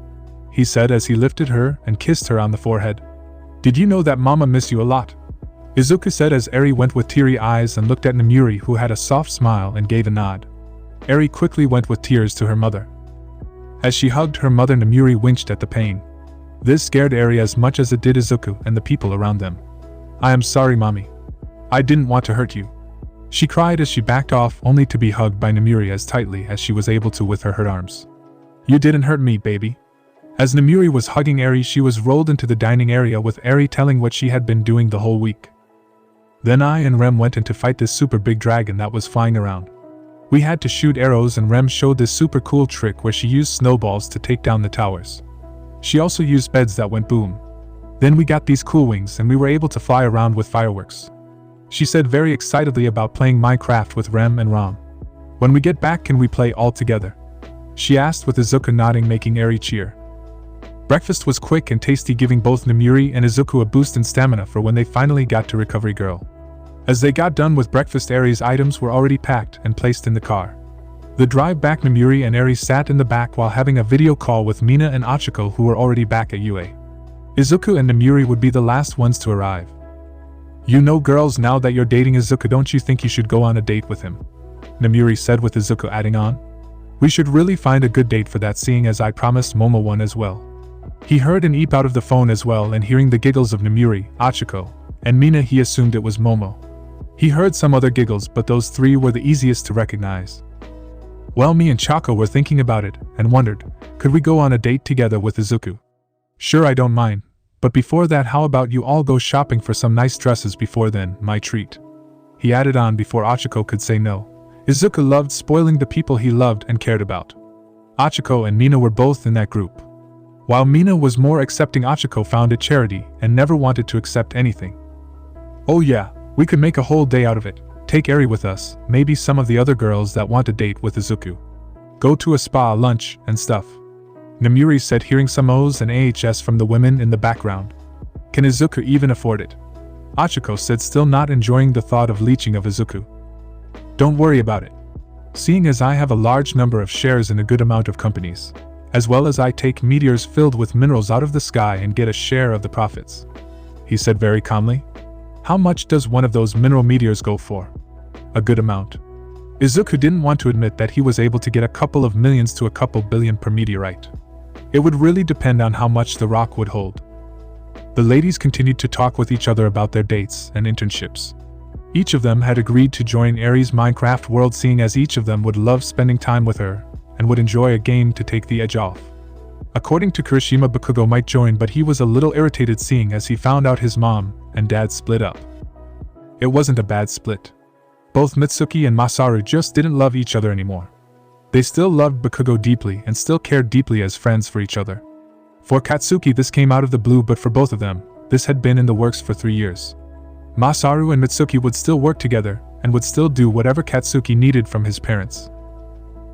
he said as he lifted her and kissed her on the forehead. "Did you know that Mama miss you a lot?" Izuku said as Eri went with teary eyes and looked at Namuri, who had a soft smile and gave a nod. Eri quickly went with tears to her mother. As she hugged her mother, Namuri winced at the pain. This scared Eri as much as it did Izuku and the people around them. "I am sorry, Mommy. I didn't want to hurt you," she cried as she backed off, only to be hugged by Namuri as tightly as she was able to with her hurt arms. "You didn't hurt me, baby." As Namuri was hugging Eri, she was rolled into the dining area with Eri telling what she had been doing the whole week. "Then I and Rem went in to fight this super big dragon that was flying around. We had to shoot arrows and Rem showed this super cool trick where she used snowballs to take down the towers. She also used beds that went boom. Then we got these cool wings and we were able to fly around with fireworks," she said very excitedly about playing Minecraft with Rem and Ram. "When we get back, can we play all together?" she asked with Izuku nodding, making Eri cheer. Breakfast was quick and tasty, giving both Namuri and Izuku a boost in stamina for when they finally got to Recovery Girl. As they got done with breakfast, Eri's items were already packed and placed in the car. The drive back, Namuri and Eri sat in the back while having a video call with Mina and Achiko, who were already back at UA. Izuku and Namuri would be the last ones to arrive. "You know, girls, now that you're dating Izuku, don't you think you should go on a date with him?" Namuri said, with Izuku adding on, "We should really find a good date for that, seeing as I promised Momo one as well." He heard an eep out of the phone as well, and hearing the giggles of Namuri, Achiko, and Mina, he assumed it was Momo. He heard some other giggles, but those three were the easiest to recognize. "Well, me and Chako were thinking about it, and wondered, could we go on a date together with Izuku?" "Sure, I don't mind. But before that, how about you all go shopping for some nice dresses before then, my treat?" he added on before Achiko could say no. Izuku loved spoiling the people he loved and cared about. Achiko and Mina were both in that group. While Mina was more accepting, Achiko found it charity and never wanted to accept anything. "Oh yeah, we could make a whole day out of it. Take Eri with us, maybe some of the other girls that want a date with Izuku. Go to a spa, lunch, and stuff," Namuri said, hearing some O's and AHS from the women in the background. "Can Izuku even afford it?" Achiko said, still not enjoying the thought of leeching of Izuku. "Don't worry about it. Seeing as I have a large number of shares in a good amount of companies, as well as I take meteors filled with minerals out of the sky and get a share of the profits," he said very calmly. "How much does one of those mineral meteors go for?" "A good amount." Izuku didn't want to admit that he was able to get a couple of millions to a couple billion per meteorite. It would really depend on how much the rock would hold. The ladies continued to talk with each other about their dates and internships. Each of them had agreed to join Eri's Minecraft world, seeing as each of them would love spending time with her and would enjoy a game to take the edge off. According to Kirishima, Bakugo might join, but he was a little irritated seeing as he found out his mom and dad split up. It wasn't a bad split. Both Mitsuki and Masaru just didn't love each other anymore. They still loved Bakugo deeply and still cared deeply as friends for each other. For Katsuki, this came out of the blue, but for both of them, this had been in the works for 3 years. Masaru and Mitsuki would still work together and would still do whatever Katsuki needed from his parents.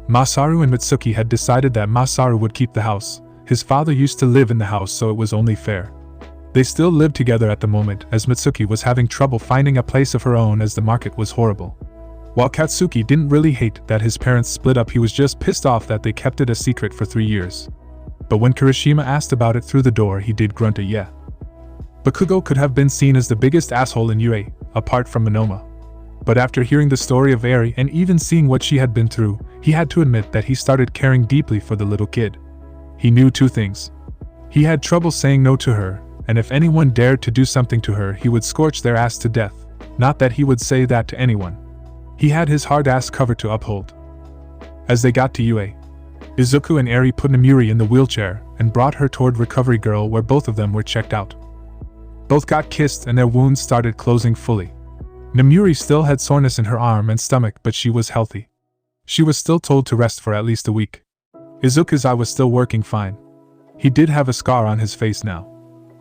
Masaru and Mitsuki had decided that Masaru would keep the house. His father used to live in the house, so it was only fair. They still lived together at the moment, as Mitsuki was having trouble finding a place of her own as the market was horrible. While Katsuki didn't really hate that his parents split up, he was just pissed off that they kept it a secret for 3 years. But when Kirishima asked about it through the door, he did grunt a yeah. Bakugo could have been seen as the biggest asshole in UA, apart from Monoma. But after hearing the story of Eri and even seeing what she had been through, he had to admit that he started caring deeply for the little kid. He knew 2 things. He had trouble saying no to her, and if anyone dared to do something to her, he would scorch their ass to death. Not that he would say that to anyone. He had his hard ass cover to uphold. As they got to UA, Izuku and Eri put Namuri in the wheelchair and brought her toward Recovery Girl, where both of them were checked out. Both got kissed and their wounds started closing fully. Namuri still had soreness in her arm and stomach, but she was healthy. She was still told to rest for at least a week. Izuku's eye was still working fine. He did have a scar on his face now.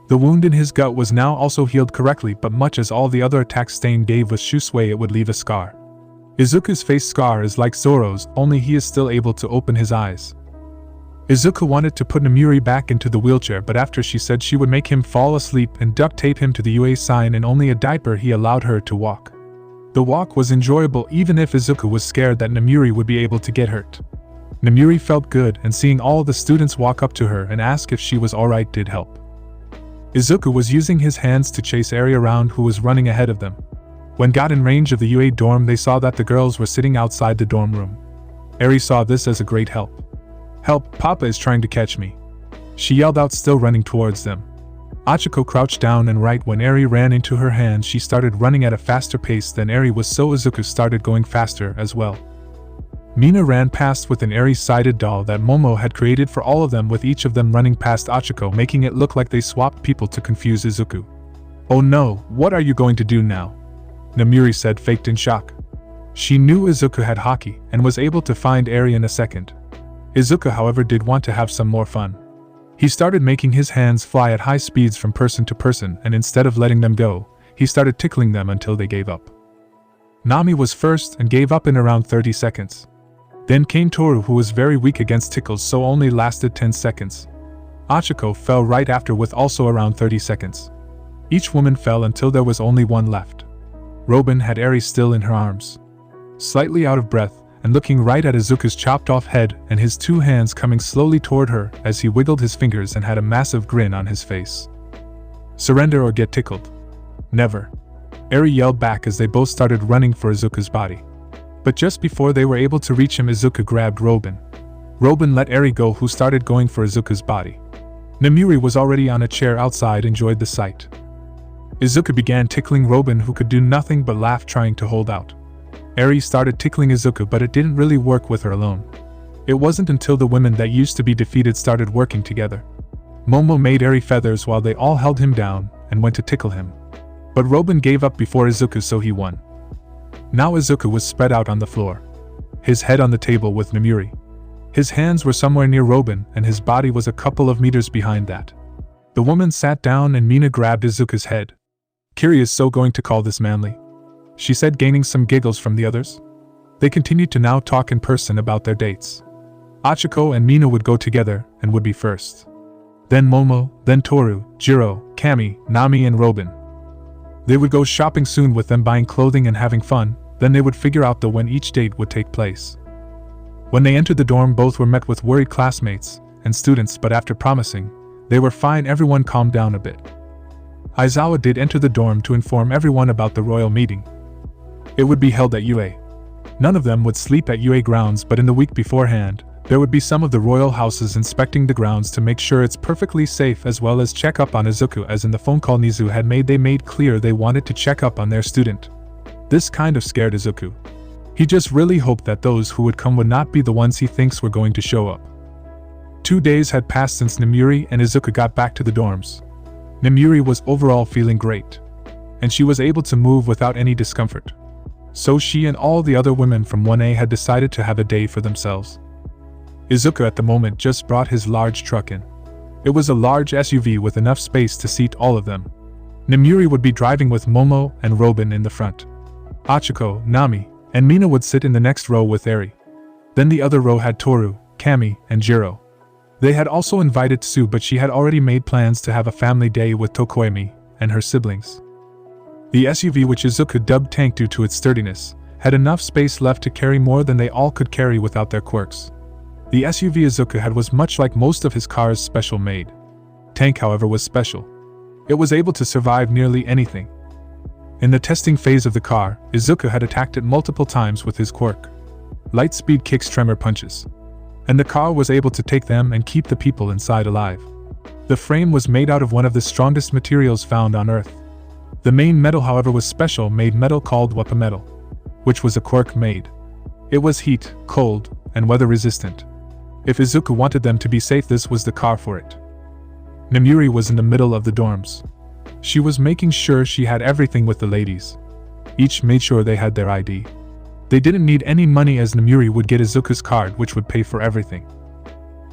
The wound in his gut was now also healed correctly, but much as all the other attacks Stain gave with Shusui, it would leave a scar. Izuku's face scar is like Zoro's, only he is still able to open his eyes. Izuku wanted to put Namuri back into the wheelchair, but after she said she would make him fall asleep and duct tape him to the UA sign in only a diaper, he allowed her to walk. The walk was enjoyable even if Izuku was scared that Namuri would be able to get hurt. Namuri felt good, and seeing all the students walk up to her and ask if she was alright did help. Izuku was using his hands to chase Eri around, who was running ahead of them. When got in range of the UA dorm, they saw that the girls were sitting outside the dorm room. Eri saw this as a great help. "Help, Papa is trying to catch me," she yelled out, still running towards them. Achiko crouched down, and right when Eri ran into her hands, she started running at a faster pace than Eri was, so Izuku started going faster as well. Mina ran past with an Eri-sided doll that Momo had created for all of them, with each of them running past Achiko, making it look like they swapped people to confuse Izuku. "Oh no, what are you going to do now?" Namuri said, faked in shock. She knew Izuku had hockey and was able to find Eri in a second. Izuku, however, did want to have some more fun. He started making his hands fly at high speeds from person to person, and instead of letting them go, he started tickling them until they gave up. Nami was first and gave up in around 30 seconds. Then came Toru, who was very weak against tickles, so only lasted 10 seconds. Achiko fell right after with also around 30 seconds. Each woman fell until there was only one left. Robin had Eri still in her arms. Slightly out of breath, and looking right at Izuku's chopped off head and his two hands coming slowly toward her as he wiggled his fingers and had a massive grin on his face. "Surrender or get tickled." "Never," Eri yelled back as they both started running for Izuku's body. But just before they were able to reach him, Izuku grabbed Robin. Robin let Eri go, who started going for Izuku's body. Namuri was already on a chair outside, enjoyed the sight. Izuku began tickling Robin, who could do nothing but laugh, trying to hold out. Eri started tickling Izuku, but it didn't really work with her alone. It wasn't until the women that used to be defeated started working together. Momo made Eri feathers while they all held him down and went to tickle him. But Robin gave up before Izuku, so he won. Now Izuku was spread out on the floor, his head on the table with Namuri. His hands were somewhere near Robin, and his body was a couple of meters behind that. The woman sat down and Mina grabbed Izuku's head. "Kiri is so going to call this manly," she said, gaining some giggles from the others. They continued to now talk in person about their dates. Achiko and Mina would go together and would be first. Then Momo, then Toru, Jiro, Kami, Nami and Robin. They would go shopping soon with them, buying clothing and having fun. Then they would figure out when each date would take place. When they entered the dorm, both were met with worried classmates and students, but after promising they were fine, everyone calmed down a bit. Aizawa did enter the dorm to inform everyone about the royal meeting. It would be held at UA. None of them would sleep at UA grounds, but in the week beforehand, there would be some of the royal houses inspecting the grounds to make sure it's perfectly safe, as well as check up on Izuku, as in the phone call Nizu had made, they made clear they wanted to check up on their student. This kind of scared Izuku. He just really hoped that those who would come would not be the ones he thinks were going to show up. 2 days had passed since Namuri and Izuku got back to the dorms. Namuri was overall feeling great, and she was able to move without any discomfort. So she and all the other women from 1A had decided to have a day for themselves. Izuku at the moment just brought his large truck in. It was a large SUV with enough space to seat all of them. Namuri would be driving with Momo and Robin in the front. Achiko, Nami, and Mina would sit in the next row with Eri. Then the other row had Toru, Kami, and Jiro. They had also invited Tsu, but she had already made plans to have a family day with Tokoemi and her siblings. The SUV, which Izuku dubbed Tank due to its sturdiness, had enough space left to carry more than they all could carry without their quirks. The SUV Izuku had was much like most of his cars, special made. Tank, however, was special. It was able to survive nearly anything. In the testing phase of the car, Izuku had attacked it multiple times with his quirk. Light speed kicks, tremor punches. And the car was able to take them and keep the people inside alive. The frame was made out of one of the strongest materials found on Earth. The main metal, however, was special made metal called Wappa metal, which was a quirk made. It was heat, cold, and weather resistant. If Izuku wanted them to be safe, this was the car for it. Namuri was in the middle of the dorms. She was making sure she had everything with the ladies. Each made sure they had their ID. They didn't need any money, as Namuri would get Izuku's card, which would pay for everything.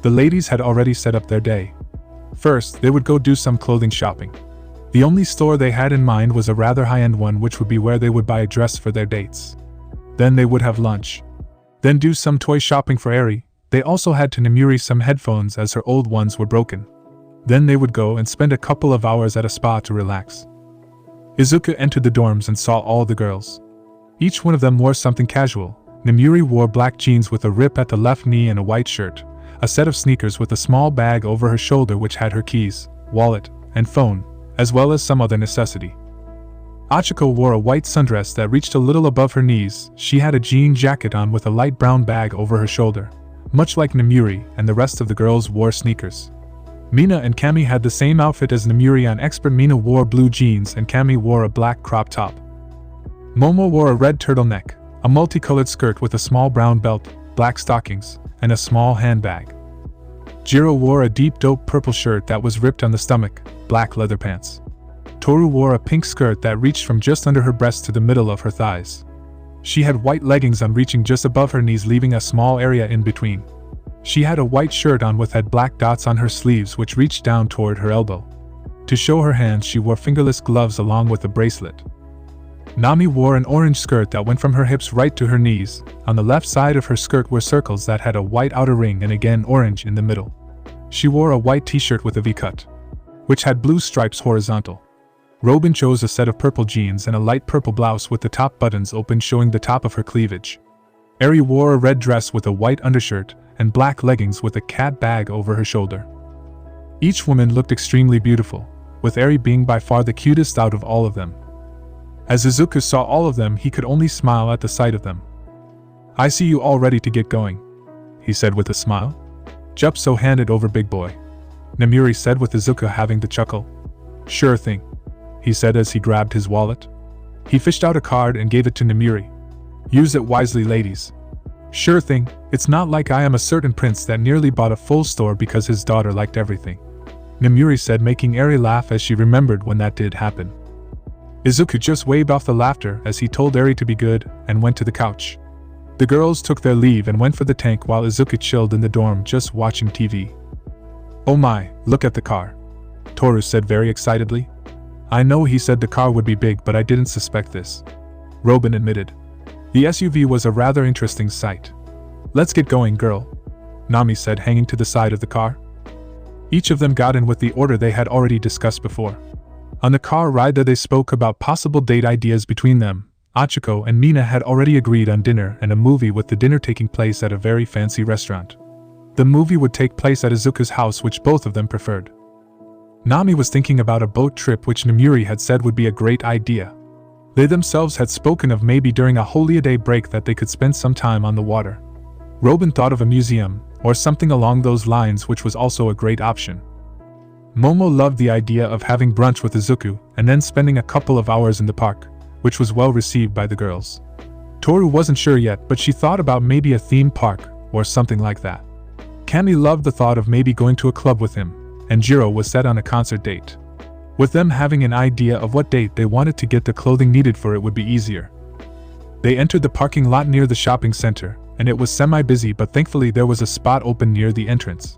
The ladies had already set up their day. First, they would go do some clothing shopping. The only store they had in mind was a rather high-end one, which would be where they would buy a dress for their dates. Then they would have lunch. Then do some toy shopping for Eri. They also had to Namuri some headphones, as her old ones were broken. Then they would go and spend a couple of hours at a spa to relax. Izuku entered the dorms and saw all the girls. Each one of them wore something casual, Nemuri wore black jeans with a rip at the left knee and a white shirt, a set of sneakers with a small bag over her shoulder which had her keys, wallet, and phone, as well as some other necessity. Achiko wore a white sundress that reached a little above her knees. She had a jean jacket on with a light brown bag over her shoulder, much like Nemuri, and the rest of the girls wore sneakers. Mina and Kami had the same outfit as Nemuri on expert. Mina wore blue jeans and Kami wore a black crop top. Momo wore a red turtleneck, a multicolored skirt with a small brown belt, black stockings, and a small handbag. Jiro wore a deep dope purple shirt that was ripped on the stomach, black leather pants. Toru wore a pink skirt that reached from just under her breast to the middle of her thighs. She had white leggings on reaching just above her knees, leaving a small area in between. She had a white shirt on with had black dots on her sleeves which reached down toward her elbow. To show her hands, she wore fingerless gloves along with a bracelet. Nami wore an orange skirt that went from her hips right to her knees. On the left side of her skirt were circles that had a white outer ring and again orange in the middle. She wore a white t-shirt with a V-cut, which had blue stripes horizontal. Robin chose a set of purple jeans and a light purple blouse with the top buttons open showing the top of her cleavage. Eri wore a red dress with a white undershirt and black leggings with a cat bag over her shoulder. Each woman looked extremely beautiful, with Eri being by far the cutest out of all of them. As Izuku saw all of them, he could only smile at the sight of them. "I see you all ready to get going," he said with a smile. Jupso handed over Big Boy. Nemuri said with Izuku having the chuckle. "Sure thing," he said as he grabbed his wallet. He fished out a card and gave it to Nemuri. "Use it wisely, ladies." "Sure thing, it's not like I am a certain prince that nearly bought a full store because his daughter liked everything," Nemuri said, making Eri laugh as she remembered when that did happen. Izuku just waved off the laughter as he told Eri to be good and went to the couch. The girls took their leave and went for the tank while Izuku chilled in the dorm just watching TV. "Oh my, look at the car," Toru said very excitedly. "I know he said the car would be big, but I didn't suspect this," Robin admitted. The SUV was a rather interesting sight. "Let's get going, girl," Nami said, hanging to the side of the car. Each of them got in with the order they had already discussed before. On the car ride there they spoke about possible date ideas between them. Achiko and Mina had already agreed on dinner and a movie, with the dinner taking place at a very fancy restaurant. The movie would take place at Izuku's house, which both of them preferred. Nami was thinking about a boat trip, which Nemuri had said would be a great idea. They themselves had spoken of maybe during a holiday break that they could spend some time on the water. Robin thought of a museum, or something along those lines, which was also a great option. Momo loved the idea of having brunch with Izuku and then spending a couple of hours in the park, which was well received by the girls. Toru wasn't sure yet, but she thought about maybe a theme park or something like that. Kami loved the thought of maybe going to a club with him, and Jiro was set on a concert date. With them having an idea of what date they wanted to get the clothing needed for it would be easier. They entered the parking lot near the shopping center, and it was semi-busy, but thankfully there was a spot open near the entrance.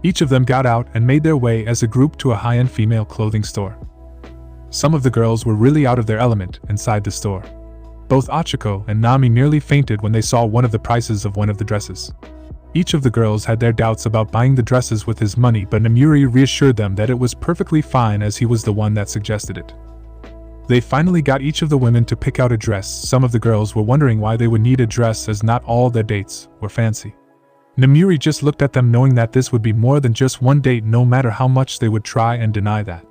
Each of them got out and made their way as a group to a high-end female clothing store. Some of the girls were really out of their element inside the store. Both Achiko and Nami nearly fainted when they saw one of the prices of one of the dresses. Each of the girls had their doubts about buying the dresses with his money, but Nemuri reassured them that it was perfectly fine as he was the one that suggested it. They finally got each of the women to pick out a dress. Some of the girls were wondering why they would need a dress, as not all their dates were fancy. Nemuri just looked at them, knowing that this would be more than just one date, no matter how much they would try and deny that.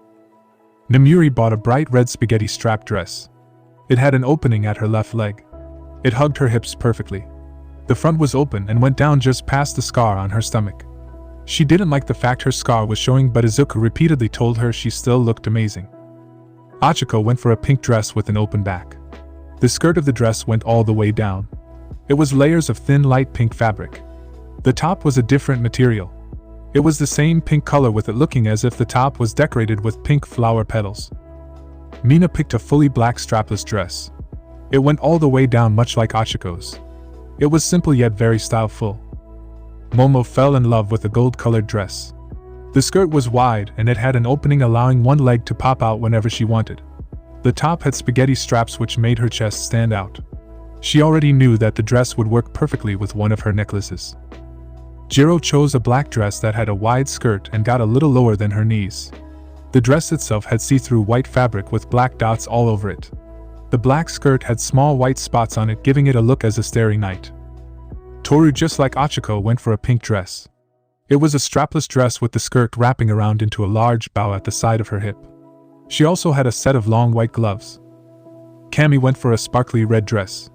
Nemuri bought a bright red spaghetti strap dress. It had an opening at her left leg. It hugged her hips perfectly. The front was open and went down just past the scar on her stomach. She didn't like the fact her scar was showing, but Izuku repeatedly told her she still looked amazing. Achiko went for a pink dress with an open back. The skirt of the dress went all the way down. It was layers of thin light pink fabric. The top was a different material. It was the same pink color, with it looking as if the top was decorated with pink flower petals. Mina picked a fully black strapless dress. It went all the way down, much like Achiko's. It was simple yet very styleful. Momo fell in love with the gold-colored dress. The skirt was wide and it had an opening allowing one leg to pop out whenever she wanted. The top had spaghetti straps which made her chest stand out. She already knew that the dress would work perfectly with one of her necklaces. Jiro chose a black dress that had a wide skirt and got a little lower than her knees. The dress itself had see-through white fabric with black dots all over it. The black skirt had small white spots on it, giving it a look as a starry night. Toru, just like Achiko, went for a pink dress. It was a strapless dress with the skirt wrapping around into a large bow at the side of her hip. She also had a set of long white gloves. Cammy went for a sparkly red dress.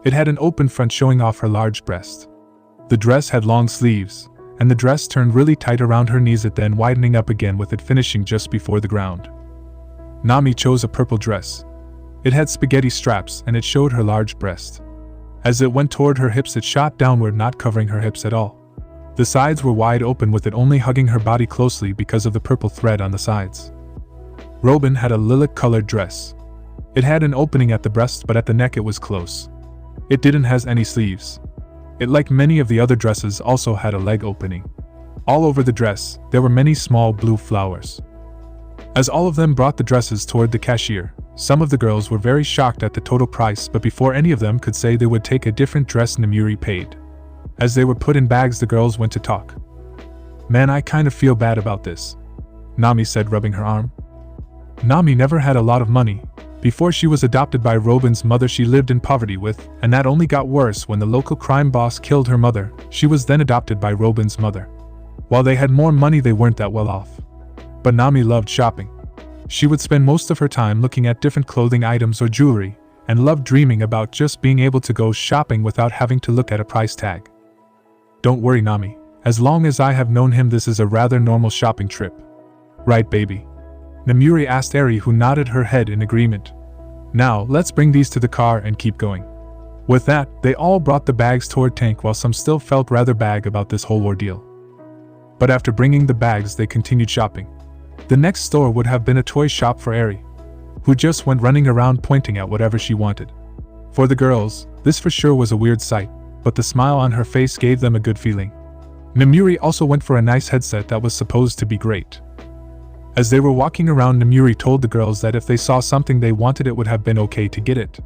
It had an open front showing off her large breast. The dress had long sleeves, and the dress turned really tight around her knees, it then widening up again with it finishing just before the ground. Nami chose a purple dress. It had spaghetti straps and it showed her large breast. As it went toward her hips, it shot downward, not covering her hips at all. The sides were wide open with it only hugging her body closely because of the purple thread on the sides. Robin had a lilac-colored dress. It had an opening at the breast, but at the neck it was close. It didn't have any sleeves. It, like many of the other dresses, also had a leg opening. All over the dress, there were many small blue flowers. As all of them brought the dresses toward the cashier, some of the girls were very shocked at the total price, but before any of them could say they would take a different dress, Namuri paid. As they were put in bags, the girls went to talk. "Man, I kind of feel bad about this," Nami said, rubbing her arm. Nami never had a lot of money. Before she was adopted by Robin's mother, she lived in poverty with, and that only got worse when the local crime boss killed her mother. She was then adopted by Robin's mother. While they had more money, they weren't that well off. But Nami loved shopping. She would spend most of her time looking at different clothing items or jewelry, and loved dreaming about just being able to go shopping without having to look at a price tag. "Don't worry, Nami. As long as I have known him, this is a rather normal shopping trip. Right, baby?" Namuri asked Eri, who nodded her head in agreement. "Now, let's bring these to the car and keep going." With that, they all brought the bags toward Tank, while some still felt rather bad about this whole ordeal. But after bringing the bags, they continued shopping. The next store would have been a toy shop for Eri, who just went running around pointing at whatever she wanted. For the girls, this for sure was a weird sight, but the smile on her face gave them a good feeling. Namuri also went for a nice headset that was supposed to be great. As they were walking around, Namuri told the girls that if they saw something they wanted, it would have been okay to get it.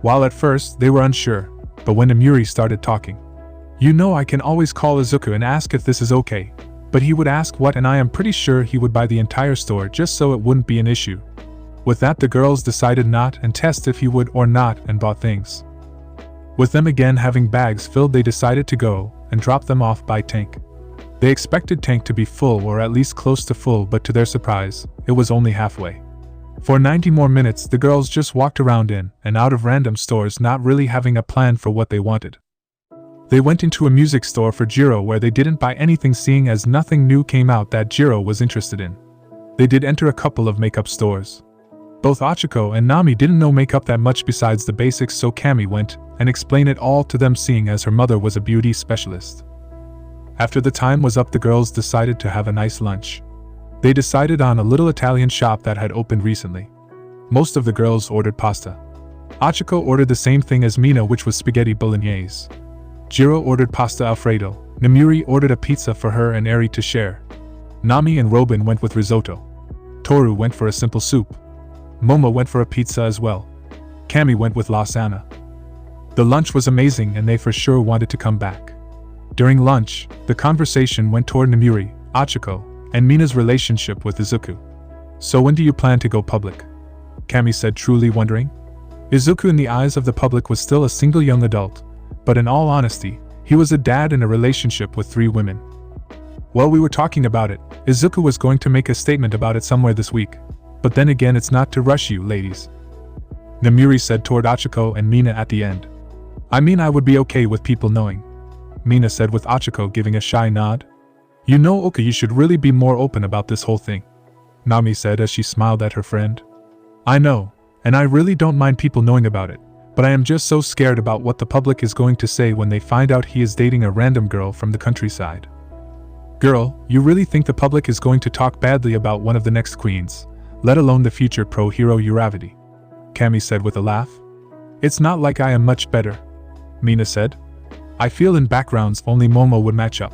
While at first they were unsure, but when Namuri started talking, "You know, I can always call Izuku and ask if this is okay, but he would ask what, and I am pretty sure he would buy the entire store just so it wouldn't be an issue." With that, the girls decided not and test if he would or not, and bought things. With them again having bags filled, they decided to go and drop them off by Tank. They expected Tank to be full or at least close to full, but to their surprise, it was only halfway. For 90 more minutes, the girls just walked around in and out of random stores, not really having a plan for what they wanted. They went into a music store for Jiro, where they didn't buy anything, seeing as nothing new came out that Jiro was interested in. They did enter a couple of makeup stores. Both Achiko and Nami didn't know makeup that much besides the basics, so Cammy went and explained it all to them, seeing as her mother was a beauty specialist. After the time was up, the girls decided to have a nice lunch. They decided on a little Italian shop that had opened recently. Most of the girls ordered pasta. Achiko ordered the same thing as Mina, which was spaghetti bolognese. Jiro ordered pasta alfredo. Namuri ordered a pizza for her and Eri to share. Nami and Robin went with risotto. Toru went for a simple soup. Momo went for a pizza as well. Cammy went with lasagna. The lunch was amazing and they for sure wanted to come back. During lunch, the conversation went toward Namuri, Achiko, and Mina's relationship with Izuku. "So when do you plan to go public?" Cammy said, truly wondering. Izuku in the eyes of the public was still a single young adult, but in all honesty, he was a dad in a relationship with 3 women. "Well, we were talking about it. Izuku was going to make a statement about it somewhere this week. But then again, it's not to rush you, ladies," Namuri said toward Achiko and Mina at the end. "I mean, I would be okay with people knowing," Mina said, with Achiko giving a shy nod. "You know, Oka, you should really be more open about this whole thing," Nami said as she smiled at her friend. "I know, and I really don't mind people knowing about it, but I am just so scared about what the public is going to say when they find out he is dating a random girl from the countryside." "Girl, you really think the public is going to talk badly about one of the next queens, let alone the future pro-hero Uravati?" Cammy said with a laugh. "It's not like I am much better," Mina said. "I feel in backgrounds only Momo would match up,"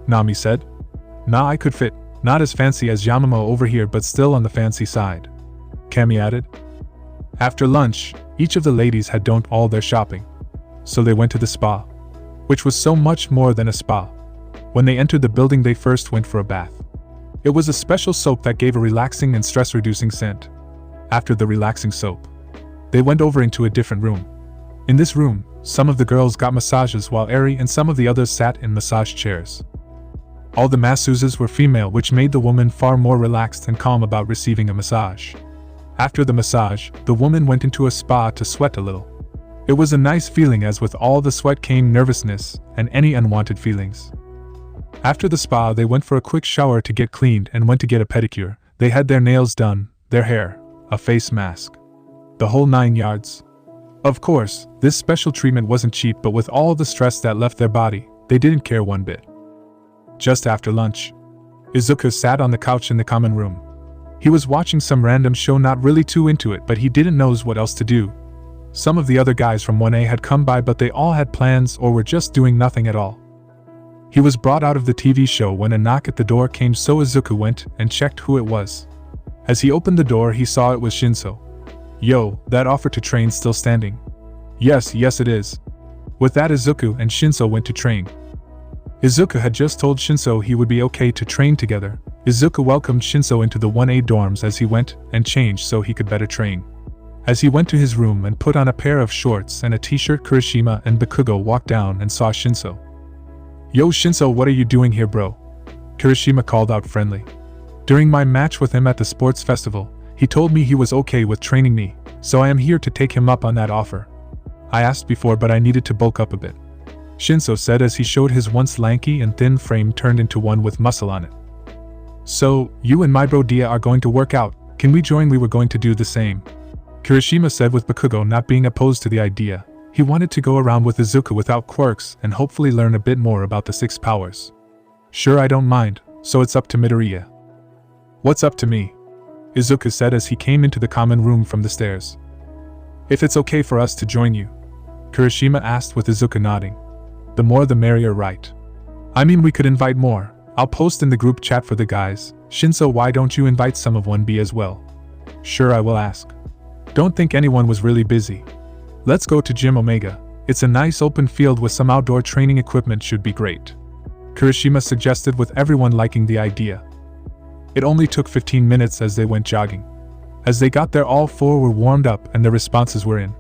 Nami said. "Nah, I could fit, not as fancy as Yamamo over here, but still on the fancy side," Cammy added. After lunch, each of the ladies had done all their shopping. So they went to the spa, which was so much more than a spa. When they entered the building, they first went for a bath. It was a special soap that gave a relaxing and stress-reducing scent. After the relaxing soap, They went over into a different room. In this room, some of the girls got massages while Eri and some of the others sat in massage chairs. All the masseuses were female, which made the woman far more relaxed and calm about receiving a massage. After the massage, the woman went into a spa to sweat a little. It was a nice feeling, as with all the sweat came nervousness and any unwanted feelings. After the spa, they went for a quick shower to get cleaned and went to get a pedicure. They had their nails done, their hair, a face mask. The whole 9 yards. Of course, this special treatment wasn't cheap, but with all the stress that left their body, they didn't care one bit. Just after lunch, Izuku sat on the couch in the common room. He was watching some random show, not really too into it, but he didn't know what else to do. Some of the other guys from 1A had come by, but they all had plans or were just doing nothing at all. He was brought out of the TV show when a knock at the door came, so Izuku went and checked who it was. As he opened the door, he saw it was Shinso. Yo, that offer to train still standing? Yes, it is. With that, Izuku and Shinso went to train. Izuku had just told Shinso he would be okay to train together. Izuku welcomed Shinso into the 1A dorms as he went and changed so he could better train. As he went to his room and put on a pair of shorts and a t-shirt, Kirishima and Bakugo walked down and saw Shinso. Yo Shinso, what are you doing here, bro? Kirishima called out friendly. During my match with him at the sports festival, he told me he was okay with training me, so I am here to take him up on that offer. I asked before, but I needed to bulk up a bit, Shinso said as he showed his once lanky and thin frame turned into one with muscle on it. So, you and my bro Dia are going to work out, can we join? We were going to do the same, Kirishima said, with Bakugo not being opposed to the idea. He wanted to go around with Izuku without quirks and hopefully learn a bit more about the 6 powers. Sure, I don't mind, so it's up to Midoriya. What's up to me? Izuku said as he came into the common room from the stairs. If it's okay for us to join you, Kirishima asked, with Izuku nodding. The more the merrier, right? I mean, we could invite more. I'll post in the group chat for the guys. Shinso, why don't you invite some of 1B as well? Sure, I will ask. Don't think anyone was really busy. Let's go to Gym Omega. It's a nice open field with some outdoor training equipment, should be great, Kirishima suggested, with everyone liking the idea. It only took 15 minutes as they went jogging. As they got there, all 4 were warmed up and their responses were in.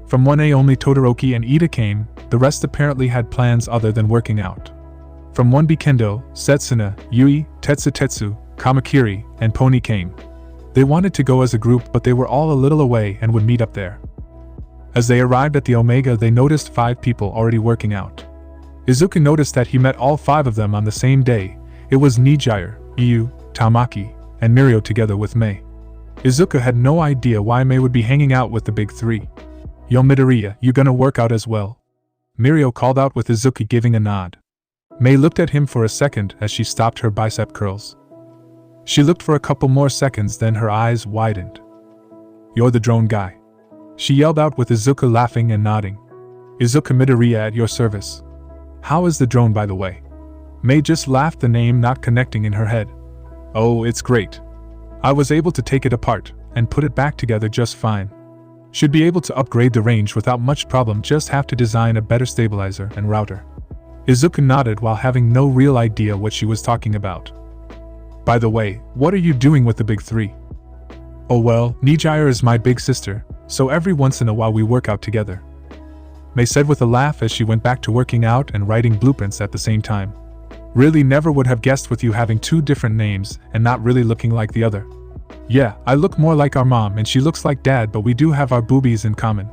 From 1A, only Todoroki and Ida came, the rest apparently had plans other than working out. From 1B, Kendo, Setsuna, Yui, Tetsu, Kamakiri, and Pony came. They wanted to go as a group, but they were all a little away and would meet up there. As they arrived at the Omega, they noticed 5 people already working out. Izuku noticed that he met all 5 of them on the same day. It was Nijire, Iyu, Tamaki, and Mirio together with Mei. Izuku had no idea why Mei would be hanging out with the big 3. Yo Midoriya, you gonna work out as well? Mirio called out, with Izuku giving a nod. Mei looked at him for a second as she stopped her bicep curls. She looked for a couple more seconds, then her eyes widened. You're the drone guy, she yelled out, with Izuku laughing and nodding. Izuku Midoriya, at your service. How is the drone, by the way? Mei just laughed, the name not connecting in her head. Oh, it's great. I was able to take it apart and put it back together just fine. Should be able to upgrade the range without much problem, just have to design a better stabilizer and router. Izuku nodded while having no real idea what she was talking about. By the way, what are you doing with the big 3? Oh well, Nijire is my big sister, so every once in a while we work out together, Mei said with a laugh as she went back to working out and writing blueprints at the same time. Really never would have guessed with you having 2 different names and not really looking like the other. Yeah, I look more like our mom and she looks like dad, but we do have our boobies in common,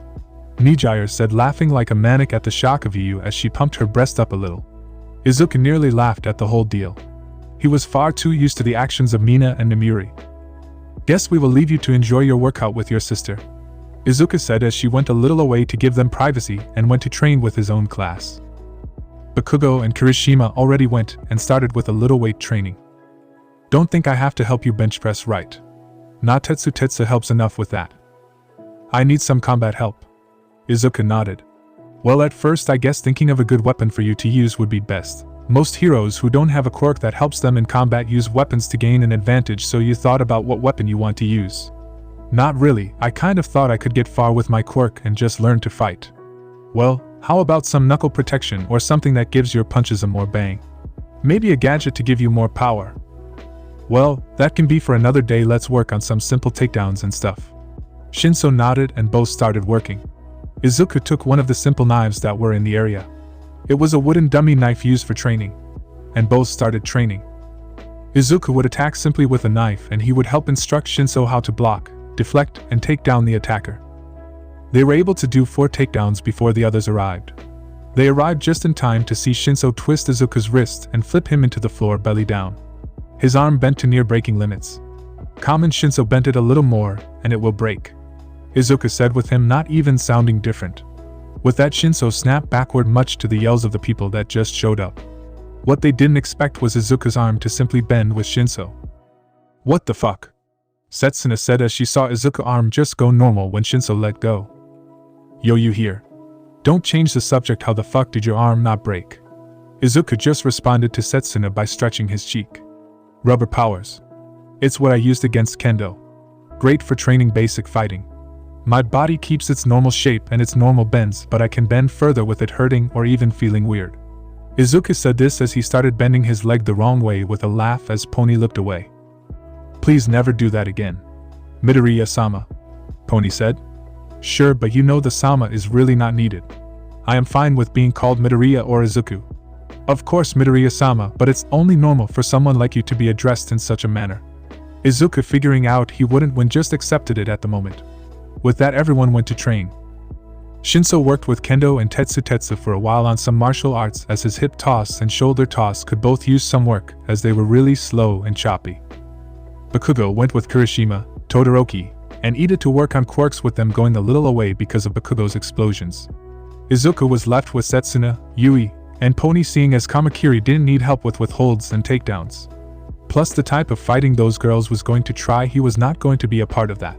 Nijire said, laughing like a maniac at the shock of Iyu as she pumped her breast up a little. Izuku nearly laughed at the whole deal. He was far too used to the actions of Mina and Namiri. Guess we will leave you to enjoy your workout with your sister, Izuku said as she went a little away to give them privacy and went to train with his own class. Bakugo and Kirishima already went and started with a little weight training. Don't think I have to help you bench press, right? Tetsu helps enough with that. I need some combat help, Izuku nodded. Well, at first I guess thinking of a good weapon for you to use would be best. Most heroes who don't have a quirk that helps them in combat use weapons to gain an advantage, so you thought about what weapon you want to use. Not really, I kind of thought I could get far with my quirk and just learn to fight. Well, how about some knuckle protection or something that gives your punches a more bang? Maybe a gadget to give you more power. Well, that can be for another day, let's work on some simple takedowns and stuff. Shinso nodded and both started working. Izuku took one of the simple knives that were in the area. It was a wooden dummy knife used for training, and both started training. Izuku would attack simply with a knife and he would help instruct Shinso how to block, deflect, and take down the attacker. They were able to do 4 takedowns before the others arrived. They arrived just in time to see Shinso twist Izuku's wrist and flip him into the floor belly down. His arm bent to near breaking limits. Come on, Shinso bent it a little more, and it will break, Izuku said with him not even sounding different. With that, Shinso snapped backward much to the yells of the people that just showed up. What they didn't expect was Izuku's arm to simply bend with Shinso. What the fuck? Setsuna said as she saw Izuku's arm just go normal when Shinso let go. Yo, you here? Don't change the subject. How the fuck did your arm not break? Izuku just responded to Setsuna by stretching his cheek. Rubber powers. It's what I used against Kendo. Great for training basic fighting. My body keeps its normal shape and its normal bends, but I can bend further with it hurting or even feeling weird. Izuku said this as he started bending his leg the wrong way with a laugh as Pony looked away. Please never do that again, Midoriya-sama, Pony said. Sure, but you know the sama is really not needed. I am fine with being called Midoriya or Izuku. Of course Midoriya-sama, but it's only normal for someone like you to be addressed in such a manner. Izuku, figuring out he wouldn't win, just accepted it at the moment. With that, everyone went to train. Shinso worked with Kendo and Tetsu for a while on some martial arts, as his hip toss and shoulder toss could both use some work as they were really slow and choppy. Bakugo went with Kirishima, Todoroki, and Ida to work on quirks, with them going a little away because of Bakugo's explosions. Izuku was left with Setsuna, Yui, and Pony, seeing as Kamakiri didn't need help with withholds and takedowns. Plus the type of fighting those girls was going to try, he was not going to be a part of that.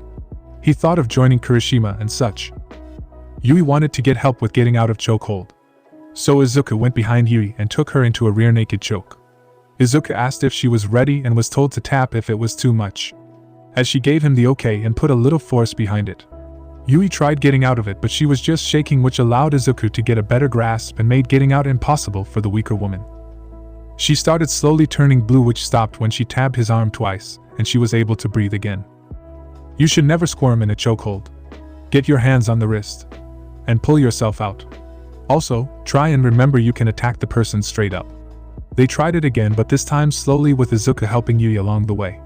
He thought of joining Kirishima and such. Yui wanted to get help with getting out of chokehold. So Izuku went behind Yui and took her into a rear naked choke. Izuku asked if she was ready and was told to tap if it was too much, as she gave him the okay and put a little force behind it. Yui tried getting out of it, but she was just shaking, which allowed Izuku to get a better grasp and made getting out impossible for the weaker woman. She started slowly turning blue, which stopped when she tabbed his arm twice, and she was able to breathe again. You should never squirm in a chokehold. Get your hands on the wrist and pull yourself out. Also, try and remember you can attack the person straight up. They tried it again, but this time slowly, with Izuku helping Yui along the way.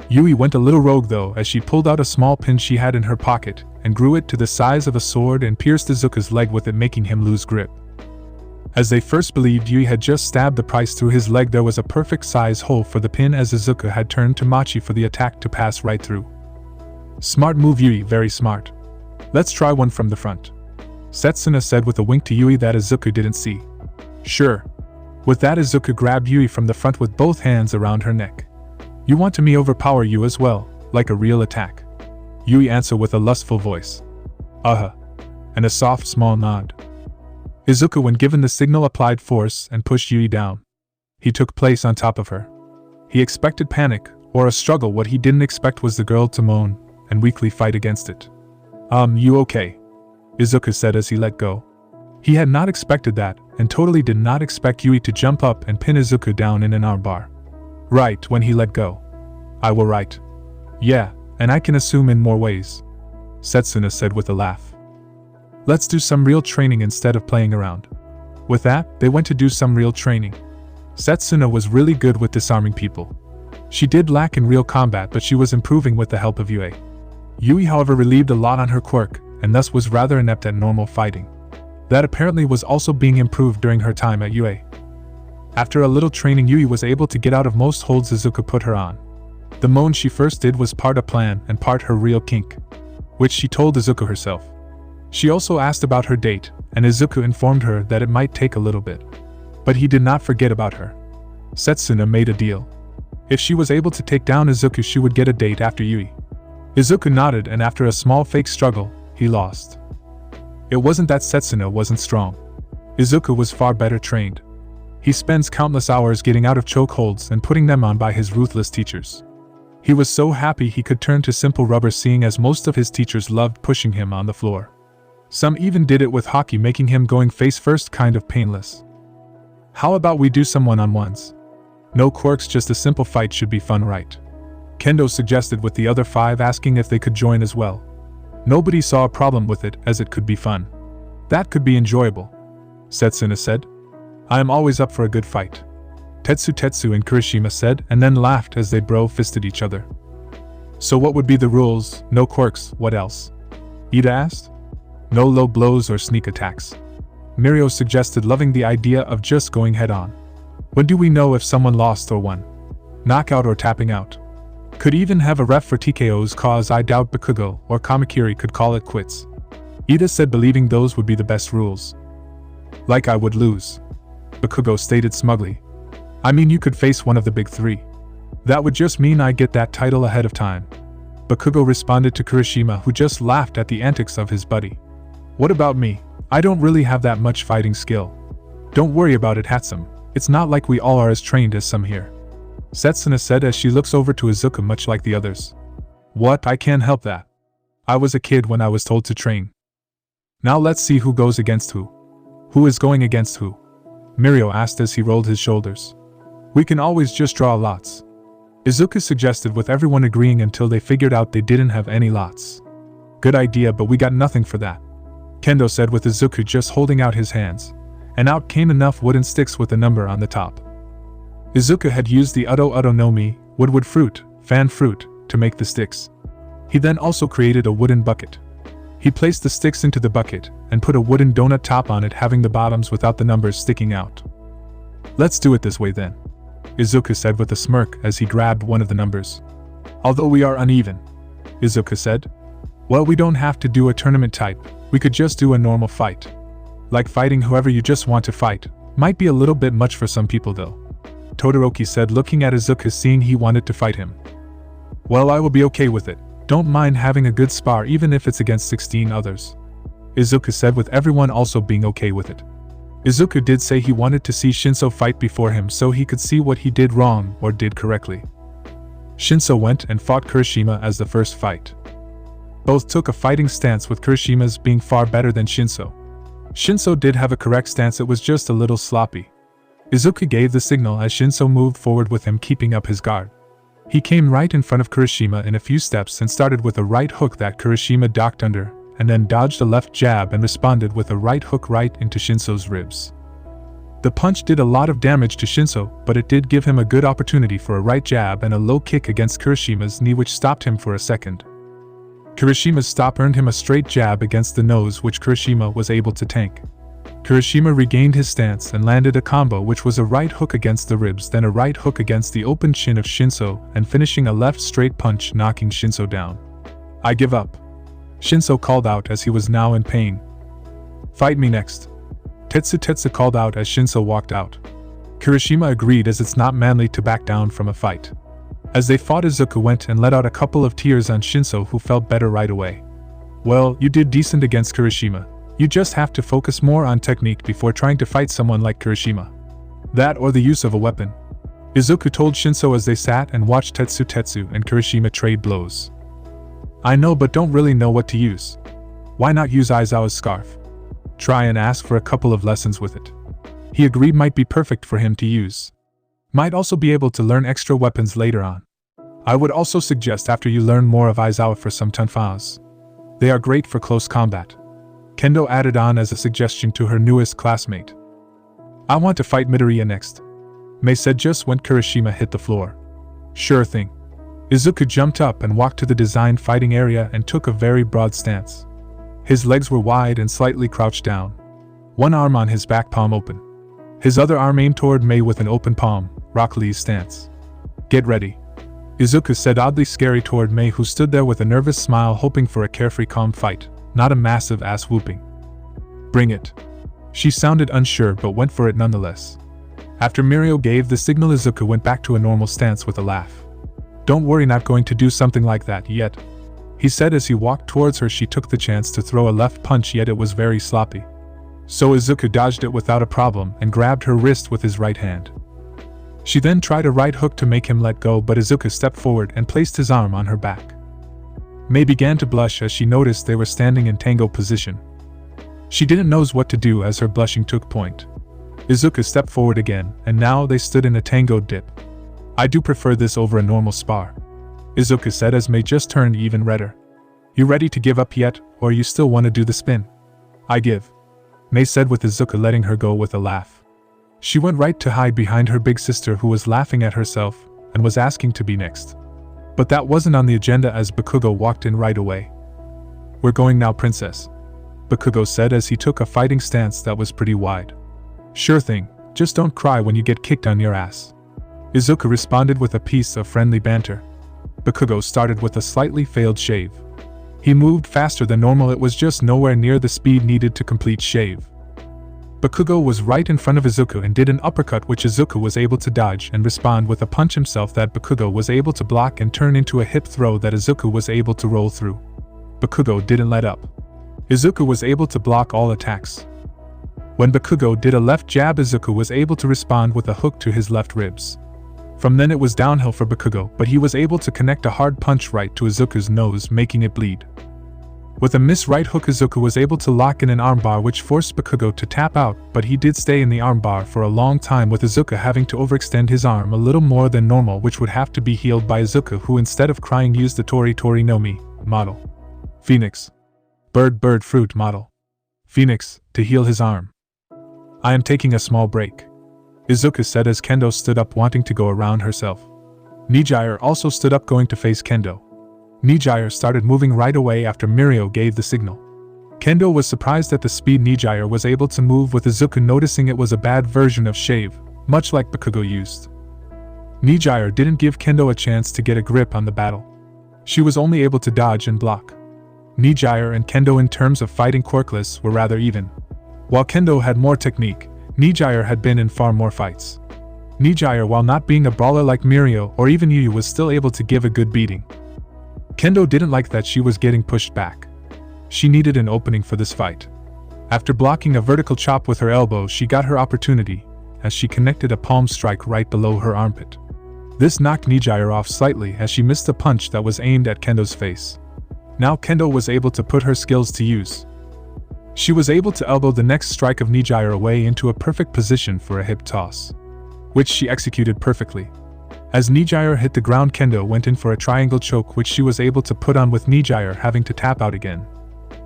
Yui went a little rogue though, as she pulled out a small pin she had in her pocket and grew it to the size of a sword and pierced Izuku's leg with it, making him lose grip. As they first believed Yui had just stabbed the price through his leg, there was a perfect size hole for the pin, as Izuku had turned to Machi for the attack to pass right through. Smart move, Yui, very smart. Let's try one from the front, Setsuna said with a wink to Yui that Izuku didn't see. Sure. With that, Izuku grabbed Yui from the front with both hands around her neck. You want to me overpower you as well, like a real attack? Yui answered with a lustful voice. And a soft small nod. Izuku, when given the signal, applied force and pushed Yui down. He took place on top of her. He expected panic, or a struggle. What he didn't expect was the girl to moan and weakly fight against it. You okay? Izuku said as he let go. He had not expected that, and totally did not expect Yui to jump up and pin Izuku down in an armbar. Right when he let go. I will right. Yeah, and I can assume in more ways, Setsuna said with a laugh. Let's do some real training instead of playing around. With that, they went to do some real training. Setsuna was really good with disarming people. She did lack in real combat, but she was improving with the help of Yui. Yui, however, relieved a lot on her quirk, and thus was rather inept at normal fighting. That apparently was also being improved during her time at UA. After a little training, Yui was able to get out of most holds Izuku put her on. The moan she first did was part a plan and part her real kink, which she told Izuku herself. She also asked about her date, and Izuku informed her that it might take a little bit. But he did not forget about her. Setsuna made a deal. If she was able to take down Izuku, she would get a date after Yui. Izuku nodded, and after a small fake struggle, he lost. It wasn't that Setsuna wasn't strong. Izuku was far better trained. He spends countless hours getting out of chokeholds and putting them on by his ruthless teachers. He was so happy he could turn to simple rubber, seeing as most of his teachers loved pushing him on the floor. Some even did it with hockey, making him going face first kind of painless. How about we do some one-on-ones? No quirks, just a simple fight should be fun, right? Kendo suggested, with the other 5 asking if they could join as well. Nobody saw a problem with it, as it could be fun. That could be enjoyable, Setsuna said. I am always up for a good fight, Tetsu and Kirishima said, and then laughed as they bro-fisted each other. So what would be the rules? No quirks, what else? Ida asked. No low blows or sneak attacks. Mirio suggested, loving the idea of just going head-on. When do we know if someone lost or won? Knockout or tapping out? Could even have a ref for TKOs, cause I doubt Bakugo or Kamakiri could call it quits. Ida said, believing those would be the best rules. Like I would lose, Bakugo stated smugly. I mean, you could face one of the big three. That would just mean I get that title ahead of time. Bakugo responded to Kirishima, who just laughed at the antics of his buddy. What about me? I don't really have that much fighting skill. Don't worry about it, Hatsum. It's not like we all are as trained as some here, Setsuna said as she looks over to Izuku, much like the others. What? I can't help that. I was a kid when I was told to train. Now let's see who goes against who. Who is going against who? Mirio asked as he rolled his shoulders. We can always just draw lots, Izuku suggested, with everyone agreeing until they figured out they didn't have any lots. Good idea, but we got nothing for that, Kendo said, with Izuku just holding out his hands, and out came enough wooden sticks with a number on the top. Izuku had used the Udo no Mi, wood fruit, fan fruit, to make the sticks. He then also created a wooden bucket. He placed the sticks into the bucket, and put a wooden donut top on it, having the bottoms without the numbers sticking out. Let's do it this way then, Izuku said with a smirk as he grabbed one of the numbers. Although we are uneven, Izuku said. Well, we don't have to do a tournament type, we could just do a normal fight. Like fighting whoever you just want to fight, might be a little bit much for some people though, Todoroki said, looking at Izuku, seeing he wanted to fight him. Well, I will be okay with it. Don't mind having a good spar even if it's against 16 others, Izuku said, with everyone also being okay with it. Izuku did say he wanted to see Shinso fight before him so he could see what he did wrong or did correctly. Shinso went and fought Kirishima as the first fight. Both took a fighting stance, with Kirishima's being far better than Shinso. Shinso did have a correct stance, it was just a little sloppy. Izuku gave the signal as Shinso moved forward with him keeping up his guard. He came right in front of Kirishima in a few steps and started with a right hook that Kirishima ducked under, and then dodged a left jab and responded with a right hook right into Shinso's ribs. The punch did a lot of damage to Shinso, but it did give him a good opportunity for a right jab and a low kick against Kirishima's knee, which stopped him for a second. Kirishima's stop earned him a straight jab against the nose, which Kirishima was able to tank. Kirishima regained his stance and landed a combo, which was a right hook against the ribs, then a right hook against the open chin of Shinso, and finishing a left straight punch, knocking Shinso down. I give up, Shinso called out as he was now in pain. Fight me next, Tetsu called out as Shinso walked out. Kirishima agreed, as it's not manly to back down from a fight. As they fought, Izuku went and let out a couple of tears on Shinso, who felt better right away. Well, you did decent against Kirishima. You just have to focus more on technique before trying to fight someone like Kirishima. That or the use of a weapon, Izuku told Shinso as they sat and watched Tetsu and Kirishima trade blows. I know, but don't really know what to use. Why not use Aizawa's scarf? Try and ask for a couple of lessons with it. He agreed might be perfect for him to use. Might also be able to learn extra weapons later on. I would also suggest after you learn more of Aizawa for some tanfas. They are great for close combat, Kendo added on as a suggestion to her newest classmate. I want to fight Midoriya next, Mei said just when Kirishima hit the floor. Sure thing. Izuku jumped up and walked to the designed fighting area and took a very broad stance. His legs were wide and slightly crouched down, one arm on his back palm open. His other arm aimed toward Mei with an open palm, Rock Lee's stance. Get ready, Izuku said, oddly scary toward Mei, who stood there with a nervous smile, hoping for a carefree calm fight, not a massive ass whooping. Bring it. She sounded unsure but went for it nonetheless. After Mirio gave the signal, Izuku went back to a normal stance with a laugh. Don't worry, not going to do something like that yet, he said as he walked towards her. She took the chance to throw a left punch, yet it was very sloppy. So Izuku dodged it without a problem and grabbed her wrist with his right hand. She then tried a right hook to make him let go, but Izuku stepped forward and placed his arm on her back. Mei began to blush as she noticed they were standing in tango position. She didn't know what to do as her blushing took point. Izuku stepped forward again, and now they stood in a tango dip. I do prefer this over a normal spar, Izuku said as Mei just turned even redder. You ready to give up yet, or you still want to do the spin? I give, Mei said with Izuku letting her go with a laugh. She went right to hide behind her big sister who was laughing at herself and was asking to be next. But that wasn't on the agenda as Bakugo walked in right away. We're going now, princess, Bakugo said as he took a fighting stance that was pretty wide. Sure thing, just don't cry when you get kicked on your ass, Izuku responded with a piece of friendly banter. Bakugo started with a slightly failed shave. He moved faster than normal, it was just nowhere near the speed needed to complete shave. Bakugo was right in front of Izuku and did an uppercut which Izuku was able to dodge and respond with a punch himself that Bakugo was able to block and turn into a hip throw that Izuku was able to roll through. Bakugo didn't let up. Izuku was able to block all attacks. When Bakugo did a left jab, Izuku was able to respond with a hook to his left ribs. From then it was downhill for Bakugo, but he was able to connect a hard punch right to Izuku's nose, making it bleed. With a miss right hook, Izuku was able to lock in an armbar which forced Bakugo to tap out, but he did stay in the armbar for a long time, with Izuku having to overextend his arm a little more than normal, which would have to be healed by Izuku, who instead of crying used the Tori Tori no Mi model. Phoenix. Bird fruit model. Phoenix, to heal his arm. I am taking a small break, Izuku said as Kendo stood up wanting to go around herself. Nijire also stood up going to face Kendo. Nijire started moving right away after Mirio gave the signal. Kendo was surprised at the speed Nijire was able to move, with Izuku noticing it was a bad version of shave, much like Bakugo used. Nijire didn't give Kendo a chance to get a grip on the battle. She was only able to dodge and block. Nijire and Kendo in terms of fighting quirkless were rather even. While Kendo had more technique, Nijire had been in far more fights. Nijire, while not being a brawler like Mirio or even Yu, was still able to give a good beating. Kendo didn't like that she was getting pushed back. She needed an opening for this fight. After blocking a vertical chop with her elbow, she got her opportunity, as she connected a palm strike right below her armpit. This knocked Nijire off slightly as she missed a punch that was aimed at Kendo's face. Now Kendo was able to put her skills to use. She was able to elbow the next strike of Nijire away into a perfect position for a hip toss, which she executed perfectly. As Nijire hit the ground, Kendo went in for a triangle choke which she was able to put on, with Nijire having to tap out again.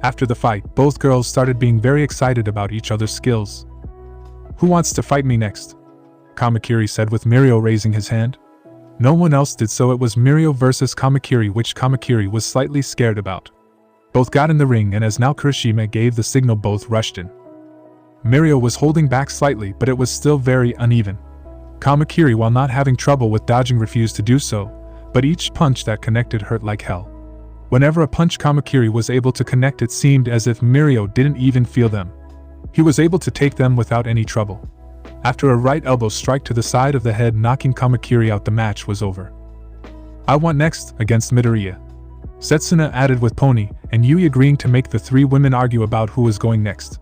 After the fight, both girls started being very excited about each other's skills. Who wants to fight me next? Kamakiri said with Mirio raising his hand. No one else did, so it was Mirio versus Kamakiri, which Kamakiri was slightly scared about. Both got in the ring, and as now Kurashima gave the signal, both rushed in. Mirio was holding back slightly, but it was still very uneven. Kamakiri, while not having trouble with dodging, refused to do so, but each punch that connected hurt like hell. Whenever a punch Kamakiri was able to connect, it seemed as if Mirio didn't even feel them. He was able to take them without any trouble. After a right elbow strike to the side of the head knocking Kamakiri out, the match was over. I want next, against Midoriya, Setsuna added with Pony and Yui agreeing to make the three women argue about who was going next.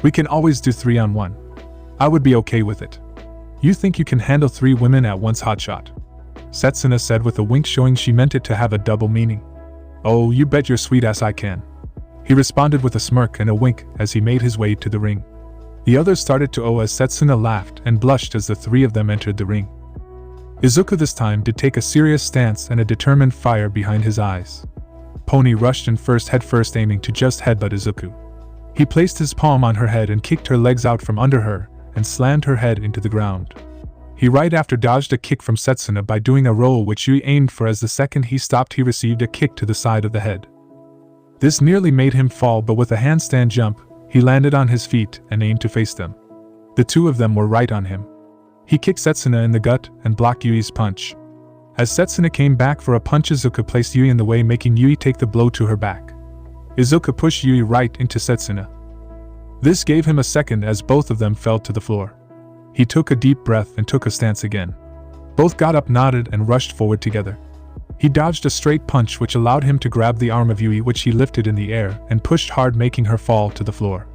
We can always do 3-on-1. I would be okay with it. You think you can handle 3 women at once, hotshot? Setsuna said with a wink, showing she meant it to have a double meaning. Oh, you bet your sweet ass I can, he responded with a smirk and a wink as he made his way to the ring. The others started to as Setsuna laughed and blushed as the three of them entered the ring. Izuku this time did take a serious stance and a determined fire behind his eyes. Pony rushed in head first, aiming to just headbutt Izuku. He placed his palm on her head and kicked her legs out from under her, and slammed her head into the ground. He right after dodged a kick from Setsuna by doing a roll which Yui aimed for, as the second he stopped he received a kick to the side of the head. This nearly made him fall, but with a handstand jump, he landed on his feet and aimed to face them. The two of them were right on him. He kicked Setsuna in the gut and blocked Yui's punch. As Setsuna came back for a punch, Izuku placed Yui in the way, making Yui take the blow to her back. Izuku pushed Yui right into Setsuna. This gave him a second as both of them fell to the floor. He took a deep breath and took a stance again. Both got up, nodded, and rushed forward together. He dodged a straight punch which allowed him to grab the arm of Yui, which he lifted in the air and pushed hard, making her fall to the floor.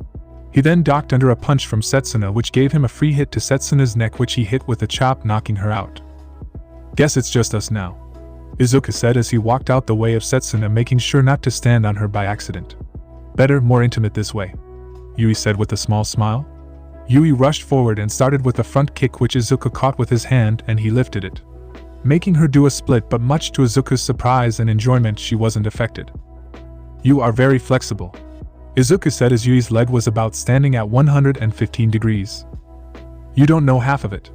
He then ducked under a punch from Setsuna which gave him a free hit to Setsuna's neck, which he hit with a chop, knocking her out. Guess it's just us now, Izuku said as he walked out the way of Setsuna, making sure not to stand on her by accident. Better, more intimate this way, Yui said with a small smile. Yui rushed forward and started with a front kick which Izuku caught with his hand, and he lifted it, making her do a split, but much to Izuku's surprise and enjoyment she wasn't affected. You are very flexible, Izuku said as Yui's leg was about standing at 115 degrees. You don't know half of it.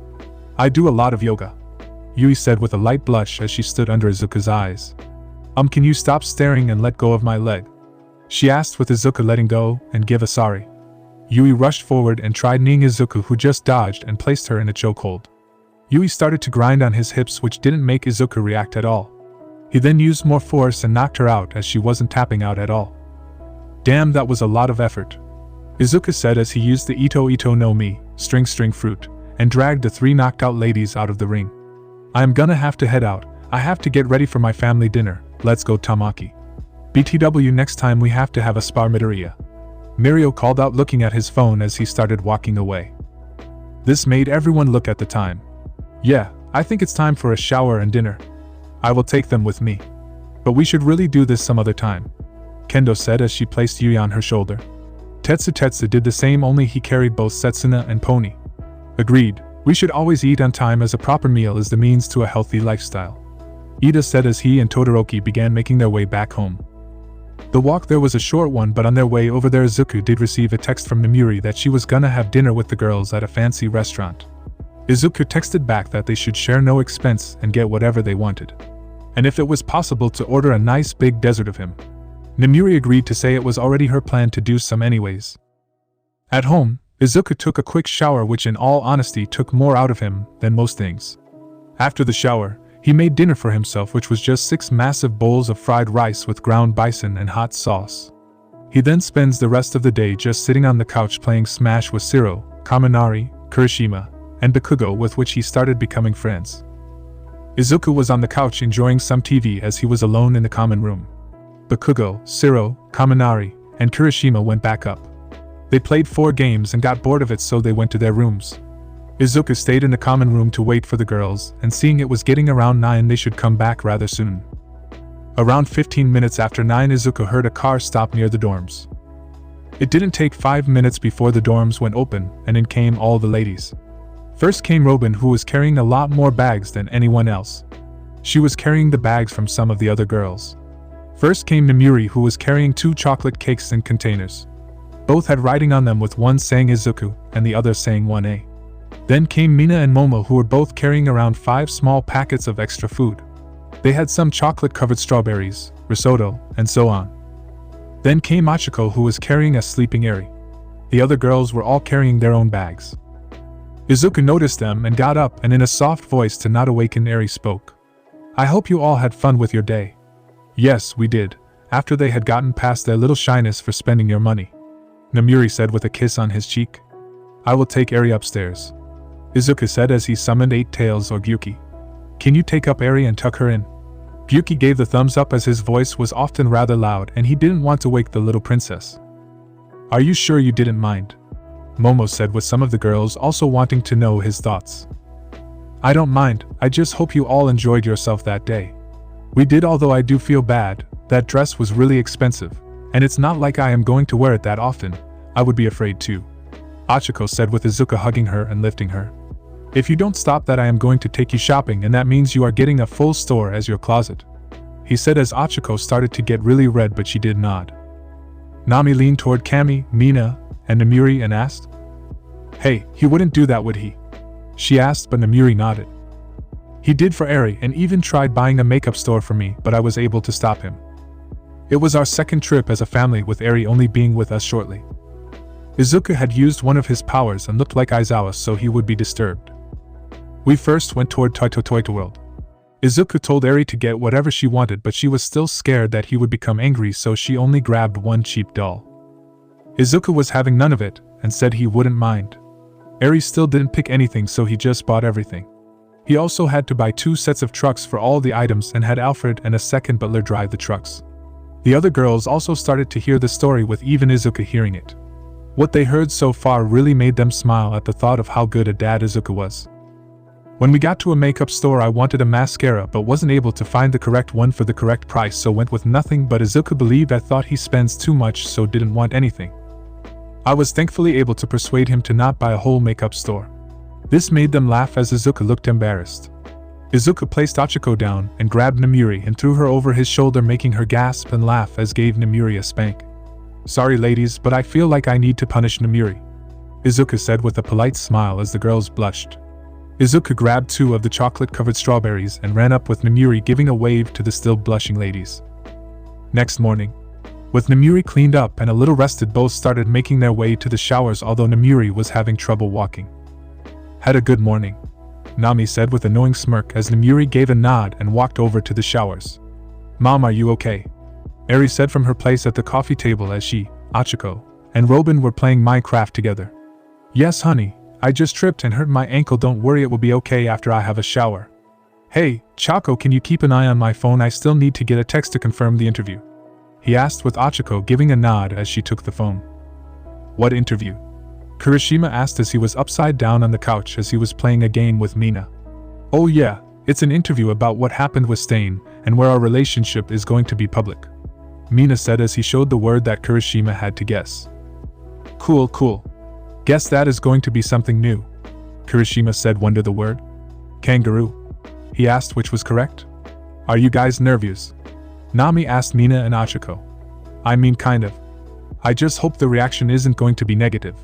I do a lot of yoga, Yui said with a light blush as she stood under Izuku's eyes. Can you stop staring and let go of my leg? She asked with Izuku letting go and give a sorry. Yui rushed forward and tried kneeing Izuku, who just dodged and placed her in a chokehold. Yui started to grind on his hips, which didn't make Izuku react at all. He then used more force and knocked her out as she wasn't tapping out at all. Damn, that was a lot of effort, Izuku said as he used the Ito Ito no Mi, string fruit, and dragged the 3 knocked out ladies out of the ring. I am gonna have to head out. I have to get ready for my family dinner. Let's go, Tamaki. BTW, next time we have to have a spa, Midoriya, Mirio called out, looking at his phone as he started walking away. This made everyone look at the time. Yeah, I think it's time for a shower and dinner. I will take them with me. But we should really do this some other time, Kendo said as she placed Yui on her shoulder. Tetsu did the same, only he carried both Setsuna and Pony. Agreed, we should always eat on time, as a proper meal is the means to a healthy lifestyle, Ida said as he and Todoroki began making their way back home. The walk there was a short one, but on their way over there Izuku did receive a text from Namiri that she was gonna have dinner with the girls at a fancy restaurant. Izuku texted back that they should share no expense and get whatever they wanted, and if it was possible to order a nice big dessert of him. Namiri agreed to say it was already her plan to do some anyways. At home, Izuku took a quick shower, which in all honesty took more out of him than most things. After the shower, he made dinner for himself, which was just 6 massive bowls of fried rice with ground bison and hot sauce. He then spends the rest of the day just sitting on the couch playing Smash with Shiro, Kaminari, Kirishima, and Bakugo, with which he started becoming friends. Izuku was on the couch enjoying some TV as he was alone in the common room. Bakugo, Shiro, Kaminari, and Kirishima went back up. They played 4 games and got bored of it, so they went to their rooms. Izuku stayed in the common room to wait for the girls, and seeing it was getting around 9, they should come back rather soon. Around 15 minutes after 9, Izuku heard a car stop near the dorms. It didn't take 5 minutes before the dorms went open, and in came all the ladies. First came Robin, who was carrying a lot more bags than anyone else. She was carrying the bags from some of the other girls. First came Namiri, who was carrying 2 chocolate cakes in containers. Both had writing on them, with one saying Izuku and the other saying 1A. Then came Mina and Momo, who were both carrying around 5 small packets of extra food. They had some chocolate-covered strawberries, risotto, and so on. Then came Machiko, who was carrying a sleeping Eri. The other girls were all carrying their own bags. Izuku noticed them and got up, and in a soft voice to not awaken Eri spoke. I hope you all had fun with your day. Yes, we did, after they had gotten past their little shyness for spending your money, Namiri said with a kiss on his cheek. I will take Eri upstairs, Izuku said as he summoned 8 Tails or Gyuki. Can you take up Eri and tuck her in? Gyuki gave the thumbs up as his voice was often rather loud and he didn't want to wake the little princess. Are you sure you didn't mind? Momo said, with some of the girls also wanting to know his thoughts. I don't mind, I just hope you all enjoyed yourself that day. We did, although I do feel bad. That dress was really expensive, and it's not like I am going to wear it that often. I would be afraid too, Achiko said, with Izuku hugging her and lifting her. If you don't stop that, I am going to take you shopping, and that means you are getting a full store as your closet, he said as Achiko started to get really red, but she did nod. Nami leaned toward Kami, Mina, and Namiri and asked, Hey, he wouldn't do that, would he? She asked, but Namiri nodded. He did for Eri and even tried buying a makeup store for me, but I was able to stop him. It was our second trip as a family, with Eri only being with us shortly. Izuku had used one of his powers and looked like Aizawa, so he would be disturbed. We first went toward Toy World. Izuku told Eri to get whatever she wanted, but she was still scared that he would become angry, so she only grabbed one cheap doll. Izuku was having none of it and said he wouldn't mind. Eri still didn't pick anything, so he just bought everything. He also had to buy 2 sets of trucks for all the items and had Alfred and a second butler drive the trucks. The other girls also started to hear the story, with even Izuku hearing it. What they heard so far really made them smile at the thought of how good a dad Izuku was. When we got to a makeup store, I wanted a mascara but wasn't able to find the correct one for the correct price, so went with nothing, but Izuku believed I thought he spends too much, so didn't want anything. I was thankfully able to persuade him to not buy a whole makeup store. This made them laugh as Izuku looked embarrassed. Izuku placed Ochako down and grabbed Namiri and threw her over his shoulder, making her gasp and laugh as gave Namiri a spank. "Sorry ladies, but I feel like I need to punish Namiri," Izuku said with a polite smile as the girls blushed. Izuku grabbed 2 of the chocolate-covered strawberries and ran up with Namiri, giving a wave to the still blushing ladies. Next morning, with Namiri cleaned up and a little rested, both started making their way to the showers, although Namiri was having trouble walking. "Had a good morning," Nami said with a knowing smirk as Namiri gave a nod and walked over to the showers. "Mom, are you okay?" Eri said from her place at the coffee table as she, Ochako, and Robin were playing Minecraft together. "Yes honey, I just tripped and hurt my ankle. Don't worry, it will be okay after I have a shower." "Hey, Choco, can you keep an eye on my phone? I still need to get a text to confirm the interview," he asked with Ochako giving a nod as she took the phone. "What interview?" Kirishima asked as he was upside down on the couch as he was playing a game with Mina. "Oh yeah, it's an interview about what happened with Stain and where our relationship is going to be public," Mina said as he showed the word that Kirishima had to guess. Cool. Guess that is going to be something new," Kirishima said. "Wonder the word?" "Kangaroo," he asked, which was correct. "Are you guys nervous?" Nami asked Mina and Ochako. "I mean kind of. I just hope the reaction isn't going to be negative,"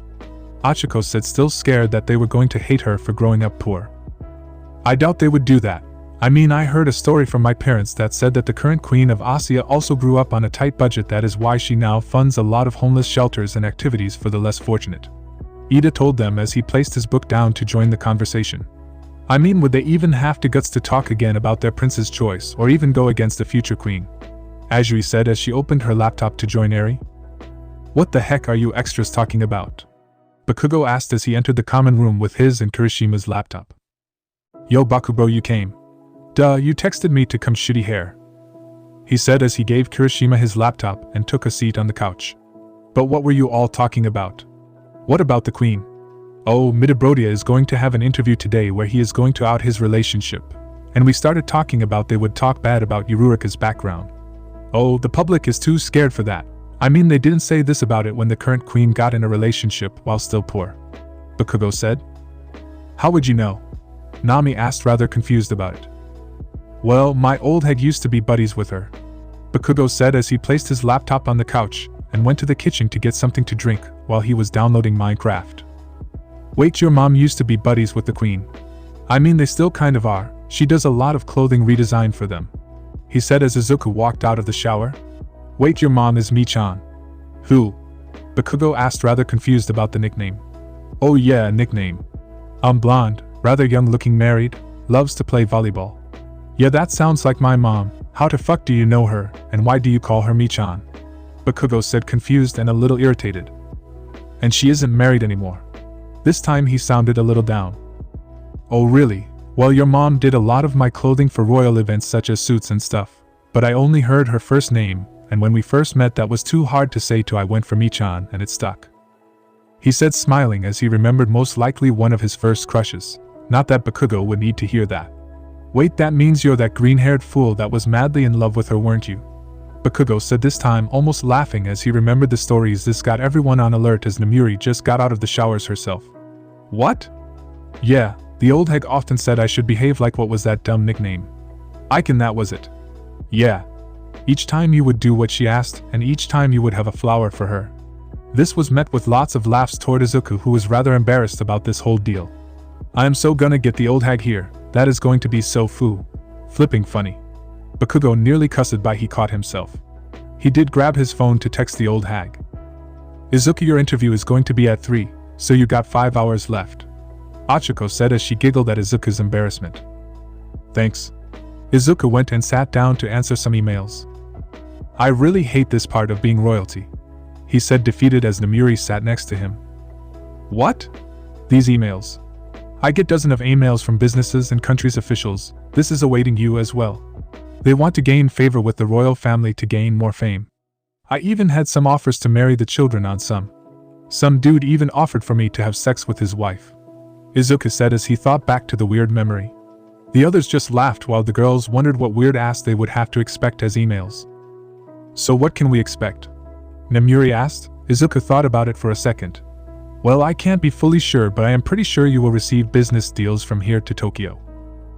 Ochako said, still scared that they were going to hate her for growing up poor. "I doubt they would do that. I mean, I heard a story from my parents that said that the current queen of Asia also grew up on a tight budget. That is why she now funds a lot of homeless shelters and activities for the less fortunate," Ida told them as he placed his book down to join the conversation. "I mean, would they even have the guts to talk again about their prince's choice or even go against a future queen?" Azuri said as she opened her laptop to join Eri. "What the heck are you extras talking about?" Bakugo asked as he entered the common room with his and Kirishima's laptop. "Yo Bakugo, you came. Duh, you texted me to come. Shitty hair," he said as he gave Kirishima his laptop and took a seat on the couch. "But what were you all talking about?" "What about the queen?" "Oh, Midoriya is going to have an interview today where he is going to out his relationship, and we started talking about they would talk bad about Yururika's background." "Oh, the public is too scared for that. I mean, they didn't say this about it when the current queen got in a relationship while still poor," Bakugo said. "How would you know?" Nami asked, rather confused about it. "Well, my old hag used to be buddies with her," Bakugo said as he placed his laptop on the couch and went to the kitchen to get something to drink while he was downloading Minecraft. "Wait, your mom used to be buddies with the queen?" "I mean, they still kind of are. She does a lot of clothing redesign for them," he said as Izuku walked out of the shower. "Wait, your mom is Mi-chan?" "Who?" Bakugo asked, rather confused about the nickname. "Oh yeah, a nickname. Blonde, rather young looking, married, loves to play volleyball." "Yeah, that sounds like my mom. How the fuck do you know her, and why do you call her Mi-chan?" Bakugo said, confused and a little irritated. "And she isn't married anymore." This time he sounded a little down. "Oh really? Well, your mom did a lot of my clothing for royal events such as suits and stuff, but I only heard her first name, and when we first met that was too hard to say, so I went for Mi-chan and it stuck," he said, smiling as he remembered most likely one of his first crushes. Not that Bakugo would need to hear that. "Wait, that means you're that green-haired fool that was madly in love with her, weren't you?" Bakugo said, this time almost laughing as he remembered the stories. This got everyone on alert as Namiri just got out of the showers herself. "What?" "Yeah, the old hag often said I should behave like what was that dumb nickname. Icon, that was it." "Yeah. Each time you would do what she asked, and each time you would have a flower for her." This was met with lots of laughs toward Izuku, who was rather embarrassed about this whole deal. "I am so gonna get the old hag here, that is going to be so flipping funny." Bakugo nearly cussed by he caught himself. He did grab his phone to text the old hag. "Izuku, your interview is going to be at 3, so you got 5 hours left," Ochako said as she giggled at Izuku's embarrassment. "Thanks." Izuku went and sat down to answer some emails. "I really hate this part of being royalty," he said, defeated as Namiri sat next to him. "What?" "These emails. I get dozens of emails from businesses and countries' officials. This is awaiting you as well. They want to gain favor with the royal family to gain more fame. I even had some offers to marry the children on some. Some dude even offered for me to have sex with his wife," Izuku said as he thought back to the weird memory. The others just laughed while the girls wondered what weird ass they would have to expect as emails. "So what can we expect?" Namiri asked. Izuku thought about it for a second. "Well, I can't be fully sure, but I am pretty sure you will receive business deals from here to Tokyo.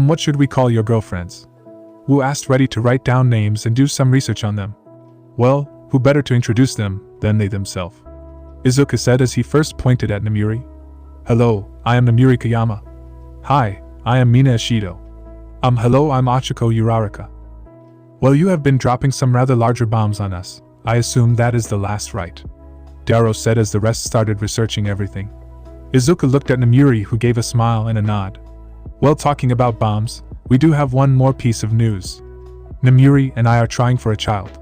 What should we call your girlfriends? Wu asked, ready to write down names and do some research on them. Well, who better to introduce them than they themselves? Izuku said as he first pointed at Namiri. Hello, I am Namiri Kayama. Hi, I am Mina Ishido. Hello, I'm Achiko Uraraka. Well, you have been dropping some rather larger bombs on us. I assume that is the last, right? Darrow said as the rest started researching everything. Izuku looked at Namiri, who gave a smile and a nod. Well, talking about bombs, we do have one more piece of news. Namiri and I are trying for a child.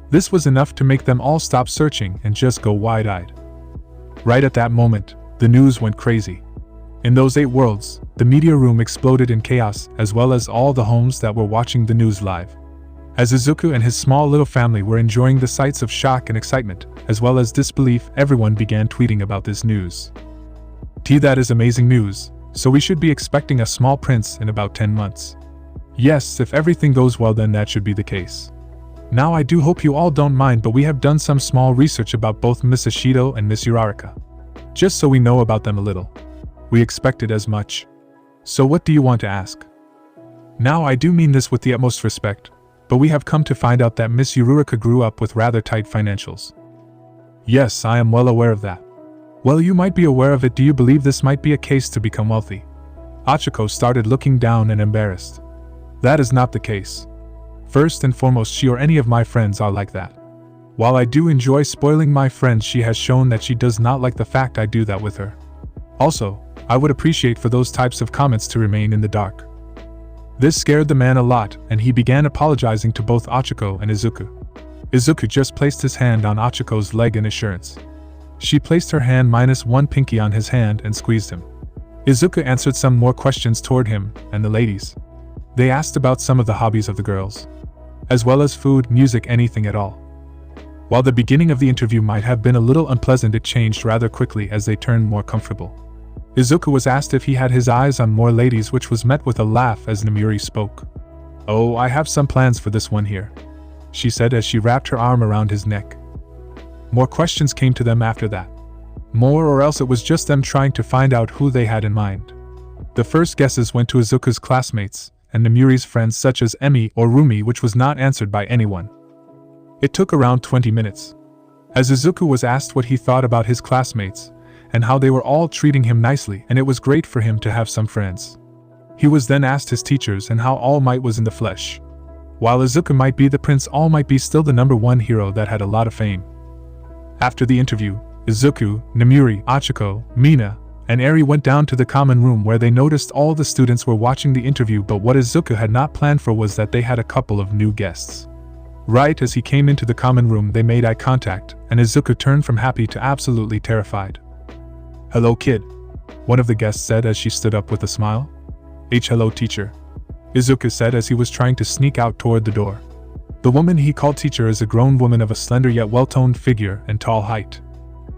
This was enough to make them all stop searching and just go wide-eyed. Right at that moment, the news went crazy. In those 8 worlds, the media room exploded in chaos, as well as all the homes that were watching the news live. As Izuku and his small little family were enjoying the sights of shock and excitement, as well as disbelief, everyone began tweeting about this news. That is amazing news, so we should be expecting a small prince in about 10 months. Yes, if everything goes well, then that should be the case. Now I do hope you all don't mind, but we have done some small research about both Miss Ishido and Miss Uraraka. Just so we know about them a little. We expected as much. So what do you want to ask? Now I do mean this with the utmost respect, but we have come to find out that Miss Uraraka grew up with rather tight financials. Yes, I am well aware of that. Well, you might be aware of it. Do you believe this might be a case to become wealthy? Achiko started looking down and embarrassed. That is not the case. First and foremost, she or any of my friends are like that. While I do enjoy spoiling my friends, she has shown that she does not like the fact I do that with her. Also, I would appreciate for those types of comments to remain in the dark. This scared the man a lot, and he began apologizing to both Achiko and Izuku. Izuku just placed his hand on Achiko's leg in assurance. She placed her hand -1 pinky on his hand and squeezed him. Izuku answered some more questions toward him and the ladies. They asked about some of the hobbies of the girls, as well as food, music, anything at all. While the beginning of the interview might have been a little unpleasant, it changed rather quickly as they turned more comfortable. Izuku was asked if he had his eyes on more ladies, which was met with a laugh as Namiri spoke. Oh, I have some plans for this one here, she said as she wrapped her arm around his neck. More questions came to them after that. More, or else it was just them trying to find out who they had in mind. The first guesses went to Izuku's classmates, and Namiri's friends such as Emi or Rumi, which was not answered by anyone. It took around 20 minutes. As Izuku was asked what he thought about his classmates, and how they were all treating him nicely, and it was great for him to have some friends. He was then asked his teachers and how All Might was in the flesh. While Izuku might be the prince, All Might be still the #1 hero that had a lot of fame. After the interview, Izuku, Namiri, Achiko, Mina, and Eri went down to the common room where they noticed all the students were watching the interview, but what Izuku had not planned for was that they had a couple of new guests. Right as he came into the common room, they made eye contact, and Izuku turned from happy to absolutely terrified. Hello, kid, one of the guests said as she stood up with a smile. Hello, teacher, Izuku said as he was trying to sneak out toward the door. The woman he called teacher is a grown woman of a slender yet well-toned figure and tall height.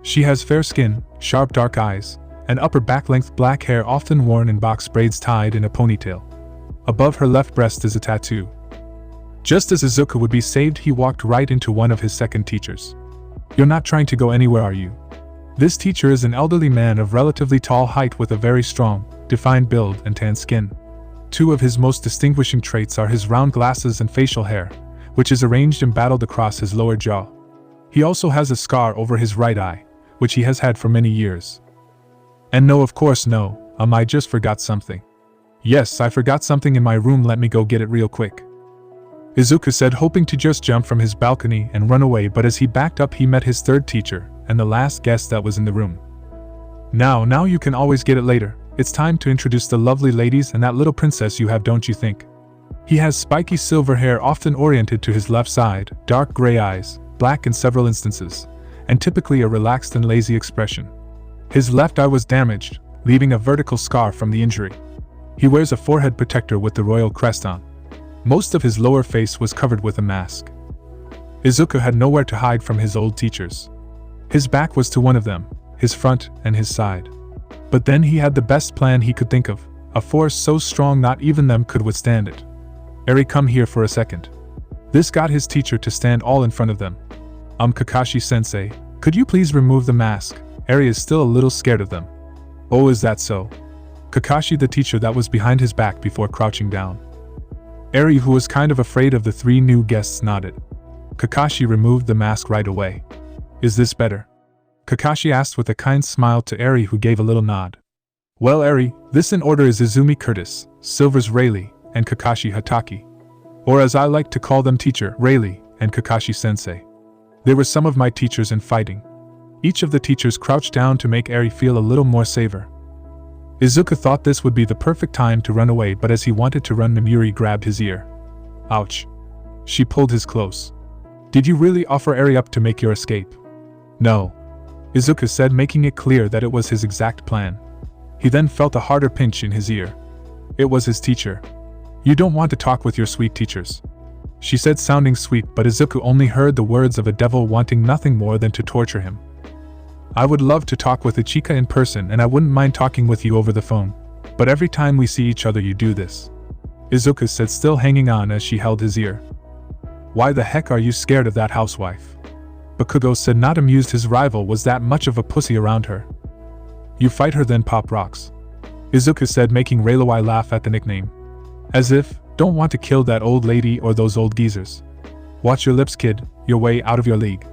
She has fair skin, sharp dark eyes, and upper back-length black hair often worn in box braids tied in a ponytail. Above her left breast is a tattoo. Just as Izuku would be saved, he walked right into one of his second teachers. You're not trying to go anywhere, are you? This teacher is an elderly man of relatively tall height with a very strong, defined build and tan skin. Two of his most distinguishing traits are his round glasses and facial hair, which is arranged and battled across his lower jaw. He also has a scar over his right eye, which he has had for many years. And no, of course no, I just forgot something. Yes, I forgot something in my room, let me go get it real quick, Izuku said, hoping to just jump from his balcony and run away, but as he backed up he met his third teacher, and the last guest that was in the room. Now you can always get it later. It's time to introduce the lovely ladies and that little princess you have, don't you think? He has spiky silver hair often oriented to his left side, dark gray eyes, black in several instances, and typically a relaxed and lazy expression. His left eye was damaged, leaving a vertical scar from the injury. He wears a forehead protector with the royal crest on. Most of his lower face was covered with a mask. Izuku had nowhere to hide from his old teachers. His back was to one of them, his front and his side. But then he had the best plan he could think of, a force so strong not even them could withstand it. Eri, come here for a second. This got his teacher to stand all in front of them. Kakashi-sensei, could you please remove the mask? Eri is still a little scared of them. Oh, is that so? Kakashi, the teacher that was behind his back before crouching down. Eri, who was kind of afraid of the three new guests, nodded. Kakashi removed the mask right away. Is this better? Kakashi asked with a kind smile to Eri, who gave a little nod. Well, Eri, this in order is Izumi Curtis, Silver's Rayleigh, and Kakashi Hataki. Or as I like to call them, Teacher Rayleigh and Kakashi Sensei. They were some of my teachers in fighting. Each of the teachers crouched down to make Eri feel a little more safer. Izuku thought this would be the perfect time to run away, but as he wanted to run, Namuri grabbed his ear. Ouch. She pulled his close. Did you really offer Eri up to make your escape? No. Izuku said, making it clear that it was his exact plan. He then felt a harder pinch in his ear. It was his teacher. You don't want to talk with your sweet teachers, she said, sounding sweet, but Izuku only heard the words of a devil wanting nothing more than to torture him. I would love to talk with Ichika in person, and I wouldn't mind talking with you over the phone. But every time we see each other you do this, Izuku said, still hanging on as she held his ear. Why the heck are you scared of that housewife? Bakugo said, not amused his rival was that much of a pussy around her. You fight her then pop rocks, Izuku said, making Rayleigh laugh at the nickname. As if, don't want to kill that old lady or those old geezers. Watch your lips, kid, you're way out of your league,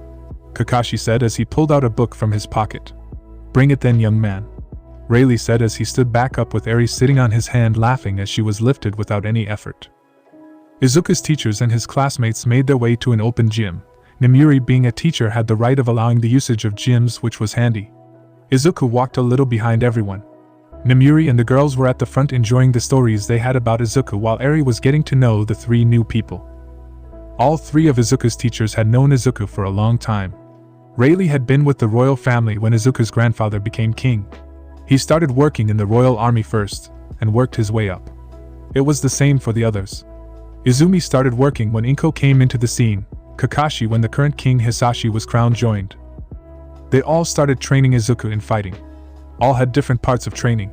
Kakashi said as he pulled out a book from his pocket. Bring it then, young man, Rayleigh said as he stood back up with Eri sitting on his hand, laughing as she was lifted without any effort. Izuku's teachers and his classmates made their way to an open gym. Namuri, being a teacher, had the right of allowing the usage of gyms, which was handy. Izuku walked a little behind everyone. Namuri and the girls were at the front enjoying the stories they had about Izuku, while Eri was getting to know the three new people. All three of Izuku's teachers had known Izuku for a long time. Rayleigh had been with the royal family when Izuku's grandfather became king. He started working in the royal army first, and worked his way up. It was the same for the others. Izumi started working when Inko came into the scene. Kakashi, when the current king Hisashi was crowned, joined. They all started training Izuku in fighting. All had different parts of training.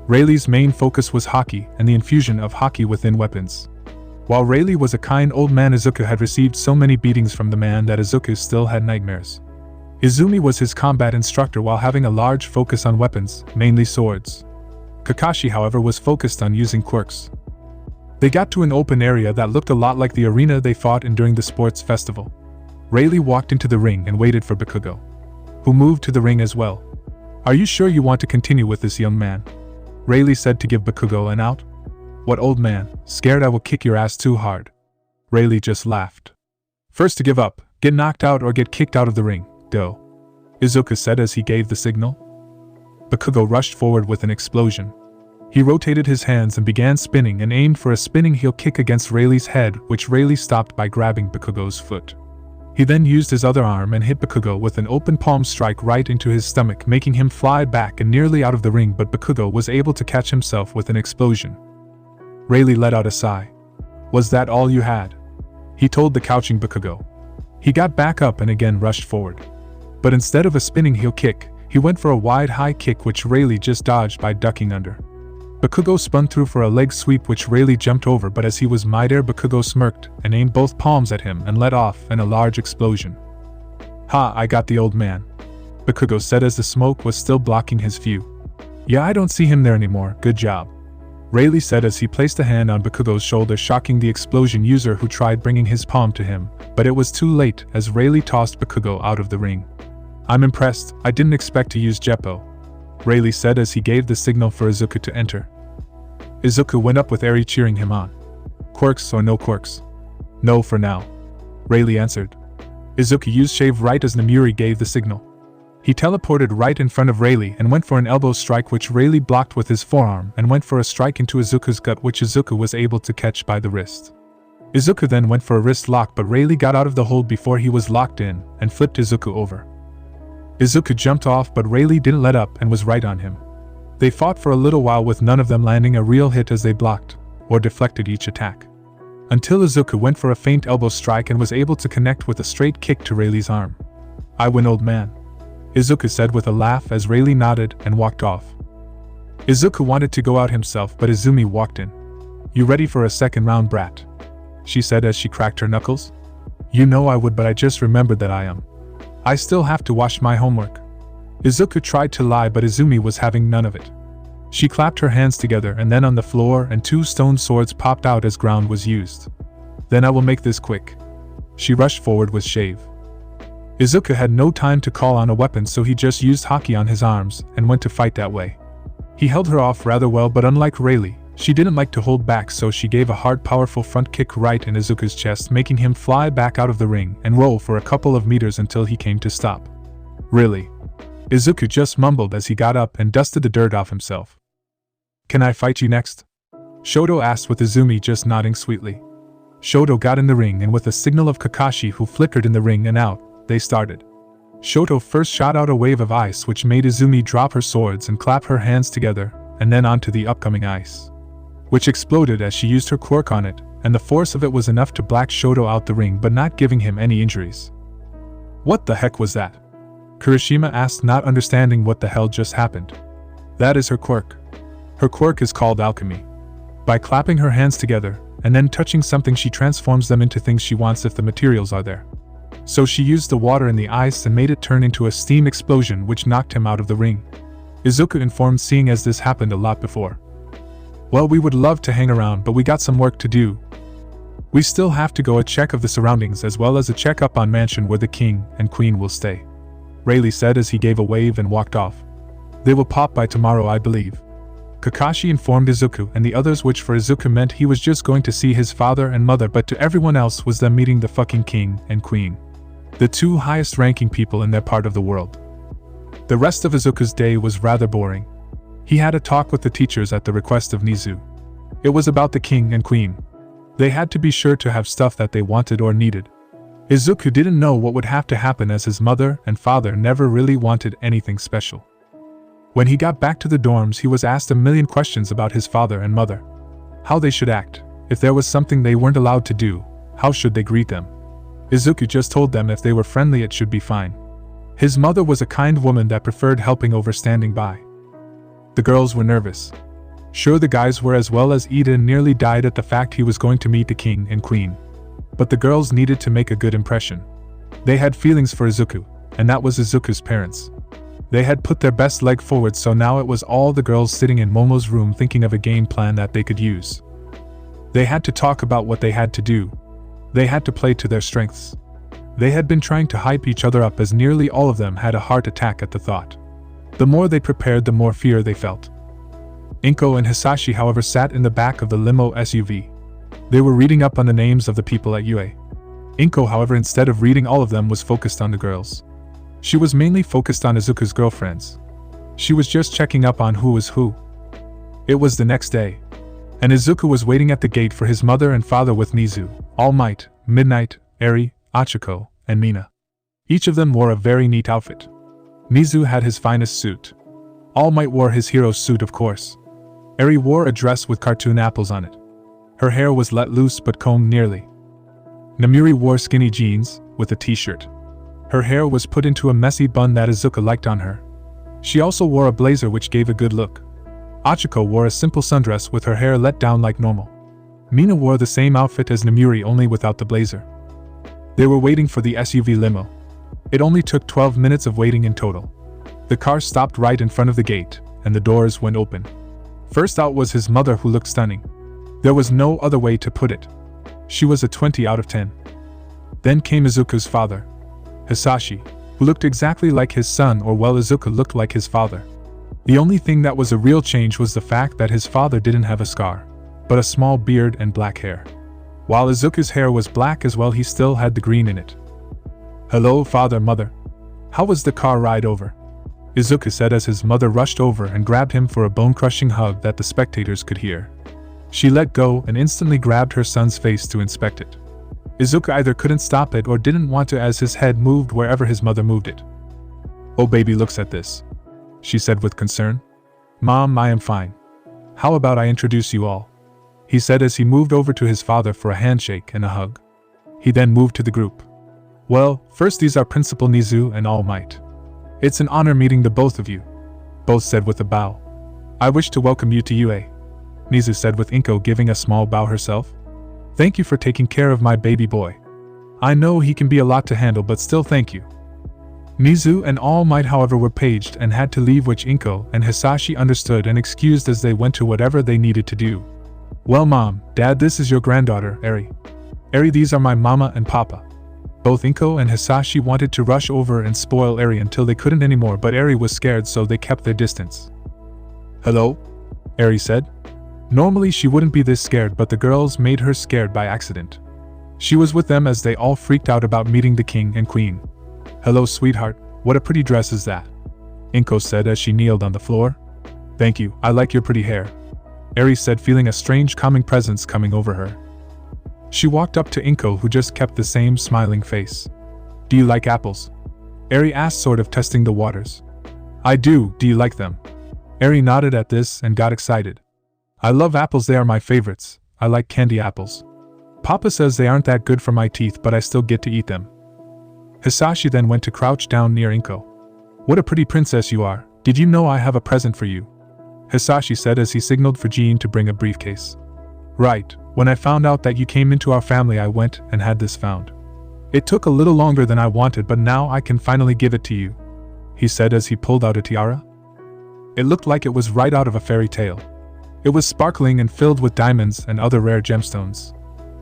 Rayleigh's main focus was hockey and the infusion of hockey within weapons. While Rayleigh was a kind old man, Izuku had received so many beatings from the man that Izuku still had nightmares. Izumi was his combat instructor while having a large focus on weapons, mainly swords. Kakashi, however, was focused on using quirks. They got to an open area that looked a lot like the arena they fought in during the sports festival. Rayleigh walked into the ring and waited for Bakugo, who moved to the ring as well. Are you sure you want to continue with this, young man? Rayleigh said to give Bakugo an out. What old man, scared I will kick your ass too hard? Rayleigh just laughed. First to give up, get knocked out or get kicked out of the ring, go, Izuku said as he gave the signal. Bakugo rushed forward with an explosion. He rotated his hands and began spinning and aimed for a spinning heel kick against Rayleigh's head, which Rayleigh stopped by grabbing Bakugo's foot. He then used his other arm and hit Bakugo with an open palm strike right into his stomach, making him fly back and nearly out of the ring, but Bakugo was able to catch himself with an explosion. Rayleigh let out a sigh. Was that all you had? He told the couching Bakugo. He got back up and again rushed forward. But instead of a spinning heel kick, he went for a wide high kick, which Rayleigh just dodged by ducking under. Bakugo spun through for a leg sweep, which Rayleigh jumped over, but as he was midair, Bakugo smirked and aimed both palms at him and let off in a large explosion. Ha, I got the old man, Bakugo said as the smoke was still blocking his view. Yeah, I don't see him there anymore, good job, Rayleigh said as he placed a hand on Bakugo's shoulder, shocking the explosion user who tried bringing his palm to him, but it was too late as Rayleigh tossed Bakugo out of the ring. I'm impressed, I didn't expect to use Jeppo, Rayleigh said as he gave the signal for Izuku to enter. Izuku went up with Eri cheering him on. Quirks or no quirks? No for now, Rayleigh answered. Izuku used shave right as Namuri gave the signal. He teleported right in front of Rayleigh and went for an elbow strike, which Rayleigh blocked with his forearm, and went for a strike into Izuku's gut, which Izuku was able to catch by the wrist. Izuku then went for a wrist lock, but Rayleigh got out of the hold before he was locked in and flipped Izuku over. Izuku jumped off, but Rayleigh didn't let up and was right on him. They fought for a little while with none of them landing a real hit as they blocked or deflected each attack, until Izuku went for a feint elbow strike and was able to connect with a straight kick to Rayleigh's arm. I win, old man, Izuku said with a laugh as Rayleigh nodded and walked off. Izuku wanted to go out himself, but Izumi walked in. You ready for a second round, brat? She said as she cracked her knuckles. You know I would, but I just remembered that I still have to wash my homework. Izuku tried to lie, but Izumi was having none of it. She clapped her hands together and then on the floor and 2 stone swords popped out as ground was used. Then I will make this quick. She rushed forward with shave. Izuku had no time to call on a weapon, so he just used haki on his arms and went to fight that way. He held her off rather well, but unlike Rayleigh, she didn't like to hold back, so she gave a hard powerful front kick right in Izuku's chest, making him fly back out of the ring and roll for a couple of meters until he came to stop. Really? Izuku just mumbled as he got up and dusted the dirt off himself. Can I fight you next? Shoto asked with Izumi just nodding sweetly. Shoto got in the ring and with a signal of Kakashi who flickered in the ring and out, they started. Shoto first shot out a wave of ice which made Izumi drop her swords and clap her hands together, and then onto the upcoming ice, which exploded as she used her quirk on it, and the force of it was enough to black Shoto out the ring but not giving him any injuries. What the heck was that? Kirishima asked, not understanding what the hell just happened. That is her quirk. Her quirk is called alchemy. By clapping her hands together, and then touching something, she transforms them into things she wants if the materials are there. So she used the water in the ice and made it turn into a steam explosion which knocked him out of the ring. Izuku informed, seeing as this happened a lot before. Well, we would love to hang around, but we got some work to do. We still have to go a check of the surroundings as well as a check up on mansion where the king and queen will stay. Rayleigh said as he gave a wave and walked off. They will pop by tomorrow, I believe. Kakashi informed Izuku and the others, which for Izuku meant he was just going to see his father and mother, but to everyone else was them meeting the fucking king and queen. The 2 highest ranking people in their part of the world. The rest of Izuku's day was rather boring. He had a talk with the teachers at the request of Nizu. It was about the king and queen. They had to be sure to have stuff that they wanted or needed. Izuku didn't know what would have to happen as his mother and father never really wanted anything special. When he got back to the dorms, he was asked a million questions about his father and mother. How they should act, if there was something they weren't allowed to do, how should they greet them. Izuku just told them if they were friendly it should be fine. His mother was a kind woman that preferred helping over standing by. The girls were nervous. Sure, the guys were as well, as Eden nearly died at the fact he was going to meet the king and queen. But the girls needed to make a good impression. They had feelings for Izuku, and that was Izuku's parents. They had put their best leg forward, so now it was all the girls sitting in Momo's room thinking of a game plan that they could use. They had to talk about what they had to do. They had to play to their strengths. They had been trying to hype each other up as nearly all of them had a heart attack at the thought. The more they prepared, the more fear they felt. Inko and Hisashi, however, sat in the back of the limo SUV. They were reading up on the names of the people at UA. Inko, however, instead of reading all of them, was focused on the girls. She was mainly focused on Izuku's girlfriends. She was just checking up on who was who. It was the next day, and Izuku was waiting at the gate for his mother and father with Nizu, All Might, Midnight, Eri, Achiko, and Mina. Each of them wore a very neat outfit. Nizu had his finest suit. All Might wore his hero's suit, of course. Eri wore a dress with cartoon apples on it. Her hair was let loose but combed nearly. Namiri wore skinny jeans with a t-shirt. Her hair was put into a messy bun that Izuku liked on her. She also wore a blazer which gave a good look. Achiko wore a simple sundress with her hair let down like normal. Mina wore the same outfit as Namiri, only without the blazer. They were waiting for the SUV limo. It only took 12 minutes of waiting in total. The car stopped right in front of the gate, and the doors went open. First out was his mother, who looked stunning. There was no other way to put it. She was a 20 out of 10. Then came Izuku's father, Hisashi, who looked exactly like his son, or well, Izuku looked like his father. The only thing that was a real change was the fact that his father didn't have a scar, but a small beard and black hair. While Izuku's hair was black as well, he still had the green in it. Hello, father, mother. How was the car ride over? Izuku said as his mother rushed over and grabbed him for a bone-crushing hug that the spectators could hear. She let go and instantly grabbed her son's face to inspect it. Izuku either couldn't stop it or didn't want to, as his head moved wherever his mother moved it. Oh, baby looks at this, she said with concern. Mom, I am fine. How about I introduce you all? He said as he moved over to his father for a handshake and a hug. He then moved to the group. Well, first, these are Principal Nizu and All Might. It's an honor meeting the both of you, both said with a bow. I wish to welcome you to UA, Nizu said with Inko giving a small bow herself. Thank you for taking care of my baby boy. I know he can be a lot to handle, but still thank you. Mizu and All Might however were paged and had to leave, which Inko and Hisashi understood and excused as they went to whatever they needed to do. Well, Mom, Dad, this is your granddaughter, Eri. Eri, these are my mama and papa. Both Inko and Hisashi wanted to rush over and spoil Eri until they couldn't anymore, but Eri was scared, so they kept their distance. Hello? Eri said. Normally she wouldn't be this scared, but the girls made her scared by accident. She was with them as they all freaked out about meeting the king and queen. Hello, sweetheart, what a pretty dress is that? Inko said as she kneeled on the floor. Thank you, I like your pretty hair. Eri said, feeling a strange calming presence coming over her. She walked up to Inko, who just kept the same smiling face. Do you like apples? Eri asked, sort of testing the waters. I do you like them? Eri nodded at this and got excited. I love apples, they are my favorites. I like candy apples. Papa says they aren't that good for my teeth, but I still get to eat them. Hisashi then went to crouch down near Inko. What a pretty princess you are. Did you know I have a present for you? Hisashi said as he signaled for Jean to bring a briefcase. Right, when I found out that you came into our family, I went and had this found. It took a little longer than I wanted, but now I can finally give it to you, he said as he pulled out a tiara. It looked like it was right out of a fairy tale. It was sparkling and filled with diamonds and other rare gemstones.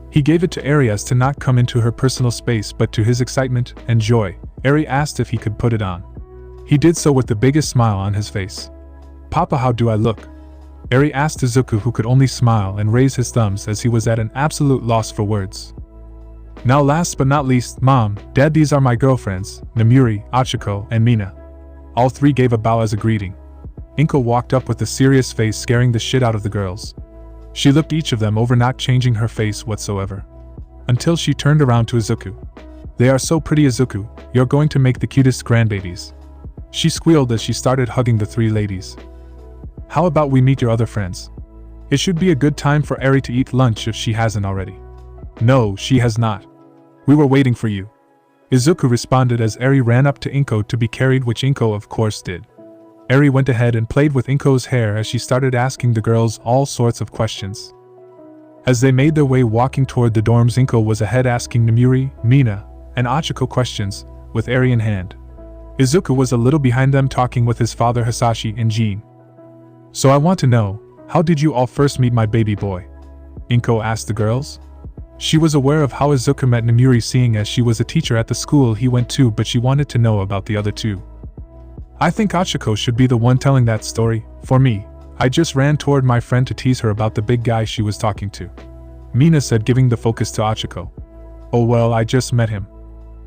He gave it to Eri as to not come into her personal space, but to his excitement and joy, Eri asked if he could put it on. He did so with the biggest smile on his face. Papa, how do I look? Eri asked Izuku, who could only smile and raise his thumbs as he was at an absolute loss for words. Now last but not least, Mom, Dad, these are my girlfriends, Namuri, Achiko, and Mina. All three gave a bow as a greeting. Inko walked up with a serious face, scaring the shit out of the girls. She looked each of them over, not changing her face whatsoever. Until she turned around to Izuku. They are so pretty, Izuku, you're going to make the cutest grandbabies. She squealed as she started hugging the three ladies. How about we meet your other friends? It should be a good time for Eri to eat lunch if she hasn't already. No, she has not. We were waiting for you. Izuku responded as Eri ran up to Inko to be carried, which Inko of course did. Eri went ahead and played with Inko's hair as she started asking the girls all sorts of questions. As they made their way walking toward the dorms, Inko was ahead asking Namuri, Mina, and Achiko questions, with Eri in hand. Izuku was a little behind them, talking with his father Hisashi and Jean. So I want to know, how did you all first meet my baby boy? Inko asked the girls. She was aware of how Izuku met Namuri, seeing as she was a teacher at the school he went to, but she wanted to know about the other two. I think Achiko should be the one telling that story. For me, I just ran toward my friend to tease her about the big guy she was talking to. Mina said, giving the focus to Achiko. Oh well, I just met him.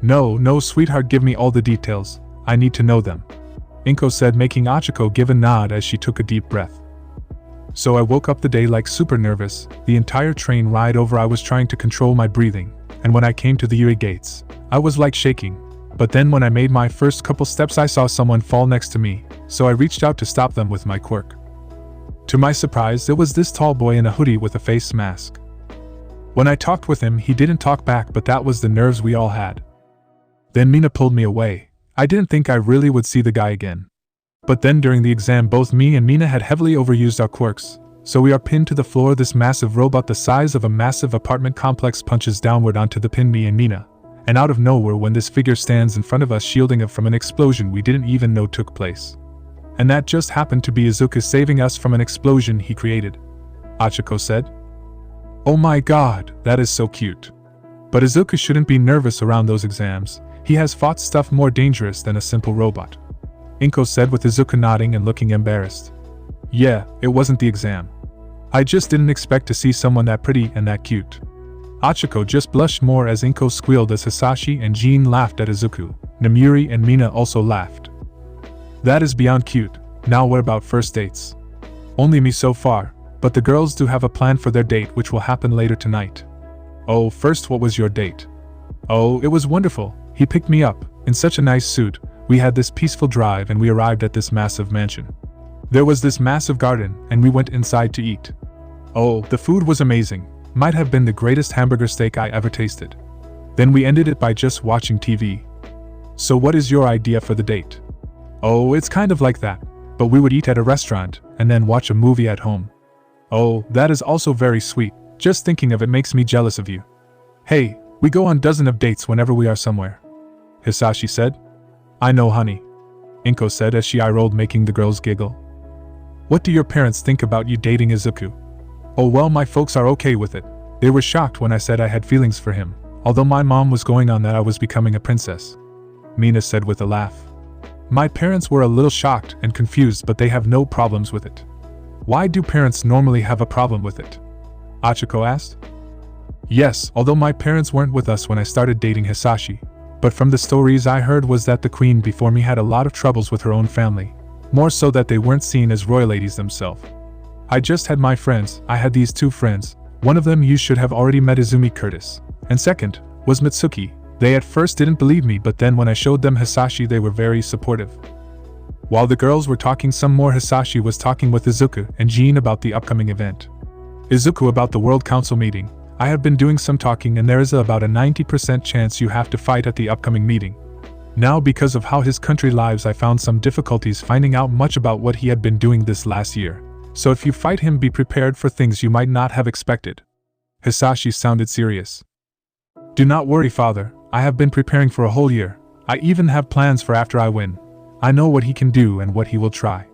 No, sweetheart, give me all the details. I need to know them. Inko said, making Achiko give a nod as she took a deep breath. So I woke up the day like super nervous. The entire train ride over I was trying to control my breathing, and when I came to the UE gates, I was like shaking. But then when I made my first couple steps, I saw someone fall next to me, so I reached out to stop them with my quirk. To my surprise, it was this tall boy in a hoodie with a face mask. When I talked with him, he didn't talk back, but that was the nerves we all had. Then Mina pulled me away. I didn't think I really would see the guy again. But then during the exam, both me and Mina had heavily overused our quirks, so we are pinned to the floor. This massive robot the size of a massive apartment complex punches downward onto the pin, me and Mina. And out of nowhere, when this figure stands in front of us, shielding us from an explosion we didn't even know took place. And that just happened to be Izuku saving us from an explosion he created. Achiko said. Oh my god, that is so cute. But Izuku shouldn't be nervous around those exams. He has fought stuff more dangerous than a simple robot. Inko said, with Izuku nodding and looking embarrassed. Yeah, it wasn't the exam. I just didn't expect to see someone that pretty and that cute. Achiko just blushed more as Inko squealed as Hisashi and Jean laughed at Izuku. Namuri and Mina also laughed. That is beyond cute. Now what about first dates? Only me so far, but the girls do have a plan for their date, which will happen later tonight. Oh, first, what was your date? Oh, it was wonderful. He picked me up, in such a nice suit. We had this peaceful drive and we arrived at this massive mansion. There was this massive garden and we went inside to eat. Oh, the food was amazing. Might have been the greatest hamburger steak I ever tasted. Then we ended it by just watching TV. So what is your idea for the date? Oh, it's kind of like that, but we would eat at a restaurant and then watch a movie at home. Oh, that is also very sweet. Just thinking of it makes me jealous of you. Hey, we go on dozens of dates whenever we are somewhere. Hisashi said. I know, honey, Inko said as she eye-rolled, making the girls giggle. What do your parents think about you dating Izuku? Oh well, my folks are okay with it. They were shocked when I said I had feelings for him, although my mom was going on that I was becoming a princess, Mina said with a laugh. My parents were a little shocked and confused, but they have no problems with it. Why do parents normally have a problem with it? Achiko asked. Yes, although my parents weren't with us when I started dating Hisashi, but from the stories I heard was that the queen before me had a lot of troubles with her own family, more so that they weren't seen as royal ladies themselves. I just had my friends. I had these two friends. One of them you should have already met, Izumi Curtis, and second was Mitsuki. They at first didn't believe me, but then when I showed them Hisashi they were very supportive. While the girls were talking some more, Hisashi was talking with Izuku and Jean about the upcoming event. Izuku, about the World Council meeting. I have been doing some talking and there is about a 90% chance you have to fight at the upcoming meeting. Now because of how his country lives, I found some difficulties finding out much about what he had been doing this last year. So if you fight him, be prepared for things you might not have expected. Hisashi sounded serious. Do not worry, father. I have been preparing for a whole year. I even have plans for after I win. I know what he can do and what he will try.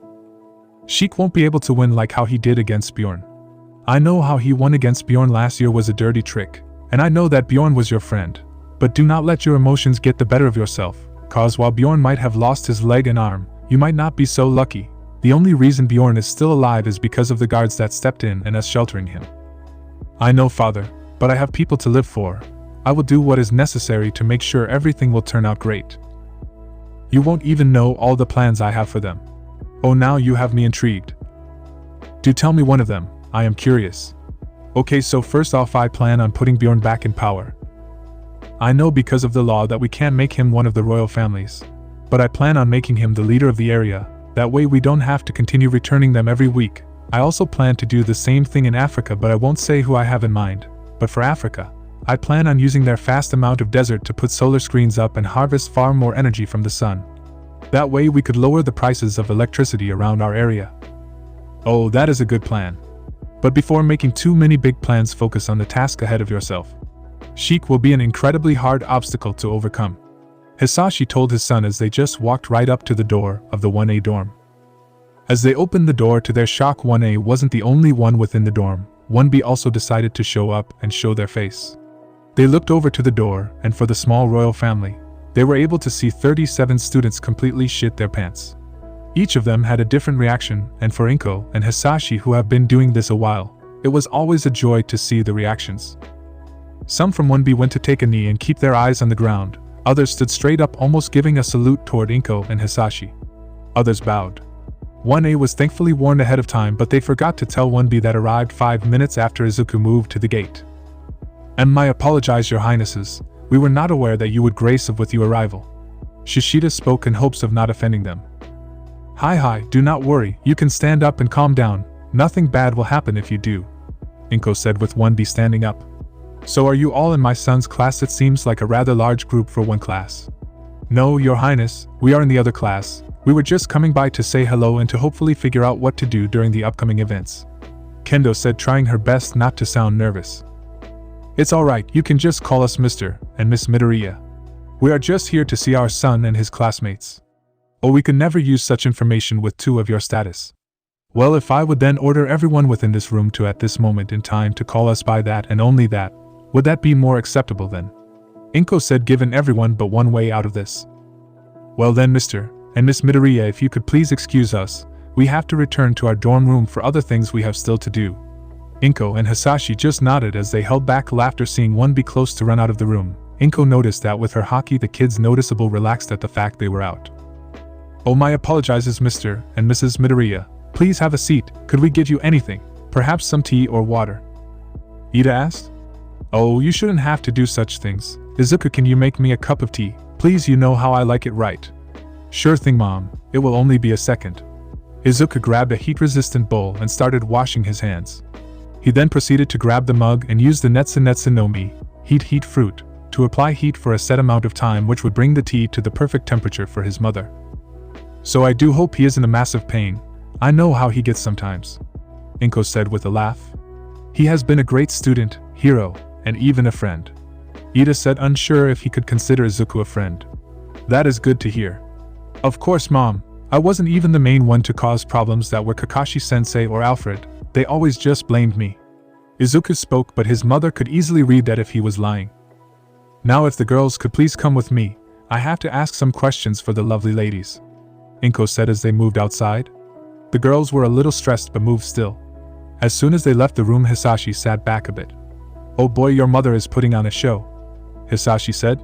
Sheik won't be able to win like how he did against Bjorn. I know how he won against Bjorn last year was a dirty trick, and I know that Bjorn was your friend. But do not let your emotions get the better of yourself, cause while Bjorn might have lost his leg and arm, you might not be so lucky. The only reason Bjorn is still alive is because of the guards that stepped in and us sheltering him. I know, father, but I have people to live for. I will do what is necessary to make sure everything will turn out great. You won't even know all the plans I have for them. Oh, now you have me intrigued. Do tell me one of them. I am curious. Okay, so first off, I plan on putting Bjorn back in power. I know because of the law that we can't make him one of the royal families, but I plan on making him the leader of the area. That way we don't have to continue returning them every week. I also plan to do the same thing in Africa, but I won't say who I have in mind. But for Africa, I plan on using their vast amount of desert to put solar screens up and harvest far more energy from the sun. That way we could lower the prices of electricity around our area. Oh, that is a good plan. But before making too many big plans, focus on the task ahead of yourself. Sheik will be an incredibly hard obstacle to overcome, Hisashi told his son as they just walked right up to the door of the 1A dorm. As they opened the door, to their shock, 1A wasn't the only one within the dorm. 1B also decided to show up and show their face. They looked over to the door, and for the small royal family, they were able to see 37 students completely shit their pants. Each of them had a different reaction, and for Inko and Hisashi, who have been doing this a while, it was always a joy to see the reactions. Some from 1B went to take a knee and keep their eyes on the ground. Others stood straight up, almost giving a salute toward Inko and Hisashi. Others bowed. 1A was thankfully warned ahead of time, but they forgot to tell 1B that arrived 5 minutes after Izuku moved to the gate. And I apologize, your highnesses. We were not aware that you would grace us with your arrival. Shishida spoke in hopes of not offending them. Hi, do not worry, you can stand up and calm down. Nothing bad will happen if you do, Inko said with 1B standing up. So are you all in my son's class? It seems like a rather large group for one class. No, your highness, we are in the other class. We were just coming by to say hello and to hopefully figure out what to do during the upcoming events, Kendo said, trying her best not to sound nervous. It's alright, you can just call us Mr. and Miss Midoriya. We are just here to see our son and his classmates. Oh, we could never use such information with two of your status. Well, if I would then order everyone within this room to at this moment in time to call us by that and only that, would that be more acceptable then? Inko said, given everyone but one way out of this. Well then, Mr. and Miss Midoriya, if you could please excuse us, we have to return to our dorm room for other things we have still to do. Inko and Hisashi just nodded as they held back laughter, seeing 1B close to run out of the room. Inko noticed that with her haki, the kids noticeable relaxed at the fact they were out. Oh, my apologizes, Mr. and Mrs. Midoriya. Please have a seat. Could we give you anything? Perhaps some tea or water? Ida asked. Oh, you shouldn't have to do such things. Izuku, can you make me a cup of tea? Please, you know how I like it, right? Sure thing, Mom. It will only be a second. Izuku grabbed a heat-resistant bowl and started washing his hands. He then proceeded to grab the mug and use the Netsu no Mi, heat fruit, to apply heat for a set amount of time, which would bring the tea to the perfect temperature for his mother. So I do hope he isn't in massive pain. I know how he gets sometimes, Inko said with a laugh. He has been a great student, hero, and even a friend. Ida said, unsure if he could consider Izuku a friend. That is good to hear. Of course, Mom. I wasn't even the main one to cause problems that were Kakashi-sensei or Alfred. They always just blamed me. Izuku spoke, but his mother could easily read that if he was lying. Now if the girls could please come with me, I have to ask some questions for the lovely ladies, Inko said as they moved outside. The girls were a little stressed but moved still. As soon as they left the room, Hisashi sat back a bit. Oh boy, your mother is putting on a show, Hisashi said.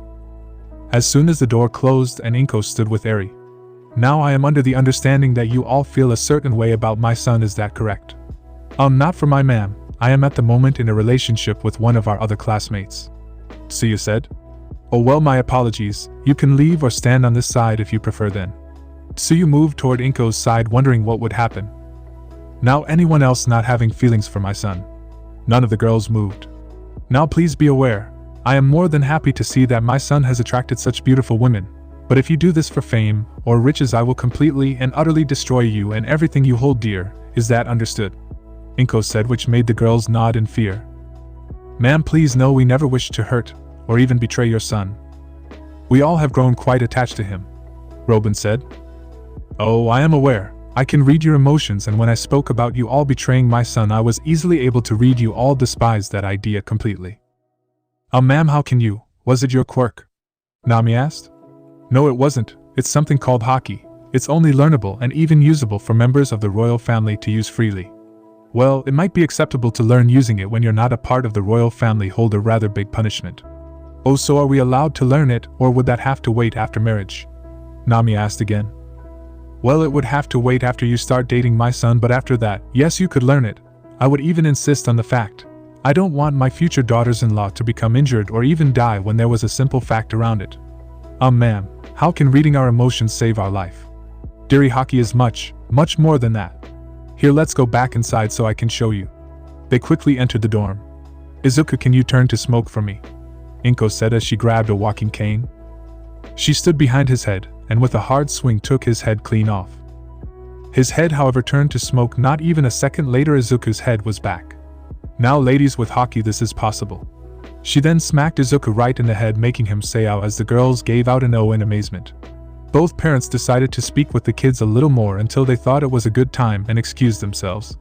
As soon as the door closed and Inko stood with Eri. Now I am under the understanding that you all feel a certain way about my son, is that correct? Not for my ma'am. I am at the moment in a relationship with one of our other classmates, Tsuyu said. Oh well, my apologies. You can leave or stand on this side if you prefer then. Tsuyu moved toward Inko's side, wondering what would happen. Now anyone else not having feelings for my son? None of the girls moved. Now please be aware, I am more than happy to see that my son has attracted such beautiful women, but if you do this for fame or riches, I will completely and utterly destroy you and everything you hold dear. Is that understood? Inko said, which made the girls nod in fear. Ma'am, please know we never wish to hurt or even betray your son. We all have grown quite attached to him, Robin said. Oh, I am aware. I can read your emotions, and when I spoke about you all betraying my son, I was easily able to read you all despise that idea completely. Ma'am, how can you? Was it your quirk? Nami asked. No, it wasn't. It's something called hockey. It's only learnable and even usable for members of the royal family to use freely. Well, it might be acceptable to learn using it when you're not a part of the royal family, hold a rather big punishment. Oh, so are we allowed to learn it, or would that have to wait after marriage? Nami asked again. Well, it would have to wait after you start dating my son, but after that, yes, you could learn it. I would even insist on the fact. I don't want my future daughters-in-law to become injured or even die when there was a simple fact around it. Ma'am, how can reading our emotions save our life? Dearie, hockey is much, much more than that. Here, let's go back inside so I can show you. They quickly entered the dorm. Izuku, can you turn to smoke for me? Inko said as she grabbed a walking cane. She stood behind his head, and with a hard swing took his head clean off. His head, however, turned to smoke. Not even a second later, Izuku's head was back. Now ladies, with hockey this is possible. She then smacked Izuku right in the head, making him say ow as the girls gave out an "oh" in amazement. Both parents decided to speak with the kids a little more until they thought it was a good time and excused themselves.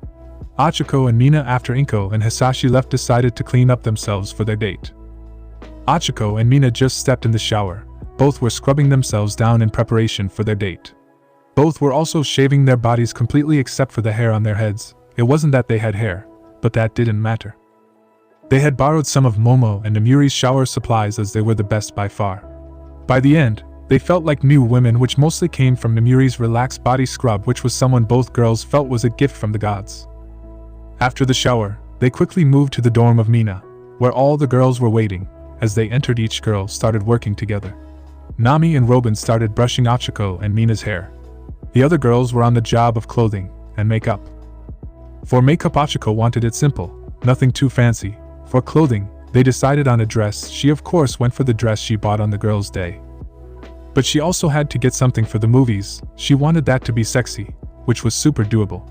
Achiko and Mina, after Inko and Hisashi left, decided to clean up themselves for their date. Achiko and Mina just stepped in the shower. Both were scrubbing themselves down in preparation for their date. Both were also shaving their bodies completely except for the hair on their heads. It wasn't that they had hair, but that didn't matter. They had borrowed some of Momo and Namuri's shower supplies as they were the best by far. By the end, they felt like new women, which mostly came from Namuri's relaxed body scrub, which was someone both girls felt was a gift from the gods. After the shower, they quickly moved to the dorm of Mina, where all the girls were waiting. As they entered, each girl started working together. Nami and Robin started brushing Achiko and Mina's hair. The other girls were on the job of clothing and makeup. For makeup, Achiko wanted it simple, nothing too fancy. For clothing, they decided on a dress. She of course went for the dress she bought on the girls' day. But she also had to get something for the movies. She wanted that to be sexy, which was super doable.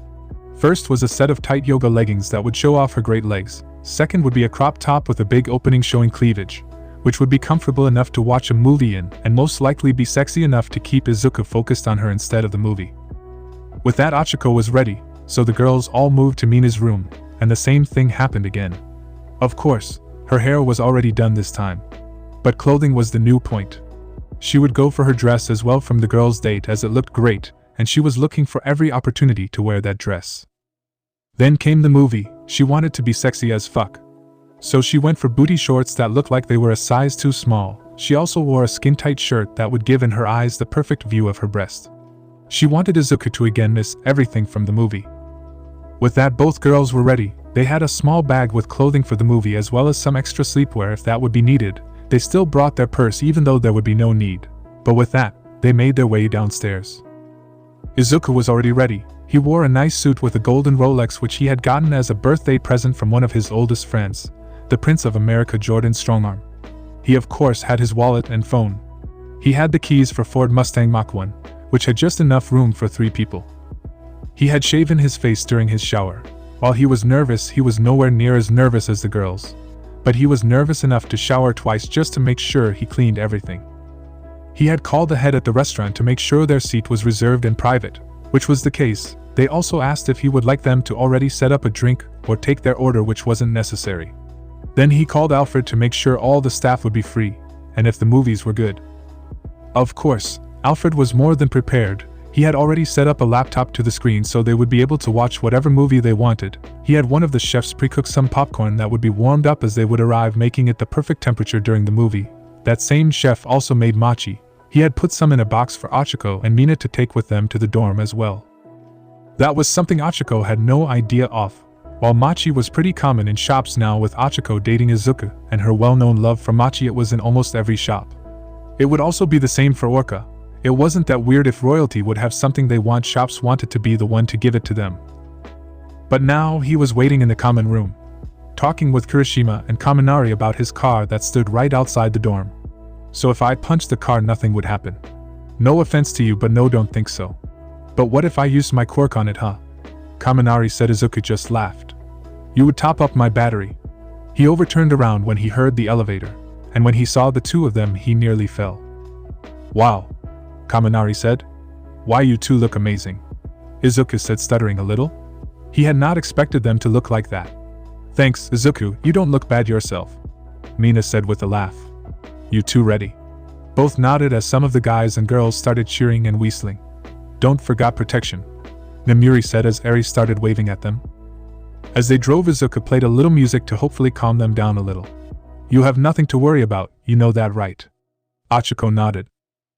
First was a set of tight yoga leggings that would show off her great legs. Second would be a crop top with a big opening showing cleavage, which would be comfortable enough to watch a movie in and most likely be sexy enough to keep Izuku focused on her instead of the movie. With that, Achiko was ready, so the girls all moved to Mina's room, and the same thing happened again. Of course, her hair was already done this time. But clothing was the new point. She would go for her dress as well from the girls' date as it looked great, and she was looking for every opportunity to wear that dress. Then came the movie. She wanted to be sexy as fuck. So she went for booty shorts that looked like they were a size too small. She also wore a skin-tight shirt that would give in her eyes the perfect view of her breast. She wanted Izuku to again miss everything from the movie. With that, both girls were ready. They had a small bag with clothing for the movie as well as some extra sleepwear if that would be needed. They still brought their purse even though there would be no need. But with that, they made their way downstairs. Izuku was already ready. He wore a nice suit with a golden Rolex which he had gotten as a birthday present from one of his oldest friends, the Prince of America Jordan Strongarm. He of course had his wallet and phone. He had the keys for Ford Mustang Mach 1, which had just enough room for 3 people. He had shaven his face during his shower. While he was nervous, he was nowhere near as nervous as the girls. But he was nervous enough to shower twice just to make sure he cleaned everything. He had called ahead at the restaurant to make sure their seat was reserved and private, which was the case. They also asked if he would like them to already set up a drink or take their order, which wasn't necessary. Then he called Alfred to make sure all the staff would be free, and if the movies were good. Of course, Alfred was more than prepared. He had already set up a laptop to the screen so they would be able to watch whatever movie they wanted. He had one of the chefs pre-cook some popcorn that would be warmed up as they would arrive, making it the perfect temperature during the movie. That same chef also made mochi. He had put some in a box for Achiko and Mina to take with them to the dorm as well. That was something Achiko had no idea of. While mochi was pretty common in shops now, with Achiko dating Izuku and her well-known love for mochi, it was in almost every shop. It would also be the same for Orca. It wasn't that weird if royalty would have something they want, shops wanted to be the one to give it to them. But now he was waiting in the common room, talking with Kirishima and Kaminari about his car that stood right outside the dorm. So if I punched the car, nothing would happen. No offense to you, but no, don't think so. But what if I used my quirk on it, huh? Kaminari said. Izuku just laughed. You would top up my battery. He overturned around when he heard the elevator, and when he saw the two of them he nearly fell. Wow, Kaminari said. Why, you two look amazing. Izuku said, stuttering a little. He had not expected them to look like that. Thanks, Izuku, you don't look bad yourself, Mina said with a laugh. You two ready? Both nodded as some of the guys and girls started cheering and whistling. Don't forget protection, Namuri said as Eri started waving at them. As they drove, Izuku played a little music to hopefully calm them down a little. You have nothing to worry about, you know that, right? Achiko nodded.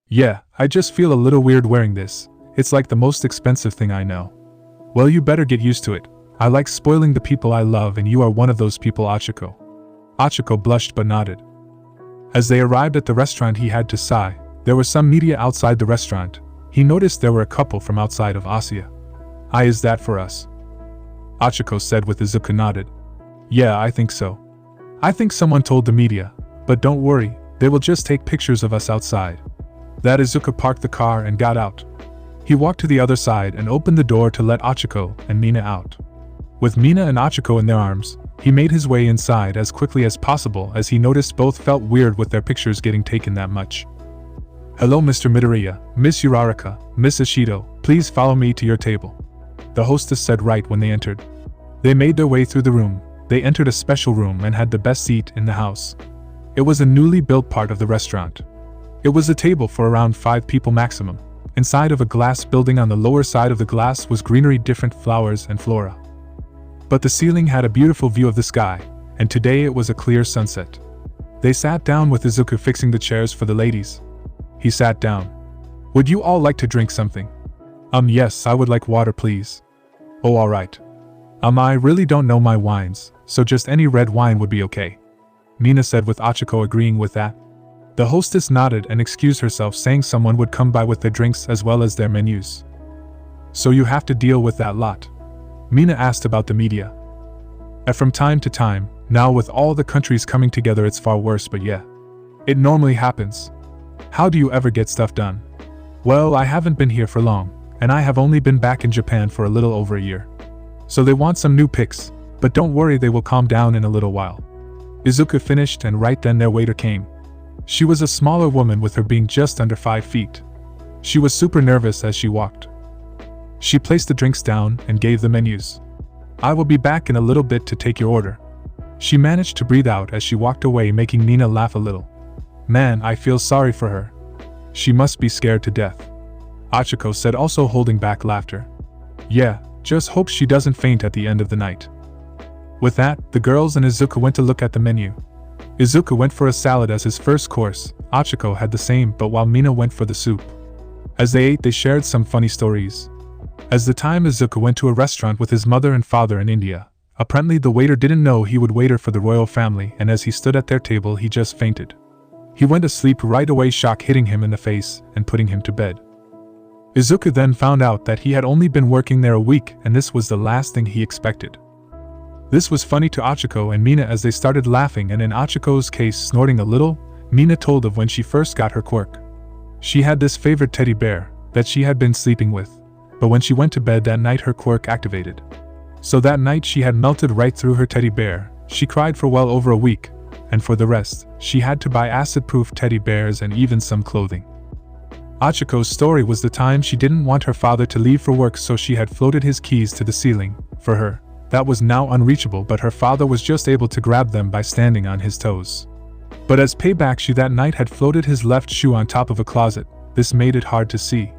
Yeah, I just feel a little weird wearing this. It's like the most expensive thing I know. Well, you better get used to it. I like spoiling the people I love, and you are one of those people, Achiko. Achiko blushed but nodded. As they arrived at the restaurant, he had to sigh. There was some media outside the restaurant. He noticed there were a couple from outside of Asia. Is that for us? Achiko said with Izuku nodded. Yeah, I think so. I think someone told the media, but don't worry, they will just take pictures of us outside. That Izuku parked the car and got out. He walked to the other side and opened the door to let Achiko and Mina out. With Mina and Achiko in their arms, he made his way inside as quickly as possible, as he noticed both felt weird with their pictures getting taken that much. Hello, Mr. Midoriya, Miss Uraraka, Miss Ishido, please follow me to your table, the hostess said right when they entered. They made their way through the room. They entered a special room and had the best seat in the house. It was a newly built part of the restaurant. It was a table for around 5 people maximum. Inside of a glass building, on the lower side of the glass was greenery, different flowers and flora. But the ceiling had a beautiful view of the sky, and today it was a clear sunset. They sat down with Izuku fixing the chairs for the ladies. He sat down. Would you all like to drink something? Yes, I would like water, please. Oh, alright. I really don't know my wines, so just any red wine would be okay, Mina said, with Achiko agreeing with that. The hostess nodded and excused herself, saying someone would come by with their drinks as well as their menus. So you have to deal with that lot? Mina asked about the media. From time to time, now with all the countries coming together it's far worse, but yeah. It normally happens. How do you ever get stuff done? Well, I haven't been here for long, and I have only been back in Japan for a little over a year. So they want some new pics, but don't worry, they will calm down in a little while. Izuku finished, and right then their waiter came. She was a smaller woman, with her being just under 5 feet. She was super nervous as she walked. She placed the drinks down and gave the menus. I will be back in a little bit to take your order. She managed to breathe out as she walked away, making Nina laugh a little. Man, I feel sorry for her. She must be scared to death, Achiko said, also holding back laughter. Yeah, just hope she doesn't faint at the end of the night. With that, the girls and Izuku went to look at the menu. Izuku went for a salad as his first course. Achiko had the same, but while Mina went for the soup. As they ate, they shared some funny stories. As the time, Izuku went to a restaurant with his mother and father in India. Apparently the waiter didn't know he would waiter for the royal family, and as he stood at their table he just fainted. He went to sleep right away, shock hitting him in the face and putting him to bed. Izuku then found out that he had only been working there a week, and this was the last thing he expected. This was funny to Achiko and Mina as they started laughing, and in Achiko's case snorting a little. Mina told of when she first got her quirk. She had this favorite teddy bear that she had been sleeping with, but when she went to bed that night her quirk activated. So that night she had melted right through her teddy bear. She cried for well over a week, and for the rest, she had to buy acid-proof teddy bears and even some clothing. Achiko's story was the time she didn't want her father to leave for work, so she had floated his keys to the ceiling. For her, that was now unreachable, but her father was just able to grab them by standing on his toes. But as payback, she that night had floated his left shoe on top of a closet. This made it hard to see.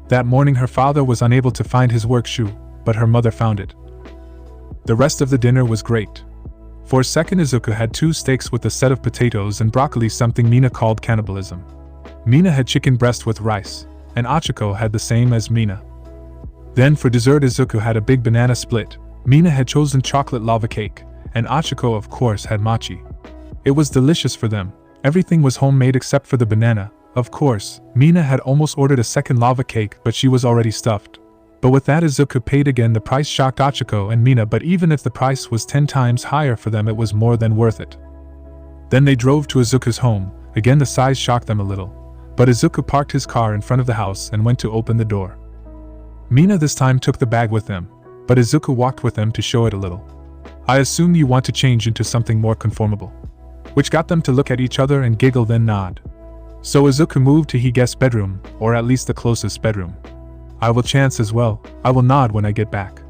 That morning her father was unable to find his work shoe, but her mother found it. The rest of the dinner was great. For a second, Izuku had 2 steaks with a set of potatoes and broccoli, something Mina called cannibalism. Mina had chicken breast with rice, and Achiko had the same as Mina. Then for dessert, Izuku had a big banana split, Mina had chosen chocolate lava cake, and Achiko of course had mochi. It was delicious for them. Everything was homemade except for the banana. Of course, Mina had almost ordered a second lava cake, but she was already stuffed. But with that, Izuku paid again. The price shocked Achiko and Mina, but even if the price was 10 times higher for them, it was more than worth it. Then they drove to Izuku's home. Again, the size shocked them a little. But Izuku parked his car in front of the house and went to open the door. Mina this time took the bag with them, but Izuku walked with them to show it a little. I assume you want to change into something more conformable. Which got them to look at each other and giggle, then nod. So Izuku moved to his guest bedroom, or at least the closest bedroom. I will chance as well. I will nod when I get back.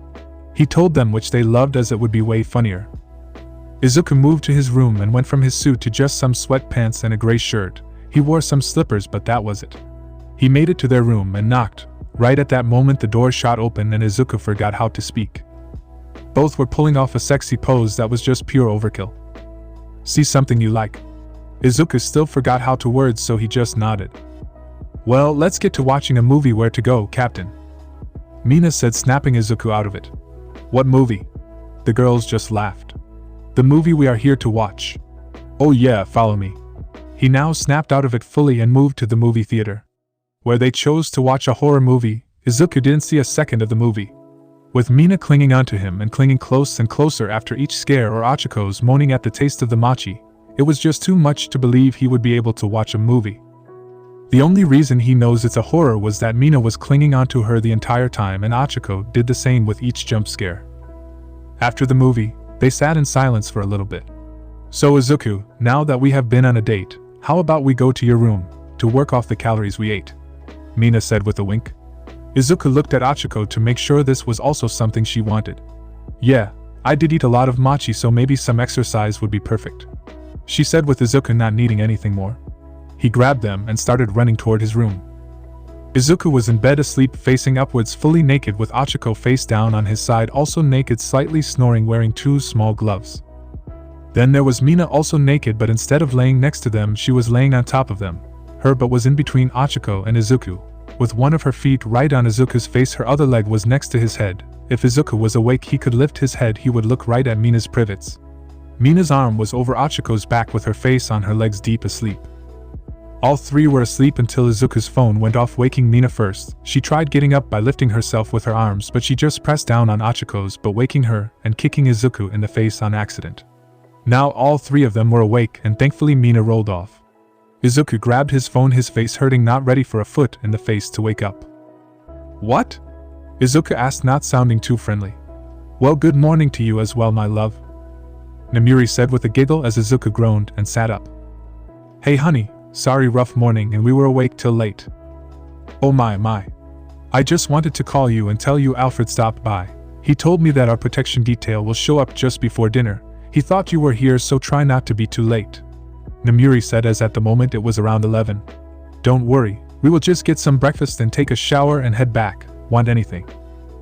He told them, which they loved as it would be way funnier. Izuku moved to his room and went from his suit to just some sweatpants and a gray shirt. He wore some slippers, but that was it. He made it to their room and knocked. Right at that moment the door shot open and Izuku forgot how to speak. Both were pulling off a sexy pose that was just pure overkill. See something you like? Izuku still forgot how to words, so he just nodded. Well, let's get to watching a movie. Where to go, Captain? Mina said, snapping Izuku out of it. What movie? The girls just laughed. The movie we are here to watch. Oh yeah, follow me. He now snapped out of it fully and moved to the movie theater, where they chose to watch a horror movie. Izuku didn't see a second of the movie. With Mina clinging onto him and clinging close and closer after each scare, or Achiko's moaning at the taste of the mochi, it was just too much to believe he would be able to watch a movie. The only reason he knows it's a horror was that Mina was clinging onto her the entire time, and Achiko did the same with each jump scare. After the movie, they sat in silence for a little bit. So Izuku, now that we have been on a date, how about we go to your room, to work off the calories we ate? Mina said with a wink. Izuku looked at Achiko to make sure this was also something she wanted. Yeah, I did eat a lot of mochi, so maybe some exercise would be perfect, she said, with Izuku not needing anything more. He grabbed them and started running toward his room. Izuku was in bed asleep, facing upwards, fully naked, with Achiko face down on his side, also naked, slightly snoring, wearing 2 small gloves. Then there was Mina, also naked, but instead of laying next to them, she was laying on top of them. Her butt was in between Achiko and Izuku. With one of her feet right on Izuku's face, her other leg was next to his head. If Izuku was awake, he could lift his head, he would look right at Mina's privates. Mina's arm was over Achiko's back with her face on her legs, deep asleep. All 3 were asleep until Izuku's phone went off, waking Mina first. She tried getting up by lifting herself with her arms, but she just pressed down on Achiko's butt, waking her and kicking Izuku in the face on accident. Now all 3 of them were awake, and thankfully Mina rolled off. Izuku grabbed his phone, his face hurting, not ready for a foot in the face to wake up. What? Izuku asked, not sounding too friendly. Well, good morning to you as well, my love, Namuri said with a giggle as Izuku groaned and sat up. Hey honey, sorry, rough morning and we were awake till late. Oh my. I just wanted to call you and tell you Alfred stopped by. He told me that our protection detail will show up just before dinner. He thought you were here, so try not to be too late, Namuri said, as at the moment it was around 11. Don't worry, we will just get some breakfast and take a shower and head back. Want anything?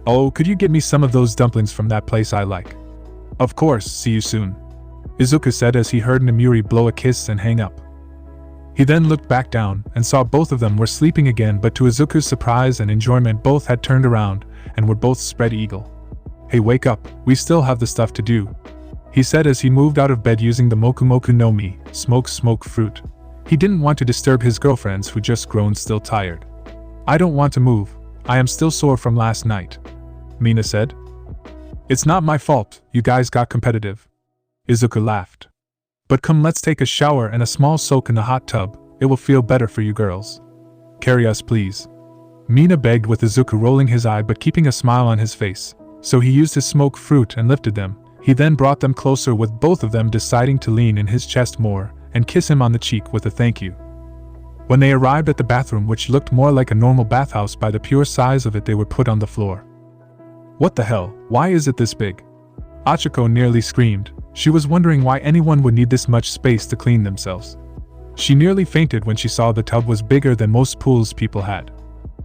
Oh, could you get me some of those dumplings from that place I like? Of course, see you soon, Izuku said as he heard Namuri blow a kiss and hang up. He then looked back down and saw both of them were sleeping again, but to Izuku's surprise and enjoyment, both had turned around and were both spread eagle. Hey, wake up, we still have the stuff to do, he said as he moved out of bed using the Moku Moku no Mi, smoke fruit. He didn't want to disturb his girlfriends, who just groaned, still tired. I don't want to move, I am still sore from last night, Mina said. It's not my fault, you guys got competitive, Izuku laughed. But come, let's take a shower and a small soak in the hot tub, it will feel better for you girls. Carry us please, Mina begged, with Izuku rolling his eye but keeping a smile on his face. So he used his smoke fruit and lifted them. He then brought them closer, with both of them deciding to lean in his chest more and kiss him on the cheek with a thank you. When they arrived at the bathroom, which looked more like a normal bathhouse by the pure size of it, they were put on the floor. What the hell, why is it this big? Achiko nearly screamed. She was wondering why anyone would need this much space to clean themselves. She nearly fainted when she saw the tub was bigger than most pools people had.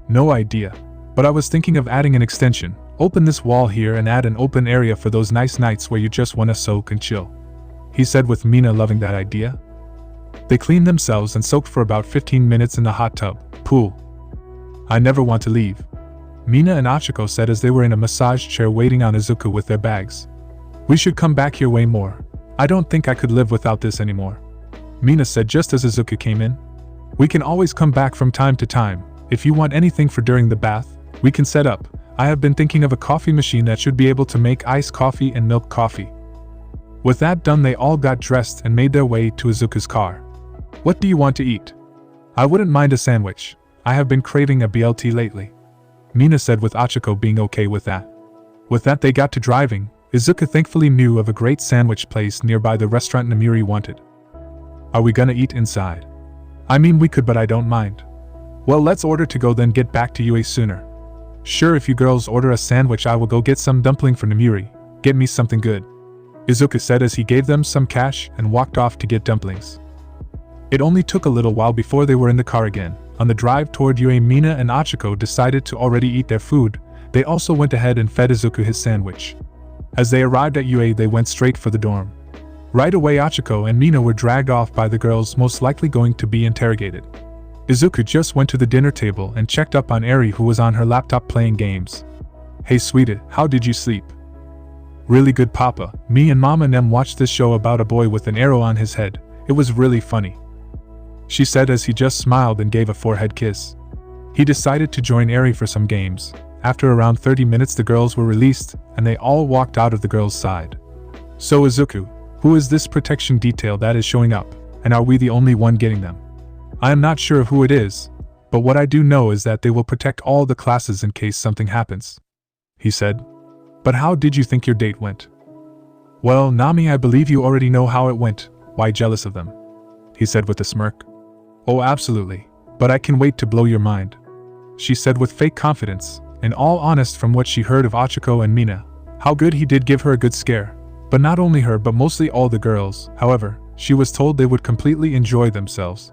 No idea. But I was thinking of adding an extension. Open this wall here and add an open area for those nice nights where you just wanna soak and chill, he said, with Mina loving that idea. They cleaned themselves and soaked for about 15 minutes in the hot tub pool. I never want to leave, Mina and Achiko said as they were in a massage chair waiting on Izuku with their bags. We should come back here way more. I don't think I could live without this anymore, Mina said just as Izuku came in. We can always come back from time to time. If you want anything for during the bath, we can set up. I have been thinking of a coffee machine that should be able to make iced coffee and milk coffee. With that done, they all got dressed and made their way to Izuku's car. What do you want to eat? I wouldn't mind a sandwich. I have been craving a BLT lately, Mina said, with Achiko being okay with that. With that, they got to driving. Izuku thankfully knew of a great sandwich place nearby the restaurant Namiri wanted. Are we gonna eat inside? I mean, we could, but I don't mind. Well, let's order to go then get back to UA sooner. Sure, if you girls order a sandwich, I will go get some dumpling for Namiri. Get me something good, Izuku said as he gave them some cash and walked off to get dumplings. It only took a little while before they were in the car again. On the drive toward UA, Mina and Achiko decided to already eat their food. They also went ahead and fed Izuku his sandwich. As they arrived at UA, they went straight for the dorm. Right away, Achiko and Mina were dragged off by the girls, most likely going to be interrogated. Izuku just went to the dinner table and checked up on Eri, who was on her laptop playing games. Hey sweetie, how did you sleep? Really good, Papa. Me and Mama Nem watched this show about a boy with an arrow on his head. It was really funny, she said as he just smiled and gave a forehead kiss. He decided to join Eri for some games. After around 30 minutes, the girls were released and they all walked out of the girls' side. So Izuku, who is this protection detail that is showing up, and are we the only one getting them? I am not sure who it is, but what I do know is that they will protect all the classes in case something happens, he said. But how did you think your date went? Well, Nami, I believe you already know how it went. Why jealous of them? He said with a smirk. Oh, absolutely, but I can wait to blow your mind, she said with fake confidence. In all honest, from what she heard of Achiko and Mina, how good he did give her a good scare. But not only her but mostly all the girls. However, she was told they would completely enjoy themselves.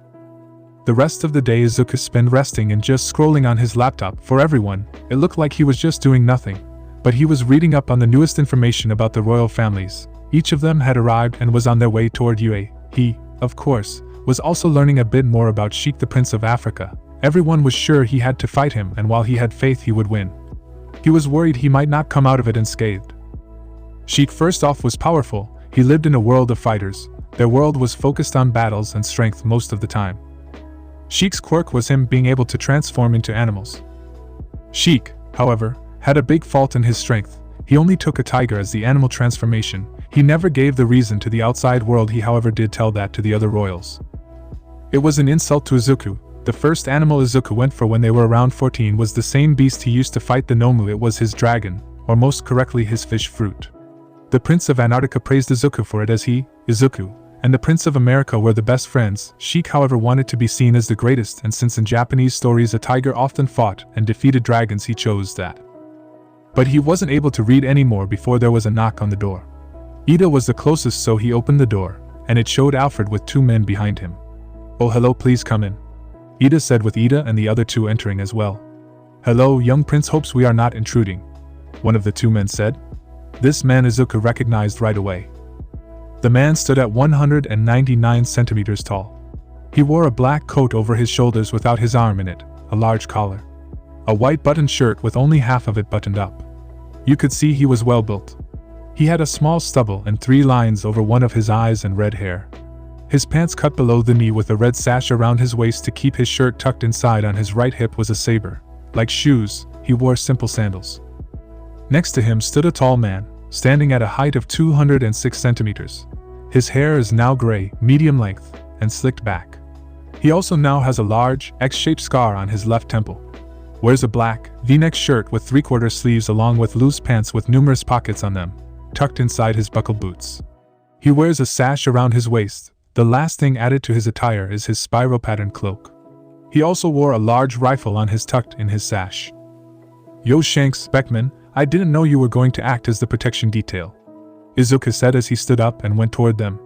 The rest of the day Izuku spent resting and just scrolling on his laptop. For everyone, it looked like he was just doing nothing, but he was reading up on the newest information about the royal families. Each of them had arrived and was on their way toward UA. He, of course, was also learning a bit more about Sheik, the Prince of Africa. Everyone was sure he had to fight him, and while he had faith he would win, he was worried he might not come out of it unscathed. Sheik first off was powerful. He lived in a world of fighters. Their world was focused on battles and strength most of the time. Sheik's quirk was him being able to transform into animals. Sheik, however, had a big fault in his strength. He only took a tiger as the animal transformation. He never gave the reason to the outside world. He however did tell that to the other royals. It was an insult to Izuku. The first animal Izuku went for when they were around 14 was the same beast he used to fight the Nomu. It was his dragon, or most correctly his fish fruit. The Prince of Antarctica praised Izuku for it as he, Izuku, and the Prince of America were the best friends. Sheik however wanted to be seen as the greatest, and since in Japanese stories a tiger often fought and defeated dragons, he chose that. But he wasn't able to read anymore before there was a knock on the door. Ida was the closest, so he opened the door, and it showed Alfred with 2 men behind him. Oh hello, please come in, Ida said with Ida and the other 2 entering as well. Hello, young prince, hopes we are not intruding, one of the 2 men said. This man Izuku recognized right away. The man stood at 199 centimeters tall. He wore a black coat over his shoulders without his arm in it, a large collar, a white buttoned shirt with only half of it buttoned up. You could see he was well built. He had a small stubble and 3 lines over one of his eyes and red hair. His pants cut below the knee with a red sash around his waist to keep his shirt tucked inside. On his right hip was a saber. Like shoes, he wore simple sandals. Next to him stood a tall man, standing at a height of 206 centimeters. His hair is now gray, medium length, and slicked back. He also now has a large, X-shaped scar on his left temple. Wears a black, V-neck shirt with 3/4 sleeves along with loose pants with numerous pockets on them, tucked inside his buckled boots. He wears a sash around his waist. The last thing added to his attire is his spiral pattern cloak. He also wore a large rifle on his tucked in his sash. "Yo Shanks, Beckman, I didn't know you were going to act as the protection detail," Izuku said as he stood up and went toward them.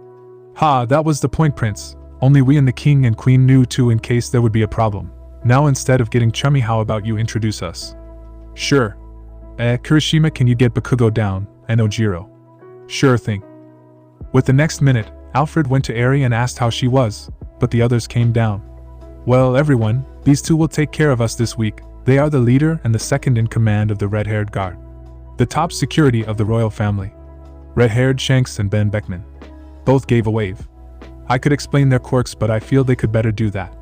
"Ha, that was the point, Prince. Only we and the King and Queen knew too in case there would be a problem. Now instead of getting chummy, how about you introduce us?" "Sure. Kirishima, can you get Bakugo down, and Ojiro?" "Sure thing." With the next minute, Alfred went to Eri and asked how she was, but the others came down. "Well, everyone, these two will take care of us this week. They are the leader and the second in command of the red-haired guard. The top security of the royal family. Red-haired Shanks and Ben Beckman." Both gave a wave. "I could explain their quirks, but I feel they could better do that."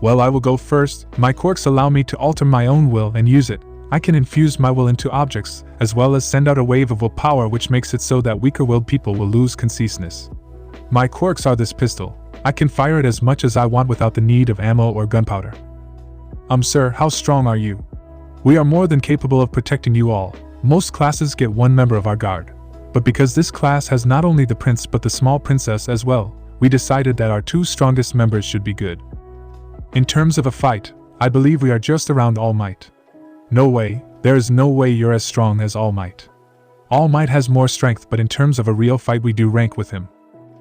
"Well, I will go first. My quirks allow me to alter my own will and use it. I can infuse my will into objects, as well as send out a wave of willpower which makes it so that weaker-willed people will lose conciseness. My quirks are this pistol. I can fire it as much as I want without the need of ammo or gunpowder." Sir, how strong are you?" "We are more than capable of protecting you all. Most classes get one member of our guard. But because this class has not only the prince but the small princess as well, we decided that our two strongest members should be good. In terms of a fight, I believe we are just around All Might." "No way, there is no way you're as strong as All Might. All Might has more strength, but in terms of a real fight we do rank with him.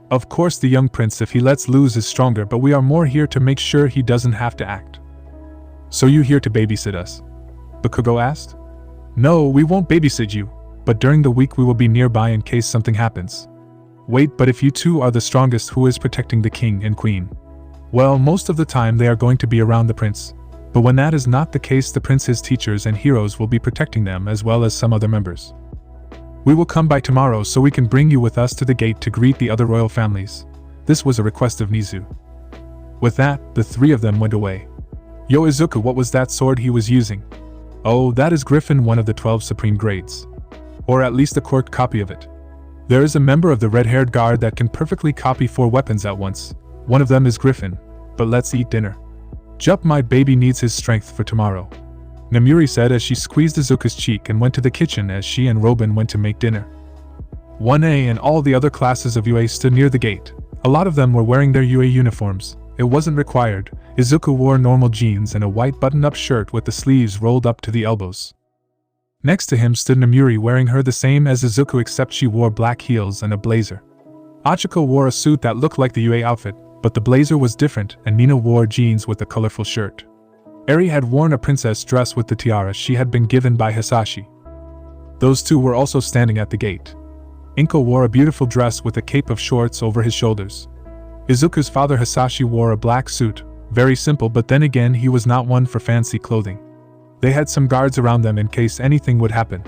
Of course the young prince, if he lets loose, is stronger, but we are more here to make sure he doesn't have to act." "So you here to babysit us?" Bakugo asked. "No, we won't babysit you, but during the week we will be nearby in case something happens." "Wait, but if you two are the strongest, who is protecting the king and queen?" "Well, most of the time they are going to be around the prince. But when that is not the case, the prince's teachers and heroes will be protecting them as well as some other members. We will come by tomorrow so we can bring you with us to the gate to greet the other royal families." This was a request of Nizu. With that, the three of them went away. "Yo Izuku, what was that sword he was using?" "Oh, that is Griffin, one of the 12 supreme grades. Or at least a quirked copy of it. There is a member of the red-haired guard that can perfectly copy 4 weapons at once. One of them is Griffin. But let's eat dinner. Jup, my baby needs his strength for tomorrow," Namuri said as she squeezed Izuku's cheek and went to the kitchen as she and Robin went to make dinner. 1A and all the other classes of UA stood near the gate. A lot of them were wearing their UA uniforms. It wasn't required. Izuku wore normal jeans and a white button-up shirt with the sleeves rolled up to the elbows. Next to him stood Namuri, wearing her the same as Izuku except she wore black heels and a blazer. Achiko wore a suit that looked like the UA outfit, but the blazer was different, and Nina wore jeans with a colorful shirt. Eri had worn a princess dress with the tiara she had been given by Hisashi. Those two were also standing at the gate. Inko wore a beautiful dress with a cape of shorts over his shoulders. Izuku's father Hisashi wore a black suit, very simple, but then again he was not one for fancy clothing. They had some guards around them in case anything would happen.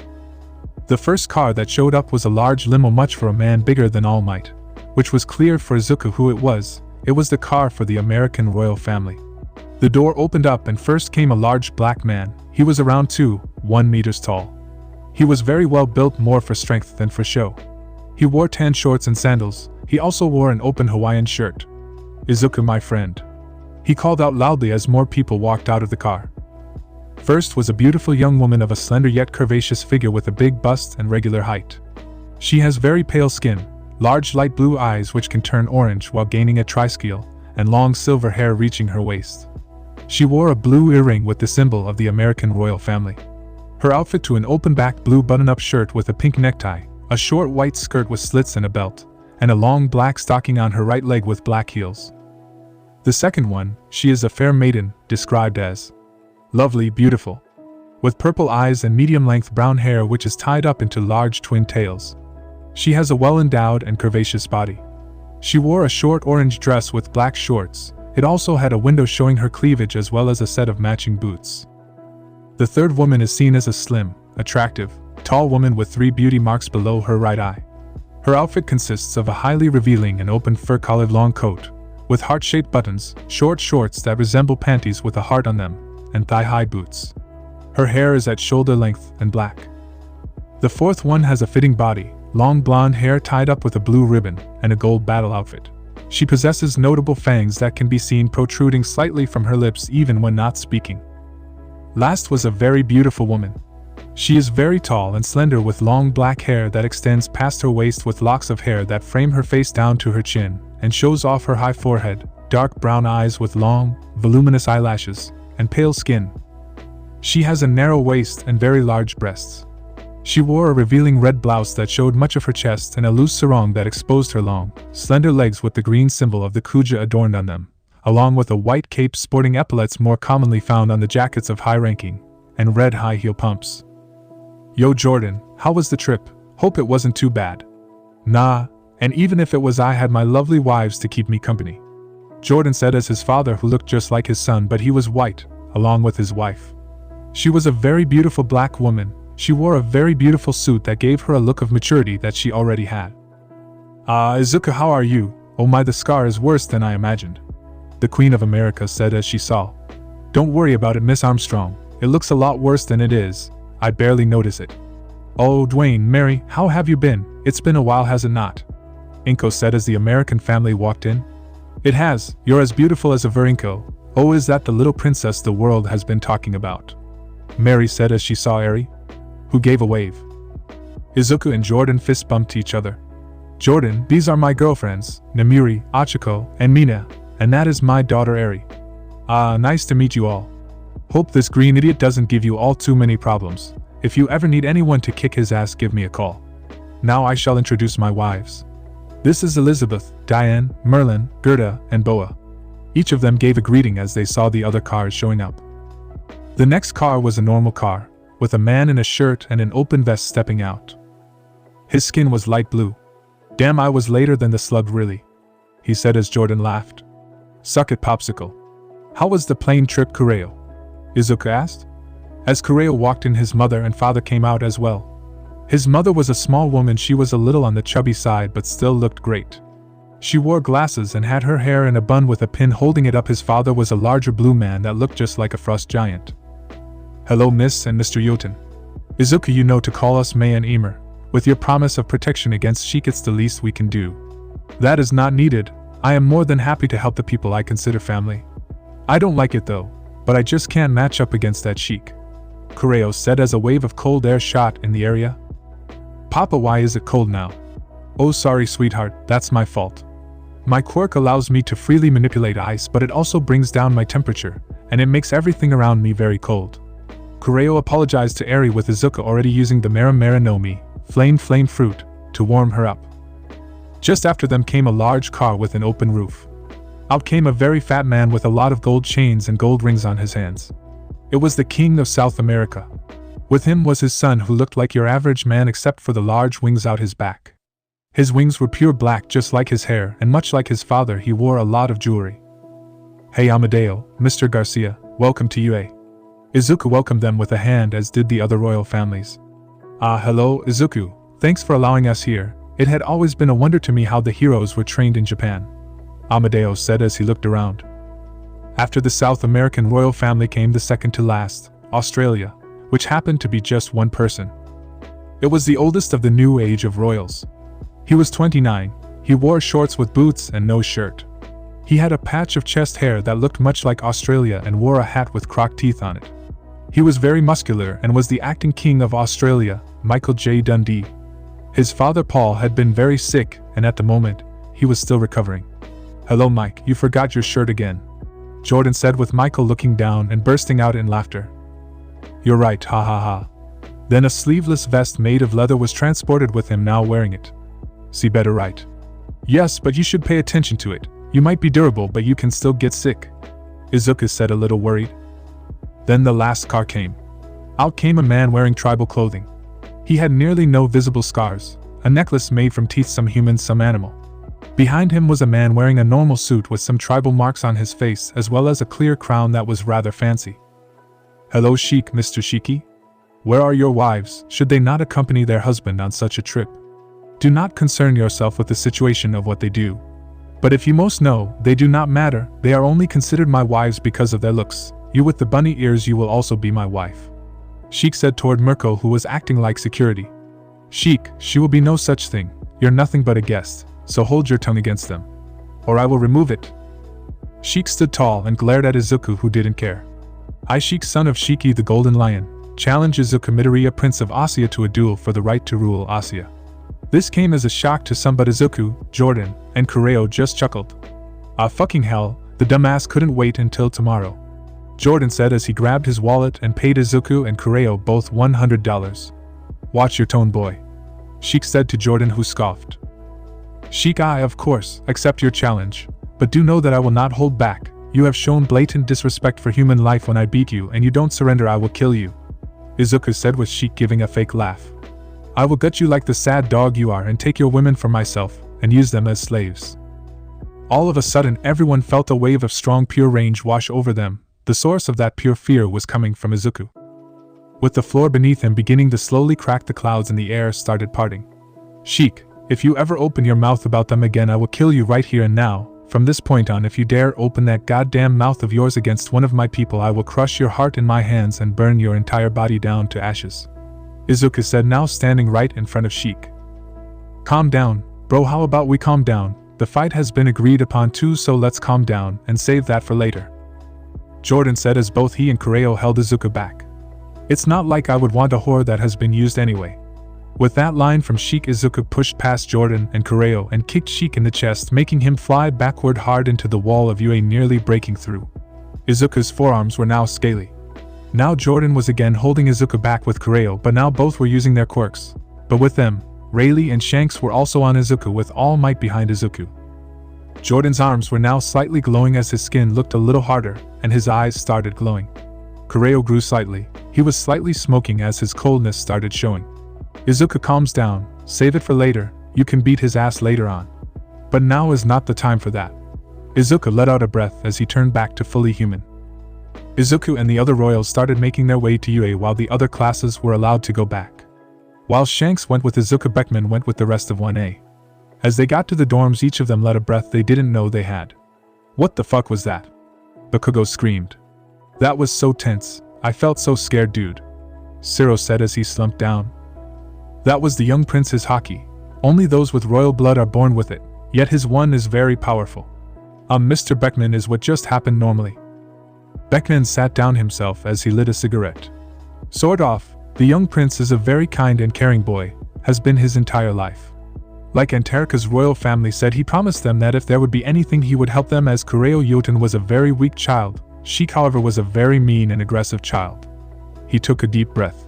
The first car that showed up was a large limo, much for a man bigger than All Might, which was clear for Izuku who it was. It was the car for the American royal family. The door opened up and first came a large black man. He was around 1 meters tall. He was very well built, more for strength than for show. He wore tan shorts and sandals. He also wore an open Hawaiian shirt. "Izuku, my friend," he called out loudly as more people walked out of the car. First was a beautiful young woman of a slender yet curvaceous figure with a big bust and regular height. She has very pale skin, large light blue eyes which can turn orange while gaining a triskill, and long silver hair reaching her waist. She wore a blue earring with the symbol of the American royal family. Her outfit to an open-back blue button-up shirt with a pink necktie, a short white skirt with slits and a belt, and a long black stocking on her right leg with black heels. The second one, she is a fair maiden, described as lovely, beautiful, with purple eyes and medium-length brown hair which is tied up into large twin tails. She has a well-endowed and curvaceous body. She wore a short orange dress with black shorts. It also had a window showing her cleavage as well as a set of matching boots. The third woman is seen as a slim, attractive, tall woman with 3 beauty marks below her right eye. Her outfit consists of a highly revealing and open fur-collared long coat, with heart-shaped buttons, short shorts that resemble panties with a heart on them, and thigh-high boots. Her hair is at shoulder length and black. The fourth one has a fitting body, long blonde hair tied up with a blue ribbon, and a gold battle outfit. She possesses notable fangs that can be seen protruding slightly from her lips even when not speaking. Last was a very beautiful woman. She is very tall and slender with long black hair that extends past her waist with locks of hair that frame her face down to her chin and shows off her high forehead, dark brown eyes with long, voluminous eyelashes, and pale skin. She has a narrow waist and very large breasts. She wore a revealing red blouse that showed much of her chest and a loose sarong that exposed her long, slender legs with the green symbol of the Kuja adorned on them, along with a white cape sporting epaulets more commonly found on the jackets of high-ranking, and red high-heel pumps. "Yo Jordan, how was the trip? Hope it wasn't too bad." "Nah, and even if it was I had my lovely wives to keep me company," Jordan said as his father, who looked just like his son but he was white, along with his wife. She was a very beautiful black woman. She wore a very beautiful suit that gave her a look of maturity that she already had. Izuku, how are you? Oh my, the scar is worse than I imagined," the Queen of America said as she saw. "Don't worry about it, Miss Armstrong. It looks a lot worse than it is. I barely notice it." "Oh, Dwayne, Mary, how have you been? It's been a while, has it not?" Inko said as the American family walked in. "It has. You're as beautiful as ever, Inko. Oh, is that the little princess the world has been talking about?" Mary said as she saw Eri, who gave a wave. Izuku and Jordan fist bumped each other. "Jordan, these are my girlfriends, Namiri, Achiko, and Mina, and that is my daughter Eri. Nice to meet you all. Hope this green idiot doesn't give you all too many problems. If you ever need anyone to kick his ass, give me a call. Now I shall introduce my wives. This is Elizabeth, Diane, Merlin, Gerda, and Boa." Each of them gave a greeting as they saw the other cars showing up. The next car was a normal car, with a man in a shirt and an open vest stepping out. His skin was light blue. "Damn, I was later than the slug, really," he said as Jordan laughed. "Suck it, Popsicle." "How was the plane trip, Kureo?" Izuku asked. As Kureo walked in, his mother and father came out as well. His mother was a small woman. She was a little on the chubby side but still looked great. She wore glasses and had her hair in a bun with a pin holding it up. His father was a larger blue man that looked just like a frost giant. "Hello, Miss and Mr. Yoten. Izuku, you know to call us May and Emer. With your promise of protection against Sheik, it's the least we can do." "That is not needed. I am more than happy to help the people I consider family. I don't like it though, but I just can't match up against that Sheik," Kureo said as a wave of cold air shot in the area. "Papa, why is it cold now?" "Oh, sorry, sweetheart, that's my fault. My quirk allows me to freely manipulate ice, but it also brings down my temperature, and it makes everything around me very cold." Kureo apologized to Eri, with Izuku already using the Mera Mera no Mi, flame fruit, to warm her up. Just after them came a large car with an open roof. Out came a very fat man with a lot of gold chains and gold rings on his hands. It was the King of South America. With him was his son, who looked like your average man except for the large wings out his back. His wings were pure black just like his hair, and much like his father he wore a lot of jewelry. "Hey Amadeo, Mr. Garcia, welcome to UA." Izuku welcomed them with a hand, as did the other royal families. Hello, Izuku, thanks for allowing us here. It had always been a wonder to me how the heroes were trained in Japan," Amadeo said as he looked around. After the South American royal family came the second to last, Australia, which happened to be just one person. It was the oldest of the new age of royals. He was 29, he wore shorts with boots and no shirt. He had a patch of chest hair that looked much like Australia and wore a hat with croc teeth on it. He was very muscular and was the acting king of Australia, Michael J. Dundee. His father Paul had been very sick, and at the moment, he was still recovering. "Hello Mike, you forgot your shirt again," Jordan said, with Michael looking down and bursting out in laughter. "You're right, ha ha ha." Then a sleeveless vest made of leather was transported with him, now wearing it. "See better, right?" "Yes, but you should pay attention to it. You might be durable but you can still get sick," Izuku said, a little worried. Then the last car came. Out came a man wearing tribal clothing. He had nearly no visible scars, a necklace made from teeth, some human, some animal. Behind him was a man wearing a normal suit with some tribal marks on his face, as well as a clear crown that was rather fancy. "Hello Sheik, Mr. Shiki? Where are your wives? Should they not accompany their husband on such a trip? Do not concern yourself with the situation of what they do. But if you most know, they do not matter, they are only considered my wives because of their looks. You with the bunny ears, you will also be my wife," Sheik said toward Mirko, who was acting like security. "Sheik, she will be no such thing. You're nothing but a guest, so hold your tongue against them, or I will remove it." Sheik stood tall and glared at Izuku, who didn't care. "I, Sheik, son of Shiki the Golden Lion, challenge Izuku Midoriya, Prince of Asia, to a duel for the right to rule Asia." This came as a shock to some, but Izuku, Jordan, and Kureo just chuckled. "Ah, fucking hell, The dumbass couldn't wait until tomorrow. Jordan said as he grabbed his wallet and paid Izuku and Kureo both $100. Watch your tone, boy. Sheik said to Jordan, who scoffed. Sheik, I, of course, accept your challenge, but do know that I will not hold back. You have shown blatant disrespect for human life. When I beat you and you don't surrender, I will kill you. Izuku said with Sheik giving a fake laugh. I will gut you like the sad dog you are and take your women for myself and use them as slaves. All of a sudden, everyone felt a wave of strong pure rage wash over them. The source of that pure fear was coming from Izuku. With the floor beneath him beginning to slowly crack, the clouds in the air started parting. Sheik, if you ever open your mouth about them again, I will kill you right here and now. From this point on, if you dare open that goddamn mouth of yours against one of my people, I will crush your heart in my hands and burn your entire body down to ashes. Izuku said, now standing right in front of Sheik. Calm down, bro, how about we calm down? The fight has been agreed upon too, so let's calm down and save that for later. Jordan said as both he and Kureo held Izuku back. It's not like I would want a whore that has been used anyway. With that line from Sheik, Izuku pushed past Jordan and Kureo and kicked Sheik in the chest, making him fly backward hard into the wall of UA, nearly breaking through. Izuku's forearms were now scaly. Now Jordan was again holding Izuku back with Kureo, but now both were using their quirks. But with them, Rayleigh and Shanks were also on Izuku with all might behind Izuku. Jordan's arms were now slightly glowing as his skin looked a little harder, and his eyes started glowing. Kureo grew slightly. He was slightly smoking as his coldness started showing. Izuku calms down, save it for later, you can beat his ass later on. But now is not the time for that. Izuku let out a breath as he turned back to fully human. Izuku and the other royals started making their way to UA while the other classes were allowed to go back. While Shanks went with Izuku, Beckman went with the rest of 1A. As they got to the dorms, each of them let a breath they didn't know they had. What the fuck was that? Bakugo screamed. That was so tense, I felt so scared, dude. Siro said as he slumped down. That was the young prince's haki. Only those with royal blood are born with it, yet his one is very powerful. Mr. Beckman, is what just happened normally? Beckman sat down himself as he lit a cigarette. Sort of, the young prince is a very kind and caring boy, has been his entire life. Like Antarika's royal family said, he promised them that if there would be anything he would help them, as Kureo Yoten was a very weak child, Sheik however was a very mean and aggressive child. He took a deep breath.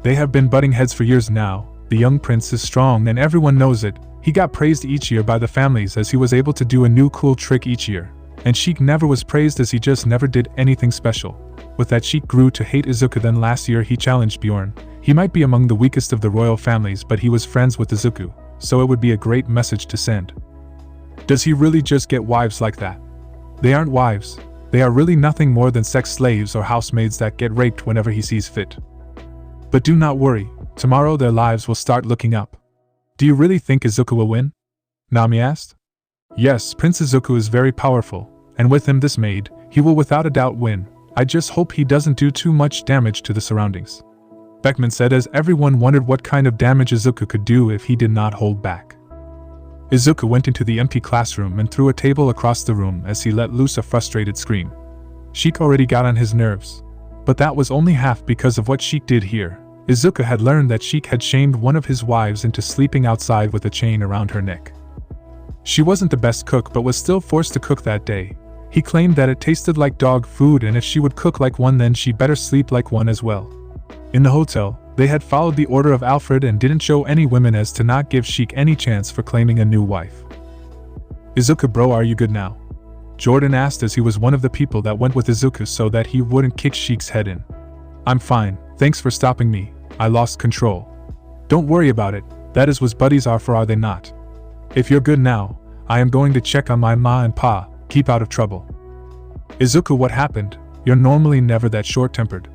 They have been butting heads for years now. The young prince is strong and everyone knows it. He got praised each year by the families as he was able to do a new cool trick each year. And Sheik never was praised as he just never did anything special. With that, Sheik grew to hate Izuku. Then last year he challenged Bjorn. He might be among the weakest of the royal families, but he was friends with Izuku, so it would be a great message to send. Does he really just get wives like that? They aren't wives. They are really nothing more than sex slaves or housemaids that get raped whenever he sees fit. But do not worry, tomorrow their lives will start looking up. Do you really think Izuku will win? Nami asked. Yes, Prince Izuku is very powerful, and with him this maid, he will without a doubt win. I just hope he doesn't do too much damage to the surroundings. Beckman said as everyone wondered what kind of damage Izuku could do if he did not hold back. Izuku went into the empty classroom and threw a table across the room as he let loose a frustrated scream. Sheik already got on his nerves. But that was only half because of what Sheik did here. Izuku had learned that Sheik had shamed one of his wives into sleeping outside with a chain around her neck. She wasn't the best cook but was still forced to cook that day. He claimed that it tasted like dog food and if she would cook like one then she better sleep like one as well. In the hotel, they had followed the order of Alfred and didn't show any women as to not give Sheik any chance for claiming a new wife. Izuku, bro, are you good now? Jordan asked as he was one of the people that went with Izuku so that he wouldn't kick Sheik's head in. I'm fine, thanks for stopping me, I lost control. Don't worry about it, that is what buddies are for, are they not? If you're good now, I am going to check on my ma and pa, keep out of trouble. Izuku, what happened? You're normally never that short-tempered.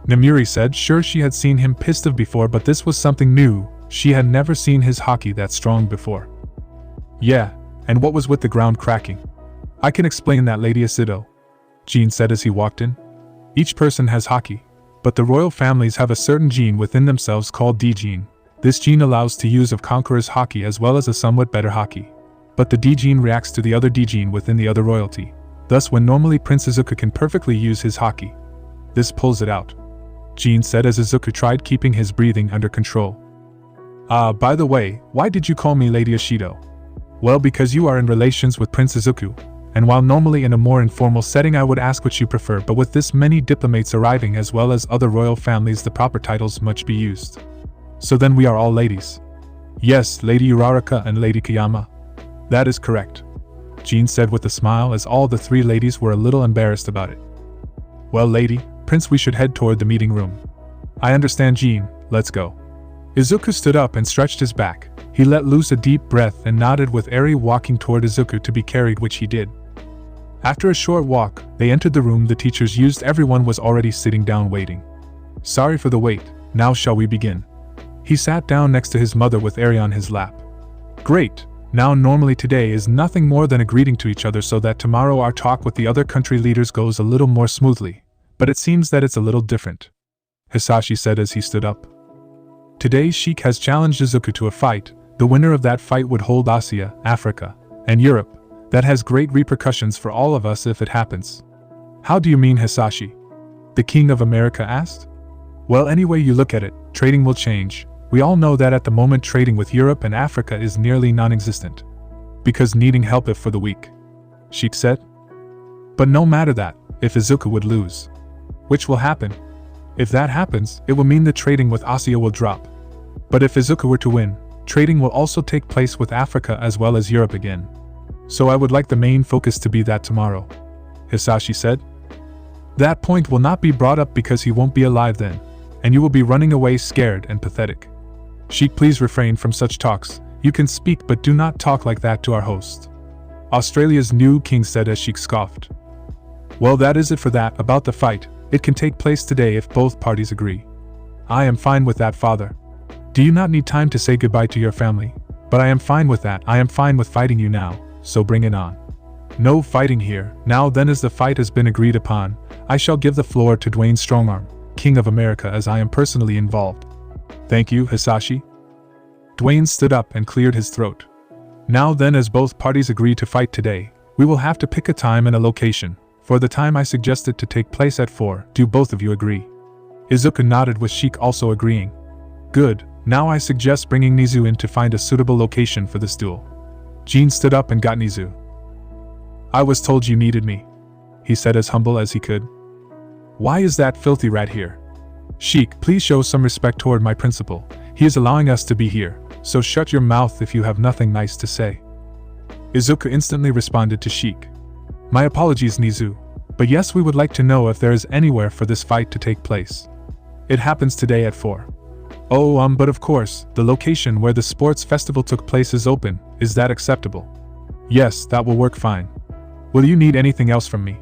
Namiri said sure she had seen him pissed off before but this was something new, she had never seen his haki that strong before. Yeah, and what was with the ground cracking? I can explain that, Lady Asido, Jean said as he walked in. Each person has haki, but the royal families have a certain gene within themselves called D gene. This gene allows to use of conqueror's haki as well as a somewhat better haki. But the D gene reacts to the other D gene within the other royalty. Thus when normally Prince Izuku can perfectly use his haki, this pulls it out, Jean said as Izuku tried keeping his breathing under control. By the way, why did you call me Lady Ashido? Well, because you are in relations with Prince Izuku. and while normally in a more informal setting I would ask which you prefer, but with this many diplomates arriving as well as other royal families, the proper titles must be used. So then we are all ladies. Yes, Lady Uraraka and Lady Kayama. That is correct, Jean said with a smile as all the three ladies were a little embarrassed about it. Well, Lady Prince, we should head toward the meeting room. I understand, Jean, let's go. Izuku stood up and stretched his back. He let loose a deep breath and nodded with Eri walking toward Izuku to be carried, which he did. After a short walk, they entered the room the teachers used. Everyone was already sitting down waiting. Sorry for the wait, now shall we begin? He sat down next to his mother with Eri on his lap. Great, now normally today is nothing more than a greeting to each other so that tomorrow our talk with the other country leaders goes a little more smoothly, but it seems that it's a little different, Hisashi said as he stood up. Today Sheik has challenged Izuku to a fight. The winner of that fight would hold Asia, Africa, and Europe. That has great repercussions for all of us if it happens. How do you mean, Hisashi? The King of America asked. Well, any way you look at it, trading will change. We all know that at the moment trading with Europe and Africa is nearly non-existent. Because needing help if for the weak, Sheik said. But no matter that, if Izuku would lose, which will happen. If that happens, it will mean the trading with Asia will drop. But if Izuku were to win, trading will also take place with Africa as well as Europe again. So I would like the main focus to be that tomorrow, Hisashi said. That point will not be brought up because he won't be alive then, and you will be running away scared and pathetic. Sheik, please refrain from such talks. You can speak but do not talk like that to our host, Australia's new king said as Sheik scoffed. Well, that is it for that. About the fight, it can take place today if both parties agree. I am fine with that, father. Do you not need time to say goodbye to your family? But I am fine with that. I am fine with fighting you now, so bring it on. No fighting here. Now then, as the fight has been agreed upon, I shall give the floor to Dwayne Strongarm, King of America, as I am personally involved. Thank you, Hisashi. Dwayne stood up and cleared his throat. Now then, as both parties agree to fight today, we will have to pick a time and a location. For the time I suggested to take place at 4, do both of you agree? Izuku nodded with Sheik also agreeing. Good, now I suggest bringing Nizu in to find a suitable location for this duel. Jean stood up and got Nizu. I was told you needed me, he said as humble as he could. Why is that filthy rat here? Sheik, please show some respect toward my principal. He is allowing us to be here, so shut your mouth if you have nothing nice to say. Izuku instantly responded to Sheik. My apologies, Nizu, but yes, we would like to know if there is anywhere for this fight to take place. It happens today at 4. Oh, but of course, the location where the sports festival took place is open. Is that acceptable? Yes, that will work fine. Will you need anything else from me?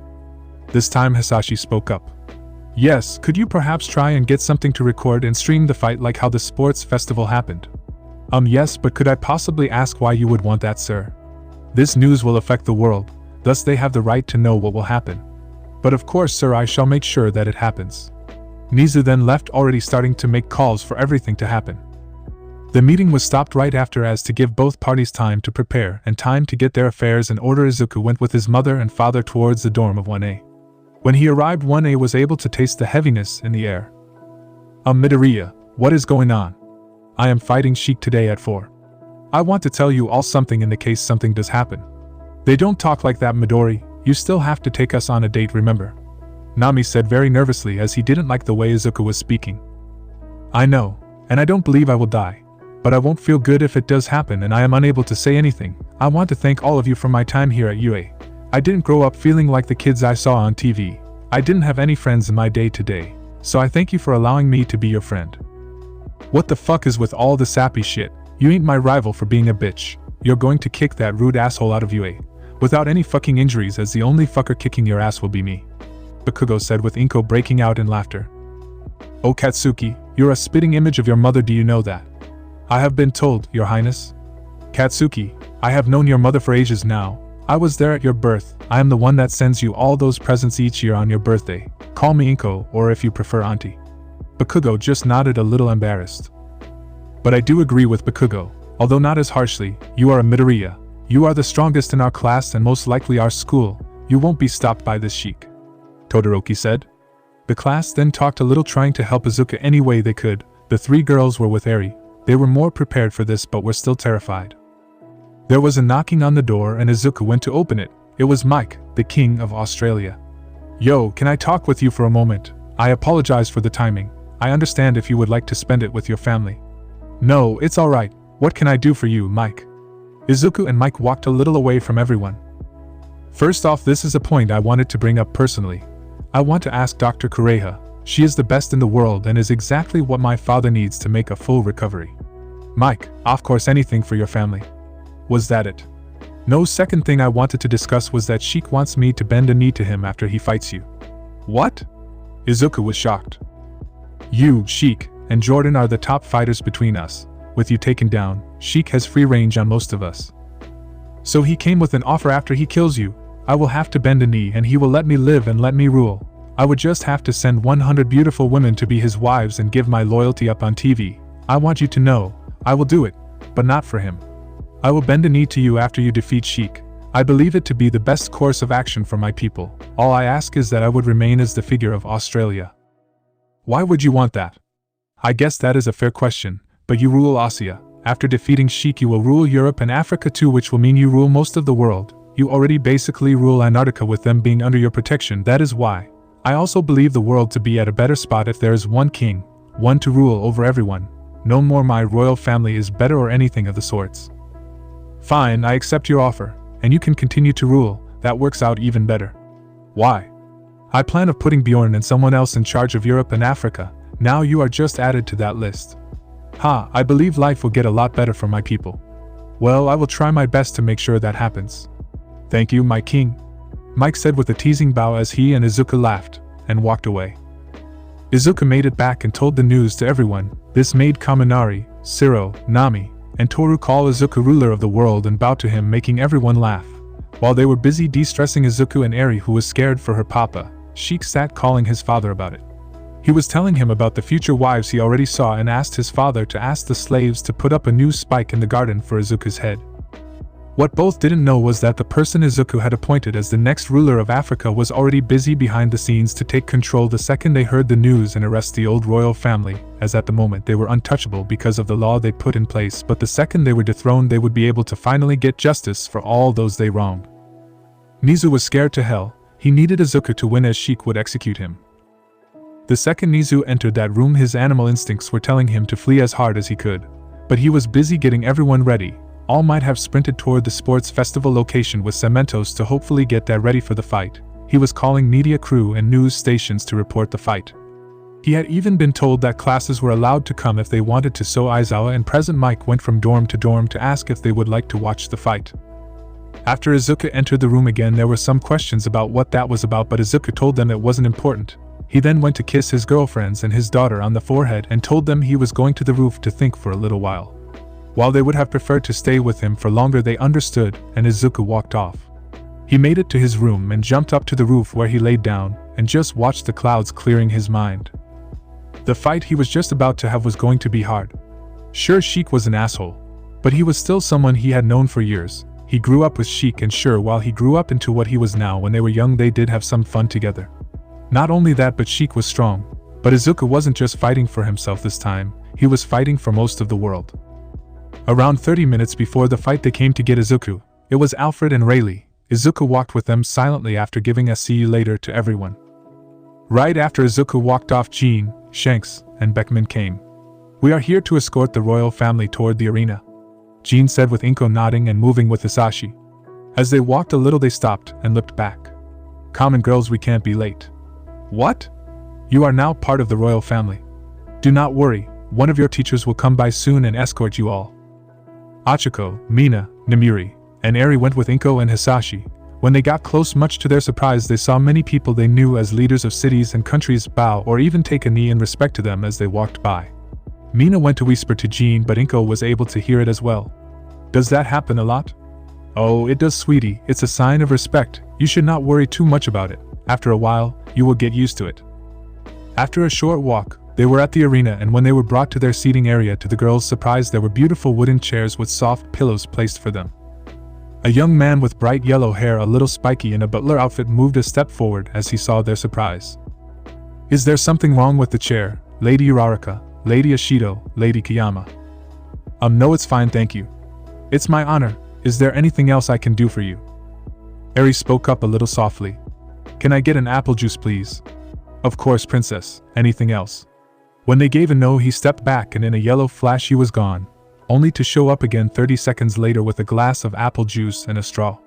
This time Hisashi spoke up. Yes, could you perhaps try and get something to record and stream the fight like how the sports festival happened? Yes, but could I possibly ask why you would want that, sir? This news will affect the world, thus they have the right to know what will happen. But of course, sir, I shall make sure that it happens. Nizu then left, already starting to make calls for everything to happen. The meeting was stopped right after as to give both parties time to prepare and time to get their affairs in order. Izuku went with his mother and father towards the dorm of 1A. When he arrived, 1A was able to taste the heaviness in the air. Midoriya, what is going on? I am fighting Sheik today at 4. I want to tell you all something in the case something does happen. They don't talk like that, Midori. You still have to take us on a date, remember? Nami said very nervously as he didn't like the way Izuku was speaking. I know, and I don't believe I will die. But I won't feel good if it does happen and I am unable to say anything. I want to thank all of you for my time here at UA. I didn't grow up feeling like the kids I saw on TV. I didn't have any friends in my day-to-day. So I thank you for allowing me to be your friend. What the fuck is with all the sappy shit? You ain't my rival for being a bitch. You're going to kick that rude asshole out of UA. Without any fucking injuries, as the only fucker kicking your ass will be me. Bakugo said with Inko breaking out in laughter. Oh Katsuki, you're a spitting image of your mother, do you know that? I have been told, Your Highness. Katsuki, I have known your mother for ages now. I was there at your birth. I am the one that sends you all those presents each year on your birthday. Call me Inko, or if you prefer Auntie. Bakugo just nodded a little embarrassed. But I do agree with Bakugo, although not as harshly. You are a Midoriya. You are the strongest in our class and most likely our school. You won't be stopped by this Sheik, Todoroki said. The class then talked a little, trying to help Izuku any way they could. The 3 girls were with Eri. They were more prepared for this but were still terrified. There was a knocking on the door and Izuku went to open it. It was Mike, the king of Australia. Yo, can I talk with you for a moment? I apologize for the timing. I understand if you would like to spend it with your family. No, it's alright. What can I do for you, Mike? Izuku and Mike walked a little away from everyone. First off, this is a point I wanted to bring up personally. I want to ask Dr. Kureha. She is the best in the world and is exactly what my father needs to make a full recovery. Mike, of course, anything for your family. Was that it? No, second thing I wanted to discuss was that Sheik wants me to bend a knee to him after he fights you. What? Izuku was shocked. You, Sheik, and Jordan are the top fighters between us. With you taken down, Sheik has free range on most of us. So he came with an offer after he kills you. I will have to bend a knee and he will let me live and let me rule. I would just have to send 100 beautiful women to be his wives and give my loyalty up on TV. I want you to know, I will do it, but not for him. I will bend a knee to you after you defeat Sheik. I believe it to be the best course of action for my people. All I ask is that I would remain as the figure of Australia. Why would you want that? I guess that is a fair question, but you rule Asia. After defeating Sheik you will rule Europe and Africa too, which will mean you rule most of the world. You already basically rule Antarctica with them being under your protection. That is why. I also believe the world to be at a better spot if there is one king, one to rule over everyone. No more my royal family is better or anything of the sorts. Fine, I accept your offer, and you can continue to rule. That works out even better. Why? I plan of putting Bjorn and someone else in charge of Europe and Africa. Now you are just added to that list. I believe life will get a lot better for my people. Well, I will try my best to make sure that happens. Thank you, my king, Mike said with a teasing bow as he and Izuku laughed and walked away. Izuku made it back and told the news to everyone. This made Kaminari, Siro, Nami, and Toru call Izuku ruler of the world and bow to him, making everyone laugh. While they were busy de-stressing Izuku and Eri, who was scared for her papa, Sheik sat calling his father about it. He was telling him about the future wives he already saw and asked his father to ask the slaves to put up a new spike in the garden for Izuku's head. What both didn't know was that the person Izuku had appointed as the next ruler of Africa was already busy behind the scenes to take control the second they heard the news and arrest the old royal family, as at the moment they were untouchable because of the law they put in place, but the second they were dethroned they would be able to finally get justice for all those they wronged. Nizu was scared to hell. He needed Izuku to win as Sheik would execute him. The second Nizu entered that room his animal instincts were telling him to flee as hard as he could. But he was busy getting everyone ready. All might have sprinted toward the sports festival location with Cementos to hopefully get that ready for the fight. He was calling media crew and news stations to report the fight. He had even been told that classes were allowed to come if they wanted to, so Aizawa and Present Mike went from dorm to dorm to ask if they would like to watch the fight. After Izuku entered the room again there were some questions about what that was about, but Izuku told them it wasn't important. He then went to kiss his girlfriends and his daughter on the forehead and told them he was going to the roof to think for a little while. While they would have preferred to stay with him for longer, they understood, and Izuku walked off. He made it to his room and jumped up to the roof where he laid down and just watched the clouds clearing his mind. The fight he was just about to have was going to be hard. Sure, Sheik was an asshole, but he was still someone he had known for years. He grew up with Sheik, and sure, while he grew up into what he was now, when they were young they did have some fun together. Not only that, but Sheik was strong. But Izuku wasn't just fighting for himself this time, he was fighting for most of the world. Around 30 minutes before the fight they came to get Izuku. It was Alfred and Rayleigh. Izuku walked with them silently after giving a see you later to everyone. Right after Izuku walked off, Jean, Shanks, and Beckman came. We are here to escort the royal family toward the arena, Jean said with Inko nodding and moving with Hisashi. As they walked a little they stopped and looked back. Common girls, we can't be late. What? You are now part of the royal family. Do not worry, one of your teachers will come by soon and escort you all. Achiko, Mina, Namiri, and Eri went with Inko and Hisashi. When they got close, much to their surprise, they saw many people they knew as leaders of cities and countries bow or even take a knee in respect to them as they walked by. Mina went to whisper to Jean, but Inko was able to hear it as well. Does that happen a lot? Oh, it does, sweetie. It's a sign of respect. You should not worry too much about it. After a while, you will get used to it. After a short walk, they were at the arena, and when they were brought to their seating area, to the girls' surprise there were beautiful wooden chairs with soft pillows placed for them. A young man with bright yellow hair, a little spiky, in a butler outfit moved a step forward as he saw their surprise. Is there something wrong with the chair, Lady Uraraka, Lady Ashido, Lady Kiyama? No, it's fine, thank you. It's my honor. Is there anything else I can do for you? Eri spoke up a little softly. Can I get an apple juice, please? Of course, princess. Anything else? When they gave a no, he stepped back and in a yellow flash he was gone, only to show up again 30 seconds later with a glass of apple juice and a straw.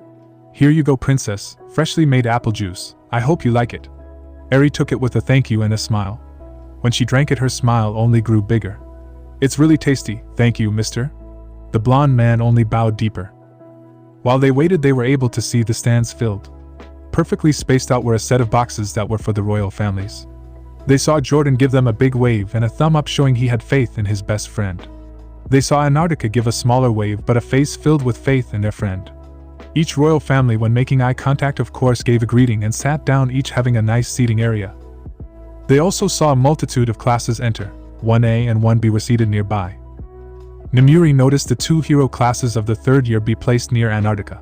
Here you go, princess, freshly made apple juice. I hope you like it. Eri took it with a thank you and a smile. When she drank it, her smile only grew bigger. It's really tasty, thank you, mister. The blonde man only bowed deeper. While they waited, they were able to see the stands filled. Perfectly spaced out were a set of boxes that were for the royal families. They saw Jordan give them a big wave and a thumb up showing he had faith in his best friend. They saw Antarctica give a smaller wave but a face filled with faith in their friend. Each royal family, when making eye contact, of course gave a greeting and sat down, each having a nice seating area. They also saw a multitude of classes enter. 1A and 1B were seated nearby. Nemuri noticed the 2 hero classes of the 3rd year be placed near Antarctica.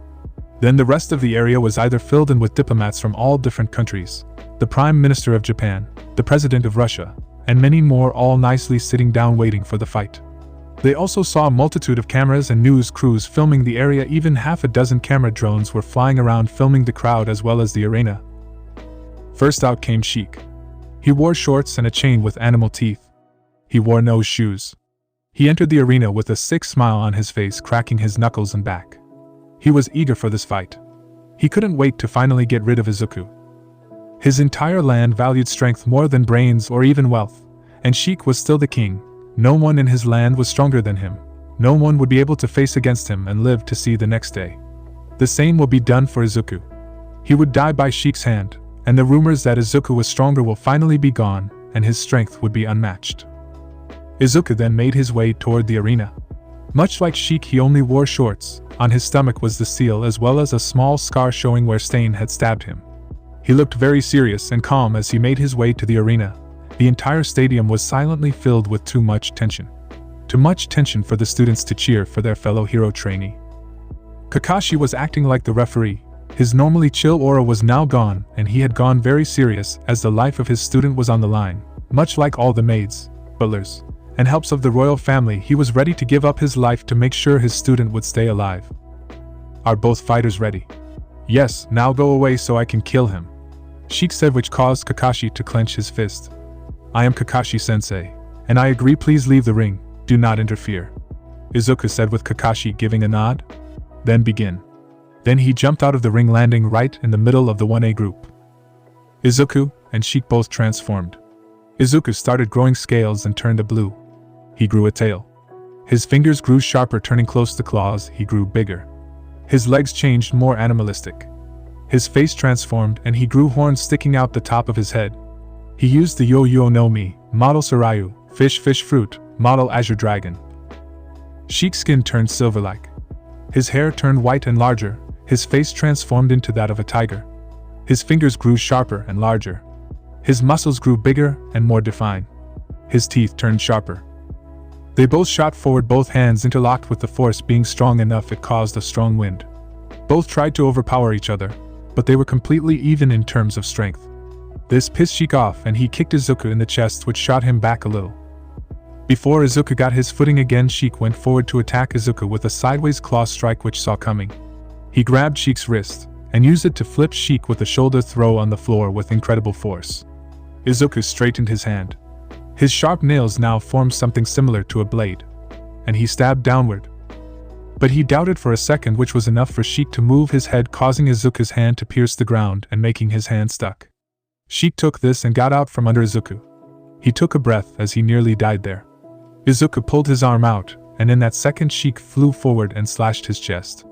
Then the rest of the area was either filled in with diplomats from all different countries, the Prime Minister of Japan, the President of Russia, and many more, all nicely sitting down waiting for the fight. They also saw a multitude of cameras and news crews filming the area. Even half a dozen camera drones were flying around filming the crowd as well as the arena. First out came Sheik. He wore shorts and a chain with animal teeth. He wore no shoes. He entered the arena with a sick smile on his face, cracking his knuckles and back. He was eager for this fight. He couldn't wait to finally get rid of Izuku. His entire land valued strength more than brains or even wealth, and Sheik was still the king. No one in his land was stronger than him. No one would be able to face against him and live to see the next day. The same will be done for Izuku. He would die by Sheik's hand, and the rumors that Izuku was stronger will finally be gone, and his strength would be unmatched. Izuku then made his way toward the arena. Much like Sheik, he only wore shorts. On his stomach was the seal as well as a small scar showing where Stain had stabbed him. He looked very serious and calm as he made his way to the arena. The entire stadium was silently filled with too much tension. Too much tension for the students to cheer for their fellow hero trainee. Kakashi was acting like the referee. His normally chill aura was now gone, and he had gone very serious as the life of his student was on the line. Much like all the maids, butlers, and helps of the royal family, he was ready to give up his life to make sure his student would stay alive. Are both fighters ready? Yes, now go away so I can kill him, Sheik said, which caused Kakashi to clench his fist. I am Kakashi-sensei, and I agree, please leave the ring, do not interfere, Izuku said with Kakashi giving a nod. Then begin. Then he jumped out of the ring, landing right in the middle of the 1A group. Izuku and Sheik both transformed. Izuku started growing scales and turned a blue. He grew a tail. His fingers grew sharper, turning close to claws. He grew bigger. His legs changed more animalistic. His face transformed and he grew horns sticking out the top of his head. He used the Yo-Yo no Mi, model Sarayu, fish fruit, model Azure Dragon. Sheik's skin turned silver-like. His hair turned white and larger. His face transformed into that of a tiger. His fingers grew sharper and larger. His muscles grew bigger and more defined. His teeth turned sharper. They both shot forward, both hands interlocked with the force being strong enough it caused a strong wind. Both tried to overpower each other, but they were completely even in terms of strength. This pissed Sheik off and he kicked Izuku in the chest, which shot him back a little. Before Izuku got his footing again, Sheik went forward to attack Izuku with a sideways claw strike which saw coming. He grabbed Sheik's wrist and used it to flip Sheik with a shoulder throw on the floor with incredible force. Izuku straightened his hand. His sharp nails now formed something similar to a blade, and he stabbed downward. But he doubted for a second, which was enough for Sheik to move his head, causing Izuku's hand to pierce the ground and making his hand stuck. Sheik took this and got out from under Izuku. He took a breath as he nearly died there. Izuku pulled his arm out, and in that second Sheik flew forward and slashed his chest.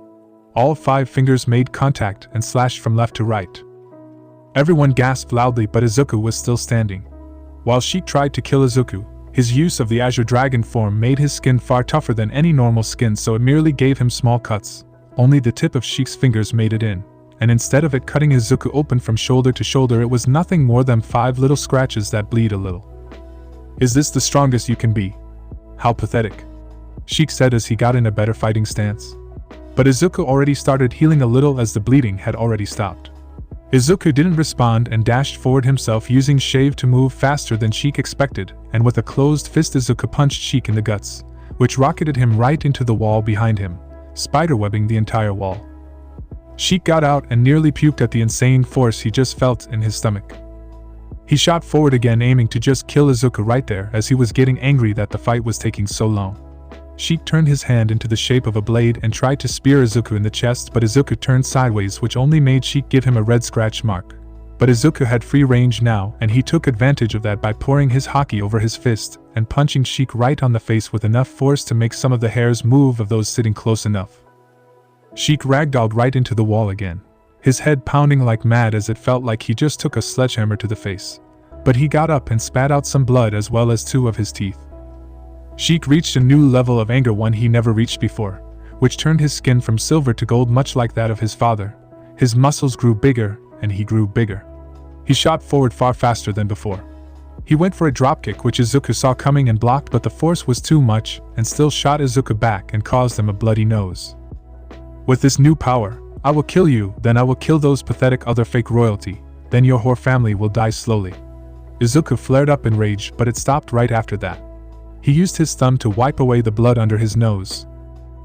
All 5 fingers made contact and slashed from left to right. Everyone gasped loudly, but Izuku was still standing. While Sheik tried to kill Izuku, his use of the Azure Dragon form made his skin far tougher than any normal skin, so it merely gave him small cuts. Only the tip of Sheik's fingers made it in, and instead of it cutting Izuku open from shoulder to shoulder, it was nothing more than 5 little scratches that bleed a little. Is this the strongest you can be? How pathetic, Sheik said as he got in a better fighting stance. But Izuku already started healing a little as the bleeding had already stopped. Izuku didn't respond and dashed forward himself, using Shave to move faster than Sheik expected, and with a closed fist Izuku punched Sheik in the guts, which rocketed him right into the wall behind him, spiderwebbing the entire wall. Sheik got out and nearly puked at the insane force he just felt in his stomach. He shot forward again, aiming to just kill Izuku right there as he was getting angry that the fight was taking so long. Sheik turned his hand into the shape of a blade and tried to spear Izuku in the chest, but Izuku turned sideways, which only made Sheik give him a red scratch mark. But Izuku had free range now, and he took advantage of that by pouring his haki over his fist and punching Sheik right on the face with enough force to make some of the hairs move of those sitting close enough. Sheik ragdolled right into the wall again, his head pounding like mad as it felt like he just took a sledgehammer to the face. But he got up and spat out some blood as well as 2 of his teeth. Sheik reached a new level of anger, one he never reached before, which turned his skin from silver to gold much like that of his father. His muscles grew bigger, and he grew bigger. He shot forward far faster than before. He went for a dropkick which Izuku saw coming and blocked, but the force was too much and still shot Izuku back and caused him a bloody nose. With this new power, I will kill you, then I will kill those pathetic other fake royalty, then your whore family will die slowly. Izuku flared up in rage, but it stopped right after that. He used his thumb to wipe away the blood under his nose.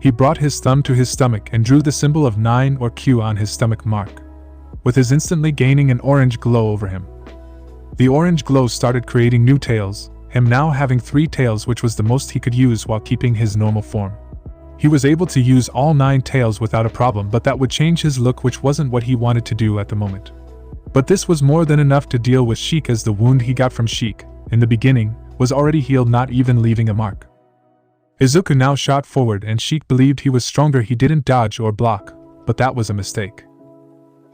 He brought his thumb to his stomach and drew the symbol of 9 or Q on his stomach mark, with his instantly gaining an orange glow over him. The orange glow started creating new tails, him now having 3 tails, which was the most he could use while keeping his normal form. He was able to use all 9 tails without a problem, but that would change his look, which wasn't what he wanted to do at the moment. But this was more than enough to deal with Sheik, as the wound he got from Sheik, in the beginning, was already healed, not even leaving a mark. Izuku now shot forward and Sheik believed he was stronger. He didn't dodge or block, but that was a mistake.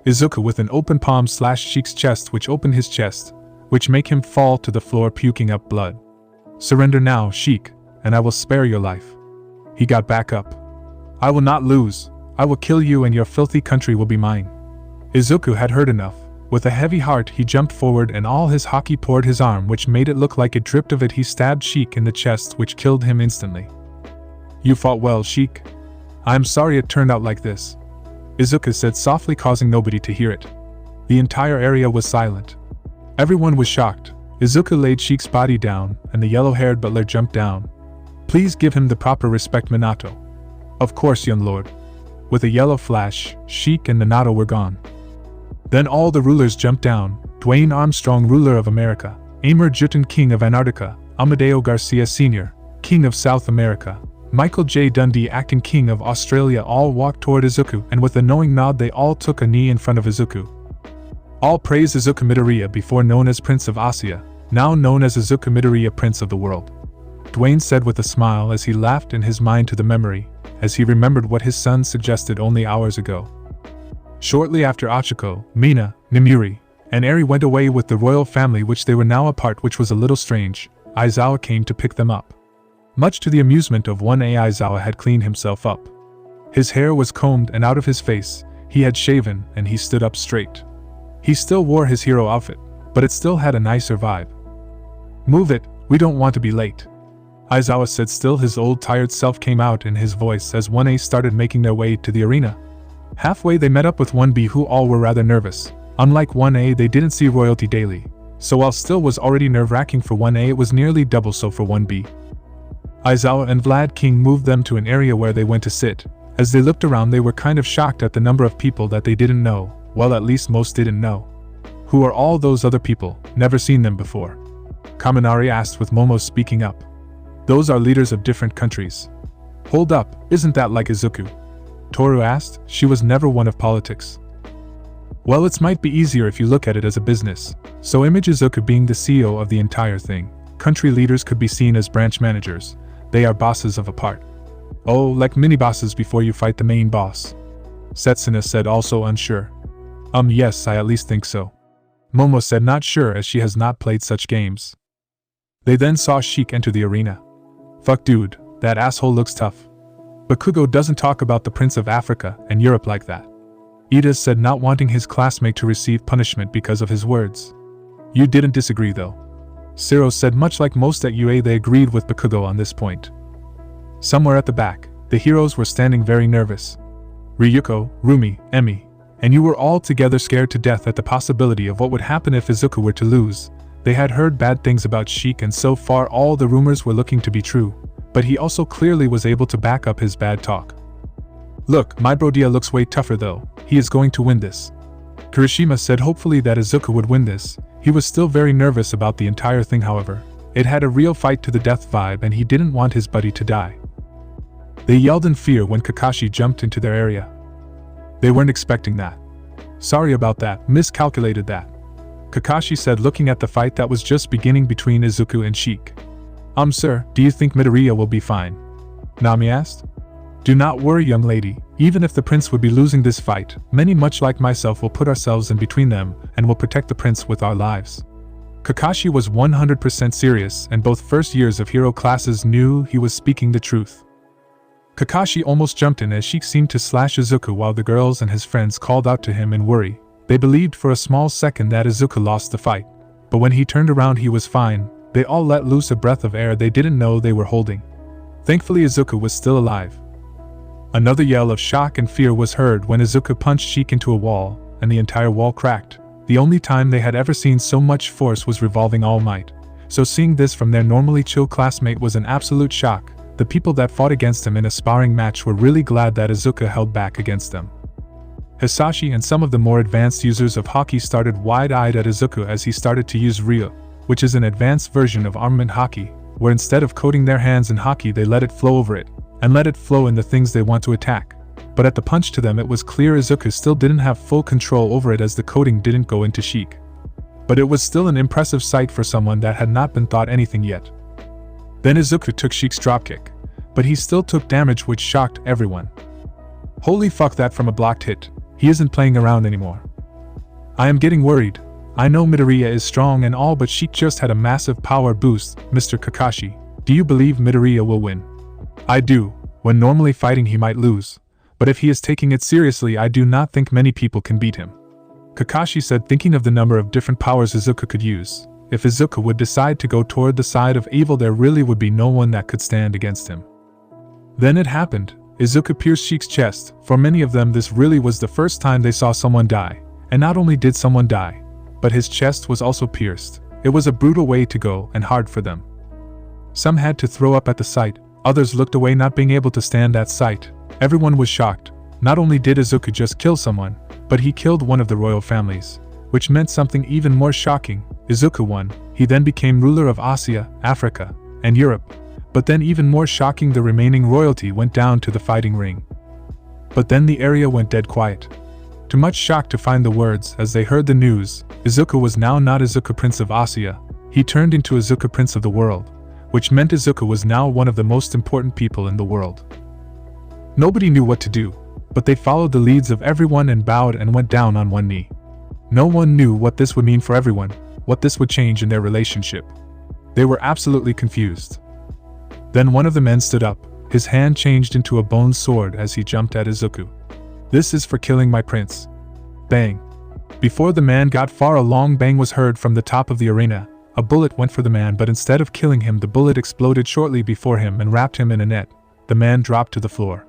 Izuku with an open palm slashed Sheik's chest, which opened his chest, which made him fall to the floor puking up blood. Surrender now, Sheik, and I will spare your life. He got back up. I will not lose. I will kill you and your filthy country will be mine. Izuku had heard enough. With a heavy heart he jumped forward and all his haki poured his arm, which made it look like it dripped of it. He stabbed Sheik in the chest, which killed him instantly. You fought well, Sheik. I am sorry it turned out like this, Izuku said softly, causing nobody to hear it. The entire area was silent. Everyone was shocked. Izuku laid Sheik's body down, and the yellow-haired butler jumped down. Please give him the proper respect, Minato. Of course, young lord. With a yellow flash, Sheik and Minato were gone. Then all the rulers jumped down: Dwayne Armstrong, ruler of America; Amir Jutin, king of Antarctica; Amadeo Garcia Sr., king of South America; Michael J. Dundee, acting king of Australia. All walked toward Izuku, and with a knowing nod they all took a knee in front of Izuku. All praised Izuku Midoriya, before known as Prince of Asia, now known as Izuku Midoriya, Prince of the World. Dwayne said with a smile as he laughed in his mind to the memory, as he remembered what his son suggested only hours ago. Shortly after, Achiko, Mina, Nimuri, and Eri went away with the royal family, which they were now apart, which was a little strange. Aizawa came to pick them up. Much to the amusement of 1A, Aizawa had cleaned himself up. His hair was combed and out of his face, he had shaven, and he stood up straight. He still wore his hero outfit, but it still had a nicer vibe. Move it, we don't want to be late, Aizawa said. Still, his old tired self came out in his voice as 1A started making their way to the arena. Halfway they met up with 1B, who all were rather nervous. Unlike 1A, they didn't see royalty daily, so while still was already nerve-wracking for 1A, it was nearly double so for 1B. Aizawa and Vlad King moved them to an area where they went to sit. As they looked around, they were kind of shocked at the number of people that they didn't know. Well, at least most didn't know. Who are all those other people? Never seen them before, Kaminari asked, with Momo speaking up. Those are leaders of different countries. Hold up, isn't that like Izuku? Toru asked. She was never one of politics. Well, it might be easier if you look at it as a business. So image Izuku being the CEO of the entire thing. Country leaders could be seen as branch managers. They are bosses of a part. Oh, like mini-bosses before you fight the main boss, Setsuna said, also unsure. Yes, I at least think so, Momo said, not sure as she has not played such games. They then saw Sheik enter the arena. Fuck dude, that asshole looks tough. Bakugo doesn't talk about the Prince of Africa and Europe like that, Ida said, not wanting his classmate to receive punishment because of his words. You didn't disagree though, Siro said. Much like most at UA, they agreed with Bakugo on this point. Somewhere at the back, the heroes were standing very nervous. Ryuko, Rumi, Emi, and you were all together scared to death at the possibility of what would happen if Izuku were to lose. They had heard bad things about Sheik, and so far all the rumors were looking to be true, but he also clearly was able to back up his bad talk. Look, my Brodia looks way tougher though, he is going to win this. Kirishima said hopefully that Izuku would win this. He was still very nervous about the entire thing however. It had a real fight to the death vibe and he didn't want his buddy to die. They yelled in fear when Kakashi jumped into their area. They weren't expecting that. Sorry about that, miscalculated that. Kakashi said looking at the fight that was just beginning between Izuku and Sheik. Sir, do you think Midoriya will be fine? Nami asked. Do not worry young lady, even if the prince would be losing this fight, many much like myself will put ourselves in between them and will protect the prince with our lives. Kakashi was 100% serious and both first years of hero classes knew he was speaking the truth. Kakashi almost jumped in as Sheik seemed to slash Izuku while the girls and his friends called out to him in worry. They believed for a small second that Izuku lost the fight, but when he turned around he was fine. They all let loose a breath of air they didn't know they were holding. Thankfully Izuku was still alive. Another yell of shock and fear was heard when Izuku punched Sheik into a wall, and the entire wall cracked. The only time they had ever seen so much force was revolving All Might. So seeing this from their normally chill classmate was an absolute shock. The people that fought against him in a sparring match were really glad that Izuku held back against them. Hisashi and some of the more advanced users of Haki started wide-eyed at Izuku as he started to use Ryu, which is an advanced version of armament Haki, where instead of coating their hands in Haki they let it flow over it, and let it flow in the things they want to attack. But at the punch to them it was clear Izuku still didn't have full control over it as the coating didn't go into Sheik. But it was still an impressive sight for someone that had not been taught anything yet. Then Izuku took Sheik's dropkick, but he still took damage which shocked everyone. Holy fuck, that from a blocked hit. He isn't playing around anymore. I am getting worried. I know Midoriya is strong and all, but Sheik just had a massive power boost. Mr. Kakashi, do you believe Midoriya will win? I do. When normally fighting he might lose, but if he is taking it seriously I do not think many people can beat him. Kakashi said, thinking of the number of different powers Izuku could use. If Izuku would decide to go toward the side of evil there really would be no one that could stand against him. Then it happened. Izuku pierced Sheik's chest. For many of them this really was the first time they saw someone die. And not only did someone die, but his chest was also pierced. It was a brutal way to go and hard for them. Some had to throw up at the sight, others looked away not being able to stand that sight. Everyone was shocked. Not only did Izuku just kill someone, but he killed one of the royal families, which meant something even more shocking. Izuku won. He then became ruler of Asia, Africa, and Europe. But then even more shocking, the remaining royalty went down to the fighting ring. But then the area went dead quiet. Too much shock to find the words as they heard the news. Izuku was now not Izuku Prince of Asia. He turned into Izuku Prince of the world, which meant Izuku was now one of the most important people in the world. Nobody knew what to do, but they followed the leads of everyone and bowed and went down on one knee. No one knew what this would mean for everyone, what this would change in their relationship. They were absolutely confused. Then one of the men stood up, his hand changed into a bone sword as he jumped at Izuku. This is for killing my prince. Bang. Before the man got far a long bang was heard from the top of the arena. A bullet went for the man but instead of killing him the bullet exploded shortly before him and wrapped him in a net. The man dropped to the floor.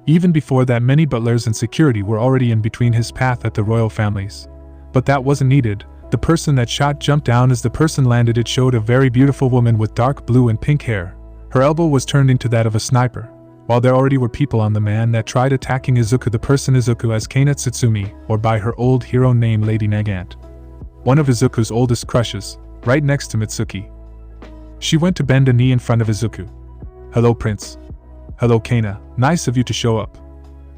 Even before that many butlers and security were already in between his path at the royal families. But that wasn't needed. The person that shot jumped down as the person landed. It showed a very beautiful woman with dark blue and pink hair. Her elbow was turned into that of a sniper. While there already were people on the man that tried attacking Izuku, the person Izuku as Kana Tsutsumi, or by her old hero name Lady Nagant. One of Izuku's oldest crushes, right next to Mitsuki. She went to bend a knee in front of Izuku. Hello Prince. Hello Kana, nice of you to show up,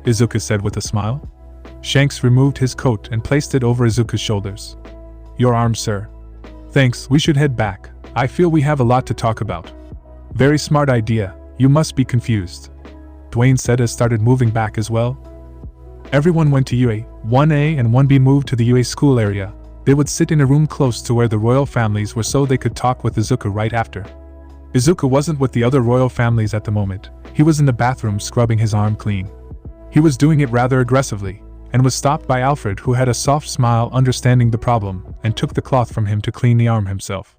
Izuku said with a smile. Shanks removed his coat and placed it over Izuku's shoulders. Your arm, sir. Thanks, we should head back. I feel we have a lot to talk about. Very smart idea, you must be confused, Dwayne said as started moving back as well. Everyone went to UA, 1A and 1B moved to the UA school area. They would sit in a room close to where the royal families were so they could talk with Izuku right after. Izuku wasn't with the other royal families at the moment. He was in the bathroom scrubbing his arm clean. He was doing it rather aggressively, and was stopped by Alfred who had a soft smile understanding the problem, and took the cloth from him to clean the arm himself.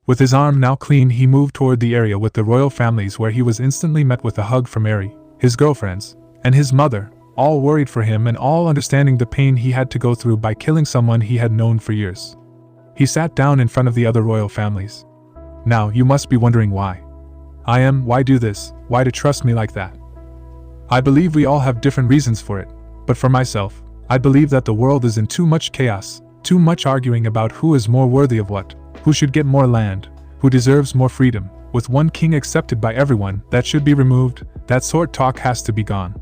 With his arm now clean he moved toward the area with the royal families where he was instantly met with a hug from Eri, his girlfriends, and his mother, all worried for him and all understanding the pain he had to go through by killing someone he had known for years. He sat down in front of the other royal families. Now you must be wondering why. Why do this, why to trust me like that? I believe we all have different reasons for it, but for myself, I believe that the world is in too much chaos, too much arguing about who is more worthy of what, who should get more land, who deserves more freedom. With one king accepted by everyone, that should be removed, that sort talk has to be gone.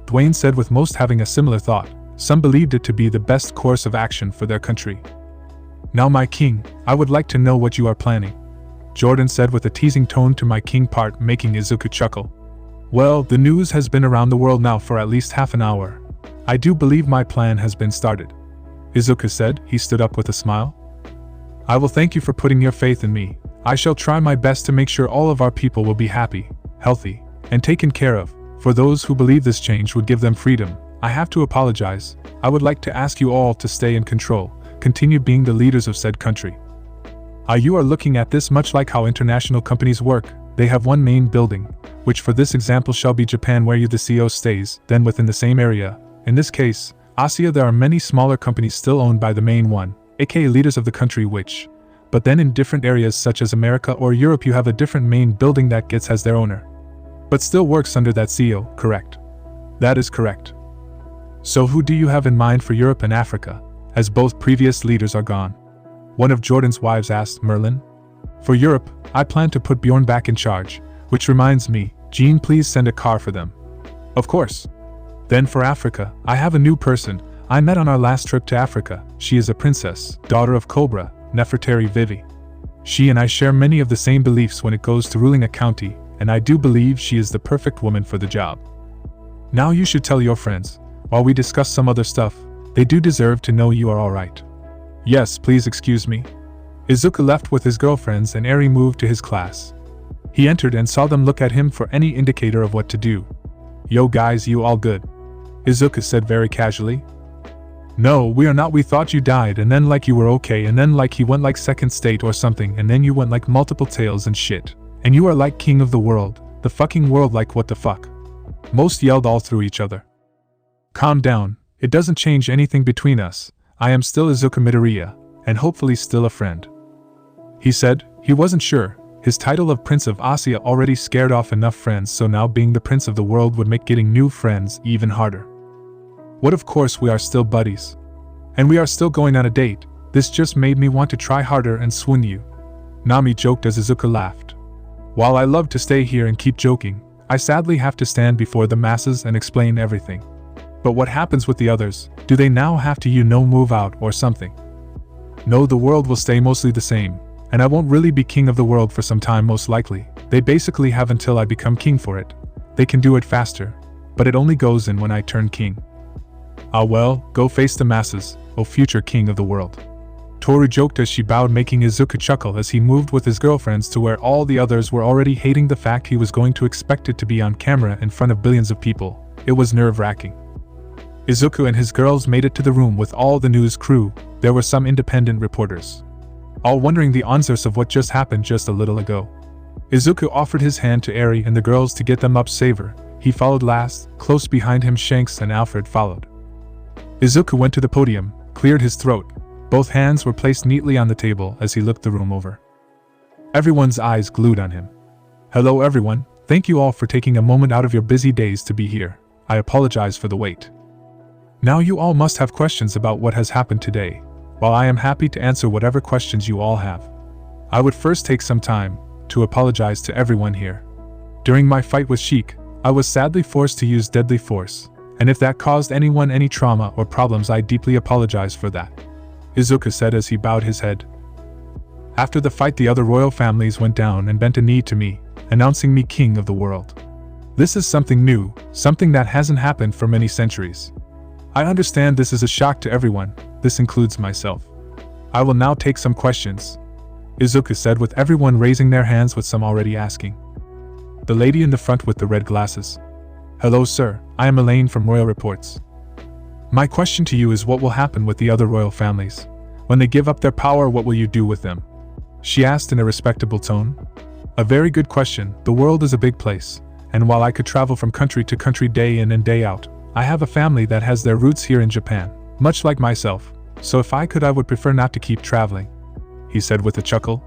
Dwayne said, with most having a similar thought. Some believed it to be the best course of action for their country. Now my king, I would like to know what you are planning, Jordan said with a teasing tone to my king part, making Izuku chuckle. Well, the news has been around the world now for at least half an hour. I do believe my plan has been started, Izuku said. He stood up with a smile. I will thank you for putting your faith in me. I shall try my best to make sure all of our people will be happy, healthy, and taken care of. For those who believe this change would give them freedom, I have to apologize. I would like to ask you all to stay in control, continue being the leaders of said country. You are looking at this much like how international companies work. They have one main building, which for this example shall be Japan, where you the CEO stays, then within the same area. In this case, Asia, there are many smaller companies still owned by the main one, aka leaders of the country, but then in different areas such as America or Europe you have a different main building that gets as their owner, but still works under that CEO, correct? That is correct. So who do you have in mind for Europe and Africa, as both previous leaders are gone? One of Jordan's wives asked Merlin. For Europe, I plan to put Bjorn back in charge, which reminds me, Jean, please send a car for them. Of course. Then for Africa, I have a new person I met on our last trip to Africa. She is a princess, daughter of Cobra, Nefertari Vivi. She and I share many of the same beliefs when it goes to ruling a county, and I do believe she is the perfect woman for the job. Now you should tell your friends, while we discuss some other stuff, they do deserve to know you are alright. Yes, please excuse me. Izuku left with his girlfriends and Eri moved to his class. He entered and saw them look at him for any indicator of what to do. Yo guys, you all good? Izuku said very casually. No, we are not. We thought you died and then like you were okay and then like he went like second state or something and then you went like multiple tails and shit. And you are like king of the world, the fucking world, like what the fuck? Most yelled all through each other. Calm down, it doesn't change anything between us. I am still Izuku Midoriya, and hopefully still a friend. He said. He wasn't sure. His title of Prince of Asia already scared off enough friends, so now being the Prince of the world would make getting new friends even harder. What, of course we are still buddies. And we are still going on a date. This just made me want to try harder and swoon you. Nami joked as Izuku laughed. While I love to stay here and keep joking, I sadly have to stand before the masses and explain everything. But what happens with the others? Do they now have to move out or something? No, the world will stay mostly the same, and I won't really be king of the world for some time most likely. They basically have until I become king for it. They can do it faster, but it only goes in when I turn king. Ah well, go face the masses, O future king of the world. Toru joked as she bowed, making Izuku chuckle as he moved with his girlfriends to where all the others were already hating the fact he was going to expect it to be on camera in front of billions of people. It was nerve-wracking. Izuku and his girls made it to the room with all the news crew. There were some independent reporters, all wondering the answers of what just happened just a little ago. Izuku offered his hand to Eri and the girls to get them up saver. He followed last. Close behind him Shanks and Alfred followed. Izuku went to the podium, cleared his throat. Both hands were placed neatly on the table as he looked the room over. Everyone's eyes glued on him. Hello everyone, thank you all for taking a moment out of your busy days to be here. I apologize for the wait. Now you all must have questions about what has happened today. While I am happy to answer whatever questions you all have, I would first take some time to apologize to everyone here. During my fight with Sheik, I was sadly forced to use deadly force, and if that caused anyone any trauma or problems, I deeply apologize for that, Izuku said as he bowed his head. After the fight, the other royal families went down and bent a knee to me, announcing me king of the world. This is something new, something that hasn't happened for many centuries. I understand this is a shock to everyone, this includes myself. I will now take some questions, Izuku said with everyone raising their hands with some already asking. The lady in the front with the red glasses. Hello sir, I am Elaine from Royal Reports. My question to you is, what will happen with the other royal families? When they give up their power, what will you do with them? She asked in a respectable tone. A very good question. The world is a big place, and while I could travel from country to country day in and day out, I have a family that has their roots here in Japan, much like myself, so if I could I would prefer not to keep traveling, he said with a chuckle.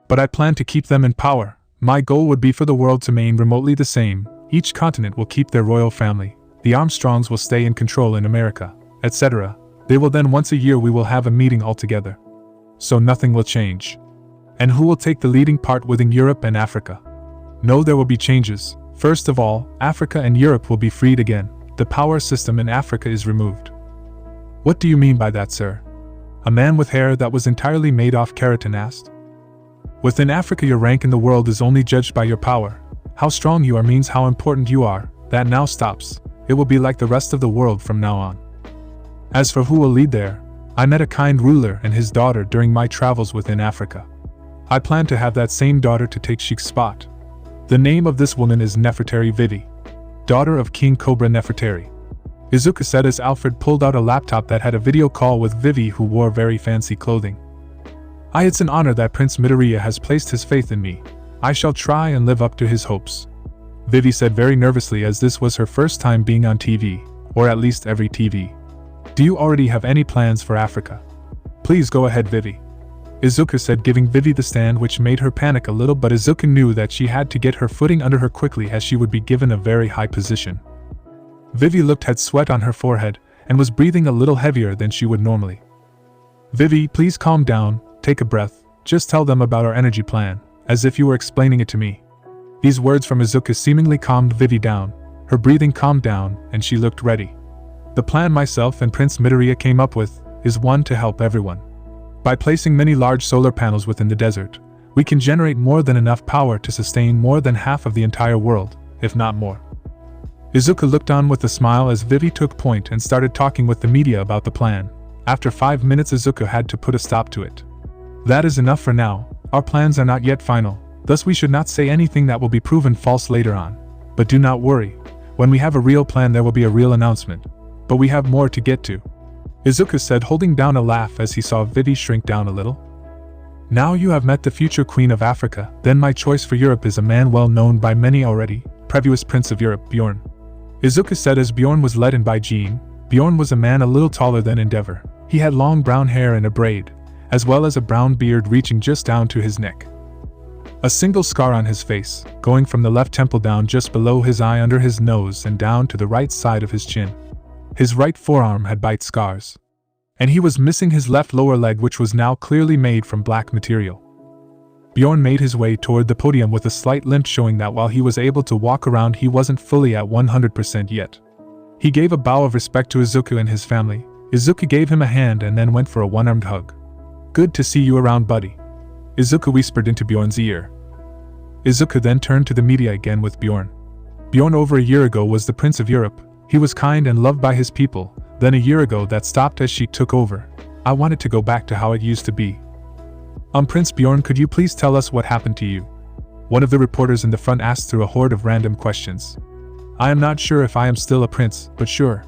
But I plan to keep them in power. My goal would be for the world to remain remotely the same, Each continent will keep their royal family, the Armstrongs will stay in control in America, etc. They will then once a year we will have a meeting all together. So nothing will change. And who will take the leading part within Europe and Africa? No, there will be changes. First of all, Africa and Europe will be freed again. The power system in Africa is removed. What do you mean by that, sir? A man with hair that was entirely made off keratin asked. Within Africa your rank in the world is only judged by your power. How strong you are means how important you are. That now stops. It will be like the rest of the world from now on. As for who will lead there, I met a kind ruler and his daughter during my travels within Africa. I plan to have that same daughter to take Sheik's spot. The name of this woman is Nefertari Vivi, daughter of King Cobra Nefertari. Izuku said as Alfred pulled out a laptop that had a video call with Vivi who wore very fancy clothing. It's an honor that Prince Midoriya has placed his faith in me. I shall try and live up to his hopes. Vivi said very nervously as this was her first time being on TV, or at least every TV. Do you already have any plans for Africa? Please go ahead, Vivi. Izuku said, giving Vivi the stand, which made her panic a little, but Izuku knew that she had to get her footing under her quickly as she would be given a very high position. Vivi had sweat on her forehead and was breathing a little heavier than she would normally. Vivi, please calm down, take a breath, just tell them about our energy plan, as if you were explaining it to me. These words from Izuku seemingly calmed Vivi down, her breathing calmed down, and she looked ready. The plan myself and Prince Midoriya came up with is one to help everyone. By placing many large solar panels within the desert, we can generate more than enough power to sustain more than half of the entire world, if not more. Izuku looked on with a smile as Vivi took point and started talking with the media about the plan. After 5 minutes Izuku had to put a stop to it. That is enough for now, our plans are not yet final, thus we should not say anything that will be proven false later on. But do not worry, when we have a real plan there will be a real announcement. But we have more to get to. Izuku said, holding down a laugh as he saw Vivi shrink down a little. Now you have met the future Queen of Africa, then my choice for Europe is a man well known by many already, previous Prince of Europe, Bjorn. Izuku said as Bjorn was led in by Jean. Bjorn was a man a little taller than Endeavor. He had long brown hair in a braid, as well as a brown beard reaching just down to his neck. A single scar on his face, going from the left temple down just below his eye under his nose and down to the right side of his chin. His right forearm had bite scars. And he was missing his left lower leg, which was now clearly made from black material. Bjorn made his way toward the podium with a slight limp, showing that while he was able to walk around he wasn't fully at 100% yet. He gave a bow of respect to Izuku and his family. Izuku gave him a hand and then went for a one-armed hug. Good to see you around, buddy. Izuku whispered into Bjorn's ear. Izuku then turned to the media again with Bjorn. Bjorn over a year ago was the Prince of Europe. He was kind and loved by his people. Then a year ago that stopped as she took over. I wanted to go back to how it used to be. Prince Bjorn, could you please tell us what happened to you? One of the reporters in the front asked through a horde of random questions. I am not sure if I am still a prince, but sure.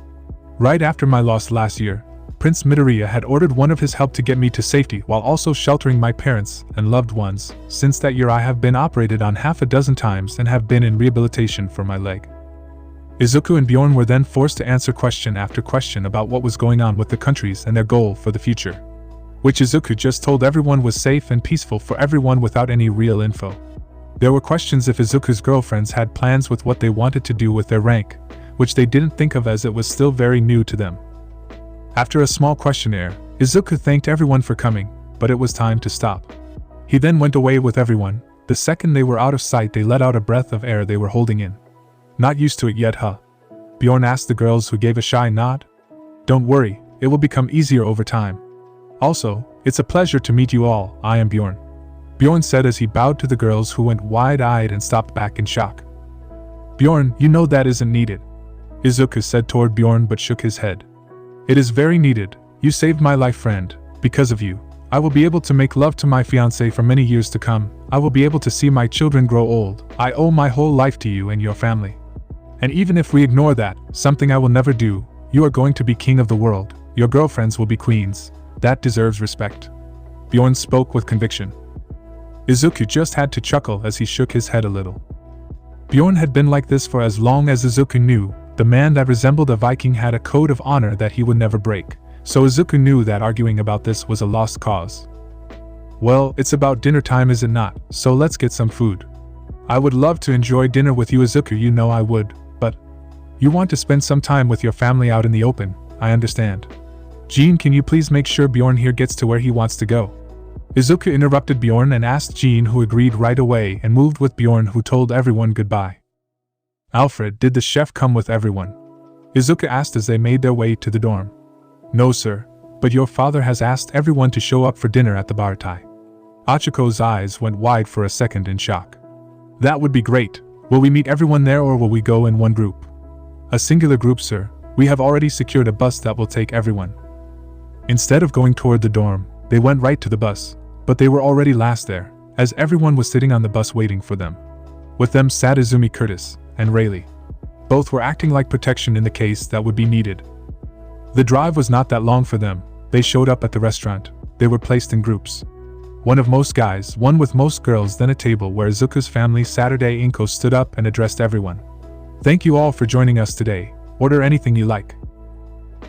Right after my loss last year, Prince Midoriya had ordered one of his help to get me to safety while also sheltering my parents and loved ones. Since that year I have been operated on half a dozen times and have been in rehabilitation for my leg. Izuku and Bjorn were then forced to answer question after question about what was going on with the countries and their goal for the future. Which Izuku just told everyone was safe and peaceful for everyone without any real info. There were questions if Izuku's girlfriends had plans with what they wanted to do with their rank, which they didn't think of as it was still very new to them. After a small questionnaire, Izuku thanked everyone for coming, but it was time to stop. He then went away with everyone. The second they were out of sight they let out a breath of air they were holding in. Not used to it yet, huh? Bjorn asked the girls, who gave a shy nod. Don't worry, it will become easier over time. Also, it's a pleasure to meet you all, I am Bjorn. Bjorn said as he bowed to the girls, who went wide-eyed and stopped back in shock. Bjorn, you know that isn't needed. Izuku said toward Bjorn but shook his head. It is very needed. You saved my life, friend. Because of you, I will be able to make love to my fiancé for many years to come. I will be able to see my children grow old. I owe my whole life to you and your family. And even if we ignore that, something I will never do, you are going to be king of the world. Your girlfriends will be queens. That deserves respect. Bjorn spoke with conviction. Izuku just had to chuckle as he shook his head a little. Bjorn had been like this for as long as Izuku knew. The man that resembled a Viking had a code of honor that he would never break, so Izuku knew that arguing about this was a lost cause. Well, it's about dinner time, is it not? So let's get some food. I would love to enjoy dinner with you, Izuku, you know I would, but you want to spend some time with your family out in the open, I understand. Jean, can you please make sure Bjorn here gets to where he wants to go? Izuku interrupted Bjorn and asked Jean, who agreed right away and moved with Bjorn, who told everyone goodbye. Alfred, did the chef come with everyone? Izuku asked as they made their way to the dorm. No, sir, but your father has asked everyone to show up for dinner at the bar. Achiko's eyes went wide for a second in shock. That would be great. Will we meet everyone there or will we go in one group? A singular group, sir. We have already secured a bus that will take everyone. Instead of going toward the dorm, they went right to the bus, but they were already last there, as everyone was sitting on the bus waiting for them. With them sat Izumi Curtis and Rayleigh. Both were acting like protection in the case that would be needed. The drive was not that long for them. They showed up at the restaurant. They were placed in groups. One of most guys, one with most girls, then a table where Izuku's family Saturday Inko stood up and addressed everyone. Thank you all for joining us today. Order anything you like.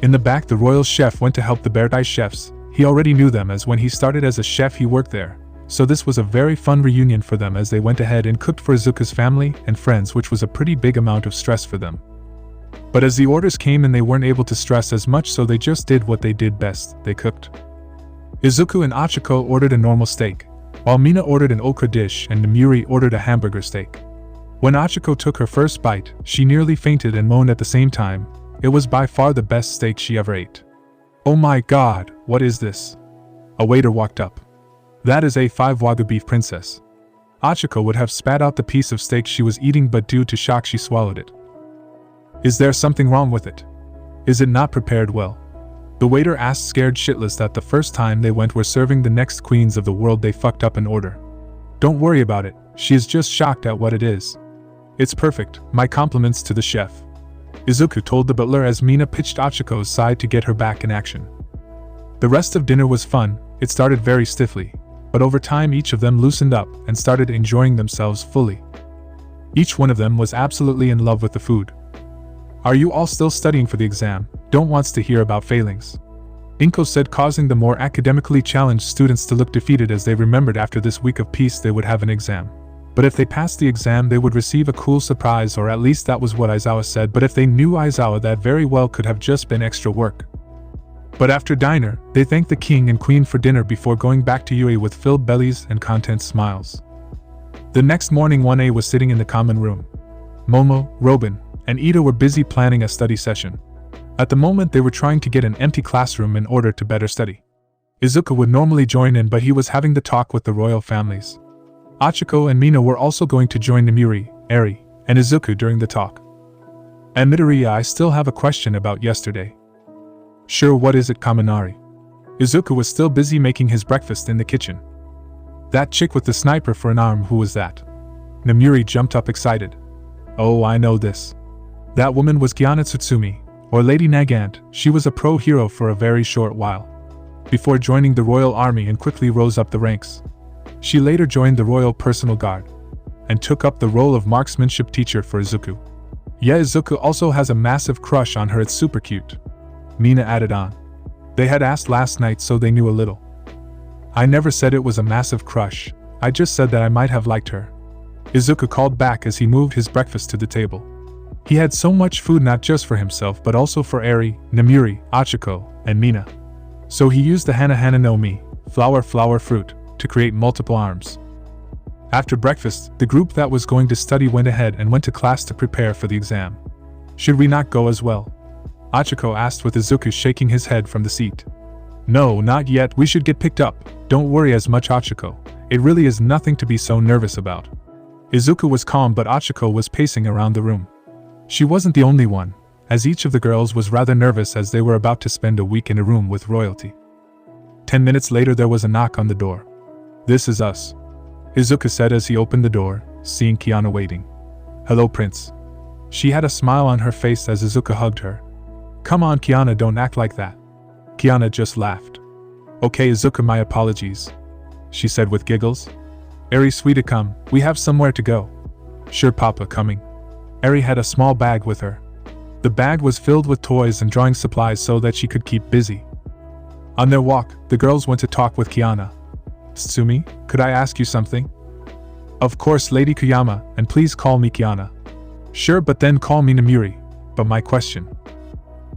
In the back, the royal chef went to help the Berdai chefs. He already knew them, as when he started as a chef he worked there. So this was a very fun reunion for them as they went ahead and cooked for Izuku's family and friends, which was a pretty big amount of stress for them. But as the orders came in, they weren't able to stress as much, so they just did what they did best, they cooked. Izuku and Achiko ordered a normal steak, while Mina ordered an okra dish and Namuri ordered a hamburger steak. When Achiko took her first bite, she nearly fainted and moaned at the same time. It was by far the best steak she ever ate. Oh my god, what is this? A waiter walked up. That is A5 Wagyu beef, princess. Achiko would have spat out the piece of steak she was eating, but due to shock she swallowed it. Is there something wrong with it? Is it not prepared well? The waiter asked, scared shitless that the first time they went were serving the next queens of the world they fucked up an order. Don't worry about it, she is just shocked at what it is. It's perfect, my compliments to the chef. Izuku told the butler as Mina pitched Achiko's side to get her back in action. The rest of dinner was fun. It started very stiffly, but over time each of them loosened up and started enjoying themselves fully. Each one of them was absolutely in love with the food. Are you all still studying for the exam? Don't wants to hear about failings. Inko said, causing the more academically challenged students to look defeated as they remembered after this week of peace they would have an exam. But if they passed the exam they would receive a cool surprise, or at least that was what Aizawa said, but if they knew Aizawa that very well could have just been extra work. But after diner, they thanked the king and queen for dinner before going back to UA with filled bellies and content smiles. The next morning 1A was sitting in the common room. Momo, Robin, and Ida were busy planning a study session. At the moment they were trying to get an empty classroom in order to better study. Izuku would normally join in, but he was having the talk with the royal families. Achiko and Mina were also going to join Namuri, Eri, and Izuku during the talk. And Midoriya, I still have a question about yesterday. Sure, what is it, Kaminari? Izuku was still busy making his breakfast in the kitchen. That chick with the sniper for an arm, who was that? Namuri jumped up excited. Oh, I know this. That woman was Gianna Tsutsumi, or Lady Nagant. She was a pro hero for a very short while, before joining the royal army and quickly rose up the ranks. She later joined the royal personal guard, and took up the role of marksmanship teacher for Izuku. Yeah, Izuku also has a massive crush on her, it's super cute. Mina added on. They had asked last night, so they knew a little. I never said it was a massive crush, I just said that I might have liked her. Izuku called back as he moved his breakfast to the table. He had so much food, not just for himself but also for Eri, Namuri, Achiko, and Mina. So he used the Hana no Mi, flower fruit, to create multiple arms. After breakfast, the group that was going to study went ahead and went to class to prepare for the exam. Should we not go as well? Achiko asked, with Izuku shaking his head from the seat. No, not yet, we should get picked up. Don't worry as much, Achiko. It really is nothing to be so nervous about. Izuku was calm, but Achiko was pacing around the room. She wasn't the only one, as each of the girls was rather nervous as they were about to spend a week in a room with royalty. 10 minutes later there was a knock on the door. This is us, Izuku said as he opened the door, seeing Kiana waiting. Hello, Prince. She had a smile on her face as Izuku hugged her. Come on, Kiana, don't act like that. Kiana just laughed. Okay, Izuku, my apologies, she said with giggles. Eri, sweetie, come, we have somewhere to go. Sure, Papa, coming. Eri had a small bag with her. The bag was filled with toys and drawing supplies so that she could keep busy. On their walk, the girls went to talk with Kiana. Tsumi, could I ask you something? Of course, Lady Kuyama, and please call me Kiana. Sure, but then call me Namuri. But my question.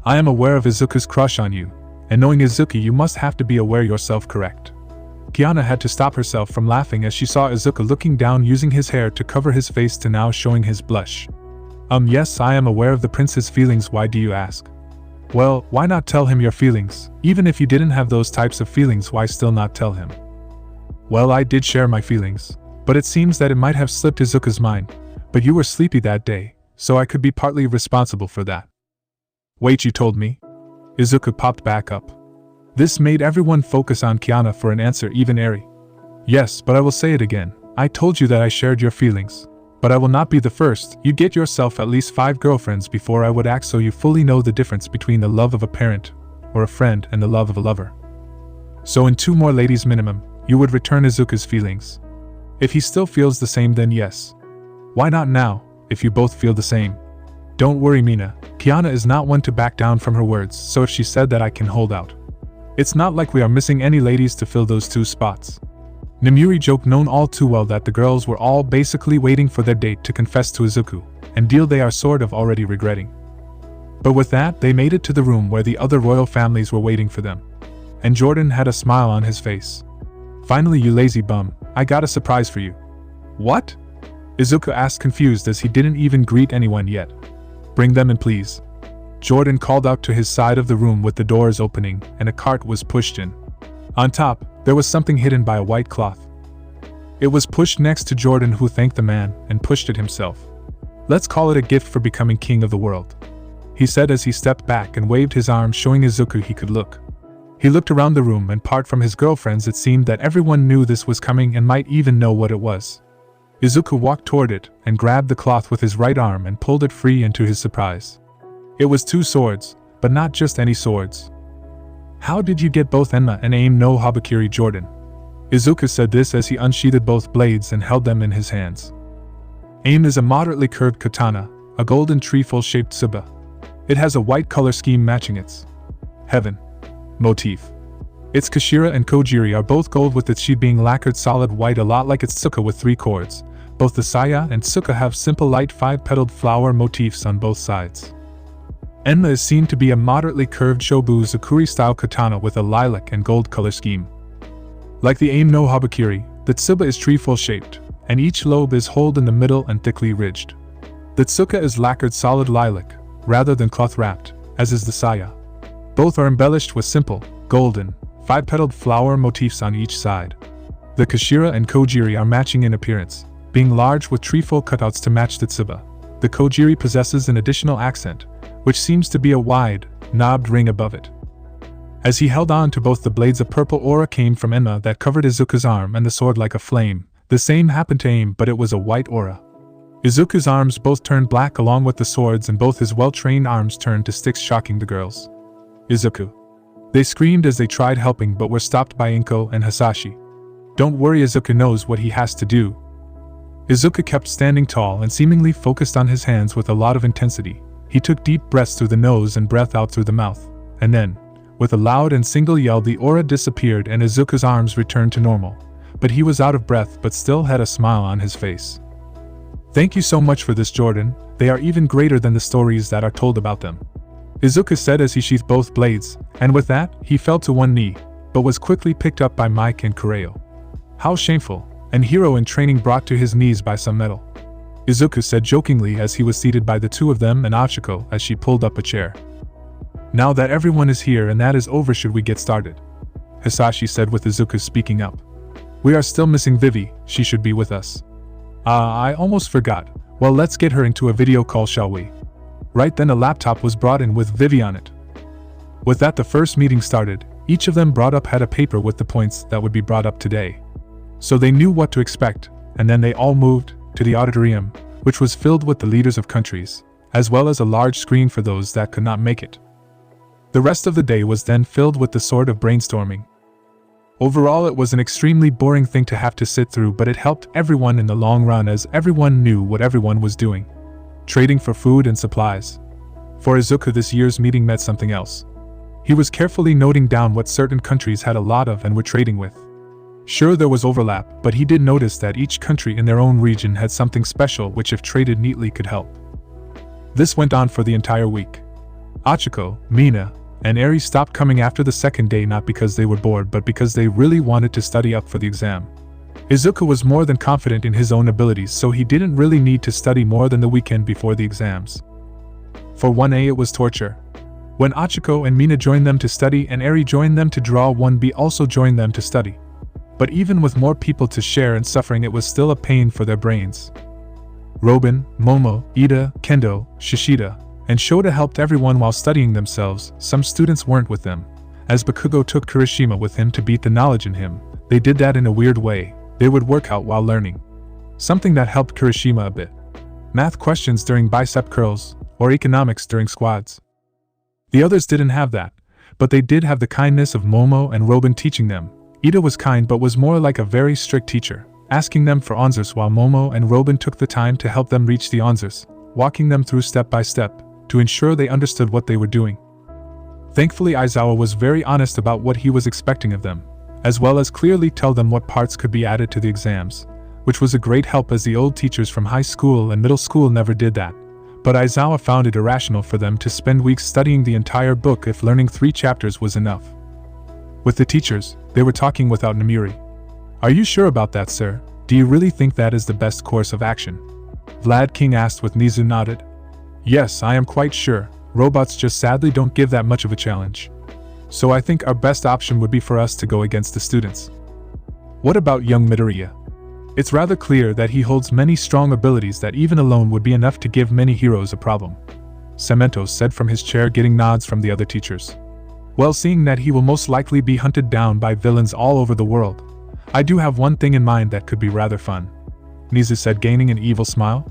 I am aware of Izuku's crush on you, and knowing Izuku you must have to be aware yourself, correct? Kiana had to stop herself from laughing as she saw Izuku looking down using his hair to cover his face to now showing his blush. Yes, I am aware of the prince's feelings, why do you ask? Well, why not tell him your feelings? Even if you didn't have those types of feelings, why still not tell him? Well, I did share my feelings, but it seems that it might have slipped Izuku's mind, but you were sleepy that day, so I could be partly responsible for that. Wait, you told me? Izuku popped back up. This made everyone focus on Kiana for an answer, even Eri. Yes, but I will say it again. I told you that I shared your feelings. But I will not be the first. You get yourself at least 5 girlfriends before I would act, so you fully know the difference between the love of a parent or a friend and the love of a lover. So in 2 more ladies minimum, you would return Izuku's feelings. If he still feels the same, then yes. Why not now, if you both feel the same? Don't worry, Mina. Kiana is not one to back down from her words, so if she said that, I can hold out. It's not like we are missing any ladies to fill those 2 spots. Namuri joked, known all too well that the girls were all basically waiting for their date to confess to Izuku, and deal they are sort of already regretting. But with that, they made it to the room where the other royal families were waiting for them. And Jordan had a smile on his face. Finally, you lazy bum, I got a surprise for you. What? Izuku asked, confused as he didn't even greet anyone yet. Bring them in, please. Jordan called out to his side of the room with the doors opening, and a cart was pushed in. On top, there was something hidden by a white cloth. It was pushed next to Jordan, who thanked the man and pushed it himself. Let's call it a gift for becoming king of the world, he said as he stepped back and waved his arm, showing Izuku he could look. He looked around the room, and apart from his girlfriends, it seemed that everyone knew this was coming and might even know what it was. Izuku walked toward it and grabbed the cloth with his right arm and pulled it free, and to his surprise, it was 2 swords, but not just any swords. How did you get both Enma and Aim no Habakiri, Jordan? Izuku said this as he unsheathed both blades and held them in his hands. Aim is a moderately curved katana, a golden trefoil-shaped tsuba. It has a white color scheme matching its heaven motif. Its kashira and kojiri are both gold, with its sheath being lacquered solid white, a lot like its tsuka with 3 cords. Both the saya and tsuka have simple light 5-petaled flower motifs on both sides. Enma is seen to be a moderately curved shobu zakuri-style katana with a lilac and gold color scheme. Like the Aim no Habakiri, the tsuba is trefoil-shaped, and each lobe is holed in the middle and thickly ridged. The tsuka is lacquered solid lilac, rather than cloth-wrapped, as is the saya. Both are embellished with simple, golden, 5-petaled flower motifs on each side. The kashira and kojiri are matching in appearance, being large with trefoil cutouts to match the tsuba. The kojiri possesses an additional accent, which seems to be a wide, knobbed ring above it. As he held on to both the blades, a purple aura came from Enma that covered Izuku's arm and the sword like a flame. The same happened to Aim, but it was a white aura. Izuku's arms both turned black along with the swords, and both his well-trained arms turned to sticks, shocking the girls. Izuku. They screamed as they tried helping but were stopped by Inko and Hasashi. Don't worry, Izuku knows what he has to do. Izuku kept standing tall and seemingly focused on his hands with a lot of intensity. He took deep breaths through the nose and breath out through the mouth, and then, with a loud and single yell, the aura disappeared and Izuku's arms returned to normal. But he was out of breath but still had a smile on his face. Thank you so much for this, Jordan. They are even greater than the stories that are told about them, Izuku said as he sheathed both blades, and with that, he fell to one knee, but was quickly picked up by Mike and Kureo. How shameful, an hero in training brought to his knees by some metal, Izuku said jokingly as he was seated by the 2 of them and Achiko as she pulled up a chair. Now that everyone is here and that is over, should we get started? Hasashi said with Izuku speaking up. We are still missing Vivi, she should be with us. I almost forgot. Well, let's get her into a video call, shall we? Right then a laptop was brought in with Vivi on it. With that, the first meeting started. Each of them brought up had a paper with the points that would be brought up today. So they knew what to expect, and then they all moved to the auditorium, which was filled with the leaders of countries, as well as a large screen for those that could not make it. The rest of the day was then filled with the sort of brainstorming. Overall, it was an extremely boring thing to have to sit through, but it helped everyone in the long run as everyone knew what everyone was doing. Trading for food and supplies. For Izuku, this year's meeting meant something else. He was carefully noting down what certain countries had a lot of and were trading with. Sure, there was overlap, but he did notice that each country in their own region had something special which, if traded neatly, could help. This went on for the entire week. Achiko, Mina, and Eri stopped coming after the second day, not because they were bored but because they really wanted to study up for the exam. Izuku was more than confident in his own abilities, so he didn't really need to study more than the weekend before the exams. For 1A it was torture. When Achiko and Mina joined them to study and Eri joined them to draw, 1B also joined them to study. But even with more people to share in suffering, it was still a pain for their brains. Robin, Momo, Ida, Kendo, Shishida, and Shota helped everyone while studying themselves. Some students weren't with them, as Bakugo took Kirishima with him to beat the knowledge in him. They did that in a weird way. They would work out while learning. Something that helped Kirishima a bit. Math questions during bicep curls, or economics during squads. The others didn't have that, but they did have the kindness of Momo and Robin teaching them. Ida was kind but was more like a very strict teacher, asking them for answers while Momo and Robin took the time to help them reach the answers, walking them through step by step, to ensure they understood what they were doing. Thankfully, Aizawa was very honest about what he was expecting of them, as well as clearly tell them what parts could be added to the exams, which was a great help as the old teachers from high school and middle school never did that. But Aizawa found it irrational for them to spend weeks studying the entire book if learning 3 chapters was enough. With the teachers, they were talking without Namiri. "Are you sure about that, sir? Do you really think that is the best course of action?" Vlad King asked with Nizu nodded. "Yes, I am quite sure. Robots just sadly don't give that much of a challenge. So I think our best option would be for us to go against the students." "What about young Midoriya? It's rather clear that he holds many strong abilities that even alone would be enough to give many heroes a problem," Cemento said from his chair, getting nods from the other teachers. "Well, seeing that he will most likely be hunted down by villains all over the world, I do have one thing in mind that could be rather fun," Nizu said, gaining an evil smile.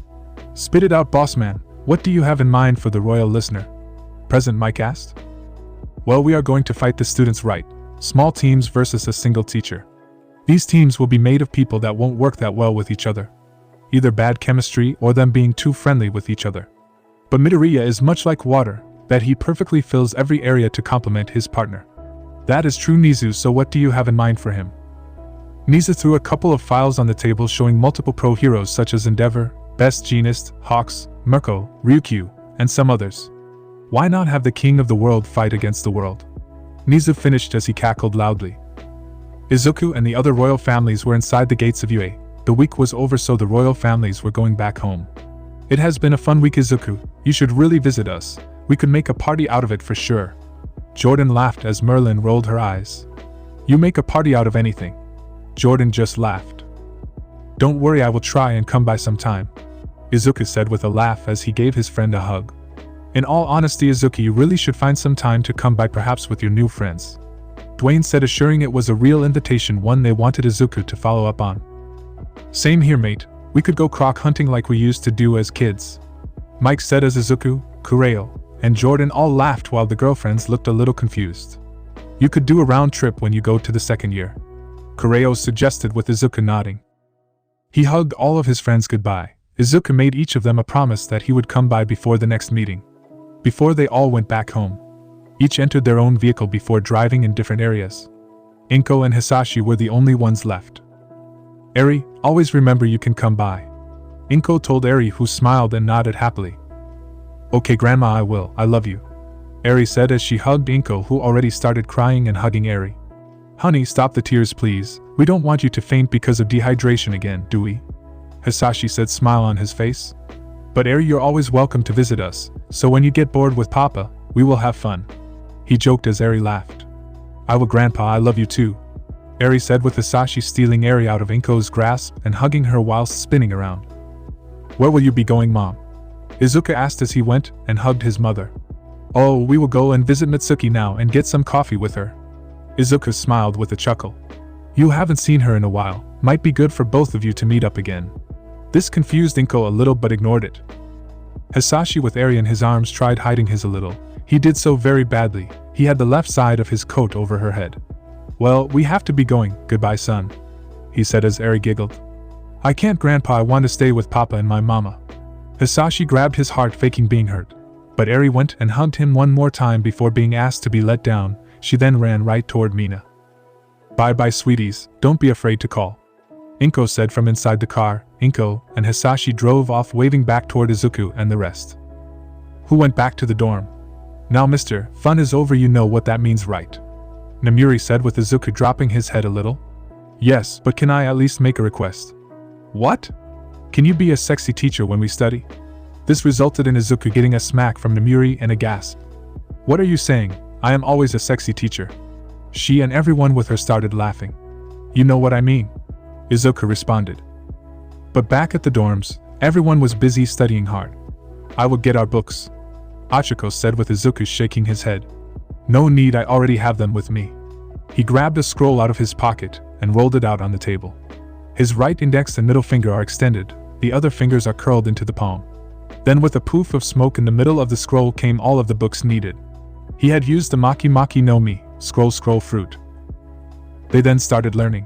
"Spit it out, boss man. What do you have in mind for the royal listener?" President Mike asked. "Well, we are going to fight the students right. Small teams versus a single teacher. These teams will be made of people that won't work that well with each other. Either bad chemistry or them being too friendly with each other. But Midoriya is much like water, that he perfectly fills every area to complement his partner." "That is true, Nizu, so what do you have in mind for him?" Nizu threw a couple of files on the table showing multiple pro heroes such as Endeavor, Best Jeanist, Hawks, Mirko, Ryukyu, and some others. "Why not have the king of the world fight against the world?" Nizu finished as he cackled loudly. Izuku and the other royal families were inside the gates of UA. The week was over, so the royal families were going back home. "It has been a fun week, Izuku. You should really visit us. We could make a party out of it for sure." Jordan laughed as Merlin rolled her eyes. "You make a party out of anything." Jordan just laughed. "Don't worry, I will try and come by sometime," Izuku said with a laugh as he gave his friend a hug. "In all honesty, Izuku, you really should find some time to come by, perhaps with your new friends," Dwayne said, assuring it was a real invitation, one they wanted Izuku to follow up on. "Same here, mate. We could go croc hunting like we used to do as kids," Mike said as Izuku, Kureo, and Jordan all laughed while the girlfriends looked a little confused. "You could do a round trip when you go to the second year," Kureo suggested with Izuku nodding. He hugged all of his friends goodbye. Izuku made each of them a promise that he would come by before the next meeting. Before they all went back home, each entered their own vehicle before driving in different areas. Inko and Hisashi were the only ones left. "Eri, always remember you can come by," Inko told Eri, who smiled and nodded happily. "Okay, Grandma, I will. I love you," Eri said as she hugged Inko, who already started crying and hugging Eri. "Honey, stop the tears, please. We don't want you to faint because of dehydration again, do we?" Hisashi said, smile on his face. "But Eri, you're always welcome to visit us, so when you get bored with Papa, we will have fun," he joked as Eri laughed. "I will, Grandpa, I love you too," Eri said, with Hisashi stealing Eri out of Inko's grasp and hugging her whilst spinning around. "Where will you be going, Mom?" Izuku asked as he went and hugged his mother. "Oh, we will go and visit Mitsuki now and get some coffee with her." Izuku smiled with a chuckle. "You haven't seen her in a while. Might be good for both of you to meet up again." This confused Inko a little but ignored it. Hisashi, with Eri in his arms, tried hiding his a little. He did so very badly. He had the left side of his coat over her head. "Well, we have to be going. Goodbye, son," he said as Eri giggled. "I can't, Grandpa. I want to stay with Papa and my mama." Hisashi grabbed his heart, faking being hurt. But Eri went and hugged him one more time before being asked to be let down. She then ran right toward Mina. Bye-bye sweeties, don't be afraid to call. Inko said from inside the car. Inko and Hisashi drove off waving back toward Izuku and the rest, who went back to the dorm. Now mister, fun is over, you know what that means, right? Namuri said with Izuku dropping his head a little. Yes, but can I at least make a request? What? Can you be a sexy teacher when we study? This resulted in Izuku getting a smack from Namuri and a gasp. What are you saying? I am always a sexy teacher. She and everyone with her started laughing. You know what I mean? Izuku responded. But back at the dorms, everyone was busy studying hard. I will get our books, Achiko said with Izuku shaking his head. No need, I already have them with me. He grabbed a scroll out of his pocket and rolled it out on the table. His right index and middle finger are extended, the other fingers are curled into the palm. Then with a poof of smoke in the middle of the scroll came all of the books needed. He had used the Maki Maki no Mi, scroll fruit. They then started learning.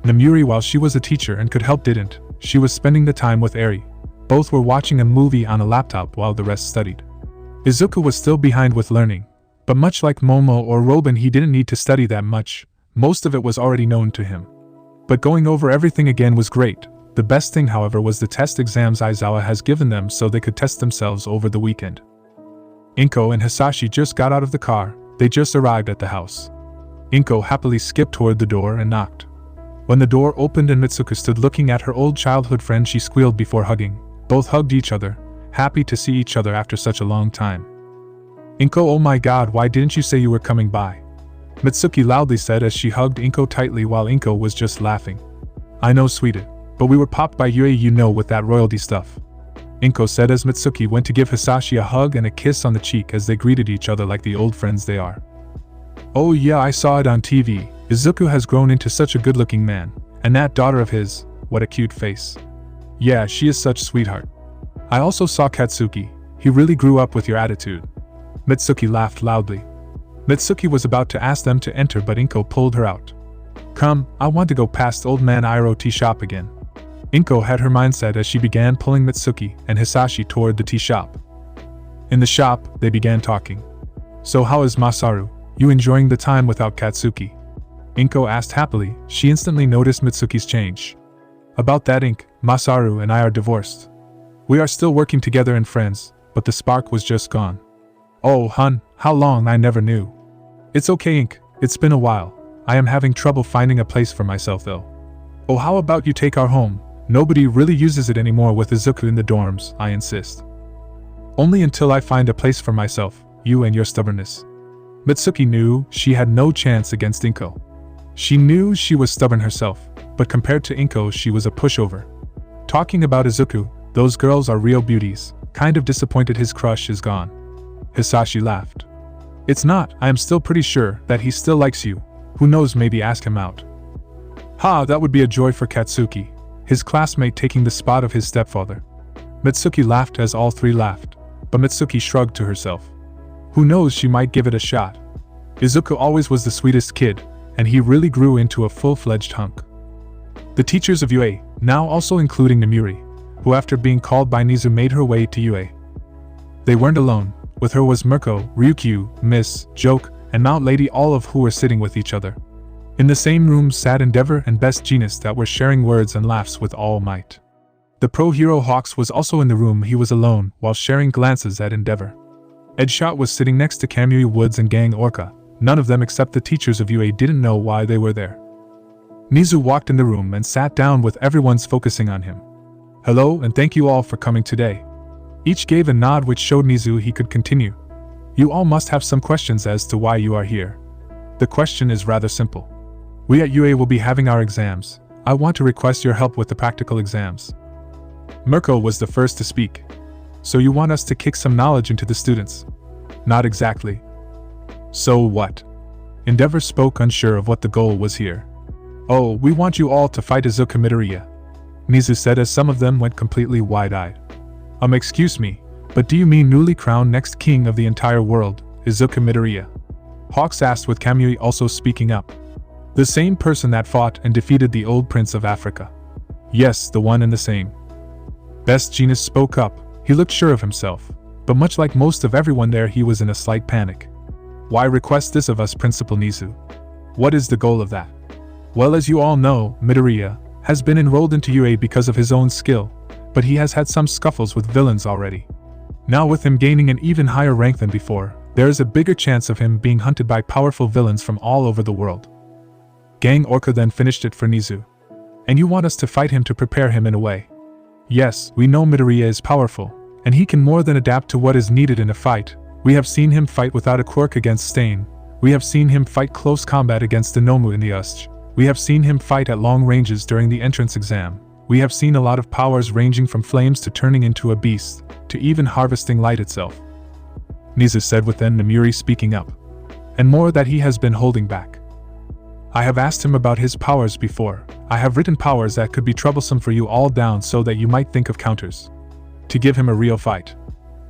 Namuri, while she was a teacher and could help, didn't. She was spending the time with Eri. Both were watching a movie on a laptop while the rest studied. Izuku was still behind with learning, but much like Momo or Robin, he didn't need to study that much. Most of it was already known to him. But going over everything again was great. The best thing, however, was the test exams Aizawa has given them so they could test themselves over the weekend. Inko and Hisashi just got out of the car. They just arrived at the house. Inko happily skipped toward the door and knocked. When the door opened and Mitsuko stood looking at her old childhood friend, she squealed before hugging. Both hugged each other, happy to see each other after such a long time. Inko, oh my god, why didn't you say you were coming by? Mitsuki loudly said as she hugged Inko tightly while Inko was just laughing. I know, sweetie, but we were popped by Yue, you know, with that royalty stuff. Inko said as Mitsuki went to give Hisashi a hug and a kiss on the cheek as they greeted each other like the old friends they are. Oh yeah, I saw it on TV. Izuku has grown into such a good-looking man. And that daughter of his, what a cute face. Yeah, she is such sweetheart. I also saw Katsuki. He really grew up with your attitude. Mitsuki laughed loudly. Mitsuki was about to ask them to enter, but Inko pulled her out. Come, I want to go past old man Iroh tea shop again. Inko had her mindset as she began pulling Mitsuki and Hisashi toward the tea shop. In the shop, they began talking. So how is Masaru? You enjoying the time without Katsuki? Inko asked happily. She instantly noticed Mitsuki's change. About that, Masaru and I are divorced. We are still working together and friends, but the spark was just gone. Oh, hun, how long? I never knew. It's okay, it's been a while. I am having trouble finding a place for myself though. Oh, how about you take our home? Nobody really uses it anymore with Izuku in the dorms, I insist. Only until I find a place for myself, you and your stubbornness. Mitsuki knew she had no chance against Inko. She knew she was stubborn herself, but compared to Inko she was a pushover. Talking about Izuku, those girls are real beauties. Kind of disappointed his crush is gone. Hisashi laughed. It's not, I am still pretty sure that he still likes you. Who knows, maybe ask him out. Ha, that would be a joy for Katsuki, his classmate taking the spot of his stepfather. Mitsuki laughed as all three laughed, but Mitsuki shrugged to herself. Who knows, she might give it a shot. Izuku always was the sweetest kid, and he really grew into a full-fledged hunk. The teachers of UA, now also including Namuri, who after being called by Nizu made her way to UA. They weren't alone. With her was Mirko, Ryukyu, Miss, Joke, and Mount Lady, all of who were sitting with each other. In the same room sat Endeavor and Best Genius that were sharing words and laughs with all might. The pro hero Hawks was also in the room. He was alone while sharing glances at Endeavor. Edshot was sitting next to Kamui Woods and Gang Orca. None of them except the teachers of UA didn't know why they were there. Nizu walked in the room and sat down with everyone's focusing on him. Hello and thank you all for coming today. Each gave a nod which showed Nizu he could continue. You all must have some questions as to why you are here. The question is rather simple. We at UA will be having our exams. I want to request your help with the practical exams. Mirko was the first to speak. So you want us to kick some knowledge into the students? Not exactly. So what? Endeavor spoke, unsure of what the goal was here. Oh, we want you all to fight Izuku Midoriya, Nizu said as some of them went completely wide-eyed. Excuse me, but do you mean newly crowned next king of the entire world, Izuku Midoriya? Hawks asked with Kamui also speaking up. The same person that fought and defeated the old prince of Africa. Yes, the one and the same. Best Genius spoke up. He looked sure of himself, but much like most of everyone there, he was in a slight panic. Why request this of us, Principal Nizu? What is the goal of that? Well, as you all know, Midoriya has been enrolled into UA because of his own skill, but he has had some scuffles with villains already. Now with him gaining an even higher rank than before, there is a bigger chance of him being hunted by powerful villains from all over the world. Gang Orca then finished it for Nizu. And you want us to fight him to prepare him in a way. Yes, we know Midoriya is powerful, and he can more than adapt to what is needed in a fight. We have seen him fight without a quirk against Stain. We have seen him fight close combat against Denomu in the USJ. We have seen him fight at long ranges during the entrance exam. We have seen a lot of powers ranging from flames to turning into a beast, to even harvesting light itself. Nizu said with then Namuri speaking up. And more that he has been holding back. I have asked him about his powers before. I have written powers that could be troublesome for you all down so that you might think of counters. To give him a real fight.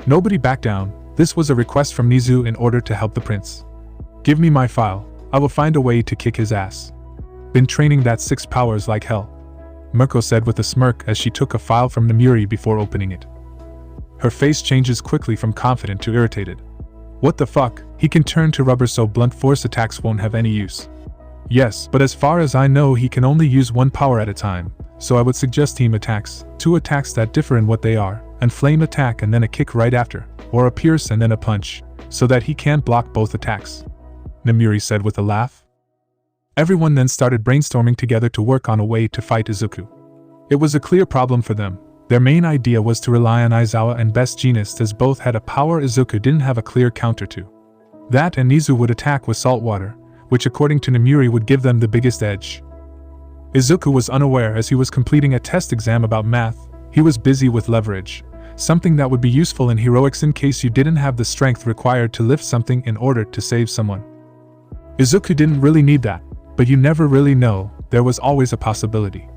Nobody back down. This was a request from Nizu in order to help the prince. Give me my file. I will find a way to kick his ass. Been training that 6 powers like hell. Mirko said with a smirk as she took a file from Namuri before opening it. Her face changes quickly from confident to irritated. What the fuck, he can turn to rubber so blunt force attacks won't have any use. Yes, but as far as I know he can only use 1 power at a time, so I would suggest team attacks, 2 attacks that differ in what they are, and flame attack and then a kick right after, or a pierce and then a punch, so that he can't block both attacks. Namuri said with a laugh. Everyone then started brainstorming together to work on a way to fight Izuku. It was a clear problem for them. Their main idea was to rely on Aizawa and Best Jeanist as both had a power Izuku didn't have a clear counter to. That and Nizu would attack with salt water, which according to Namuri would give them the biggest edge. Izuku was unaware as he was completing a test exam about math. He was busy with leverage, something that would be useful in heroics in case you didn't have the strength required to lift something in order to save someone. Izuku didn't really need that, but you never really know, there was always a possibility.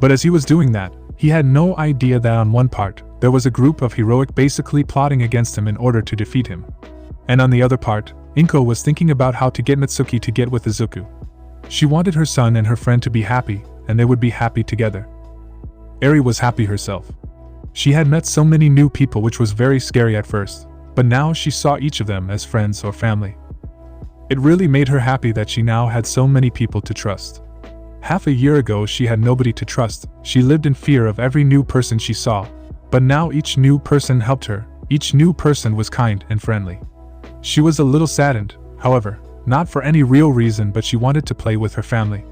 But as he was doing that, he had no idea that on one part, there was a group of heroic basically plotting against him in order to defeat him. And on the other part, Inko was thinking about how to get Mitsuki to get with Izuku. She wanted her son and her friend to be happy, and they would be happy together. Eri was happy herself. She had met so many new people which was very scary at first, but now she saw each of them as friends or family. It really made her happy that she now had so many people to trust. Half a year ago she had nobody to trust, she lived in fear of every new person she saw, but now each new person helped her, each new person was kind and friendly. She was a little saddened, however, not for any real reason but she wanted to play with her family.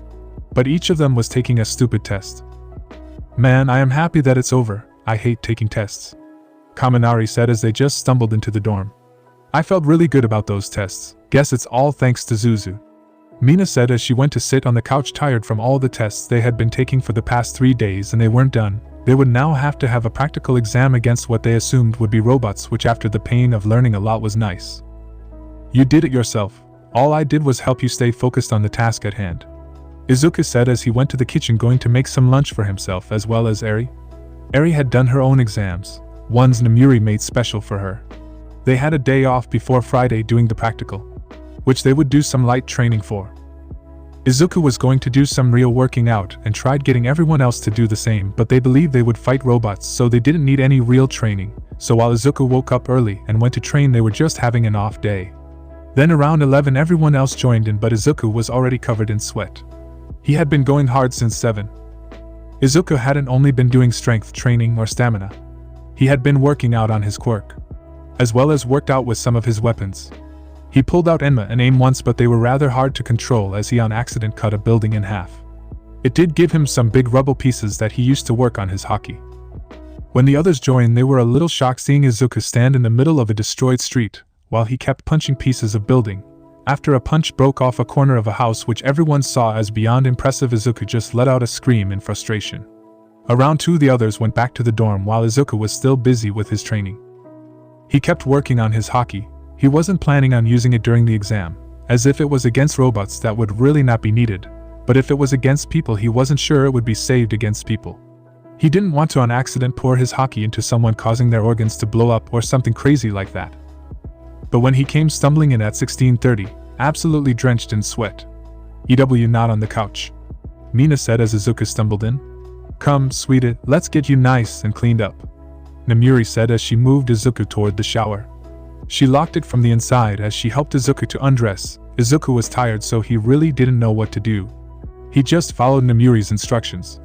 But each of them was taking a stupid test. Man, I am happy that it's over, I hate taking tests. Kaminari said as they just stumbled into the dorm. I felt really good about those tests, guess it's all thanks to Zuzu. Mina said as she went to sit on the couch tired from all the tests they had been taking for the past 3 days and they weren't done. They would now have to have a practical exam against what they assumed would be robots, which after the pain of learning a lot was nice. You did it yourself. All I did was help you stay focused on the task at hand. Izuku said as he went to the kitchen going to make some lunch for himself as well as Eri. Eri had done her own exams, ones Namuri made special for her. They had a day off before Friday doing the practical, which they would do some light training for. Izuku was going to do some real working out and tried getting everyone else to do the same, but they believed they would fight robots so they didn't need any real training, so while Izuku woke up early and went to train they were just having an off day. Then around 11 everyone else joined in but Izuku was already covered in sweat. He had been going hard since 7. Izuku hadn't only been doing strength training or stamina. He had been working out on his quirk, as well as worked out with some of his weapons. He pulled out Enma and aim once but they were rather hard to control as he on accident cut a building in half. It did give him some big rubble pieces that he used to work on his hockey. When the others joined they were a little shocked seeing Izuku stand in the middle of a destroyed street, while he kept punching pieces of building. After a punch broke off a corner of a house which everyone saw as beyond impressive, Izuku just let out a scream in frustration. Around 2 the others went back to the dorm while Izuku was still busy with his training. He kept working on his hockey. He wasn't planning on using it during the exam, as if it was against robots that would really not be needed, but if it was against people he wasn't sure it would be saved against people. He didn't want to on accident pour his hockey into someone causing their organs to blow up or something crazy like that. But when he came stumbling in at 16:30, absolutely drenched in sweat. EW not on the couch. Mina said as Izuku stumbled in. Come, sweetie, let's get you nice and cleaned up. Namuri said as she moved Izuku toward the shower. She locked it from the inside as she helped Izuku to undress. Izuku was tired so he really didn't know what to do. He just followed Nomuri's instructions.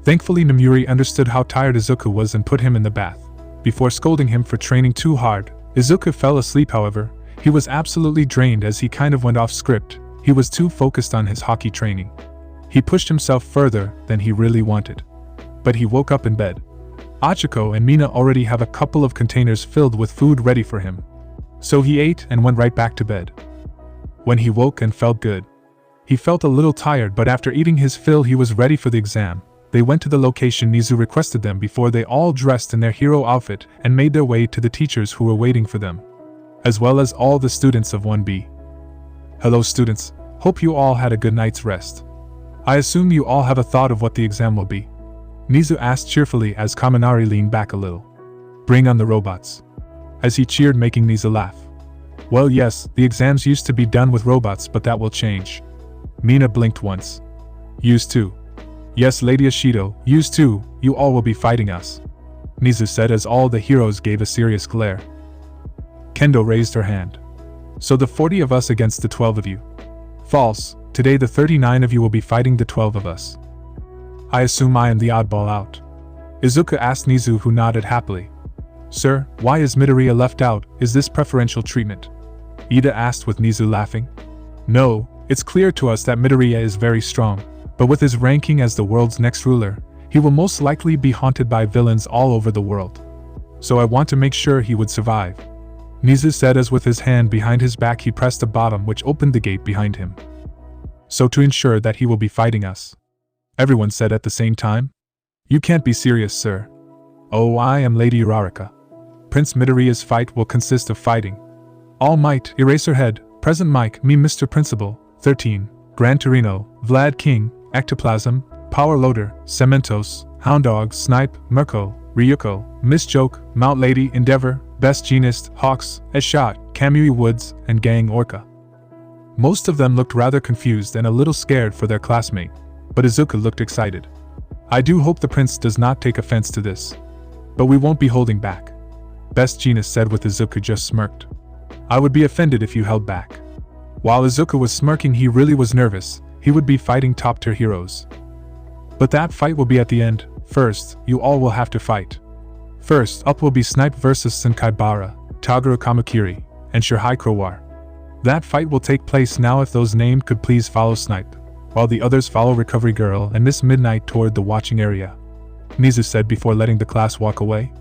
Thankfully, Nomuri understood how tired Izuku was and put him in the bath. Before scolding him for training too hard, Izuku fell asleep. However, he was absolutely drained as he kind of went off script. He was too focused on his hockey training. He pushed himself further than he really wanted. But he woke up in bed. Achiko and Mina already have a couple of containers filled with food ready for him. So he ate and went right back to bed. When he woke and felt good. He felt a little tired, but after eating his fill he was ready for the exam. They went to the location Nizu requested them before they all dressed in their hero outfit and made their way to the teachers who were waiting for them, as well as all the students of 1B. Hello students, hope you all had a good night's rest. I assume you all have a thought of what the exam will be. Nizu asked cheerfully as Kaminari leaned back a little. Bring on the robots. As he cheered, making Nizu laugh. Well yes, the exams used to be done with robots, but that will change. Mina blinked once. Used to. Yes, Lady Ashido, used to, you all will be fighting us. Nizu said as all the heroes gave a serious glare. Kendo raised her hand. So the 40 of us against the 12 of you. False, today the 39 of you will be fighting the 12 of us. I assume I am the oddball out. Izuku asked Nizu, who nodded happily. Sir, why is Midoriya left out? Is this preferential treatment? Ida asked with Nizu laughing. No, it's clear to us that Midoriya is very strong, but with his ranking as the world's next ruler, he will most likely be haunted by villains all over the world. So I want to make sure he would survive. Nizu said as with his hand behind his back he pressed a bottom which opened the gate behind him. So to ensure that he will be fighting us. Everyone said at the same time. You can't be serious, sir. Oh, I am Lady Uraraka. Prince Midoriya's fight will consist of fighting All Might, Eraserhead, Present Mike, me Mr. Principal, 13, Gran Torino, Vlad King, Ectoplasm, Power Loader, Cementos, Hound Dog, Snipe, Mirko, Ryuko, Miss Joke, Mount Lady, Endeavor, Best Genist, Hawks, Esshot, Kamui Woods, and Gang Orca. Most of them looked rather confused and a little scared for their classmate, but Izuku looked excited. I do hope the prince does not take offense to this. But we won't be holding back. Best Genist said with Izuku just smirked. I would be offended if you held back. While Izuku was smirking, he really was nervous. He would be fighting top-tier heroes. But that fight will be at the end. First, you all will have to fight. First up will be Snipe vs Senkaibara, Toguro Kamakiri, and Shirhai Crowar. That fight will take place now. If those named could please follow Snipe, while the others follow Recovery Girl and Miss Midnight toward the watching area. Nizu said before letting the class walk away.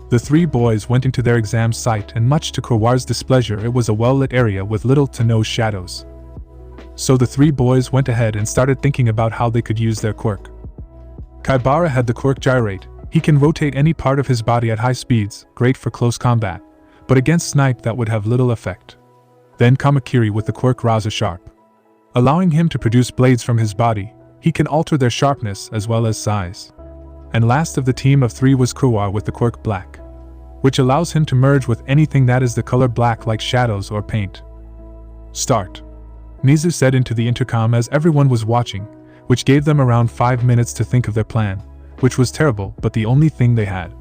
The three boys went into their exam site, and much to Crowar's displeasure, it was a well-lit area with little to no shadows. So the three boys went ahead and started thinking about how they could use their quirk. Kaibara had the quirk Gyrate. He can rotate any part of his body at high speeds, great for close combat, but against Snipe that would have little effect. Then Kamakiri with the quirk Raza Sharp. Allowing him to produce blades from his body, he can alter their sharpness as well as size. And last of the team of three was Crowar with the quirk Black, which allows him to merge with anything that is the color black, like shadows or paint. Start. Nizu said into the intercom as everyone was watching, which gave them around 5 minutes to think of their plan, which was terrible but the only thing they had.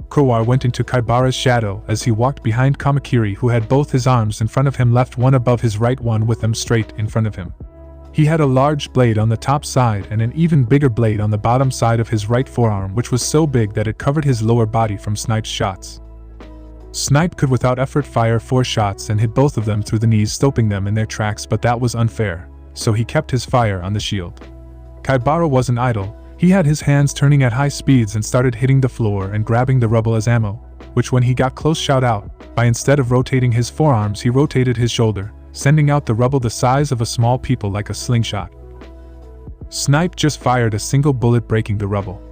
Crowar went into Kaibara's shadow as he walked behind Kamakiri, who had both his arms in front of him, left one above his right, one with them straight in front of him. He had a large blade on the top side and an even bigger blade on the bottom side of his right forearm, which was so big that it covered his lower body from Snipe's shots. Snipe could without effort fire 4 shots and hit both of them through the knees, stopping them in their tracks, but that was unfair, so he kept his fire on the shield. Kaibara wasn't idle. He had his hands turning at high speeds and started hitting the floor and grabbing the rubble as ammo, which when he got close shot out, by instead of rotating his forearms he rotated his shoulder, sending out the rubble the size of a small people like a slingshot. Snipe just fired a single bullet, breaking the rubble.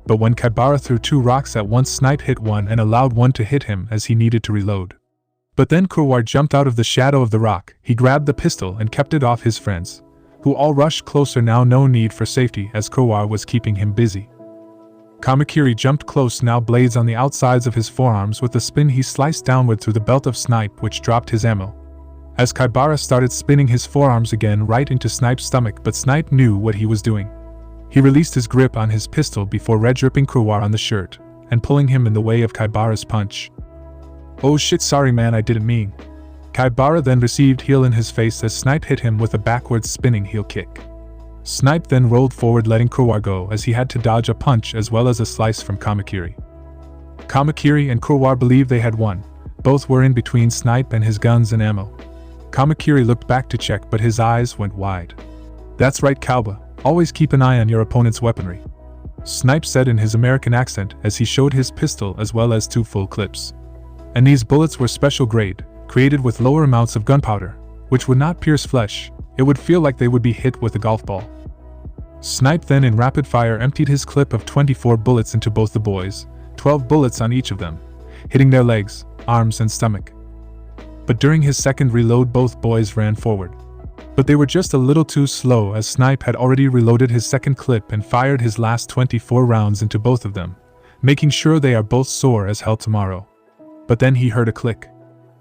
But when Kaibara threw 2 rocks at once, Snipe hit one and allowed one to hit him as he needed to reload. But then Crowar jumped out of the shadow of the rock. He grabbed the pistol and kept it off his friends, who all rushed closer. Now no need for safety as Crowar was keeping him busy. Kamakiri jumped close, now blades on the outsides of his forearms. With a spin he sliced downward through the belt of Snipe, which dropped his ammo. As Kaibara started spinning his forearms again right into Snipe's stomach, but Snipe knew what he was doing. He released his grip on his pistol before red-dripping Crowar on the shirt, and pulling him in the way of Kaibara's punch. Oh shit, sorry man, I didn't mean. Kaibara then received heel in his face as Snipe hit him with a backwards spinning heel kick. Snipe then rolled forward, letting Kurwar go as he had to dodge a punch as well as a slice from Kamakiri. Kamakiri and Kurwar believed they had won. Both were in between Snipe and his guns and ammo. Kamakiri looked back to check, but his eyes went wide. "That's right, Kalba. Always keep an eye on your opponent's weaponry," Snipe said in his American accent as he showed his pistol as well as 2 full clips. And these bullets were special grade, created with lower amounts of gunpowder, which would not pierce flesh. It would feel like they would be hit with a golf ball. Snipe then in rapid fire emptied his clip of 24 bullets into both the boys, 12 bullets on each of them, hitting their legs, arms and stomach. But during his second reload both boys ran forward. But they were just a little too slow as Snipe had already reloaded his second clip and fired his last 24 rounds into both of them, making sure they are both sore as hell tomorrow. But then he heard a click.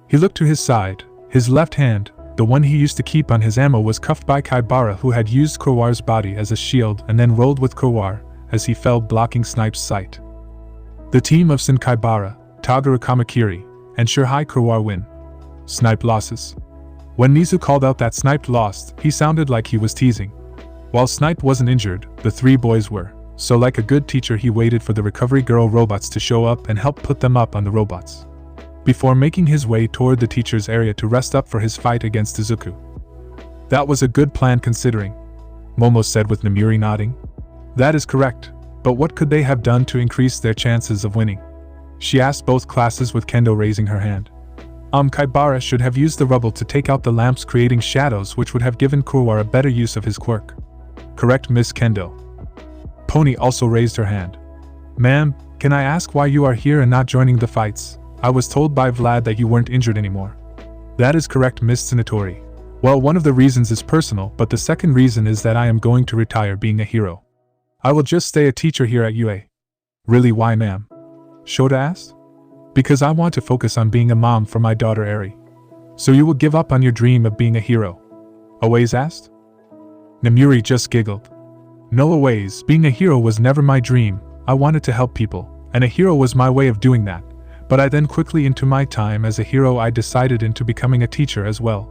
He looked to his side. His left hand, the one he used to keep on his ammo, was cuffed by Kaibara, who had used Kurwar's body as a shield and then rolled with Kurwar as he fell, blocking Snipe's sight. The team of Sin Kaibara, Tagaru Kamakiri, and Shirhai Kurwar win. Snipe losses. When Nizu called out that Snipe lost, he sounded like he was teasing. While Snipe wasn't injured, the 3 boys were, so like a good teacher he waited for the recovery girl robots to show up and help put them up on the robots, before making his way toward the teacher's area to rest up for his fight against Izuku. "That was a good plan considering," Momo said with Namuri nodding. "That is correct, but what could they have done to increase their chances of winning?" she asked both classes with Kendo raising her hand. Kaibara should have used the rubble to take out the lamps, creating shadows, which would have given Kurwar a better use of his quirk. Correct, Miss Kendo. Pony also raised her hand. "Ma'am, can I ask why you are here and not joining the fights? I was told by Vlad that you weren't injured anymore." "That is correct, Miss Tsunatori. Well, one of the reasons is personal, but the second reason is that I am going to retire being a hero. I will just stay a teacher here at UA." "Really, why, ma'am?" Shota asked. "Because I want to focus on being a mom for my daughter Eri." "So you will give up on your dream of being a hero?" Awaze asked. Namuri just giggled. "No, Awaze, being a hero was never my dream. I wanted to help people, and a hero was my way of doing that. But I then quickly into my time as a hero I decided into becoming a teacher as well,"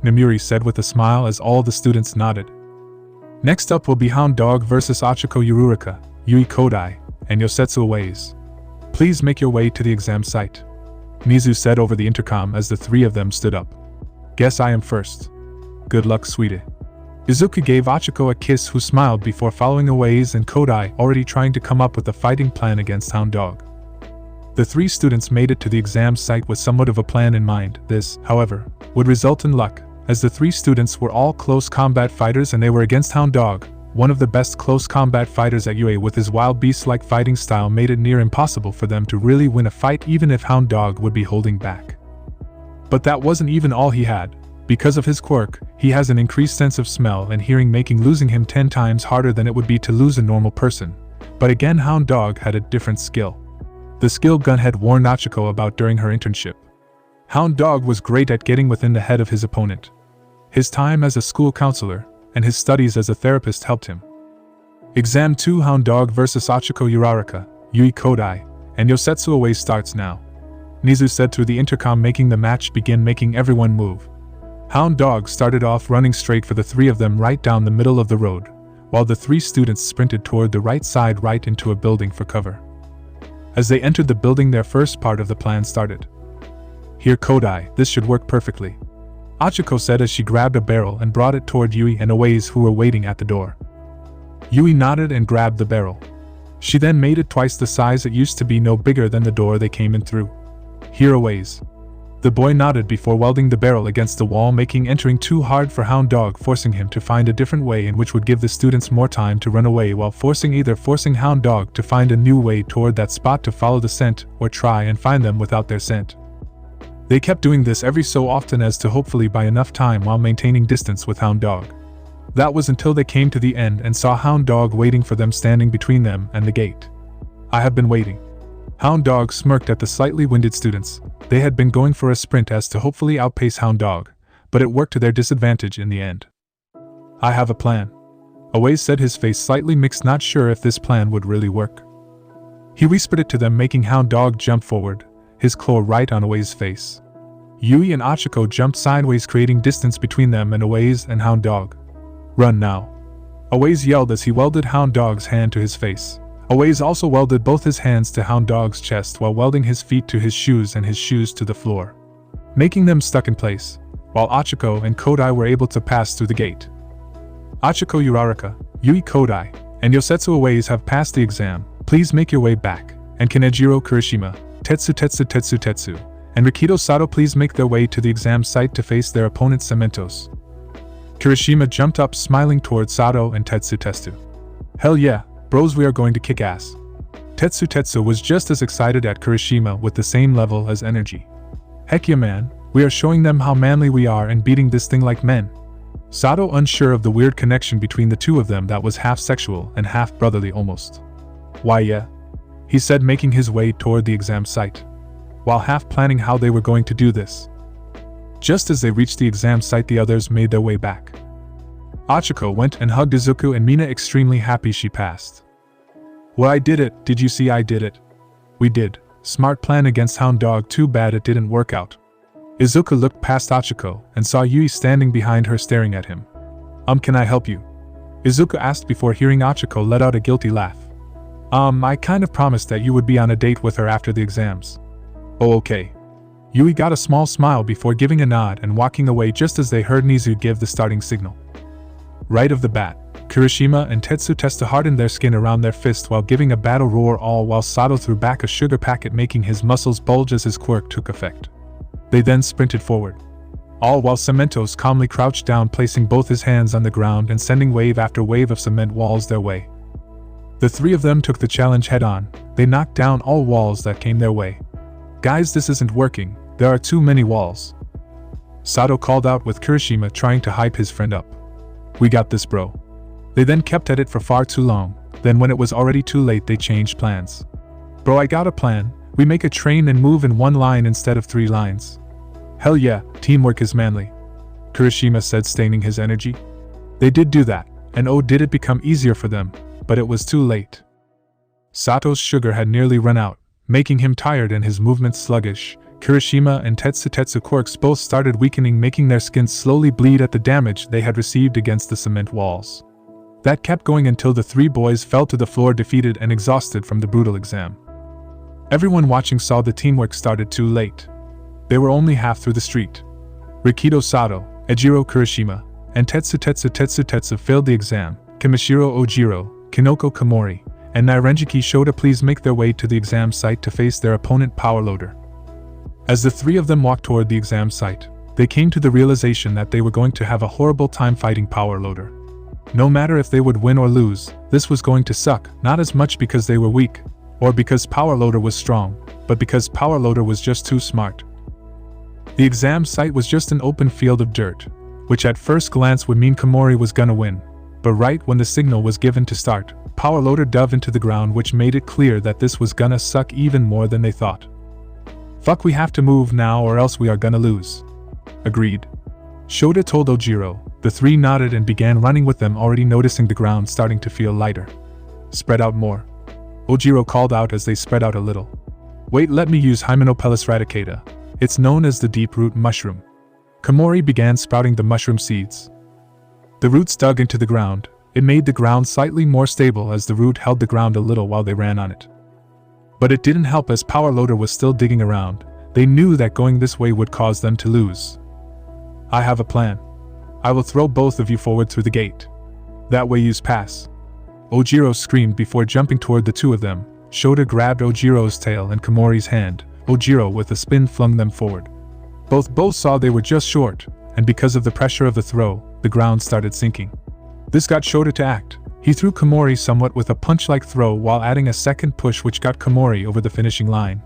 Namuri said with a smile as all the students nodded. Next up will be Hound Dog vs Achiko Yururika, Yui Kodai, and Yosetsu Awaze. "Please make your way to the exam site," Nizu said over the intercom as the 3 of them stood up. "Guess I am first. Good luck, sweetie." Izuku gave Achiko a kiss, who smiled before following Awaze and Kodai, already trying to come up with a fighting plan against Hound Dog. The 3 students made it to the exam site with somewhat of a plan in mind. This, however, would result in luck, as the 3 students were all close combat fighters and they were against Hound Dog, one of the best close combat fighters at UA. With his wild beast-like fighting style made it near impossible for them to really win a fight, even if Hound Dog would be holding back. But that wasn't even all he had. Because of his quirk, he has an increased sense of smell and hearing, making losing him 10 times harder than it would be to lose a normal person. But again, Hound Dog had a different skill. The skill Gun had warned Achiko about during her internship. Hound Dog was great at getting within the head of his opponent. His time as a school counselor and his studies as a therapist helped him. Exam 2, Hound Dog vs Achiko Yurarika, Yui Kodai, and Yosetsu Awaze starts now, Nizu said through the intercom, making the match begin, making everyone move. Hound Dog started off running straight for the 3 of them right down the middle of the road, while the 3 students sprinted toward the right side right into a building for cover. As they entered the building, their first part of the plan started. "Here, Kodai, this should work perfectly," Achiko said as she grabbed a barrel and brought it toward Yui and Awaze, who were waiting at the door. Yui nodded and grabbed the barrel. She then made it twice the size it used to be, no bigger than the door they came in through. "Here, Awaze." The boy nodded before welding the barrel against the wall, making entering too hard for Hound Dog, forcing him to find a different way in which would give the students more time to run away, while forcing Hound Dog to find a new way toward that spot to follow the scent or try and find them without their scent. They kept doing this every so often as to hopefully buy enough time while maintaining distance with Hound Dog. That was until they came to the end and saw Hound Dog waiting for them, standing between them and the gate. "I have been waiting." Hound Dog smirked at the slightly winded students. They had been going for a sprint as to hopefully outpace Hound Dog, but it worked to their disadvantage in the end. "I have a plan," Awaze said, his face slightly mixed, not sure if this plan would really work. He whispered it to them, making Hound Dog jump forward, his claw right on Awaze's face. Yui and Achiko jumped sideways, creating distance between them and Awaze and Hound Dog. "Run now," Awais yelled as he welded Hound Dog's hand to his face. Awais also welded both his hands to Hound Dog's chest while welding his feet to his shoes and his shoes to the floor, making them stuck in place, while Ochako and Kodai were able to pass through the gate. Ochako Uraraka, Yui Kodai, and Yosetsu Awais have passed the exam. Please make your way back. And Kanejiro Kirishima, Tetsu, and Rikido Sato please make their way to the exam site to face their opponent Cementos. Kirishima jumped up smiling towards Sato and Tetsu. Hell yeah, bros, we are going to kick ass. Tetsu was just as excited at Kirishima with the same level as energy. Heck yeah man, we are showing them how manly we are and beating this thing like men. Sato, unsure of the weird connection between the two of them that was half sexual and half brotherly almost. Why yeah, he said, making his way toward the exam site, while half planning how they were going to do this. Just as they reached the exam site, the others made their way back. Ochako went and hugged Izuku and Mina, extremely happy she passed. Well, I did it, did you see I did it? We did. Smart plan against Hound Dog, too bad it didn't work out. Izuku looked past Ochako and saw Yui standing behind her staring at him. Can I help you? Izuku asked before hearing Ochako let out a guilty laugh. I kind of promised that you would be on a date with her after the exams. Oh okay. Yui got a small smile before giving a nod and walking away just as they heard Nizu give the starting signal. Right off the bat, Kirishima and Tetsu hardened their skin around their fist while giving a battle roar, all while Sato threw back a sugar packet, making his muscles bulge as his quirk took effect. They then sprinted forward, all while Cementos calmly crouched down, placing both his hands on the ground and sending wave after wave of cement walls their way. The three of them took the challenge head on. They knocked down all walls that came their way. Guys, this isn't working, there are too many walls. Sato called out, with Kirishima trying to hype his friend up. We got this, bro. They then kept at it for far too long. Then when it was already too late, they changed plans. Bro, I got a plan. We make a train and move in one line instead of 3 lines. Hell yeah, teamwork is manly, Kirishima said, staining his energy. They did do that, and oh did it become easier for them, but it was too late. Sato's sugar had nearly run out, making him tired and his movements sluggish. Kirishima and Tetsu quirks both started weakening, making their skins slowly bleed at the damage they had received against the cement walls. That kept going until the 3 boys fell to the floor, defeated and exhausted from the brutal exam. Everyone watching saw the teamwork started too late. They were only half through the street. Rikido Sato, Ejiro Kirishima, and Tetsu failed the exam. Kimishiro Ojiro, Kinoko Komori, and Nairenjiki Shota please make their way to the exam site to face their opponent Powerloader. As the 3 of them walked toward the exam site, they came to the realization that they were going to have a horrible time fighting Powerloader. No matter if they would win or lose, this was going to suck, not as much because they were weak, or because Powerloader was strong, but because Powerloader was just too smart. The exam site was just an open field of dirt, which at first glance would mean Komori was gonna win, but right when the signal was given to start, Powerloader dove into the ground, which made it clear that this was gonna suck even more than they thought. Fuck, we have to move now or else we are gonna lose. Agreed. Shota told Ojiro. The 3 nodded and began running with them, already noticing the ground starting to feel lighter. Spread out more, Ojiro called out as they spread out a little. Wait, let me use Hymenopellis radicata. It's known as the deep root mushroom. Komori began sprouting the mushroom seeds. The roots dug into the ground. It made the ground slightly more stable as the root held the ground a little while they ran on it. But it didn't help as Powerloader was still digging around. They knew that going this way would cause them to lose. I have a plan. I will throw both of you forward through the gate. That way yous pass. Ojiro screamed before jumping toward the 2 of them. Shota grabbed Ojiro's tail and Komori's hand. Ojiro with a spin flung them forward. Both saw they were just short, and because of the pressure of the throw, the ground started sinking. This got Shota to act. He threw Komori somewhat with a punch-like throw while adding a second push, which got Komori over the finishing line.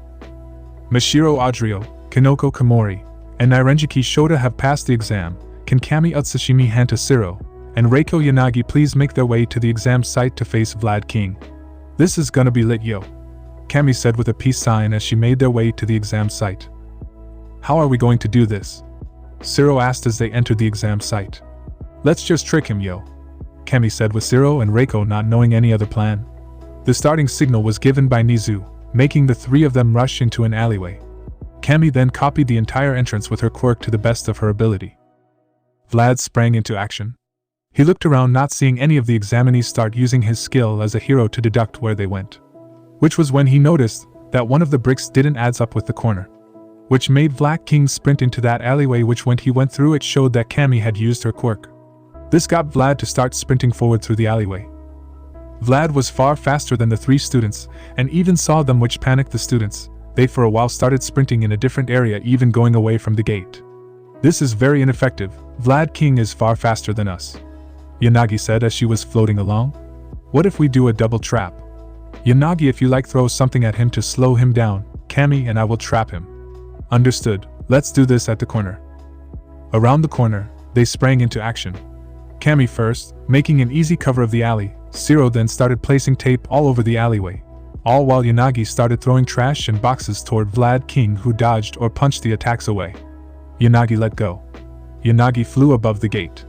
Mashiro Adrio, Kinoko Komori, and Nairenjiki Shota have passed the exam. Can Kami Utsushimi Hantasiro and Reiko Yanagi please make their way to the exam site to face Vlad King? This is gonna be lit, yo, Kami said with a peace sign as she made their way to the exam site. How are we going to do this? Siro asked as they entered the exam site. Let's just trick him, yo, Kami said, with Siro and Reiko not knowing any other plan. The starting signal was given by Nizu, making the 3 of them rush into an alleyway. Kami then copied the entire entrance with her quirk to the best of her ability. Vlad sprang into action. He looked around, not seeing any of the examinees start using his skill as a hero to deduct where they went. Which was when he noticed that one of the bricks didn't add up with the corner. Which made Black King sprint into that alleyway, which when he went through it showed that Cammy had used her quirk. This got Vlad to start sprinting forward through the alleyway. Vlad was far faster than the 3 students, and even saw them, which panicked the students. They for a while started sprinting in a different area, even going away from the gate. This is very ineffective. Vlad King is far faster than us, Yanagi said as she was floating along. What if we do a double trap? Yanagi, if you like, throw something at him to slow him down. Cammy and I will trap him. Understood. Let's do this at the corner. Around the corner, they sprang into action. Cammy first, making an easy cover of the alley. Zero then started placing tape all over the alleyway, all while Yanagi started throwing trash and boxes toward Vlad King, who dodged or punched the attacks away. Yanagi let go. Yanagi flew above the gate.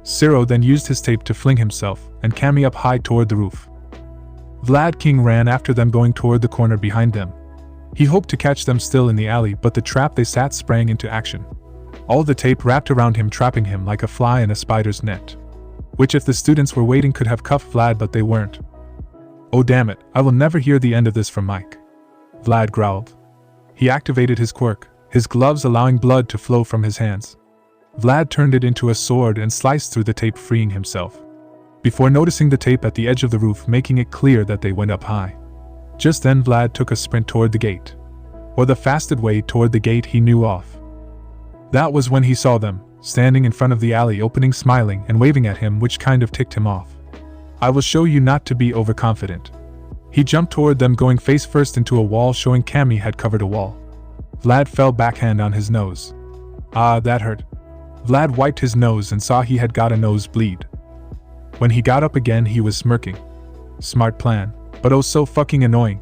Zero then used his tape to fling himself and Cammy up high toward the roof. Vlad King ran after them, going toward the corner behind them. He hoped to catch them still in the alley, but the trap they sat sprang into action. All the tape wrapped around him, trapping him like a fly in a spider's net. Which, if the students were waiting, could have cuffed Vlad, but they weren't. Oh damn it, I will never hear the end of this from Mike, Vlad growled. He activated his quirk, his gloves allowing blood to flow from his hands. Vlad turned it into a sword and sliced through the tape, freeing himself, before noticing the tape at the edge of the roof, making it clear that they went up high. Just then Vlad took a sprint toward the gate, or the fastest way toward the gate he knew of. That was when he saw them, standing in front of the alley opening, smiling and waving at him, which kind of ticked him off. I will show you not to be overconfident. He jumped toward them, going face first into a wall, showing Cammy had covered a wall. Vlad fell backhand on his nose. Ah, that hurt. Vlad wiped his nose and saw he had got a nosebleed. When he got up again, he was smirking. Smart plan, but oh so fucking annoying.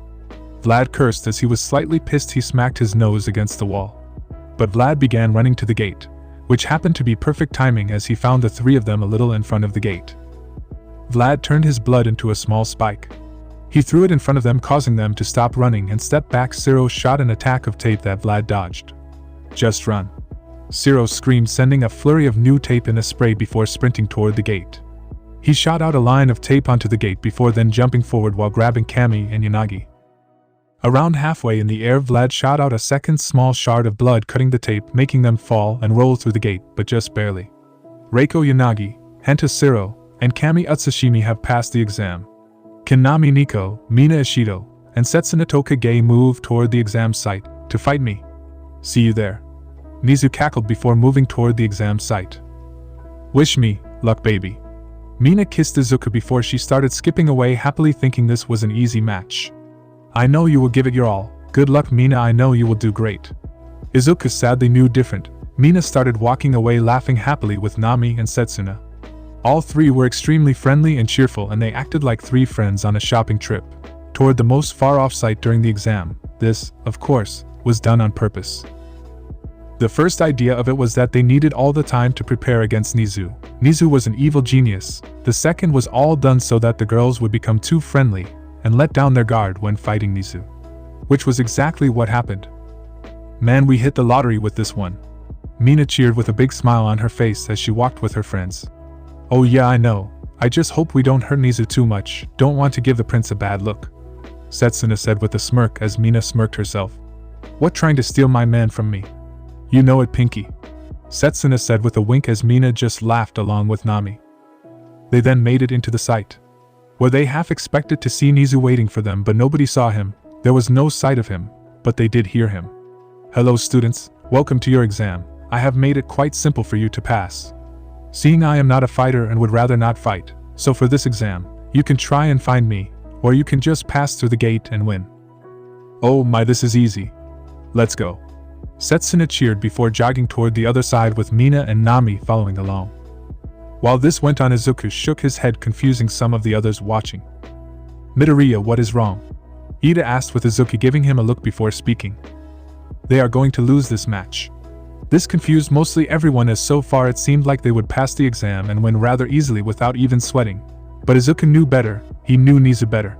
Vlad cursed as he was slightly pissed. He smacked his nose against the wall. But Vlad began running to the gate, which happened to be perfect timing as he found the 3 of them a little in front of the gate. Vlad turned his blood into a small spike. He threw it in front of them, causing them to stop running and step back. Zero shot an attack of tape that Vlad dodged. Just run. Zero screamed, sending a flurry of new tape in a spray before sprinting toward the gate. He shot out a line of tape onto the gate before then jumping forward while grabbing Cammy and Yanagi. Around halfway in the air, Vlad shot out a second small shard of blood, cutting the tape, making them fall and roll through the gate, but just barely. Reiko Yanagi, Henta Zero, and Kami Utsushimi have passed the exam. Kanami Nico, Mina Ishido, and Setsuna Tokage move toward the exam site to fight me. See you there. Nizu cackled before moving toward the exam site. Wish me luck, baby. Mina kissed Izuku before she started skipping away, happily thinking this was an easy match. I know you will give it your all. Good luck, Mina, I know you will do great. Izuku sadly knew different. Mina started walking away, laughing happily with Nami and Setsuna. All 3 were extremely friendly and cheerful, and they acted like 3 friends on a shopping trip toward the most far-off site during the exam. This, of course, was done on purpose. The first idea of it was that they needed all the time to prepare against Nizu. Nizu was an evil genius. The second was all done so that the girls would become too friendly and let down their guard when fighting Nizu. Which was exactly what happened. Man, we hit the lottery with this one. Mina cheered with a big smile on her face as she walked with her friends. Oh yeah, I know. I just hope we don't hurt Nizu too much. Don't want to give the prince a bad look, Setsuna said with a smirk as Mina smirked herself. What, trying to steal my man from me? You know it, Pinky, Setsuna said with a wink as Mina just laughed along with Nami. They then made it into the site, where they half expected to see Nizu waiting for them, but nobody saw him. There was no sight of him, but they did hear him. Hello students, welcome to your exam. I have made it quite simple for you to pass. Seeing I am not a fighter and would rather not fight, so for this exam, you can try and find me, or you can just pass through the gate and win. Oh my, this is easy. Let's go. Setsuna cheered before jogging toward the other side with Mina and Nami following along. While this went on, Izuku shook his head, confusing some of the others watching. Midoriya, what is wrong? Ida asked, with Izuku giving him a look before speaking. They are going to lose this match. This confused mostly everyone, as so far it seemed like they would pass the exam and win rather easily without even sweating. But Izuku knew better. He knew Nizu better.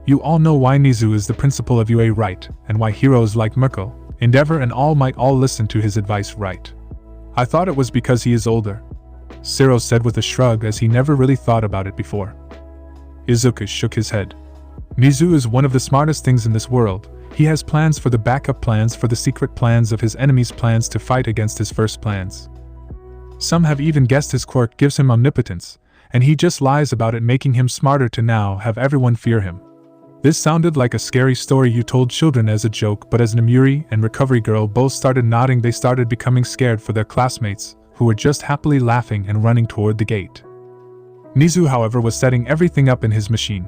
You all know why Nizu is the principal of UA, right? And why heroes like Mirko, Endeavor and All Might all listen to his advice, right? I thought it was because he is older. Sero said with a shrug as he never really thought about it before. Izuku shook his head. Nizu is one of the smartest things in this world. He has plans for the backup plans for the secret plans of his enemies' plans to fight against his first plans. Some have even guessed his quirk gives him omnipotence, and he just lies about it, making him smarter to now have everyone fear him. This sounded like a scary story you told children as a joke, but as Namuri and Recovery Girl both started nodding, they started becoming scared for their classmates, who were just happily laughing and running toward the gate. Nizu, however, was setting everything up in his machine.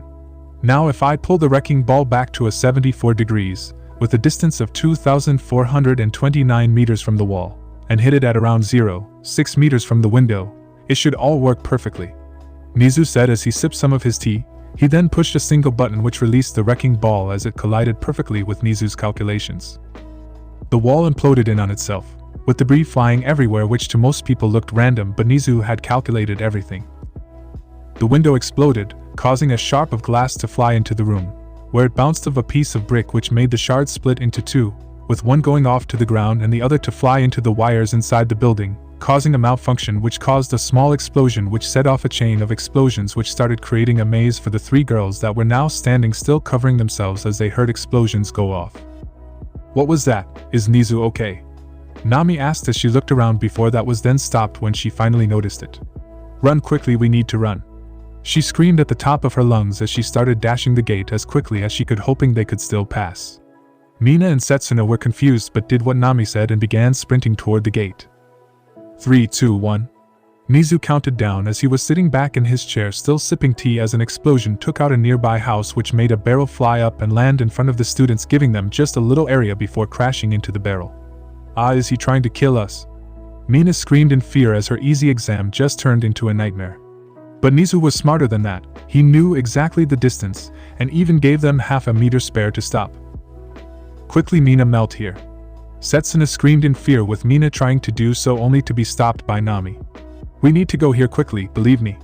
Now if I pull the wrecking ball back to a 74 degrees, with a distance of 2,429 meters from the wall, and hit it at around 0.6 meters from the window, it should all work perfectly, Nizu said as he sipped some of his tea. He then pushed a single button which released the wrecking ball as it collided perfectly with Nizu's calculations. The wall imploded in on itself, with debris flying everywhere which to most people looked random, but Nizu had calculated everything. The window exploded, causing a shard of glass to fly into the room, where it bounced off a piece of brick which made the shard split into two, with one going off to the ground and the other to fly into the wires inside the building, causing a malfunction which caused a small explosion which set off a chain of explosions which started creating a maze for the three girls that were now standing still, covering themselves as they heard explosions go off. What was that? Is Nizu okay? Nami asked as she looked around before that was then stopped when she finally noticed it. Run quickly, we need to run. She screamed at the top of her lungs as she started dashing the gate as quickly as she could, hoping they could still pass. Mina and Setsuna were confused but did what Nami said and began sprinting toward the gate. 3, 2, 1. Nizu counted down as he was sitting back in his chair still sipping tea as an explosion took out a nearby house which made a barrel fly up and land in front of the students, giving them just a little area before crashing into the barrel. Ah, is he trying to kill us? Mina screamed in fear as her easy exam just turned into a nightmare. But Nizu was smarter than that. He knew exactly the distance and even gave them half a meter spare to stop. Quickly, Mina, melt here. Setsuna screamed in fear, with Mina trying to do so only to be stopped by Nami. We need to go here quickly, believe me,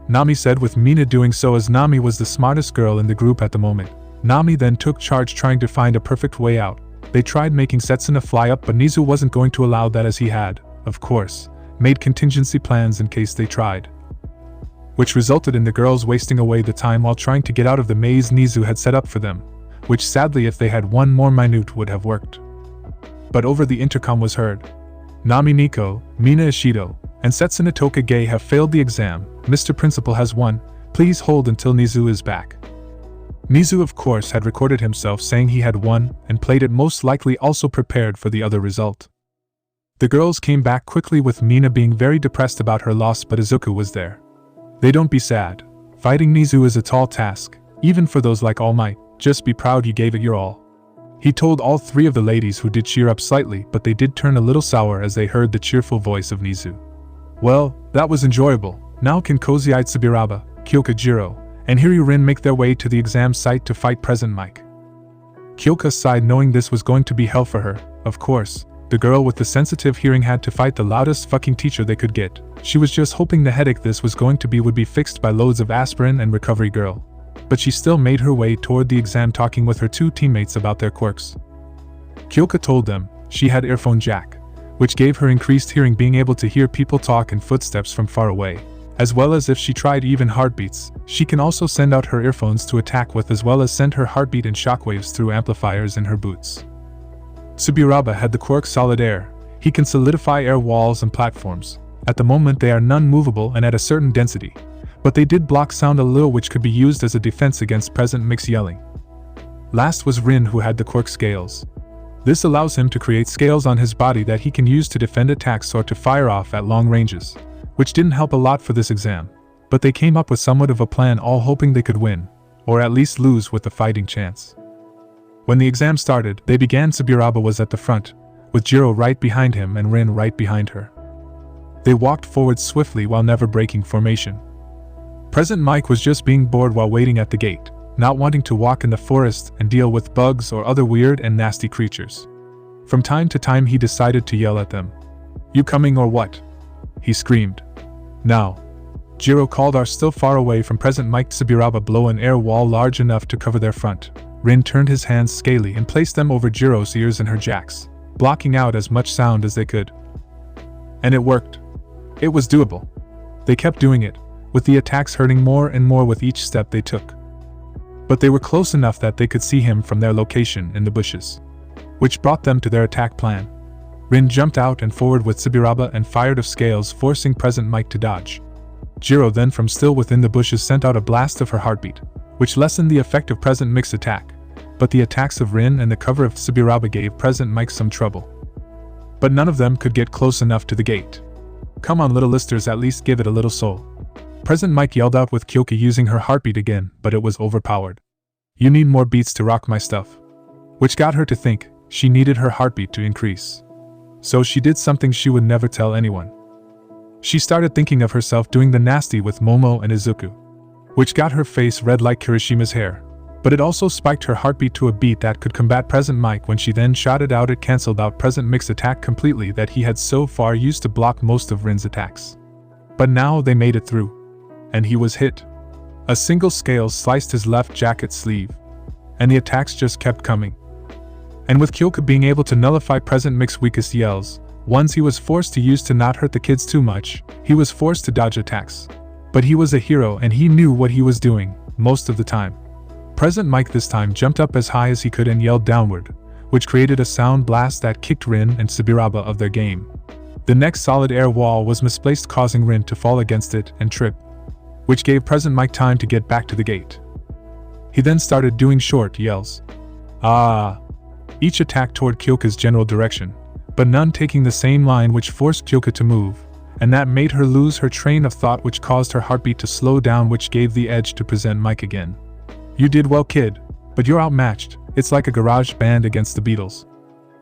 Nami said, with Mina doing so as Nami was the smartest girl in the group at the moment. Nami then took charge, trying to find a perfect way out. They tried making Setsuna fly up, but Nizu wasn't going to allow that as he had, of course, made contingency plans in case they tried, which resulted in the girls wasting away the time while trying to get out of the maze Nizu had set up for them, which sadly if they had one more minute would have worked. But over the intercom was heard, Nami Nico, Mina Ishido, and Setsuna Tokage have failed the exam. Mr. Principal has won. Please hold until Nizu is back. Nizu of course had recorded himself saying he had won and played it, most likely also prepared for the other result. The girls came back quickly with Mina being very depressed about her loss, but Izuku was there. They don't be sad. Fighting Nizu is a tall task, even for those like All Might. Just be proud you gave it your all. He told all three of the ladies, who did cheer up slightly, but they did turn a little sour as they heard the cheerful voice of Nizu. Well, that was enjoyable. Now can Koziite Subiraba, Kyoka Jiro, and Hiryurin make their way to the exam site to fight Present Mike? Kyoka sighed, knowing this was going to be hell for her. Of course, the girl with the sensitive hearing had to fight the loudest fucking teacher they could get. She was just hoping the headache this was going to be would be fixed by loads of aspirin and Recovery Girl. But she still made her way toward the exam, talking with her two teammates about their quirks. Kyoka told them she had earphone jack, which gave her increased hearing, being able to hear people talk and footsteps from far away, as well as if she tried even heartbeats. She can also send out her earphones to attack with, as well as send her heartbeat and shockwaves through amplifiers in her boots. Subiraba had the quirk Solid Air. He can solidify air walls and platforms. At the moment they are non-movable and at a certain density, but they did block sound a little, which could be used as a defense against Present Mix yelling. Last was Rin, who had the quirk Scales. This allows him to create scales on his body that he can use to defend attacks or to fire off at long ranges, which didn't help a lot for this exam, but they came up with somewhat of a plan, all hoping they could win, or at least lose with a fighting chance. When the exam started, they began. Subiraba was at the front, with Jiro right behind him and Rin right behind her. They walked forward swiftly while never breaking formation. Present Mike was just being bored while waiting at the gate, not wanting to walk in the forest and deal with bugs or other weird and nasty creatures. From time to time he decided to yell at them. "You coming or what?" he screamed. "Now," Jiro called. Are still far away from Present Mike. Subiraba blow an air wall large enough to cover their front. Rin turned his hands scaly and placed them over Jiro's ears and her jacks, blocking out as much sound as they could. And it worked. It was doable. They kept doing it, with the attacks hurting more and more with each step they took. But they were close enough that they could see him from their location in the bushes, which brought them to their attack plan. Rin jumped out and forward with Subiraba and fired of scales, forcing Present Mike to dodge. Jiro then from still within the bushes sent out a blast of her heartbeat, which lessened the effect of Present Mike's attack, but the attacks of Rin and the cover of Subiraba gave Present Mike some trouble. But none of them could get close enough to the gate. "Come on, little listers, at least give it a little soul." Present Mike yelled out with Kyoka using her heartbeat again, but it was overpowered. "You need more beats to rock my stuff." Which got her to think she needed her heartbeat to increase. So she did something she would never tell anyone. She started thinking of herself doing the nasty with Momo and Izuku, which got her face red like Kirishima's hair. But it also spiked her heartbeat to a beat that could combat Present Mike. When she then shot it out, it cancelled out Present Mike's attack completely that he had so far used to block most of Rin's attacks. But now they made it through. And he was hit. A single scale sliced his left jacket sleeve. And the attacks just kept coming. And with Kyoka being able to nullify Present Mike's weakest yells, ones he was forced to use to not hurt the kids too much, he was forced to dodge attacks. But he was a hero and he knew what he was doing, most of the time. Present Mike this time jumped up as high as he could and yelled downward, which created a sound blast that kicked Rin and Subiraba of their game. The next solid air wall was misplaced, causing Rin to fall against it and trip, which gave Present Mike time to get back to the gate. He then started doing short yells. "Ah!" Each attack toward Kyoka's general direction, but none taking the same line, which forced Kyoka to move, and that made her lose her train of thought, which caused her heartbeat to slow down, which gave the edge to Present Mike again. "You did well, kid, but you're outmatched. It's like a garage band against the Beatles."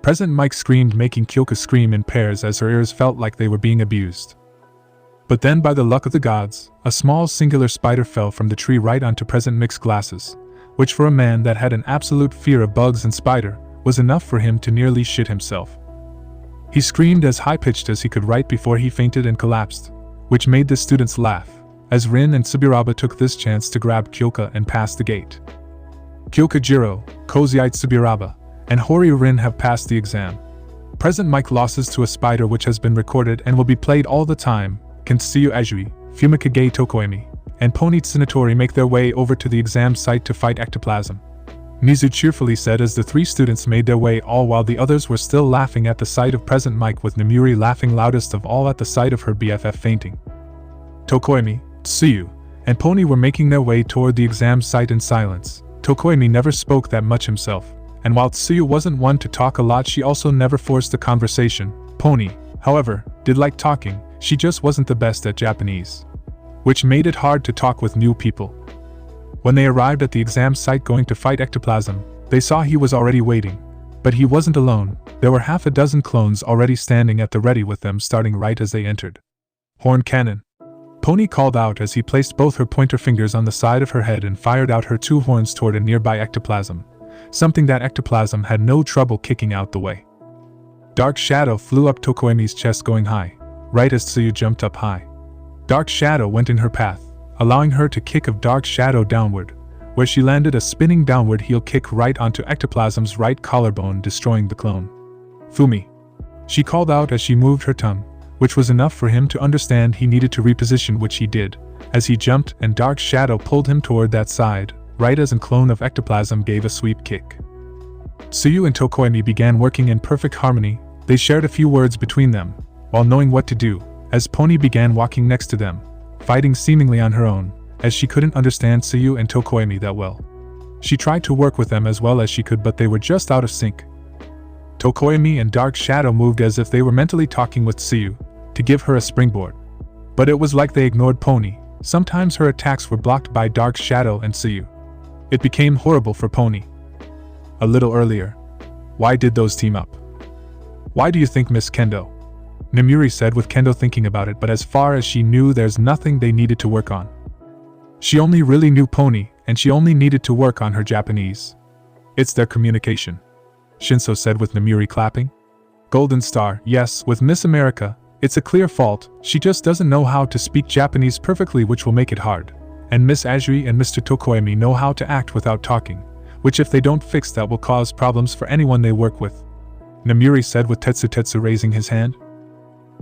Present Mike screamed, making Kyoka scream in pairs as her ears felt like they were being abused. But then, by the luck of the gods, a small singular spider fell from the tree right onto Present Mike's glasses, which for a man that had an absolute fear of bugs and spider, was enough for him to nearly shit himself. He screamed as high-pitched as he could right before he fainted and collapsed, which made the students laugh, as Rin and Subiraba took this chance to grab Kyoka and pass the gate. Kyoka, Jiro, Koziite, Subiraba, and Hori Rin have passed the exam. Present Mike losses to a spider, which has been recorded and will be played all the time, can Tsuyu Ajui, Fumikage Tokoemi, and Pony Tsunatori make their way over to the exam site to fight ectoplasm. Mizu cheerfully said as the three students made their way, all while the others were still laughing at the sight of Present Mike, with Namuri laughing loudest of all at the sight of her BFF fainting. Tokoemi, Tsuyu, and Pony were making their way toward the exam site in silence. Tokoemi never spoke that much himself, and while Tsuyu wasn't one to talk a lot, she also never forced the conversation. Pony, however, did like talking. She just wasn't the best at Japanese, which made it hard to talk with new people. When they arrived at the exam site going to fight ectoplasm, they saw he was already waiting. But he wasn't alone. There were half a dozen clones already standing at the ready with them, starting right as they entered. "Horn cannon," Pony called out as he placed both her pointer fingers on the side of her head and fired out her two horns toward a nearby ectoplasm, something that ectoplasm had no trouble kicking out the way. Dark Shadow flew up Tokoemi's chest, going high, right as Tsuyu jumped up high. Dark Shadow went in her path, allowing her to kick of Dark Shadow downward, where she landed a spinning downward heel kick right onto ectoplasm's right collarbone, destroying the clone. "Fumi," she called out as she moved her tongue, which was enough for him to understand he needed to reposition, which he did, as he jumped and Dark Shadow pulled him toward that side, right as a clone of ectoplasm gave a sweep kick. Tsuyu and Tokoemi began working in perfect harmony. They shared a few words between them, while knowing what to do, as Pony began walking next to them, fighting seemingly on her own, as she couldn't understand Tsuyu and Tokoemi that well. She tried to work with them as well as she could, but they were just out of sync. Tokoemi and Dark Shadow moved as if they were mentally talking with Tsuyu, to give her a springboard. But it was like they ignored Pony. Sometimes her attacks were blocked by Dark Shadow and Tsuyu. It became horrible for Pony. A little earlier. Why did those team up? Why do you think, Miss Kendo? Namuri said, with Kendo thinking about it, but as far as she knew, there's nothing they needed to work on. She only really knew Pony, and she only needed to work on her Japanese. It's their communication, Shinso said, with Namuri clapping. Golden Star, yes, with Miss America, it's a clear fault. She just doesn't know how to speak Japanese perfectly, which will make it hard. And Miss Ajui and Mr. Tokoemi know how to act without talking, which if they don't fix, that will cause problems for anyone they work with, Namuri said, with Tetsu raising his hand.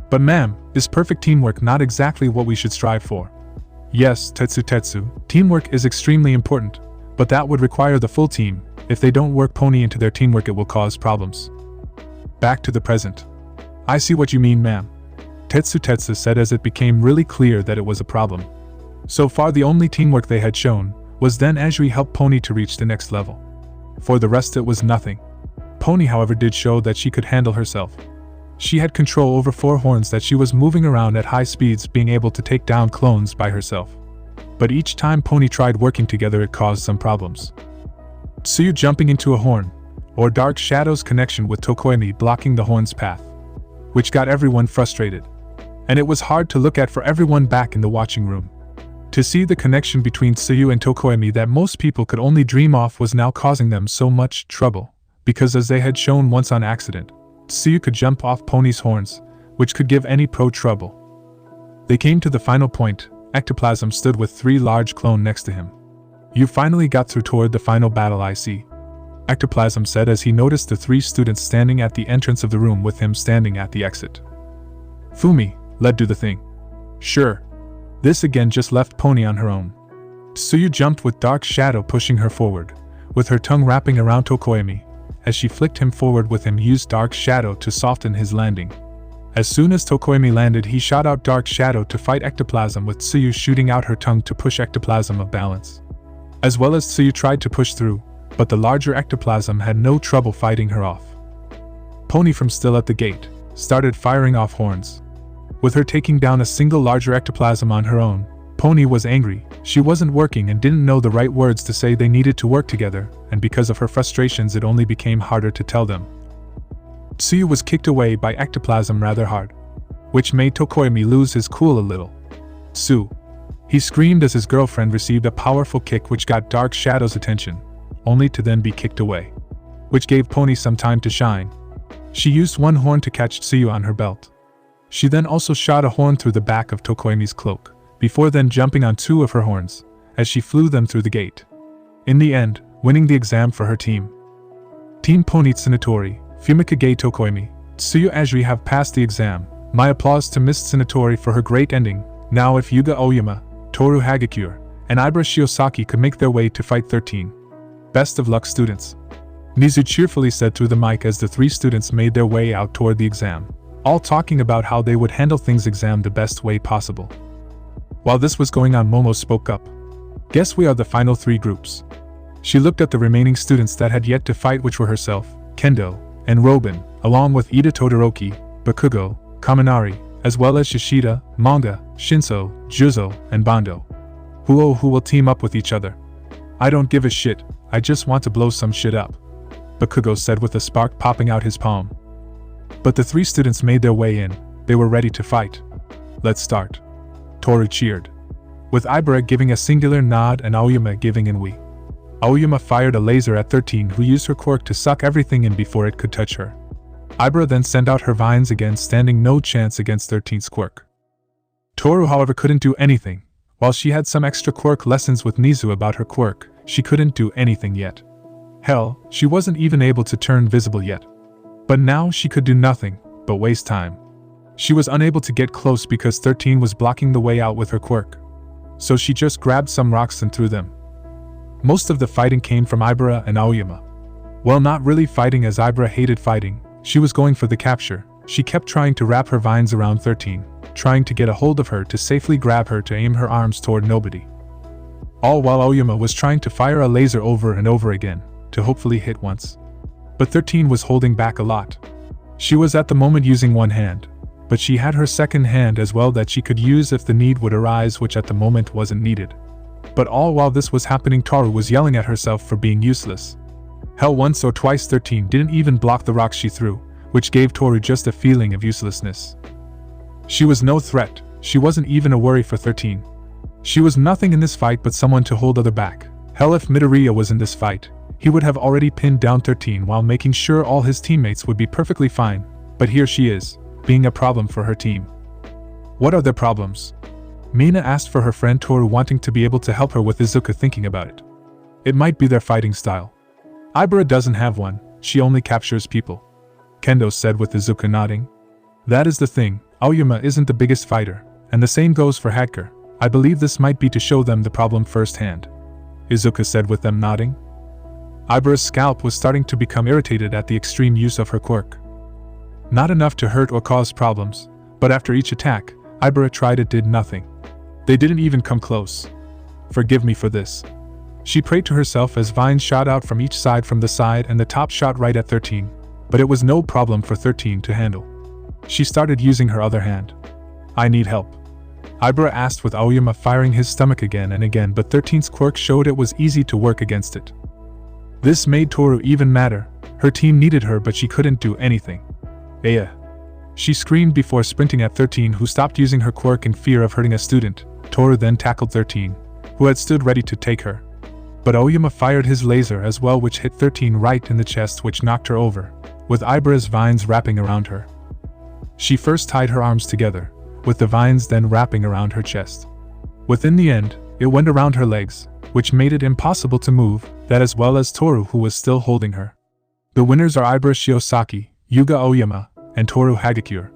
But ma'am, is perfect teamwork not exactly what we should strive for? Yes, Tetsu, teamwork is extremely important, but that would require the full team. If they don't work Pony into their teamwork, it will cause problems. Back to the present. I see what you mean, ma'am, Tetsu said as it became really clear that it was a problem. So far the only teamwork they had shown was then Azui helped Pony to reach the next level. For the rest it was nothing. Pony however did show that she could handle herself. She had control over 4 horns that she was moving around at high speeds, being able to take down clones by herself. But each time Pony tried working together it caused some problems. Tsuyu jumping into a horn, or Dark Shadow's connection with Tokoemi blocking the horn's path, which got everyone frustrated. And it was hard to look at for everyone back in the watching room. To see the connection between Tsuyu and Tokoemi that most people could only dream of was now causing them so much trouble, because as they had shown once on accident, Tsuyu could jump off Pony's horns, which could give any pro trouble. They came to the final point. Ectoplasm stood with 3 large clones next to him. You finally got through toward the final battle, I see, Ectoplasm said as he noticed the 3 students standing at the entrance of the room with him standing at the exit. Fumi, let's do the thing. Sure. This again just left Pony on her own. Tsuyu jumped with Dark Shadow pushing her forward, with her tongue wrapping around Tokoemi, as she flicked him forward with him used Dark Shadow to soften his landing. As soon as Tokoemi landed he shot out Dark Shadow to fight Ectoplasm, with Tsuyu shooting out her tongue to push Ectoplasm off balance. As well as Tsuyu tried to push through, but the larger Ectoplasm had no trouble fighting her off. Pony from still at the gate, started firing off horns. With her taking down a single larger Ectoplasm on her own, Pony was angry. She wasn't working and didn't know the right words to say. They needed to work together, and because of her frustrations it only became harder to tell them. Tsuyu was kicked away by Ectoplasm rather hard, which made Tokoemi lose his cool a little. Tsu! He screamed as his girlfriend received a powerful kick which got Dark Shadow's attention, only to then be kicked away, which gave Pony some time to shine. She used one horn to catch Tsuyu on her belt. She then also shot a horn through the back of Tokoemi's cloak, before then jumping on 2 of her horns, as she flew them through the gate. In the end, winning the exam for her team. Team Pony Tsunatori, Fumikage Tokoemi, Tsuyu Azui have passed the exam. My applause to Miss Tsunatori for her great ending. Now if Yuga Oyama, Toru Hagakure, and Ibara Shiosaki could make their way to Fight 13. Best of luck, students. Nizu cheerfully said through the mic as the 3 students made their way out toward the exam, all talking about how they would handle things exam the best way possible. While this was going on, Momo spoke up. Guess we are the final 3 groups. She looked at the remaining students that had yet to fight, which were herself, Kendo, and Robin, along with Ida Todoroki, Bakugo, Kaminari, as well as Shishida, Manga, Shinso, Juzo, and Bando. Who will team up with each other. I don't give a shit, I just want to blow some shit up, Bakugo said with a spark popping out his palm. But the 3 students made their way in. They were ready to fight. Let's start. Toru cheered, with Ibara giving a singular nod and Aoyama giving an wee. Aoyama fired a laser at 13, who used her quirk to suck everything in before it could touch her. Ibara then sent out her vines again, standing no chance against 13's quirk. Toru however couldn't do anything. While she had some extra quirk lessons with Nizu about her quirk, she couldn't do anything yet. Hell, she wasn't even able to turn visible yet. But now she could do nothing but waste time. She was unable to get close because 13 was blocking the way out with her quirk. So she just grabbed some rocks and threw them. Most of the fighting came from Ibara and Aoyama. Well, not really fighting, as Ibara hated fighting. She was going for the capture. She kept trying to wrap her vines around 13, trying to get a hold of her to safely grab her to aim her arms toward nobody. All while Aoyama was trying to fire a laser over and over again, to hopefully hit once. But 13 was holding back a lot. She was at the moment using one hand, but she had her second hand as well that she could use if the need would arise, which at the moment wasn't needed. But all while this was happening, Toru was yelling at herself for being useless. Hell, once or twice 13 didn't even block the rocks she threw, which gave Toru just a feeling of uselessness. She was no threat. She wasn't even a worry for 13. She was nothing in this fight but someone to hold other back. Hell, if Midoriya was in this fight, he would have already pinned down 13 while making sure all his teammates would be perfectly fine. But here she is, being a problem for her team. What are their problems? Mina asked for her friend Toru, wanting to be able to help her with Izuku, thinking about it. It might be their fighting style. Ibara doesn't have one, she only captures people, Kendo said with Izuku nodding. That is the thing, Aoyama isn't the biggest fighter, and the same goes for Hadker. I believe this might be to show them the problem firsthand," Izuku said with them nodding. Ibara's scalp was starting to become irritated at the extreme use of her quirk. Not enough to hurt or cause problems, but after each attack, Ibara tried it did nothing. They didn't even come close. "Forgive me for this," she prayed to herself as vines shot out from each side from the side and the top shot right at 13, but it was no problem for 13 to handle. She started using her other hand. "I need help," Ibara asked with Aoyama firing his stomach again and again, but 13's quirk showed it was easy to work against it. This made Toru even madder. Her team needed her but she couldn't do anything. "Aya!" she screamed before sprinting at 13, who stopped using her quirk in fear of hurting a student. Toru then tackled 13, who had stood ready to take her. But Aoyama fired his laser as well, which hit 13 right in the chest, which knocked her over, with Ibara's vines wrapping around her. She first tied her arms together, with the vines then wrapping around her chest. Within the end, it went around her legs, which made it impossible to move, that as well as Toru, who was still holding her. The winners are Ibara Shiosaki, Yuga Aoyama, and Toru Hagakure.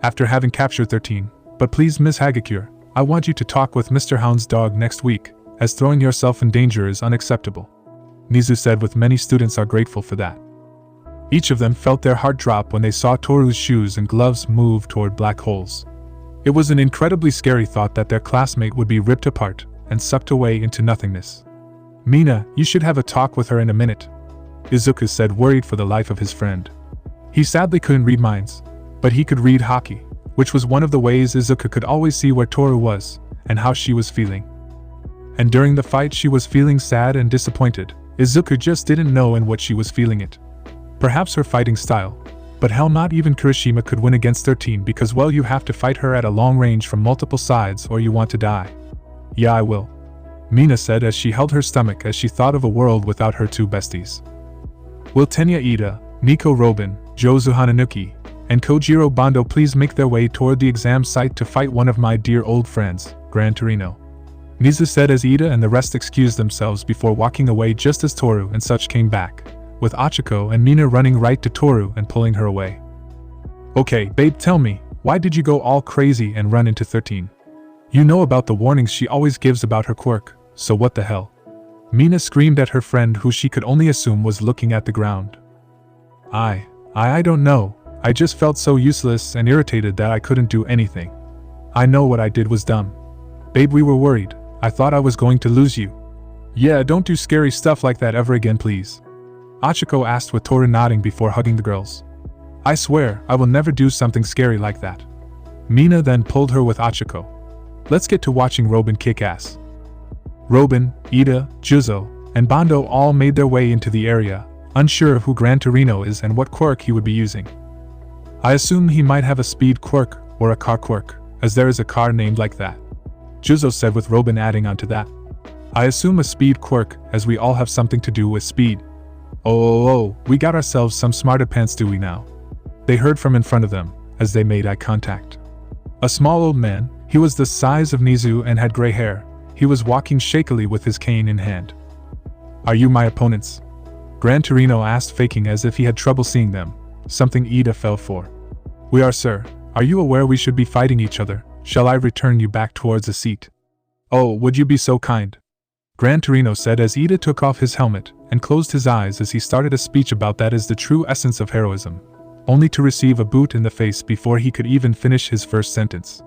After having captured 13, "But please, Miss Hagakure, I want you to talk with Mr. Hound's dog next week, as throwing yourself in danger is unacceptable," Nizu said, with many students are grateful for that. Each of them felt their heart drop when they saw Toru's shoes and gloves move toward black holes. It was an incredibly scary thought that their classmate would be ripped apart and sucked away into nothingness. "Mina, you should have a talk with her in a minute," Izuku said, worried for the life of his friend. He sadly couldn't read minds, but he could read haki, which was one of the ways Izuku could always see where Toru was, and how she was feeling. And during the fight she was feeling sad and disappointed. Izuku just didn't know in what she was feeling it. Perhaps her fighting style, but hell, not even Kirishima could win against 13 because, well, you have to fight her at a long range from multiple sides or you want to die. "Yeah, I will," Mina said as she held her stomach as she thought of a world without her two besties. "Will Tenya Ida, Nico Robin, Jozu Hananuki, and Kojiro Bando please make their way toward the exam site to fight one of my dear old friends, Gran Torino?" Nizu said as Ida and the rest excused themselves before walking away just as Toru and such came back, with Achiko and Mina running right to Toru and pulling her away. "Okay, babe, tell me, why did you go all crazy and run into 13? You know about the warnings she always gives about her quirk, so what the hell?" Mina screamed at her friend, who she could only assume was looking at the ground. I don't know, I just felt so useless and irritated that I couldn't do anything. I know what I did was dumb. Babe, we were worried, I thought I was going to lose you." "Yeah, don't do scary stuff like that ever again, please," Achiko asked with Toru nodding before hugging the girls. "I swear, I will never do something scary like that." Mina then pulled her with Achiko. "Let's get to watching Robin kick ass." Robin, Ida, Juzo, and Bando all made their way into the area, unsure of who Gran Torino is and what quirk he would be using. "I assume he might have a speed quirk or a car quirk, as there is a car named like that," Juzo said, with Robin adding onto that. "I assume a speed quirk, as we all have something to do with speed." Oh, we got ourselves some smarter pants, do we now?" they heard from in front of them, as they made eye contact. A small old man, he was the size of Nizu and had gray hair. He was walking shakily with his cane in hand. "Are you my opponents?" Gran Torino asked, faking as if he had trouble seeing them, something Ida fell for. "We are, sir. Are you aware we should be fighting each other? Shall I return you back towards a seat?" "Oh, would you be so kind?" Gran Torino said as Ida took off his helmet and closed his eyes as he started a speech about that is the true essence of heroism, only to receive a boot in the face before he could even finish his first sentence.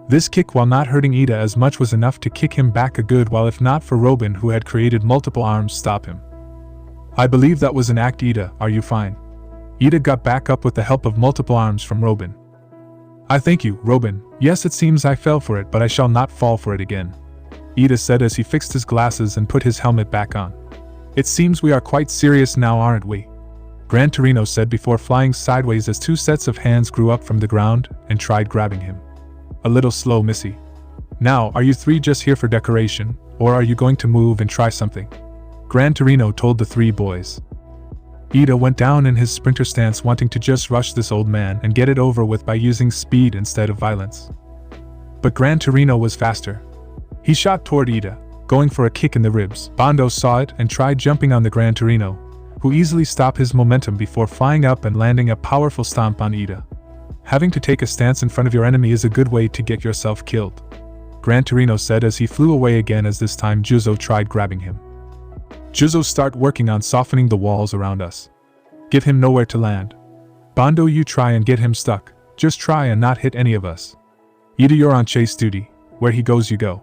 This kick, while not hurting Ida as much, was enough to kick him back a good while, if not for Robin, who had created multiple arms, stop him. "I believe that was an act, Ida, are you fine?" Ida got back up with the help of multiple arms from Robin. "I thank you, Robin. Yes, it seems I fell for it, but I shall not fall for it again," Ida said as he fixed his glasses and put his helmet back on. "It seems we are quite serious now, aren't we?" Gran Torino said before flying sideways as two sets of hands grew up from the ground and tried grabbing him. "A little slow, missy. Now, are you three just here for decoration, or are you going to move and try something?" Gran Torino told the three boys. Ida went down in his sprinter stance, wanting to just rush this old man and get it over with by using speed instead of violence. But Gran Torino was faster. He shot toward Ida, going for a kick in the ribs. Bando saw it and tried jumping on the Gran Torino, who easily stopped his momentum before flying up and landing a powerful stomp on Ida. Having to take a stance in front of your enemy is a good way to get yourself killed, Gran Torino said as he flew away again, as this time Juzo tried grabbing him. Juzo, start working on softening the walls around us. Give him nowhere to land. Bondo, you try and get him stuck. Just try and not hit any of us. Ida, you're on chase duty. Where he goes you go,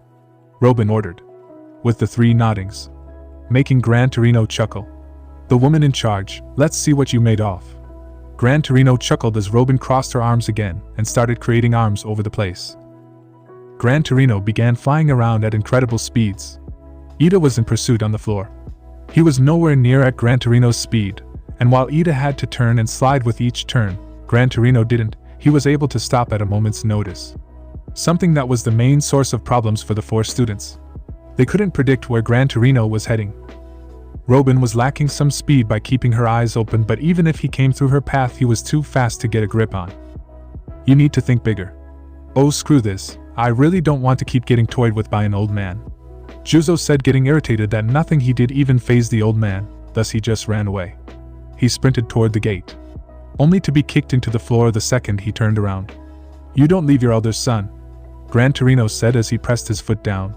Robin ordered, with the three noddings, making Gran Torino chuckle. The woman in charge, let's see what you made off. Gran Torino chuckled as Robin crossed her arms again and started creating arms over the place. Gran Torino began flying around at incredible speeds. Ida was in pursuit on the floor. He was nowhere near at Gran Torino's speed, and while Ida had to turn and slide with each turn, Gran Torino didn't. He was able to stop at a moment's notice. Something that was the main source of problems for the four students. They couldn't predict where Gran Torino was heading. Robin was lacking some speed by keeping her eyes open, but even if he came through her path, he was too fast to get a grip on. You need to think bigger. Oh, screw this, I really don't want to keep getting toyed with by an old man, Juzo said, getting irritated that nothing he did even fazed the old man, thus he just ran away. He sprinted toward the gate, only to be kicked into the floor the second he turned around. You don't leave your elder son, Gran Torino said as he pressed his foot down.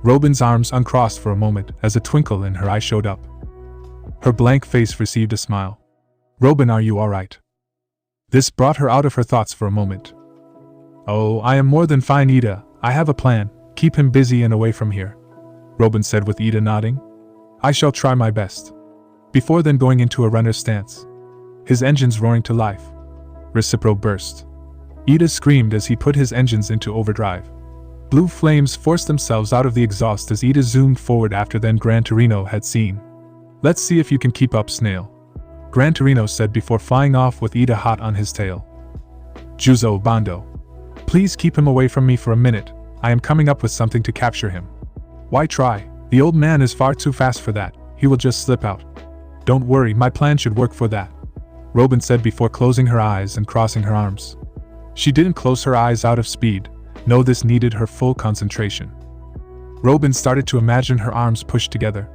Robin's arms uncrossed for a moment as a twinkle in her eye showed up. Her blank face received a smile. Robin, are you alright? This brought her out of her thoughts for a moment. Oh, I am more than fine, Ida. I have a plan. Keep him busy and away from here, Robin said with Ida nodding. I shall try my best. Before then going into a runner's stance, his engines roaring to life. Recipro burst. Ida screamed as he put his engines into overdrive. Blue flames forced themselves out of the exhaust as Ida zoomed forward after then Gran Torino had seen. Let's see if you can keep up, Snail, Gran Torino said before flying off with Ida hot on his tail. Juzo, Bondo, please keep him away from me for a minute. I am coming up with something to capture him. Why try? The old man is far too fast for that. He will just slip out. Don't worry, my plan should work for that, Robin said before closing her eyes and crossing her arms. She didn't close her eyes out of speed. No, this needed her full concentration. Robin started to imagine her arms pushed together.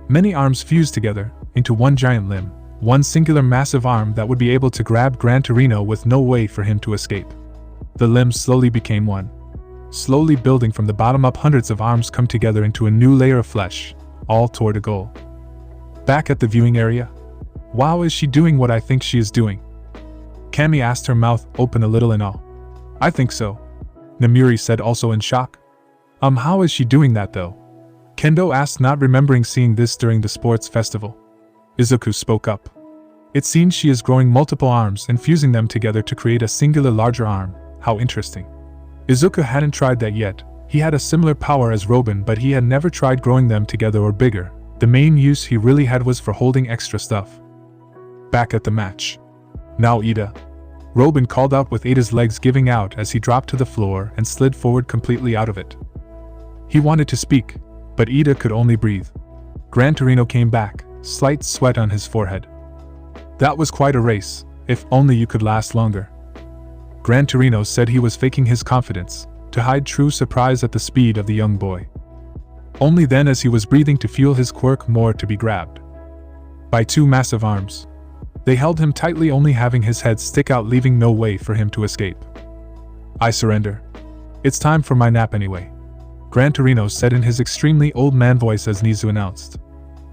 Many arms fused together into one giant limb, one singular massive arm that would be able to grab Gran Torino with no way for him to escape. The limbs slowly became one. Slowly building from the bottom up, hundreds of arms come together into a new layer of flesh, all toward a goal. Back at the viewing area. Wow, is she doing what I think she is doing? Cammy asked, her mouth open a little in awe. I think so, Namuri said, also in shock. How is she doing that though? Kendo asked, not remembering seeing this during the sports festival. Izuku spoke up. It seems she is growing multiple arms and fusing them together to create a singular larger arm. How interesting. Izuku hadn't tried that yet. He had a similar power as Robin, but he had never tried growing them together or bigger. The main use he really had was for holding extra stuff. Back at the match. Now Ida, Robin called out with Ida's legs giving out as he dropped to the floor and slid forward completely out of it. He wanted to speak, but Ida could only breathe. Gran Torino came back, slight sweat on his forehead. That was quite a race. If only you could last longer. Gran Torino said he was faking his confidence, to hide true surprise at the speed of the young boy. Only then, as he was breathing to fuel his quirk more, to be grabbed by two massive arms. They held him tightly, only having his head stick out, leaving no way for him to escape. I surrender. It's time for my nap anyway, Gran Torino said in his extremely old man voice as Nizu announced.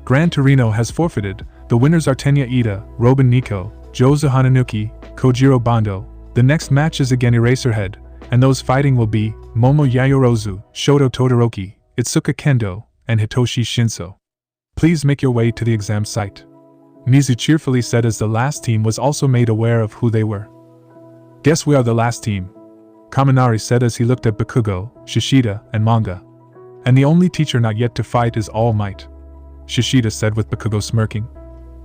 Gran Torino has forfeited. The winners are Tenya Ida, Robin Nico, Jozo Hananuki, Kojiro Bondo. The next match is again Eraserhead, and those fighting will be Momo Yayorozu, Shoto Todoroki, Itsuka Kendo, and Hitoshi Shinso. Please make your way to the exam site, Nizu cheerfully said as the last team was also made aware of who they were. Guess we are the last team, Kaminari said as he looked at Bakugo, Shishida, and Manga. And the only teacher not yet to fight is All Might, Shishida said with Bakugo smirking.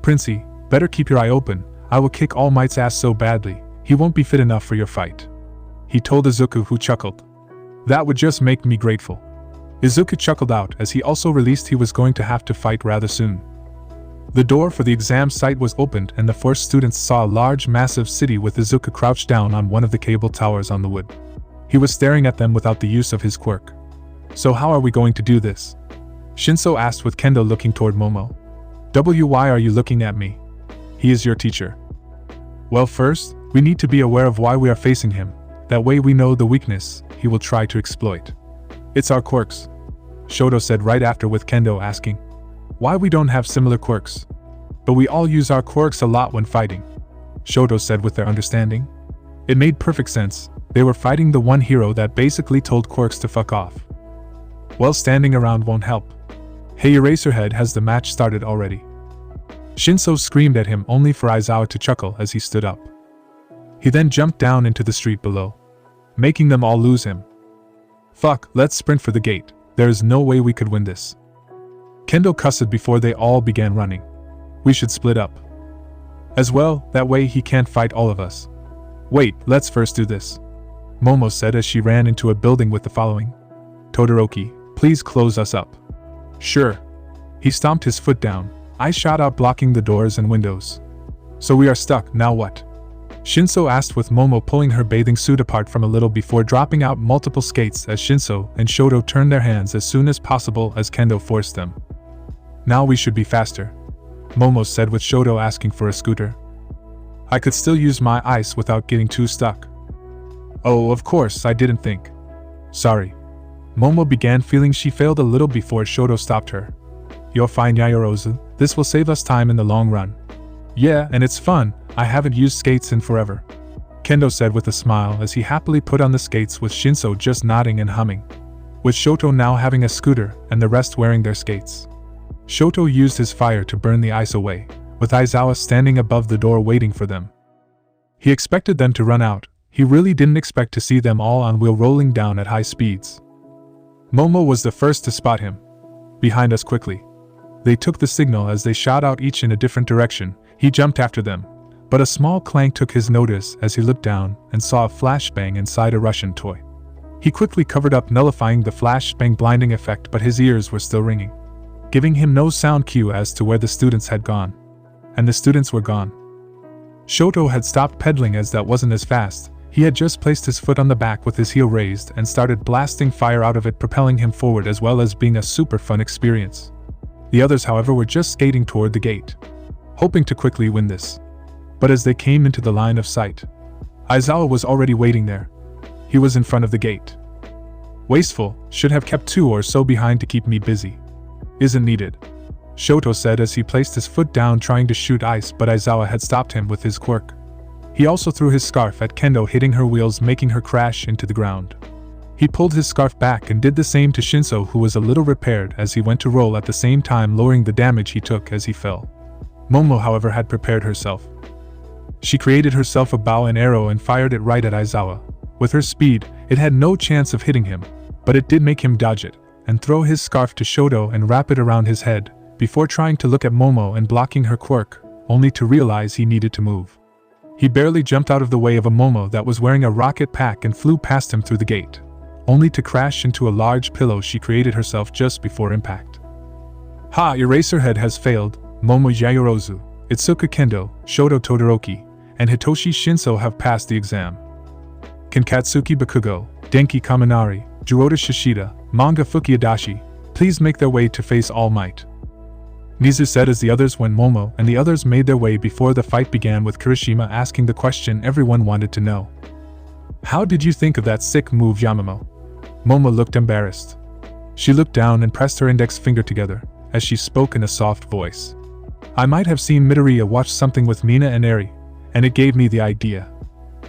Princey, better keep your eye open. I will kick All Might's ass so badly, he won't be fit enough for your fight, he told Izuku, who chuckled. That would just make me grateful. Izuku chuckled out as he also realized he was going to have to fight rather soon. The door for the exam site was opened and the four students saw a large massive city with Izuku crouched down on one of the cable towers on the wood. He was staring at them without the use of his quirk. So how are we going to do this? Shinso asked with Kendo looking toward Momo. Why are you looking at me? He is your teacher. Well, first, We need to be aware of why we are facing him, that way we know the weakness he will try to exploit. It's our quirks, Shoto said right after, with Kendo asking why we don't have similar quirks. But we all use our quirks a lot when fighting, Shoto said with their understanding. It made perfect sense. They were fighting the one hero that basically told quirks to fuck off. Well, standing around won't help. Hey Eraserhead, has the match started already? Shinso screamed at him, only for Aizawa to chuckle as he stood up. He then jumped down into the street below, making them all lose him. Fuck, let's sprint for the gate. There is no way we could win this. Kendo cussed before they all began running. We should split up. As well, that way he can't fight all of us. Wait, let's first do this, Momo said as she ran into a building with the following. Todoroki, please close us up. Sure. He stomped his foot down. I shot out, blocking the doors and windows. So we are stuck, now what? Shinso asked, with Momo pulling her bathing suit apart from a little before dropping out multiple skates as Shinso and Shoto turned their hands as soon as possible as Kendo forced them. Now we should be faster, Momo said, with Shoto asking for a scooter. I could still use my ice without getting too stuck. Oh, of course, I didn't think. Sorry. Momo began, feeling she failed a little before Shoto stopped her. You're fine, Yayorozu. This will save us time in the long run. Yeah, and it's fun. I haven't used skates in forever, Kendo said with a smile as he happily put on the skates, with Shinso just nodding and humming, with Shoto now having a scooter and the rest wearing their skates. Shoto used his fire to burn the ice away, with Aizawa standing above the door waiting for them. He expected them to run out. He really didn't expect to see them all on wheel rolling down at high speeds. Momo was the first to spot him. Behind us, quickly. They took the signal as they shot out each in a different direction. He jumped after them, but a small clank took his notice as he looked down and saw a flashbang inside a Russian toy. He quickly covered up, nullifying the flashbang blinding effect, but his ears were still ringing, giving him no sound cue as to where the students had gone. And the students were gone. Shoto had stopped pedaling as that wasn't as fast. He had just placed his foot on the back with his heel raised and started blasting fire out of it, propelling him forward, as well as being a super fun experience. The others, however, were just skating toward the gate, hoping to quickly win this. But as they came into the line of sight, Aizawa was already waiting there. He was in front of the gate. Wasteful, should have kept 2 or so behind to keep me busy. Isn't needed, Shoto said as he placed his foot down trying to shoot ice, but Aizawa had stopped him with his quirk. He also threw his scarf at Kendo, hitting her wheels, making her crash into the ground. He pulled his scarf back and did the same to Shinso, who was a little repaired as he went to roll, at the same time lowering the damage he took as he fell. Momo, however, had prepared herself. She created herself a bow and arrow and fired it right at Aizawa. With her speed, it had no chance of hitting him, but it did make him dodge it and throw his scarf to Shoto and wrap it around his head, before trying to look at Momo and blocking her quirk, only to realize he needed to move. He barely jumped out of the way of a Momo that was wearing a rocket pack and flew past him through the gate, only to crash into a large pillow she created herself just before impact. Ha! Eraserhead has failed. Momo Yayorozu, Izuku Kendo, Shoto Todoroki, and Hitoshi Shinso have passed the exam. Kankatsuki Bakugo, Denki Kaminari, Juroda Shishida, Manga Fukiadashi, please make their way to face All Might, Nizu said as the others went. Momo and the others made their way before the fight began, with Kirishima asking the question everyone wanted to know. How did you think of that sick move, Yamamo? Momo looked embarrassed. She looked down and pressed her index finger together as she spoke in a soft voice. I might have seen Midoriya watch something with Mina and Eri, and it gave me the idea.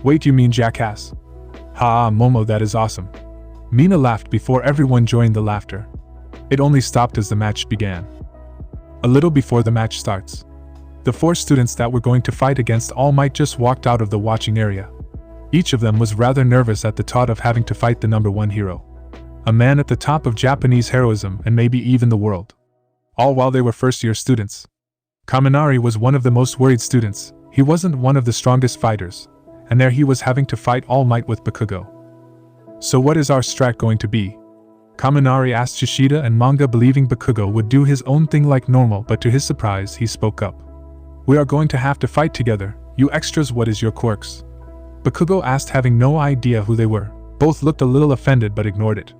Wait, you mean Jackass? Ha, Momo, that is awesome. Mina laughed before everyone joined the laughter. It only stopped as the match began. A little before the match starts, the 4 students that were going to fight against All Might just walked out of the watching area. Each of them was rather nervous at the thought of having to fight the number 1 hero, a man at the top of Japanese heroism and maybe even the world. All while they were first-year students. Kaminari was one of the most worried students. He wasn't one of the strongest fighters, and there he was having to fight All Might with Bakugo. So what is our strat going to be? Kaminari asked Shishida and Manga, believing Bakugo would do his own thing like normal, but to his surprise he spoke up. We are going to have to fight together. You extras, what is your quirks? Bakugo asked, having no idea who they were. Both looked a little offended but ignored it.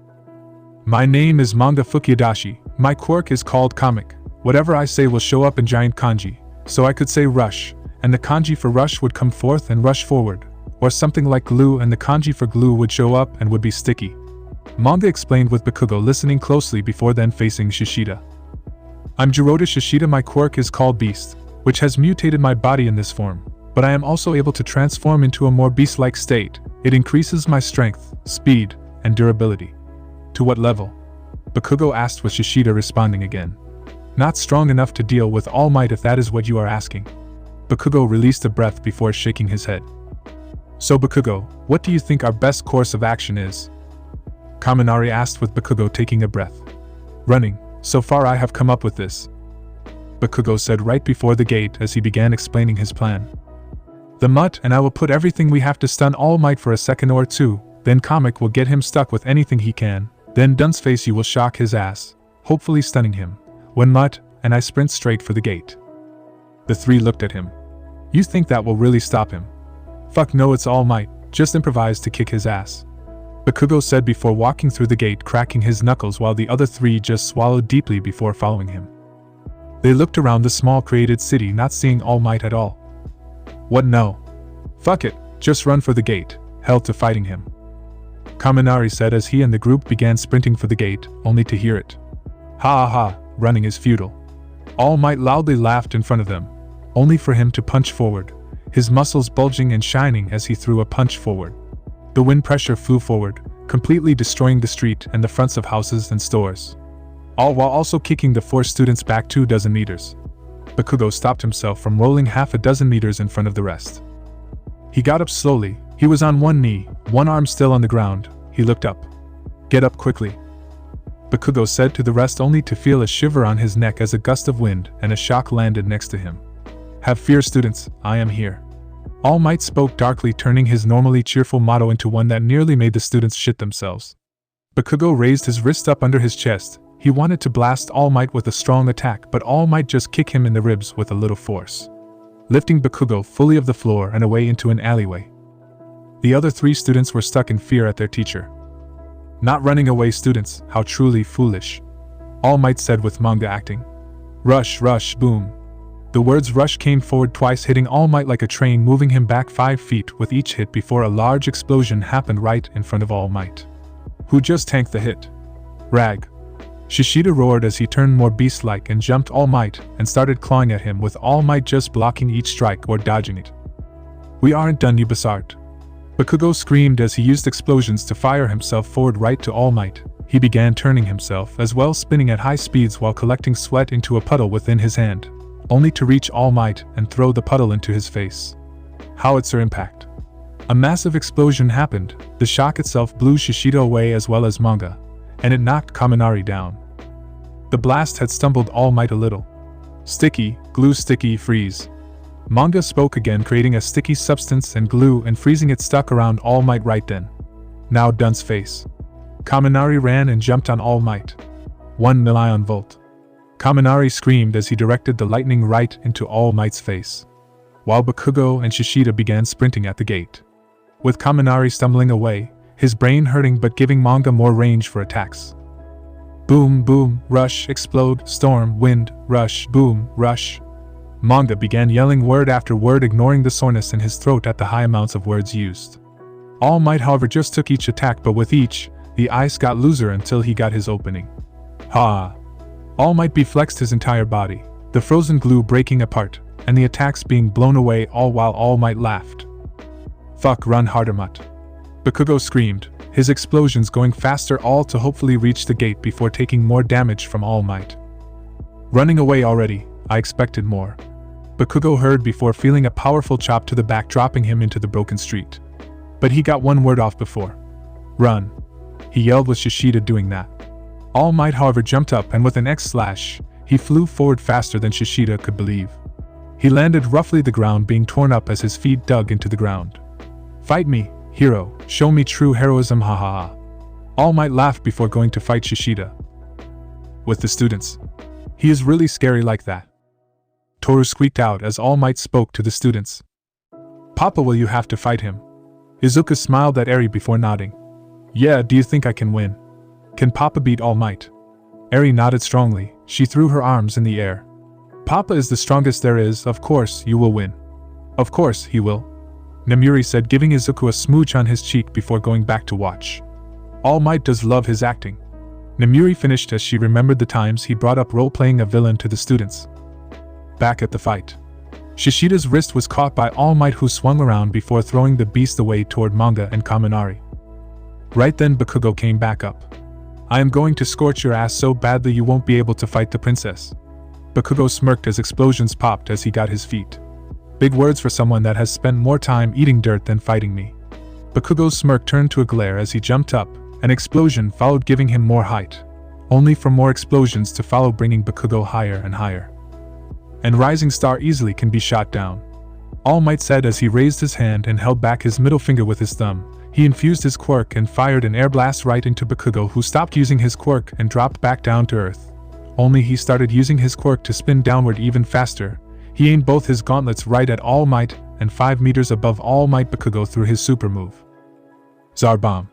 My name is Manga Fukiadashi. My quirk is called Comic. Whatever I say will show up in giant kanji, so I could say rush, and the kanji for rush would come forth and rush forward, or something like glue and the kanji for glue would show up and would be sticky. Manga explained with Bakugo listening closely before then facing Shishida. I'm Jiroda Shishida. My quirk is called Beast, which has mutated my body in this form, but I am also able to transform into a more beast-like state. It increases my strength, speed, and durability. To what level? Bakugo asked with Shishida responding again. Not strong enough to deal with All Might if that is what you are asking. Bakugo released a breath before shaking his head. So Bakugo, what do you think our best course of action is? Kaminari asked with Bakugo taking a breath. Running. So far I have come up with this. Bakugo said right before the gate as he began explaining his plan. The mutt and I will put everything we have to stun All Might for a second or two, then Comic will get him stuck with anything he can, then Dunce Face you will shock his ass, hopefully stunning him, when Mutt and I sprint straight for the gate. The three looked at him. You think that will really stop him? Fuck no, it's All Might, just improvise to kick his ass. Bakugo said before walking through the gate, cracking his knuckles while the other three just swallowed deeply before following him. They looked around the small created city, not seeing All Might at all. What no? Fuck it, just run for the gate, hell to fighting him. Kaminari said as he and the group began sprinting for the gate, only to hear it. Ha ha ha, running is futile. All Might loudly laughed in front of them, only for him to punch forward, his muscles bulging and shining as he threw a punch forward. The wind pressure flew forward, completely destroying the street and the fronts of houses and stores, all while also kicking the 4 students back 24 meters. Bakugo stopped himself from rolling half a dozen meters in front of the rest. He got up slowly. He was on one knee, one arm still on the ground. He looked up. Get up quickly, Bakugo said to the rest, only to feel a shiver on his neck as a gust of wind and a shock landed next to him. Have fear, students, I am here. All Might spoke darkly, turning his normally cheerful motto into one that nearly made the students shit themselves. Bakugo raised his wrist up under his chest. He wanted to blast All Might with a strong attack, but All Might just kick him in the ribs with a little force, lifting Bakugo fully of the floor and away into an alleyway. The other 3 students were stuck in fear at their teacher. Not running away, students, how truly foolish, All Might said with manga acting. Rush, rush, boom. The words rush came forward twice, hitting All Might like a train, moving him back 5 feet with each hit before a large explosion happened right in front of All Might, who just tanked the hit. Rag. Shishida roared as he turned more beast-like and jumped All Might and started clawing at him, with All Might just blocking each strike or dodging it. We aren't done, you bastard. Bakugo screamed as he used explosions to fire himself forward right to All Might. He began turning himself as well, spinning at high speeds while collecting sweat into a puddle within his hand, only to reach All Might and throw the puddle into his face. Howitzer impact. A massive explosion happened. The shock itself blew Shishida away as well as manga, and it knocked Kaminari down. The blast had stumbled All Might a little. Sticky, glue, sticky, freeze. Manga spoke again, creating a sticky substance and glue and freezing it stuck around All Might right then. Now Dunce Face. Kaminari ran and jumped on All Might. 1 million volt. Kaminari screamed as he directed the lightning right into All Might's face, while Bakugo and Shishida began sprinting at the gate, with Kaminari stumbling away, his brain hurting but giving manga more range for attacks. Boom, boom, rush, explode, storm, wind, rush, boom, rush. Manga began yelling word after word, ignoring the soreness in his throat at the high amounts of words used. All Might, however, just took each attack, but with each, the ice got looser until he got his opening. Ha! All Might flexed his entire body, the frozen glue breaking apart, and the attacks being blown away, all while All Might laughed. Fuck, run harder, Mutt. Bakugo screamed, his explosions going faster, all to hopefully reach the gate before taking more damage from All Might. Running away already, I expected more, Bakugo heard before feeling a powerful chop to the back, dropping him into the broken street. But he got one word off before. Run. He yelled with Shishida doing that. All Might, however, jumped up and with an X slash, he flew forward faster than Shishida could believe. He landed roughly the ground, being torn up as his feet dug into the ground. Fight me, hero, show me true heroism, ha ha ha. All Might laughed before going to fight Shishida with the students. He is really scary like that, Toru squeaked out as All Might spoke to the students. Papa, will you have to fight him? Izuku smiled at Eri before nodding. Yeah, do you think I can win? Can Papa beat All Might? Eri nodded strongly. She threw her arms in the air. Papa is the strongest there is, of course you will win. Of course, he will, Nemuri said, giving Izuku a smooch on his cheek before going back to watch. All Might does love his acting. Nemuri finished as she remembered the times he brought up role-playing a villain to the students. Back at the fight, Shishida's wrist was caught by All Might, who swung around before throwing the beast away toward Manga and Kaminari. Right then Bakugo came back up. I am going to scorch your ass so badly you won't be able to fight the princess. Bakugo smirked as explosions popped as he got his feet. Big words for someone that has spent more time eating dirt than fighting me. Bakugo's smirk turned to a glare as he jumped up. An explosion followed, giving him more height, only for more explosions to follow, bringing Bakugo higher and higher. And Rising Star easily can be shot down, All Might said as he raised his hand and held back his middle finger with his thumb. He infused his quirk and fired an air blast right into Bakugo, who stopped using his quirk and dropped back down to earth. Only he started using his quirk to spin downward even faster. He aimed both his gauntlets right at All Might, and 5 meters above All Might Bakugo threw his super move. Zar Bomb.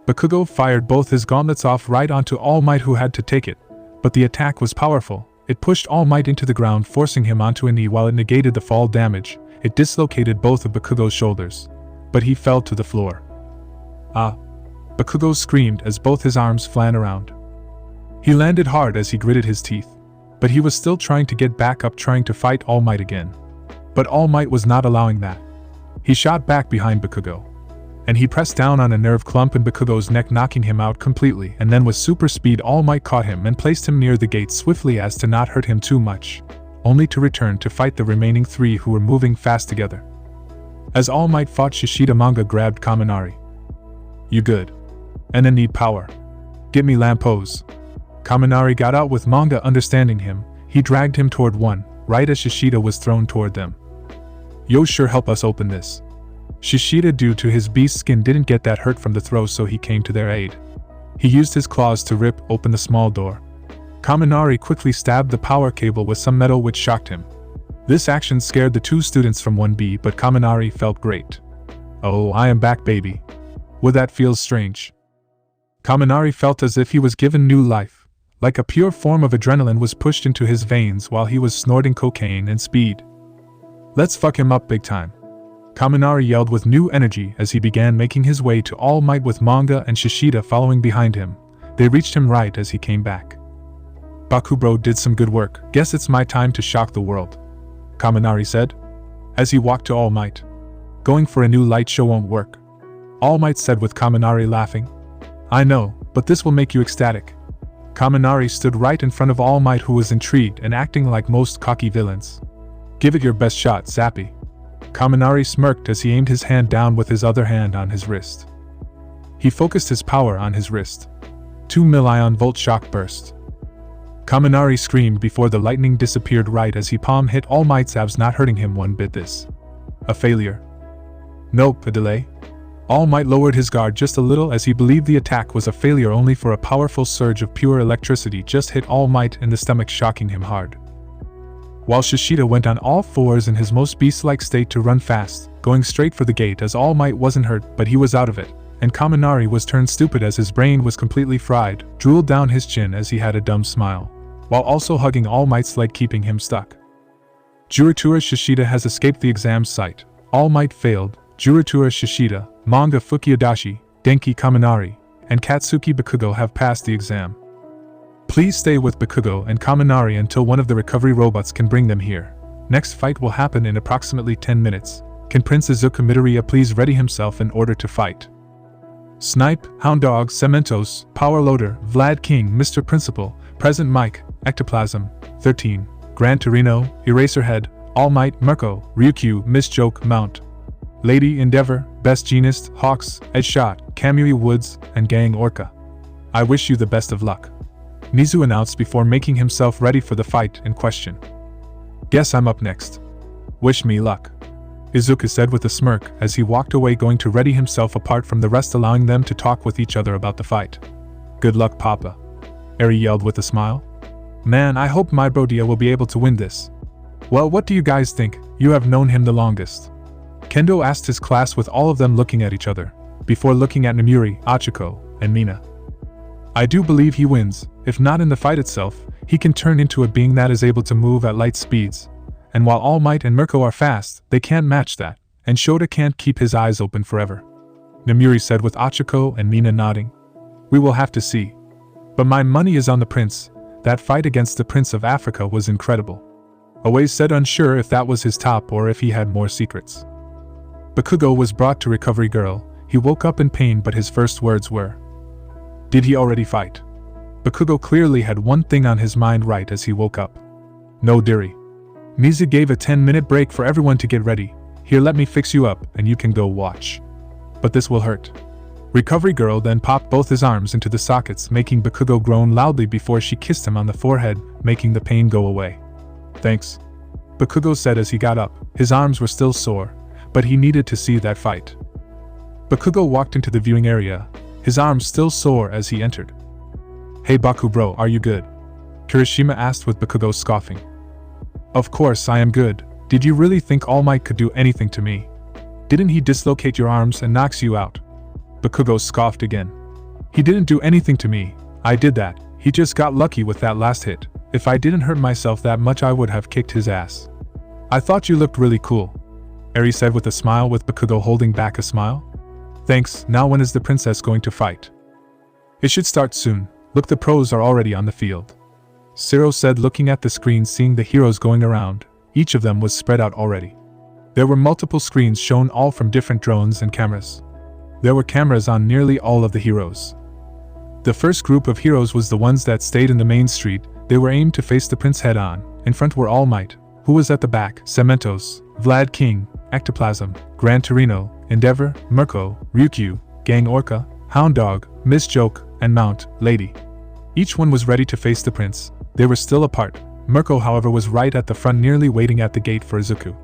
Bakugo fired both his gauntlets off right onto All Might, who had to take it, but the attack was powerful. It pushed All Might into the ground, forcing him onto a knee. While it negated the fall damage, it dislocated both of Bakugo's shoulders, but he fell to the floor. Ah! Bakugo screamed as both his arms flan around. He landed hard as he gritted his teeth, but he was still trying to get back up, trying to fight All Might again. But All Might was not allowing that. He shot back behind Bakugo, and he pressed down on a nerve clump in Bakugo's neck, knocking him out completely, and then with super speed All Might caught him and placed him near the gate swiftly as to not hurt him too much, only to return to fight the remaining 3 who were moving fast together. As All Might fought, Shishida Manga grabbed Kaminari. You good? And I need power. Get me Lampose. Kaminari got out with Manga understanding him. He dragged him toward one, right as Shishida was thrown toward them. Yo, sure, help us open this. Shishida, due to his beast skin, didn't get that hurt from the throw, so he came to their aid. He used his claws to rip open the small door. Kaminari quickly stabbed the power cable with some metal, which shocked him. This action scared the 2 students from 1B, but Kaminari felt great. Oh, I am back, baby. Would that feels strange? Kaminari felt as if he was given new life, like a pure form of adrenaline was pushed into his veins while he was snorting cocaine and speed. Let's fuck him up big time. Kaminari yelled with new energy as he began making his way to All Might, with Manga and Shishida following behind him. They reached him right as he came back. Bakubro did some good work. Guess it's my time to shock the world, Kaminari said, as he walked to All Might. Going for a new light show won't work, All Might said with Kaminari laughing. I know, but this will make you ecstatic. Kaminari stood right in front of All Might, who was intrigued and acting like most cocky villains. Give it your best shot, Zappy. Kaminari smirked as he aimed his hand down with his other hand on his wrist. He focused his power on his wrist. 2 million volt shock burst. Kaminari screamed before the lightning disappeared right as he palm hit All Might's abs, not hurting him one bit. This. A failure. Nope, a delay. All Might lowered his guard just a little as he believed the attack was a failure, only for a powerful surge of pure electricity just hit All Might in the stomach, shocking him hard. While Shishida went on all fours in his most beast-like state to run fast, going straight for the gate, as All Might wasn't hurt, but he was out of it, and Kaminari was turned stupid as his brain was completely fried, drooled down his chin as he had a dumb smile, while also hugging All Might's leg, keeping him stuck. Juratura Shishida has escaped the exam site. All Might failed. Juratura Shishida, Manga Fukiyodashi, Denki Kaminari, and Katsuki Bakugo have passed the exam. Please stay with Bakugo and Kaminari until one of the recovery robots can bring them here. Next fight will happen in approximately 10 minutes. Can Prince Izuku Midoriya please ready himself in order to fight? Snipe, Hound Dog, Cementos, Power Loader, Vlad King, Mr. Principal, Present Mike, Ectoplasm, 13, Gran Torino, Eraserhead, All Might, Mirko, Ryukyu, Miss Joke, Mount, Lady Endeavor, Best Genist, Hawks, Edgeshot, Kamui Woods, and Gang Orca. I wish you the best of luck, Nizu announced before making himself ready for the fight in question. Guess I'm up next. Wish me luck, Izuku said with a smirk as he walked away, going to ready himself apart from the rest, allowing them to talk with each other about the fight. Good luck, Papa, Eri yelled with a smile. Man, I hope my Brodia will be able to win this. Well, what do you guys think? You have known him the longest, Kendo asked his class, with all of them looking at each other, before looking at Nemuri, Achiko, and Mina. I do believe he wins. If not in the fight itself, he can turn into a being that is able to move at light speeds, and while All Might and Mirko are fast, they can't match that, and Shota can't keep his eyes open forever. Namiri said with Achiko and Mina nodding. We will have to see. But my money is on the prince. That fight against the Prince of Africa was incredible. Away said, unsure if that was his top or if he had more secrets. Bakugo was brought to Recovery Girl. He woke up in pain, but his first words were, "Did he already fight?" Bakugo clearly had one thing on his mind right as he woke up. "No, dearie." Mizu gave a 10-minute break for everyone to get ready. "Here, let me fix you up and you can go watch. But this will hurt." Recovery Girl then popped both his arms into the sockets, making Bakugo groan loudly before she kissed him on the forehead, making the pain go away. "Thanks," Bakugo said as he got up. His arms were still sore, but he needed to see that fight. Bakugo walked into the viewing area, his arms still sore as he entered. "Hey Baku bro, are you good?" Kirishima asked with Bakugo scoffing. "Of course I am good. Did you really think All Might could do anything to me? Didn't he dislocate your arms and knocks you out?" Bakugo scoffed again. "He didn't do anything to me, I did that. He just got lucky with that last hit. If I didn't hurt myself that much I would have kicked his ass." "I thought you looked really cool," Eri said with a smile, with Bakugo holding back a smile. "Thanks. Now when is the princess going to fight?" "It should start soon. Look, the pros are already on the field," Siro said, looking at the screen, seeing the heroes going around. Each of them was spread out already. There were multiple screens shown, all from different drones and cameras. There were cameras on nearly all of the heroes. The first group of heroes was the ones that stayed in the main street. They were aimed to face the prince head on. In front were All Might, who was at the back, Cementos, Vlad King, Ectoplasm, Gran Torino, Endeavor, Mirko, Ryukyu, Gang Orca, Hound Dog, Miss Joke, and Mount Lady. Each one was ready to face the prince. They were still apart. Mirko, however, was right at the front, nearly waiting at the gate for Izuku.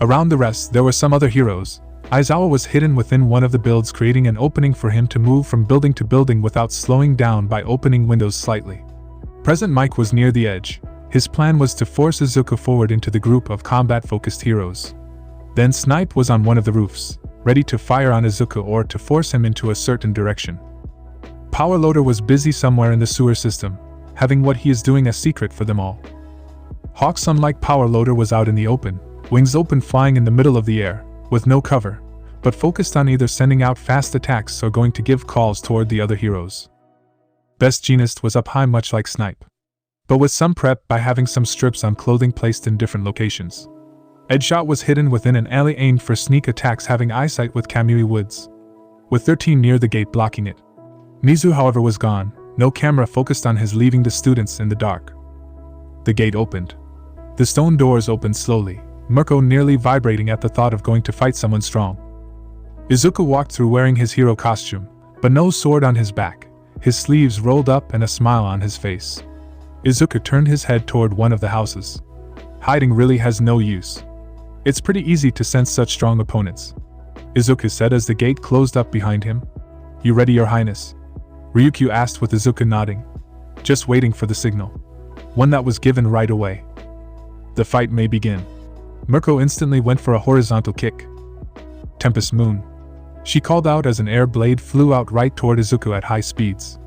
Around the rest, there were some other heroes. Aizawa was hidden within one of the builds, creating an opening for him to move from building to building without slowing down by opening windows slightly. Present Mike was near the edge. His plan was to force Izuku forward into the group of combat-focused heroes. Then Snipe was on one of the roofs, ready to fire on Izuku or to force him into a certain direction. Power Loader was busy somewhere in the sewer system, having what he is doing a secret for them all. Hawks, unlike Power Loader, was out in the open, wings open, flying in the middle of the air, with no cover, but focused on either sending out fast attacks or going to give calls toward the other heroes. Best Jeanist was up high, much like Snipe, but with some prep by having some strips on clothing placed in different locations. Edgeshot was hidden within an alley, aimed for sneak attacks, having eyesight with Kamui Woods, with 13 near the gate blocking it. Mizu, however, was gone, no camera focused on his, leaving the students in the dark. The gate opened. The stone doors opened slowly, Mirko nearly vibrating at the thought of going to fight someone strong. Izuku walked through wearing his hero costume, but no sword on his back, his sleeves rolled up and a smile on his face. Izuku turned his head toward one of the houses. Hiding really has no use. It's pretty easy to sense such strong opponents, Izuku said as the gate closed up behind him. "You ready, Your Highness?" Ryukyu asked, with Izuku nodding. "Just waiting for the signal." One that was given right away. "The fight may begin." Mirko instantly went for a horizontal kick. "Tempest Moon," she called out as an air blade flew out right toward Izuku at high speeds.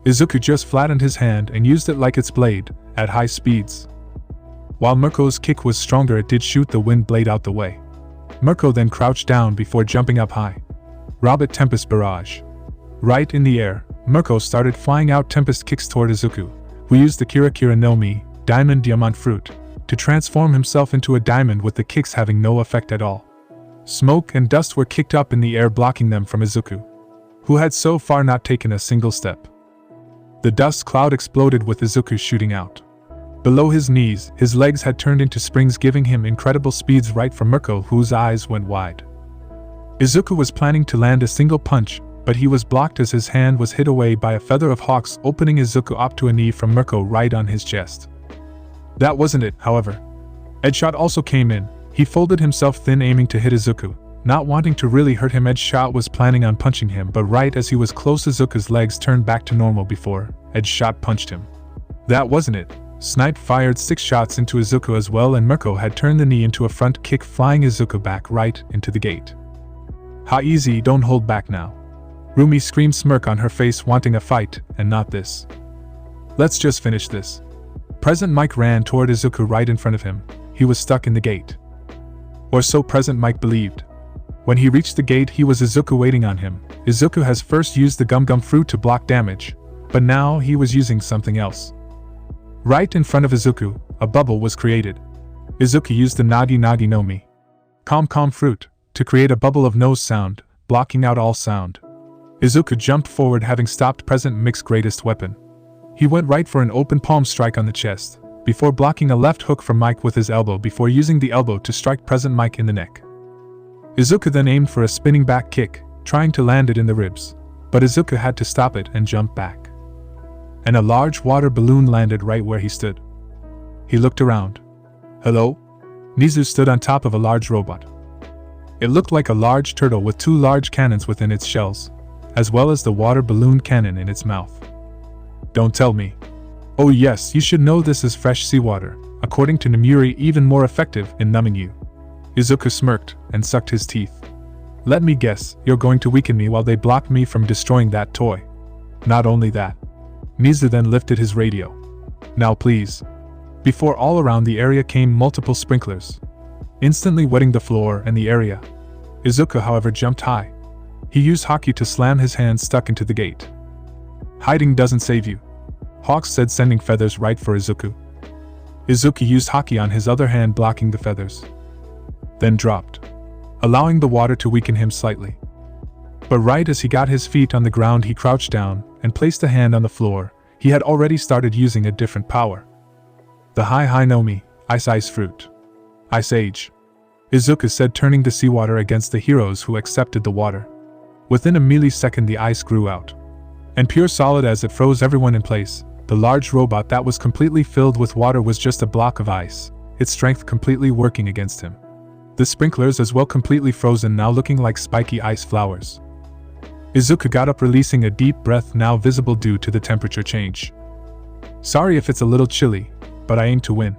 Izuku just flattened his hand and used it like its blade, at high speeds. While Mirko's kick was stronger, it did shoot the wind blade out the way. Mirko then crouched down before jumping up high. Robot Tempest Barrage. Right in the air, Mirko started flying out Tempest kicks toward Izuku, who used the Kira Kira no Mi, Diamond Diamant Fruit, to transform himself into a diamond, with the kicks having no effect at all. Smoke and dust were kicked up in the air, blocking them from Izuku, who had so far not taken a single step. The dust cloud exploded with Izuku shooting out. Below his knees, his legs had turned into springs, giving him incredible speeds right for Mirko, whose eyes went wide. Izuku was planning to land a single punch, but he was blocked as his hand was hit away by a feather of Hawks, opening Izuku up to a knee from Mirko right on his chest. That wasn't it, however. Edgeshot also came in. He folded himself thin, aiming to hit Izuku. Not wanting to really hurt him, Edgeshot was planning on punching him, but right as he was close, Izuku's legs turned back to normal before Edgeshot punched him. That wasn't it. Snipe fired 6 shots into Izuku as well, and Mirko had turned the knee into a front kick, flying Izuku back right into the gate. "How easy, don't hold back now." Rumi screamed, smirk on her face, wanting a fight, and not this. "Let's just finish this." Present Mike ran toward Izuku right in front of him. he was stuck in the gate. Or so Present Mike believed. When he reached the gate, he was Izuku waiting on him. Izuku has first used the gum fruit to block damage, but now he was using something else. Right in front of Izuku, a bubble was created. Izuku used the Nagi no Mi, calm fruit, to create a bubble of no sound, blocking out all sound. Izuku jumped forward, having stopped Present Mike's greatest weapon. He went right for an open palm strike on the chest, before blocking a left hook from Mike with his elbow before using the elbow to strike Present Mike in the neck. Izuku then aimed for a spinning back kick, trying to land it in the ribs, but Izuku had to stop it and jump back. And a large water balloon landed right where he stood. He looked around. Hello? Nizu stood on top of a large robot. It looked like a large turtle with two large cannons within its shells, as well as the water balloon cannon in its mouth. Don't tell me. Oh yes, you should know this is fresh seawater, according to Nomuri, even more effective in numbing you. Izuku smirked and sucked his teeth. Let me guess, you're going to weaken me while they block me from destroying that toy. Not only that. Nizu then lifted his radio. Now please. Before all around the area came multiple sprinklers, instantly wetting the floor and the area. Izuku, however, jumped high. He used Haki to slam his hand stuck into the gate. Hiding doesn't save you, Hawks said, sending feathers right for Izuku. Izuku used Haki on his other hand, blocking the feathers. Then dropped, allowing the water to weaken him slightly. But right as he got his feet on the ground, he crouched down and placed a hand on the floor. He had already started using a different power. The Hi no Mi, Ice Fruit. Ice Age. Izuku said, turning the seawater against the heroes who accepted the water. Within a millisecond the ice grew out. And pure solid as it froze everyone in place. The large robot that was completely filled with water was just a block of ice, its strength completely working against him. The sprinklers as well completely frozen, now looking like spiky ice flowers. Izuku got up, releasing a deep breath now visible due to the temperature change. Sorry if it's a little chilly, but I aim to win.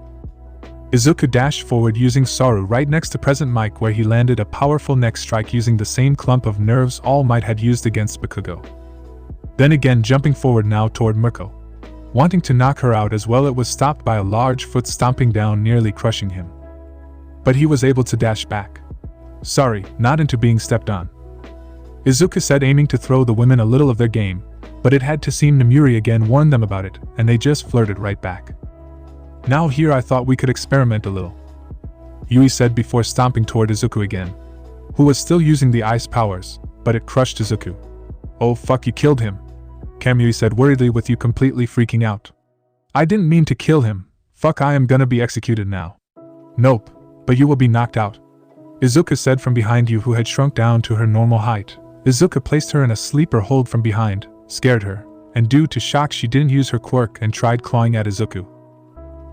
Izuku dashed forward using Saru right next to Present Mike, where he landed a powerful neck strike using the same clump of nerves All Might had used against Bakugo. Then again jumping forward now toward Mirko, wanting to knock her out as well. It was stopped by a large foot stomping down, nearly crushing him. But he was able to dash back. Sorry, not into being stepped on, Izuku said, aiming to throw the women a little of their game, but it had to seem Nomuri again warned them about it, and they just flirted right back. Now here I thought we could experiment a little, Yui said before stomping toward Izuku again, who was still using the ice powers, but it crushed Izuku. Oh fuck, you killed him, Kamui said worriedly, with you completely freaking out. I didn't mean to kill him, fuck, I am gonna be executed now. Nope, but you will be knocked out, Izuku said from behind you, who had shrunk down to her normal height. Izuku placed her in a sleeper hold from behind, scared her, and due to shock she didn't use her quirk and tried clawing at Izuku.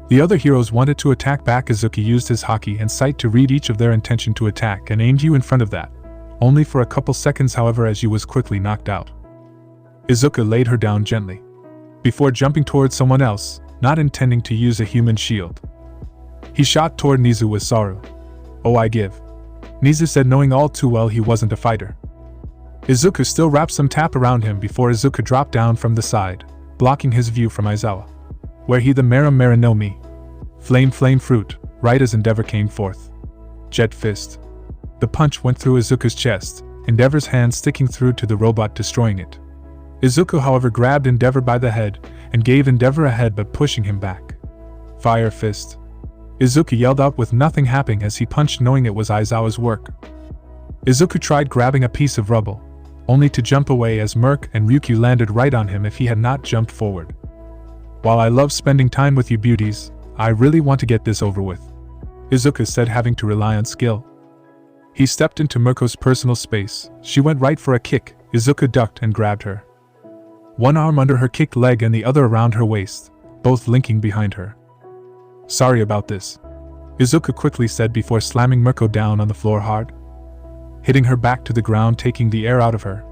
The other heroes wanted to attack back. Izuku used his Haki and sight to read each of their intention to attack and aimed you in front of that, only for a couple seconds however, as you was quickly knocked out. Izuku laid her down gently, before jumping towards someone else, not intending to use a human shield. He shot toward Nizu with Saru. Oh, I give, Nizu said, knowing all too well he wasn't a fighter. Izuku still wrapped some tap around him before Izuku dropped down from the side, blocking his view from Aizawa, where he the Mera no Mi, Flame Fruit, right as Endeavor came forth. Jet Fist. The punch went through Izuku's chest, Endeavor's hand sticking through to the robot, destroying it. Izuku however grabbed Endeavor by the head and gave Endeavor a headbutt, pushing him back. Fire Fist. Izuku yelled out with nothing happening as he punched, knowing it was Aizawa's work. Izuku tried grabbing a piece of rubble, only to jump away as Merc and Ryukyu landed right on him if he had not jumped forward. While I love spending time with you beauties, I really want to get this over with, Izuku said, having to rely on skill. He stepped into Mirko's personal space. She went right for a kick. Izuku ducked and grabbed her, one arm under her kicked leg and the other around her waist, both linking behind her. Sorry about this, Izuku quickly said before slamming Mirko down on the floor hard, hitting her back to the ground, taking the air out of her.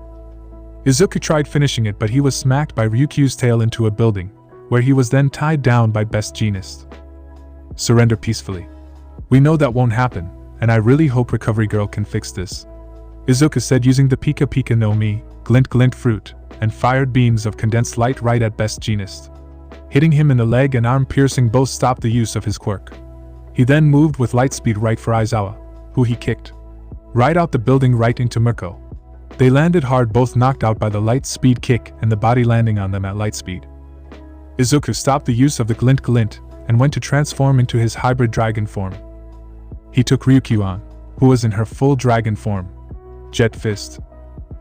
Izuku tried finishing it, but he was smacked by Ryukyu's tail into a building, where he was then tied down by Best Jeanist. Surrender peacefully. We know that won't happen, and I really hope Recovery Girl can fix this, Izuku said, using the Pika no Mi, Glint Fruit, and fired beams of condensed light right at Best Jeanist. Hitting him in the leg and arm, piercing both, stopped the use of his quirk. He then moved with light speed right for Aizawa, who he kicked right out the building right into Mirko. They landed hard, both knocked out by the light speed kick and the body landing on them at light speed. Izuku stopped the use of the glint and went to transform into his hybrid dragon form. He took Ryukyu on, who was in her full dragon form. Jet Fist.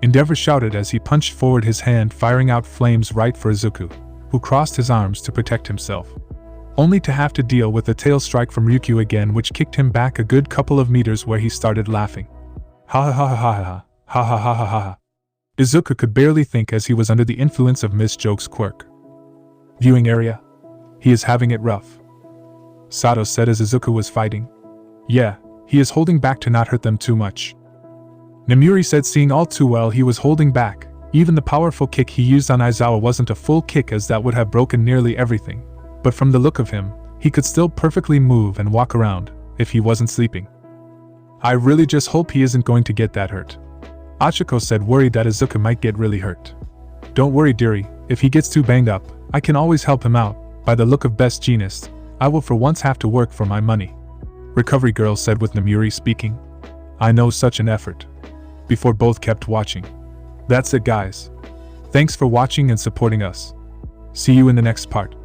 Endeavor shouted as he punched forward his hand, firing out flames right for Izuku, who crossed his arms to protect himself, only to have to deal with a tail strike from Ryukyu again, which kicked him back a good couple of meters, where he started laughing. Ha ha ha ha ha ha ha ha ha ha ha. Izuku could barely think as he was under the influence of Miss Joke's quirk. Viewing area? He is having it rough, Sato said as Izuku was fighting. Yeah, he is holding back to not hurt them too much. Namuri said, seeing all too well he was holding back. Even the powerful kick he used on Aizawa wasn't a full kick, as that would have broken nearly everything. But from the look of him, he could still perfectly move and walk around, if he wasn't sleeping. I really just hope he isn't going to get that hurt, Achiko said, worried that Izuku might get really hurt. Don't worry, dearie, if he gets too banged up, I can always help him out. By the look of Best Jeanist, I will for once have to work for my money, Recovery Girl said with Namuri speaking. I know, such an effort. Before both kept watching. That's it, guys. Thanks for watching and supporting us. See you in the next part.